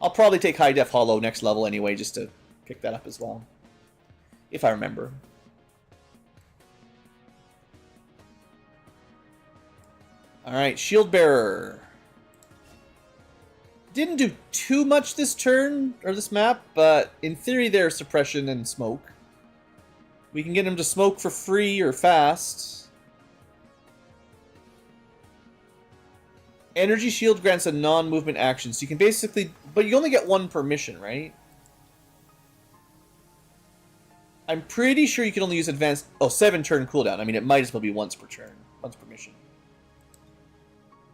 I'll probably take High Def Holo next level anyway, just to pick that up as well. If I remember. Alright, Shield Bearer. Didn't do too much this turn, or this map, but in theory they're suppression and smoke. We can get him to smoke for free or fast. Energy shield grants a non-movement action, so you can basically... But you only get one per mission, right? I'm pretty sure you can only use advanced... Oh, 7 turn cooldown. I mean, it might as well be once per turn. Once per mission.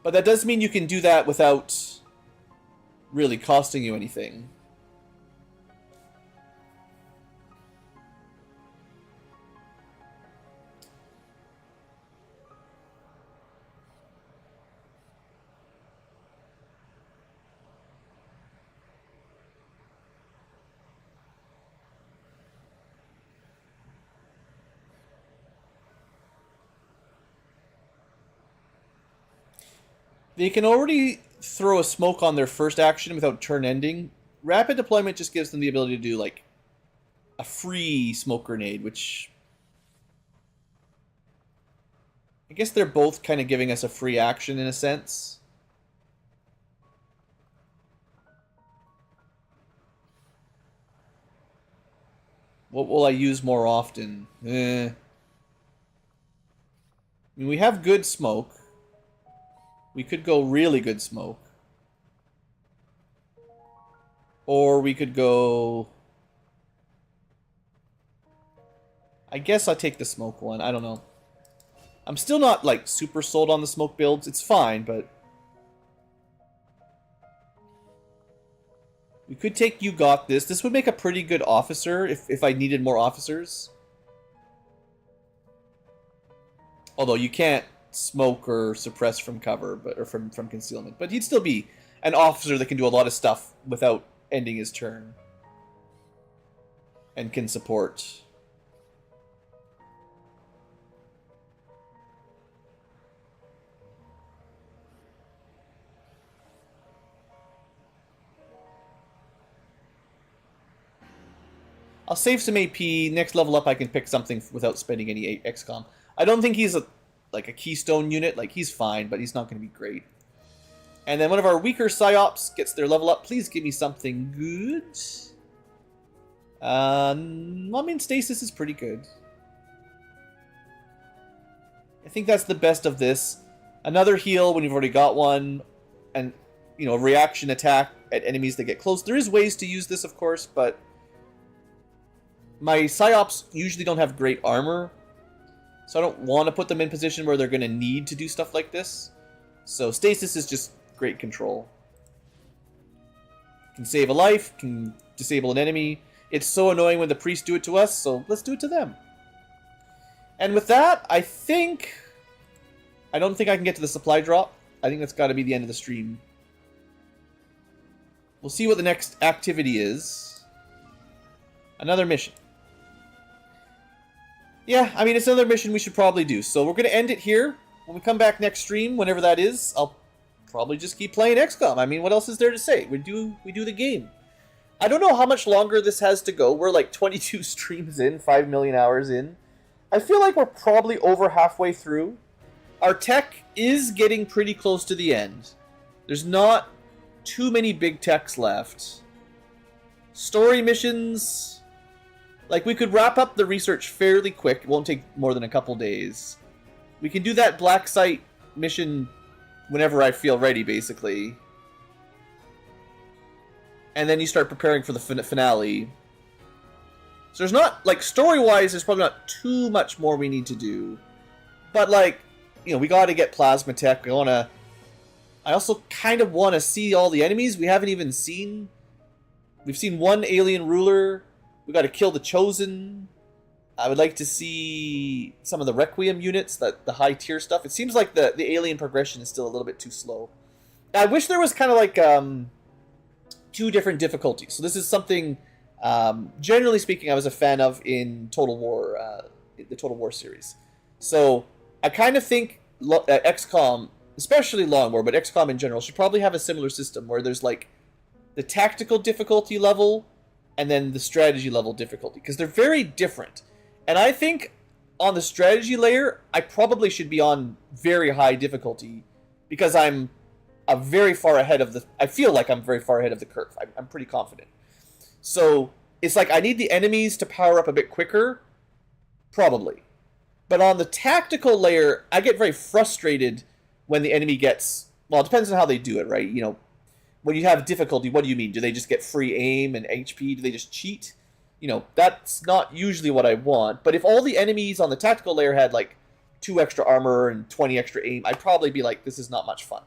But that does mean you can do that without really costing you anything. They can already throw a smoke on their first action without turn ending. Rapid deployment just gives them the ability to do, like, a free smoke grenade, which... I guess they're both kind of giving us a free action in a sense. What will I use more often? I mean, we have good smoke. We could go really good smoke. Or we could go... I guess I'll take the smoke one. I don't know. I'm still not, like, super sold on the smoke builds. It's fine, but... We could take You Got This. This would make a pretty good officer if I needed more officers. Although you can't smoke or suppress from cover, or from concealment. But he'd still be an officer that can do a lot of stuff without ending his turn. And can support. I'll save some AP. Next level up I can pick something without spending any XCom. I don't think he's like a keystone unit. Like, he's fine, but he's not going to be great. And then one of our weaker psyops gets their level up. Please give me something good. I mean, stasis is pretty good. I think that's the best of this. Another heal when you've already got one. And, you know, reaction attack at enemies that get close. There is ways to use this, of course, but... My psyops usually don't have great armor. So I don't want to put them in position where they're going to need to do stuff like this. So stasis is just great control. Can save a life, can disable an enemy. It's so annoying when the priests do it to us, so let's do it to them. And with that, I don't think I can get to the supply drop. I think that's got to be the end of the stream. We'll see what the next activity is. Another mission. Yeah, I mean, it's another mission we should probably do. So we're going to end it here. When we come back next stream, whenever that is, I'll probably just keep playing XCOM. I mean, what else is there to say? We do the game. I don't know how much longer this has to go. We're like 22 streams in, 5 million hours in. I feel like we're probably over halfway through. Our tech is getting pretty close to the end. There's not too many big techs left. Story missions... Like, we could wrap up the research fairly quick. It won't take more than a couple days. We can do that black site mission whenever I feel ready, basically. And then you start preparing for the finale. So there's not, like, story-wise, there's probably not too much more we need to do. But, like, you know, we gotta get plasma tech. I also kind of want to see all the enemies we haven't even seen. We've seen one alien ruler. We got to kill the Chosen. I would like to see some of the Requiem units, the high tier stuff. It seems like the alien progression is still a little bit too slow. I wish there was kind of like 2 different difficulties. So this is something, generally speaking, I was a fan of in Total War, the Total War series. So I kind of think XCOM, especially Long War, but XCOM in general, should probably have a similar system where there's like the tactical difficulty level and then the strategy level difficulty, because they're very different. And I think on the strategy layer, I probably should be on very high difficulty, because I'm very far ahead of the... I feel like I'm very far ahead of the curve. I'm pretty confident. So it's like I need the enemies to power up a bit quicker, Probably. But on the tactical layer, I get very frustrated when the enemy gets... Well, it depends on how they do it, right? You know, when you have difficulty, what do you mean? Do they just get free aim and HP? Do they just cheat? You know, that's not usually what I want. But if all the enemies on the tactical layer had, like, 2 extra armor and 20 extra aim, I'd probably be like, this is not much fun.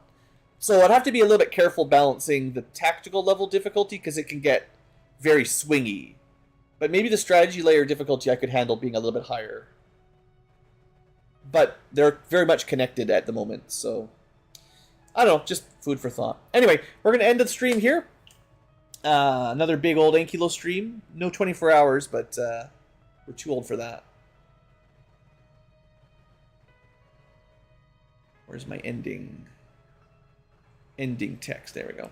So I'd have to be a little bit careful balancing the tactical level difficulty, because it can get very swingy. But maybe the strategy layer difficulty I could handle being a little bit higher. But they're very much connected at the moment, so... I don't know, just food for thought. Anyway, we're going to end the stream here. Another big old Ankylo stream. No 24 hours, but we're too old for that. Where's my ending text? There we go.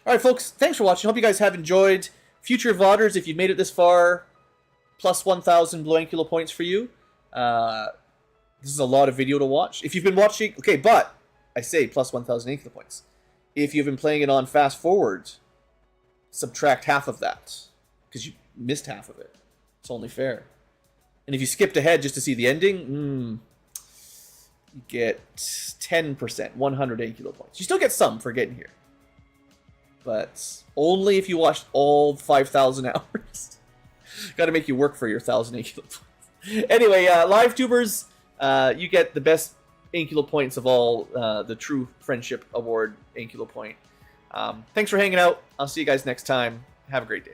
All right, folks, thanks for watching. Hope you guys have enjoyed. Future VODers, if you've made it this far, plus 1,000 Blue Ankylo points for you. This is a lot of video to watch. If you've been watching... Okay, but I say plus 1,000 Ankylo points. If you've been playing it on fast forward, subtract half of that, because you missed half of it. It's only fair. And if you skipped ahead just to see the ending, you get 10%, 100 Ankylo points. You still get some for getting here, but only if you watched all 5,000 hours. Got to make you work for your 1,000 Ankylo points. Anyway, live tubers, you get the best Ankylo points of all, the True Friendship Award Ankylo point. Thanks for hanging out. I'll see you guys next time. Have a great day.